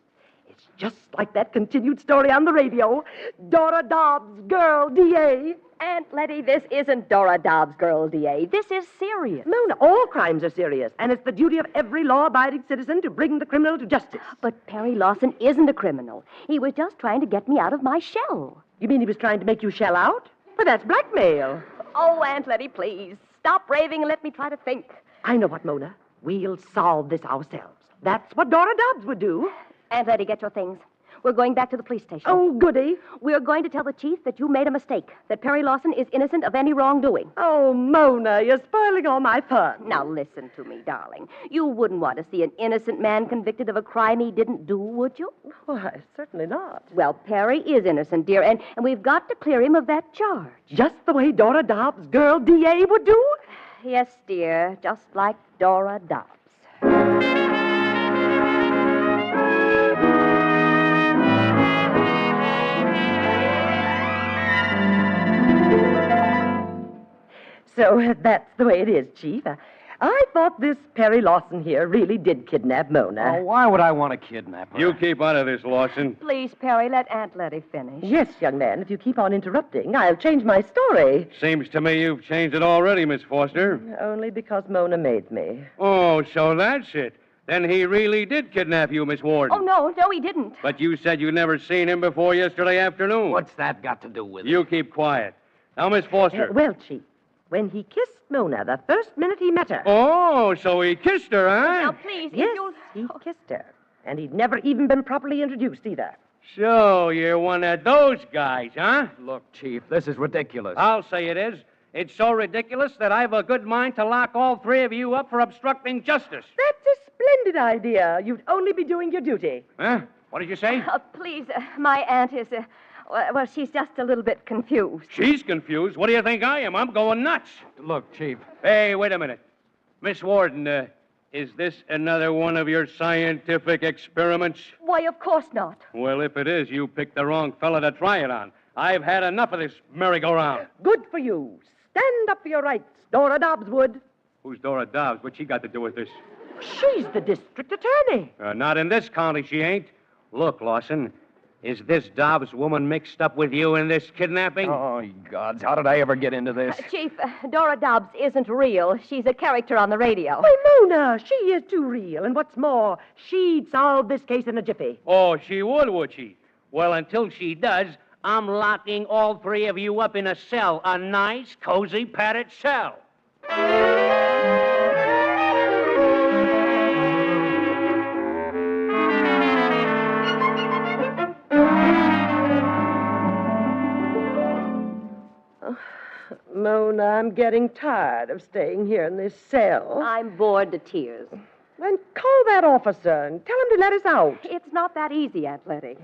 It's just like that continued story on the radio. Dora Dobbs, girl, DA. Aunt Letty, this isn't Dora Dobbs' girl, DA. This is serious. Mona, all crimes are serious, and it's the duty of every law-abiding citizen to bring the criminal to justice. But Perry Lawson isn't a criminal. He was just trying to get me out of my shell. You mean he was trying to make you shell out? But that's blackmail. Oh, Aunt Letty, please. Stop raving and let me try to think. I know what, Mona. We'll solve this ourselves. That's what Dora Dobbs would do. Aunt Letty, get your things. We're going back to the police station. Oh, goody. We're going to tell the chief that you made a mistake, that Perry Lawson is innocent of any wrongdoing. Oh, Mona, you're spoiling all my fun. Now, listen to me, darling. You wouldn't want to see an innocent man convicted of a crime he didn't do, would you? Why, certainly not. Well, Perry is innocent, dear, and we've got to clear him of that charge. Just the way Dora Dobbs, girl DA, would do? Yes, dear, just like Dora Dobbs. So that's the way it is, Chief. I thought this Perry Lawson here really did kidnap Mona. Oh, why would I want to kidnap her? You keep out of this, Lawson. Please, Perry, let Aunt Letty finish. Yes, young man. If you keep on interrupting, I'll change my story. Seems to me you've changed it already, Miss Foster. Only because Mona made me. Oh, so that's it. Then he really did kidnap you, Miss Warden. Oh, no, he didn't. But you said you'd never seen him before yesterday afternoon. What's that got to do with it? You keep quiet. Now, Miss Foster. Well, Chief, when he kissed Mona the first minute he met her. Oh, so he kissed her, huh? Now, please, Yes, he kissed her. And he'd never even been properly introduced either. So you're one of those guys, huh? Look, Chief, this is ridiculous. I'll say it is. It's so ridiculous that I've a good mind to lock all three of you up for obstructing justice. That's a splendid idea. You'd only be doing your duty. Huh? What did you say? Please, my aunt is, well, she's just a little bit confused. She's confused. What do you think I am? I'm going nuts. Look, Chief. Hey, wait a minute. Miss Warden, is this another one of your scientific experiments? Why, of course not. Well, if it is, you picked the wrong fella to try it on. I've had enough of this merry-go-round. Good for you. Stand up for your rights. Dora Dobbs would. Who's Dora Dobbs? What's she got to do with this? She's the district attorney. Not in this county, she ain't. Look, Lawson, is this Dobbs woman mixed up with you in this kidnapping? Oh, gods, how did I ever get into this? Chief, Dora Dobbs isn't real. She's a character on the radio. Why, Mona, she is too real. And what's more, she'd solve this case in a jiffy. Oh, she would she? Well, until she does, I'm locking all three of you up in a cell, a nice, cozy, padded cell. Mona, I'm getting tired of staying here in this cell. I'm bored to tears. Then call that officer and tell him to let us out. It's not that easy, Aunt Letty.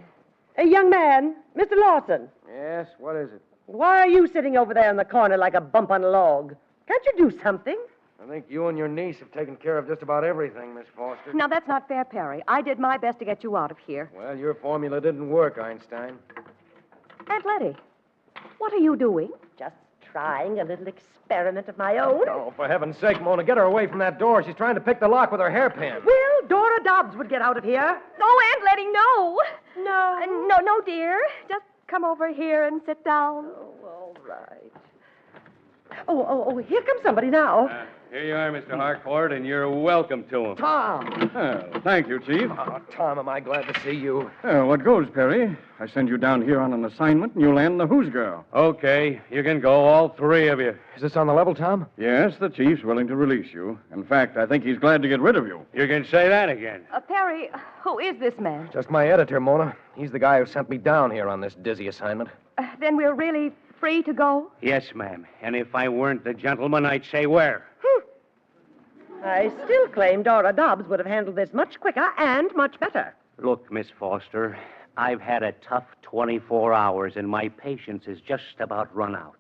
Hey, young man, Mr. Lawson. Yes, what is it? Why are you sitting over there in the corner like a bump on a log? Can't you do something? I think you and your niece have taken care of just about everything, Miss Foster. Now, that's not fair, Perry. I did my best to get you out of here. Well, your formula didn't work, Einstein. Aunt Letty, what are you doing? Just trying a little experiment of my own. Oh, for heaven's sake, Mona, get her away from that door. She's trying to pick the lock with her hairpin. Well, Dora Dobbs would get out of here. Oh, Aunt Letty, no. No. No, dear. Just come over here and sit down. Oh, all right. Oh, here comes somebody now. Here you are, Mr. Harcourt, and you're welcome to him. Tom. Well, thank you, Chief. Oh, Tom, am I glad to see you. What goes, Perry? I send you down here on an assignment, and you land the Who's Girl. Okay, you can go, all three of you. Is this on the level, Tom? Yes, the Chief's willing to release you. In fact, I think he's glad to get rid of you. You can say that again. Perry, who is this man? Just my editor, Mona. He's the guy who sent me down here on this dizzy assignment. Then we're really free to go? Yes, ma'am. And if I weren't the gentleman, I'd say where. I still claim Dora Dobbs would have handled this much quicker and much better. Look, Miss Foster, I've had a tough 24 hours, and my patience is just about run out.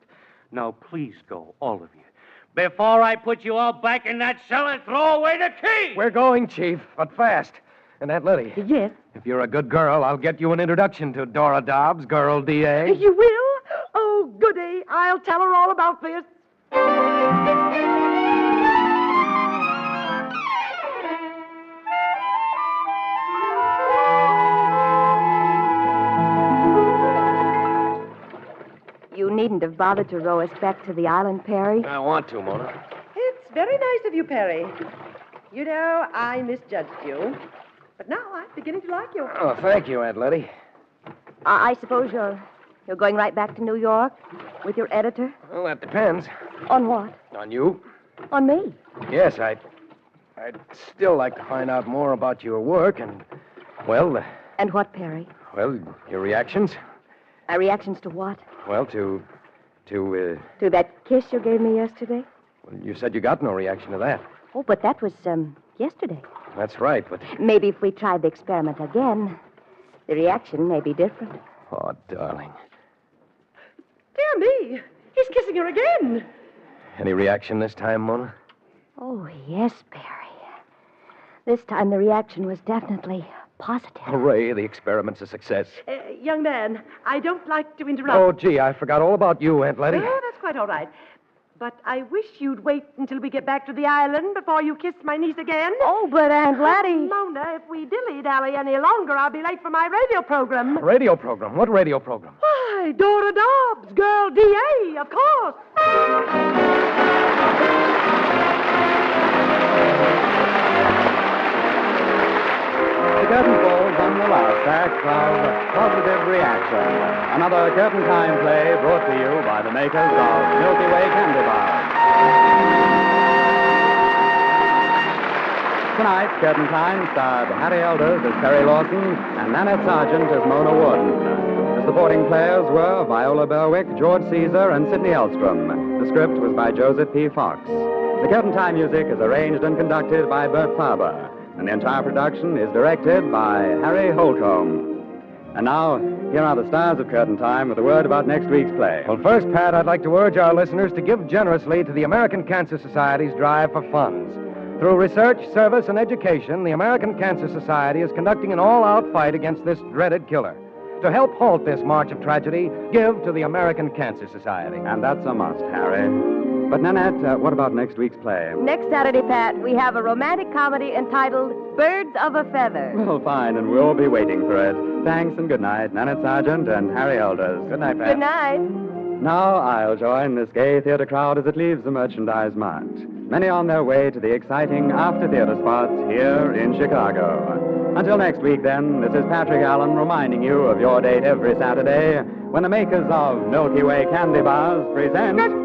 Now, please go, all of you, before I put you all back in that cell and throw away the key! We're going, Chief, but fast. And Aunt Letty. Yes? If you're a good girl, I'll get you an introduction to Dora Dobbs, girl D.A. You will? Oh, goody. I'll tell her all about this. You needn't have bothered to row us back to the island, Perry. I want to, Mona. It's very nice of you, Perry. You know, I misjudged you. But now I'm beginning to like you. Oh, thank you, Aunt Letty. I suppose you're going right back to New York with your editor? Well, that depends. On what? On you? On me. Yes, I'd still like to find out more about your work and, well... And what, Perry? Well, your reactions. My reactions to what? Well, to To that kiss you gave me yesterday? Well, you said you got no reaction to that. Oh, but that was, yesterday. That's right, but... Maybe if we tried the experiment again, the reaction may be different. Oh, darling. Dear me. He's kissing her again. Any reaction this time, Mona? Oh, yes, Perry. This time the reaction was definitely positive. Hooray, the experiment's a success. Young man, I don't like to interrupt. Oh, gee, I forgot all about you, Aunt Letty. Oh, that's quite all right. But I wish you'd wait until we get back to the island before you kiss my niece again. Oh, but Aunt Letty... Mona, if we dilly-dally any longer, I'll be late for my radio program. Radio program? What radio program? Why, Dora Dobbs, girl D.A., of course. The curtain falls on the last act of Positive Reaction, another Curtain Time play brought to you by the makers of Milky Way Candy Bars. Tonight's Curtain Time starred Harry Elders as Perry Lawson and Nanette Sargent as Mona Warden. The supporting players were Viola Berwick, George Caesar, and Sidney Elstrom. The script was by Joseph P. Fox. The Curtain Time music is arranged and conducted by Bert Faber. And the entire production is directed by Harry Holcomb. And now, here are the stars of Curtain Time with a word about next week's play. Well, first, Pat, I'd like to urge our listeners to give generously to the American Cancer Society's drive for funds. Through research, service, and education, the American Cancer Society is conducting an all-out fight against this dreaded killer. To help halt this march of tragedy, give to the American Cancer Society. And that's a must, Harry. But, Nanette, what about next week's play? Next Saturday, Pat, we have a romantic comedy entitled Birds of a Feather. Well, fine, and we'll be waiting for it. Thanks and good night, Nanette Sargent and Harry Elders. Good night, Pat. Good night. Now I'll join this gay theater crowd as it leaves the Merchandise Mart. Many on their way to the exciting after-theater spots here in Chicago. Until next week, then, this is Patrick Allen reminding you of your date every Saturday when the makers of Milky Way Candy Bars present...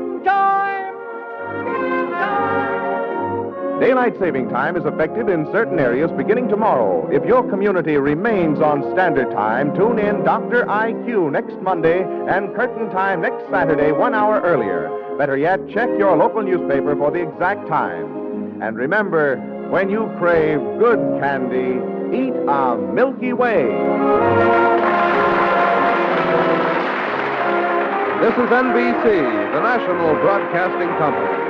Daylight saving time is effective in certain areas beginning tomorrow. If your community remains on standard time, tune in Dr. IQ next Monday and Curtain Time next Saturday 1 hour earlier. Better yet, check your local newspaper for the exact time. And remember, when you crave good candy, eat a Milky Way. This is NBC, the national broadcasting company.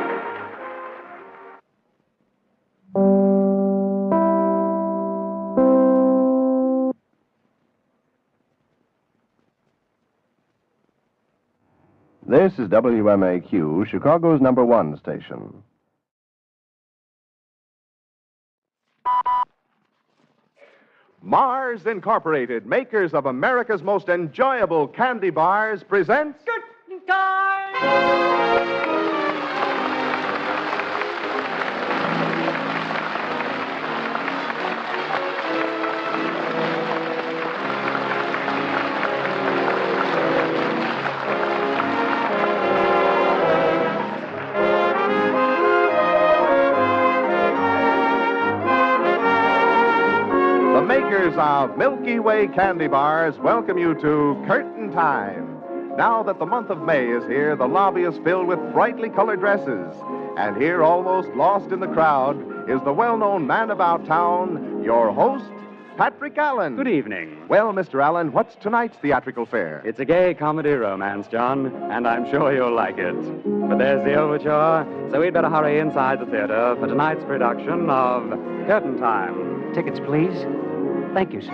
This is WMAQ, Chicago's #1 station. Mars Incorporated, makers of America's most enjoyable candy bars, presents Curtain Time! The makers of Milky Way candy bars welcome you to Curtain Time. Now that the month of May is here, the lobby is filled with brightly colored dresses. And here, almost lost in the crowd, is the well-known man about town, your host, Patrick Allen. Good evening. Well, Mr. Allen, what's tonight's theatrical fare? It's a gay comedy romance, John, and I'm sure you'll like it. But there's the overture, so we'd better hurry inside the theater for tonight's production of Curtain Time. Tickets, please. Thank you, sir.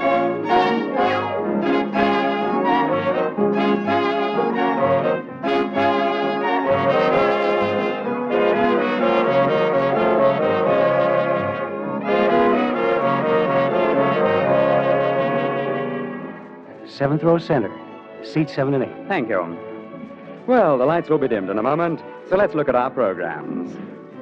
7th row center. Seats 7 and 8. Thank you. Well, the lights will be dimmed in a moment, so let's look at our programs.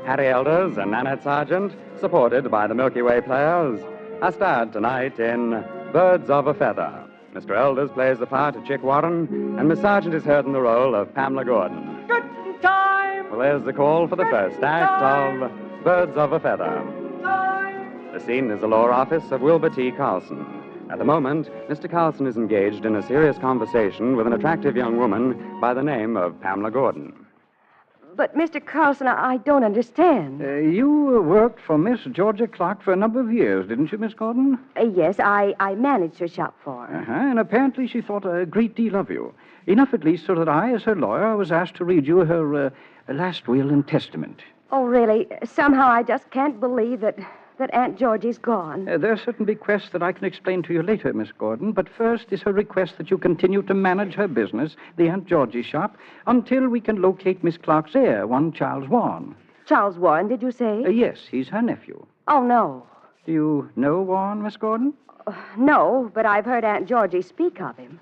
Harry Elders and Nanette Sargent, supported by the Milky Way players, are starred tonight in Birds of a Feather. Mr. Elders plays the part of Chick Warren, and Miss Sargent is heard in the role of Pamela Gordon. Curtain Time! Well, there's the call for the first act of Birds of a Feather. The scene is the law office of Wilbur T. Carlson. At the moment, Mr. Carlson is engaged in a serious conversation with an attractive young woman by the name of Pamela Gordon. But, Mr. Carlson, I don't understand. You worked for Miss Georgia Clark for a number of years, didn't you, Miss Gordon? Yes, I managed her shop for her. And apparently she thought a great deal of you. Enough, at least, so that I, as her lawyer, was asked to read you her last will and testament. Oh, really? Somehow I just can't believe that Aunt Georgie's gone. There are certain bequests that I can explain to you later, Miss Gordon, but first is her request that you continue to manage her business, the Aunt Georgie shop, until we can locate Miss Clark's heir, one Charles Warren. Charles Warren, did you say? Yes, he's her nephew. Oh, no. Do you know Warren, Miss Gordon? No, but I've heard Aunt Georgie speak of him.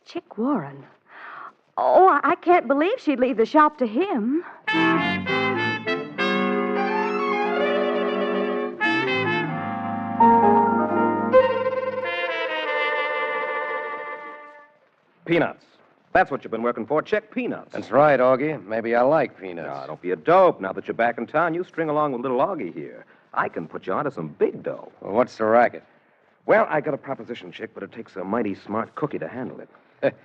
Chick Warren. Oh, I can't believe she'd leave the shop to him. Peanuts. That's what you've been working for, Chick. Peanuts. That's right, Augie. Maybe I like peanuts. No, don't be a dope. Now that you're back in town, you string along with little Augie here. I can put you onto some big dough. Well, what's the racket? Well, I got a proposition, Chick, but it takes a mighty smart cookie to handle it.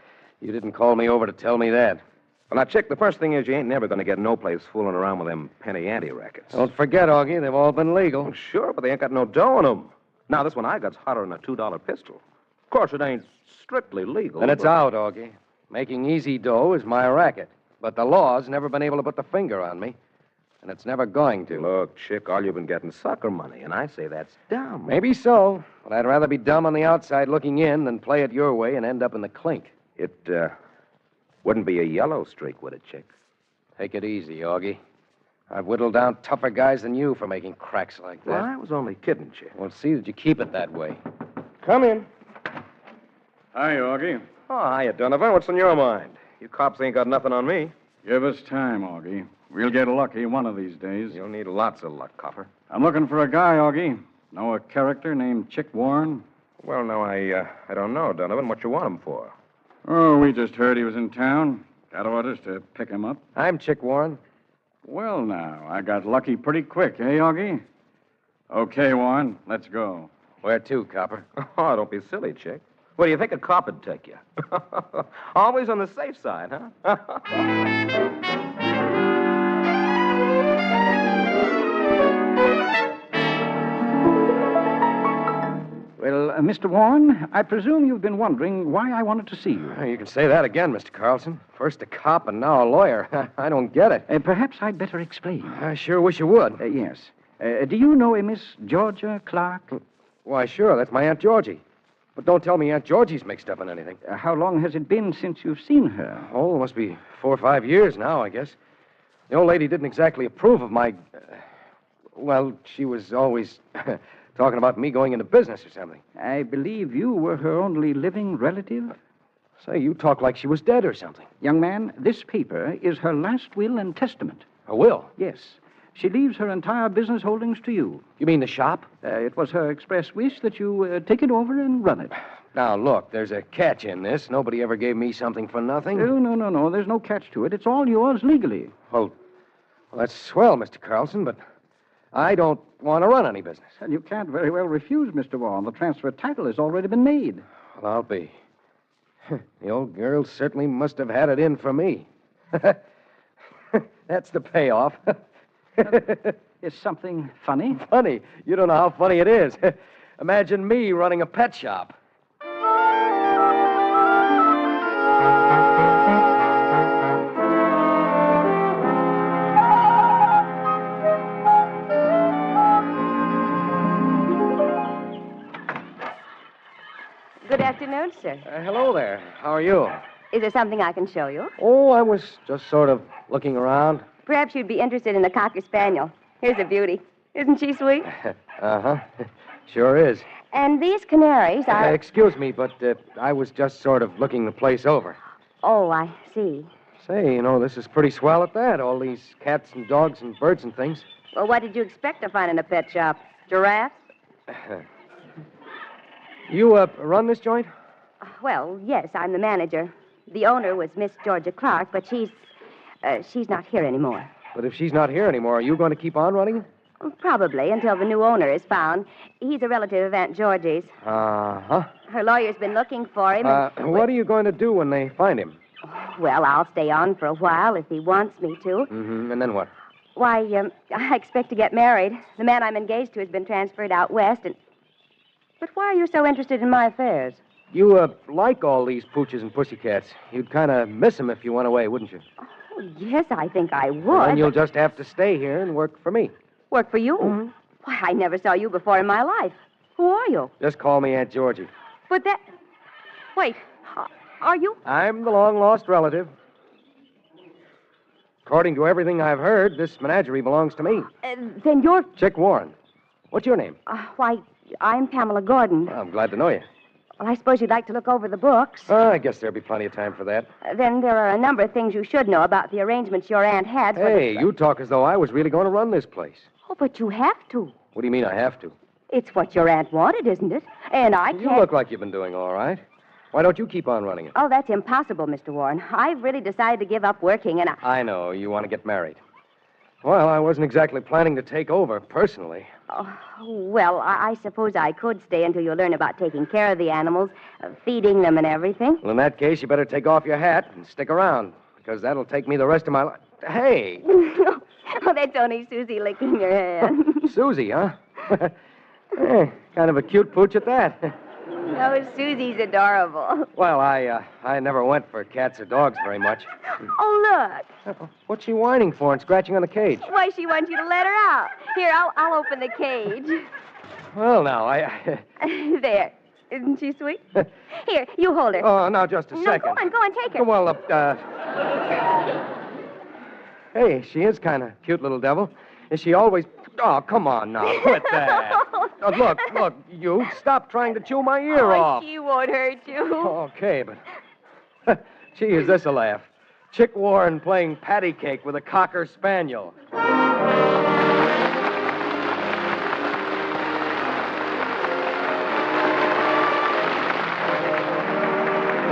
You didn't call me over to tell me that. Well, now, Chick, the first thing is you ain't never going to get no place fooling around with them penny ante rackets. Don't forget, Augie, they've all been legal. Well, sure, but they ain't got no dough in them. Now, this one I got's hotter than a $2 pistol. Of course, it ain't strictly legal. Then it's out, Augie. Making easy dough is my racket. But the law's never been able to put the finger on me. And it's never going to. Look, Chick, all you've been getting sucker money, and I say that's dumb. Maybe so. But I'd rather be dumb on the outside looking in than play it your way and end up in the clink. It, wouldn't be a yellow streak, would it, Chick? Take it easy, Augie. I've whittled down tougher guys than you for making cracks like that. Well, I was only kidding, Chick. Well, see that you keep it that way. Come in. Hi, Augie. Oh, hiya, Donovan. What's on your mind? You cops ain't got nothing on me. Give us time, Augie. We'll get lucky one of these days. You'll need lots of luck, Copper. I'm looking for a guy, Augie. Know a character named Chick Warren? Well, no, I don't know, Donovan. What you want him for? Oh, we just heard he was in town. Got orders to pick him up. I'm Chick Warren. Well, now, I got lucky pretty quick, eh, Augie? Okay, Warren, let's go. Where to, Copper? Oh, don't be silly, Chick. Where do you think a cop would take you? Always on the safe side, huh? Well, Mr. Warren, I presume you've been wondering why I wanted to see you. You can say that again, Mr. Carlson. First a cop and now a lawyer. I don't get it. Perhaps I'd better explain. I sure wish you would. Yes. Do you know a Miss Georgia Clark? Why, sure. That's my Aunt Georgie. But don't tell me Aunt Georgie's mixed up in anything. How long has it been since you've seen her? Oh, it must be 4 or 5 years now, I guess. The old lady didn't exactly approve of my... well, she was always talking about me going into business or something. I believe you were her only living relative? Say, you talk like she was dead or something. Young man, this paper is her last will and testament. A will? Yes. She leaves her entire business holdings to you. You mean the shop? It was her express wish that you take it over and run it. Now, look, there's a catch in this. Nobody ever gave me something for nothing. Oh, no. There's no catch to it. It's all yours legally. Well, that's swell, Mr. Carlson, but I don't want to run any business. And you can't very well refuse, Mr. Warren. The transfer title has already been made. Well, I'll be. The old girl certainly must have had it in for me. That's the payoff. Is something funny? Funny? You don't know how funny it is. Imagine me running a pet shop. Good afternoon, sir. Hello there. How are you? Is there something I can show you? Oh, I was just sort of looking around. Perhaps you'd be interested in the Cocker Spaniel. Here's a beauty. Isn't she sweet? Uh-huh. Sure is. And these canaries are... excuse me, but I was just sort of looking the place over. Oh, I see. Say, this is pretty swell at that. All these cats and dogs and birds and things. Well, what did you expect to find in a pet shop? Giraffes? You run this joint? Well, yes, I'm the manager. The owner was Miss Georgia Clark, but she's not here anymore. But if she's not here anymore, are you going to keep on running it? Probably, until the new owner is found. He's a relative of Aunt Georgie's. Uh-huh. Her lawyer's been looking for him. What are you going to do when they find him? Well, I'll stay on for a while if he wants me to. Mm-hmm. And then what? Why, I expect to get married. The man I'm engaged to has been transferred out west, and... But why are you so interested in my affairs? You, like all these pooches and pussycats. You'd kind of miss them if you went away, wouldn't you? Oh, yes, I think I would. Well, then you'll just have to stay here and work for me. Work for you? Mm-hmm. Why, I never saw you before in my life. Who are you? Just call me Aunt Georgie. But that... Wait, are you? I'm the long-lost relative. According to everything I've heard, this menagerie belongs to me. Then you're... Chick Warren. What's your name? Why, I'm Pamela Gordon. Well, I'm glad to know you. Well, I suppose you'd like to look over the books. I guess there'll be plenty of time for that. Then there are a number of things you should know about the arrangements your aunt had for Hey, you talk as though I was really going to run this place. Oh, but you have to. What do you mean I have to? It's what your aunt wanted, isn't it? And I can't... You look like you've been doing all right. Why don't you keep on running it? Oh, that's impossible, Mr. Warren. I've really decided to give up working, and I know. You want to get married. Well, I wasn't exactly planning to take over, personally. Oh, well, I suppose I could stay until you learn about taking care of the animals, feeding them and everything. Well, in that case, you better take off your hat and stick around, because that'll take me the rest of my life. Hey! Oh, that's only Susie licking your hand. Susie, huh? Kind of a cute pooch at that. Oh, Susie's adorable. Well, I never went for cats or dogs very much. Oh, look. What's she whining for and scratching on the cage? Why, she wants you to let her out. Here, I'll open the cage. Well, now, There. Isn't she sweet? Here, you hold her. Oh, now, just a second. No, go on, take her. Well, hey, she is kind of cute little devil. Is she always... Oh, come on now. Quit that. Oh, look, you. Stop trying to chew my ear off. She won't hurt you. Okay, but... Gee, is this a laugh? Chick Warren playing patty cake with a Cocker Spaniel. The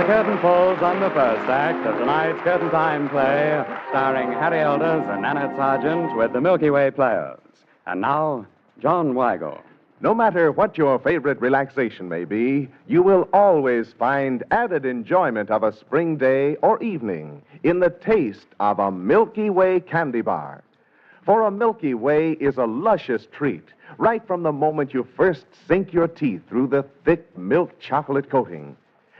curtain falls on the first act of tonight's Curtain Time play, starring Harry Elders and Nanette Sargent with the Milky Way Players. And now, John Weigel. No matter what your favorite relaxation may be, you will always find added enjoyment of a spring day or evening in the taste of a Milky Way candy bar. For a Milky Way is a luscious treat right from the moment you first sink your teeth through the thick milk chocolate coating.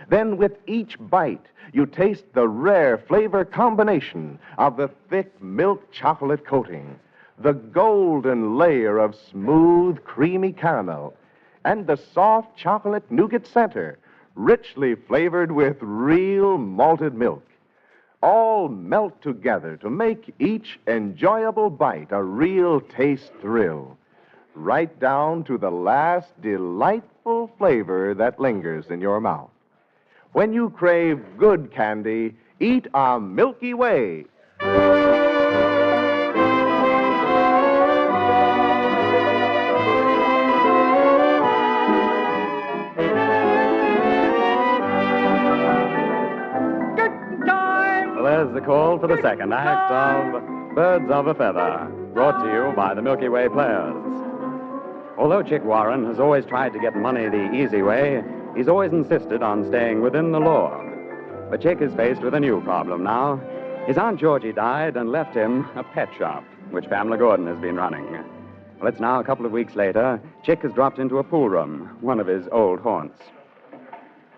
Then with each bite, you taste the rare flavor combination of the thick milk chocolate coating, the golden layer of smooth, creamy caramel, and the soft chocolate nougat center, richly flavored with real malted milk. All melt together to make each enjoyable bite a real taste thrill, right down to the last delightful flavor that lingers in your mouth. When you crave good candy, eat a Milky Way. Well, there's the call for the second act of Birds of a Feather, brought to you by the Milky Way Players. Although Chick Warren has always tried to get money the easy way, he's always insisted on staying within the law. But Chick is faced with a new problem now. His Aunt Georgie died and left him a pet shop, which Pamela Gordon has been running. Well, it's now a couple of weeks later. Chick has dropped into a pool room, one of his old haunts.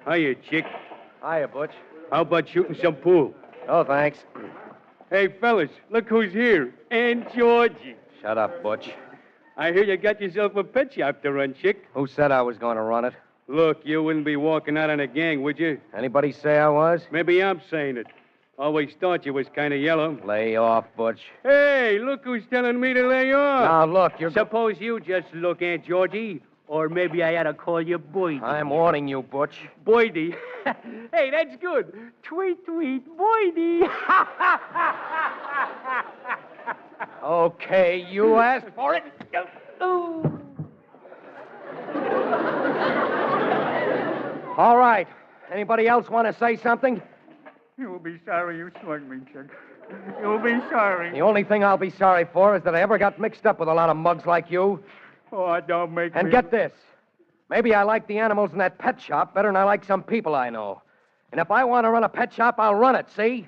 Hiya, Chick. Hiya, Butch. How about shooting some pool? Oh, thanks. Hey, fellas, look who's here. Aunt Georgie. Shut up, Butch. I hear you got yourself a pet shop to run, Chick. Who said I was going to run it? Look, you wouldn't be walking out on a gang, would you? Anybody say I was? Maybe I'm saying it. Always thought you was kind of yellow. Lay off, Butch. Hey, look who's telling me to lay off. Now, look, you're... Suppose you just look, Aunt Georgie. Or maybe I ought to call you Boydie. I'm warning you, Butch. Boydie. Hey, that's good. Tweet, tweet, Boydie. Okay, you asked for it. All right. Anybody else want to say something? You'll be sorry you swung me, Chick. You'll be sorry. The only thing I'll be sorry for is that I ever got mixed up with a lot of mugs like you. Oh, don't make And me... get this. Maybe I like the animals in that pet shop better than I like some people I know. And if I want to run a pet shop, I'll run it, see?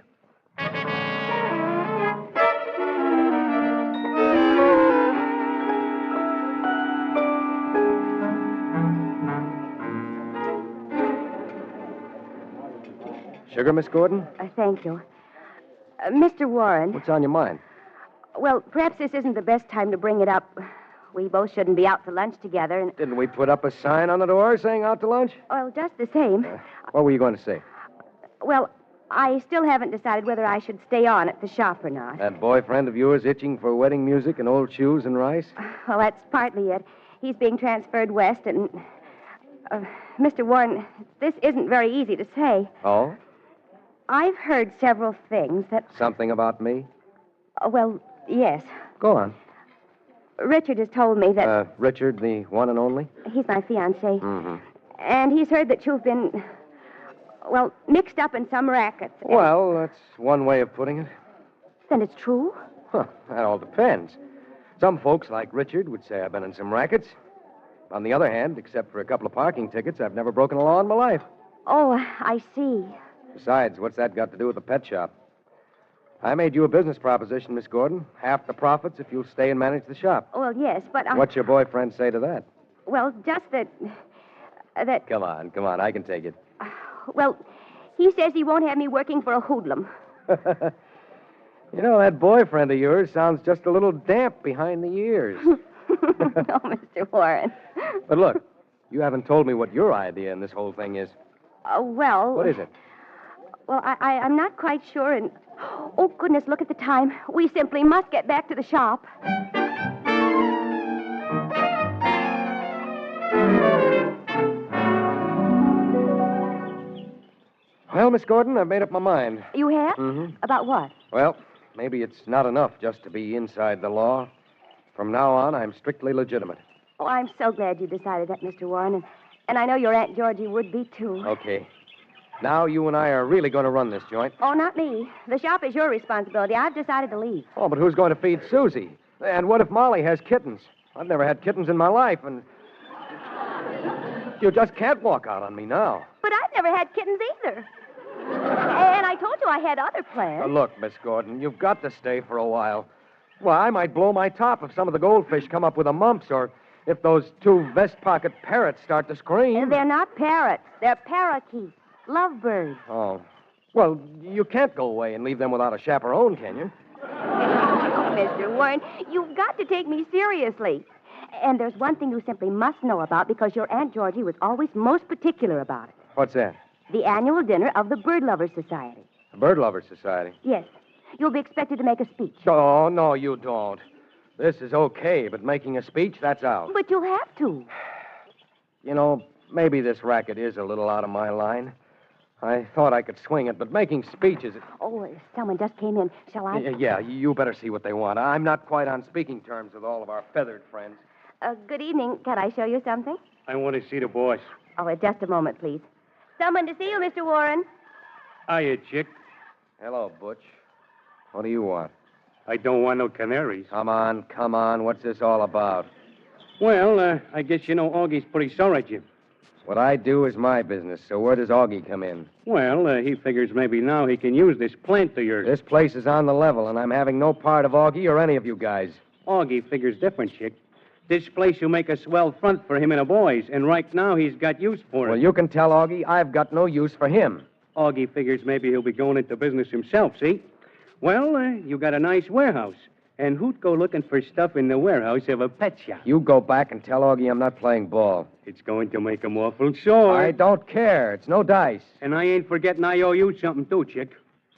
Sugar, Miss Gordon? Thank you. Mr. Warren. What's on your mind? Well, perhaps this isn't the best time to bring it up. We both shouldn't be out to lunch together, and... Didn't we put up a sign on the door saying out to lunch? Well, just the same. What were you going to say? Well, I still haven't decided whether I should stay on at the shop or not. That boyfriend of yours itching for wedding music and old shoes and rice? Well, that's partly it. He's being transferred west, and... Mr. Warren, this isn't very easy to say. Oh? I've heard several things that... Something about me? Well, yes. Go on. Richard has told me that... Richard, the one and only? He's my fiancé. Mm-hmm. And he's heard that you've been, well, mixed up in some rackets. Well, that's one way of putting it. Then it's true? Huh, that all depends. Some folks, like Richard, would say I've been in some rackets. On the other hand, except for a couple of parking tickets, I've never broken a law in my life. Oh, I see. Besides, what's that got to do with the pet shop? I made you a business proposition, Miss Gordon. Half the profits if you'll stay and manage the shop. Well, yes, but What's your boyfriend say to that? Well, just that... Come on, I can take it. Well, he says he won't have me working for a hoodlum. You know, that boyfriend of yours sounds just a little damp behind the ears. No, Mr. Warren. But look, you haven't told me what your idea in this whole thing is. Well... What is it? Well, I'm not quite sure, and... Oh, goodness, look at the time. We simply must get back to the shop. Well, Miss Gordon, I've made up my mind. You have? Mm-hmm. About what? Well, maybe it's not enough just to be inside the law. From now on, I'm strictly legitimate. Oh, I'm so glad you decided that, Mr. Warren, and I know your Aunt Georgie would be, too. Okay. Now you and I are really going to run this joint. Oh, not me. The shop is your responsibility. I've decided to leave. Oh, but who's going to feed Susie? And what if Molly has kittens? I've never had kittens in my life, and... You just can't walk out on me now. But I've never had kittens either. And I told you I had other plans. Look, Miss Gordon, you've got to stay for a while. Well, I might blow my top if some of the goldfish come up with the mumps, or if those two vest pocket parrots start to scream. And they're not parrots. They're parakeets. Lovebirds. Oh. Well, you can't go away and leave them without a chaperone, can you? Oh, Mr. Warren, you've got to take me seriously. And there's one thing you simply must know about because your Aunt Georgie was always most particular about it. What's that? The annual dinner of the Bird Lovers Society. The Bird Lovers Society. Yes. You'll be expected to make a speech. Oh, no, you don't. This is okay, but making a speech, that's out. But you'll have to. You know, maybe this racket is a little out of my line. I thought I could swing it, but making speeches... Oh, someone just came in. Shall I? Yeah, you better see what they want. I'm not quite on speaking terms with all of our feathered friends. Good evening. Can I show you something? I want to see the boss. Oh, just a moment, please. Someone to see you, Mr. Warren. Hiya, Chick. Hello, Butch. What do you want? I don't want no canaries. Come on. What's this all about? Well, I guess you know Augie's pretty sore at you. What I do is my business, so where does Augie come in? Well, he figures maybe now he can use this plant of yours. This place is on the level, and I'm having no part of Augie or any of you guys. Augie figures different, Chick. This place will make a swell front for him and the boys, and right now he's got use for it. Well, you can tell Augie I've got no use for him. Augie figures maybe he'll be going into business himself, see? Well, you got a nice warehouse. And who'd go looking for stuff in the warehouse of a pet shop? You go back and tell Augie I'm not playing ball. It's going to make him awful sore. I don't care. It's no dice. And I ain't forgetting I owe you something, too, Chick.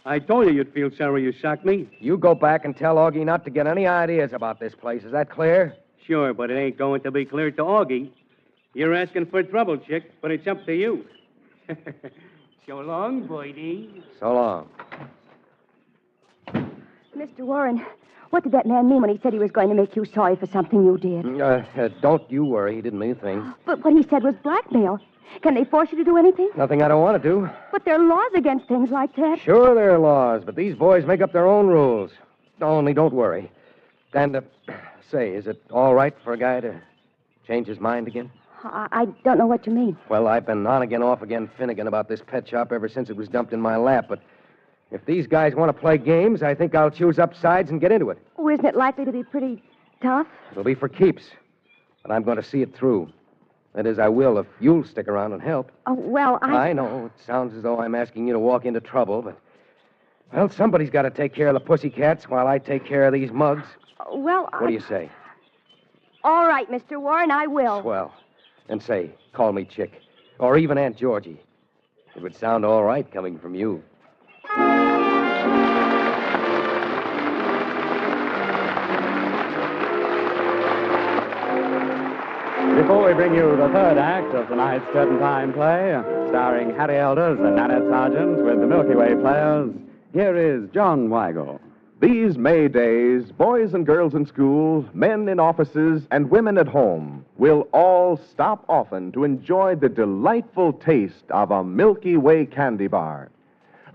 I told you you'd feel sorry you socked me. You go back and tell Augie not to get any ideas about this place. Is that clear? Sure, but it ain't going to be clear to Augie. You're asking for trouble, Chick, but it's up to you. So long, Boydie. So long. Mr. Warren, what did that man mean when he said he was going to make you sorry for something you did? Don't you worry. He didn't mean a thing. But what he said was blackmail. Can they force you to do anything? Nothing I don't want to do. But there are laws against things like that. Sure there are laws, but these boys make up their own rules. Only don't worry. And, say, is it all right for a guy to change his mind again? I don't know what you mean. Well, I've been on again, off again, Finnegan about this pet shop ever since it was dumped in my lap, but if these guys want to play games, I think I'll choose up sides and get into it. Oh, isn't it likely to be pretty tough? It'll be for keeps, but I'm going to see it through. That is, I will if you'll stick around and help. Oh, well, I know. It sounds as though I'm asking you to walk into trouble, but... Well, somebody's got to take care of the pussycats while I take care of these mugs. Well, What do you say? All right, Mr. Warren, I will. Swell. And say, call me Chick. Or even Aunt Georgie. It would sound all right coming from you. Before we bring you the third act of tonight's Curtain Time play, starring Harry Elders and Nanette Sargent with the Milky Way Players, here is John Weigel. These May days, boys and girls in school, men in offices, and women at home will all stop often to enjoy the delightful taste of a Milky Way candy bar.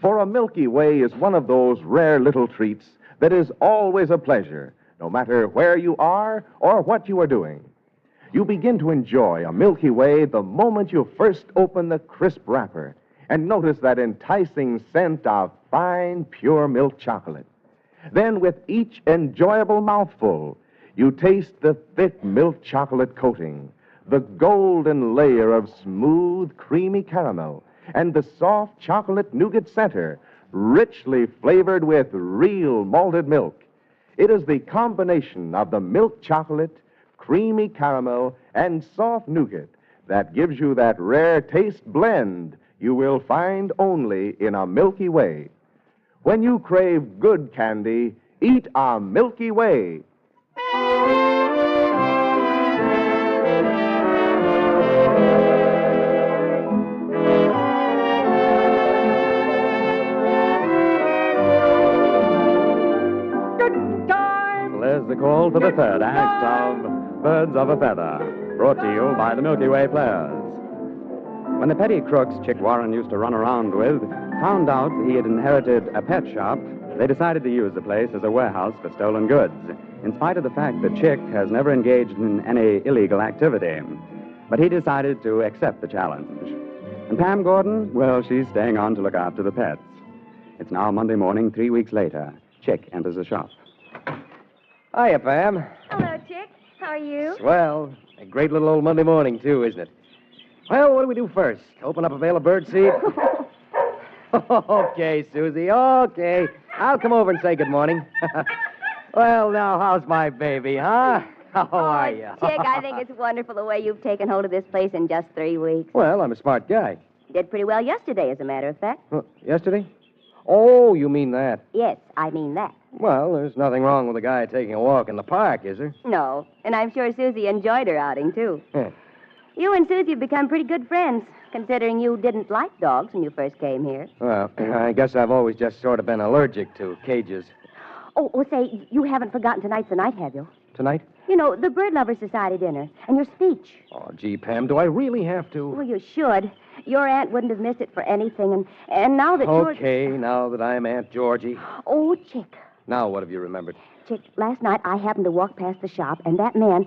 For a Milky Way is one of those rare little treats that is always a pleasure, no matter where you are or what you are doing. You begin to enjoy a Milky Way the moment you first open the crisp wrapper and notice that enticing scent of fine, pure milk chocolate. Then, with each enjoyable mouthful, you taste the thick milk chocolate coating, the golden layer of smooth, creamy caramel, and the soft chocolate nougat center, richly flavored with real malted milk. It is the combination of the milk chocolate, creamy caramel, and soft nougat that gives you that rare taste blend you will find only in a Milky Way. When you crave good candy, eat a Milky Way. Good time! There's the call for the third act of Birds of a Feather, brought to you by the Milky Way Players. When the petty crooks Chick Warren used to run around with found out he had inherited a pet shop, they decided to use the place as a warehouse for stolen goods, in spite of the fact that Chick has never engaged in any illegal activity. But he decided to accept the challenge. And Pam Gordon, well, she's staying on to look after the pets. It's now Monday morning, 3 weeks later. Chick enters the shop. Hiya, Pam. Hello, Chick. How are you? Swell. A great little old Monday morning, too, isn't it? Well, what do we do first? Open up a bale of birdseed? Okay, Susie, okay. I'll come over and say good morning. Well, now, how's my baby, huh? How are you? Chick, I think it's wonderful the way you've taken hold of this place in just 3 weeks. Well, I'm a smart guy. You did pretty well yesterday, as a matter of fact. Yesterday? Oh, you mean that? Yes, I mean that. Well, there's nothing wrong with a guy taking a walk in the park, is there? No, and I'm sure Susie enjoyed her outing, too. Yeah. You and Susie have become pretty good friends, considering you didn't like dogs when you first came here. Well, I guess I've always just sort of been allergic to cages. Oh, say, you haven't forgotten tonight's the night, have you? Tonight? You know, the Bird Lovers Society dinner and your speech. Oh, gee, Pam, do I really have to? Well, you should. Your aunt wouldn't have missed it for anything, and now that you're... Okay, now that I'm Aunt Georgie. Oh, Chick. Now what have you remembered? Chick, last night I happened to walk past the shop, and that man,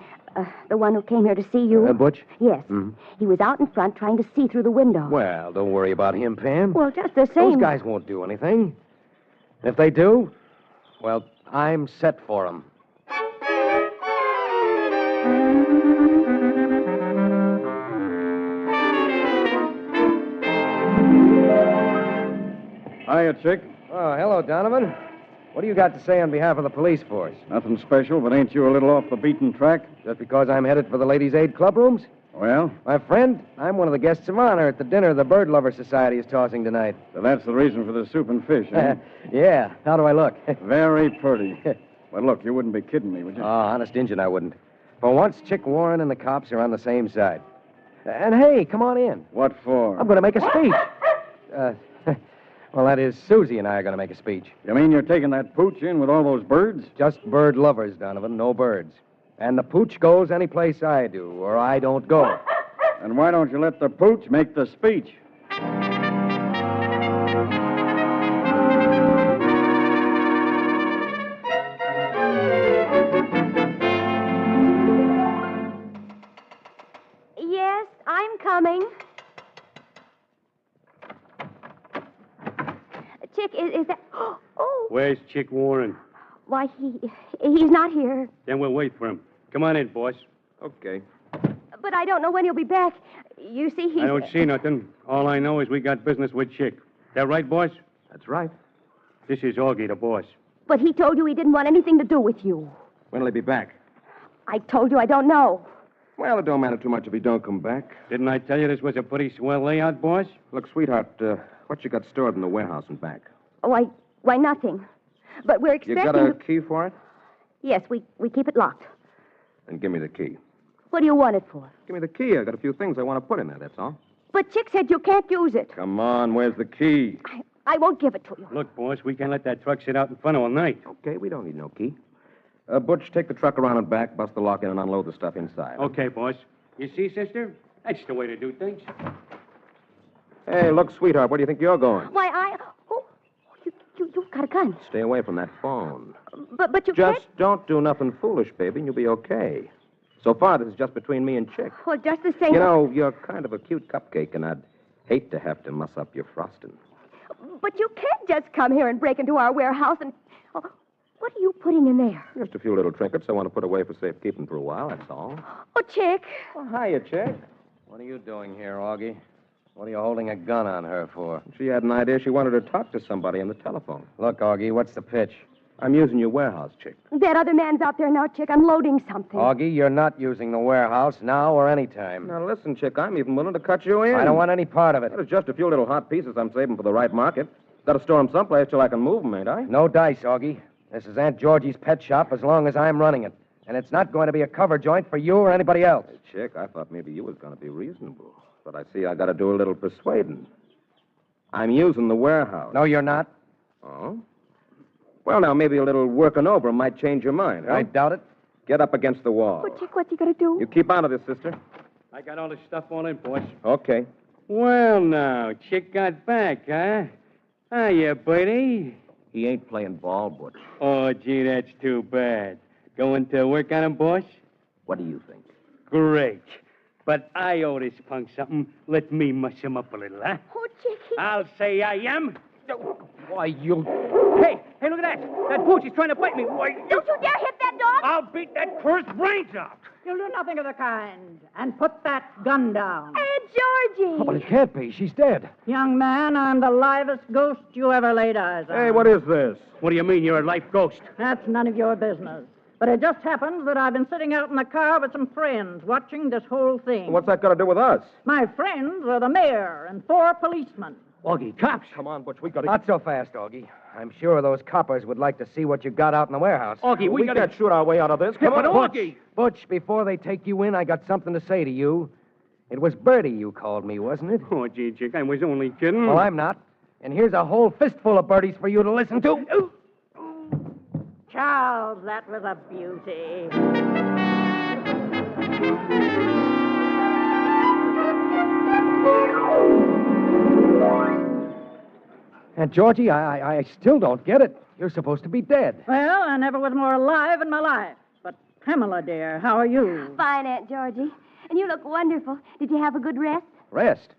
the one who came here to see you... Butch? Yes. Mm-hmm. He was out in front trying to see through the window. Well, don't worry about him, Pam. Well, just the same... Those guys won't do anything. And if they do, well, I'm set for them. Hiya, Chick. Oh, hello, Donovan. What do you got to say on behalf of the police force? Nothing special, but ain't you a little off the beaten track? Just because I'm headed for the Ladies' Aid Club rooms? Well? My friend, I'm one of the guests of honor at the dinner the Bird Lover Society is tossing tonight. So that's the reason for the soup and fish, eh? Yeah. How do I look? Very pretty. But look, you wouldn't be kidding me, would you? Oh, honest Injun, I wouldn't. For once, Chick Warren and the cops are on the same side. And hey, come on in. What for? I'm going to make a speech. Well, that is, Susie and I are going to make a speech. You mean you're taking that pooch in with all those birds? Just bird lovers, Donovan, no birds. And the pooch goes any place I do, or I don't go. And why don't you let the pooch make the speech? Yes, I'm coming. Chick, is that... Oh, Where's Chick Warren? why, he's not here. Then we'll wait for him. Come on in, boss. Okay. But I don't know when he'll be back. You see, he's... I don't see nothing. All I know is we got business with Chick. That right, boss? That's right. This is Augie, the boss. But he told you he didn't want anything to do with you. When'll he be back? I told you I don't know. Well, it don't matter too much if he don't come back. Didn't I tell you this was a pretty swell layout, boss? Look, sweetheart, what you got stored in the warehouse and back? Oh, why, nothing. But we're You expecting... got a key for it? Yes, we keep it locked. Then give me the key. What do you want it for? Give me the key. I got a few things I want to put in there, that's all. But Chick said you can't use it. Come on, where's the key? I won't give it to you. Look, boss, we can't let that truck sit out in front all night. Okay, we don't need no key. Butch, take the truck around and back, bust the lock in, and unload the stuff inside. Okay, boss. You see, sister? That's the way to do things. Hey, look, sweetheart, where do you think you're going? Why, you've got a gun. Stay away from that phone. But you Just can't... don't do nothing foolish, baby, and you'll be okay. So far, this is just between me and Chick. Well, just the same... You know, you're kind of a cute cupcake, and I'd hate to have to muss up your frosting. But you can't just come here and break into our warehouse and... Oh, what are you putting in there? Just a few little trinkets I want to put away for safekeeping for a while, that's all. Oh, Chick. Well, hiya, Chick. What are you doing here, Augie? What are you holding a gun on her for? She had an idea she wanted to talk to somebody on the telephone. Look, Augie, what's the pitch? I'm using your warehouse, Chick. That other man's out there now, Chick, unloading something. Augie, you're not using the warehouse now or any time. Now, listen, Chick, I'm even willing to cut you in. I don't want any part of it. There's just a few little hot pieces I'm saving for the right market. Got to store them someplace till I can move them, ain't I? No dice, Augie. This is Aunt Georgie's pet shop as long as I'm running it. And it's not going to be a cover joint for you or anybody else. Hey, Chick, I thought maybe you was going to be reasonable. But I see I got to do a little persuading. I'm using the warehouse. No, you're not. Oh? Well, now, maybe a little working over might change your mind, huh? I doubt it. Get up against the wall. Oh, Chick, what's he going to do? You keep out of this, sister. I got all this stuff all in, boss. Okay. Well, now, Chick got back, huh? Hiya, buddy. He ain't playing ball, Butch. Oh, gee, that's too bad. Going to work on him, boss? What do you think? Great. But I owe this punk something. Let me muss him up a little, huh? Oh, Chick, I'll say I am. Why, you... Hey, look at that. That pooch is trying to bite me. Why, Don't you dare hit that dog! I'll beat that cursed brains out. You'll do nothing of the kind. And put that gun down. Aunt Georgie! Oh, but it can't be. She's dead. Young man, I'm the livest ghost you ever laid eyes on. Hey, what is this? What do you mean you're a life ghost? That's none of your business. But it just happens that I've been sitting out in the car with some friends watching this whole thing. What's that got to do with us? My friends are the mayor and 4 policemen. Augie, cops. Come on, Butch, we got to... Not so fast, Augie. I'm sure those coppers would like to see what you got out in the warehouse. Augie, we can't shoot our way out of this. Yeah, Come but on, Augie! Butch, before they take you in, I got something to say to you. It was Bertie you called me, wasn't it? Oh, gee, Chick, I was only kidding. Well, I'm not. And here's a whole fistful of birdies for you to listen to. Charles, that was a beauty. And, Georgie, I still don't get it. You're supposed to be dead. Well, I never was more alive in my life. But, Pamela, dear, how are you? Fine, Aunt Georgie. And you look wonderful. Did you have a good rest? Rest?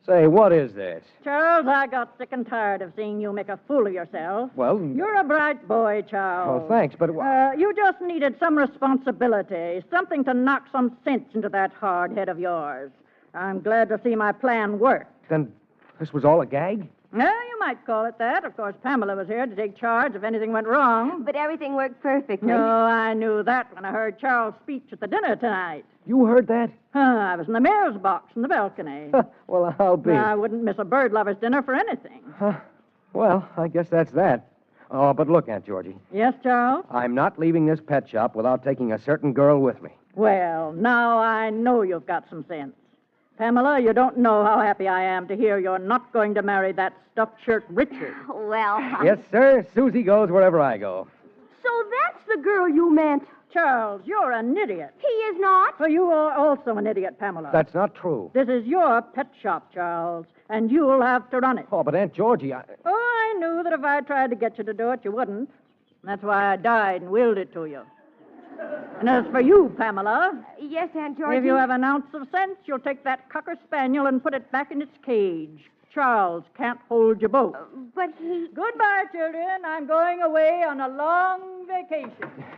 Say, what is this? Charles, I got sick and tired of seeing you make a fool of yourself. Well... You're a bright boy, Charles. Oh, thanks, but... You just needed some responsibility, something to knock some sense into that hard head of yours. I'm glad to see my plan worked. Then this was all a gag? Well, you might call it that. Of course, Pamela was here to take charge if anything went wrong. But everything worked perfectly. No, I knew that when I heard Charles' speech at the dinner tonight. You heard that? I was in the mayor's box in the balcony. Well, I'll be. I wouldn't miss a bird lover's dinner for anything. Well, I guess that's that. Oh, but look, Aunt Georgie. Yes, Charles? I'm not leaving this pet shop without taking a certain girl with me. Well, now I know you've got some sense. Pamela, you don't know how happy I am to hear you're not going to marry that stuffed shirt Richard. Well, Yes, sir. Susie goes wherever I go. So that's the girl you meant. Charles, you're an idiot. He is not. Well, you are also an idiot, Pamela. That's not true. This is your pet shop, Charles, and you'll have to run it. Oh, but Aunt Georgie, Oh, I knew that if I tried to get you to do it, you wouldn't. That's why I died and willed it to you. And as for you, Pamela... Yes, Aunt Georgie? If you have an ounce of sense, you'll take that cocker spaniel and put it back in its cage. Charles can't hold you both. But he... Goodbye, children. I'm going away on a long vacation.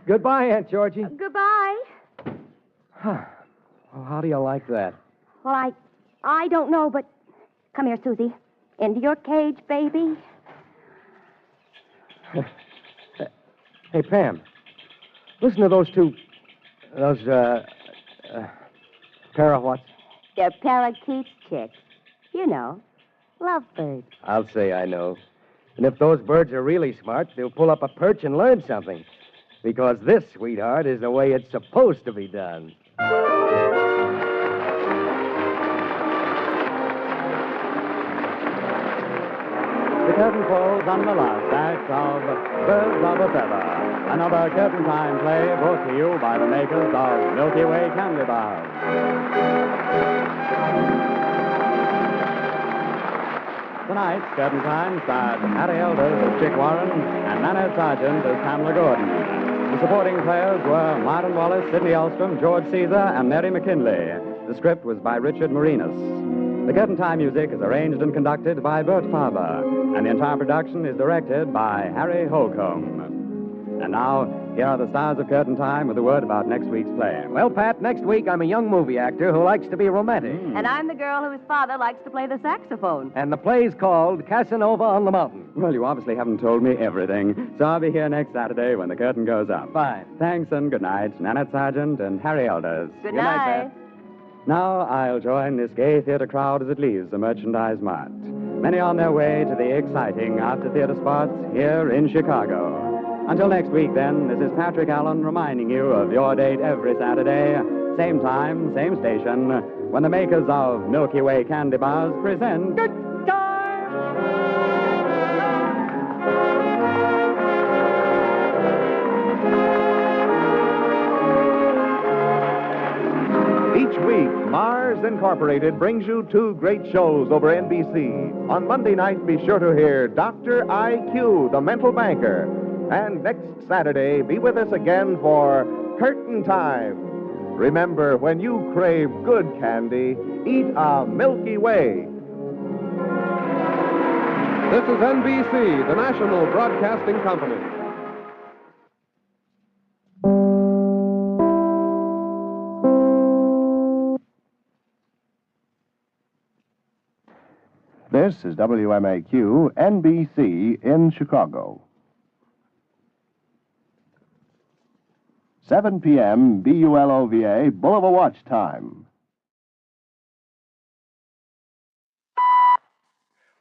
Goodbye, Aunt Georgie. Goodbye. Well, how do you like that? Well, I don't know, but... Come here, Susie. Into your cage, baby. Hey, Pam. Listen to those two... Those, pair of what? They're parakeets, Chick. You know, lovebirds. I'll say I know. And if those birds are really smart, they'll pull up a perch and learn something. Because this, sweetheart, is the way it's supposed to be done. The curtain falls on the last act of Birds of a Feather, another curtain time play brought to you by the makers of Milky Way candy bars. Tonight's curtain time starred Harry Elders as Chick Warren and Nanette Sargent as Pamela Gordon. The supporting players were Martin Wallace, Sidney Elstrom, George Caesar, and Mary McKinley. The script was by Richard Marinas. The curtain time music is arranged and conducted by Bert Farber, and the entire production is directed by Harry Holcomb. And now, here are the stars of Curtain Time with a word about next week's play. Well, Pat, next week I'm a young movie actor who likes to be romantic. And I'm the girl whose father likes to play the saxophone. And the play's called Casanova on the Mountain. Well, you obviously haven't told me everything, so I'll be here next Saturday when the curtain goes up. Fine. Thanks and good night, Nanette Sargent and Harry Elders. Good night. Now I'll join this gay theater crowd as it leaves the Merchandise Mart. Many on their way to the exciting after-theater spots here in Chicago. Until next week, then, this is Patrick Allen reminding you of your date every Saturday, same time, same station, when the makers of Milky Way candy bars present Good Each week, Mars Incorporated brings you two great shows over NBC. On Monday night, be sure to hear Dr. IQ, the mental banker. And next Saturday, be with us again for Curtain Time. Remember, when you crave good candy, eat a Milky Way. This is NBC, the national broadcasting company. This is WMAQ, NBC in Chicago. 7 p.m. BULOVA, Bull of a Watch time.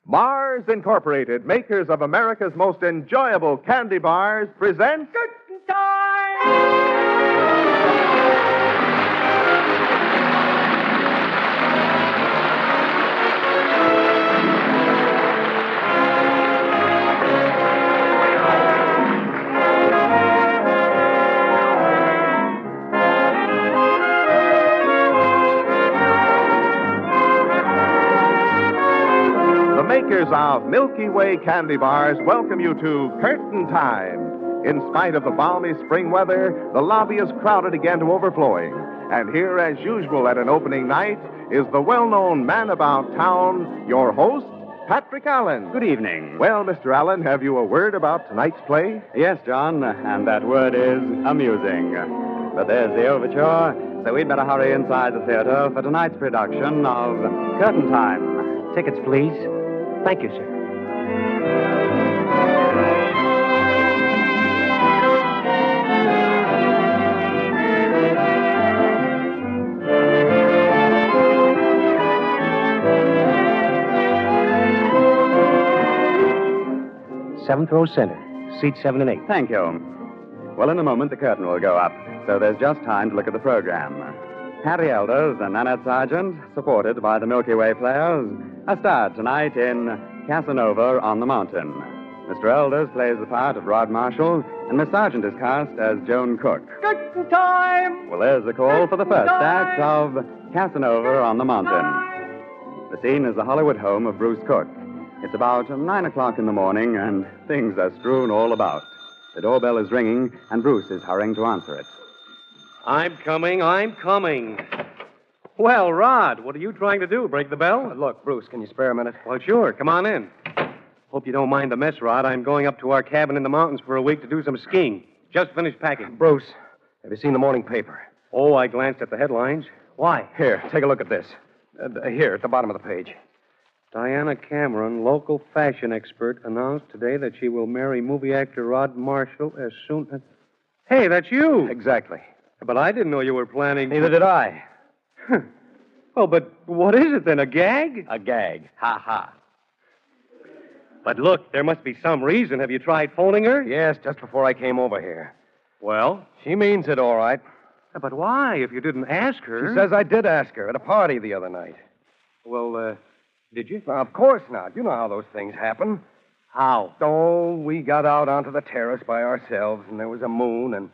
Mars Incorporated, makers of America's most enjoyable candy bars, present Curtain Time! The makers of Milky Way candy bars welcome you to Curtain Time. In spite of the balmy spring weather, the lobby is crowded again to overflowing. And here, as usual at an opening night, is the well-known man about town, your host, Patrick Allen. Good evening. Well, Mr. Allen, have you a word about tonight's play? Yes, John, and that word is amusing. But there's the overture, so we'd better hurry inside the theater for tonight's production of Curtain Time. Tickets, please. Thank you, sir. Seventh row center. Seats 7 and 8. Thank you. Well, in a moment, the curtain will go up, so there's just time to look at the program. Harry Elders and Nanette Sargent, supported by the Milky Way players, are starred tonight in Casanova on the Mountain. Mr. Elders plays the part of Rod Marshall, and Miss Sargent is cast as Joan Cook. Curtain time! Well, there's the call for the first act of Casanova on the Mountain. The scene is the Hollywood home of Bruce Cook. It's about 9 o'clock in the morning, and things are strewn all about. The doorbell is ringing, and Bruce is hurrying to answer it. I'm coming. Well, Rod, what are you trying to do? Break the bell? Look, Bruce, can you spare a minute? Well, sure. Come on in. Hope you don't mind the mess, Rod. I'm going up to our cabin in the mountains for a week to do some skiing. Just finished packing. Bruce, have you seen the morning paper? Oh, I glanced at the headlines. Why? Here, take a look at this. Here, at the bottom of the page. Diana Cameron, local fashion expert, announced today that she will marry movie actor Rod Marshall as soon as... Hey, that's you. Exactly. But I didn't know you were planning... Neither did I. Well, but what is it then, a gag? A gag. Ha. But look, there must be some reason. Have you tried phoning her? Yes, just before I came over here. Well? She means it all right. But why, if you didn't ask her? She says I did ask her at a party the other night. Well, did you? Well, of course not. You know how those things happen. How? Oh, we got out onto the terrace by ourselves, and there was a moon, and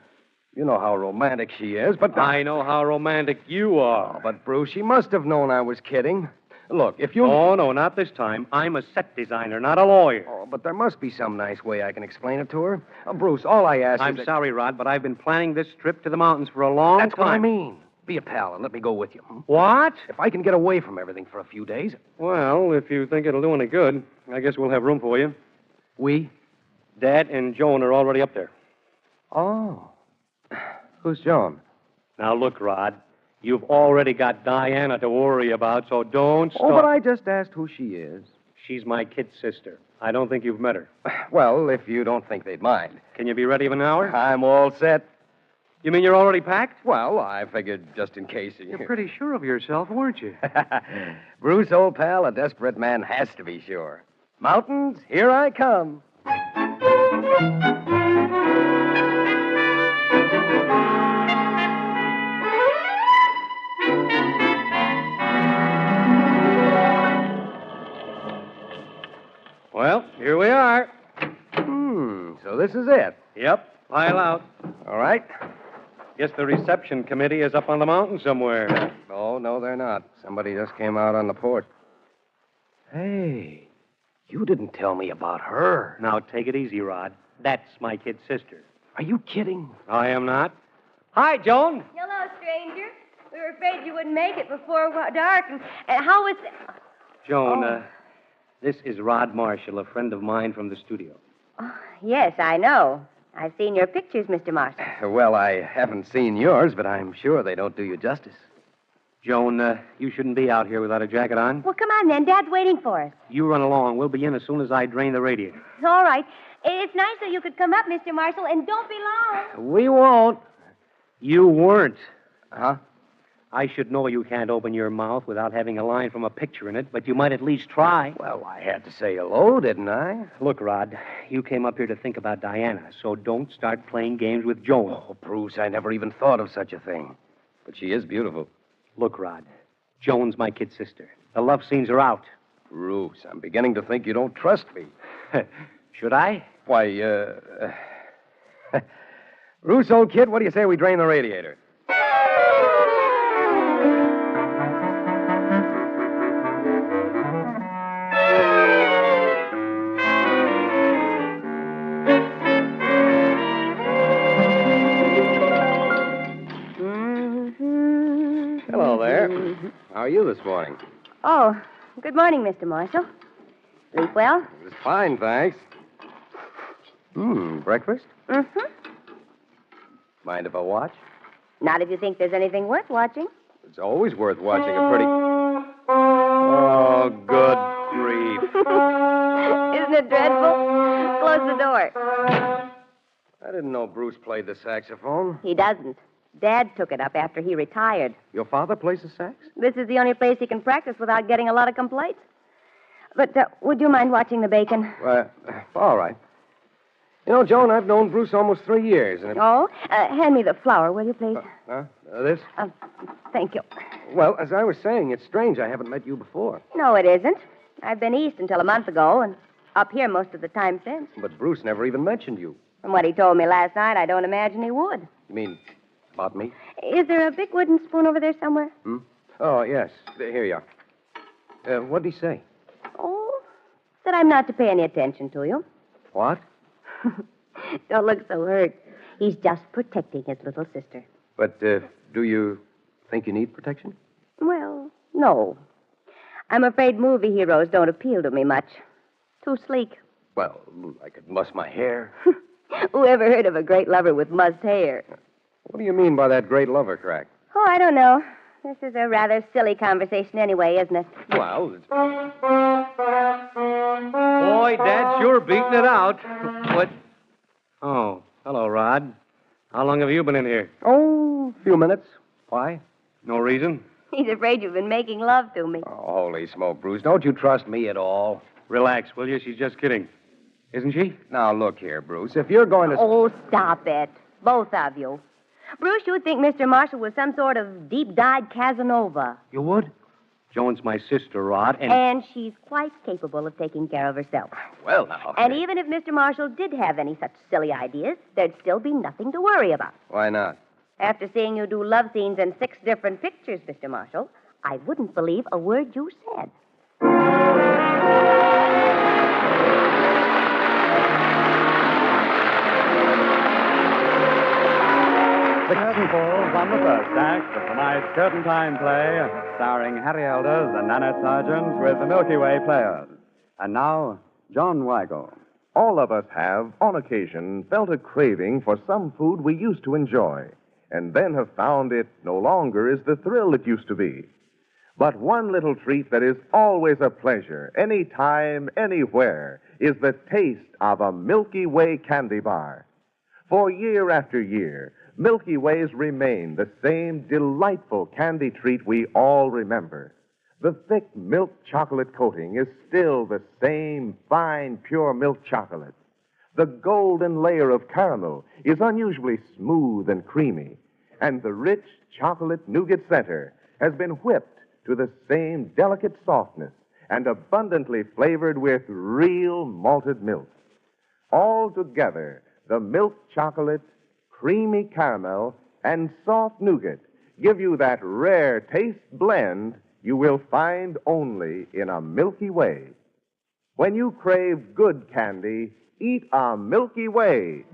you know how romantic she is, but... I know how romantic you are. Oh, but, Bruce, she must have known I was kidding. Look, if you... Oh, no, not this time. I'm a set designer, not a lawyer. Oh, but there must be some nice way I can explain it to her. Bruce, all I ask I'm is... sorry, Rod, but I've been planning this trip to the mountains for a long time. That's what I mean. Be a pal and let me go with you. What? If I can get away from everything for a few days... Well, if you think it'll do any good, I guess we'll have room for you. We? Dad and Joan are already up there. Oh. Who's Joan? Now, look, Rod, you've already got Diana to worry about, so don't start... Oh, but I just asked who she is. She's my kid sister. I don't think you've met her. Well, if you don't think they'd mind. Can you be ready in an hour? I'm all set. You mean you're already packed? Well, I figured just in case... You're pretty sure of yourself, weren't you? Bruce, old pal, a desperate man has to be sure. Mountains, here I come. Well, here we are. So this is it. Yep, pile out. All right. Guess the reception committee is up on the mountain somewhere. Oh, no, they're not. Somebody just came out on the porch. Hey, you didn't tell me about her. Now, take it easy, Rod. That's my kid sister. Are you kidding? I am not. Hi, Joan. Hello, stranger. We were afraid you wouldn't make it before dark. And how was... Joan, this is Rod Marshall, a friend of mine from the studio. Oh, yes, I know. I've seen your pictures, Mr. Marshall. Well, I haven't seen yours, but I'm sure they don't do you justice. Joan, you shouldn't be out here without a jacket on. Well, come on, then. Dad's waiting for us. You run along. We'll be in as soon as I drain the radiator. All right. It's nice that you could come up, Mr. Marshall, and don't be long. We won't. You weren't. Huh? I should know you can't open your mouth without having a line from a picture in it, but you might at least try. Well, I had to say hello, didn't I? Look, Rod, you came up here to think about Diana, so don't start playing games with Joan. Oh, Bruce, I never even thought of such a thing. But she is beautiful. Look, Rod, Joan's my kid sister. The love scenes are out. Bruce, I'm beginning to think you don't trust me. Should I? Why, Bruce, old kid, what do you say we drain the radiator? Hello there. How are you this morning? Oh, good morning, Mr. Marshall. Sleep well? It was fine, thanks. Breakfast? Mm-hmm. Mind if I watch? Not if you think there's anything worth watching. It's always worth watching a pretty... Oh, good grief. Isn't it dreadful? Close the door. I didn't know Bruce played the saxophone. He doesn't. Dad took it up after he retired. Your father plays the sax? This is the only place he can practice without getting a lot of complaints. But would you mind watching the bacon? All right. You know, Joan, I've known Bruce almost 3 years. And Oh? Hand me the flour, will you, please? This? Thank you. Well, as I was saying, it's strange I haven't met you before. No, it isn't. I've been east until a month ago, and up here most of the time since. But Bruce never even mentioned you. From what he told me last night, I don't imagine he would. You mean about me? Is there a big wooden spoon over there somewhere? Oh, yes. Here you are. What did he say? Oh, that I'm not to pay any attention to you. What? Don't look so hurt. He's just protecting his little sister. But do you think you need protection? Well, no. I'm afraid movie heroes don't appeal to me much. Too sleek. Well, I could muss my hair. Who ever heard of a great lover with mussed hair? What do you mean by that great lover crack? Oh, I don't know. This is a rather silly conversation anyway, isn't it? Well, Boy, Dad's sure beating it out. What? Oh, hello, Rod. How long have you been in here? Oh, a few minutes. Why? No reason? He's afraid you've been making love to me. Oh, holy smoke, Bruce. Don't you trust me at all? Relax, will you? She's just kidding. Isn't she? Now, look here, Bruce. If you're going to... Oh, stop it. Both of you. Bruce, you'd think Mr. Marshall was some sort of deep-dyed Casanova. You would? Joan's my sister, Rod, And she's quite capable of taking care of herself. Well, now... And even if Mr. Marshall did have any such silly ideas, there'd still be nothing to worry about. Why not? After seeing you do love scenes in 6 different pictures, Mr. Marshall, I wouldn't believe a word you said. The curtain falls on the first act of tonight's Curtain Time play, starring Harry Elders and Nanette Sargent with the Milky Way Players. And now, John Weigel. All of us have, on occasion, felt a craving for some food we used to enjoy, and then have found it no longer is the thrill it used to be. But one little treat that is always a pleasure, any time, anywhere, is the taste of a Milky Way candy bar. For year after year, Milky Ways remain the same delightful candy treat we all remember. The thick milk chocolate coating is still the same fine, pure milk chocolate. The golden layer of caramel is unusually smooth and creamy, and the rich chocolate nougat center has been whipped to the same delicate softness and abundantly flavored with real malted milk. All together, the milk chocolate, creamy caramel, and soft nougat give you that rare taste blend you will find only in a Milky Way. When you crave good candy, eat a Milky Way.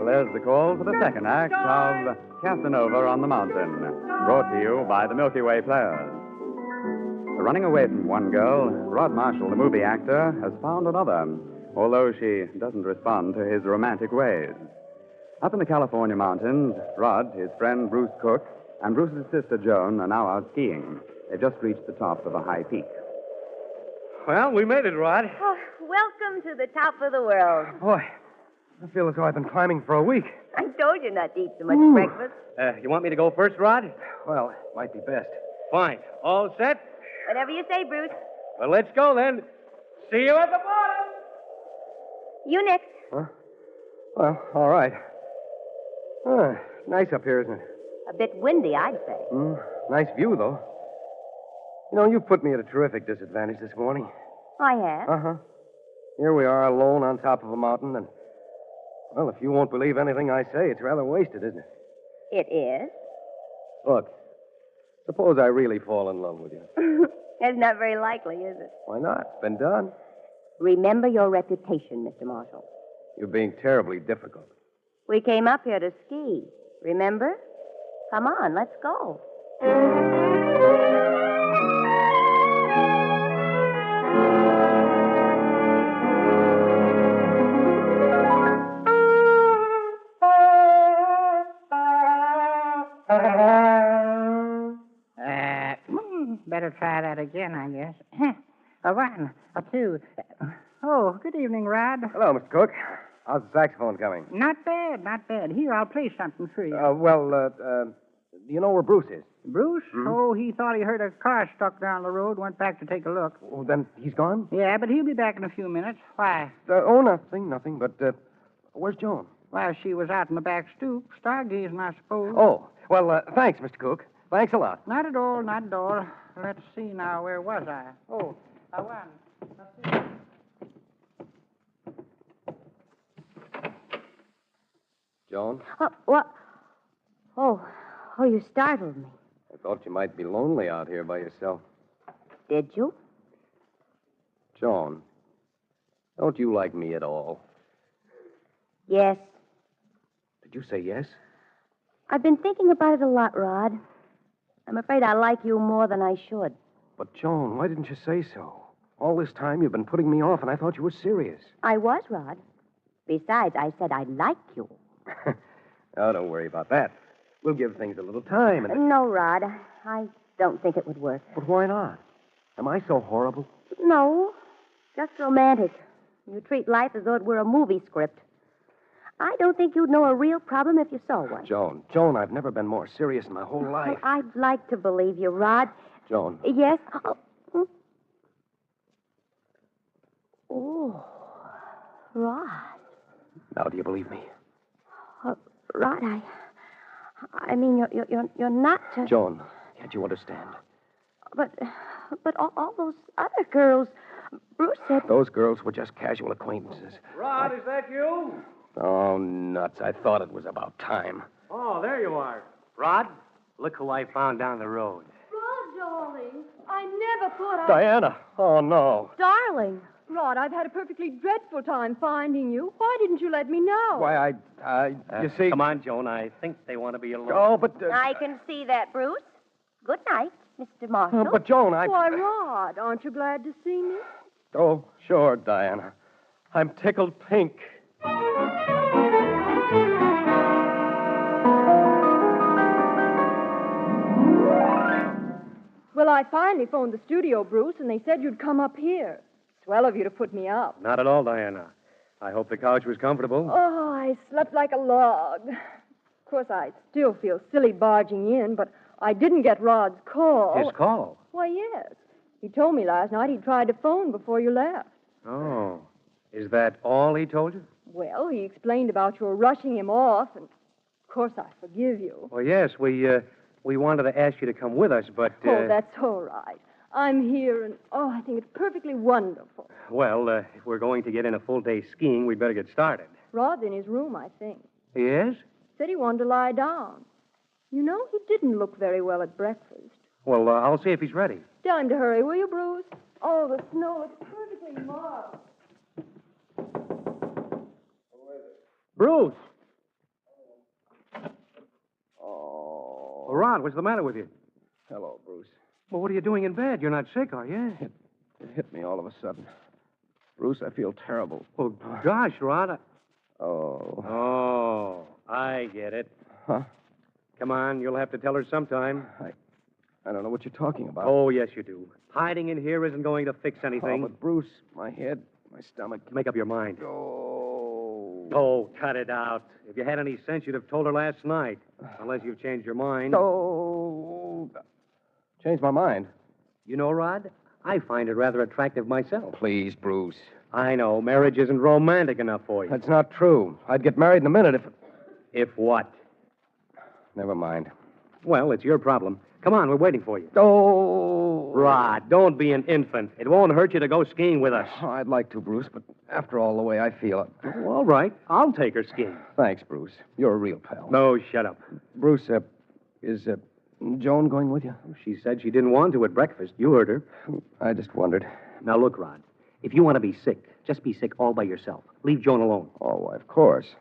There's the call for the second act of Casanova on the Mountain, brought to you by the Milky Way Players. Running away from one girl, Rod Marshall, the movie actor, has found another, although she doesn't respond to his romantic ways. Up in the California mountains, Rod, his friend Bruce Cook, and Bruce's sister Joan are now out skiing. They've just reached the top of a high peak. Well, we made it, Rod. Oh, welcome to the top of the world. Boy, I feel as though I've been climbing for a week. I told you not to eat so much breakfast. You want me to go first, Rod? Well, might be best. Fine. All set? Whatever you say, Bruce. Well, let's go then. See you at the bottom. You next. Huh? Well, all right. Nice up here, isn't it? A bit windy, I'd say. Nice view, though. You know, you put me at a terrific disadvantage this morning. I have. Uh-huh. Here we are alone on top of a mountain, and, well, if you won't believe anything I say, it's rather wasted, isn't it? It is. Look, suppose I really fall in love with you. It's not very likely, is it? Why not? It's been done. Remember your reputation, Mr. Marshall. You're being terribly difficult. We came up here to ski. Remember? Come on, let's go. Better try that again, I guess. A one, a two. Oh, good evening, Rod. Hello, Mr. Cook. How's the saxophone coming? Not bad, not bad. Here, I'll play something for you. Do you know where Bruce is? Bruce? Oh, he thought he heard a car stuck down the road, went back to take a look. Oh, then he's gone? Yeah, but he'll be back in a few minutes. Why? Nothing. But, where's Joan? Well, she was out in the back stoop, stargazing, I suppose. Oh, well, thanks, Mr. Cook. Thanks a lot. Not at all, not at all. Let's see now, where was I? Oh, I won. Let's see. Joan? What? Oh, you startled me. I thought you might be lonely out here by yourself. Did you? Joan, don't you like me at all? Yes. Did you say yes? I've been thinking about it a lot, Rod. I'm afraid I like you more than I should. But, Joan, why didn't you say so? All this time you've been putting me off, and I thought you were serious. I was, Rod. Besides, I said I'd like you. Oh, don't worry about that. We'll give things a little time. And... No, Rod. I don't think it would work. But why not? Am I so horrible? No. Just romantic. You treat life as though it were a movie script. I don't think you'd know a real problem if you saw one. Joan, I've never been more serious in my whole life. Well, I'd like to believe you, Rod. Joan. Yes? Oh, Rod. Now, do you believe me? Rod, I mean, you're not... Joan, can't you understand? But all those other girls, Bruce said... Those girls were just casual acquaintances. Rod, is that you? Oh, nuts. I thought it was about time. Oh, there you are. Rod, look who I found down the road. Rod, darling, I never thought Diana. Oh, no. Darling. Rod, I've had a perfectly dreadful time finding you. Why didn't you let me know? Why, you see... Come on, Joan. I think they want to be alone. Oh, but... I can see that, Bruce. Good night, Mr. Marshall. But, Joan, Why, Rod, aren't you glad to see me? Oh, sure, Diana. I'm tickled pink. Well, I finally phoned the studio, Bruce, and they said you'd come up here. Swell of you to put me up. Not at all, Diana. I hope the couch was comfortable. Oh, I slept like a log. Of course, I still feel silly barging in, but I didn't get Rod's call. His call? Why, yes. He told me last night he tried to phone before you left. Oh. Is that all he told you? Well, he explained about your rushing him off, and of course I forgive you. Well, yes, we wanted to ask you to come with us, but... Oh, that's all right. I'm here, and, I think it's perfectly wonderful. Well, if we're going to get in a full day skiing, we'd better get started. Rod's in his room, I think. Yes? Said he wanted to lie down. You know, he didn't look very well at breakfast. Well, I'll see if he's ready. Tell him to hurry, will you, Bruce? Oh, the snow is perfectly marvelous. Bruce! Oh. Rod, what's the matter with you? Hello, Bruce. Well, what are you doing in bed? You're not sick, are you? It hit me all of a sudden. Bruce, I feel terrible. Oh, gosh, Rod. Oh. Oh. I get it. Huh? Come on, you'll have to tell her sometime. I don't know what you're talking about. Oh, yes, you do. Hiding in here isn't going to fix anything. Oh, but Bruce, my head, my stomach. Make up your mind. Oh, cut it out. If you had any sense, you'd have told her last night. Unless you've changed your mind. Oh. Changed my mind. You know, Rod, I find it rather attractive myself. Please, Bruce. I know. Marriage isn't romantic enough for you. That's not true. I'd get married in a minute if... If what? Never mind. Well, it's your problem. Come on, we're waiting for you. Oh. Rod, don't be an infant. It won't hurt you to go skiing with us. Oh, I'd like to, Bruce, but after all, the way I feel it... Oh, all right. I'll take her skiing. Thanks, Bruce. You're a real pal. No, shut up. Bruce, is Joan going with you? She said she didn't want to at breakfast. You heard her. I just wondered. Now, look, Rod. If you want to be sick, just be sick all by yourself. Leave Joan alone. Oh, why, of course.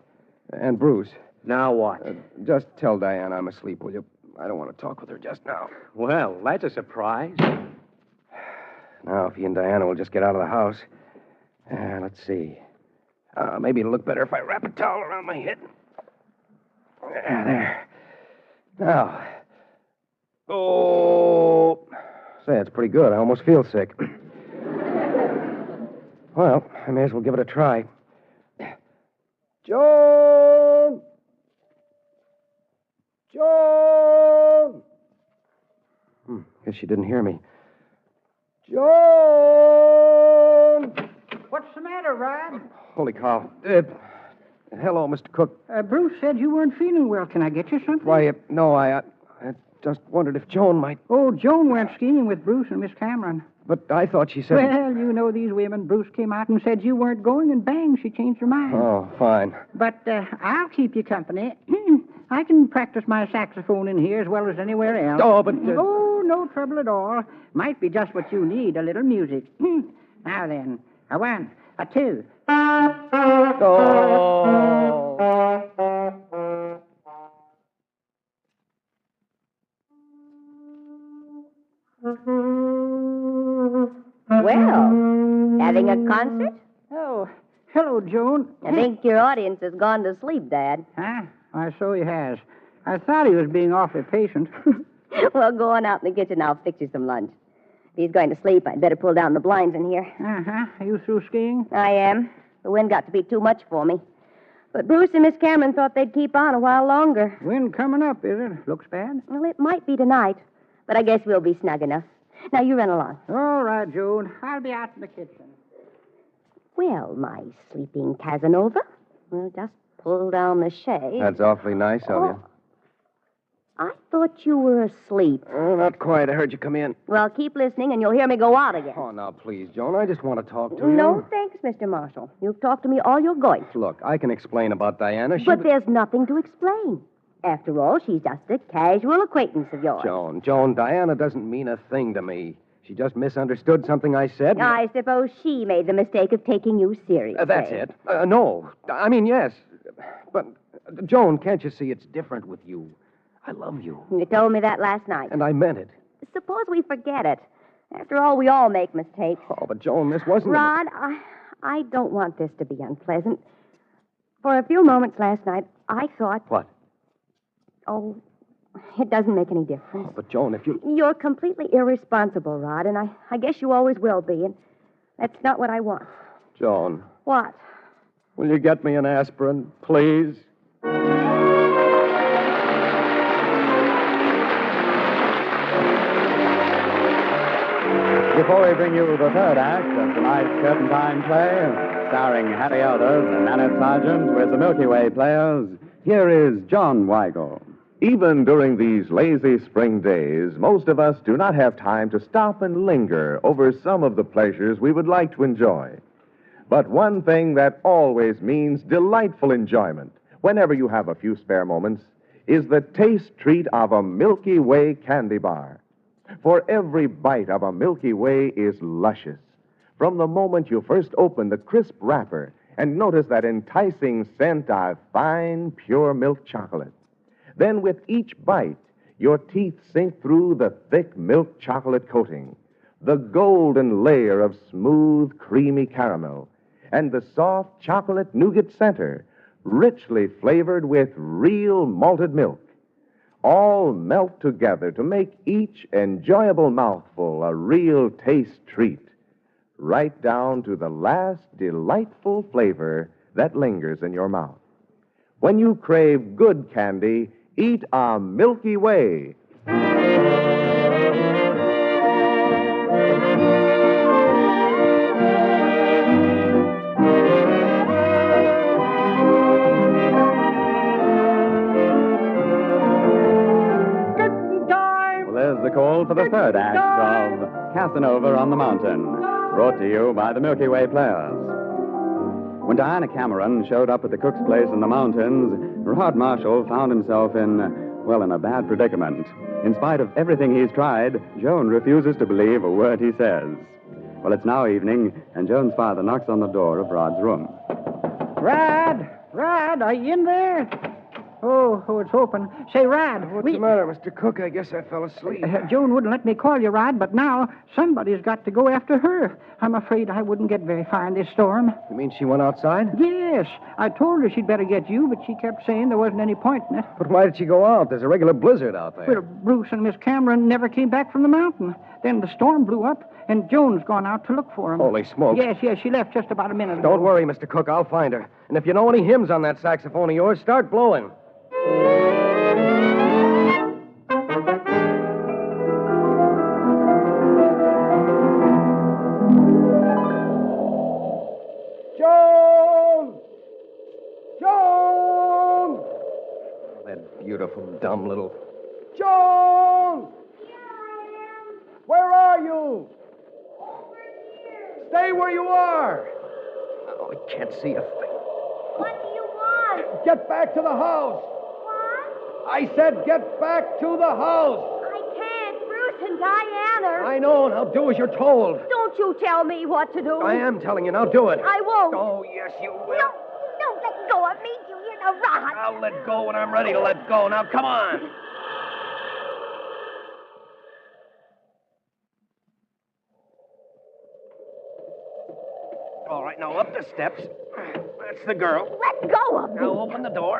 And Bruce... Now what? Just tell Diane I'm asleep, will you? I don't want to talk with her just now. Well, that's a surprise. Now, if he and Diana will just get out of the house. Let's see. Maybe it'll look better if I wrap a towel around my head. There. Now. Oh. Say, it's pretty good. I almost feel sick. Well, I may as well give it a try. Joan! Joan! Guess she didn't hear me. Joan! What's the matter, Rod? Holy cow. Hello, Mr. Cook. Bruce said you weren't feeling well. Can I get you something? Why, no, I just wondered if Joan might... Oh, Joan went skiing with Bruce and Miss Cameron. But I thought she said... Well, you know these women. Bruce came out and said you weren't going, and bang, she changed her mind. Oh, fine. But I'll keep you company. I can practice my saxophone in here as well as anywhere else. Oh, but... Oh, no trouble at all. Might be just what you need, a little music. Now then, a one, a two. Well, having a concert? Oh, hello, Joan. I think your audience has gone to sleep, Dad. Huh? I so he has. I thought he was being awfully patient. Well, go on out in the kitchen. I'll fix you some lunch. If he's going to sleep, I'd better pull down the blinds in here. Uh-huh. Are you through skiing? I am. The wind got to be too much for me. But Bruce and Miss Cameron thought they'd keep on a while longer. Wind coming up, is it? Looks bad. Well, it might be tonight, but I guess we'll be snug enough. Now, you run along. All right, Joan. I'll be out in the kitchen. Well, my sleeping Casanova. We'll just pull down the shade. That's awfully nice of you. I thought you were asleep. Not quite. I heard you come in. Well, keep listening, and you'll hear me go out again. Oh, now, please, Joan. I just want to talk to you. No, thanks, Mr. Marshall. You've talked to me all you're going to. Look, I can explain about Diana. But there's nothing to explain. After all, she's just a casual acquaintance of yours. Joan, Diana doesn't mean a thing to me. She just misunderstood something I said. I suppose she made the mistake of taking you seriously. That's it. No. I mean, yes. But, Joan, can't you see it's different with you? I love you. You told me that last night. And I meant it. Suppose we forget it. After all, we all make mistakes. Oh, but Joan, this wasn't... Rod, I don't want this to be unpleasant. For a few moments last night, I thought... What? Oh, it doesn't make any difference. Oh, but Joan, if you... You're completely irresponsible, Rod, and I guess you always will be, and that's not what I want. Joan. What? Will you get me an aspirin, please? Before we bring you the third act of tonight's Curtain Time play, starring Harry Elders and Annette Sargent with the Milky Way Players, here is John Weigel. Even during these lazy spring days, most of us do not have time to stop and linger over some of the pleasures we would like to enjoy. But one thing that always means delightful enjoyment, whenever you have a few spare moments, is the taste treat of a Milky Way candy bar. For every bite of a Milky Way is luscious. From the moment you first open the crisp wrapper and notice that enticing scent of fine, pure milk chocolate. Then with each bite, your teeth sink through the thick milk chocolate coating, the golden layer of smooth, creamy caramel, and the soft chocolate nougat center, richly flavored with real malted milk. All melt together to make each enjoyable mouthful a real taste treat, right down to the last delightful flavor that lingers in your mouth. When you crave good candy, eat a Milky Way. There's the call for the third act of Casanova on the Mountain, brought to you by the Milky Way Players. When Diana Cameron showed up at the cook's place in the mountains, Rod Marshall found himself in a bad predicament. In spite of everything he's tried, Joan refuses to believe a word he says. Well, it's now evening, and Joan's father knocks on the door of Rod's room. Rod, are you in there? Oh, it's open. Say, Rod. What's the matter, Mr. Cook? I guess I fell asleep. Joan wouldn't let me call you, Rod, but now somebody's got to go after her. I'm afraid I wouldn't get very far in this storm. You mean she went outside? Yes. I told her she'd better get you, but she kept saying there wasn't any point in it. But why did she go out? There's a regular blizzard out there. Well, Bruce and Miss Cameron never came back from the mountain. Then the storm blew up, and Joan's gone out to look for him. Holy smoke. Yes, she left just about a minute ago. Don't worry, Mr. Cook. I'll find her. And if you know any hymns on that saxophone of yours, start blowing. Beautiful, dumb little... Joan! Here I am. Where are you? Over here. Stay where you are. Oh, I can't see a thing. What do you want? Get back to the house. What? I said get back to the house. I can't. Bruce and Diana. I know. Now do as you're told. Don't you tell me what to do. I am telling you. Now do it. I won't. Oh, yes, you will. No, don't let go of me, you little rod. I'll let go when I'm ready to let go. Now, come on. All right, now up the steps. That's the girl. Let go of me. Now open the door.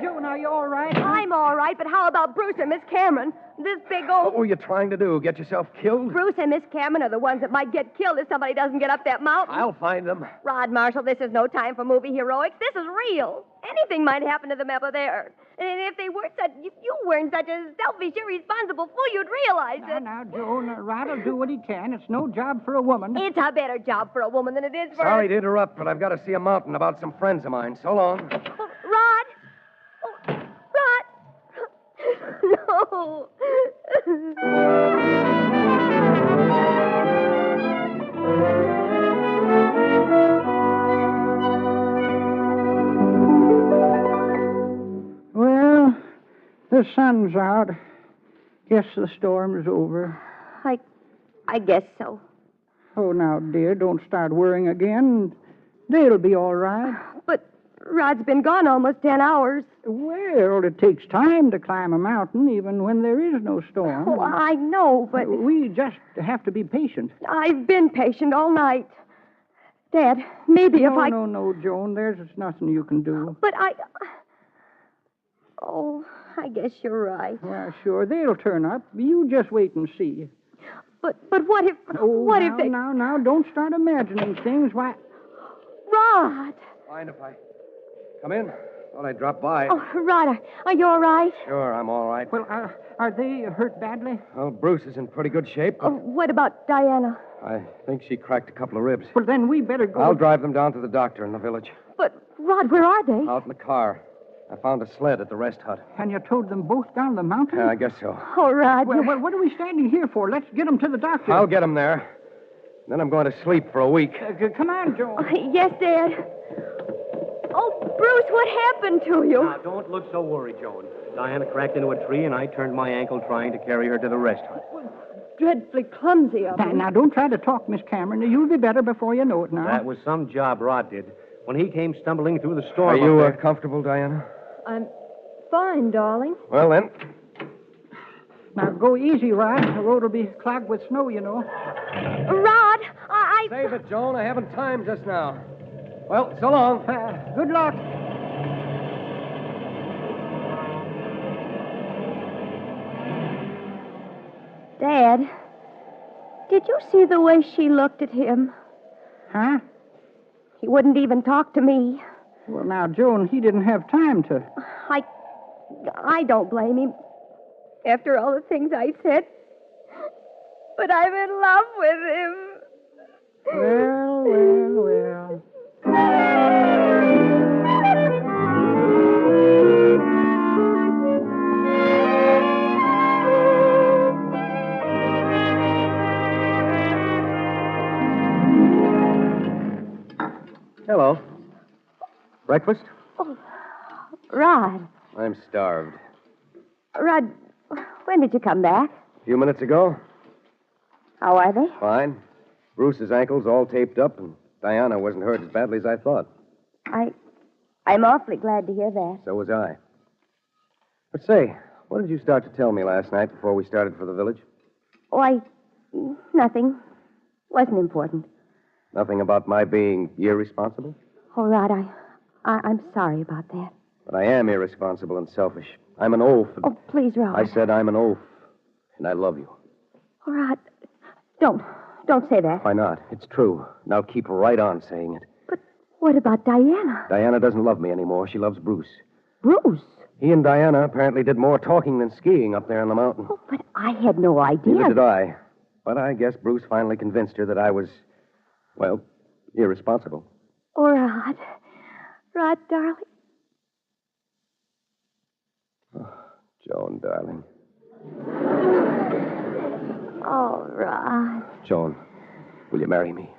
Joan, are you all right? I'm all right, but how about Bruce and Miss Cameron? This big old... What were you trying to do? Get yourself killed? Bruce and Miss Cameron are the ones that might get killed if somebody doesn't get up that mountain. I'll find them. Rod Marshall, this is no time for movie heroics. This is real. Anything might happen to them up there. And if you weren't such a selfish, irresponsible fool, you'd realize it. Now, Joan, Rod will do what he can. It's no job for a woman. It's a better job for a woman than it is for... Sorry to interrupt, but I've got to see a mountain about some friends of mine. So long. Rod! Oh, Rod! No. Well, the sun's out. Guess the storm's over. I guess so. Oh, now, dear, don't start worrying again. They'll be all right. But Rod's been gone almost 10 hours. Well, it takes time to climb a mountain, even when there is no storm. Oh, I know, but... We just have to be patient. I've been patient all night. Dad, maybe if I... No, Joan, there's nothing you can do. But Oh, I guess you're right. Well, sure, they'll turn up. You just wait and see. But what if... what if they... Now, don't start imagining things. Why... Rod! Mind if I come in? Thought I'd drop by. Oh, Rod, are you all right? Sure, I'm all right. Well, are they hurt badly? Well, Bruce is in pretty good shape. Oh, what about Diana? I think she cracked a couple of ribs. Well, then we better go... I'll drive them down to the doctor in the village. But, Rod, where are they? Out in the car. I found a sled at the rest hut. And you towed them both down the mountain? Yeah, I guess so. Oh, Rod. Well, what are we standing here for? Let's get them to the doctor. I'll get them there. Then I'm going to sleep for a week. Come on, Joan. Yes, Dad. Oh, Bruce, what happened to you? Now, don't look so worried, Joan. Diana cracked into a tree, and I turned my ankle trying to carry her to the rest hut. Dreadfully clumsy of you. Now, don't try to talk, Miss Cameron. You'll be better before you know it now. That was some job Rod did. When he came stumbling through the storm... Are you up there... comfortable, Diana? I'm fine, darling. Well, then. Now, go easy, Rod. The road will be clogged with snow, you know. Rod, Save it, Joan. I haven't time just now. Well, so long. Good luck. Dad, did you see the way she looked at him? Huh? He wouldn't even talk to me. Well, now, Joan, he didn't have time to. I don't blame him. After all the things I said. But I'm in love with him. Well. Hello. Breakfast? Oh, Rod. I'm starved. Rod, when did you come back? A few minutes ago. How are they? Fine. Bruce's ankle's all taped up, and Diana wasn't hurt as badly as I thought. I'm awfully glad to hear that. So was I. But say, what did you start to tell me last night before we started for the village? Nothing. Wasn't important. Nothing about my being irresponsible? Oh, Rod, I'm sorry about that. But I am irresponsible and selfish. I'm an oaf. Oh, please, Rod. I said I'm an oaf, and I love you. Oh, Rod, don't say that. Why not? It's true. Now keep right on saying it. But what about Diana? Diana doesn't love me anymore. She loves Bruce. Bruce? He and Diana apparently did more talking than skiing up there on the mountain. Oh, but I had no idea. Neither did I. But I guess Bruce finally convinced her that I was, well, irresponsible. Oh, Rod. Rod, darling. Oh, Joan, darling. Oh, Rod. Joan, will you marry me?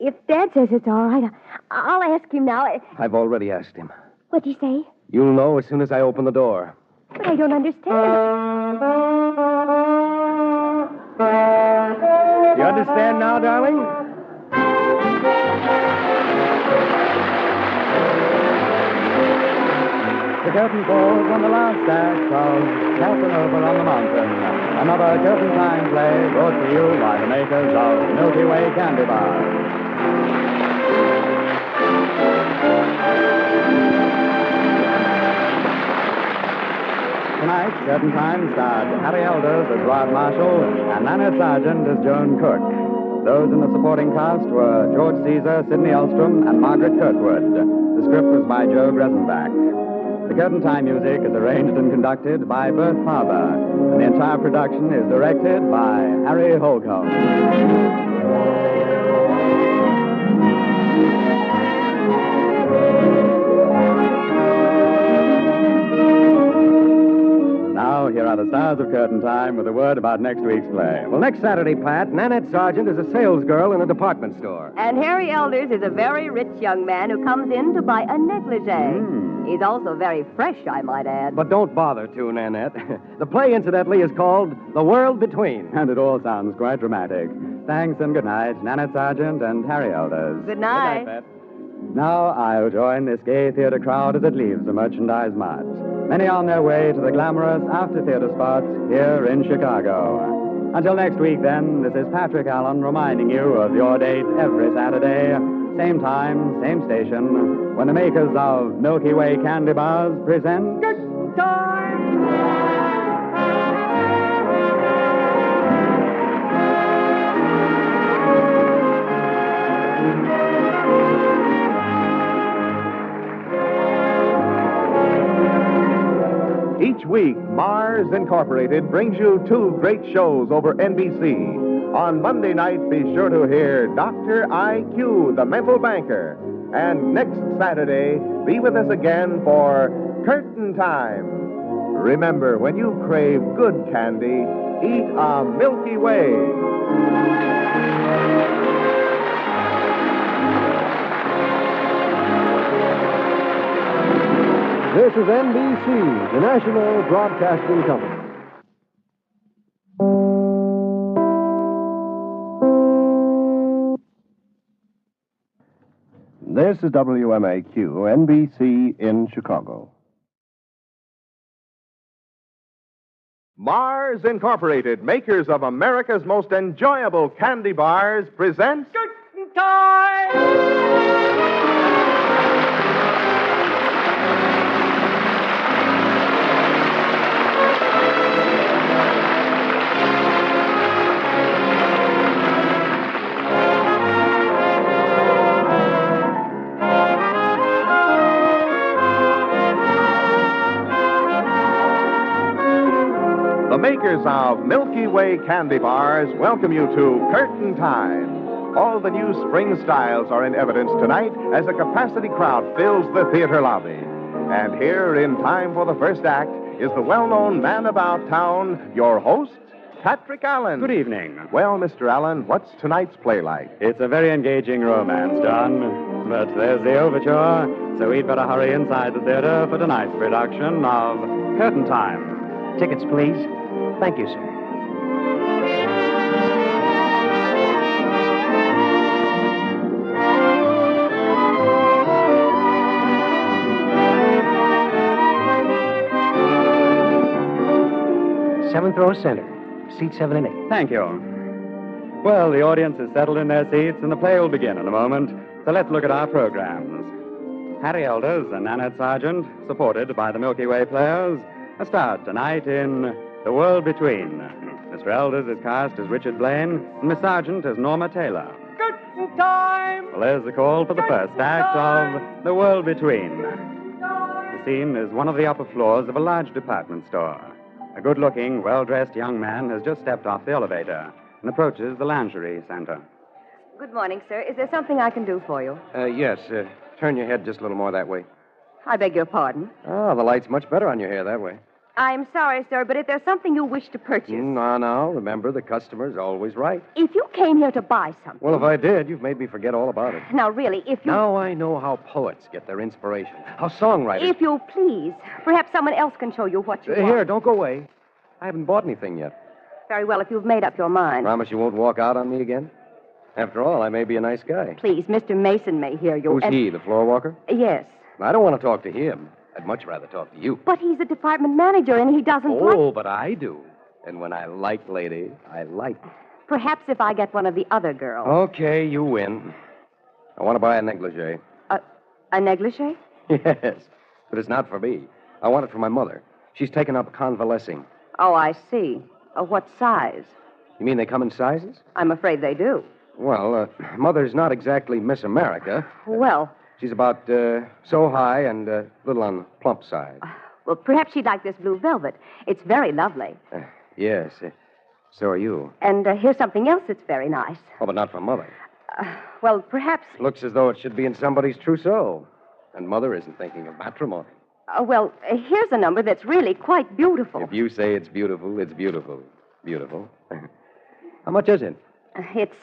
If Dad says it's all right, I'll ask him now. I've already asked him. What'd he say? You'll know as soon as I open the door. But I don't understand. You understand now, darling? The curtain falls on the last act of Casanova on the Mountain. Another curtain time play brought to you by the makers of Milky Way Candy Bars. Tonight, Curtain Time starred Harry Elders as Rod Marshall and Nanette Sargent as Joan Cook. Those in the supporting cast were George Caesar, Sidney Elstrom, and Margaret Kirkwood. The script was by Joe Gresenbach. The Curtain Time music is arranged and conducted by Bert Farber, and the entire production is directed by Harry Holcomb. Now, here are the stars of Curtain Time with a word about next week's play. Well, next Saturday, Pat, Nanette Sargent is a salesgirl in a department store. And Harry Elders is a very rich young man who comes in to buy a negligee. He's also very fresh, I might add. But don't bother to, Nanette. The play, incidentally, is called The World Between. And it all sounds quite dramatic. Thanks and good night, Nanette Sargent and Harry Elders. Good night. Good night, Pat. Now I'll join this gay theater crowd as it leaves the merchandise mart. Many on their way to the glamorous after-theater spots here in Chicago. Until next week, then, this is Patrick Allen reminding you of your date every Saturday, same time, same station, when the makers of Milky Way Candy Bars present Good Time! Each week, Mars Incorporated brings you two great shows over NBC. On Monday night, be sure to hear Dr. IQ, the mental banker. And next Saturday, be with us again for Curtain Time. Remember, when you crave good candy, eat a Milky Way. This is NBC, the National Broadcasting Company. This is WMAQ, NBC in Chicago. Mars Incorporated, makers of America's most enjoyable candy bars, presents Curtain Time! makers of Milky Way candy bars welcome you to Curtain Time. All the new spring styles are in evidence tonight as a capacity crowd fills the theater lobby. And here, in time for the first act, is the well-known man about town, your host, Patrick Allen. Good evening. Well, Mr. Allen, what's tonight's play like? It's a very engaging romance, John. But there's the overture, so we'd better hurry inside the theater for tonight's production of Curtain Time. Tickets, please. Thank you, sir. Seventh row center. Seat 7 and 8. Thank you. Well, the audience is settled in their seats, and the play will begin in a moment. So let's look at our programs. Harry Elders and Nanette Sargent, supported by the Milky Way players, are starred tonight in The World Between. Mr. Elders is cast as Richard Blaine, and Miss Sargent as Norma Taylor. Curtain time! Well, there's the call for the first act of The World Between. The scene is one of the upper floors of a large department store. A good-looking, well-dressed young man has just stepped off the elevator and approaches the lingerie center. Good morning, sir. Is there something I can do for you? Yes. Turn your head just a little more that way. I beg your pardon. Oh, the light's much better on your hair that way. I'm sorry, sir, but if there's something you wish to purchase... No. Remember, the customer's always right. If you came here to buy something... Well, if I did, you've made me forget all about it. Now, really, if you... Now I know how poets get their inspiration. How songwriters... If you please, perhaps someone else can show you what you want. Here, don't go away. I haven't bought anything yet. Very well, if you've made up your mind. Promise you won't walk out on me again? After all, I may be a nice guy. Please, Mr. Mason may hear you. Who's he, the floor walker? Yes. I don't want to talk to him. I'd much rather talk to you. But he's a department manager, and he doesn't like... Oh, but I do. And when I like ladies, I like. Perhaps if I get one of the other girls. Okay, you win. I want to buy a negligee. A negligee? Yes, but it's not for me. I want it for my mother. She's taken up convalescing. Oh, I see. What size? You mean they come in sizes? I'm afraid they do. Well, Mother's not exactly Miss America. Well... She's about so high and a little on the plump side. Well, perhaps she'd like this blue velvet. It's very lovely. Yes. So are you. And here's something else that's very nice. Oh, but not for Mother. Well, perhaps... Looks as though it should be in somebody's trousseau. And Mother isn't thinking of matrimony. Well, here's a number that's really quite beautiful. If you say it's beautiful, it's beautiful. Beautiful. How much is it? It's,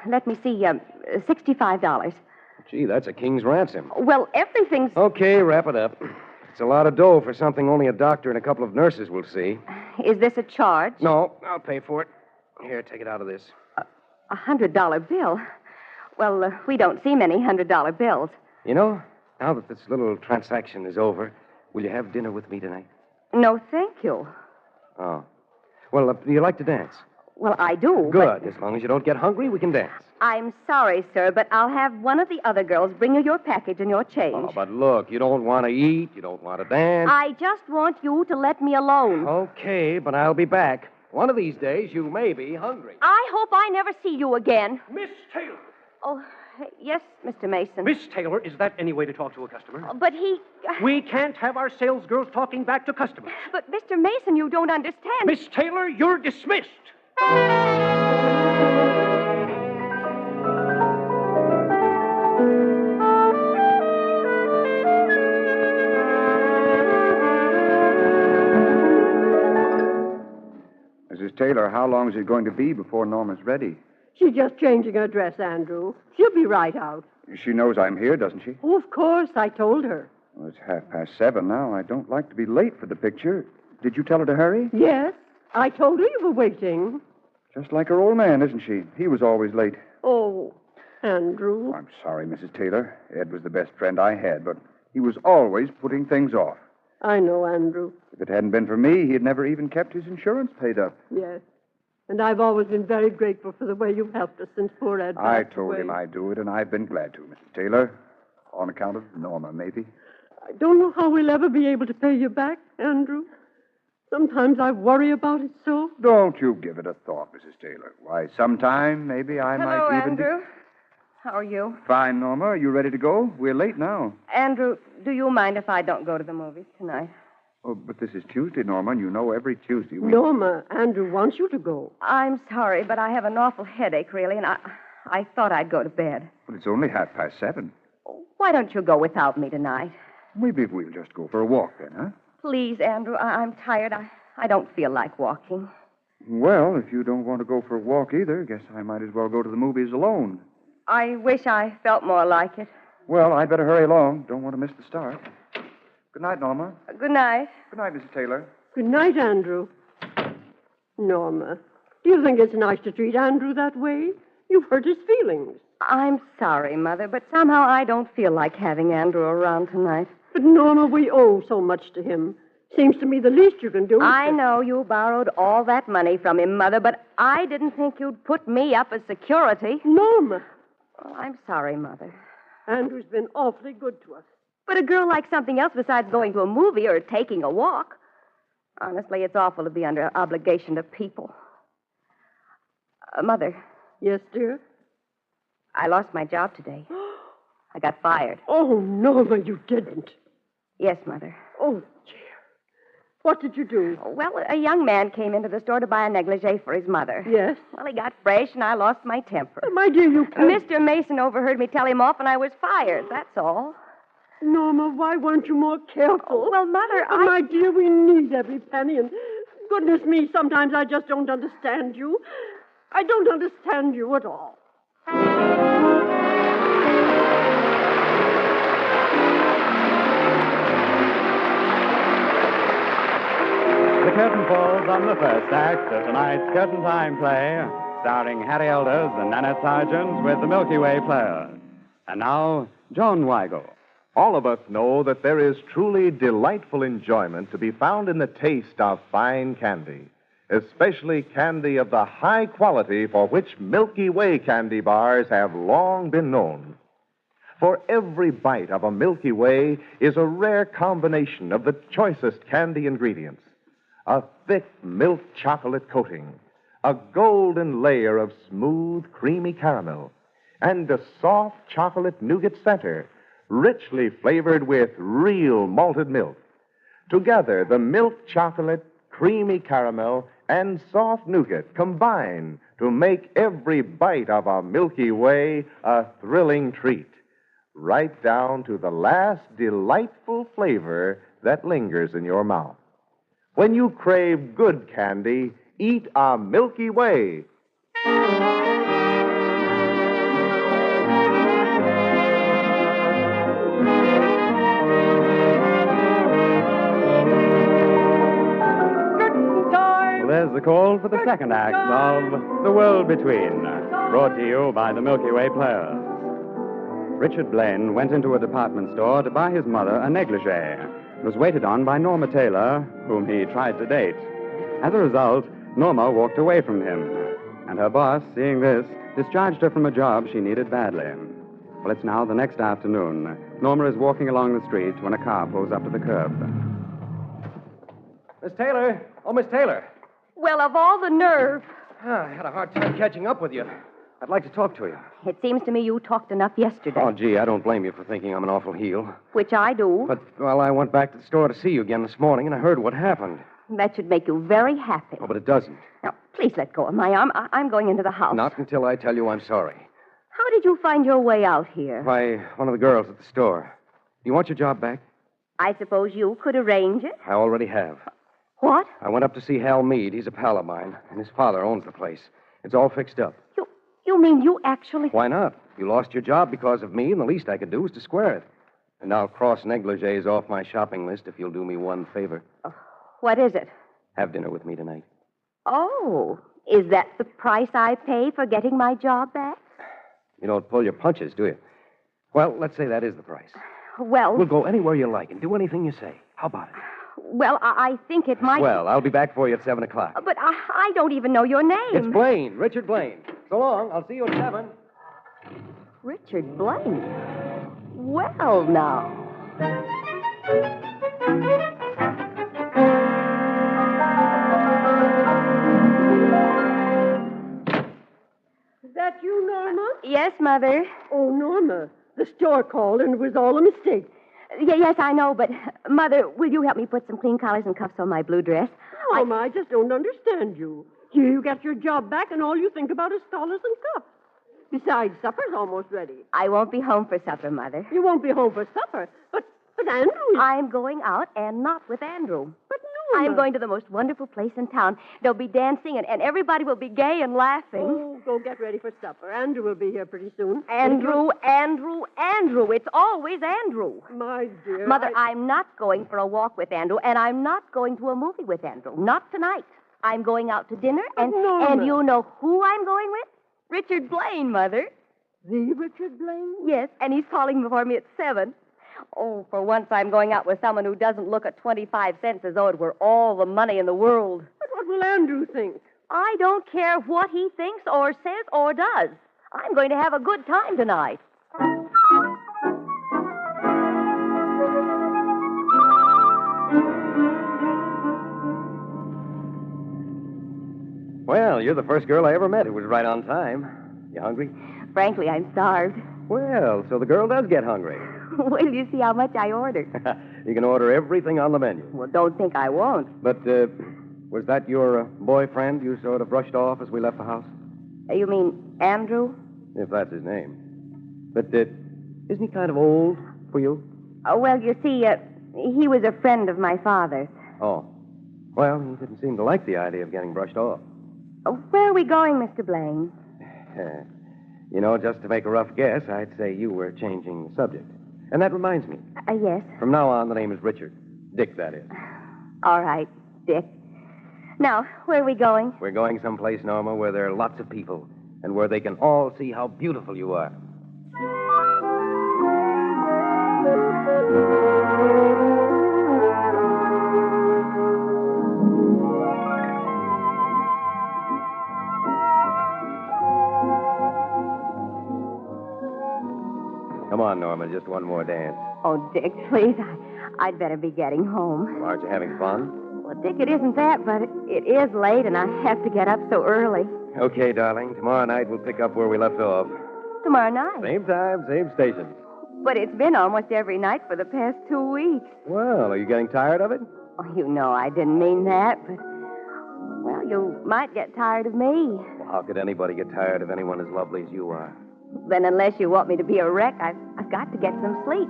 let me see, $65. Gee, that's a king's ransom. Well, everything's... Okay, wrap it up. It's a lot of dough for something only a doctor and a couple of nurses will see. Is this a charge? No, I'll pay for it. Here, take it out of this. $100 bill? Well, we don't see many $100 bills. You know, now that this little transaction is over, will you have dinner with me tonight? No, thank you. Oh. Well, do you like to dance? Well, I do. Good. As long as you don't get hungry, we can dance. I'm sorry, sir, but I'll have one of the other girls bring you your package and your change. Oh, but look, you don't want to eat, you don't want to dance. I just want you to let me alone. Okay, but I'll be back. One of these days, you may be hungry. I hope I never see you again. Miss Taylor. Oh, yes, Mr. Mason. Miss Taylor, is that any way to talk to a customer? But he... We can't have our sales girls talking back to customers. But, Mr. Mason, you don't understand. Miss Taylor, you're dismissed. Mrs. Taylor, how long is it going to be before Norma's ready? She's just changing her dress, Andrew. She'll be right out. She knows I'm here, doesn't she? Oh, of course. I told her. Well, it's 7:30 now. I don't like to be late for the picture. Did you tell her to hurry? Yes. I told her you were waiting. Just like her old man, isn't she? He was always late. Oh, Andrew. I'm sorry, Mrs. Taylor. Ed was the best friend I had, but he was always putting things off. I know, Andrew. If it hadn't been for me, he'd never even kept his insurance paid up. Yes. And I've always been very grateful for the way you've helped us since poor Ed I passed told away. him I'd do it, and I've been glad to, Mrs. Taylor. On account of Norma, maybe. I don't know how we'll ever be able to pay you back, Andrew. Sometimes I worry about it so. Don't you give it a thought, Mrs. Taylor. Why, sometime, maybe I Hello, might even... Andrew. How are you? Fine, Norma. Are you ready to go? We're late now. Andrew, do you mind if I don't go to the movies tonight? Oh, but this is Tuesday, Norma, and you know every Tuesday we... Norma, Andrew wants you to go. I'm sorry, but I have an awful headache, really, and I thought I'd go to bed. But it's only 7:30. Why don't you go without me tonight? Maybe we'll just go for a walk then, huh? Please, Andrew, I'm tired. I don't feel like walking. Well, if you don't want to go for a walk either, guess I might as well go to the movies alone. I wish I felt more like it. Well, I'd better hurry along. Don't want to miss the start. Good night, Norma. Good night. Good night, Mrs. Taylor. Good night, Andrew. Norma, do you think it's nice to treat Andrew that way? You've hurt his feelings. I'm sorry, Mother, but somehow I don't feel like having Andrew around tonight. But, Norma, we owe so much to him. Seems to me the least you can do is I know you borrowed all that money from him, Mother, but I didn't think you'd put me up as security. Norma. Well, I'm sorry, Mother. Andrew's been awfully good to us. But a girl likes something else besides going to a movie or taking a walk. Honestly, it's awful to be under obligation to people. Mother. Yes, dear? I lost my job today. I got fired. Oh, Norma, you didn't. Yes, Mother. Oh, dear. What did you do? Well, a young man came into the store to buy a negligee for his mother. Yes? Well, he got fresh, and I lost my temper. My dear, you can't... Mr. Mason overheard me tell him off, and I was fired. That's all. Norma, why weren't you more careful? Oh, well, Mother, My dear, we need every penny, and goodness me, sometimes I just don't understand you. I don't understand you at all. The curtain falls on the first act of tonight's Curtain Time play, starring Harry Elders and Nanette Sargent with the Milky Way Players. And now, John Weigel. All of us know that there is truly delightful enjoyment to be found in the taste of fine candy, especially candy of the high quality for which Milky Way candy bars have long been known. For every bite of a Milky Way is a rare combination of the choicest candy ingredients. A thick milk chocolate coating, a golden layer of smooth, creamy caramel, and a soft chocolate nougat center, richly flavored with real malted milk. Together, the milk chocolate, creamy caramel, and soft nougat combine to make every bite of a Milky Way a thrilling treat, right down to the last delightful flavor that lingers in your mouth. When you crave good candy, eat a Milky Way. There's the call for the second act of The World Between, brought to you by the Milky Way Players. Richard Blaine went into a department store to buy his mother a negligee. Was waited on by Norma Taylor, whom he tried to date. As a result, Norma walked away from him, and her boss, seeing this, discharged her from a job she needed badly. Well, it's now the next afternoon. Norma is walking along the street when a car pulls up to the curb. Miss Taylor. Oh, Miss Taylor. Well, of all the nerve. I had a hard time catching up with you. I'd like to talk to you. It seems to me you talked enough yesterday. Oh, gee, I don't blame you for thinking I'm an awful heel. Which I do. But, well, I went back to the store to see you again this morning, and I heard what happened. That should make you very happy. Oh, but it doesn't. Now, please let go of my arm. I'm going into the house. Not until I tell you I'm sorry. How did you find your way out here? By one of the girls at the store. You want your job back? I suppose you could arrange it? I already have. What? I went up to see Hal Meade. He's a pal of mine, and his father owns the place. It's all fixed up. You mean you actually... Why not? You lost your job because of me, and the least I could do is to square it. And I'll cross negligees off my shopping list if you'll do me one favor. What is it? Have dinner with me tonight. Oh, is that the price I pay for getting my job back? You don't pull your punches, do you? Well, let's say that is the price. Well... We'll go anywhere you like and do anything you say. How about it? Well, I think it might... Well, I'll be back for you at 7 o'clock. But I don't even know your name. It's Blaine, Richard Blaine. So long. I'll see you at 7. Richard Blaine? Well, now. Is that you, Norma? Yes, Mother. Oh, Norma. The store called and it was all a mistake. Yes, I know, but, Mother, will you help me put some clean collars and cuffs on my blue dress? Norma, I just don't understand you. Here you get your job back, and all you think about is collars and cuffs. Besides, supper's almost ready. I won't be home for supper, Mother. You won't be home for supper, but Andrew is... I'm going out, and not with Andrew. But Norma... I'm going to the most wonderful place in town. There'll be dancing, and everybody will be gay and laughing. Oh, go get ready for supper. Andrew will be here pretty soon. Andrew. It's always Andrew. My dear... Mother, I'm not going for a walk with Andrew, and I'm not going to a movie with Andrew. Not tonight. I'm going out to dinner, and you know who I'm going with? Richard Blaine, Mother. The Richard Blaine? Yes, and he's calling for me at 7. Oh, for once I'm going out with someone who doesn't look at 25 cents as though it were all the money in the world. But what will Andrew think? I don't care what he thinks or says or does. I'm going to have a good time tonight. Well, you're the first girl I ever met who was right on time. You hungry? Frankly, I'm starved. Well, so the girl does get hungry. Will you see how much I ordered? You can order everything on the menu. Well, don't think I won't. But, was that your boyfriend you sort of brushed off as we left the house? You mean Andrew? If that's his name. But, isn't he kind of old for you? Well, you see, he was a friend of my father's. Oh. Well, he didn't seem to like the idea of getting brushed off. Where are we going, Mr. Blaine? You know, just to make a rough guess, I'd say you were changing the subject. And that reminds me. Yes. From now on, the name is Richard. Dick, that is. All right, Dick. Now, where are we going? We're going someplace, Norma, where there are lots of people and where they can all see how beautiful you are. Come on, Norma, just one more dance. Oh, Dick, please, I'd better be getting home. Well, aren't you having fun? Well, Dick, it isn't that, but it is late, and I have to get up so early. Okay, darling. Tomorrow night we'll pick up where we left off. Tomorrow night? Same time, same station. But it's been almost every night for the past 2 weeks. Well, are you getting tired of it? Oh, you know I didn't mean that, but... Well, you might get tired of me. Well, how could anybody get tired of anyone as lovely as you are? Then unless you want me to be a wreck, I've got to get some sleep.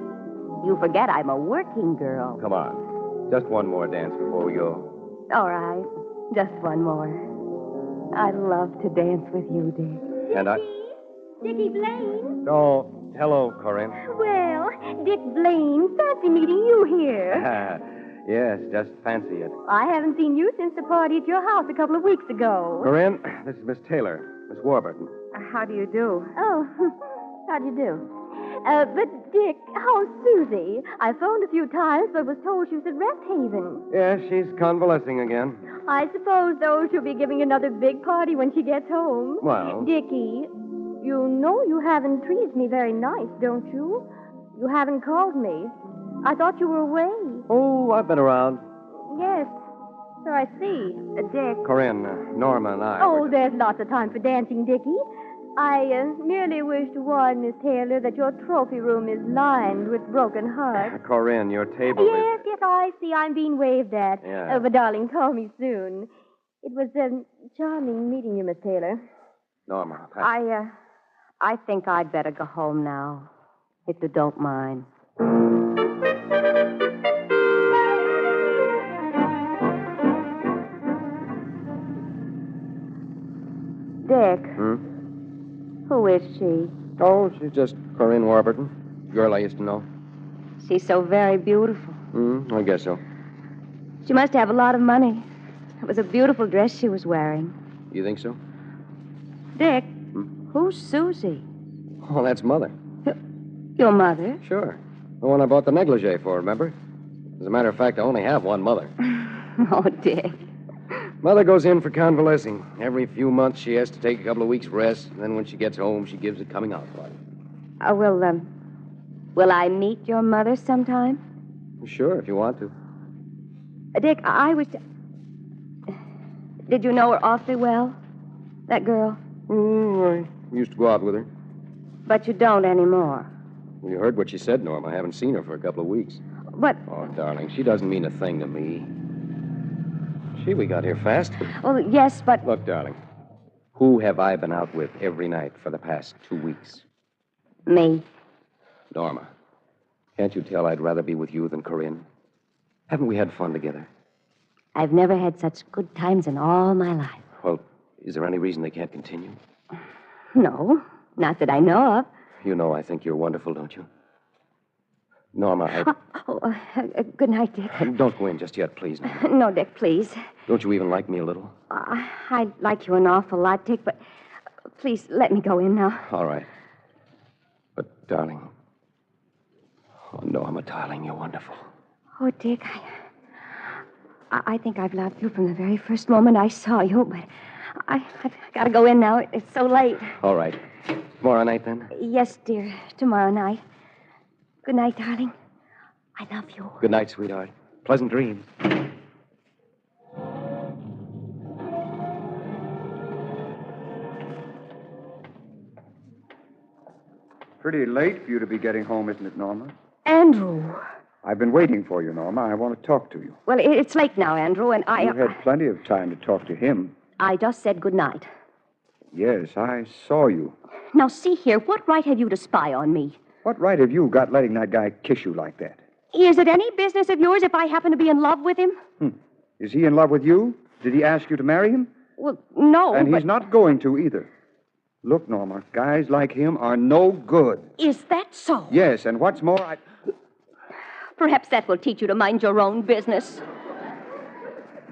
You forget I'm a working girl. Come on. Just one more dance before we go. All right. Just one more. I'd love to dance with you, Dick. And Dickie Blaine. Oh, hello, Corinne. Well, Dick Blaine, fancy meeting you here. Yes, just fancy it. I haven't seen you since the party at your house a couple of weeks ago. Corinne, this is Miss Taylor, Miss Warburton. How do you do? Oh, how do you do? But, Dick, how's Susie? I phoned a few times, but was told she was at Rest Haven. Yes, she's convalescing again. I suppose, though, she'll be giving another big party when she gets home. Well... Dickie, you know you haven't treated me very nice, don't you? You haven't called me. I thought you were away. Oh, I've been around. Yes, so I see. Dick. Corinne, Norma, and I... Oh, there's lots of time for dancing, Dickie. I merely wish to warn Miss Taylor that your trophy room is lined with broken hearts. Corinne, your table Yes, I see. I'm being waved at. Yeah. But, darling, call me soon. It was charming meeting you, Miss Taylor. Norma, I think I'd better go home now, if you don't mind. Dick. Who is she? Oh, she's just Corinne Warburton. Girl I used to know. She's so very beautiful. I guess so. She must have a lot of money. It was a beautiful dress she was wearing. You think so? Dick, who's Susie? Oh, that's Mother. Your mother? Sure. The one I bought the negligee for, remember? As a matter of fact, I only have one mother. Oh, Dick. Mother goes in for convalescing. Every few months she has to take a couple of weeks' rest, and then when she gets home, she gives a coming out party. Will I meet your mother sometime? Sure, if you want to. Dick, I was... Did you know her awfully well? That girl? I used to go out with her. But you don't anymore. You heard what she said, Norm. I haven't seen her for a couple of weeks. But... Oh, darling, she doesn't mean a thing to me. Gee, we got here fast. Well, yes, but... Look, darling, who have I been out with every night for the past 2 weeks? Me. Norma, can't you tell I'd rather be with you than Corinne? Haven't we had fun together? I've never had such good times in all my life. Well, is there any reason they can't continue? No, not that I know of. You know I think you're wonderful, don't you? Norma, Good night, Dick. Don't go in just yet, please, Norma. No, Dick, please. Don't you even like me a little? I like you an awful lot, Dick, but please let me go in now. All right. But, darling... Oh, Norma, darling, you're wonderful. Oh, Dick, I think I've loved you from the very first moment I saw you, but I've got to go in now. It's so late. All right. Tomorrow night, then? Yes, dear. Tomorrow night. Good night, darling. I love you. Good night, sweetheart. Pleasant dreams. Pretty late for you to be getting home, isn't it, Norma? Andrew. I've been waiting for you, Norma. I want to talk to you. Well, it's late now, Andrew, and You had plenty of time to talk to him. I just said good night. Yes, I saw you. Now, see here, what right have you to spy on me? What right have you got letting that guy kiss you like that? Is it any business of yours if I happen to be in love with him? Is he in love with you? Did he ask you to marry him? Well, no, And but... he's not going to either. Look, Norma, guys like him are no good. Is that so? Yes, and what's more, Perhaps that will teach you to mind your own business.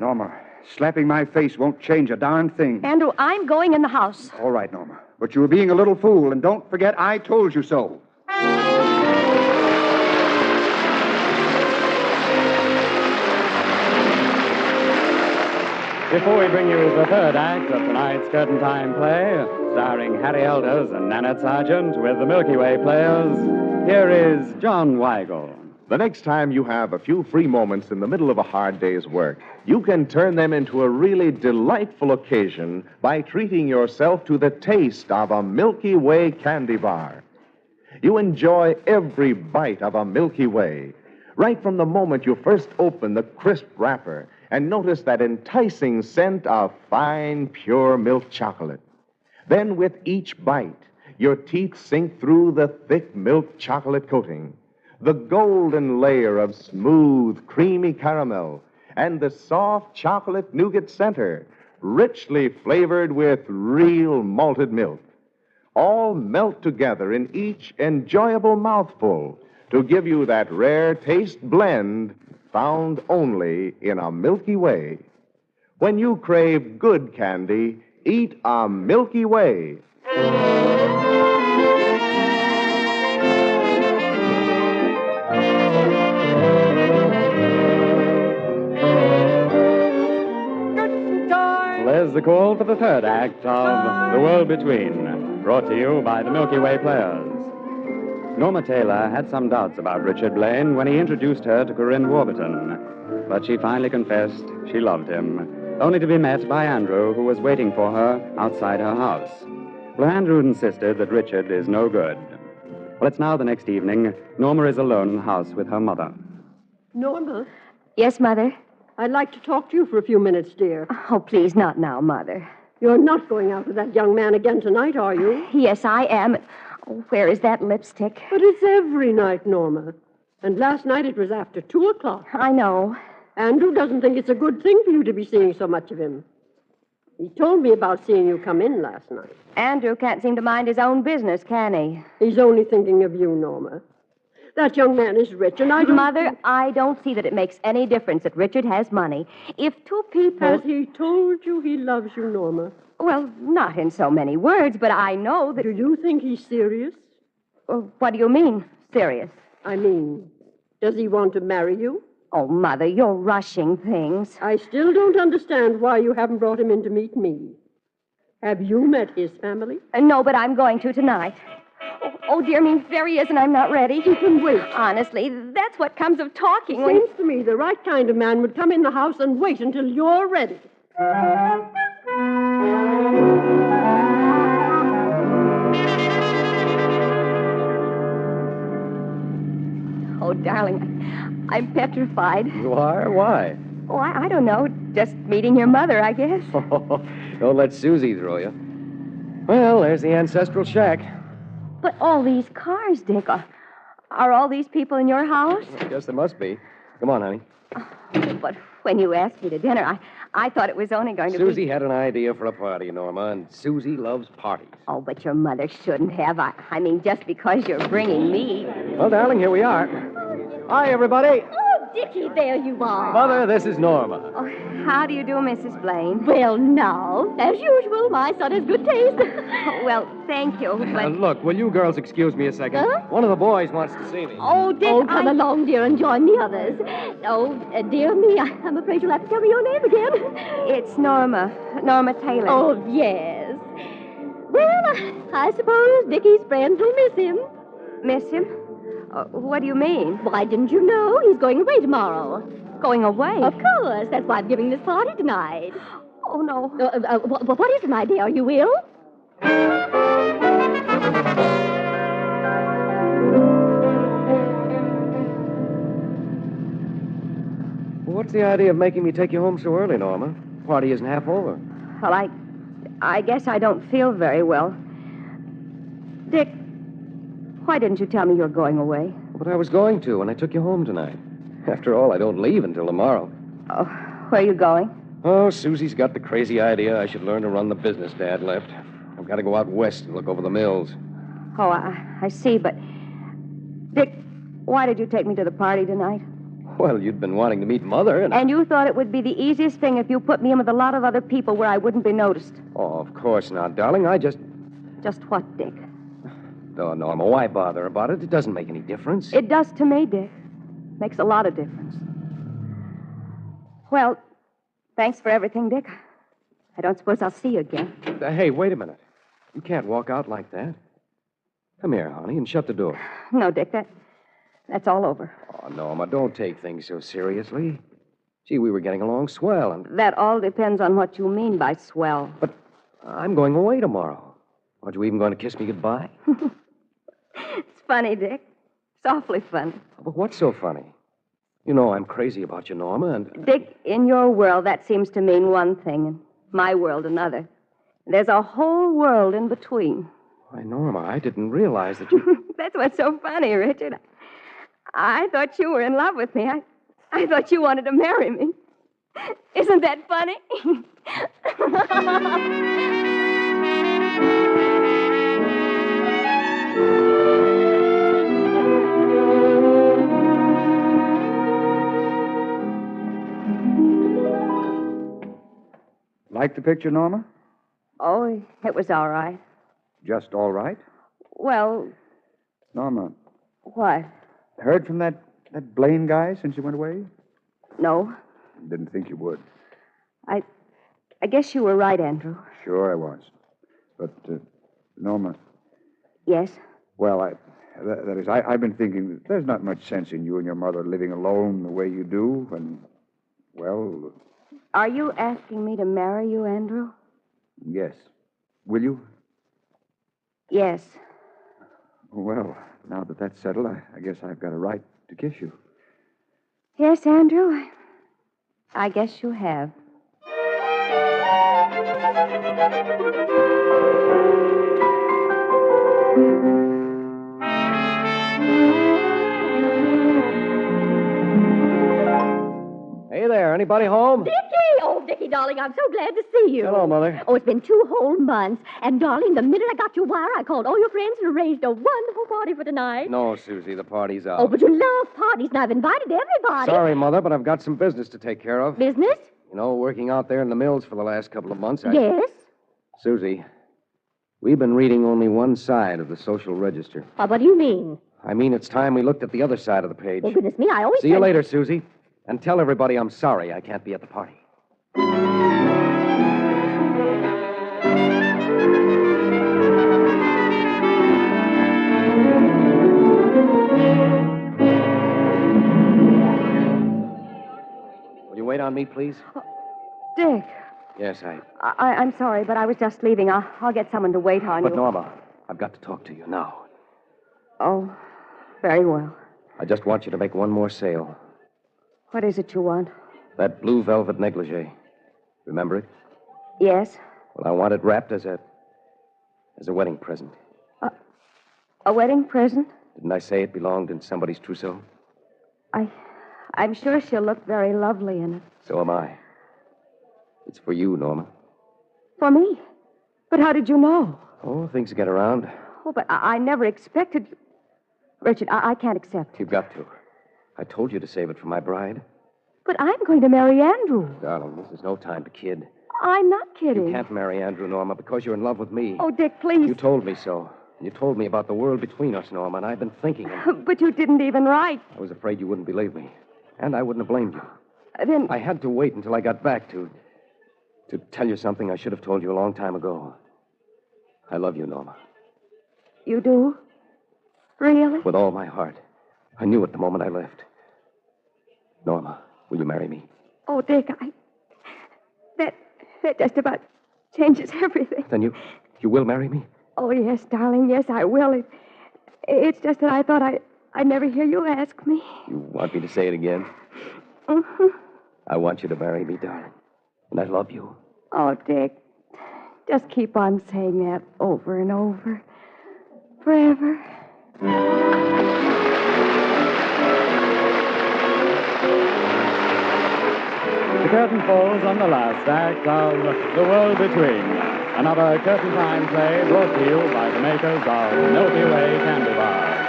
Norma, slapping my face won't change a darn thing. Andrew, I'm going in the house. All right, Norma. But you were being a little fool, and don't forget I told you so. Before we bring you the third act of tonight's Curtain Time play, starring Harry Elders and Nanette Sargent with the Milky Way Players, here is John Weigel. The next time you have a few free moments in the middle of a hard day's work, you can turn them into a really delightful occasion by treating yourself to the taste of a Milky Way candy bar. You enjoy every bite of a Milky Way, right from the moment you first open the crisp wrapper and notice that enticing scent of fine, pure milk chocolate. Then with each bite, your teeth sink through the thick milk chocolate coating, the golden layer of smooth, creamy caramel, and the soft chocolate nougat center, richly flavored with real malted milk. All melt together in each enjoyable mouthful to give you that rare taste blend found only in a Milky Way. When you crave good candy, eat a Milky Way. There's the call for the third act of The World Between, brought to you by the Milky Way Players. Norma Taylor had some doubts about Richard Blaine when he introduced her to Corinne Warburton, but she finally confessed she loved him, only to be met by Andrew, who was waiting for her outside her house. Well, Andrew insisted that Richard is no good. Well, it's now the next evening. Norma is alone in the house with her mother. Norma? Yes, Mother? I'd like to talk to you for a few minutes, dear. Oh, please, not now, Mother. You're not going out with that young man again tonight, are you? Yes, I am. Oh, where is that lipstick? But it's every night, Norma. And last night it was after 2 o'clock. I know. Andrew doesn't think it's a good thing for you to be seeing so much of him. He told me about seeing you come in last night. Andrew can't seem to mind his own business, can he? He's only thinking of you, Norma. That young man is rich, and I don't... Mother, I don't see that it makes any difference that Richard has money. If two people... Has he told you he loves you, Norma? Well, not in so many words, but I know that... Do you think he's serious? What do you mean, serious? I mean, does he want to marry you? Oh, Mother, you're rushing things. I still don't understand why you haven't brought him in to meet me. Have you met his family? No, but I'm going to tonight. Oh, dear me, there he is, and I'm not ready. He can wait. Honestly, that's what comes of talking. Seems to me the right kind of man would come in the house and wait until you're ready. Oh, darling, I'm petrified. You are? Why? Oh, I don't know. Just meeting your mother, I guess. Don't let Susie throw you. Well, there's the ancestral shack. But all these cars, Dick, are all these people in your house? I guess there must be. Come on, honey. But when you asked me to dinner, I thought it was only going to be... Susie had an idea for a party, Norma, and Susie loves parties. Oh, but your mother shouldn't have. I mean, just because you're bringing me... Well, darling, here we are. Hi, everybody. Oh, Dickie, there you are. Mother, this is Norma. Oh, how do you do, Mrs. Blaine? Well, now, as usual, my son has good taste. Well, thank you, but... Look, will you girls excuse me a second? Huh? One of the boys wants to see me. Oh, Dick, come along, dear, and join the others. Oh, dear me, I'm afraid you'll have to tell me your name again. It's Norma. Norma Taylor. Oh, yes. Well, I suppose Dickie's friends will miss him. Miss him? What do you mean? Why, didn't you know? He's going away tomorrow. Going away? Of course. That's why I'm giving this party tonight. Oh, no. What is it, my dear? Are you ill? What's the idea of making me take you home so early, Norma? Party isn't half over. Well, I guess I don't feel very well. Dick, why didn't you tell me you were going away? But I was going to, and I took you home tonight. After all, I don't leave until tomorrow. Oh, where are you going? Oh, Susie's got the crazy idea I should learn to run the business Dad left. I've got to go out west and look over the mills. Oh, I see, but... Dick, why did you take me to the party tonight? Well, you'd been wanting to meet Mother, and... And you thought it would be the easiest thing if you put me in with a lot of other people where I wouldn't be noticed. Oh, of course not, darling. I just... Just what, Dick? Oh, Norma, why bother about it? It doesn't make any difference. It does to me, Dick. Makes a lot of difference. Well, thanks for everything, Dick. I don't suppose I'll see you again. Hey, wait a minute. You can't walk out like that. Come here, honey, and shut the door. No, Dick, that's all over. Oh, Norma, don't take things so seriously. Gee, we were getting along swell, and... That all depends on what you mean by swell. But I'm going away tomorrow. Aren't you even going to kiss me goodbye? It's funny, Dick. It's awfully funny. But what's so funny? You know I'm crazy about you, Norma, and... Dick, in your world, that seems to mean one thing, and my world another. There's a whole world in between. Why, Norma, I didn't realize that you... That's what's so funny, Richard. I thought you were in love with me. I thought you wanted to marry me. Isn't that funny? Like the picture, Norma? Oh, it was all right. Just all right? Well... Norma. What? Heard from that Blaine guy since you went away? No. Didn't think you would. I guess you were right, Andrew. Sure I was. But, Norma. Yes? Well, that is, I've been thinking that there's not much sense in you and your mother living alone the way you do, and, well... Are you asking me to marry you, Andrew? Yes. Will you? Yes. Well, now that that's settled, I guess I've got a right to kiss you. Yes, Andrew. I guess you have. Hey there, anybody home? Dickie! Oh, Dickie, darling, I'm so glad to see you. Hello, Mother. Oh, it's been 2 whole months. And, darling, the minute I got your wire, I called all your friends and arranged a wonderful party for tonight. No, Susie, the party's out. Oh, but you love parties, and I've invited everybody. Sorry, Mother, but I've got some business to take care of. Business? You know, working out there in the mills for the last couple of months, Yes? Susie, we've been reading only one side of the social register. What do you mean? I mean, it's time we looked at the other side of the page. Well, goodness me, I always See you later, Susie. And tell everybody I'm sorry I can't be at the party. Will you wait on me, please? Dick. Yes, I'm sorry, but I was just leaving. I'll get someone to wait on you. But, Norma, I've got to talk to you now. Oh, very well. I just want you to make one more sale. What is it you want? That blue velvet negligee. Remember it? Yes. Well, I want it wrapped as a wedding present. A wedding present? Didn't I say it belonged in somebody's trousseau? I'm sure she'll look very lovely in it. So am I. It's for you, Norma. For me? But how did you know? Oh, things get around. Oh, but I never expected... Richard, I can't accept. You've got to. I told you to save it for my bride. But I'm going to marry Andrew. Darling, this is no time to kid. I'm not kidding. You can't marry Andrew, Norma, because you're in love with me. Oh, Dick, please. You told me so. You told me about the world between us, Norma, and I've been thinking. But you didn't even write. I was afraid you wouldn't believe me. And I wouldn't have blamed you. Then... I had to wait until I got back to tell you something I should have told you a long time ago. I love you, Norma. You do? Really? With all my heart. I knew it the moment I left. Norma, will you marry me? Oh, Dick, That just about changes everything. Then you will marry me? Oh, yes, darling, yes, I will. It's just that I thought I'd never hear you ask me. You want me to say it again? Mm-hmm. I want you to marry me, darling. And I love you. Oh, Dick, just keep on saying that over and over. Forever. The curtain falls on the last act of The World Between, another Curtain Time play brought to you by the makers of Milky Way Candy Bars.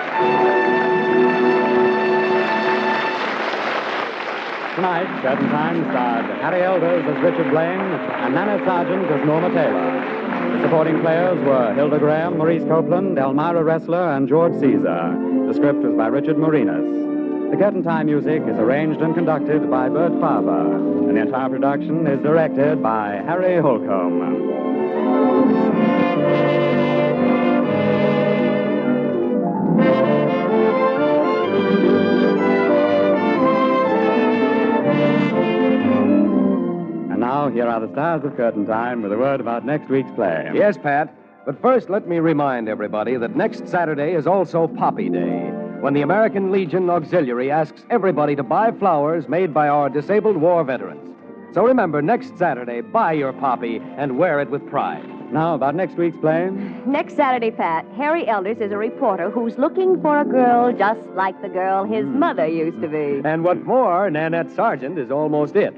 Tonight, Curtain Time starred Harry Elders as Richard Blaine and Nanette Sargent as Norma Taylor. The supporting players were Hilda Graham, Maurice Copeland, Elmira Ressler, and George Caesar. The script was by Richard Marinas. The Curtain Time music is arranged and conducted by Bert Farber, and the entire production is directed by Harry Holcomb. And now, here are the stars of Curtain Time with a word about next week's play. Yes, Pat. But first, let me remind everybody that next Saturday is also Poppy Day, when the American Legion Auxiliary asks everybody to buy flowers made by our disabled war veterans. So remember, next Saturday, buy your poppy and wear it with pride. Now, about next week's play. Next Saturday, Pat, Harry Elders is a reporter who's looking for a girl just like the girl his mother used to be. And what's more, Nanette Sargent is almost it.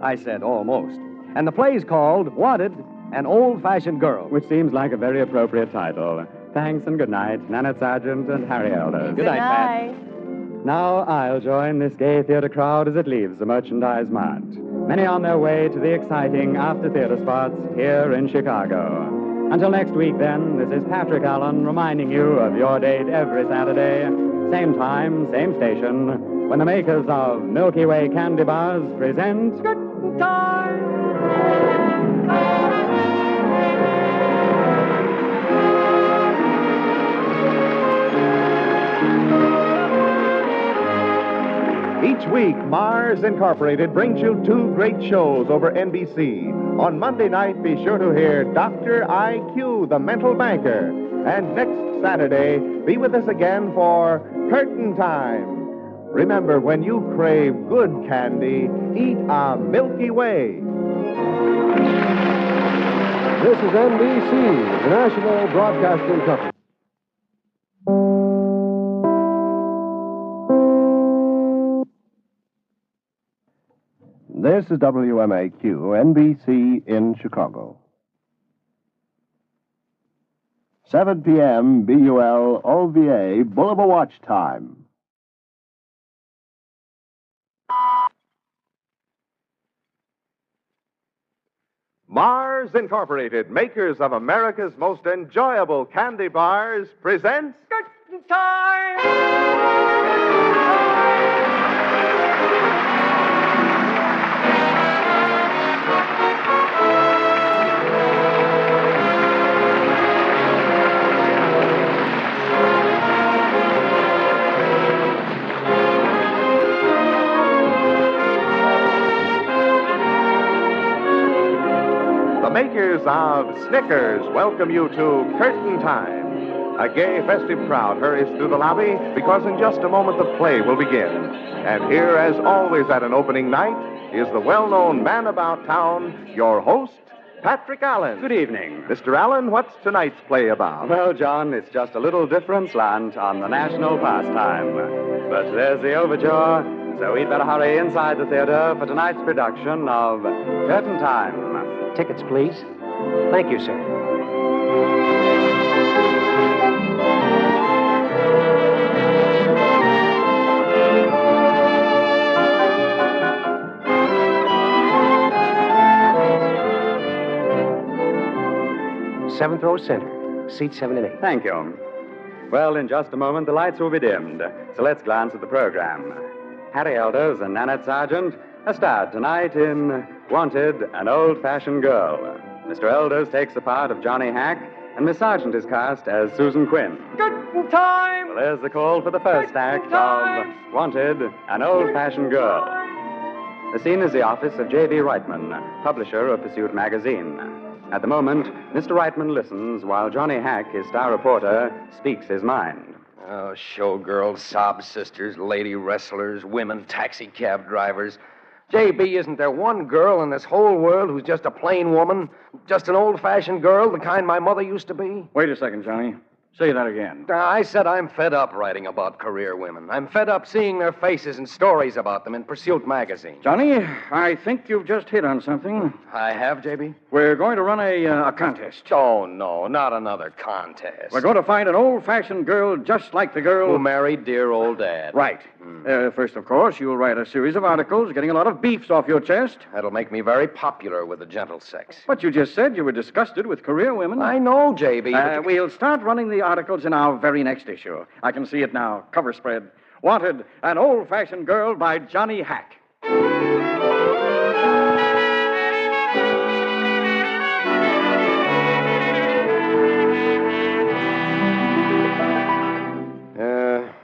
I said almost. And the play's called Wanted, an Old-Fashioned Girl. Which seems like a very appropriate title. Thanks and good night, Nanette Sargent and Harry Elders. Good night, Pat. Now I'll join this gay theater crowd as it leaves the Merchandise Mart. Many on their way to the exciting after-theater spots here in Chicago. Until next week, then, this is Patrick Allen reminding you of your date every Saturday, same time, same station, when the makers of Milky Way Candy Bars present Curtain Time! Each week, Mars Incorporated brings you two great shows over NBC. On Monday night, be sure to hear Dr. IQ, the Mental Banker. And next Saturday, be with us again for Curtain Time. Remember, when you crave good candy, eat a Milky Way. This is NBC, the National Broadcasting Company. This is WMAQ, NBC in Chicago. 7 p.m. BUL OVA Boulevard Watch Time. Mars Incorporated, makers of America's most enjoyable candy bars, presents Curtain Time! The makers of Snickers welcome you to Curtain Time, A gay, festive crowd hurries through the lobby because in just a moment the play will begin. And here, as always at an opening night, is the well-known man about town, your host, Patrick Allen. Good evening. Mr. Allen, what's tonight's play about? Well, John, it's just a little different slant on the national pastime. But there's the overture, so we'd better hurry inside the theater for tonight's production of Curtain Time. Tickets, please. Thank you, sir. Seventh row center. Seats 7 and 8. Thank you. Well, in just a moment, the lights will be dimmed. So let's glance at the program. Harry Elders and Nanette Sargent are starred tonight in Wanted, an Old-Fashioned Girl. Mr. Elders takes the part of Johnny Hack, and Miss Sargent is cast as Susan Quinn. Good time! Well, there's the call for the first act of Wanted, an Old-Fashioned Girl. The scene is the office of J.B. Reitman, publisher of Pursuit magazine. At the moment, Mr. Reitman listens while Johnny Hack, his star reporter, speaks his mind. Oh, showgirls, sob sisters, lady wrestlers, women taxi cab drivers. J.B., isn't there one girl in this whole world who's just a plain woman? Just an old-fashioned girl, the kind my mother used to be? Wait a second, Johnny. Say that again. I said I'm fed up writing about career women. I'm fed up seeing their faces and stories about them in Pursuit magazine. Johnny, I think you've just hit on something. I have, J.B.? We're going to run a contest. Oh, no, not another contest. We're going to find an old-fashioned girl just like the girl who married dear old Dad. Right. First, of course, you'll write a series of articles getting a lot of beefs off your chest. That'll make me very popular with the gentle sex. But you just said you were disgusted with career women. I know, J.B. We'll start running the articles in our very next issue. I can see it now. Cover spread. Wanted, an old-fashioned girl by Johnny Hack.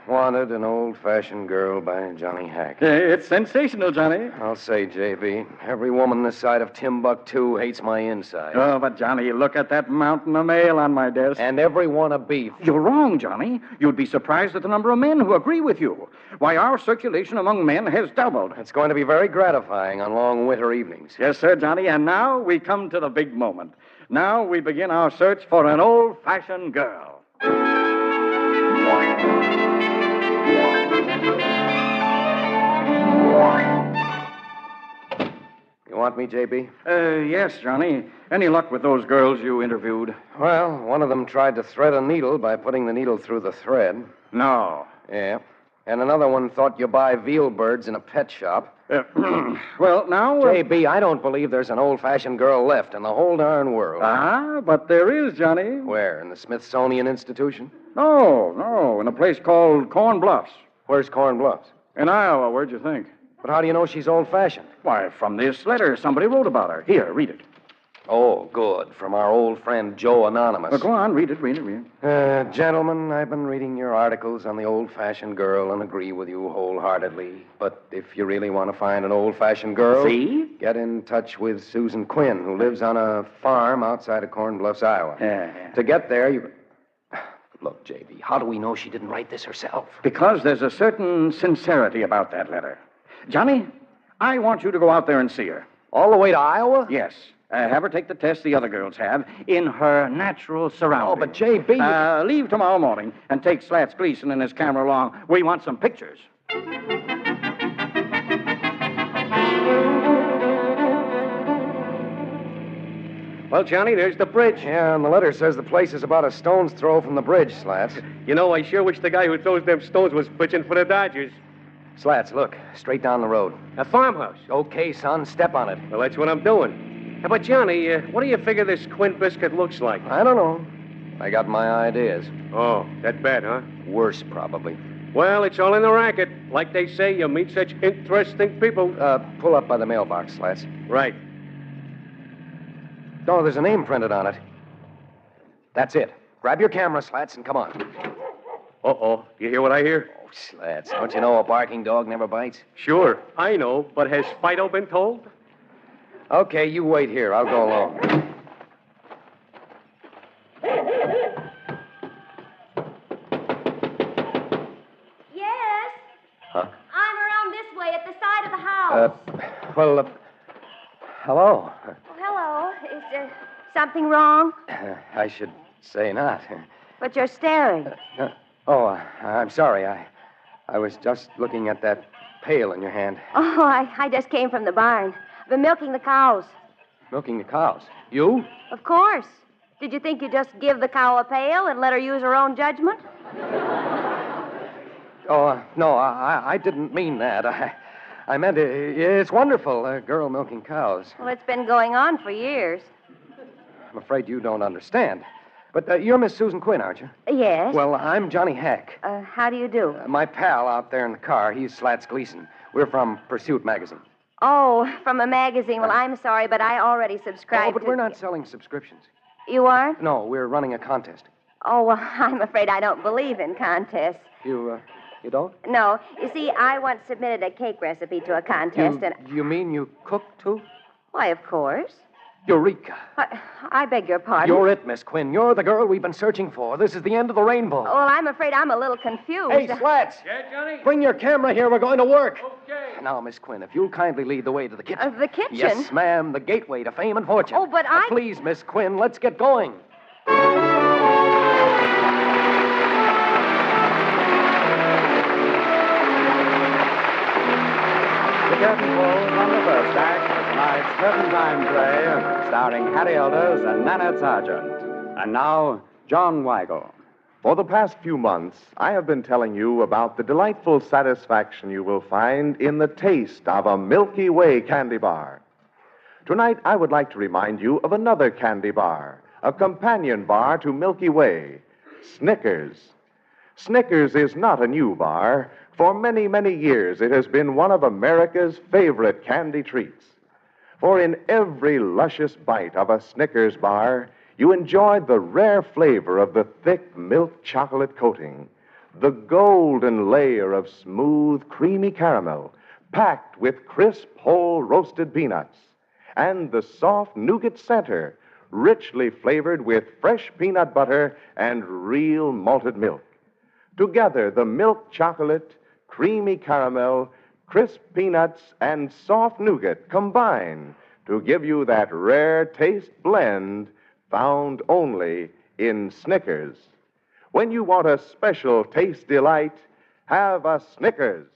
Wanted, an old-fashioned girl by Johnny Hack. It's sensational, Johnny. I'll say, J.B., every woman this side of Timbuktu hates my inside. Oh, but, Johnny, look at that mountain of mail on my desk. And every one of beef. You're wrong, Johnny. You'd be surprised at the number of men who agree with you. Why, our circulation among men has doubled. It's going to be very gratifying on long winter evenings. Yes, sir, Johnny. And now we come to the big moment. Now we begin our search for an old-fashioned girl. You want me, J.B.? Yes, Johnny. Any luck with those girls you interviewed? Well, one of them tried to thread a needle by putting the needle through the thread. No. Yeah. And another one thought you buy veal birds in a pet shop. Well, now... J.B., I don't believe there's an old-fashioned girl left in the whole darn world. Ah, but there is, Johnny. Where, in the Smithsonian Institution? No, in a place called Corn Bluffs. Where's Corn Bluffs? In Iowa, where'd you think? But how do you know she's old-fashioned? Why, from this letter somebody wrote about her. Here, read it. Oh, good. From our old friend Joe Anonymous. Well, go on, read it. Gentlemen, I've been reading your articles on the old-fashioned girl and agree with you wholeheartedly. But if you really want to find an old-fashioned girl... See? Get in touch with Susan Quinn, who lives on a farm outside of Corn Bluffs, Iowa. Yeah. To get there, you... Look, J.B., how do we know she didn't write this herself? Because there's a certain sincerity about that letter. Johnny, I want you to go out there and see her. All the way to Iowa? Yes. Have her take the test the other girls have in her natural surroundings. Oh, but J.B. Leave tomorrow morning and take Slats Gleason and his camera along. We want some pictures. Well, Johnny, there's the bridge. Yeah, and the letter says the place is about a stone's throw from the bridge, Slats. You know, I sure wish the guy who throws them stones was pitching for the Dodgers. Slats, look, straight down the road. A farmhouse. Okay, son, step on it. Well, that's what I'm doing. But, Johnny, what do you figure this Quinn biscuit looks like? I don't know. I got my ideas. Oh, that bad, huh? Worse, probably. Well, it's all in the racket. Like they say, you meet such interesting people. Pull up by the mailbox, Slats. Right. No, there's a name printed on it. That's it. Grab your camera, Slats, and come on. Uh-oh. You hear what I hear? Oh, Slats, don't you know a barking dog never bites? Sure, I know, but has Fido been told? Okay, you wait here. I'll go along. boy at the side of the house. Hello. Oh, hello. Is there something wrong? I should say not. But you're staring. I'm sorry. I was just looking at that pail in your hand. Oh, I just came from the barn. I've been milking the cows. Milking the cows? You? Of course. Did you think you'd just give the cow a pail and let her use her own judgment? Oh, no, I didn't mean that. I meant it's wonderful, a girl milking cows. Well, it's been going on for years. I'm afraid you don't understand. But you're Miss Susan Quinn, aren't you? Yes. Well, I'm Johnny Hack. How do you do? My pal out there in the car, he's Slats Gleason. We're from Pursuit magazine. Oh, from a magazine. Well, I'm sorry, but I already subscribed but we're not selling subscriptions. You aren't? No, we're running a contest. Oh, well, I'm afraid I don't believe in contests. You don't? No. You see, I once submitted a cake recipe to a contest, and... You mean you cook, too? Why, of course. Eureka. I beg your pardon? You're it, Miss Quinn. You're the girl we've been searching for. This is the end of the rainbow. Well, I'm afraid I'm a little confused. Hey, Slats! Yeah, Johnny? Bring your camera here. We're going to work. Okay. Now, Miss Quinn, if you'll kindly lead the way to the kitchen. The kitchen? Yes, ma'am. The gateway to fame and fortune. Oh, but I... Please, Miss Quinn, let's get going. The curtain falls on the first act of tonight's Curtain Time play, starring Harry Elders and Nanette Sargent. And now, John Weigel. For the past few months, I have been telling you about the delightful satisfaction you will find in the taste of a Milky Way candy bar. Tonight, I would like to remind you of another candy bar, a companion bar to Milky Way, Snickers. Snickers is not a new bar. For many, many years, it has been one of America's favorite candy treats. For in every luscious bite of a Snickers bar, you enjoy the rare flavor of the thick milk chocolate coating, the golden layer of smooth, creamy caramel, packed with crisp, whole roasted peanuts, and the soft nougat center, richly flavored with fresh peanut butter and real malted milk. Together, the milk chocolate, creamy caramel, crisp peanuts, and soft nougat combine to give you that rare taste blend found only in Snickers. When you want a special taste delight, have a Snickers.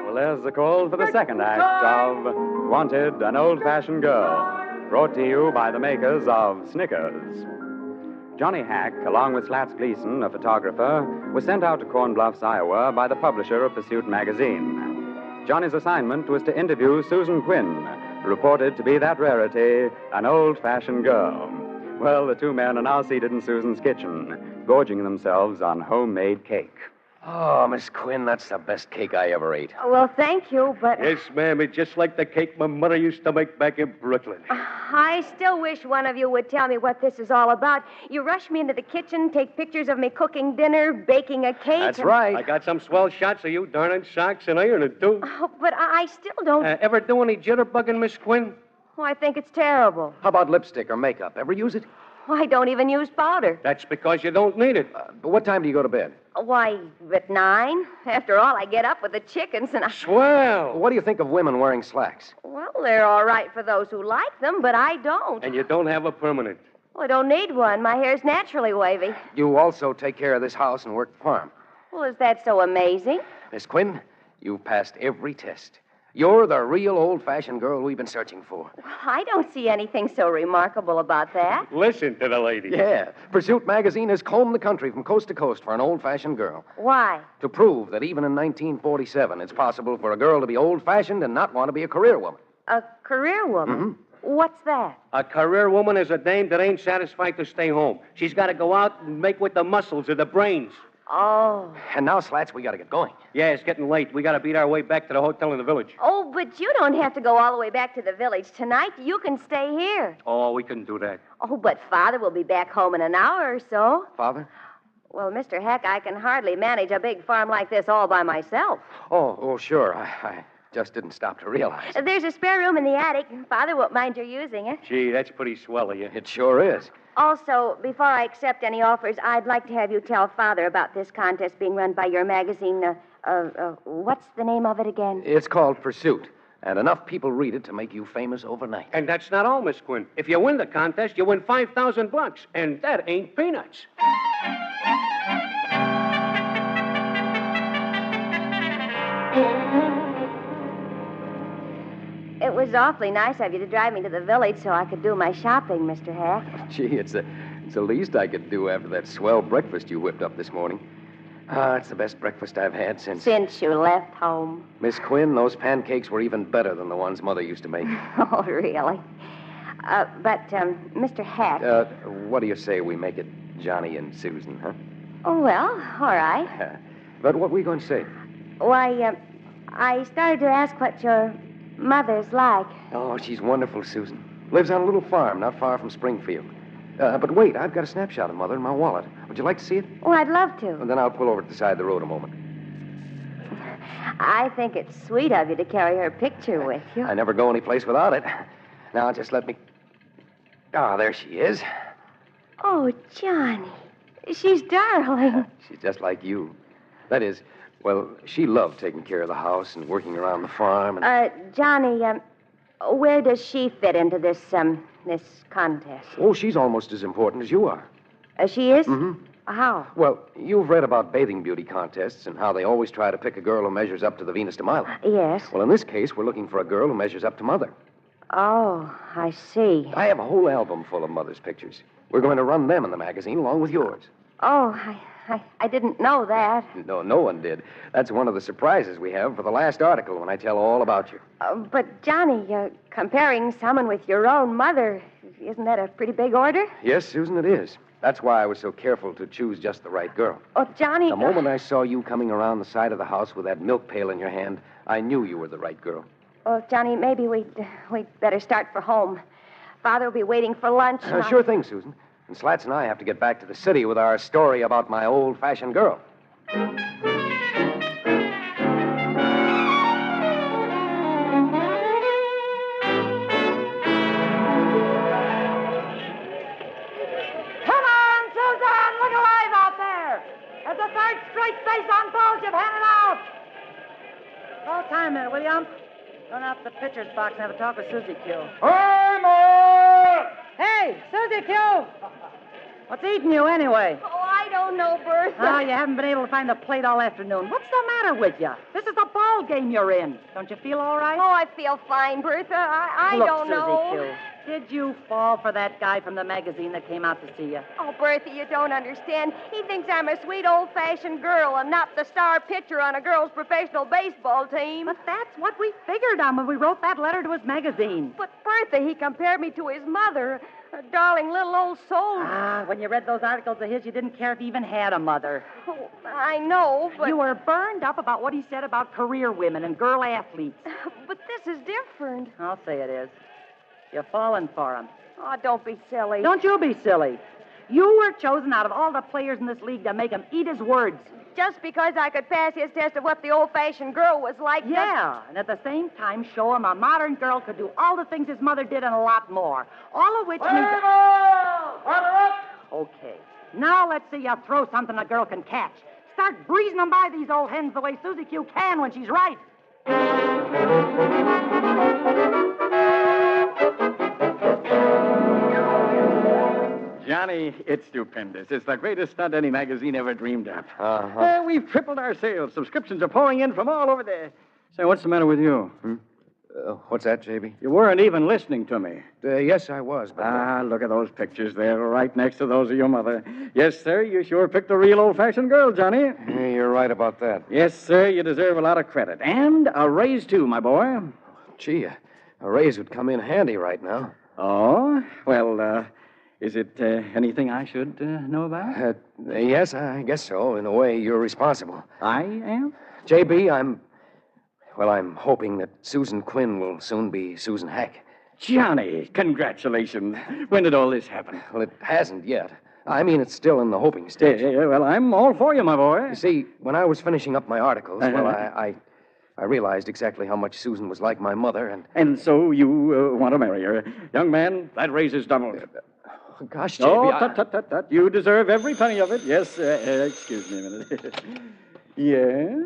Well, there's the call for the second act of Wanted, an Old-Fashioned Girl, brought to you by the makers of Snickers. Johnny Hack, along with Slats Gleason, a photographer, was sent out to Corn Bluffs, Iowa, by the publisher of Pursuit magazine. Johnny's assignment was to interview Susan Quinn, reported to be that rarity, an old-fashioned girl. Well, the two men are now seated in Susan's kitchen, gorging themselves on homemade cake. Oh, Miss Quinn, that's the best cake I ever ate. Well, thank you, but... Yes, ma'am. It's just like the cake my mother used to make back in Brooklyn. I still wish one of you would tell me what this is all about. You rush me into the kitchen, take pictures of me cooking dinner, baking a cake. That's right. I got some swell shots of you darning socks and ironing, too. Oh, but I still don't... Ever do any jitterbugging, Miss Quinn? Oh, I think it's terrible. How about lipstick or makeup? Ever use it? Oh, I don't even use powder. That's because you don't need it. What time do you go to bed? Why, at 9. After all, I get up with the chickens and I... Swell! What do you think of women wearing slacks? Well, they're all right for those who like them, but I don't. And you don't have a permanent. Well, I don't need one. My hair's naturally wavy. You also take care of this house and work the farm. Well, is that so amazing? Miss Quinn, you've passed every test. You're the real old-fashioned girl we've been searching for. Well, I don't see anything so remarkable about that. Listen to the lady. Yeah. Pursuit magazine has combed the country from coast to coast for an old-fashioned girl. Why? To prove that even in 1947, it's possible for a girl to be old-fashioned and not want to be a career woman. A career woman? Mm-hmm. What's that? A career woman is a dame that ain't satisfied to stay home. She's got to go out and make with the muscles or the brains. Oh. And now, Slats, we got to get going. Yeah, it's getting late. We got to beat our way back to the hotel in the village. Oh, but you don't have to go all the way back to the village tonight. You can stay here. Oh, we couldn't do that. Oh, but Father will be back home in an hour or so. Father? Well, Mr. Heck, I can hardly manage a big farm like this all by myself. Oh, sure. Just didn't stop to realize. There's a spare room in the attic. Father won't mind your using it. Gee, that's pretty swell of you. It sure is. Also, before I accept any offers, I'd like to have you tell Father about this contest being run by your magazine. What's the name of it again? It's called Pursuit, and enough people read it to make you famous overnight. And that's not all, Miss Quinn. If you win the contest, you win $5,000, and that ain't peanuts. It was awfully nice of you to drive me to the village so I could do my shopping, Mr. Hack. Gee, it's the least I could do after that swell breakfast you whipped up this morning. It's the best breakfast I've had since you left home. Miss Quinn, those pancakes were even better than the ones Mother used to make. Oh, really? But, Mr. Hack... what do you say we make it Johnny and Susan, huh? Oh, well, all right. But what were we going to say? Why, I started to ask what your mother's like. Oh, she's wonderful, Susan. Lives on a little farm not far from Springfield. But wait, I've got a snapshot of Mother in my wallet. Would you like to see it? Oh, I'd love to. Well, then I'll pull over to the side of the road a moment. I think it's sweet of you to carry her picture with you. I never go any place without it. Now, just let me... there she is. Oh, Johnny. She's darling. She's just like you. That is, well, she loved taking care of the house and working around the farm and... Johnny, where does she fit into this contest? Oh, she's almost as important as you are. She is? Mm-hmm. How? Well, you've read about bathing beauty contests and how they always try to pick a girl who measures up to the Venus de Milo. Yes. Well, in this case, we're looking for a girl who measures up to Mother. Oh, I see. I have a whole album full of Mother's pictures. We're going to run them in the magazine along with yours. Oh, I didn't know that. No one did. That's one of the surprises we have for the last article when I tell all about you. But, Johnny, comparing someone with your own mother, isn't that a pretty big order? Yes, Susan, it is. That's why I was so careful to choose just the right girl. Oh, Johnny... The moment I saw you coming around the side of the house with that milk pail in your hand, I knew you were the right girl. Oh, Johnny, maybe we'd better start for home. Father will be waiting for lunch. Sure thing, Susan. And Slats and I have to get back to the city with our story about my old-fashioned girl. Come on, Susan! Look alive out there! That's the third straight face on balls you've handed out! Hold time a minute, will you? Run out to the pitcher's box and have a talk with Susie Q. Hey, Susie Q! What's eating you anyway? Oh, I don't know, Bertha. Oh, you haven't been able to find the plate all afternoon. What's the matter with you? This is a ball game you're in. Don't you feel all right? Oh, I feel fine, Bertha. I Look, don't know. Susie Q, did you fall for that guy from the magazine that came out to see you? Oh, Bertha, you don't understand. He thinks I'm a sweet old-fashioned girl and not the star pitcher on a girls' professional baseball team. But that's what we figured on when we wrote that letter to his magazine. But, Bertha, he compared me to his mother. A darling little old soul. When you read those articles of his, you didn't care if he even had a mother. Oh, I know, but... You were burned up about what he said about career women and girl athletes. But this is different. I'll say it is. You're falling for him. Oh, don't be silly. Don't you be silly. You were chosen out of all the players in this league to make him eat his words. Just because I could pass his test of what the old-fashioned girl was like. Yeah, and at the same time show him a modern girl could do all the things his mother did and a lot more. All of which means... Okay. Now let's see you throw something a girl can catch. Start breezing them by these old hens the way Susie Q can when she's right. Johnny, it's stupendous. It's the greatest stunt any magazine ever dreamed up. Uh-huh. We've tripled our sales. Subscriptions are pouring in from all over there. Say, what's the matter with you? What's that, J.B.? You weren't even listening to me. Yes, I was, but... look at those pictures there, right next to those of your mother. Yes, sir, you sure picked a real old-fashioned girl, Johnny. Yeah, you're right about that. Yes, sir, you deserve a lot of credit. And a raise, too, my boy. Gee, a raise would come in handy right now. Oh? Well, is it anything I should know about? Yes, I guess so. In a way, you're responsible. I am? J.B., I'm hoping that Susan Quinn will soon be Susan Hack. Johnny, congratulations. When did all this happen? Well, it hasn't yet. I mean, it's still in the hoping stage. Well, I'm all for you, my boy. You see, when I was finishing up my articles, I I realized exactly how much Susan was like my mother, and... And so you want to marry her. Young man, that raises double. Gosh, J.B., Oh, tut. You deserve every penny of it. Yes, excuse me a minute. Yes?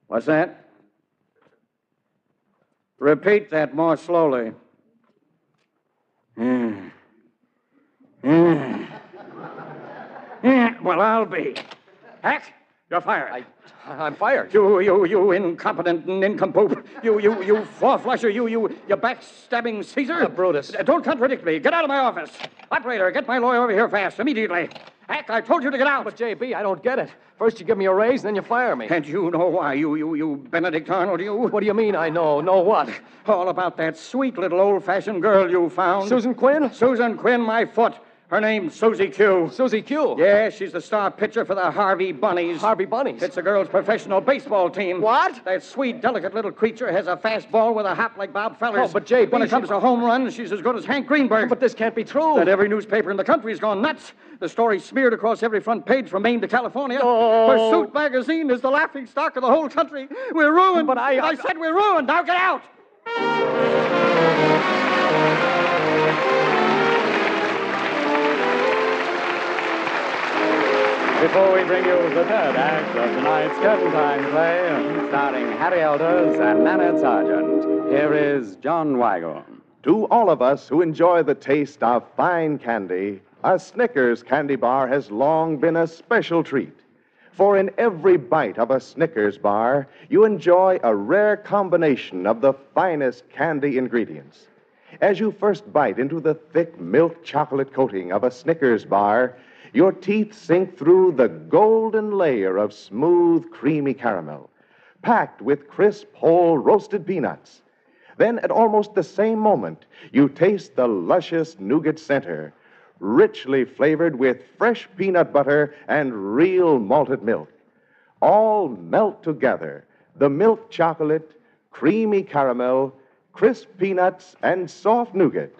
What's that? Repeat that more slowly. Well, I'll be. Hack, you're fired. I'm fired. You incompetent nincompoop. You four-flusher. You backstabbing Caesar. Brutus. Don't contradict me. Get out of my office. Operator, get my lawyer over here fast, immediately. Hack, I told you to get out. But, J.B., I don't get it. First you give me a raise, then you fire me. And you know why, you Benedict Arnold, you? What do you mean I know? Know what? All about that sweet little old-fashioned girl you found. Susan Quinn? Susan Quinn, my foot. Her name's Susie Q. Susie Q? Yeah, she's the star pitcher for the Harvey Bunnies. Harvey Bunnies? It's a girl's professional baseball team. What? That sweet, delicate little creature has a fastball with a hop like Bob Feller's. Oh, but J.B., when it comes to home runs, she's as good as Hank Greenberg. But this can't be true. That every newspaper in the country's gone nuts. The story's smeared across every front page from Maine to California. No. Pursuit magazine is the laughing stock of the whole country. We're ruined. But I said we're ruined. Now get out. Before we bring you the third act of tonight's Curtain Time play, starring Harry Elders and Nanette Sargent, here is John Weigel. To all of us who enjoy the taste of fine candy, a Snickers candy bar has long been a special treat. For in every bite of a Snickers bar, you enjoy a rare combination of the finest candy ingredients. As you first bite into the thick milk chocolate coating of a Snickers bar, your teeth sink through the golden layer of smooth, creamy caramel, packed with crisp, whole roasted peanuts. Then, at almost the same moment, you taste the luscious nougat center, richly flavored with fresh peanut butter and real malted milk. All melt together, the milk chocolate, creamy caramel, crisp peanuts, and soft nougat,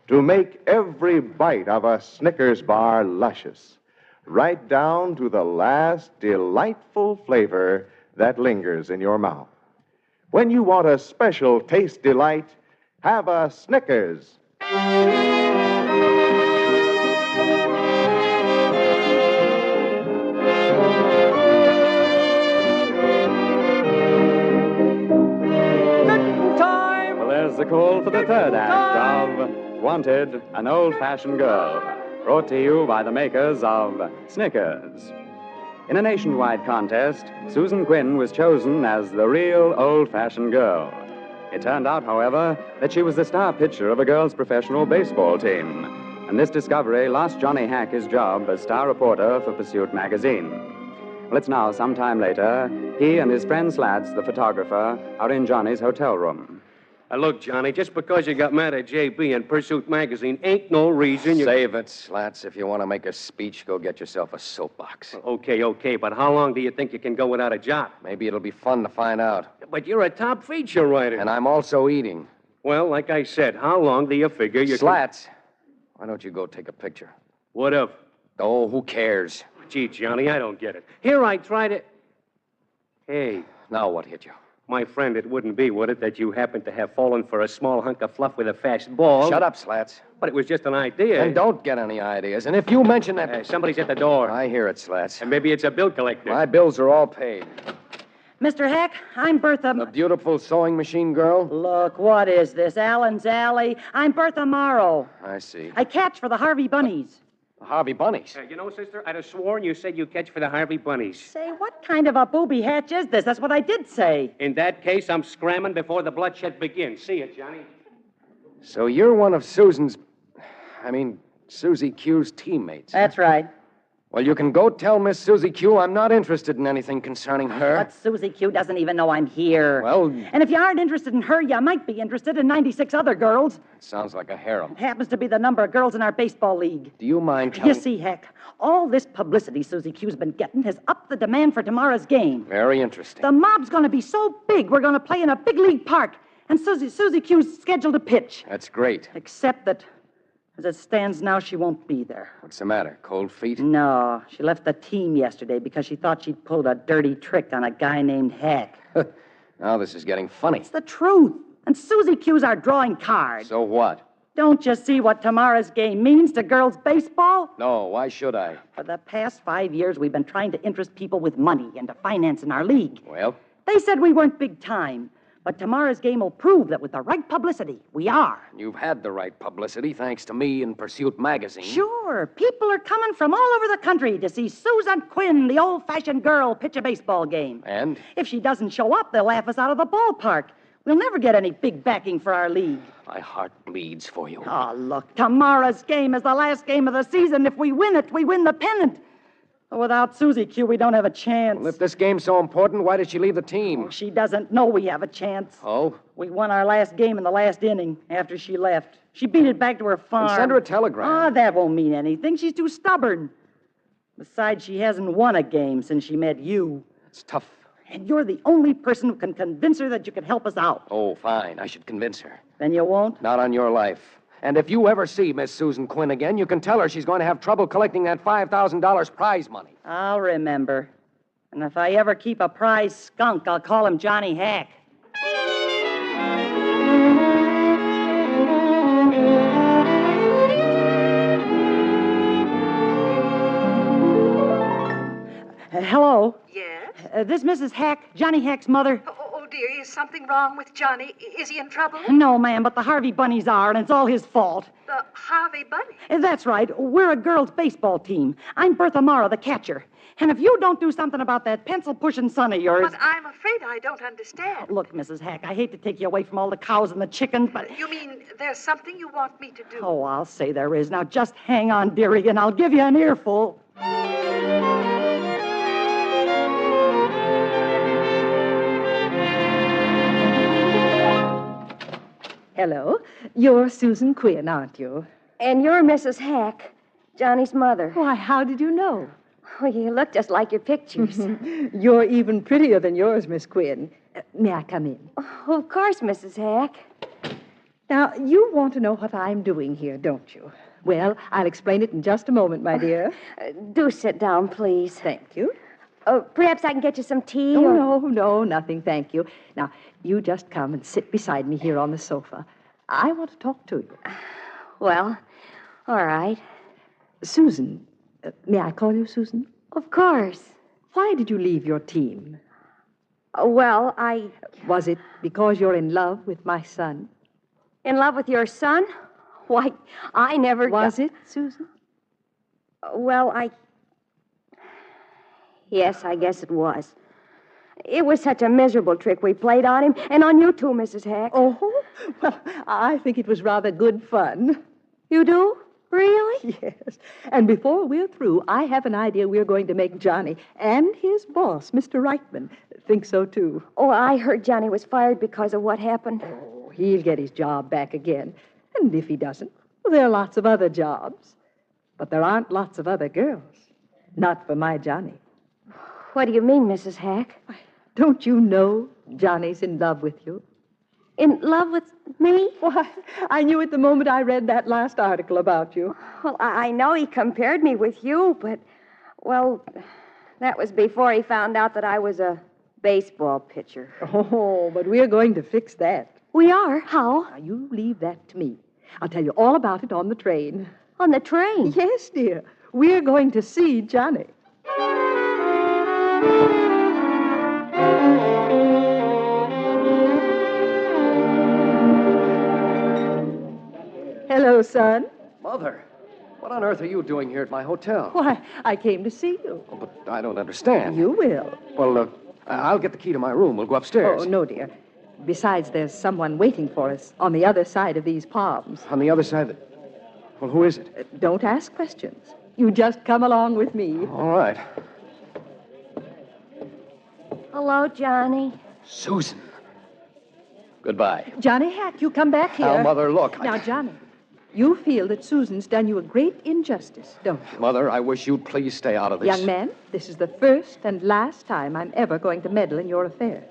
to make every bite of a Snickers bar luscious, right down to the last delightful flavor that lingers in your mouth. When you want a special taste delight, have a Snickers. Well, there's the call for the third act of Wanted, an Old-Fashioned Girl, brought to you by the makers of Snickers. In a nationwide contest, Susan Quinn was chosen as the real old-fashioned girl. It turned out, however, that she was the star pitcher of a girls' professional baseball team, and this discovery lost Johnny Hack his job as star reporter for Pursuit magazine. Well, it's now some time later. He and his friend Slats, the photographer, are in Johnny's hotel room. Look, Johnny, just because you got mad at J.B. and Pursuit magazine ain't no reason you... Save it, Slats. If you want to make a speech, go get yourself a soapbox. Okay, but how long do you think you can go without a job? Maybe it'll be fun to find out. But you're a top feature writer. And I'm also eating. Well, like I said, how long do you figure you Slats, why don't you go take a picture? What of? Oh, who cares? Gee, Johnny, I don't get it. Here I try to... Hey. Now what hit you? My friend, it wouldn't be, would it, that you happened to have fallen for a small hunk of fluff with a fast ball? Shut up, Slats. But it was just an idea. And don't get any ideas. And if you mention that... somebody's at the door. I hear it, Slats. And maybe it's a bill collector. My bills are all paid. Mr. Heck, I'm Bertha... The beautiful sewing machine girl? Look, what is this, Allen's Alley? I'm Bertha Morrow. I see. I catch for the Harvey Bunnies. The Harvey Bunnies? You know, sister, I'd have sworn you said you catch for the Harvey Bunnies. Say, what kind of a booby hatch is this? That's what I did say. In that case, I'm scramming before the bloodshed begins. See you, Johnny. So you're one of Susie Q's teammates. That's right. Well, you can go tell Miss Susie Q I'm not interested in anything concerning her. But Susie Q doesn't even know I'm here. Well... And if you aren't interested in her, you might be interested in 96 other girls. It sounds like a harem. It happens to be the number of girls in our baseball league. Do you mind telling... You see, Heck, all this publicity Susie Q's been getting has upped the demand for tomorrow's game. Very interesting. The mob's going to be so big, we're going to play in a big league park. And Susie Q's scheduled to pitch. That's great. Except that As it stands now, she won't be there. What's the matter? Cold feet? No, she left the team yesterday because she thought she'd pulled a dirty trick on a guy named Hack. Now this is getting funny. It's the truth. And Susie Q's our drawing card. So what? Don't you see what tomorrow's game means to girls' baseball? No, why should I? For the past 5 years, we've been trying to interest people with money into financing our league. Well? They said we weren't big time. But tomorrow's game will prove that with the right publicity, we are. You've had the right publicity thanks to me and Pursuit magazine. Sure. People are coming from all over the country to see Susan Quinn, the old-fashioned girl, pitch a baseball game. And? If she doesn't show up, they'll laugh us out of the ballpark. We'll never get any big backing for our league. My heart bleeds for you. Oh, look, tomorrow's game is the last game of the season. If we win it, we win the pennant. Without Susie Q, we don't have a chance. Well, if this game's so important, why did she leave the team? Oh, she doesn't know we have a chance. Oh? We won our last game in the last inning after she left. She beat it back to her farm. And send her a telegram. That won't mean anything. She's too stubborn. Besides, she hasn't won a game since she met you. It's tough. And you're the only person who can convince her that you can help us out. Oh, fine. I should convince her. Then you won't? Not on your life. And if you ever see Miss Susan Quinn again, you can tell her she's going to have trouble collecting that $5,000 prize money. I'll remember. And if I ever keep a prize skunk, I'll call him Johnny Hack. Hello? Yes? This Mrs. Hack, Johnny Hack's mother. Oh, dear, is something wrong with Johnny? Is he in trouble? No, ma'am, but the Harvey Bunnies are, and it's all his fault. The Harvey Bunny? That's right. We're a girls' baseball team. I'm Bertha Mara, the catcher. And if you don't do something about that pencil-pushing son of yours... But I'm afraid I don't understand. Look, Mrs. Hack, I hate to take you away from all the cows and the chickens, but... You mean there's something you want me to do? Oh, I'll say there is. Now, just hang on, dearie, and I'll give you an earful. Hello. You're Susan Quinn, aren't you? And you're Mrs. Hack, Johnny's mother. Why, how did you know? Oh, you look just like your pictures. You're even prettier than yours, Miss Quinn. May I come in? Oh, of course, Mrs. Hack. Now, you want to know what I'm doing here, don't you? Well, I'll explain it in just a moment, my dear. Do sit down, please. Thank you. Perhaps I can get you some tea? Oh, no, nothing, thank you. Now, you just come and sit beside me here on the sofa. I want to talk to you. Well, all right. Susan, may I call you Susan? Of course. Why did you leave your team? Well, Was it because you're in love with my son? In love with your son? Why, I never... Was it, Susan? Well, Yes, I guess it was. It was such a miserable trick we played on him, and on you too, Mrs. Hack. Oh, well, I think it was rather good fun. You do? Really? Yes. And before we're through, I have an idea we're going to make Johnny and his boss, Mr. Reitman, think so, too. Oh, I heard Johnny was fired because of what happened. Oh, he'll get his job back again. And if he doesn't, well, there are lots of other jobs. But there aren't lots of other girls. Not for my Johnny. What do you mean, Mrs. Hack? Don't you know Johnny's in love with you? In love with me? Why, I knew it the moment I read that last article about you. Well, I know he compared me with you, but, well, that was before he found out that I was a baseball pitcher. Oh, but we're going to fix that. We are? How? Now, you leave that to me. I'll tell you all about it on the train. On the train? Yes, dear. We're going to see Johnny. Hello, son. Mother, what on earth are you doing here at my hotel? Why, I came to see you. Oh, but I don't understand. You will. Well, I'll get the key to my room. We'll go upstairs. Oh, no, dear. Besides, there's someone waiting for us on the other side of these palms. On the other side? Well, who is it? Don't ask questions. You just come along with me. All right. Hello, Johnny. Susan. Goodbye. Johnny Hack, you come back here. Now, Mother, look. Now, Johnny, you feel that Susan's done you a great injustice, don't you? Mother, I wish you'd please stay out of this. Young man, this is the first and last time I'm ever going to meddle in your affairs.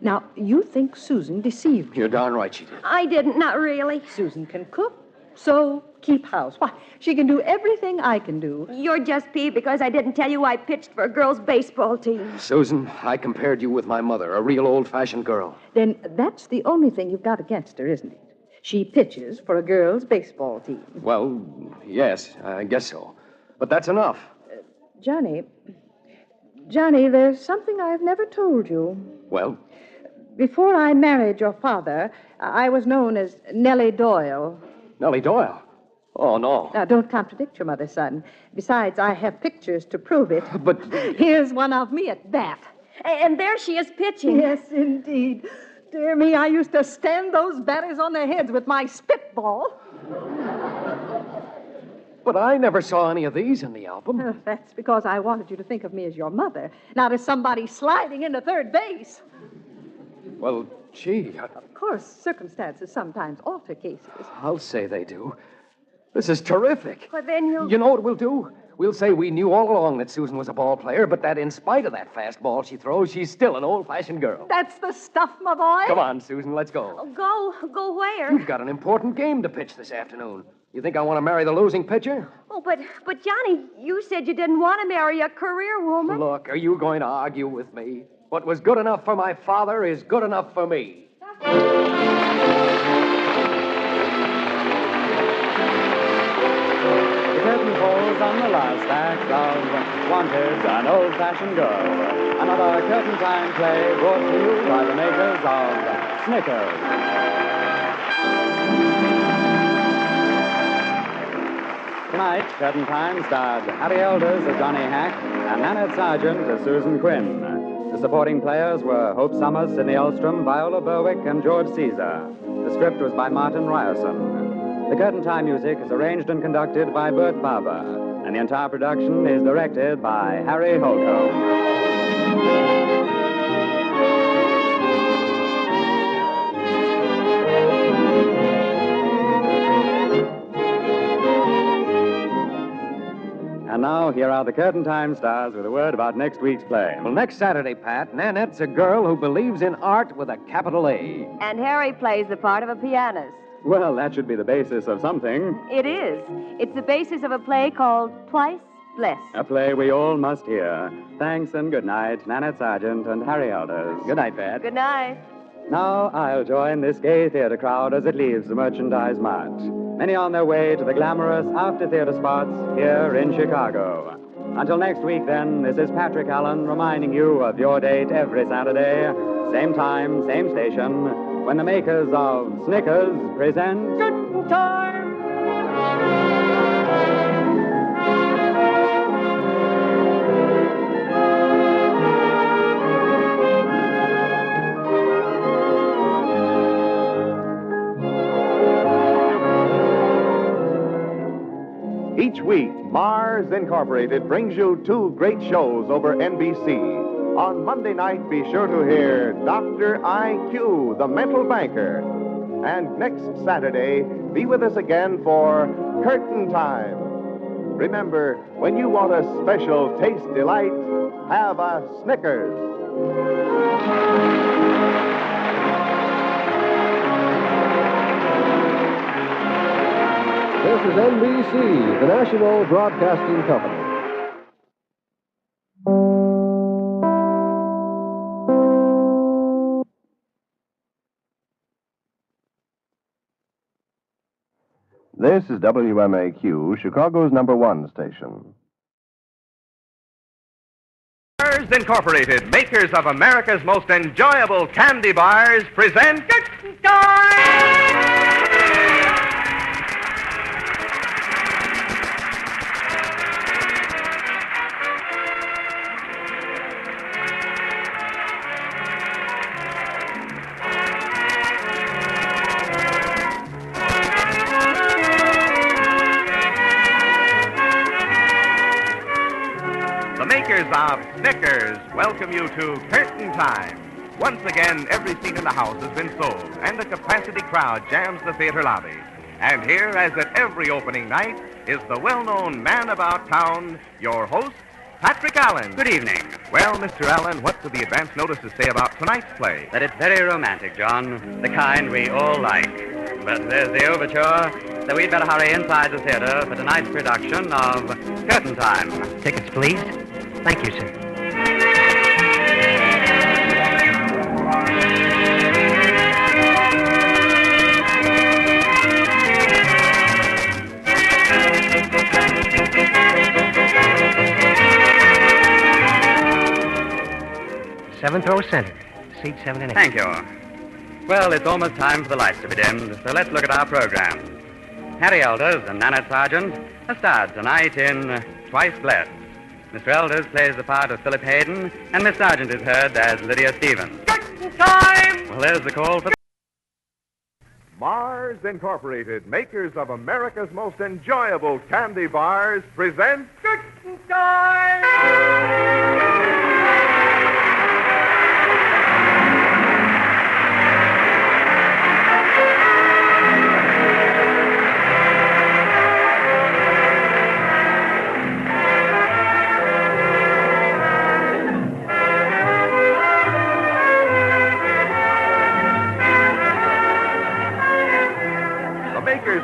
Now, you think Susan deceived you. You're darn right she did. I didn't, not really. Susan can cook. So keep house. Why, she can do everything I can do. You're just peeved because I didn't tell you I pitched for a girls' baseball team. Susan, I compared you with my mother, a real old-fashioned girl. Then that's the only thing you've got against her, isn't it? She pitches for a girls' baseball team. Well, yes, I guess so. But that's enough. Johnny, there's something I've never told you. Well? Before I married your father, I was known as Nellie Doyle. Nellie Doyle? Oh, no. Now, don't contradict your mother, son. Besides, I have pictures to prove it. But... Here's one of me at bat. And there she is pitching. Yes, indeed. Dear me, I used to stand those batters on their heads with my spitball. But I never saw any of these in the album. That's because I wanted you to think of me as your mother, not as somebody sliding into third base. Well, gee... Of course, circumstances sometimes alter cases. I'll say they do. This is terrific. But then You know what we'll do? We'll say we knew all along that Susan was a ball player, but that in spite of that fastball she throws, she's still an old-fashioned girl. That's the stuff, my boy. Come on, Susan, let's go. Go where? You've got an important game to pitch this afternoon. You think I want to marry the losing pitcher? Oh, but Johnny, you said you didn't want to marry a career woman. Look, are you going to argue with me? What was good enough for my father is good enough for me. The curtain falls on the last act of Wanted, an Old-Fashioned Girl. Another curtain time play brought to you by the makers of Snickers. Tonight, Curtain Time starred Harry Elders as Johnny Hack and Nanette Sargent as Susan Quinn. The supporting players were Hope Summers, Sidney Elstrom, Viola Berwick, and George Caesar. The script was by Martin Ryerson. The Curtain Time music is arranged and conducted by Bert Barber, and the entire production is directed by Harry Holcomb. And now, here are the Curtain Time stars with a word about next week's play. Well, next Saturday, Pat, Nanette's a girl who believes in art with a capital A. And Harry plays the part of a pianist. Well, that should be the basis of something. It is. It's the basis of a play called Twice Blessed. A play we all must hear. Thanks and good night, Nanette Sargent and Harry Elders. Good night, Pat. Good night. Now I'll join this gay theater crowd as it leaves the Merchandise Mart. Many on their way to the glamorous after-theater spots here in Chicago. Until next week, then, this is Patrick Allen reminding you of your date every Saturday, same time, same station, when the makers of Snickers present Good Time! Each week, Mars Incorporated brings you two great shows over NBC. On Monday night, be sure to hear Dr. IQ, the mental banker. And next Saturday, be with us again for Curtain Time. Remember, when you want a special taste delight, have a Snickers. This is NBC, the National Broadcasting Company. This is WMAQ, Chicago's #1 station. Mars Incorporated, makers of America's most enjoyable candy bars, present Curtain Time! The makers of Snickers welcome you to Curtain Time. Once again, every seat in the house has been sold, and a capacity crowd jams the theater lobby. And here, as at every opening night, is the well-known man about town, your host, Patrick Allen. Good evening. Well, Mr. Allen, what do the advance notices say about tonight's play? That it's very romantic, John. The kind we all like. But there's the overture. so we'd better hurry inside the theater for tonight's production of Curtain Time. Tickets, please. Thank you, sir. Seventh row center. Seat 7 and 8. Thank you. Well, it's almost time for the lights to be dimmed, so let's look at our program. Harry Elders and Nanette Sargent are starred tonight in Twice Blessed. Mr. Elders plays the part of Philip Hayden, and Miss Sargent is heard as Lydia Stevens. Time! Well, there's the call for... Mars Incorporated, makers of America's most enjoyable candy bars, present Curtain Time!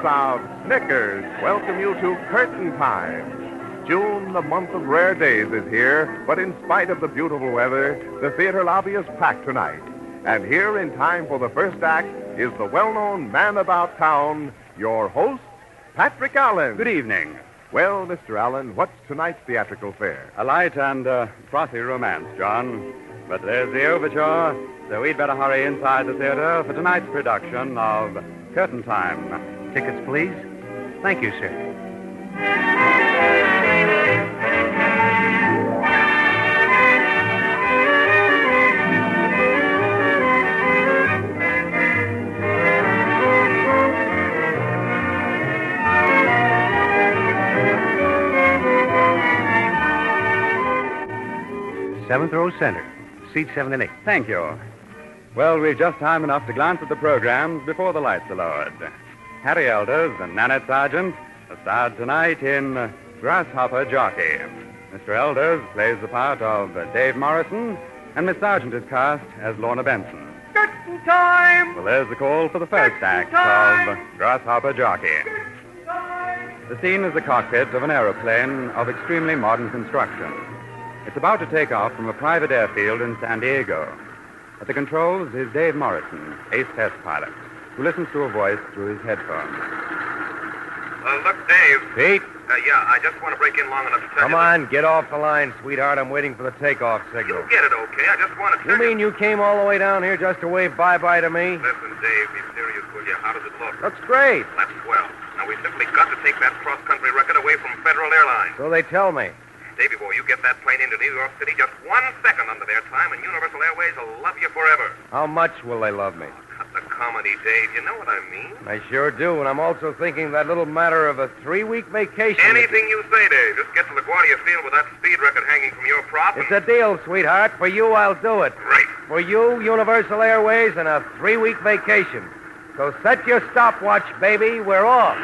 Of Snickers welcome you to Curtain Time. June, the month of rare days, is here, but in spite of the beautiful weather, the theater lobby is packed tonight. And here in time for the first act is the well-known man about town, your host, Patrick Allen. Good evening. Well, Mr. Allen, what's tonight's theatrical fare? A light and frothy romance, John. But there's the overture, so we'd better hurry inside the theater for tonight's production of Curtain Time. Tickets, please. Thank you, sir. Seventh row center. Seat 7 and 8. Thank you. Well, we've just time enough to glance at the programs before the lights are lowered. Harry Elders and Nanette Sargent are starred tonight in Grasshopper, Jockey. Mr. Elders plays the part of Dave Morrison, and Miss Sargent is cast as Lorna Benson. Curtain Time! Well, there's the call for the first act of Grasshopper, Jockey. The scene is the cockpit of an aeroplane of extremely modern construction. It's about to take off from a private airfield in San Diego. At the controls is Dave Morrison, ace test pilot, who listens to a voice through his headphones. Look, Dave. Pete? Yeah, I just want to break in long enough to tell Come you... on, get off the line, sweetheart. I'm waiting for the takeoff signal. You'll get it okay. I just want to tell You mean you came all the way down here just to wave bye-bye to me? Listen, Dave, be serious, will you? How does it look? Looks great. That's swell. Now, we simply got to take that cross-country record away from Federal Airlines. So they tell me. Davey boy, you get that plane into New York City just 1 second under their time, and Universal Airways will love you forever. How much will they love me? Cut the comedy, Dave. You know what I mean? I sure do, and I'm also thinking that little matter of a 3-week vacation... Anything you say, Dave. Just get to LaGuardia Field with that speed record hanging from your prop. It's a deal, sweetheart. For you, I'll do it. Great. For you, Universal Airways, and a 3-week vacation. So set your stopwatch, baby. We're off.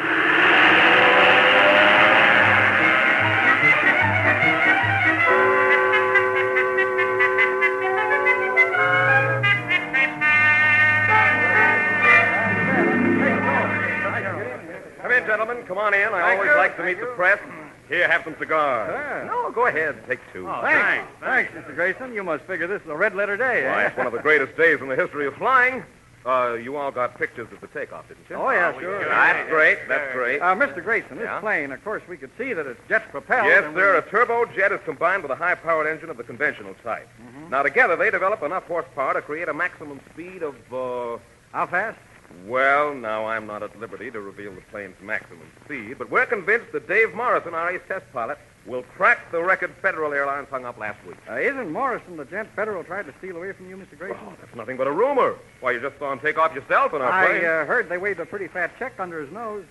Come in, gentlemen. Come on in. I always like to meet the press. Here, have some cigars. No, go ahead. Take 2. Oh, thanks. Thanks, Mr. Grayson. You must figure this is a red-letter day, Why, eh? it's one of the greatest days in the history of flying. You all got pictures of the takeoff, didn't you? Oh, yeah, sure. That's great. That's great. Mr. Grayson, this Yeah? plane, of course, we could see that it's jet-propelled. Yes, and sir. A turbojet is combined with a high-powered engine of the conventional type. Now, together, they develop enough horsepower to create a maximum speed of, How fast? Well, now, I'm not at liberty to reveal the plane's maximum speed, but we're convinced that Dave Morrison, our ace test pilot, will crack the record Federal Airlines hung up last week. Isn't Morrison the gent Federal tried to steal away from you, Mr. Grayson? Oh, that's nothing but a rumor. Why, you just saw him take off yourself in our I plane. heard they waved a pretty fat check under his nose.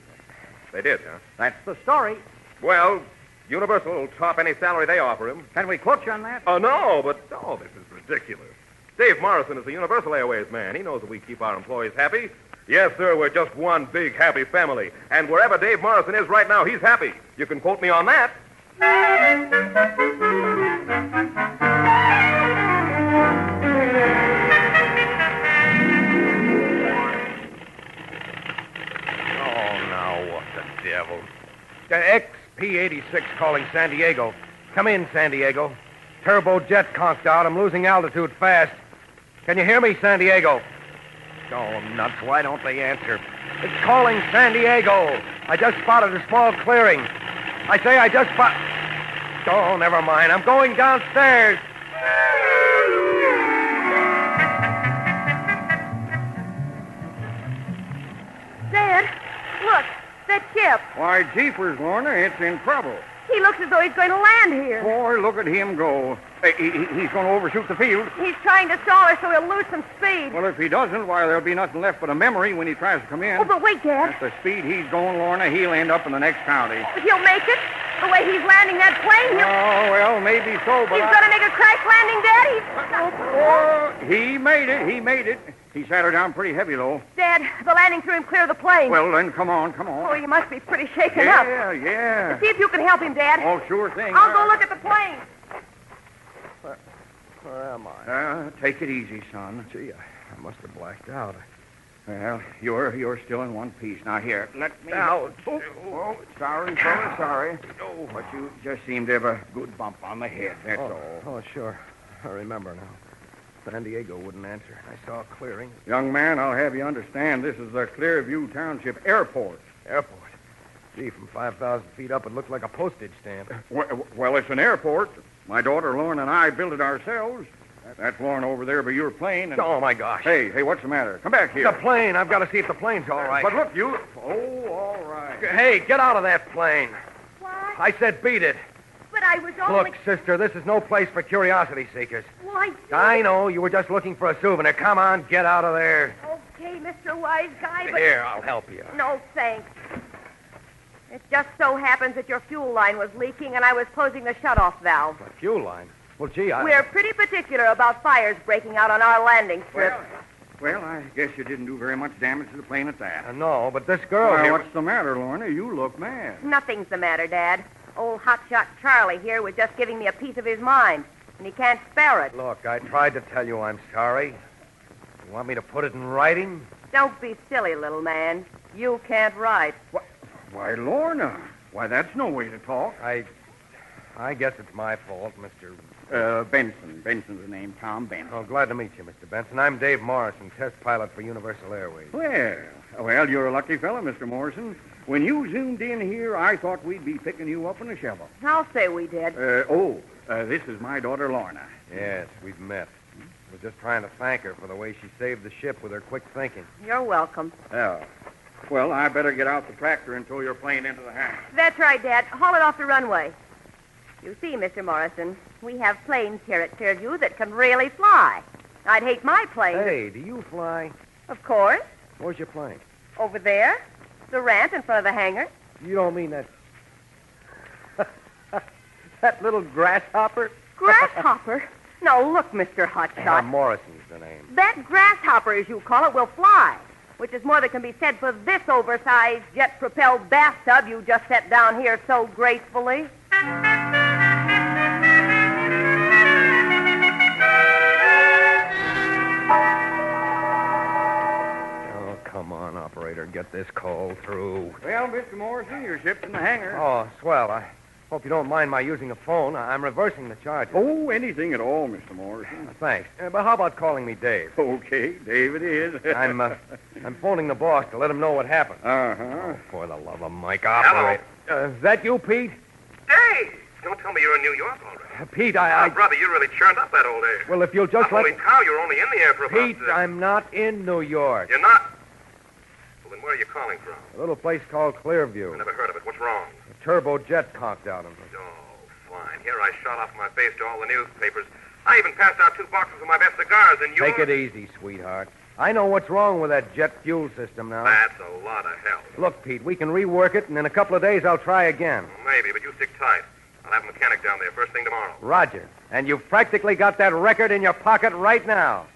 They did, huh? That's the story. Well, Universal will top any salary they offer him. Can we quote you on that? Oh, no, but, this is ridiculous. Dave Morrison is the Universal Airways man. He knows that we keep our employees happy. Yes, sir, we're just one big happy family. And wherever Dave Morrison is right now, he's happy. You can quote me on that. Oh, now. XP-86 calling San Diego. Come in, San Diego. Turbojet conked out. I'm losing altitude fast. Can you hear me, San Diego? Oh, nuts. Why don't they answer? It's calling San Diego. I just spotted a small clearing. I say I just spot... Oh, never mind. I'm going downstairs. Dad, look, that ship. Why, jeepers, Lorna, it's in trouble. He looks as though he's going to land here. Boy, look at him go. He's going to overshoot the field. He's trying to stall her so he'll lose some speed. Well, if he doesn't, why, there'll be nothing left but a memory when he tries to come in. Oh, but wait, Dad. At the speed he's going, Lorna, he'll end up in the next county. But he'll make it. The way he's landing that plane, Oh, well, maybe so, but he's going to make a crash landing, Dad. He made it. He made it. He sat her down pretty heavy, though. Dad, the landing threw him clear of the plane. Well, then, come on. Oh, you must be pretty shaken up. Yeah. See if you can help him, Dad. Oh, sure thing. I'll go look at the plane. Where am I? Take it easy, son. Gee, I must have blacked out. Well, you're still in one piece. Now, here, let me... Ouch. Oh, sorry, fella, sorry. Oh, but you just seem to have a good bump on the head, that's all. Oh, sure. I remember now. San Diego wouldn't answer. I saw a clearing. Young man, I'll have you understand this is the Clearview Township Airport. Airport? Gee, from 5,000 feet up, it looked like a postage stamp. Well, it's an airport. My daughter Lorna and I built it ourselves. That's Lorna over there by your plane. And... Oh, my gosh. Hey, what's the matter? Come back here. The plane. I've got to see if the plane's all right. But look, you... Oh, all right. Hey, get out of that plane. What? I said beat it. But I was only... Look, sister, this is no place for curiosity seekers. Why, I know. You were just looking for a souvenir. Come on, get out of there. Okay, Mr. Wise Guy, but... Here, I'll help you. No, thanks. It just so happens that your fuel line was leaking, and I was closing the shutoff valve. The fuel line? Well, gee, We're pretty particular about fires breaking out on our landing strip. Well, I guess you didn't do very much damage to the plane at that. No, but this girl Well, here... what's the matter, Lorna? You look mad. Nothing's the matter, Dad. Old hotshot Charlie here was just giving me a piece of his mind, and he can't spare it. Look, I tried to tell you I'm sorry. You want me to put it in writing? Don't be silly, little man. You can't write. Why, Lorna. Why, that's no way to talk. I guess it's my fault, Mr. Benson. Benson's the name, Tom Benson. Oh, glad to meet you, Mr. Benson. I'm Dave Morrison, test pilot for Universal Airways. Well, you're a lucky fella, Mr. Morrison. When you zoomed in here, I thought we'd be picking you up in a shovel. I'll say we did. This is my daughter, Lorna. Yes, we've met. I was just trying to thank her for the way she saved the ship with her quick thinking. You're welcome. Oh. Well, I better get out the tractor and tow your plane into the hangar. That's right, Dad. Haul it off the runway. You see, Mr. Morrison, we have planes here at Clearview that can really fly. I'd hate my plane. Hey, do you fly? Of course. Where's your plane? Over there. The ramp in front of the hangar. You don't mean that... that little grasshopper? Grasshopper? No, look, Mr. Hotshot. Morrison's the name. That grasshopper, as you call it, will fly, which is more than can be said for this oversized jet-propelled bathtub you just set down here so gracefully. Oh, come on, operator. Get this call through. Well, Mr. Morrison, your ship's in the hangar. Oh, swell. I hope you don't mind my using a phone. I'm reversing the charge. Oh, anything at all, Mr. Morrison. Thanks. But how about calling me Dave? Okay, Dave it is. I'm phoning the boss to let him know what happened. Uh-huh. Oh, for the love of Mike, operator. Is that you, Pete? Dave! Don't tell me you're in New York already. Pete, brother, you really churned up that old air. Well, if you'll just Holy cow, you're only in the air for about... Pete, I'm not in New York. You're not? Well, then where are you calling from? A little place called Clearview. I never heard of it. What's wrong? A turbojet conked out on me. Oh, fine. Here I shot off my face to all the newspapers. I even passed out 2 boxes of my best cigars, and you... Take it easy, sweetheart. I know what's wrong with that jet fuel system now. That's a lot of hell. Look, Pete, we can rework it, and in a couple of days I'll try again. Well, maybe, but you stick tight. I'll have a mechanic down there first thing tomorrow. Roger. And you've practically got that record in your pocket right now.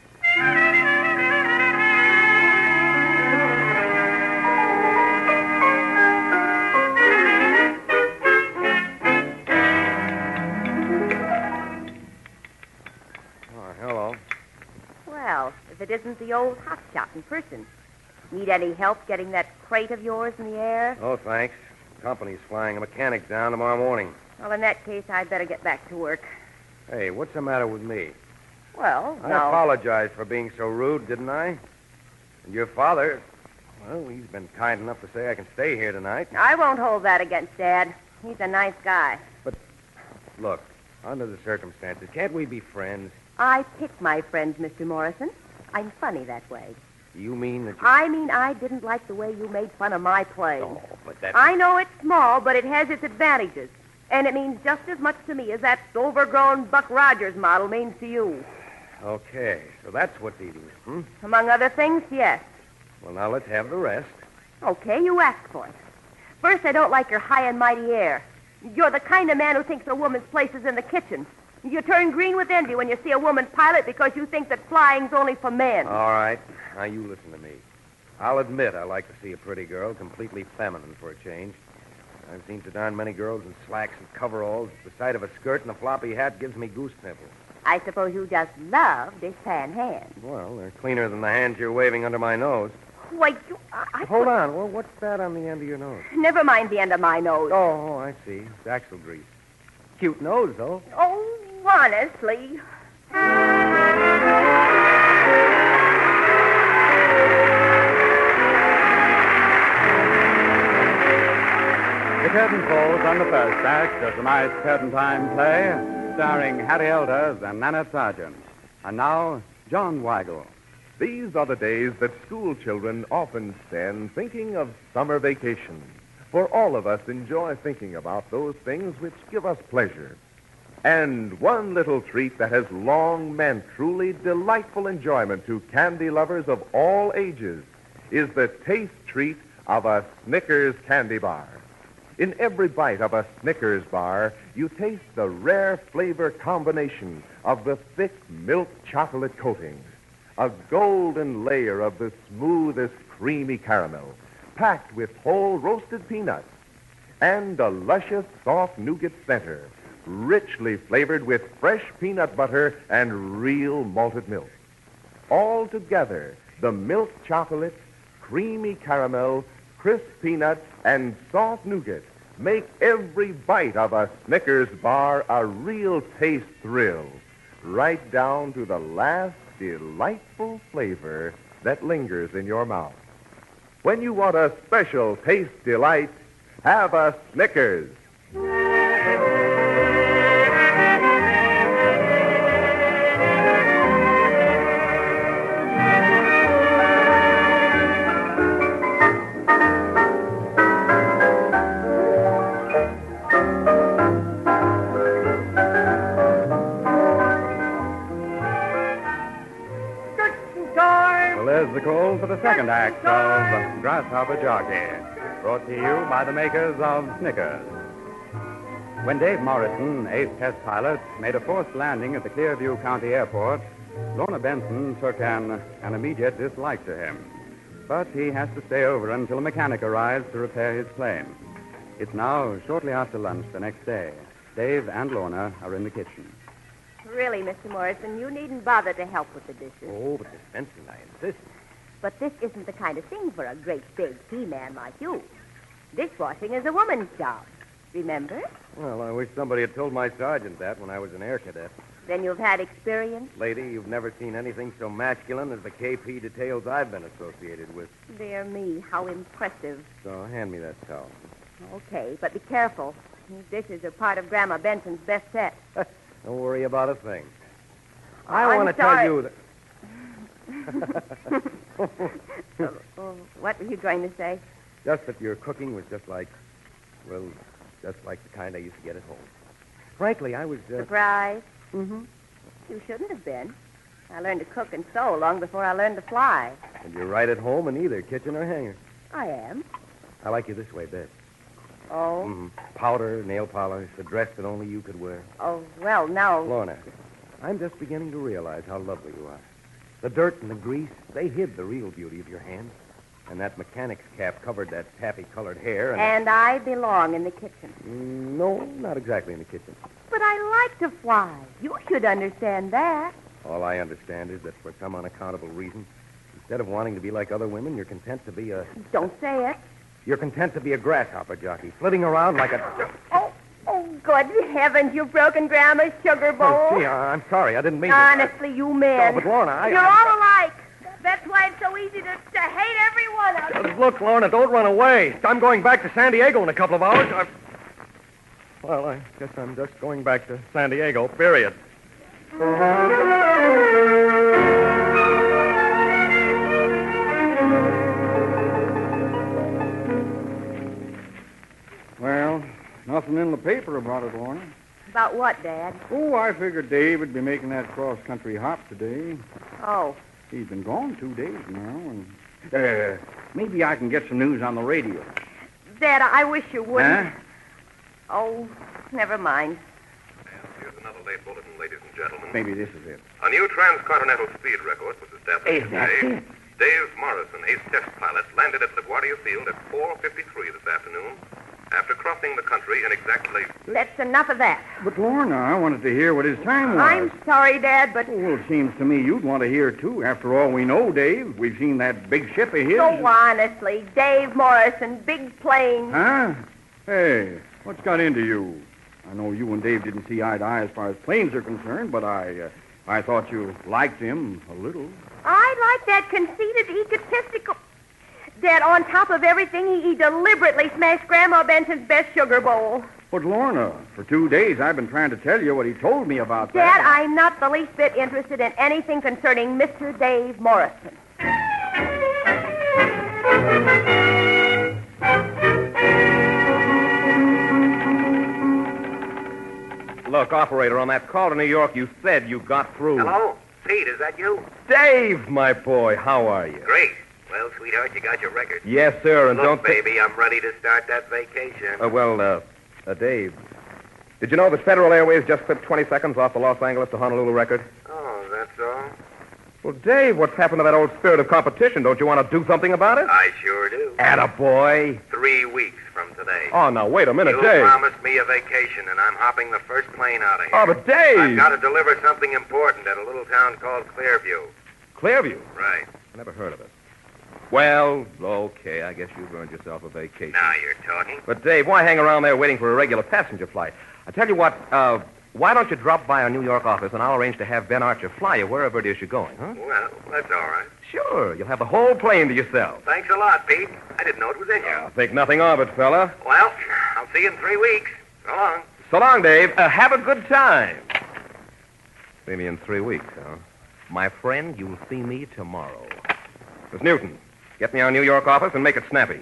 Oh, hello. Well, if it isn't the old hotshot in person. Need any help getting that crate of yours in the air? Oh, thanks. company's flying a mechanic down tomorrow morning. Well, in that case, I'd better get back to work. Hey, what's the matter with me? Well, I no. apologized for being so rude, didn't I? And your father, well, he's been kind enough to say I can stay here tonight. I won't hold that against Dad. He's a nice guy. But, look, under the circumstances, can't we be friends? I pick my friends, Mr. Morrison. I'm funny that way. You mean that you... I mean, I didn't like the way you made fun of my plane. Oh, but that... I know it's small, but it has its advantages. And it means just as much to me as that overgrown Buck Rogers model means to you. Okay, so that's what's eating it, hmm? Among other things, yes. Well, now let's have the rest. Okay, you asked for it. First, I don't like your high and mighty air. You're the kind of man who thinks a woman's place is in the kitchen. You turn green with envy when you see a woman pilot because you think that flying's only for men. All right, now you listen to me. I'll admit I like to see a pretty girl, completely feminine for a change. I've seen so darn many girls in slacks and coveralls. The sight of a skirt and a floppy hat gives me goose pimples. I suppose you just love this tan hand. Well, they're cleaner than the hands you're waving under my nose. Why, you... Hold on. Well, what's that on the end of your nose? Never mind the end of my nose. Oh, I see. It's axle grease. Cute nose, though. Oh, honestly. The curtain falls on the first act of tonight's Curtain Time play, starring Harry Elders and Nanette Sargent. And now, John Weigel. These are the days that school children often spend thinking of summer vacation. For all of us enjoy thinking about those things which give us pleasure. And one little treat that has long meant truly delightful enjoyment to candy lovers of all ages is the taste treat of a Snickers candy bar. In every bite of a Snickers bar, you taste the rare flavor combination of the thick milk chocolate coating, a golden layer of the smoothest creamy caramel, packed with whole roasted peanuts, and a luscious soft nougat center, richly flavored with fresh peanut butter and real malted milk. All together, the milk chocolate, creamy caramel, crisp peanuts, and soft nougat make every bite of a Snickers bar a real taste thrill, right down to the last delightful flavor that lingers in your mouth. When you want a special taste delight, have a Snickers. There's the call for the second act of Grasshopper Jockey, brought to you by the makers of Snickers. When Dave Morrison, ace test pilot, made a forced landing at the Clearview County Airport, Lorna Benson took an immediate dislike to him. But he has to stay over until a mechanic arrives to repair his plane. It's now shortly after lunch the next day. Dave and Lorna are in the kitchen. Really, Mr. Morrison, you needn't bother to help with the dishes. Oh, but Miss Benson, I insist. But this isn't the kind of thing for a great big he-man like you. Dishwashing is a woman's job. Remember? Well, I wish somebody had told my sergeant that when I was an air cadet. Then you've had experience? Lady, you've never seen anything so masculine as the KP details I've been associated with. Dear me, how impressive. So hand me that towel. Okay, but be careful. These dishes are part of Grandma Benson's best set. Don't worry about a thing. I want to tell you that... What were you going to say? Just that your cooking was just like the kind I used to get at home. Frankly, I was... Surprised? Mm-hmm. You shouldn't have been. I learned to cook and sew long before I learned to fly. And you're right at home in either kitchen or hangar. I am. I like you this way best. Oh? Mm-hmm. Powder, nail polish, the dress that only you could wear. Oh, well, now... Lorna, I'm just beginning to realize how lovely you are. The dirt and the grease, they hid the real beauty of your hands. And that mechanic's cap covered that taffy-colored hair. And I belong in the kitchen. No, not exactly in the kitchen. But I like to fly. You should understand that. All I understand is that for some unaccountable reason, instead of wanting to be like other women, you're content to be a... Don't say it. You're content to be a grasshopper, Jockey, flitting around like a... Oh, good heavens, you've broken Grandma's sugar bowl. Oh, gee, I'm sorry. I didn't mean to... Honestly, you men. Oh, but Lorna, You're all alike. That's why it's so easy to hate every one of you. Look, Lorna, don't run away. I'm going back to San Diego in a couple of hours. Well, I guess I'm just going back to San Diego, period. Well, nothing in the paper about it, Lorna. About what, Dad? Oh, I figured Dave would be making that cross-country hop today. Oh. He's been gone 2 days now, and maybe I can get some news on the radio. Dad, I wish you wouldn't. Huh? Oh, never mind. Here's another late bulletin, ladies and gentlemen. Maybe this is it. A new transcontinental speed record was established today. Dave Morrison, a test pilot, landed at LaGuardia Field at 4:53 this afternoon after crossing the country in exactly... That's enough of that. But, Lorna, I wanted to hear what his time was. I'm sorry, Dad, but... Well, it seems to me you'd want to hear, too. After all we know, Dave, we've seen that big ship of his. So honestly, Dave Morrison, big plane. Huh? Hey, what's got into you? I know you and Dave didn't see eye to eye as far as planes are concerned, but I thought you liked him a little. I like that conceited, egotistical... Dad, on top of everything, he deliberately smashed Grandma Benson's best sugar bowl. But, Lorna, for 2 days I've been trying to tell you what he told me about Dad, that. I'm not the least bit interested in anything concerning Mr. Dave Morrison. Look, operator, on that call to New York, you said you got through. Hello? Pete, is that you? Dave, my boy, how are you? Great. Well, sweetheart, you got your record. Yes, sir, and Look, don't... baby, I'm ready to start that vacation. Dave, did you know that Federal Airways just clipped 20 seconds off the Los Angeles to Honolulu record? Oh, that's all? Well, Dave, what's happened to that old spirit of competition? Don't you want to do something about it? I sure do. Attaboy. 3 weeks from today. Oh, now, wait a minute, You Dave. promised me a vacation, and I'm hopping the first plane out of here. Oh, but Dave! I've got to deliver something important at a little town called Clearview. Clearview? Right. I never heard of it. Well, okay, I guess you've earned yourself a vacation. Now you're talking. But, Dave, why hang around there waiting for a regular passenger flight? I tell you what, why don't you drop by our New York office, and I'll arrange to have Ben Archer fly you wherever it is you're going, huh? Well, that's all right. Sure, you'll have the whole plane to yourself. Thanks a lot, Pete. I didn't know it was in you. Think nothing of it, fella. Well, I'll see you in 3 weeks. So long. So long, Dave. Have a good time. See me in 3 weeks, huh? My friend, you'll see me tomorrow. Miss Newton, get me our New York office and make it snappy.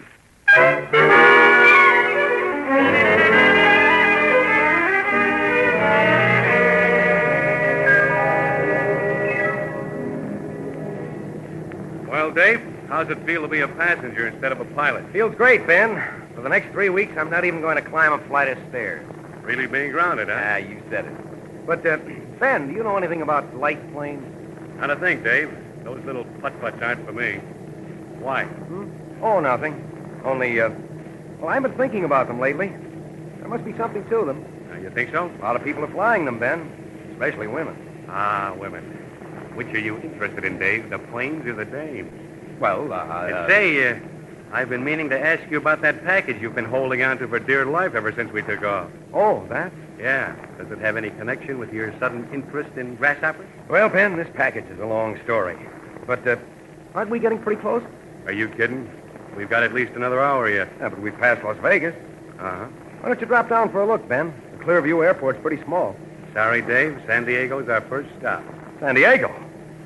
Well, Dave, how's it feel to be a passenger instead of a pilot? Feels great, Ben. For the next 3 weeks, I'm not even going to climb a flight of stairs. Really being grounded, huh? Ah, you said it. But, Ben, do you know anything about light planes? How to think, Dave? Those little putt-putts aren't for me. Why? Oh, nothing. Only, well, I've been thinking about them lately. There must be something to them. You think so? A lot of people are flying them, Ben. Especially women. Ah, women. Which are you interested in, Dave? The planes or the dames? Well, Say, I've been meaning to ask you about that package you've been holding on to for dear life ever since we took off. Oh, that? Yeah. Does it have any connection with your sudden interest in grasshoppers? Well, Ben, this package is a long story. But, aren't we getting pretty close? Are you kidding? We've got at least another hour yet. Yeah, but we've passed Las Vegas. Uh-huh. Why don't you drop down for a look, Ben? The Clearview Airport's pretty small. Sorry, Dave. San Diego's our first stop. San Diego?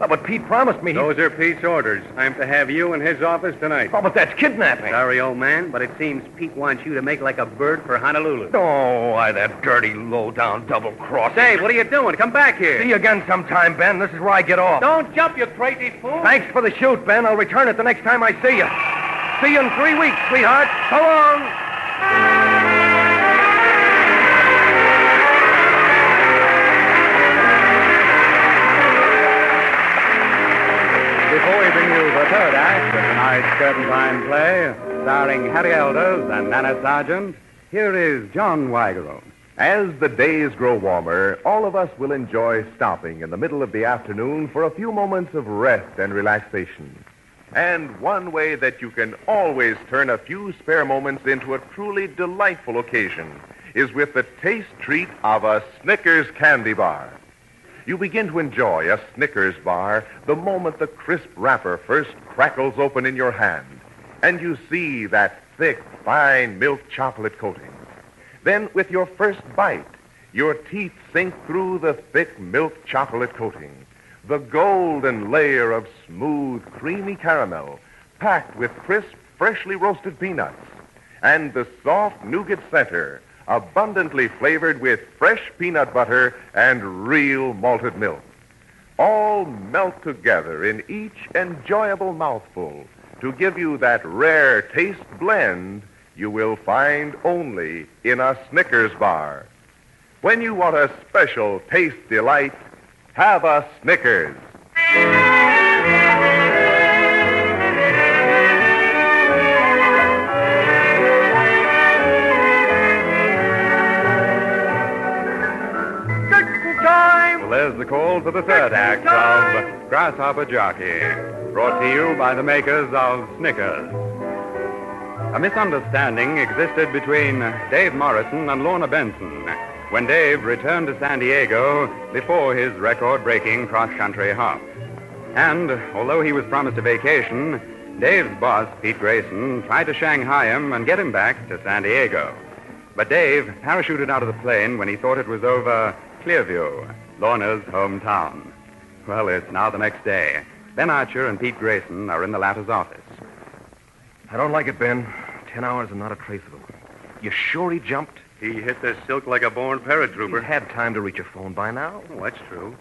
Oh, but Pete promised me Those are Pete's orders. I'm to have you in his office tonight. Oh, but that's kidnapping. Sorry, old man, but it seems Pete wants you to make like a bird for Honolulu. Oh, why, that dirty, low-down double-cross. Dave, what are you doing? Come back here. See you again sometime, Ben. This is where I get off. Don't jump, you crazy fool. Thanks for the shoot, Ben. I'll return it the next time I see you. See you in 3 weeks, sweetheart. So long. Before we bring you the third act of tonight's curtain time play, starring Harry Elders and Nanette Sargent, here is John Weigero. As the days grow warmer, all of us will enjoy stopping in the middle of the afternoon for a few moments of rest and relaxation. And one way that you can always turn a few spare moments into a truly delightful occasion is with the taste treat of a Snickers candy bar. You begin to enjoy a Snickers bar the moment the crisp wrapper first crackles open in your hand and you see that thick, fine milk chocolate coating. Then, with your first bite, your teeth sink through the thick milk chocolate coating, the golden layer of smooth, creamy caramel packed with crisp, freshly roasted peanuts, and the soft nougat center abundantly flavored with fresh peanut butter and real malted milk. All melt together in each enjoyable mouthful to give you that rare taste blend you will find only in a Snickers bar. When you want a special taste delight, have a Snickers. Well, there's the call for the third act of Grasshopper Jockey, brought to you by the makers of Snickers. A misunderstanding existed between Dave Morrison and Lorna Benson when Dave returned to San Diego before his record-breaking cross-country hop. And although he was promised a vacation, Dave's boss, Pete Grayson, tried to Shanghai him and get him back to San Diego. But Dave parachuted out of the plane when he thought it was over Clearview, Lorna's hometown. Well, it's now the next day. Ben Archer and Pete Grayson are in the latter's office. I don't like it, Ben. 10 hours and not a trace of him. You sure he jumped? He hit the silk like a born paratrooper. He's had time to reach a phone by now. Oh, that's true.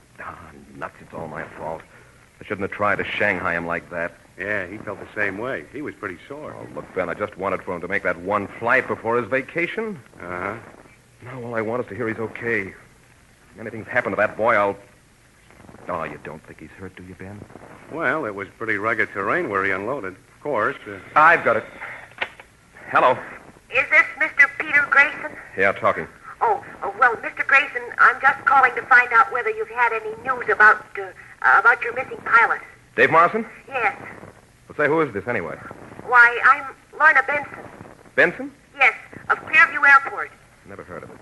Nuts, it's all my fault. I shouldn't have tried to Shanghai him like that. Yeah, he felt the same way. He was pretty sore. Oh, look, Ben, I just wanted for him to make that one flight before his vacation. Uh-huh. Now all I want is to hear he's okay. If anything's happened to that boy, I'll... Oh, you don't think he's hurt, do you, Ben? Well, it was pretty rugged terrain where he unloaded. Of course. I've got it. Hello. Is this Mr. Peter Grayson? Yeah, talking. Oh, well, Mr. Grayson, I'm just calling to find out whether you've had any news about your missing pilot. Dave Morrison? Yes. Well, say, who is this anyway? Why, I'm Lorna Benson. Benson? Yes, of Clearview Airport. Never heard of it.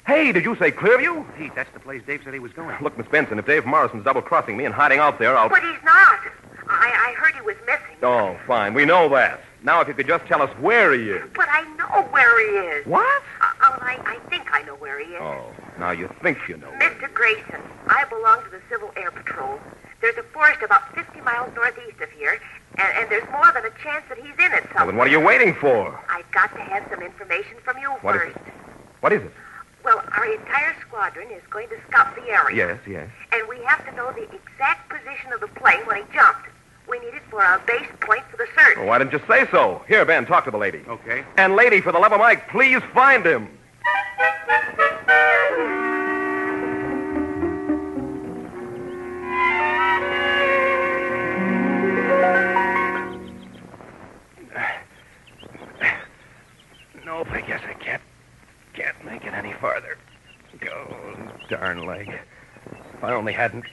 Hey, did you say Clearview? Pete, that's the place Dave said he was going. Look, Miss Benson, if Dave Morrison's double-crossing me and hiding out there, I'll... But he's not. I heard he was missing. Oh, fine. We know that. Now, if you could just tell us where he is. But I know where he is. What? I think I know where he is. Oh, now you think you know. Mr. Grayson, I belong to the Civil Air Patrol. There's a forest about 50 miles northeast of here, and there's more than a chance that he's in it somewhere. Well, then what are you waiting for? I've got to have some information from you What first. is it? What is it? Well, our entire squadron is going to scout the area. Yes. And we have to know the exact position of the plane when he jumped. We need it for a base point for the search. Well, why didn't you say so? Here, Ben, talk to the lady. Okay. And lady, for the love of Mike, please find him. Nope, I guess I can't make it any farther. Oh, darn leg. If I only hadn't...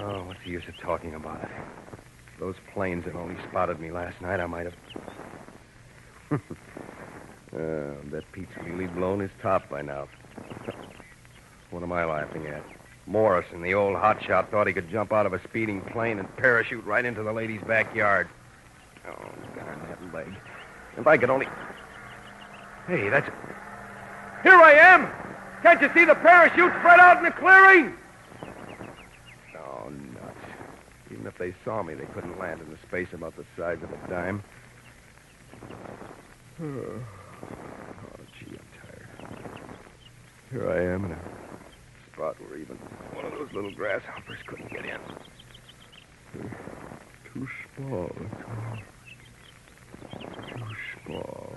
Oh, what's the use of talking about it? If those planes had only spotted me last night, I might have... Bet Pete's really blown his top by now. What am I laughing at? Morrison, the old hotshot, thought he could jump out of a speeding plane and parachute right into the lady's backyard. Oh, darn that leg. If I could only... Hey, that's... Here I am! Can't you see the parachute spread out in the clearing? Oh, nuts. Even if they saw me, they couldn't land in a space about the size of a dime. Oh, gee, I'm tired. Here I am in a spot where even one of those little grasshoppers couldn't get in. Too small. Too small.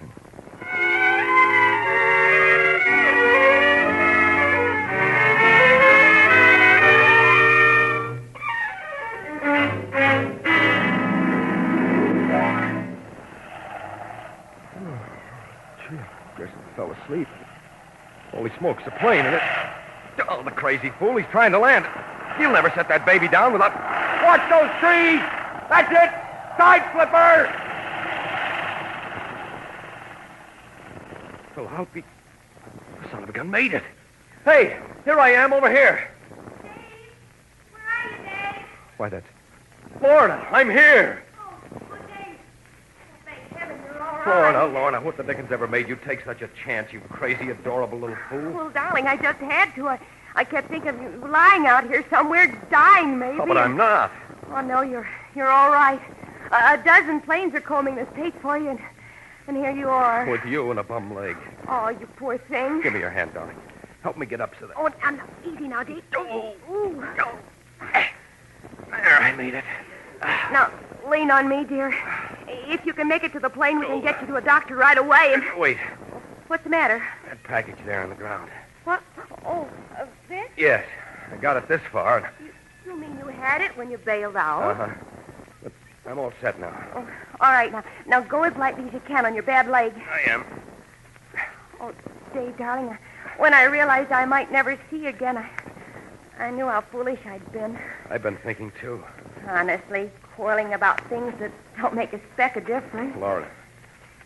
Fell asleep. Holy smokes, the plane, and it... Oh, the crazy fool, he's trying to land. He'll never set that baby down without... Watch those trees! That's it! Side flipper! Well, I'll be... The son of a gun made it. Hey, here I am over here. Dave, where are you, Dave? Why, that's... Lorna, I'm here. Oh, Dave. Thank heaven you're all right. Lorna, what the dickens ever made you take such a chance, you crazy, adorable little fool? Well, darling, I just had to. I kept thinking of you lying out here somewhere, dying, maybe. Oh, but I'm not. Oh, no, you're all right. A dozen planes are combing the state for you, and here you are. With you and a bum leg. Oh, you poor thing. Give me your hand, darling. Help me get up so that... Oh, now, easy now, Dave. Ooh. There, I made it. Now, lean on me, dear. If you can make it to the plane, we can get you to a doctor right away. And Wait, what's the matter? that package there on the ground. What? Oh, this? Yes, I got it this far. You mean you had it when you bailed out? Uh-huh. But I'm all set now. Oh, all right, now go as lightly as you can on your bad leg. I am. Oh, Dave, darling, when I realized I might never see you again, I knew how foolish I'd been. I've been thinking, too. Honestly, quarreling about things that don't make a speck of difference. Laura,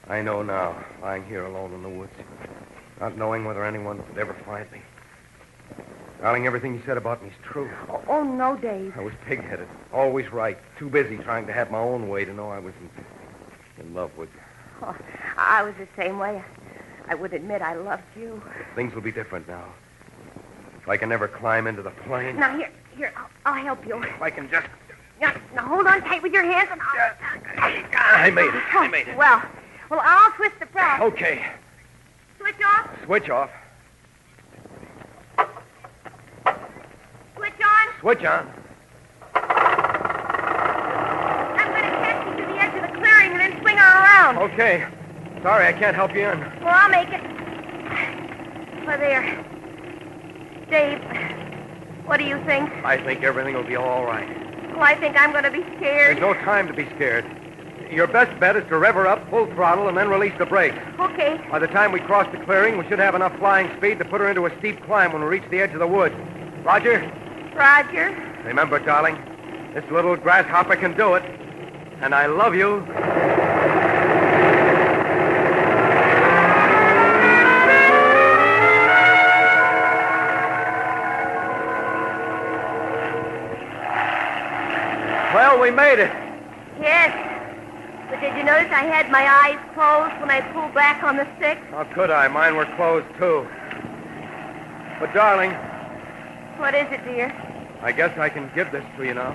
I know now, lying here alone in the woods, not knowing whether anyone would ever find me. Darling, everything you said about me is true. Oh, no, Dave. I was pig-headed, always right, too busy trying to have my own way to know I was in love with you. Oh, I was the same way. I would admit I loved you. Things will be different now. If I can never climb into the plane. Now, here, I'll help you. If I can just... Now, hold on tight with your hands and I made it. Well, I'll twist the prop. Okay. Switch off. Switch off. Switch on. Switch on. I'm going to catch you to the edge of the clearing and then swing her around. Okay. Sorry, I can't help you in. Well, I'll make it. Well, there. Dave, what do you think? I think everything will be all right. Well, I think I'm going to be scared. There's no time to be scared. Your best bet is to rev her up full throttle and then release the brakes. Okay. By the time we cross the clearing, we should have enough flying speed to put her into a steep climb when we reach the edge of the woods. Roger? Roger. Remember, darling, this little grasshopper can do it. And I love you. Well, we made it. Yes. But did you notice I had my eyes closed when I pulled back on the stick? How could I? Mine were closed, too. But, darling... What is it, dear? I guess I can give this to you now.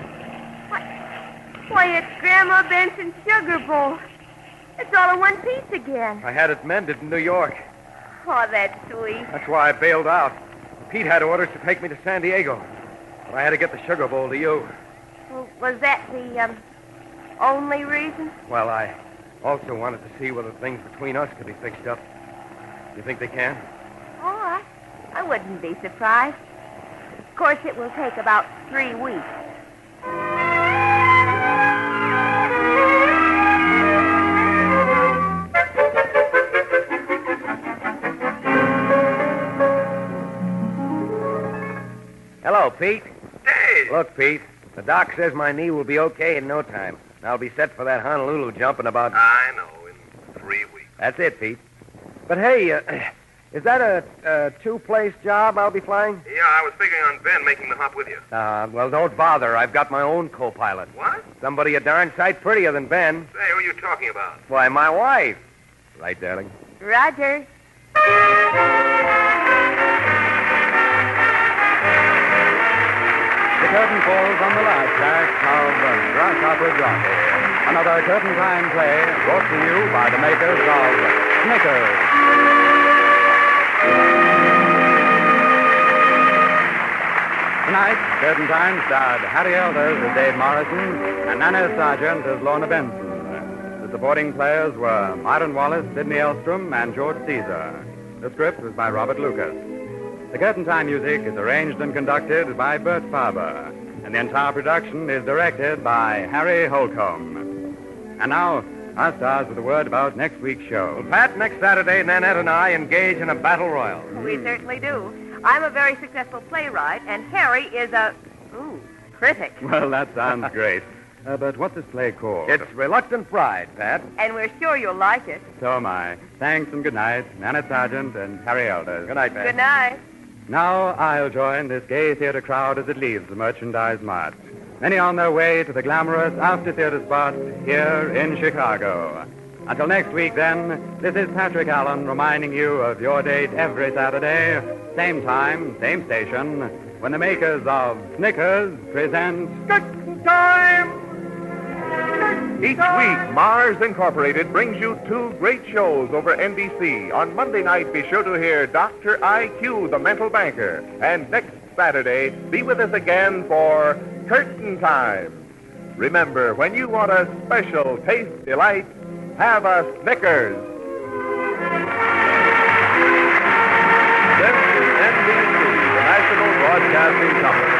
Why, it's Grandma Benson's sugar bowl. It's all in one piece again. I had it mended in New York. Oh, that's sweet. That's why I bailed out. Pete had orders to take me to San Diego. But I had to get the sugar bowl to you. Well, was that the, only reason? Well, I also wanted to see whether things between us could be fixed up. You think they can? Oh, I wouldn't be surprised. Of course, it will take about 3 weeks. Hello, Pete. Dave! Look, Pete, the doc says my knee will be okay in no time. I'll be set for that Honolulu jump in about... I know, in 3 weeks. That's it, Pete. But hey, is that a two-place job I'll be flying? Yeah, I was figuring on Ben making the hop with you. Well, don't bother. I've got my own co-pilot. What? Somebody a darn sight prettier than Ben. Say, who are you talking about? Why, my wife. Right, darling? Roger. The curtain falls on the last act of Grasshopper Jockey. Another curtain time play brought to you by the makers of Snickers. Tonight, Curtain Time starred Harry Elders as Dave Morrison and Nana Sargent as Lorna Benson. The supporting players were Myron Wallace, Sidney Elstrom, and George Caesar. The script was by Robert Lucas. The Curtain Time music is arranged and conducted by Bert Faber, and the entire production is directed by Harry Holcomb. And now, our stars with a word about next week's show. Well, Pat, next Saturday, Nanette and I engage in a battle royal. We certainly do. I'm a very successful playwright, and Harry is a, critic. Well, that sounds great. But what's this play called? It's Reluctant Bride, Pat. And we're sure you'll like it. So am I. Thanks and good night, Nanette Sargent and Harry Elders. Good night, Pat. Good night. Now I'll join this gay theater crowd as it leaves the Merchandise Mart. Many on their way to the glamorous after-theater spot here in Chicago. Until next week, then, this is Patrick Allen reminding you of your date every Saturday, same time, same station, when the makers of Snickers present Curtain Time! Each week, Mars Incorporated brings you two great shows over NBC. On Monday night, be sure to hear Dr. IQ, the mental banker. And next Saturday, be with us again for Curtain Time. Remember, when you want a special taste delight, have a Snickers. This is NBC, the National Broadcasting Company.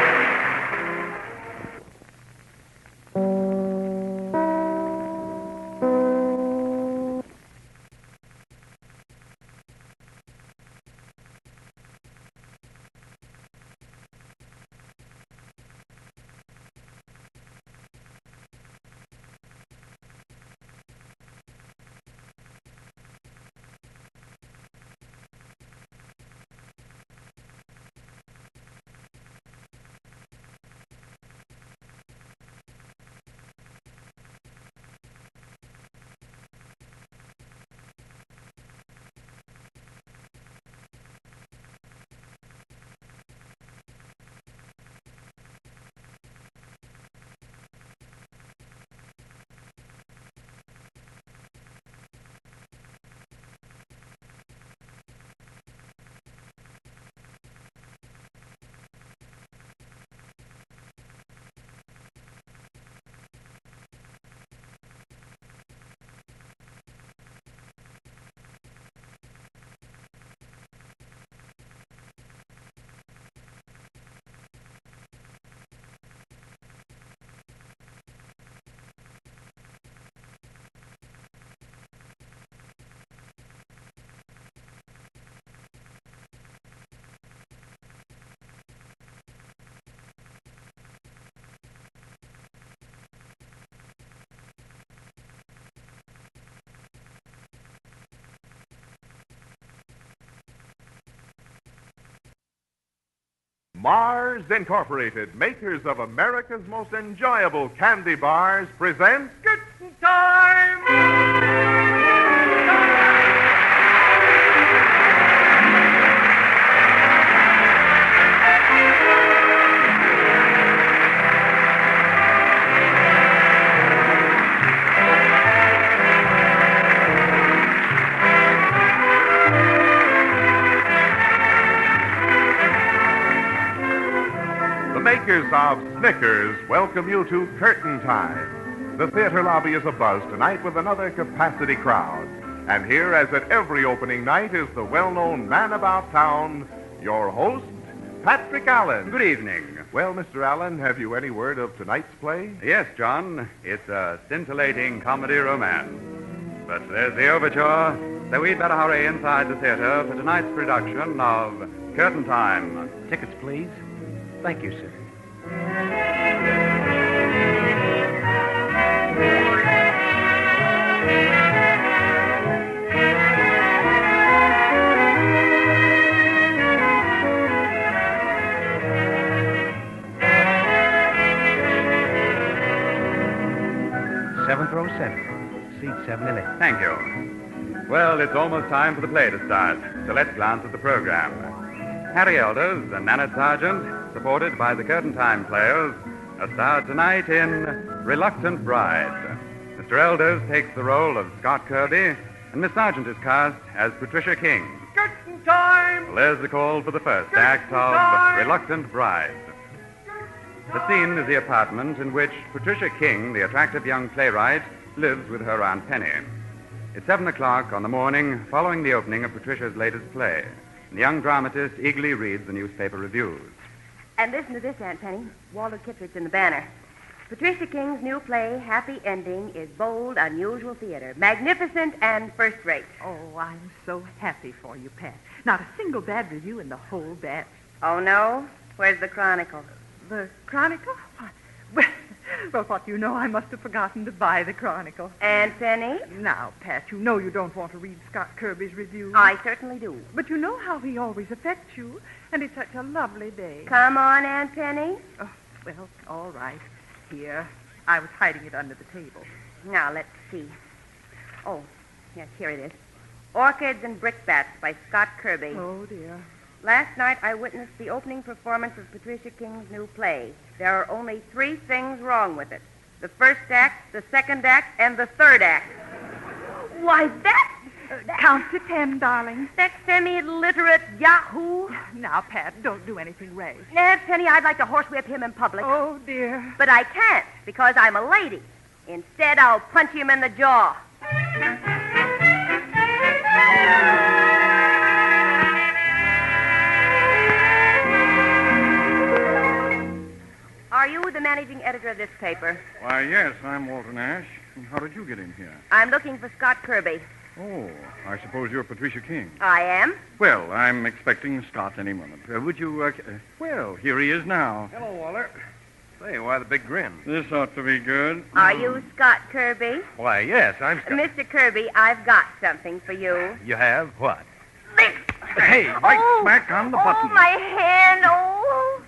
Mars Incorporated, makers of America's most enjoyable candy bars, presents Curtain Time! Makers of Snickers welcome you to Curtain Time. The theater lobby is abuzz tonight with another capacity crowd. And here, as at every opening night, is the well-known man about town, your host, Patrick Allen. Good evening. Well, Mr. Allen, have you any word of tonight's play? Yes, John. It's a scintillating comedy romance. But there's the overture, so we'd better hurry inside the theater for tonight's production of Curtain Time. Tickets, please. Thank you, sir. Seventh row center. Seat 7 and 8. Thank you. Well, it's almost time for the play to start, so let's glance at the program. Harry Elders and Nanette Sargent, supported by the Curtain Time players, are starred tonight in Reluctant Bride. Mr. Elders takes the role of Scott Kirby, and Miss Sargent is cast as Patricia King. Curtain Time! Well, there's the call for the first act of Reluctant Bride. The scene is the apartment in which Patricia King, the attractive young playwright, lives with her Aunt Penny. It's 7 o'clock on the morning following the opening of Patricia's latest play. The young dramatist eagerly reads the newspaper reviews. And listen to this, Aunt Penny. Walter Kittrick's in the banner. Patricia King's new play, Happy Ending, is bold, unusual theater. Magnificent and first rate. Oh, I'm so happy for you, Pat. Not a single bad review in the whole batch. Oh, no? Where's the Chronicle? The Chronicle? Well, Well, what do you know? I must have forgotten to buy the Chronicle. Aunt Penny? Now, Pat, you know you don't want to read Scott Kirby's review. I certainly do. But you know how he always affects you, and it's such a lovely day. Come on, Aunt Penny. Oh, well, all right. Here. I was hiding it under the table. Now, let's see. Oh, yes, here it is. Orchids and Brickbats by Scott Kirby. Oh, dear. Last night I witnessed the opening performance of Patricia King's new play. There are only 3 things wrong with it. The first act, the second act, and the third act. Why, that... Count to 10, darling. That semi-literate yahoo. Now, Pat, don't do anything rash. Aunt Penny, I'd like to horsewhip him in public. Oh, dear. But I can't, because I'm a lady. Instead, I'll punch him in the jaw. Are you the managing editor of this paper? Why, yes, I'm Walter Nash. How did you get in here? I'm looking for Scott Kirby. Oh, I suppose you're Patricia King. I am? Well, I'm expecting Scott any moment. Would you, well, here he is now. Hello, Walter. Say, why the big grin? This ought to be good. Are you Scott Kirby? Why, yes, I'm Scott. Mr. Kirby, I've got something for you. You have what? Hey, right smack on the button. Oh, my hand. Oh,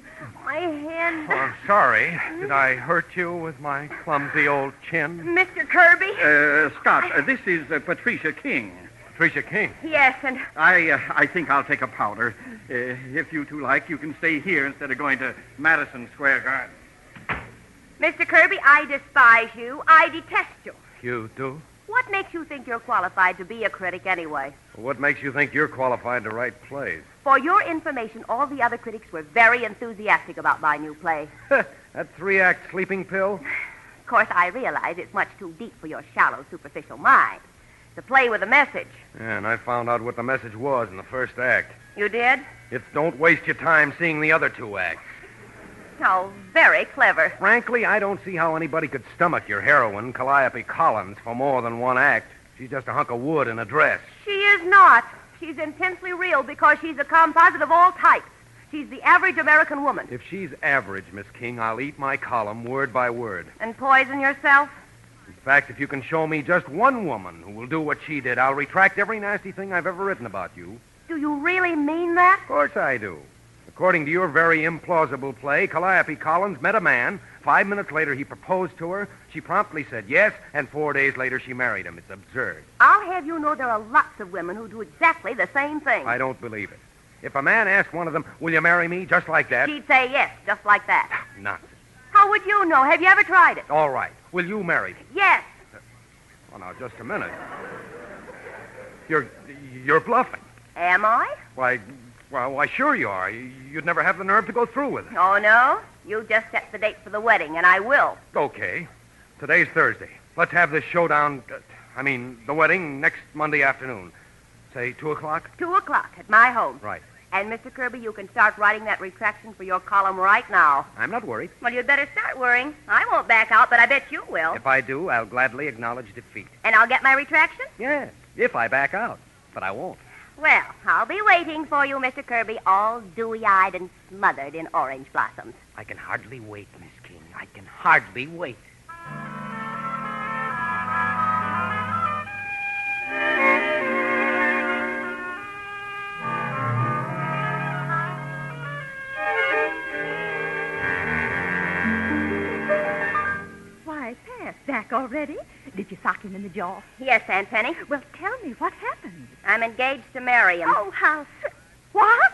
my hand. Oh, I'm sorry. Did I hurt you with my clumsy old chin? Mr. Kirby? Scott, this is Patricia King. Patricia King? Yes, and... I think I'll take a powder. If you two like, you can stay here instead of going to Madison Square Garden. Mr. Kirby, I despise you. I detest you. You do? What makes you think you're qualified to be a critic anyway? What makes you think you're qualified to write plays? For your information, all the other critics were very enthusiastic about my new play. That 3-act sleeping pill? Of course, I realize it's much too deep for your shallow, superficial mind. It's a play with a message. Yeah, and I found out what the message was in the first act. You did? It's don't waste your time seeing the other 2 acts. Oh, very clever. Frankly, I don't see how anybody could stomach your heroine, Calliope Collins, for more than 1 act. She's just a hunk of wood in a dress. She is not. She's intensely real because she's a composite of all types. She's the average American woman. If she's average, Miss King, I'll eat my column word by word. And poison yourself? In fact, if you can show me just one woman who will do what she did, I'll retract every nasty thing I've ever written about you. Do you really mean that? Of course I do. According to your very implausible play, Calliope Collins met a man. 5 minutes later, he proposed to her. She promptly said yes, and 4 days later, she married him. It's absurd. I'll have you know there are lots of women who do exactly the same thing. I don't believe it. If a man asked one of them, will you marry me, just like that? She'd say yes, just like that. Nonsense. How would you know? Have you ever tried it? All right. Will you marry me? Yes. Oh, now, just a minute. You're bluffing. Am I? Why, sure you are. You'd never have the nerve to go through with it. Oh, no? You just set the date for the wedding, and I will. Okay. Today's Thursday. Let's have this showdown, the wedding next Monday afternoon. Say 2 o'clock? 2 o'clock at my home. Right. And, Mr. Kirby, you can start writing that retraction for your column right now. I'm not worried. Well, you'd better start worrying. I won't back out, but I bet you will. If I do, I'll gladly acknowledge defeat. And I'll get my retraction? Yes, if I back out. But I won't. Well, I'll be waiting for you, Mr. Kirby, all dewy-eyed and smothered in orange blossoms. I can hardly wait, Miss King. I can hardly wait. Why, Pat, back already? Did you sock him in the jaw? Yes, Aunt Penny. Well, tell me, what happened? I'm engaged to marry him. Oh, how... What?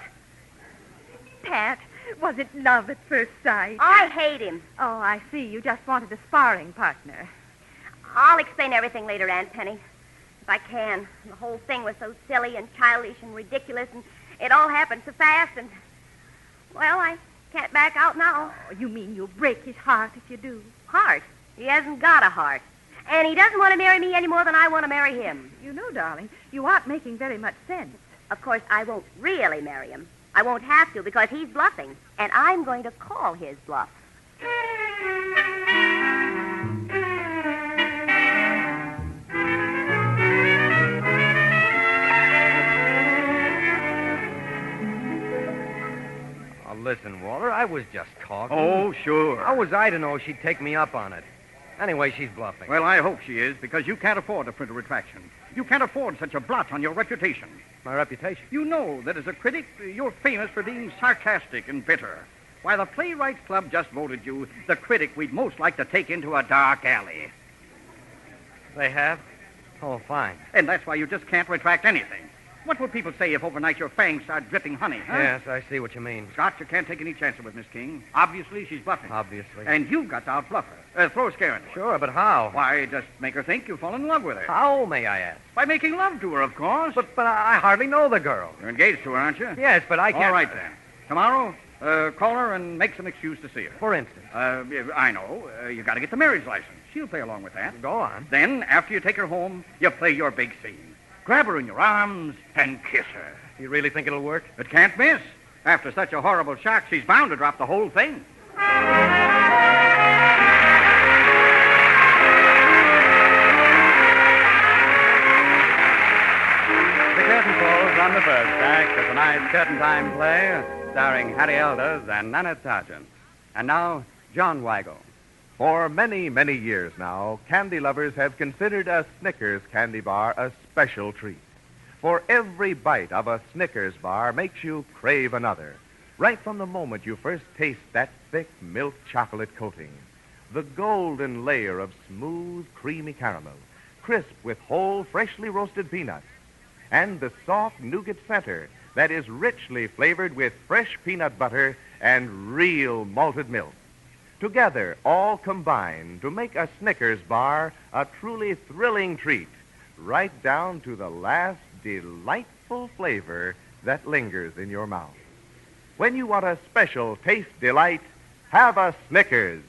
Pat, was it love at first sight? I hate him. Oh, I see. You just wanted a sparring partner. I'll explain everything later, Aunt Penny. If I can. The whole thing was so silly and childish and ridiculous, and it all happened so fast, and... Well, I can't back out now. Oh, you mean you'll break his heart if you do? Heart? He hasn't got a heart. And he doesn't want to marry me any more than I want to marry him. You know, darling, you aren't making very much sense. Of course, I won't really marry him. I won't have to because he's bluffing, and I'm going to call his bluff. Listen, Walter, I was just talking. Oh, sure. How was I to know she'd take me up on it? Anyway, she's bluffing. Well, I hope she is, because you can't afford to print a retraction. You can't afford such a blot on your reputation. My reputation? You know that as a critic, you're famous for being sarcastic and bitter. Why, the Playwrights Club just voted you the critic we'd most like to take into a dark alley. They have? Oh, fine. And that's why you just can't retract anything. What would people say if overnight your fangs start dripping honey, huh? Yes, I see what you mean. Scott, you can't take any chances with Miss King. Obviously, she's bluffing. Obviously. And you've got to outbluff her. Throw a scare into her. Sure, but how? Why, just make her think you've fallen in love with her. How, may I ask? By making love to her, of course. But I hardly know the girl. You're engaged to her, aren't you? Yes, but I can't... All right, then. Tomorrow, call her and make some excuse to see her. For instance? I know. You got to get the marriage license. She'll play along with that. Go on. Then, after you take her home, you play your big scene. Grab her in your arms and kiss her. You really think it'll work? It can't miss. After such a horrible shock, she's bound to drop the whole thing. The curtain falls on the first act of tonight's Curtain Time play, starring Harry Elders and Nanette Sargent. And now, John Weigel. For many, many years now, candy lovers have considered a Snickers candy bar a special treat. For every bite of a Snickers bar makes you crave another, right from the moment you first taste that thick milk chocolate coating. The golden layer of smooth, creamy caramel, crisp with whole, freshly roasted peanuts, and the soft nougat center that is richly flavored with fresh peanut butter and real malted milk. Together, all combine to make a Snickers bar a truly thrilling treat, right down to the last delightful flavor that lingers in your mouth. When you want a special taste delight, have a Snickers.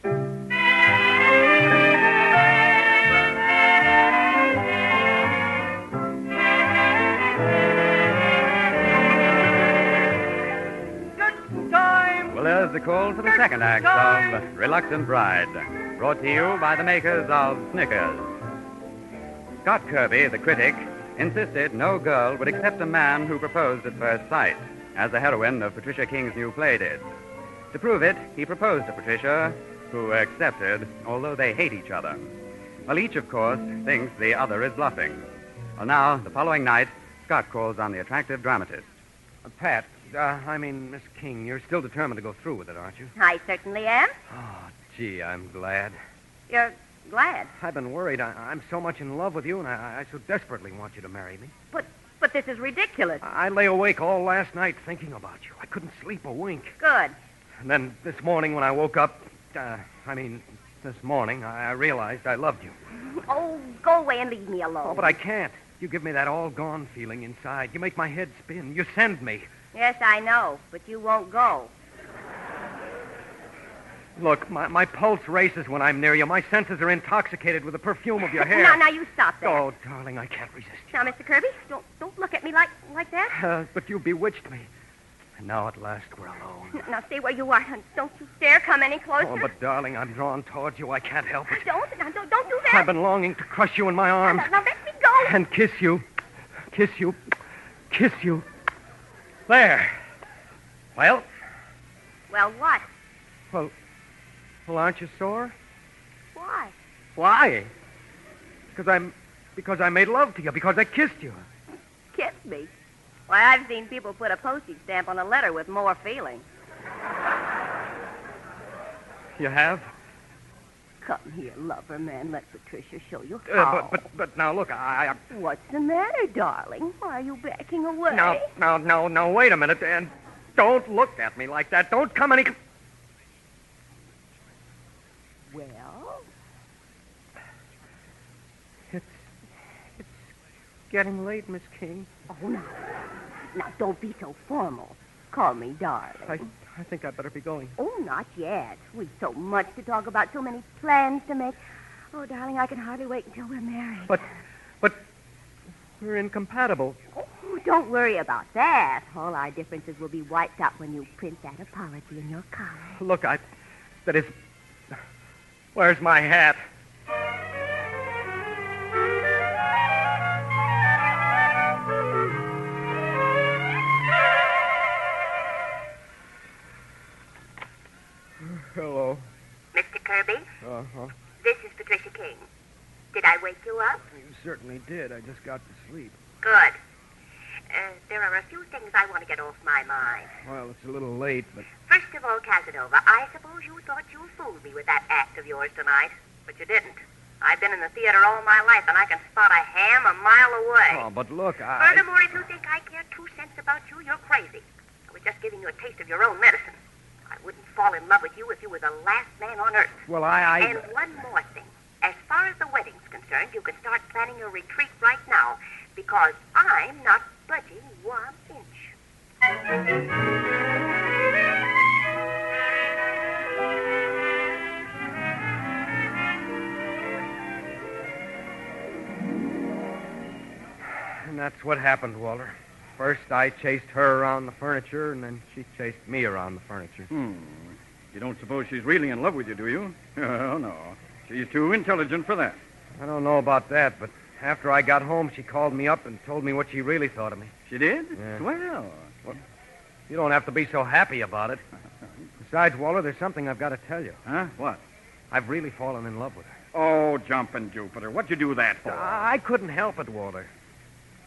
Well, there's the call for the second act of Reluctant Bride, brought to you by the makers of Snickers. Scott Kirby, the critic, insisted no girl would accept a man who proposed at first sight, as the heroine of Patricia King's new play did. To prove it, he proposed to Patricia, who accepted, although they hate each other. Well, each, of course, thinks the other is bluffing. Well, now, the following night, Scott calls on the attractive dramatist. Pat, Miss King, you're still determined to go through with it, aren't you? I certainly am. Oh, gee, I'm glad. You're glad? I've been worried. I'm so much in love with you, and I so desperately want you to marry me. But this is ridiculous. I lay awake all last night thinking about you. I couldn't sleep a wink. Good. And then this morning when I woke up, this morning, I realized I loved you. Oh, go away and leave me alone. Oh, but I can't. You give me that all-gone feeling inside. You make my head spin. You send me. Yes, I know, but you won't go. Look, my pulse races when I'm near you. My senses are intoxicated with the perfume of your hair. Now, you stop that. Oh, darling, I can't resist you. Now, Mr. Kirby, don't look at me like that. But you bewitched me. And now at last we're alone. Now, stay where you are. Don't you dare come any closer. Oh, but darling, I'm drawn towards you. I can't help it. Don't do that. I've been longing to crush you in my arms. Now, let me go. And kiss you. Kiss you. Kiss you. There. Well? Well, what? Well, aren't you sore? Why? Why? Because I made love to you. Because I kissed you. Kiss me? Why, I've seen people put a postage stamp on a letter with more feeling. You have? Come here, lover man. Let Patricia show you how. But now, look, I... What's the matter, darling? Why are you backing away? Now, wait a minute, and don't look at me like that. Don't come any... Well? It's getting late, Miss King. Oh, now, don't be so formal. Call me darling. I think I'd better be going. Oh, not yet. We've so much to talk about, so many plans to make. Oh, darling, I can hardly wait until we're married. But we're incompatible. Oh, don't worry about that. All our differences will be wiped out when you print that apology in your collar. Look, that is... Where's my hat? Did I wake you up? You certainly did. I just got to sleep. Good. There are a few things I want to get off my mind. Well, it's a little late, but... First of all, Casanova, I suppose you thought you fooled me with that act of yours tonight, but you didn't. I've been in the theater all my life, and I can spot a ham a mile away. Oh, but look, Furthermore, if you think I care 2 cents about you, you're crazy. I was just giving you a taste of your own medicine. I wouldn't fall in love with you if you were the last man on earth. Well, And one more thing. As far as the wedding's concerned, you can start planning your retreat right now, because I'm not budging 1 inch. And that's what happened, Walter. First, I chased her around the furniture, and then she chased me around the furniture. You don't suppose she's really in love with you, do you? Oh, no. She's too intelligent for that. I don't know about that, but after I got home, she called me up and told me what she really thought of me. She did? Yeah. Well, you don't have to be so happy about it. Besides, Walter, there's something I've got to tell you. Huh? What? I've really fallen in love with her. Oh, jumping Jupiter. What'd you do that for? I couldn't help it, Walter.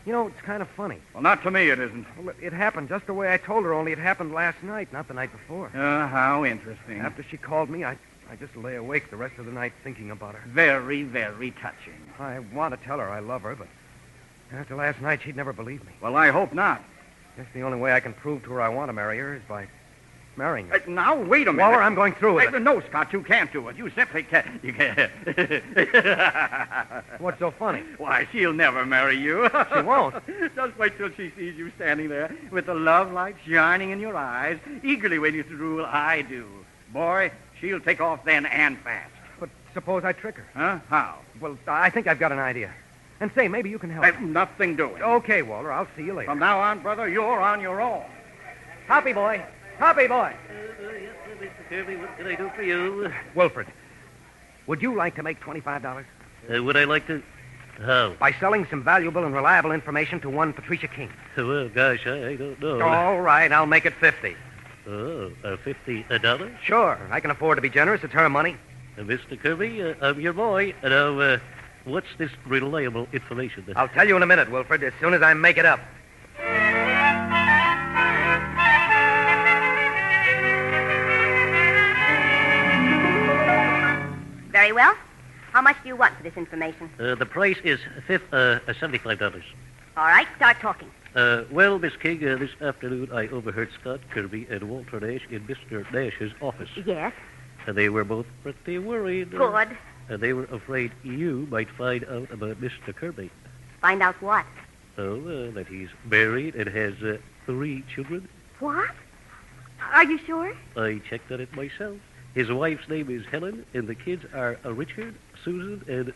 You know, it's kind of funny. Well, not to me, it isn't. Well, it happened just the way I told her, only it happened last night, not the night before. How interesting. After she called me, I just lay awake the rest of the night thinking about her. Very, very touching. I want to tell her I love her, but after last night, she'd never believe me. Well, I hope not. Guess the only way I can prove to her I want to marry her is by marrying her. Now, wait a minute. Walter, I'm going through with it. No, Scott, you can't do it. You simply can't. You can't. What's so funny? Why, she'll never marry you. She won't. Just wait till she sees you standing there with the love light shining in your eyes, eagerly waiting to rule I do. Boy, she'll take off then and fast. But suppose I trick her. Huh? How? Well, I think I've got an idea. And say, maybe you can help. Nothing doing. Okay, Walter, I'll see you later. From now on, brother, you're on your own. Copy, boy. Copy, boy. Yes, Mr. Kirby, what can I do for you? Wilfred, would you like to make $25? Would I like to? How? By selling some valuable and reliable information to one Patricia King. Well, gosh, I don't know. All right, I'll make it 50. Oh, $50? Sure, I can afford to be generous. It's her money. Mr. Kirby, I'm your boy. Now, what's this reliable information? I'll tell you in a minute, Wilfred, as soon as I make it up. Very well. How much do you want for this information? The price is $75. All right, start talking. Well, Miss King, this afternoon I overheard Scott Kirby and Walter Nash in Mr. Nash's office. Yes. They were both pretty worried. Good. They were afraid you might find out about Mr. Kirby. Find out what? Oh, that he's married and has 3 children. What? Are you sure? I checked on it myself. His wife's name is Helen, and the kids are Richard, Susan, and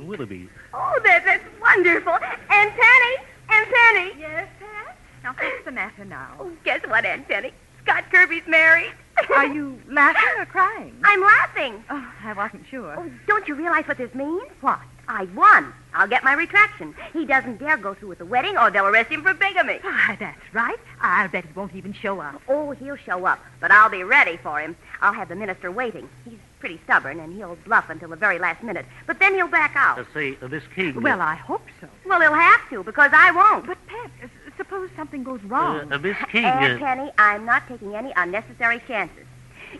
Willoughby. Oh, that's wonderful. And Penny! And Penny! Yes, Pat? Now, what's the matter now? Oh, guess what, Aunt Penny? Scott Kirby's married. Are you laughing or crying? I'm laughing. Oh, I wasn't sure. Oh, don't you realize what this means? What? I won. I'll get my retraction. He doesn't dare go through with the wedding or they'll arrest him for bigamy. Why, that's right. I'll bet he won't even show up. Oh, he'll show up, but I'll be ready for him. I'll have the minister waiting. He's pretty stubborn, and he'll bluff until the very last minute. But then he'll back out. Say, Miss King... Well, I hope so. Well, he'll have to, because I won't. But, Pat, suppose something goes wrong. Miss King... Aunt Penny, I'm not taking any unnecessary chances.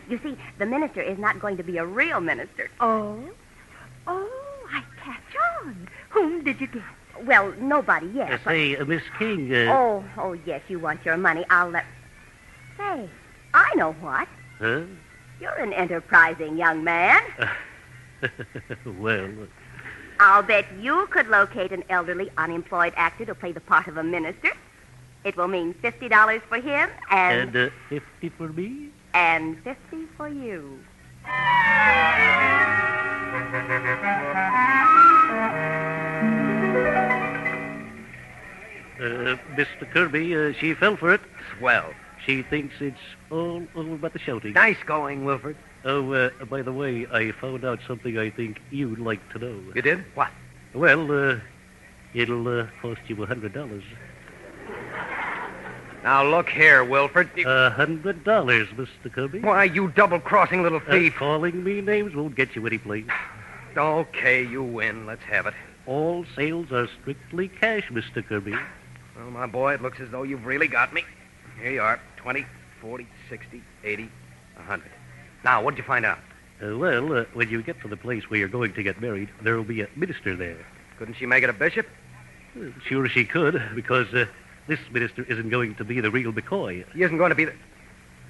You see, the minister is not going to be a real minister. Oh? Oh, I catch on. Whom did you get? Well, nobody yet. Say, Miss King... Oh, yes, you want your money. I'll let... Say, I know what. Huh? You're an enterprising young man. Well... I'll bet you could locate an elderly, unemployed actor to play the part of a minister. It will mean $50 for him and... And 50 for me? And 50 for you. Mr. Kirby, she fell for it. Swell. She thinks it's all over but the shouting. Nice going, Wilfred. Oh, by the way, I found out something I think you'd like to know. You did? What? Well, it'll cost you $100. Now, look here, Wilfred. $100, Mr. Kirby. Why, you double-crossing little thief. Calling me names won't get you any place. Okay, you win. Let's have it. All sales are strictly cash, Mr. Kirby. Well, my boy, it looks as though you've really got me. Here you are. 20, 40, 60, 80, 100. Now, what'd you find out? When you get to the place where you're going to get married, there'll be a minister there. Couldn't she make it a bishop? Sure she could, because this minister isn't going to be the real McCoy. He isn't going to be the...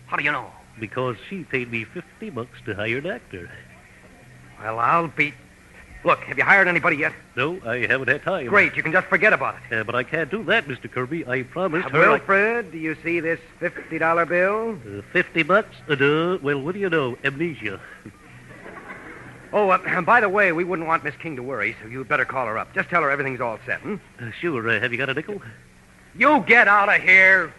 How do you know? Because she paid me $50 to hire an actor. Well, I'll be... Look, have you hired anybody yet? No, I haven't had time. Great, you can just forget about it. But I can't do that, Mr. Kirby. I promised her... Wilfred, do you see this $50 bill? $50? Well, what do you know? Amnesia. Oh, by the way, we wouldn't want Miss King to worry, so you'd better call her up. Just tell her everything's all set, hmm? Sure. Have you got a nickel? You get out of here!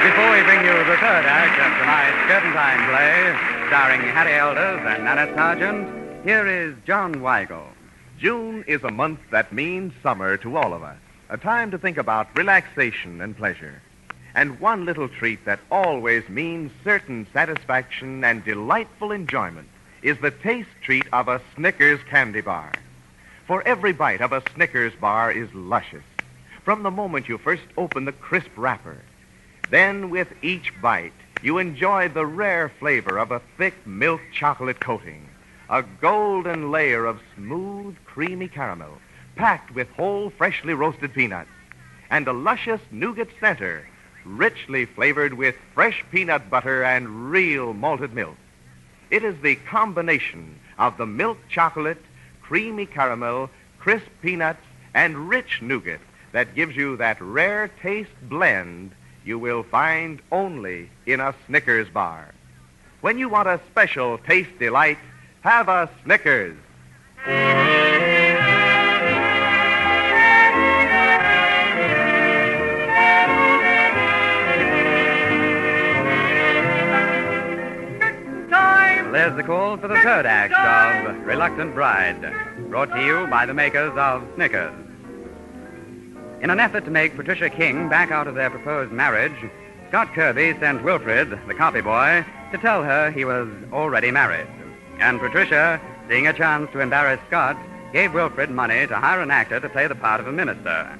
Before we bring you the third act of tonight's Curtain Time play, starring Harry Elders and Nanette Sargent, here is John Weigel. June is a month that means summer to all of us, a time to think about relaxation and pleasure. And one little treat that always means certain satisfaction and delightful enjoyment is the taste treat of a Snickers candy bar. For every bite of a Snickers bar is luscious, from the moment you first open the crisp wrapper. Then, with each bite, you enjoy the rare flavor of a thick milk chocolate coating, a golden layer of smooth, creamy caramel, packed with whole, freshly roasted peanuts, and a luscious nougat center, richly flavored with fresh peanut butter and real malted milk. It is the combination of the milk chocolate, creamy caramel, crisp peanuts, and rich nougat that gives you that rare taste blend you will find only in a Snickers bar. When you want a special taste delight, have a Snickers. Well, there's the call for the third act of Reluctant Bride, brought to you by the makers of Snickers. In an effort to make Patricia King back out of their proposed marriage, Scott Kirby sent Wilfred, the copy boy, to tell her he was already married. And Patricia, seeing a chance to embarrass Scott, gave Wilfred money to hire an actor to play the part of a minister,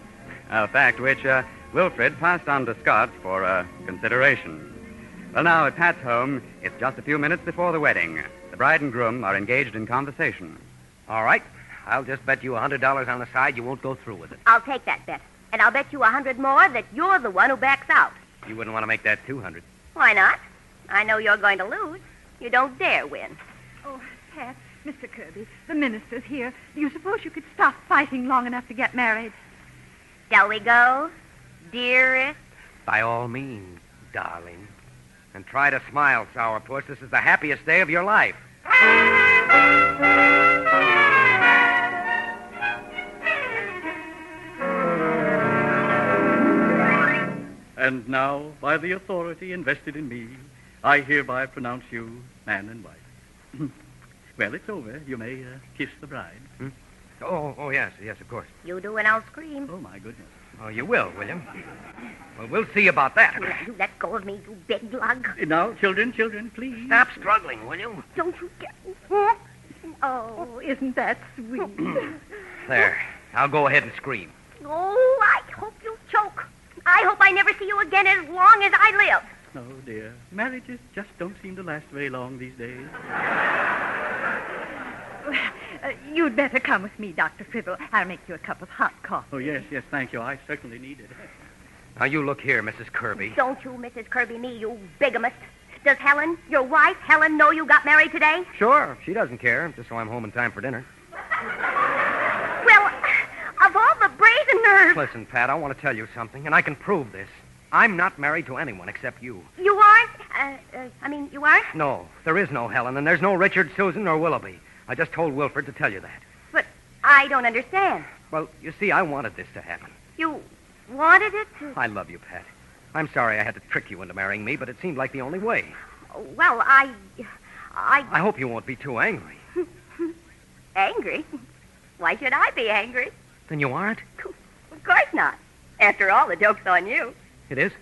a fact which Wilfred passed on to Scott for consideration. Well, now, at Pat's home, it's just a few minutes before the wedding. The bride and groom are engaged in conversation. All right. I'll just bet you $100 on the side you won't go through with it. I'll take that bet. And I'll bet you 100 more that you're the one who backs out. You wouldn't want to make that 200. Why not? I know you're going to lose. You don't dare win. Oh, Pat, Mr. Kirby, the minister's here. Do you suppose you could stop fighting long enough to get married? Shall we go, dearest? By all means, darling. And try to smile, sourpuss. This is the happiest day of your life. And now, by the authority invested in me, I hereby pronounce you man and wife. Well, it's over. You may kiss the bride. Hmm? Oh, yes, of course. You do and I'll scream. Oh, my goodness. Oh, you will you? Well, we'll see about that. You let go of me, you big lug. Now, children, please. Stop struggling, will you? Don't you get... Oh, isn't that sweet? There. I'll go ahead and scream. Oh, I hope you choke. I hope I never see you again as long as I live. Oh, dear. Marriages just don't seem to last very long these days. You'd better come with me, Dr. Fribble. I'll make you a cup of hot coffee. Oh, yes, thank you. I certainly need it. Now, you look here, Mrs. Kirby. Don't you, Mrs. Kirby, me, you bigamist. Does Helen, your wife, Helen, know you got married today? Sure. She doesn't care, just so I'm home in time for dinner. Well, of all the brazen nerves... Listen, Pat, I want to tell you something, and I can prove this. I'm not married to anyone except you. You aren't? You aren't? No, there is no Helen, and there's no Richard, Susan, or Willoughby. I just told Wilfred to tell you that. But I don't understand. Well, you see, I wanted this to happen. You wanted it to... I love you, Pat. I'm sorry I had to trick you into marrying me, but it seemed like the only way. Well, I hope you won't be too angry. Angry? Why should I be angry? Then you aren't? Of course not. After all, the joke's on you. It is?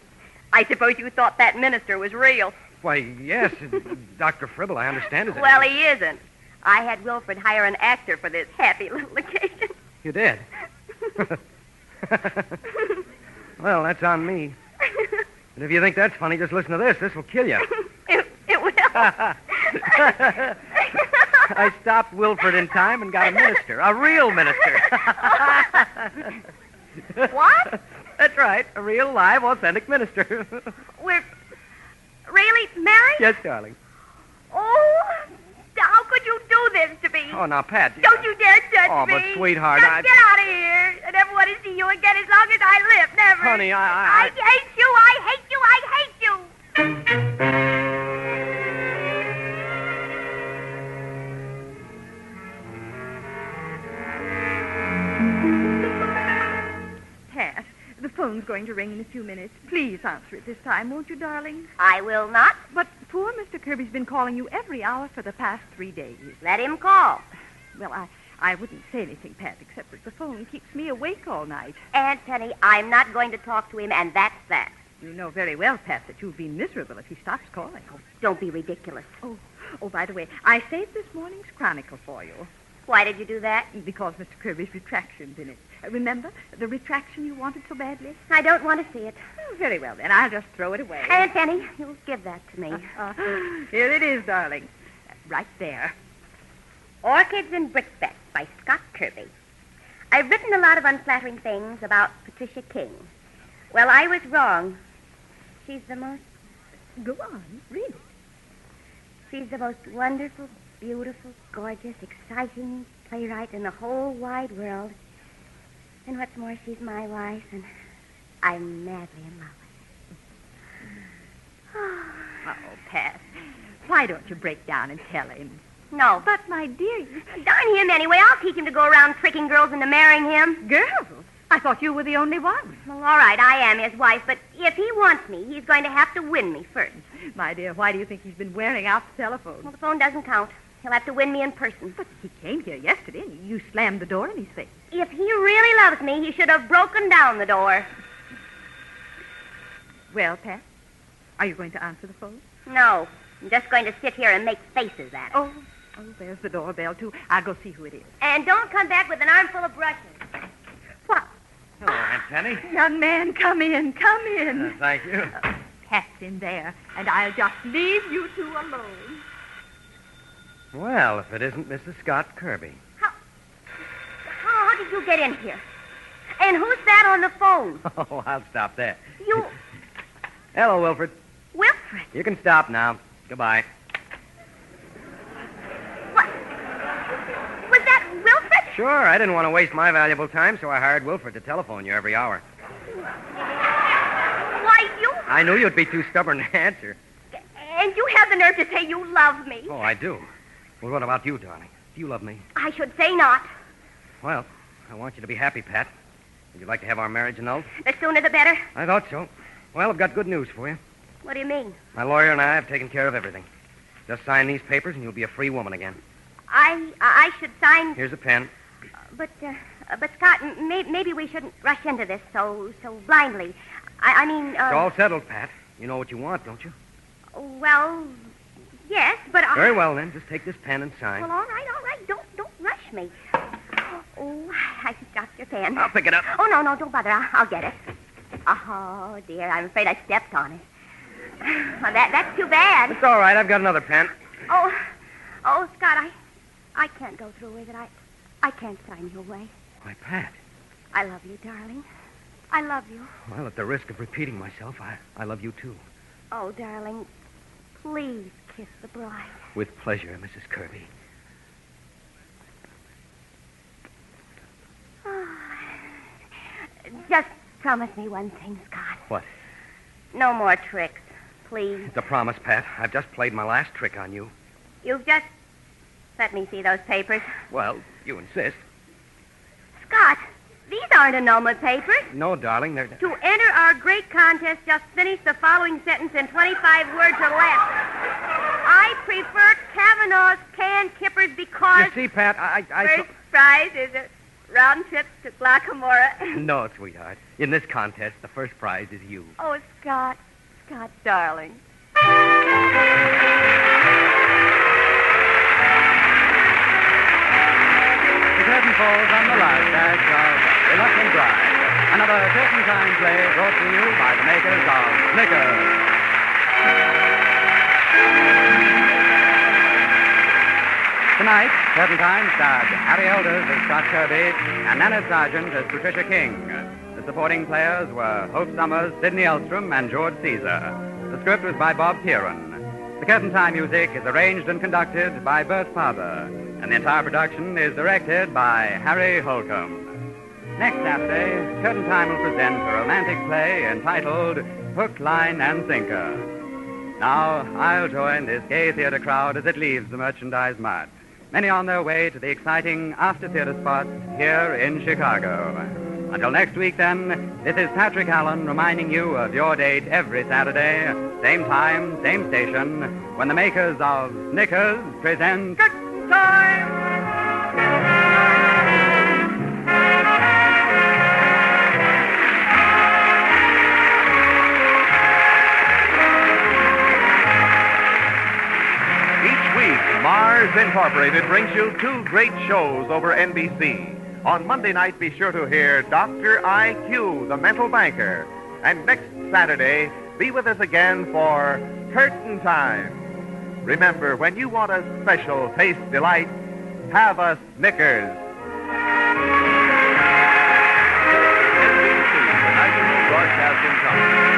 I suppose you thought that minister was real. Why, yes, Dr. Fribble, I understand. Is it? Well, he isn't. I had Wilfred hire an actor for this happy little occasion. You did? Well, that's on me. And if you think that's funny, just listen to this. This will kill you. It will. I stopped Wilfred in time and got a minister. A real minister. What? That's right. A real, live, authentic minister. We're really married? Yes, darling. Oh, how could you do this to me? Oh, now, Pat. Don't you dare touch me. Oh, but sweetheart, Just get out of here. I never want to see you again as long as I live. Never. Honey, I hate you. I hate you. I hate you. Pat, the phone's going to ring in a few minutes. Please answer it this time, won't you, darling? I will not. But poor Mr. Kirby's been calling you every hour for the past 3 days. Let him call. Well, I wouldn't say anything, Pat, except that the phone keeps me awake all night. Aunt Penny, I'm not going to talk to him, and that's that. You know very well, Pat, that you'll be miserable if he stops calling. Oh, don't be ridiculous. Oh, by the way, I saved this morning's Chronicle for you. Why did you do that? Because Mr. Kirby's retraction's in it. Remember the retraction you wanted so badly? I don't want to see it. Oh, very well, then. I'll just throw it away. Aunt Penny, you'll give that to me. Here it is, darling. Right there. Orchids and Brickbats by Scott Kirby. I've written a lot of unflattering things about Patricia King. Well, I was wrong. She's the most... Go on, read it. She's the most wonderful, beautiful, gorgeous, exciting playwright in the whole wide world. And what's more, she's my wife, and I'm madly in love with her. Oh, Pat, why don't you break down and tell him? No. But, my dear... Darn him anyway. I'll teach him to go around tricking girls into marrying him. Girls? I thought you were the only one. Well, all right, I am his wife, but if he wants me, he's going to have to win me first. My dear, why do you think he's been wearing out the telephone? Well, the phone doesn't count. He'll have to win me in person. But he came here yesterday, and you slammed the door in his face. If he really loves me, he should have broken down the door. Well, Pat, are you going to answer the phone? No. I'm just going to sit here and make faces at it. Oh, there's the doorbell, too. I'll go see who it is. And don't come back with an armful of brushes. What? Hello, Aunt Penny. Young man, come in, come in. Thank you. Pat's in there, and I'll just leave you two alone. Well, if it isn't Mrs. Scott Kirby. How did you get in here? And who's that on the phone? Oh, I'll stop that. You... Hello, Wilfred. Wilfred? You can stop now. Goodbye. What? Was that Wilfred? Sure, I didn't want to waste my valuable time, so I hired Wilfred to telephone you every hour. Why, you... I knew you'd be too stubborn to answer. And you have the nerve to say you love me. Oh, I do. Well, what about you, darling? Do you love me? I should say not. Well, I want you to be happy, Pat. Would you like to have our marriage annulled? The sooner the better. I thought so. Well, I've got good news for you. What do you mean? My lawyer and I have taken care of everything. Just sign these papers and you'll be a free woman again. I should sign... Here's a pen. But Scott, maybe we shouldn't rush into this so blindly. I mean... It's all settled, Pat. You know what you want, don't you? Well, yes, but Very well, then. Just take this pen and sign. Well, all right. Don't rush me. Oh, I dropped your pen. I'll pick it up. Oh, no, don't bother. I'll get it. Oh, dear, I'm afraid I stepped on it. Well, that's too bad. It's all right. I've got another pen. Oh, Scott, I can't go through with it. I can't sign your way. Why, Pat. I love you, darling. I love you. Well, at the risk of repeating myself, I love you, too. Oh, darling, please kiss the bride. With pleasure, Mrs. Kirby. Just promise me one thing, Scott. What? No more tricks, please. It's a promise, Pat. I've just played my last trick on you. You've just... Let me see those papers. Well, you insist. Scott, these aren't annulment papers. No, darling, they're... To enter our great contest, just finish the following sentence in 25 words or less. I prefer Casanova canned kippers because... You see, Pat, I First prize is a round trip to Glacamora. No, sweetheart. In this contest, the first prize is you. Oh, Scott, God, darling. The curtain falls on the last act of Reluctant Bride, another curtain time play brought to you by the makers of Snickers. Tonight, Curtain Time starred Harry Elders as Scott Kirby and Nanette Sargent as Patricia King. The supporting players were Hope Summers, Sidney Elstrom, and George Caesar. The script was by Bob Kieran. The Curtain Time music is arranged and conducted by Bert Father, and the entire production is directed by Harry Holcomb. Next Saturday, Curtain Time will present a romantic play entitled Hook, Line, and Sinker. Now, I'll join this gay theater crowd as it leaves the Merchandise Mart. Many on their way to the exciting after-theater spots here in Chicago. Until next week, then, this is Patrick Allen reminding you of your date every Saturday, same time, same station, when the makers of Snickers present Curtain Time! Mars Incorporated brings you two great shows over NBC. On Monday night, be sure to hear Dr. IQ, the mental banker. And next Saturday, be with us again for Curtain Time. Remember, when you want a special taste delight, have a Snickers. NBC, the National Broadcasting Company.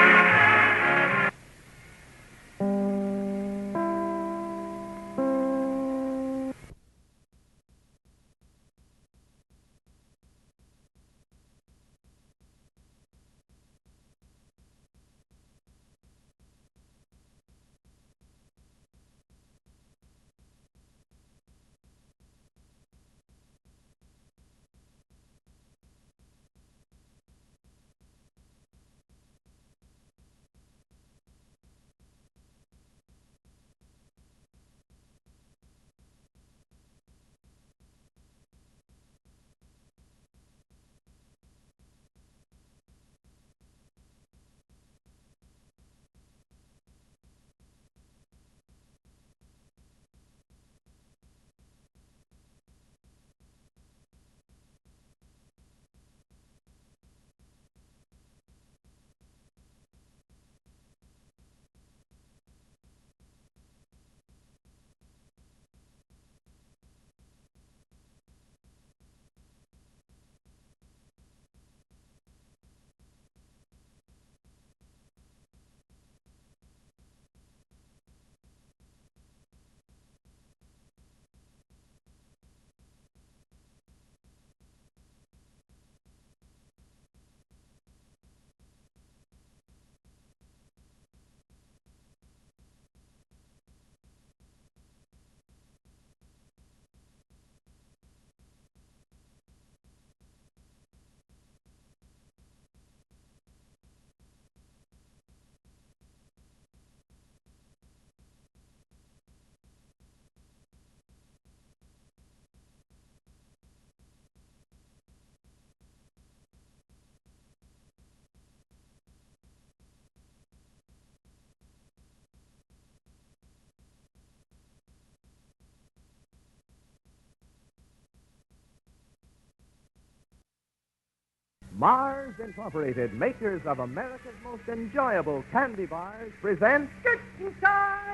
Mars Incorporated, makers of America's most enjoyable candy bars, present Curtain Time!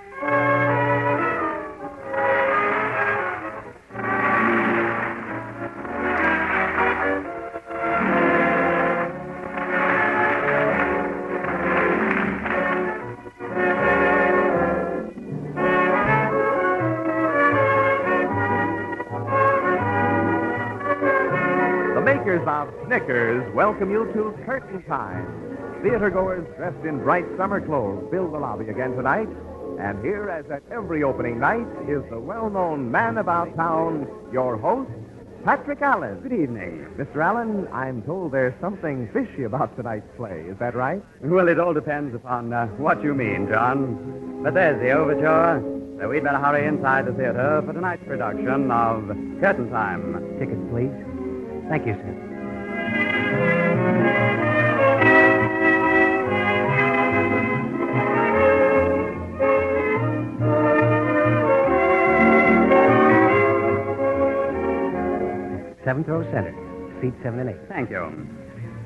Makers of Snickers welcome you to Curtain Time. Theatergoers dressed in bright summer clothes fill the lobby again tonight. And here, as at every opening night, is the well-known man about town, your host, Patrick Allen. Good evening. Mr. Allen, I'm told there's something fishy about tonight's play. Is that right? Well, it all depends upon what you mean, John. But there's the overture. So we'd better hurry inside the theater for tonight's production of Curtain Time. Tickets, please. Thank you, sir. seventh row center. Seat 7 and 8. Thank you.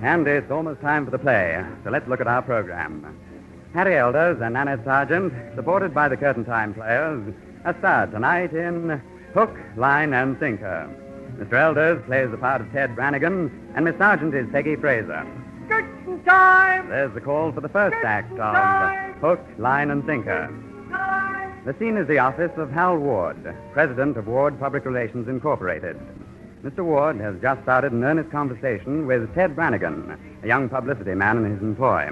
And it's almost time for the play, so let's look at our program. Harry Elders and Annette Sargent, supported by the Curtain Time players, are starred tonight in Hook, Line, and Sinker. Mr. Elders plays the part of Ted Brannigan, and Miss Sargent is Peggy Fraser. Curtain time! There's the call for the first act of Hook, Line, and Sinker. The scene is the office of Hal Ward, president of Ward Public Relations Incorporated. Mr. Ward has just started an earnest conversation with Ted Brannigan, a young publicity man in his employ.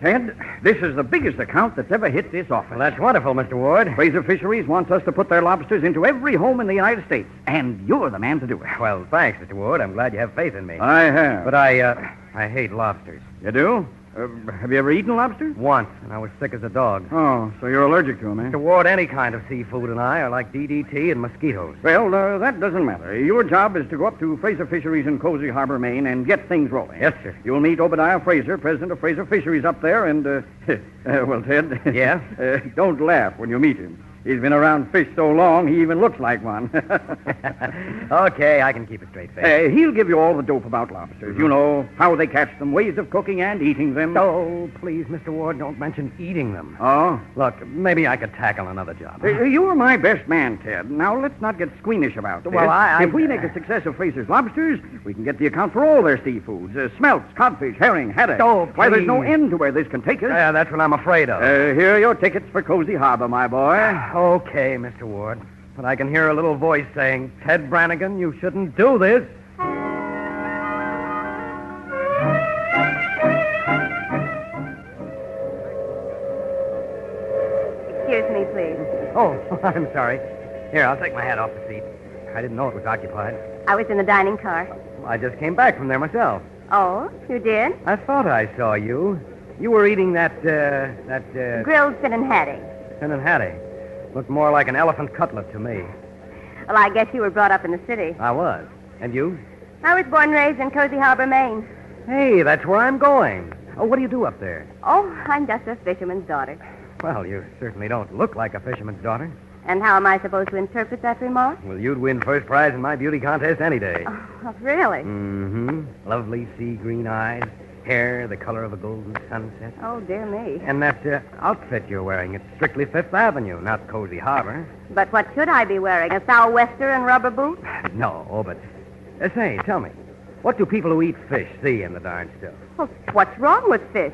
Ted, this is the biggest account that's ever hit this office. Well, that's wonderful, Mr. Ward. Fraser Fisheries wants us to put their lobsters into every home in the United States, and you're the man to do it. Well, thanks, Mr. Ward. I'm glad you have faith in me. I have. But I hate lobsters. You do? Have you ever eaten lobster? Once, and I was sick as a dog. Oh, so you're allergic to them, eh? Mr. Ward, any kind of seafood and I are like DDT and mosquitoes. Well, that doesn't matter. Your job is to go up to Fraser Fisheries in Cozy Harbor, Maine, and get things rolling. Yes, sir. You'll meet Obadiah Fraser, president of Fraser Fisheries, up there, and, well, Ted. Yeah? Don't laugh when you meet him. He's been around fish so long, he even looks like one. Okay, I can keep a straight face. He'll give you all the dope about lobsters. You know, how they catch them, ways of cooking and eating them. Oh, please, Mr. Ward, don't mention eating them. Oh? Look, maybe I could tackle another job. You're my best man, Ted. Now, let's not get squeamish about this. Well, If we make a success of Fraser's lobsters, we can get the account for all their seafoods. Smelts, codfish, herring, haddock. Oh, Why, there's no please. end to where this can take us. Yeah, that's what I'm afraid of. Here are your tickets for Cozy Harbor, my boy. Okay, Mr. Ward. But I can hear a little voice saying, Ted Brannigan, you shouldn't do this. Excuse me, please. Oh, I'm sorry. Here, I'll take my hat off the seat. I didn't know it was occupied. I was in the dining car. I just came back from there myself. Oh, you did? I thought I saw you. You were eating that Grilled fin and hattie. fin and hattie. Looked more like an elephant cutlet to me. Well, I guess you were brought up in the city. I was. And you? I was born and raised in Cozy Harbor, Maine. Hey, that's where I'm going. Oh, what do you do up there? Oh, I'm just a fisherman's daughter. Well, you certainly don't look like a fisherman's daughter. And how am I supposed to interpret that remark? Well, you'd win first prize in my beauty contest any day. Oh, really? Mm-hmm. Lovely sea green eyes, hair the color of a golden sunset. Oh, dear me. And that outfit you're wearing, it's strictly Fifth Avenue, not Cozy Harbor. But what should I be wearing? A sou'wester and rubber boots? No, but... say, tell me, what do people who eat fish see in the darn stuff? Well, what's wrong with fish?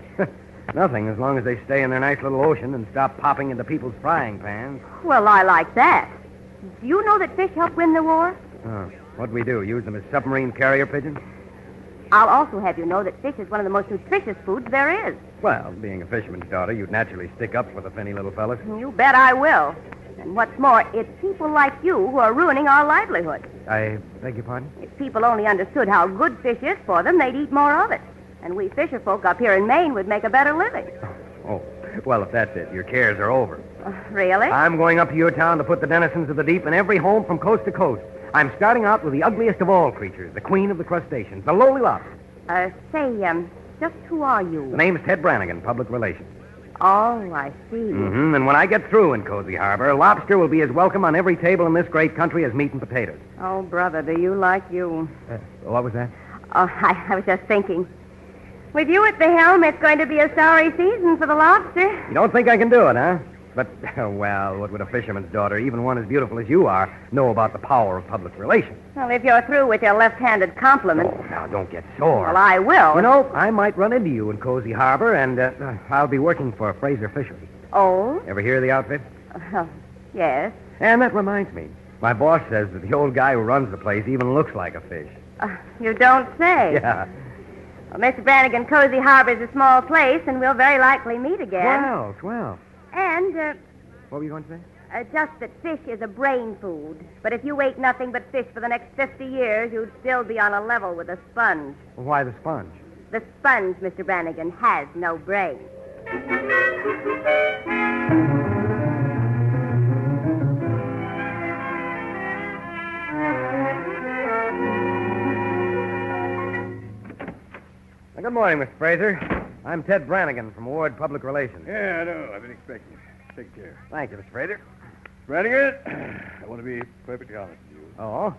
Nothing, as long as they stay in their nice little ocean and stop popping into people's frying pans. Well, I like that. Do you know that fish help win the war? Oh, what'd we do, use them as submarine carrier pigeons? I'll also have you know that fish is one of the most nutritious foods there is. Well, being a fisherman's daughter, you'd naturally stick up for the finny little fellas. You bet I will. And what's more, it's people like you who are ruining our livelihood. I beg your pardon? If people only understood how good fish is for them, they'd eat more of it. And we fisher folk up here in Maine would make a better living. Oh, well, if that's it, your cares are over. Really? I'm going up to your town to put the denizens of the deep in every home from coast to coast. I'm starting out with the ugliest of all creatures, the queen of the crustaceans, the lowly lobster. Just who are you? The name's Ted Brannigan, Public Relations. Oh, I see. Mm-hmm. And when I get through in Cozy Harbor, lobster will be as welcome on every table in this great country as meat and potatoes. Oh, brother, do you like you? What was that? Oh, I was just thinking. With you at the helm, it's going to be a sorry season for the lobster. You don't think I can do it, huh? But, well, what would a fisherman's daughter, even one as beautiful as you are, know about the power of public relations? Well, if you're through with your left-handed compliments... Oh, now, don't get sore. Well, I will. You know, I might run into you in Cozy Harbor, and I'll be working for Fraser Fisheries. Oh? Ever hear of the outfit? Yes. And that reminds me. My boss says that the old guy who runs the place even looks like a fish. You don't say. Yeah. Well, Mr. Brannigan, Cozy Harbor's a small place, and we'll very likely meet again. Swell. And, what were you going to say? Just that fish is a brain food. But if you ate nothing but fish for the next 50 years, you'd still be on a level with a sponge. Why the sponge? The sponge, Mr. Brannigan, has no brain. Good morning, Mr. Fraser. I'm Ted Brannigan from Ward Public Relations. Yeah, I know. I've been expecting it. Take care. Thank you, Mr. Fraser. Brannigan, I want to be perfectly honest with you. Oh?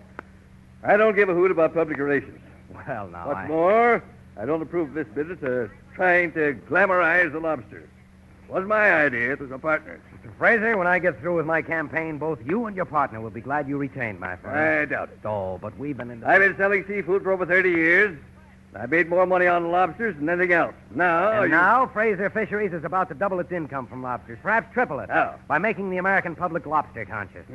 I don't give a hoot about public relations. Well, now, What's more, I don't approve of this business of trying to glamorize the lobster. It wasn't my idea. It was a partner's. Mr. Fraser, when I get through with my campaign, both you and your partner will be glad you retained my firm. I doubt it. Oh, but we've been in I've been selling seafood for over 30 years. I made more money on lobsters than anything else. Now, Fraser Fisheries is about to double its income from lobsters, perhaps triple it, by making the American public lobster conscious.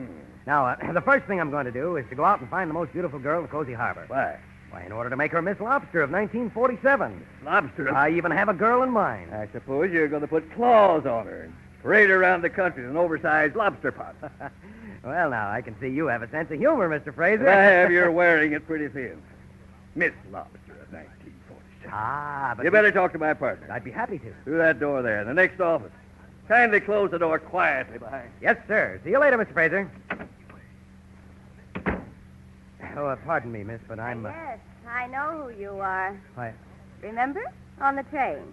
Now, the first thing I'm going to do is to go out and find the most beautiful girl of Cozy Harbor. Why? Why, in order to make her Miss Lobster of 1947. Lobster? I even have a girl in mind. I suppose you're going to put claws on her and parade her around the country in an oversized lobster pot. Well, now, I can see you have a sense of humor, Mr. Fraser. If I have, you're wearing it pretty thin. Miss Lobster of 1947. Ah, but... You better talk to my partner. I'd be happy to. Through that door there, in the next office. Kindly close the door quietly behind you. Yes, sir. See you later, Mr. Fraser. Oh, pardon me, miss, but I'm... Yes, I know who you are. Why, Remember? On the train.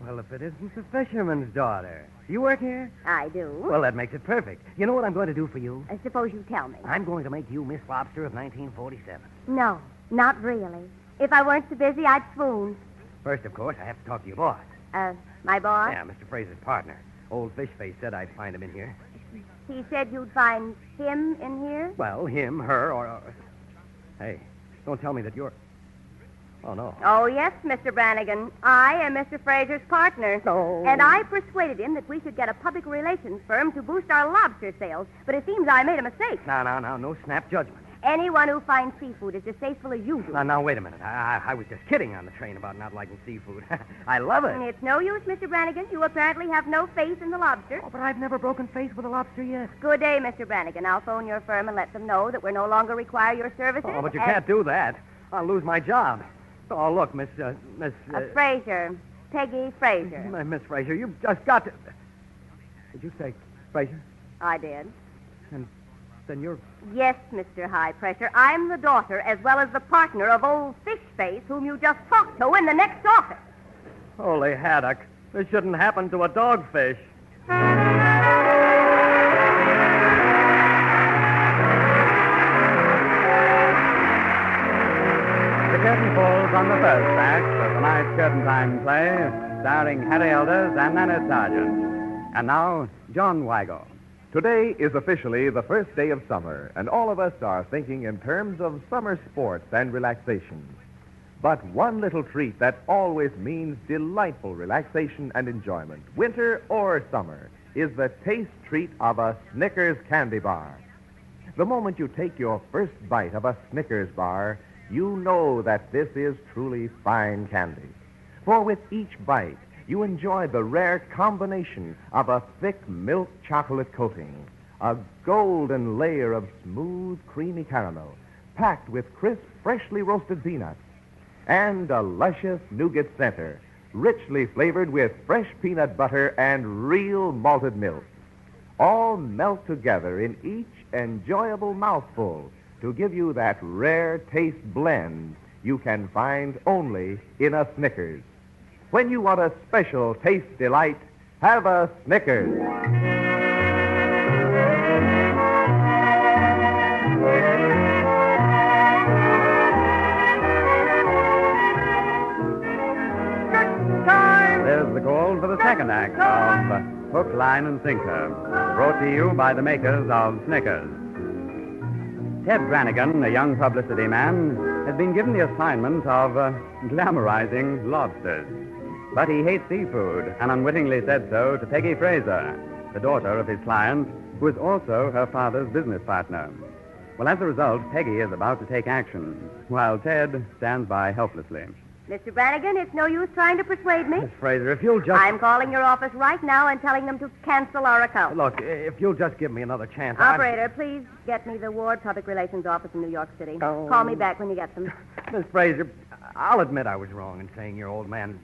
well, if it isn't the fisherman's daughter. You work here? I do. Well, that makes it perfect. You know what I'm going to do for you? I suppose you tell me. I'm going to make you Miss Lobster of 1947. No, not really. If I weren't so busy, I'd swoon. First, of course, I have to talk to your boss. My boss? Yeah, Mr. Fraser's partner. Old Fishface said I'd find him in here. He said you'd find him in here? Well, him, her, or... Hey, don't tell me that you're... Oh, no. Oh, yes, Mr. Brannigan. I am Mr. Fraser's partner. Oh. And I persuaded him that we should get a public relations firm to boost our lobster sales. But it seems I made a mistake. Now, no snap judgment. Anyone who finds seafood as distasteful as you do. Now, wait a minute. I was just kidding on the train about not liking seafood. I love it. It's no use, Mr. Brannigan. You apparently have no faith in the lobster. Oh, but I've never broken faith with a lobster yet. Good day, Mr. Brannigan. I'll phone your firm and let them know that we no longer require your services. Oh, but you can't do that. I'll lose my job. Oh, look, Miss... Fraser. Peggy Fraser. Miss Fraser, you've just got to... Did you say Fraser? I did. And then you're... Yes, Mr. High Pressure. I'm the daughter as well as the partner of old Fishface, whom you just talked to in the next office. Holy haddock. This shouldn't happen to a dogfish. The curtain falls on the first act of tonight's Curtain Time play, starring Harry Elders and Nanette Sargent. And now, John Weigel. Today is officially the first day of summer, and all of us are thinking in terms of summer sports and relaxation. But one little treat that always means delightful relaxation and enjoyment, winter or summer, is the taste treat of a Snickers candy bar. The moment you take your first bite of a Snickers bar, you know that this is truly fine candy. For with each bite, you enjoy the rare combination of a thick milk chocolate coating, a golden layer of smooth, creamy caramel, packed with crisp, freshly roasted peanuts, and a luscious nougat center, richly flavored with fresh peanut butter and real malted milk. All melt together in each enjoyable mouthful to give you that rare taste blend you can find only in a Snickers. When you want a special taste delight, have a Snickers. There's the call for the second act of Hook, Line, and Sinker, brought to you by the makers of Snickers. Ted Brannigan, a young publicity man, has been given the assignment of glamorizing lobsters. But he hates seafood and unwittingly said so to Peggy Fraser, the daughter of his client, who is also her father's business partner. Well, as a result, Peggy is about to take action, while Ted stands by helplessly. Mr. Brannigan, it's no use trying to persuade me. Miss Fraser, if you'll just... I'm calling your office right now and telling them to cancel our account. Look, if you'll just give me another chance... Operator, please get me the Ward Public Relations Office in New York City. Oh. Call me back when you get them. Miss Fraser, I'll admit I was wrong in saying your old man...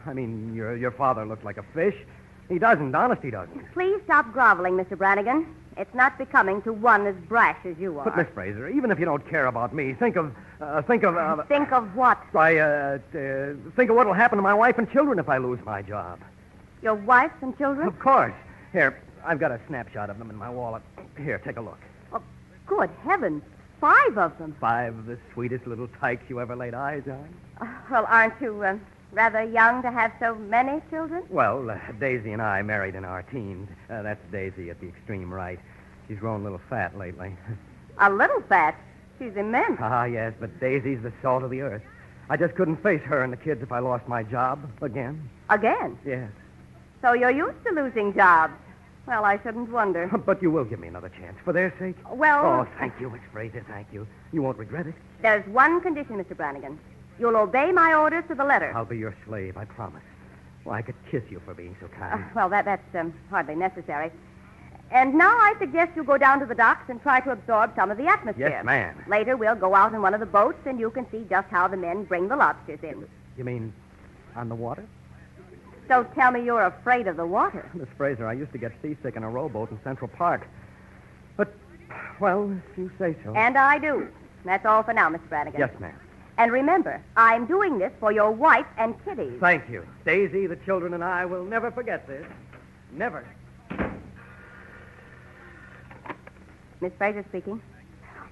I mean, your father looked like a fish. He doesn't. Honest, he doesn't. Please stop groveling, Mr. Brannigan. It's not becoming to one as brash as you are. But, Miss Fraser, even if you don't care about me, think of... Think of what? Think of what will happen to my wife and children if I lose my job. Your wife and children? Of course. Here, I've got a snapshot of them in my wallet. Here, take a look. Oh, good heavens. 5 of them. 5 of the sweetest little tykes you ever laid eyes on. Well, aren't you rather young to have so many children? Well, Daisy and I married in our teens. That's Daisy at the extreme right. She's grown a little fat lately. A little fat? She's immense. Ah, yes, but Daisy's the salt of the earth. I just couldn't face her and the kids if I lost my job again. Again? Yes. So you're used to losing jobs. Well, I shouldn't wonder. But you will give me another chance, for their sake. Well... Oh, thank you, Miss Fraser, thank you. You won't regret it. There's one condition, Mr. Brannigan. You'll obey my orders to the letter. I'll be your slave, I promise. Well, I could kiss you for being so kind. That's hardly necessary. And now I suggest you go down to the docks and try to absorb some of the atmosphere. Yes, ma'am. Later, we'll go out in one of the boats, and you can see just how the men bring the lobsters in. You mean on the water? Don't tell me you're afraid of the water. Miss Fraser, I used to get seasick in a rowboat in Central Park. But, well, if you say so. And I do. That's all for now, Mr. Brannigan. Yes, ma'am. And remember, I'm doing this for your wife and kiddies. Thank you. Daisy, the children, and I will never forget this. Never. Miss Fraser speaking.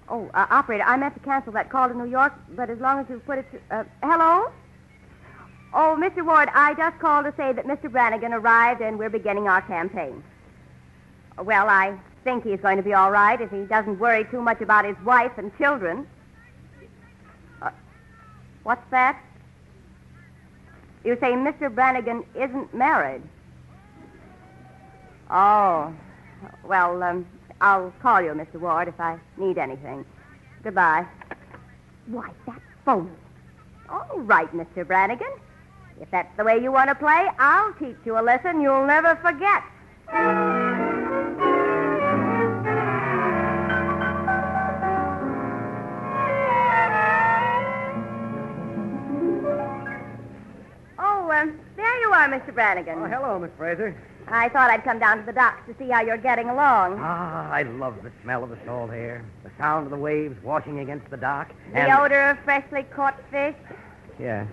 Oh, operator, I meant to cancel that call to New York, but as long as you put it to... hello? Oh, Mr. Ward, I just called to say that Mr. Brannigan arrived and we're beginning our campaign. Well, I think he's going to be all right if he doesn't worry too much about his wife and children. What's that? You say Mr. Brannigan isn't married? Oh, well, I'll call you, Mr. Ward, if I need anything. Goodbye. Why, that's phony. All right, Mr. Brannigan. If that's the way you want to play, I'll teach you a lesson you'll never forget. There you are, Mr. Brannigan. Oh, hello, Miss Fraser. I thought I'd come down to the docks to see how you're getting along. Ah, I love the smell of the salt air, the sound of the waves washing against the dock. The odor of freshly caught fish. Yeah.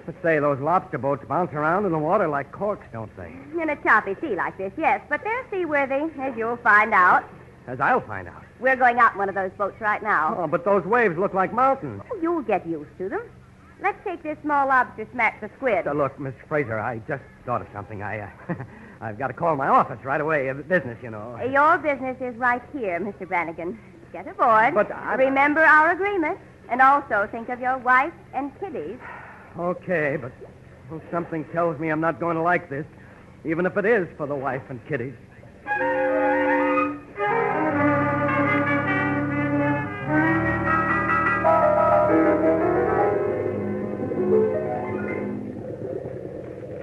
Let's say those lobster boats bounce around in the water like corks, don't they? In a choppy sea like this, yes. But they're seaworthy, as you'll find out. As I'll find out. We're going out in one of those boats right now. Oh, but those waves look like mountains. Oh, you'll get used to them. Let's take this small lobster smack the squid. Look, Miss Fraser, I just thought of something. I've got to call my office right away. Business, you know. Your business is right here, Mr. Brannigan. Get aboard. But remember our agreement. And also think of your wife and kiddies. Okay, but something tells me I'm not going to like this, even if it is for the wife and kiddies.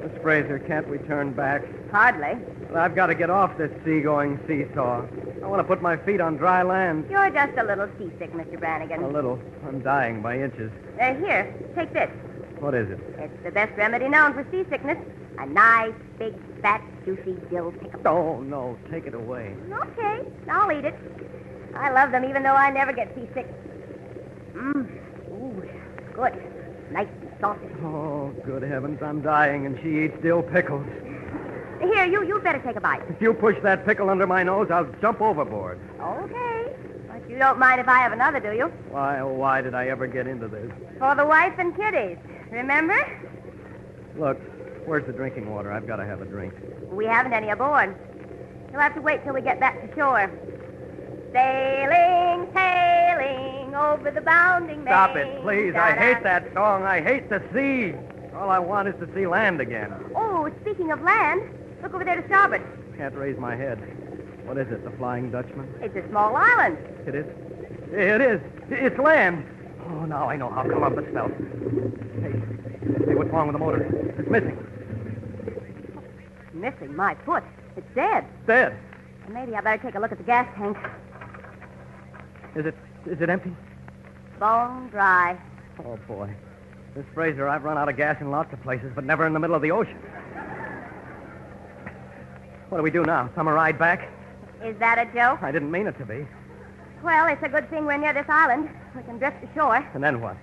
Miss Fraser, can't we turn back? Hardly. Well, I've got to get off this seagoing seesaw. I want to put my feet on dry land. You're just a little seasick, Mr. Brannigan. A little. I'm dying by inches. Here, take this. What is it? It's the best remedy known for seasickness. A nice, big, fat, juicy dill pickle. Oh, no. Take it away. Okay. I'll eat it. I love them even though I never get seasick. Ooh, good. Nice and saucy. Oh, good heavens. I'm dying, and she eats dill pickles. Here, you better take a bite. If you push that pickle under my nose, I'll jump overboard. Okay. But you don't mind if I have another, do you? Why, oh, why did I ever get into this? For the wife and kiddies. Remember? Look, where's the drinking water? I've got to have a drink. We haven't any aboard. You'll have to wait till we get back to shore. Sailing, sailing over the bounding main. Stop it, please. I hate that song. I hate the sea. All I want is to see land again. Oh, speaking of land, look over there to starboard. Can't raise my head. What is it, the Flying Dutchman? It's a small island. It is? It is. It's land. Oh, now I know how Columbus felt. Hey, what's wrong with the motor? It's missing. Missing? My foot. It's dead. Dead? Well, maybe I better take a look at the gas tank. Is it empty? Bone dry. Oh, boy. Miss Fraser, I've run out of gas in lots of places, but never in the middle of the ocean. What do we do now? Summer ride back? Is that a joke? I didn't mean it to be. Well, it's a good thing we're near this island. We can drift ashore. And then what?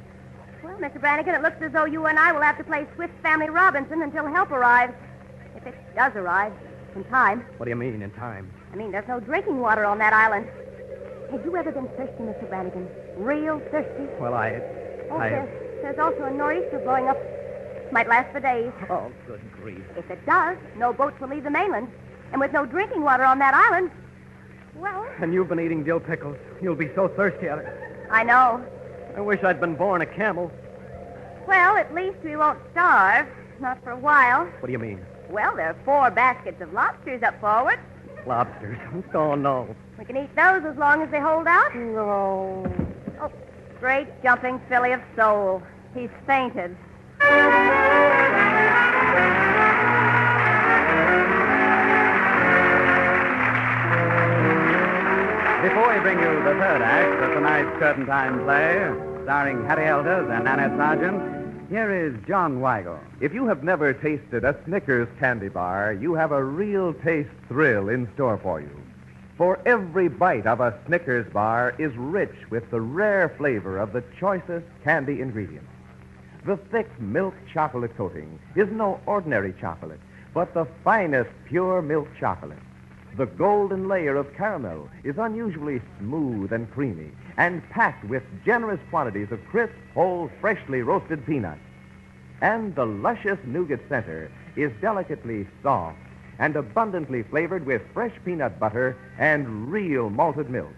Well, Mr. Brannigan, it looks as though you and I will have to play Swift Family Robinson until help arrives. If it does arrive in time. What do you mean, in time? I mean, there's no drinking water on that island. Have you ever been thirsty, Mr. Brannigan? Real thirsty? Well, There's also a nor'easter blowing up. Might last for days. Oh, good grief. If it does, no boats will leave the mainland. And with no drinking water on that island, well... And you've been eating dill pickles. You'll be so thirsty. I know. I wish I'd been born a camel. Well, at least we won't starve. Not for a while. What do you mean? Well, there are 4 baskets of lobsters up forward. Lobsters? Oh, no. We can eat those as long as they hold out. No. Oh, great jumping filly of soul. He's fainted. Before we bring you the third act of tonight's curtain time play, starring Harry Elders and Nanette Sargent, here is John Weigel. If you have never tasted a Snickers candy bar, you have a real taste thrill in store for you. For every bite of a Snickers bar is rich with the rare flavor of the choicest candy ingredients. The thick milk chocolate coating is no ordinary chocolate, but the finest pure milk chocolate. The golden layer of caramel is unusually smooth and creamy and packed with generous quantities of crisp, whole, freshly roasted peanuts. And the luscious nougat center is delicately soft and abundantly flavored with fresh peanut butter and real malted milk.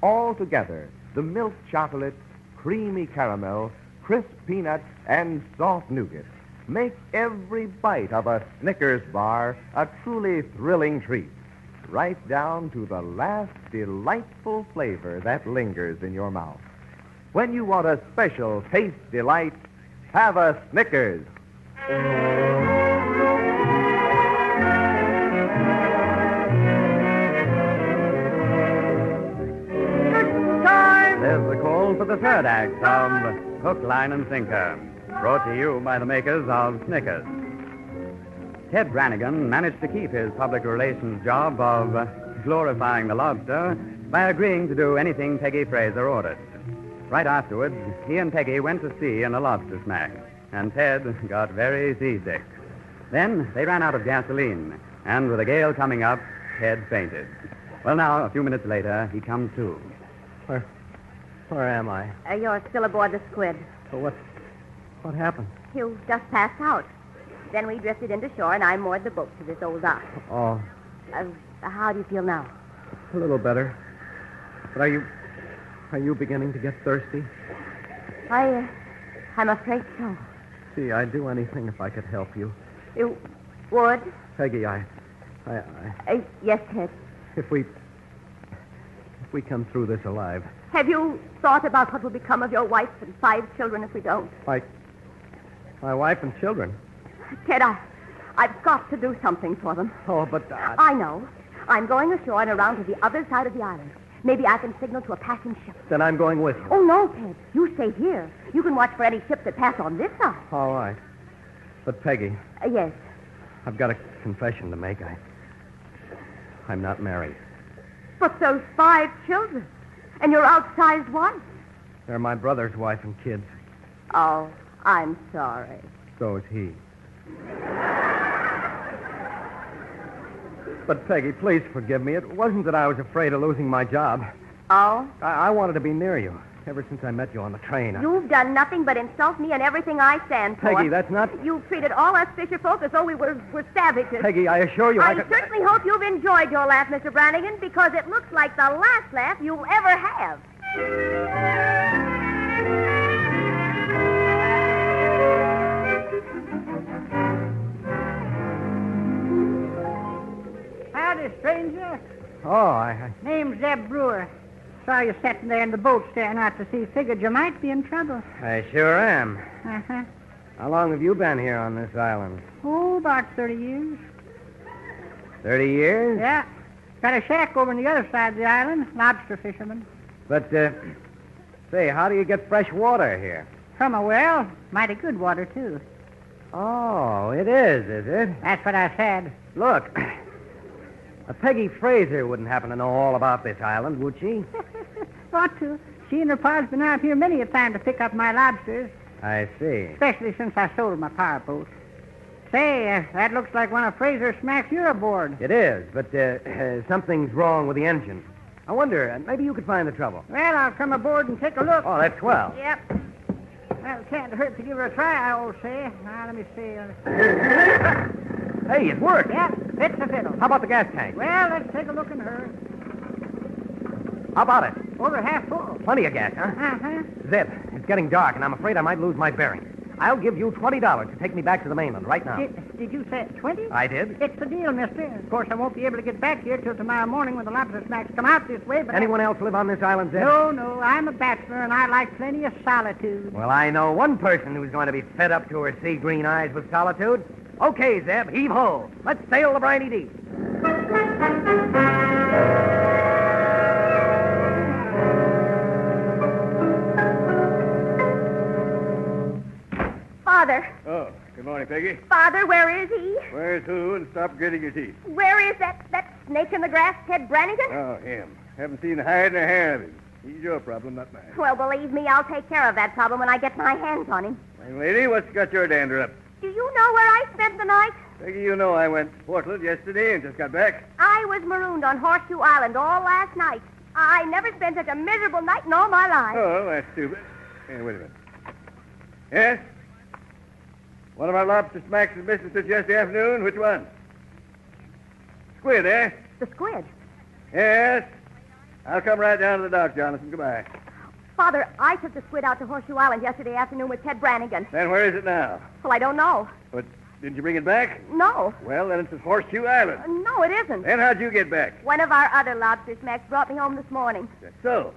All together, the milk chocolate, creamy caramel, crisp peanuts, and soft nougat make every bite of a Snickers bar a truly thrilling treat, right down to the last delightful flavor that lingers in your mouth. When you want a special taste delight, have a Snickers. There's the call for the third act of Hook, Line, and Sinker, brought to you by the makers of Snickers. Ted Brannigan managed to keep his public relations job of glorifying the lobster by agreeing to do anything Peggy Fraser ordered. Right afterwards, he and Peggy went to sea in a lobster smack, and Ted got very seasick. Then they ran out of gasoline, and with a gale coming up, Ted fainted. Well, now, a few minutes later, he comes to. Where am I? You're still aboard the Squid. So what happened? You just passed out. Then we drifted into shore, and I moored the boat to this old dock. Oh, How do you feel now? a little better. But are you beginning to get thirsty? I'm afraid so. See, I'd do anything if I could help you. You would? Peggy, Yes, Ted. If we come throug't this alive. Have you thought about what will become of your wife and 5 children if we don't? My wife and children? Ted, I've got to do something for them. Oh, but... I know. I'm going ashore and around to the other side of the island. Maybe I can signal to a passing ship. Then I'm going with you. Oh, no, Ted. You stay here. You can watch for any ships that pass on this side. All right. But, Peggy... Yes. I've got a confession to make. I'm not married. But those 5 children. And your outsized wife. They're my brother's wife and kids. Oh, I'm sorry. So is he. But, Peggy, please forgive me. It wasn't that I was afraid of losing my job. Oh? I wanted to be near you. Ever since I met you on the train. You've done nothing but insult me and everything I stand for. Peggy, that's not... You've treated all us fisher folk as though we were savages. Peggy, I assure you I certainly hope you've enjoyed your laugh, Mr. Brannigan, because it looks like the last laugh you'll ever have. Howdy, stranger. Oh, Name's Zeb Brewer. Saw you sitting there in the boat staring out to sea. Figured you might be in trouble. I sure am. Uh-huh. How long have you been here on this island? Oh, about 30 years. 30 years? Yeah. Got a shack over on the other side of the island. Lobster fisherman. But, say, how do you get fresh water here? From a well. Mighty good water, too. Oh, it is it? That's what I said. Look, Peggy Fraser wouldn't happen to know all about this island, would she? Ought to. She and her pa's been out here many a time to pick up my lobsters. I see. Especially since I sold my power boat. Say, that looks like one of Fraser's smacks you're aboard. It is, but something's wrong with the engine. I wonder, maybe you could find the trouble. Well, I'll come aboard and take a look. Oh, that's swell. Yep. Well, it can't hurt to give her a try, I always say. Now, let me see. Hey, it worked. Yep, fits the fiddle. How about the gas tank? Well, let's take a look in her. How about it? Over half full. Plenty of gas, huh? Uh-huh. Zip, it's getting dark, and I'm afraid I might lose my bearings. I'll give you $20 to take me back to the mainland right now. Did you say 20? I did. It's the deal, mister. Of course, I won't be able to get back here till tomorrow morning when the lobster smacks come out this way, but... Anyone else live on this island, Zip? No, I'm a bachelor, and I like plenty of solitude. Well, I know one person who's going to be fed up to her sea green eyes with solitude. Okay, Zeb, heave ho. Let's sail the briny deep. Father. Oh, good morning, Peggy. Father, where is he? Where's who? And stop gritting your teeth. Where is that snake in the grass, Ted Brannigan? Oh, him. Haven't seen hide nor hair of him. He's your problem, not mine. Well, believe me, I'll take care of that problem when I get my hands on him. Young lady, what's got your dander up? Do you know where I spent the night? Peggy, you know I went to Portland yesterday and just got back. I was marooned on Horseshoe Island all last night. I never spent such a miserable night in all my life. Oh, that's stupid. Hey, wait a minute. Yes? One of our lobster smacks is missing since yesterday afternoon. Which one? Squid, eh? The squid? Yes. I'll come right down to the dock, Jonathan. Goodbye. Father, I took the squid out to Horseshoe Island yesterday afternoon with Ted Brannigan. Then where is it now? Well, I don't know. But didn't you bring it back? No. Well, then it's at Horseshoe Island. No, it isn't. Then how'd you get back? One of our other lobster smacks brought me home this morning. That's so.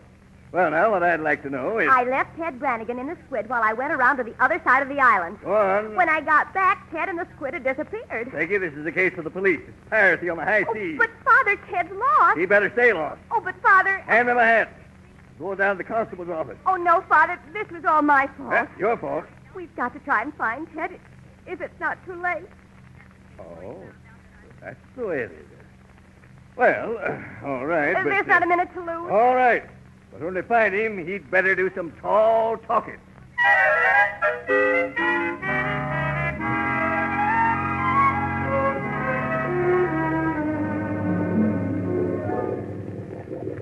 Well, now, what I'd like to know is... I left Ted Brannigan in the squid while I went around to the other side of the island. Go on. When I got back, Ted and the squid had disappeared. Peggy, this is a case for the police. It's piracy on the high seas. But, Father, Ted's lost. He better stay lost. Oh, but, Father... Hand me my hat. Go down to the constable's office. Oh, no, Father. This was all my fault. That's your fault. We've got to try and find Ted if it's not too late. Oh, that's the way it is. Well, all right, but... There's not a minute to lose. All right. But when they find him, he'd better do some tall talking.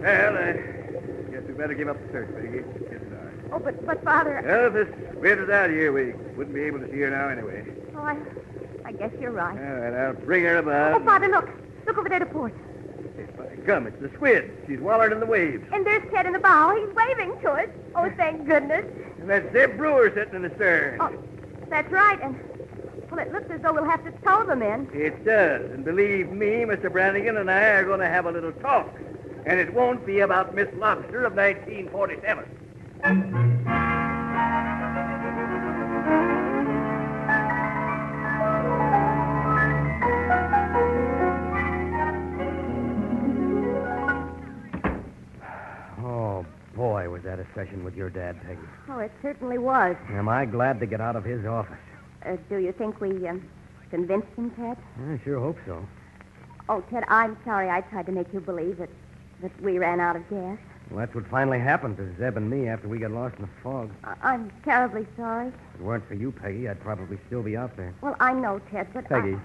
Well, I guess we better give up the search, Peggy. It's dark. Oh, but Father... Well, if this squid is out here, we wouldn't be able to see her now anyway. Oh, I guess you're right. All right, I'll bring her about. Oh, Father, look. Look over there to port. By gum, it's the squid. She's wallered in the waves. And there's Ted in the bow. He's waving to us. Oh, thank goodness. And that's Zeb Brewer sitting in the stern. Oh, that's right. And, well, it looks as though we'll have to tow them in. It does. And believe me, Mr. Brannigan and I are going to have a little talk. And it won't be about Miss Lobster of 1947. Oh, boy, was that a session with your dad, Peggy. Oh, it certainly was. Am I glad to get out of his office? Do you think we convinced him, Ted? I sure hope so. Oh, Ted, I'm sorry I tried to make you believe that we ran out of gas. Well, that's what finally happened to Zeb and me after we got lost in the fog. I'm terribly sorry. If it weren't for you, Peggy, I'd probably still be out there. Well, I know, Ted, but Peggy,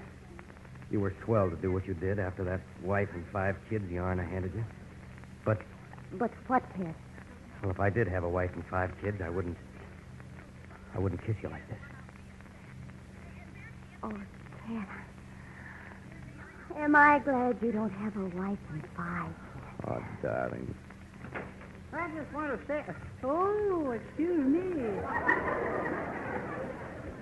you were swell to do what you did after that wife and 5 kids yarn I handed you. But what, Ted? Well, if I did have a wife and 5 kids, I wouldn't kiss you like this. Oh, Ted. Am I glad you don't have a wife and 5 kids? Oh, darling. I just want to say... Oh, excuse me.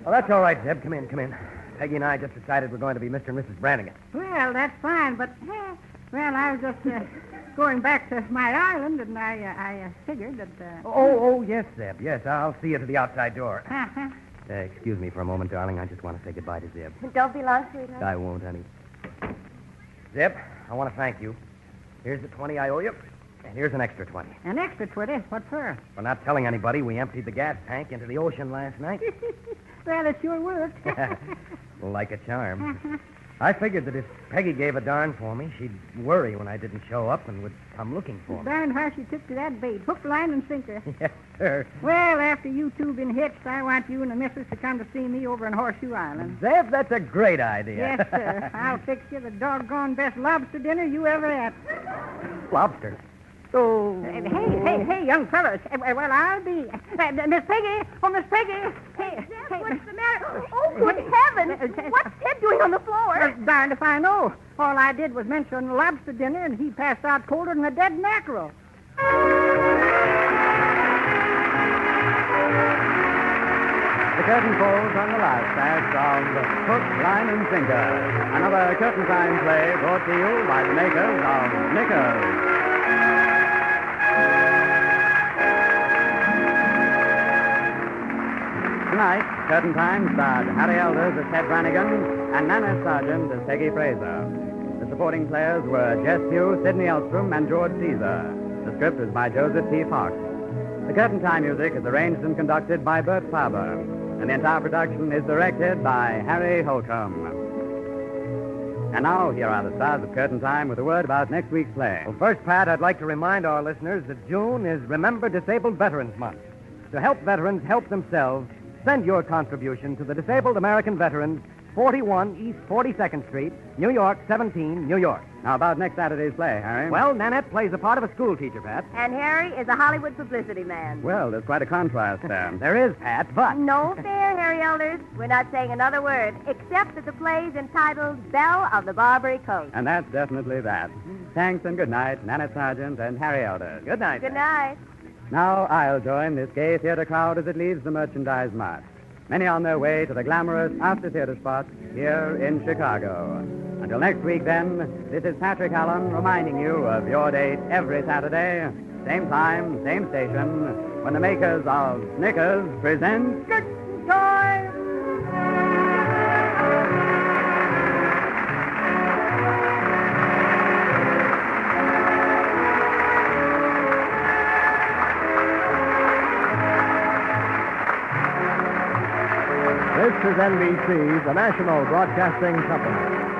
Well, that's all right, Zeb. Come in. Peggy and I just decided we're going to be Mr. and Mrs. Brannigan. Well, that's fine, but... well, I was just going back to my island, and I figured that... Oh, yes, Zeb. Yes, I'll see you to the outside door. Uh-huh. Excuse me for a moment, darling. I just want to say goodbye to Zeb. Don't be long, sweetheart. I won't, honey. Zeb, I want to thank you. Here's the 20 I owe you, and here's an extra 20. An extra 20? What for? For not telling anybody we emptied the gas tank into the ocean last night. Well, it sure worked. Like a charm. I figured that if Peggy gave a darn for me, she'd worry when I didn't show up and would come looking for me. Darn how she took to that bait. Hook, line, and sinker. Yes, sir. Well, after you two been hitched, I want you and the missus to come to see me over in Horseshoe Island. Zeb, that's a great idea. Yes, sir. I'll fix you the doggone best lobster dinner you ever had. Lobster? Oh. Hey, young fellas. Well, I'll be. Miss Peggy. Oh, Miss Peggy. Hey, What's the matter? Oh, good heavens. What's Ted doing on the floor? Well, darned if I know. All I did was mention lobster dinner, and he passed out colder than a dead mackerel. The curtain falls on the last act of Hook, Line, and Sinker. Another curtain time play brought to you by the makers of Snickers. Tonight, Curtain Time starred Harry Elders as Ted Brannigan and Nanette Sargent as Peggy Fraser. The supporting players were Jess Pugh, Sidney Elstrom, and George Caesar. The script is by Joseph T. Fox. The Curtain Time music is arranged and conducted by Bert Faber, and the entire production is directed by Harry Holcomb. And now, here are the stars of Curtain Time with a word about next week's play. Well, first, Pat, I'd like to remind our listeners that June is Remember Disabled Veterans Month. To help veterans help themselves, send your contribution to the Disabled American Veterans, 41 East 42nd Street, New York, 17, New York. How about next Saturday's play, Harry? Well, Nanette plays the part of a school teacher, Pat. And Harry is a Hollywood publicity man. Well, there's quite a contrast there. There is, Pat, but... No fair, Harry Elders. We're not saying another word, except that the play's entitled Belle of the Barbary Coast. And that's definitely that. Thanks and good night, Nanette Sargent and Harry Elders. Good night. Good night. Now I'll join this gay theater crowd as it leaves the Merchandise Mart. Many on their way to the glamorous after-theater spot here in Chicago. Until next week, then, this is Patrick Allen reminding you of your date every Saturday, same time, same station, when the makers of Snickers present Curtain Time! This is NBC, the national broadcasting company.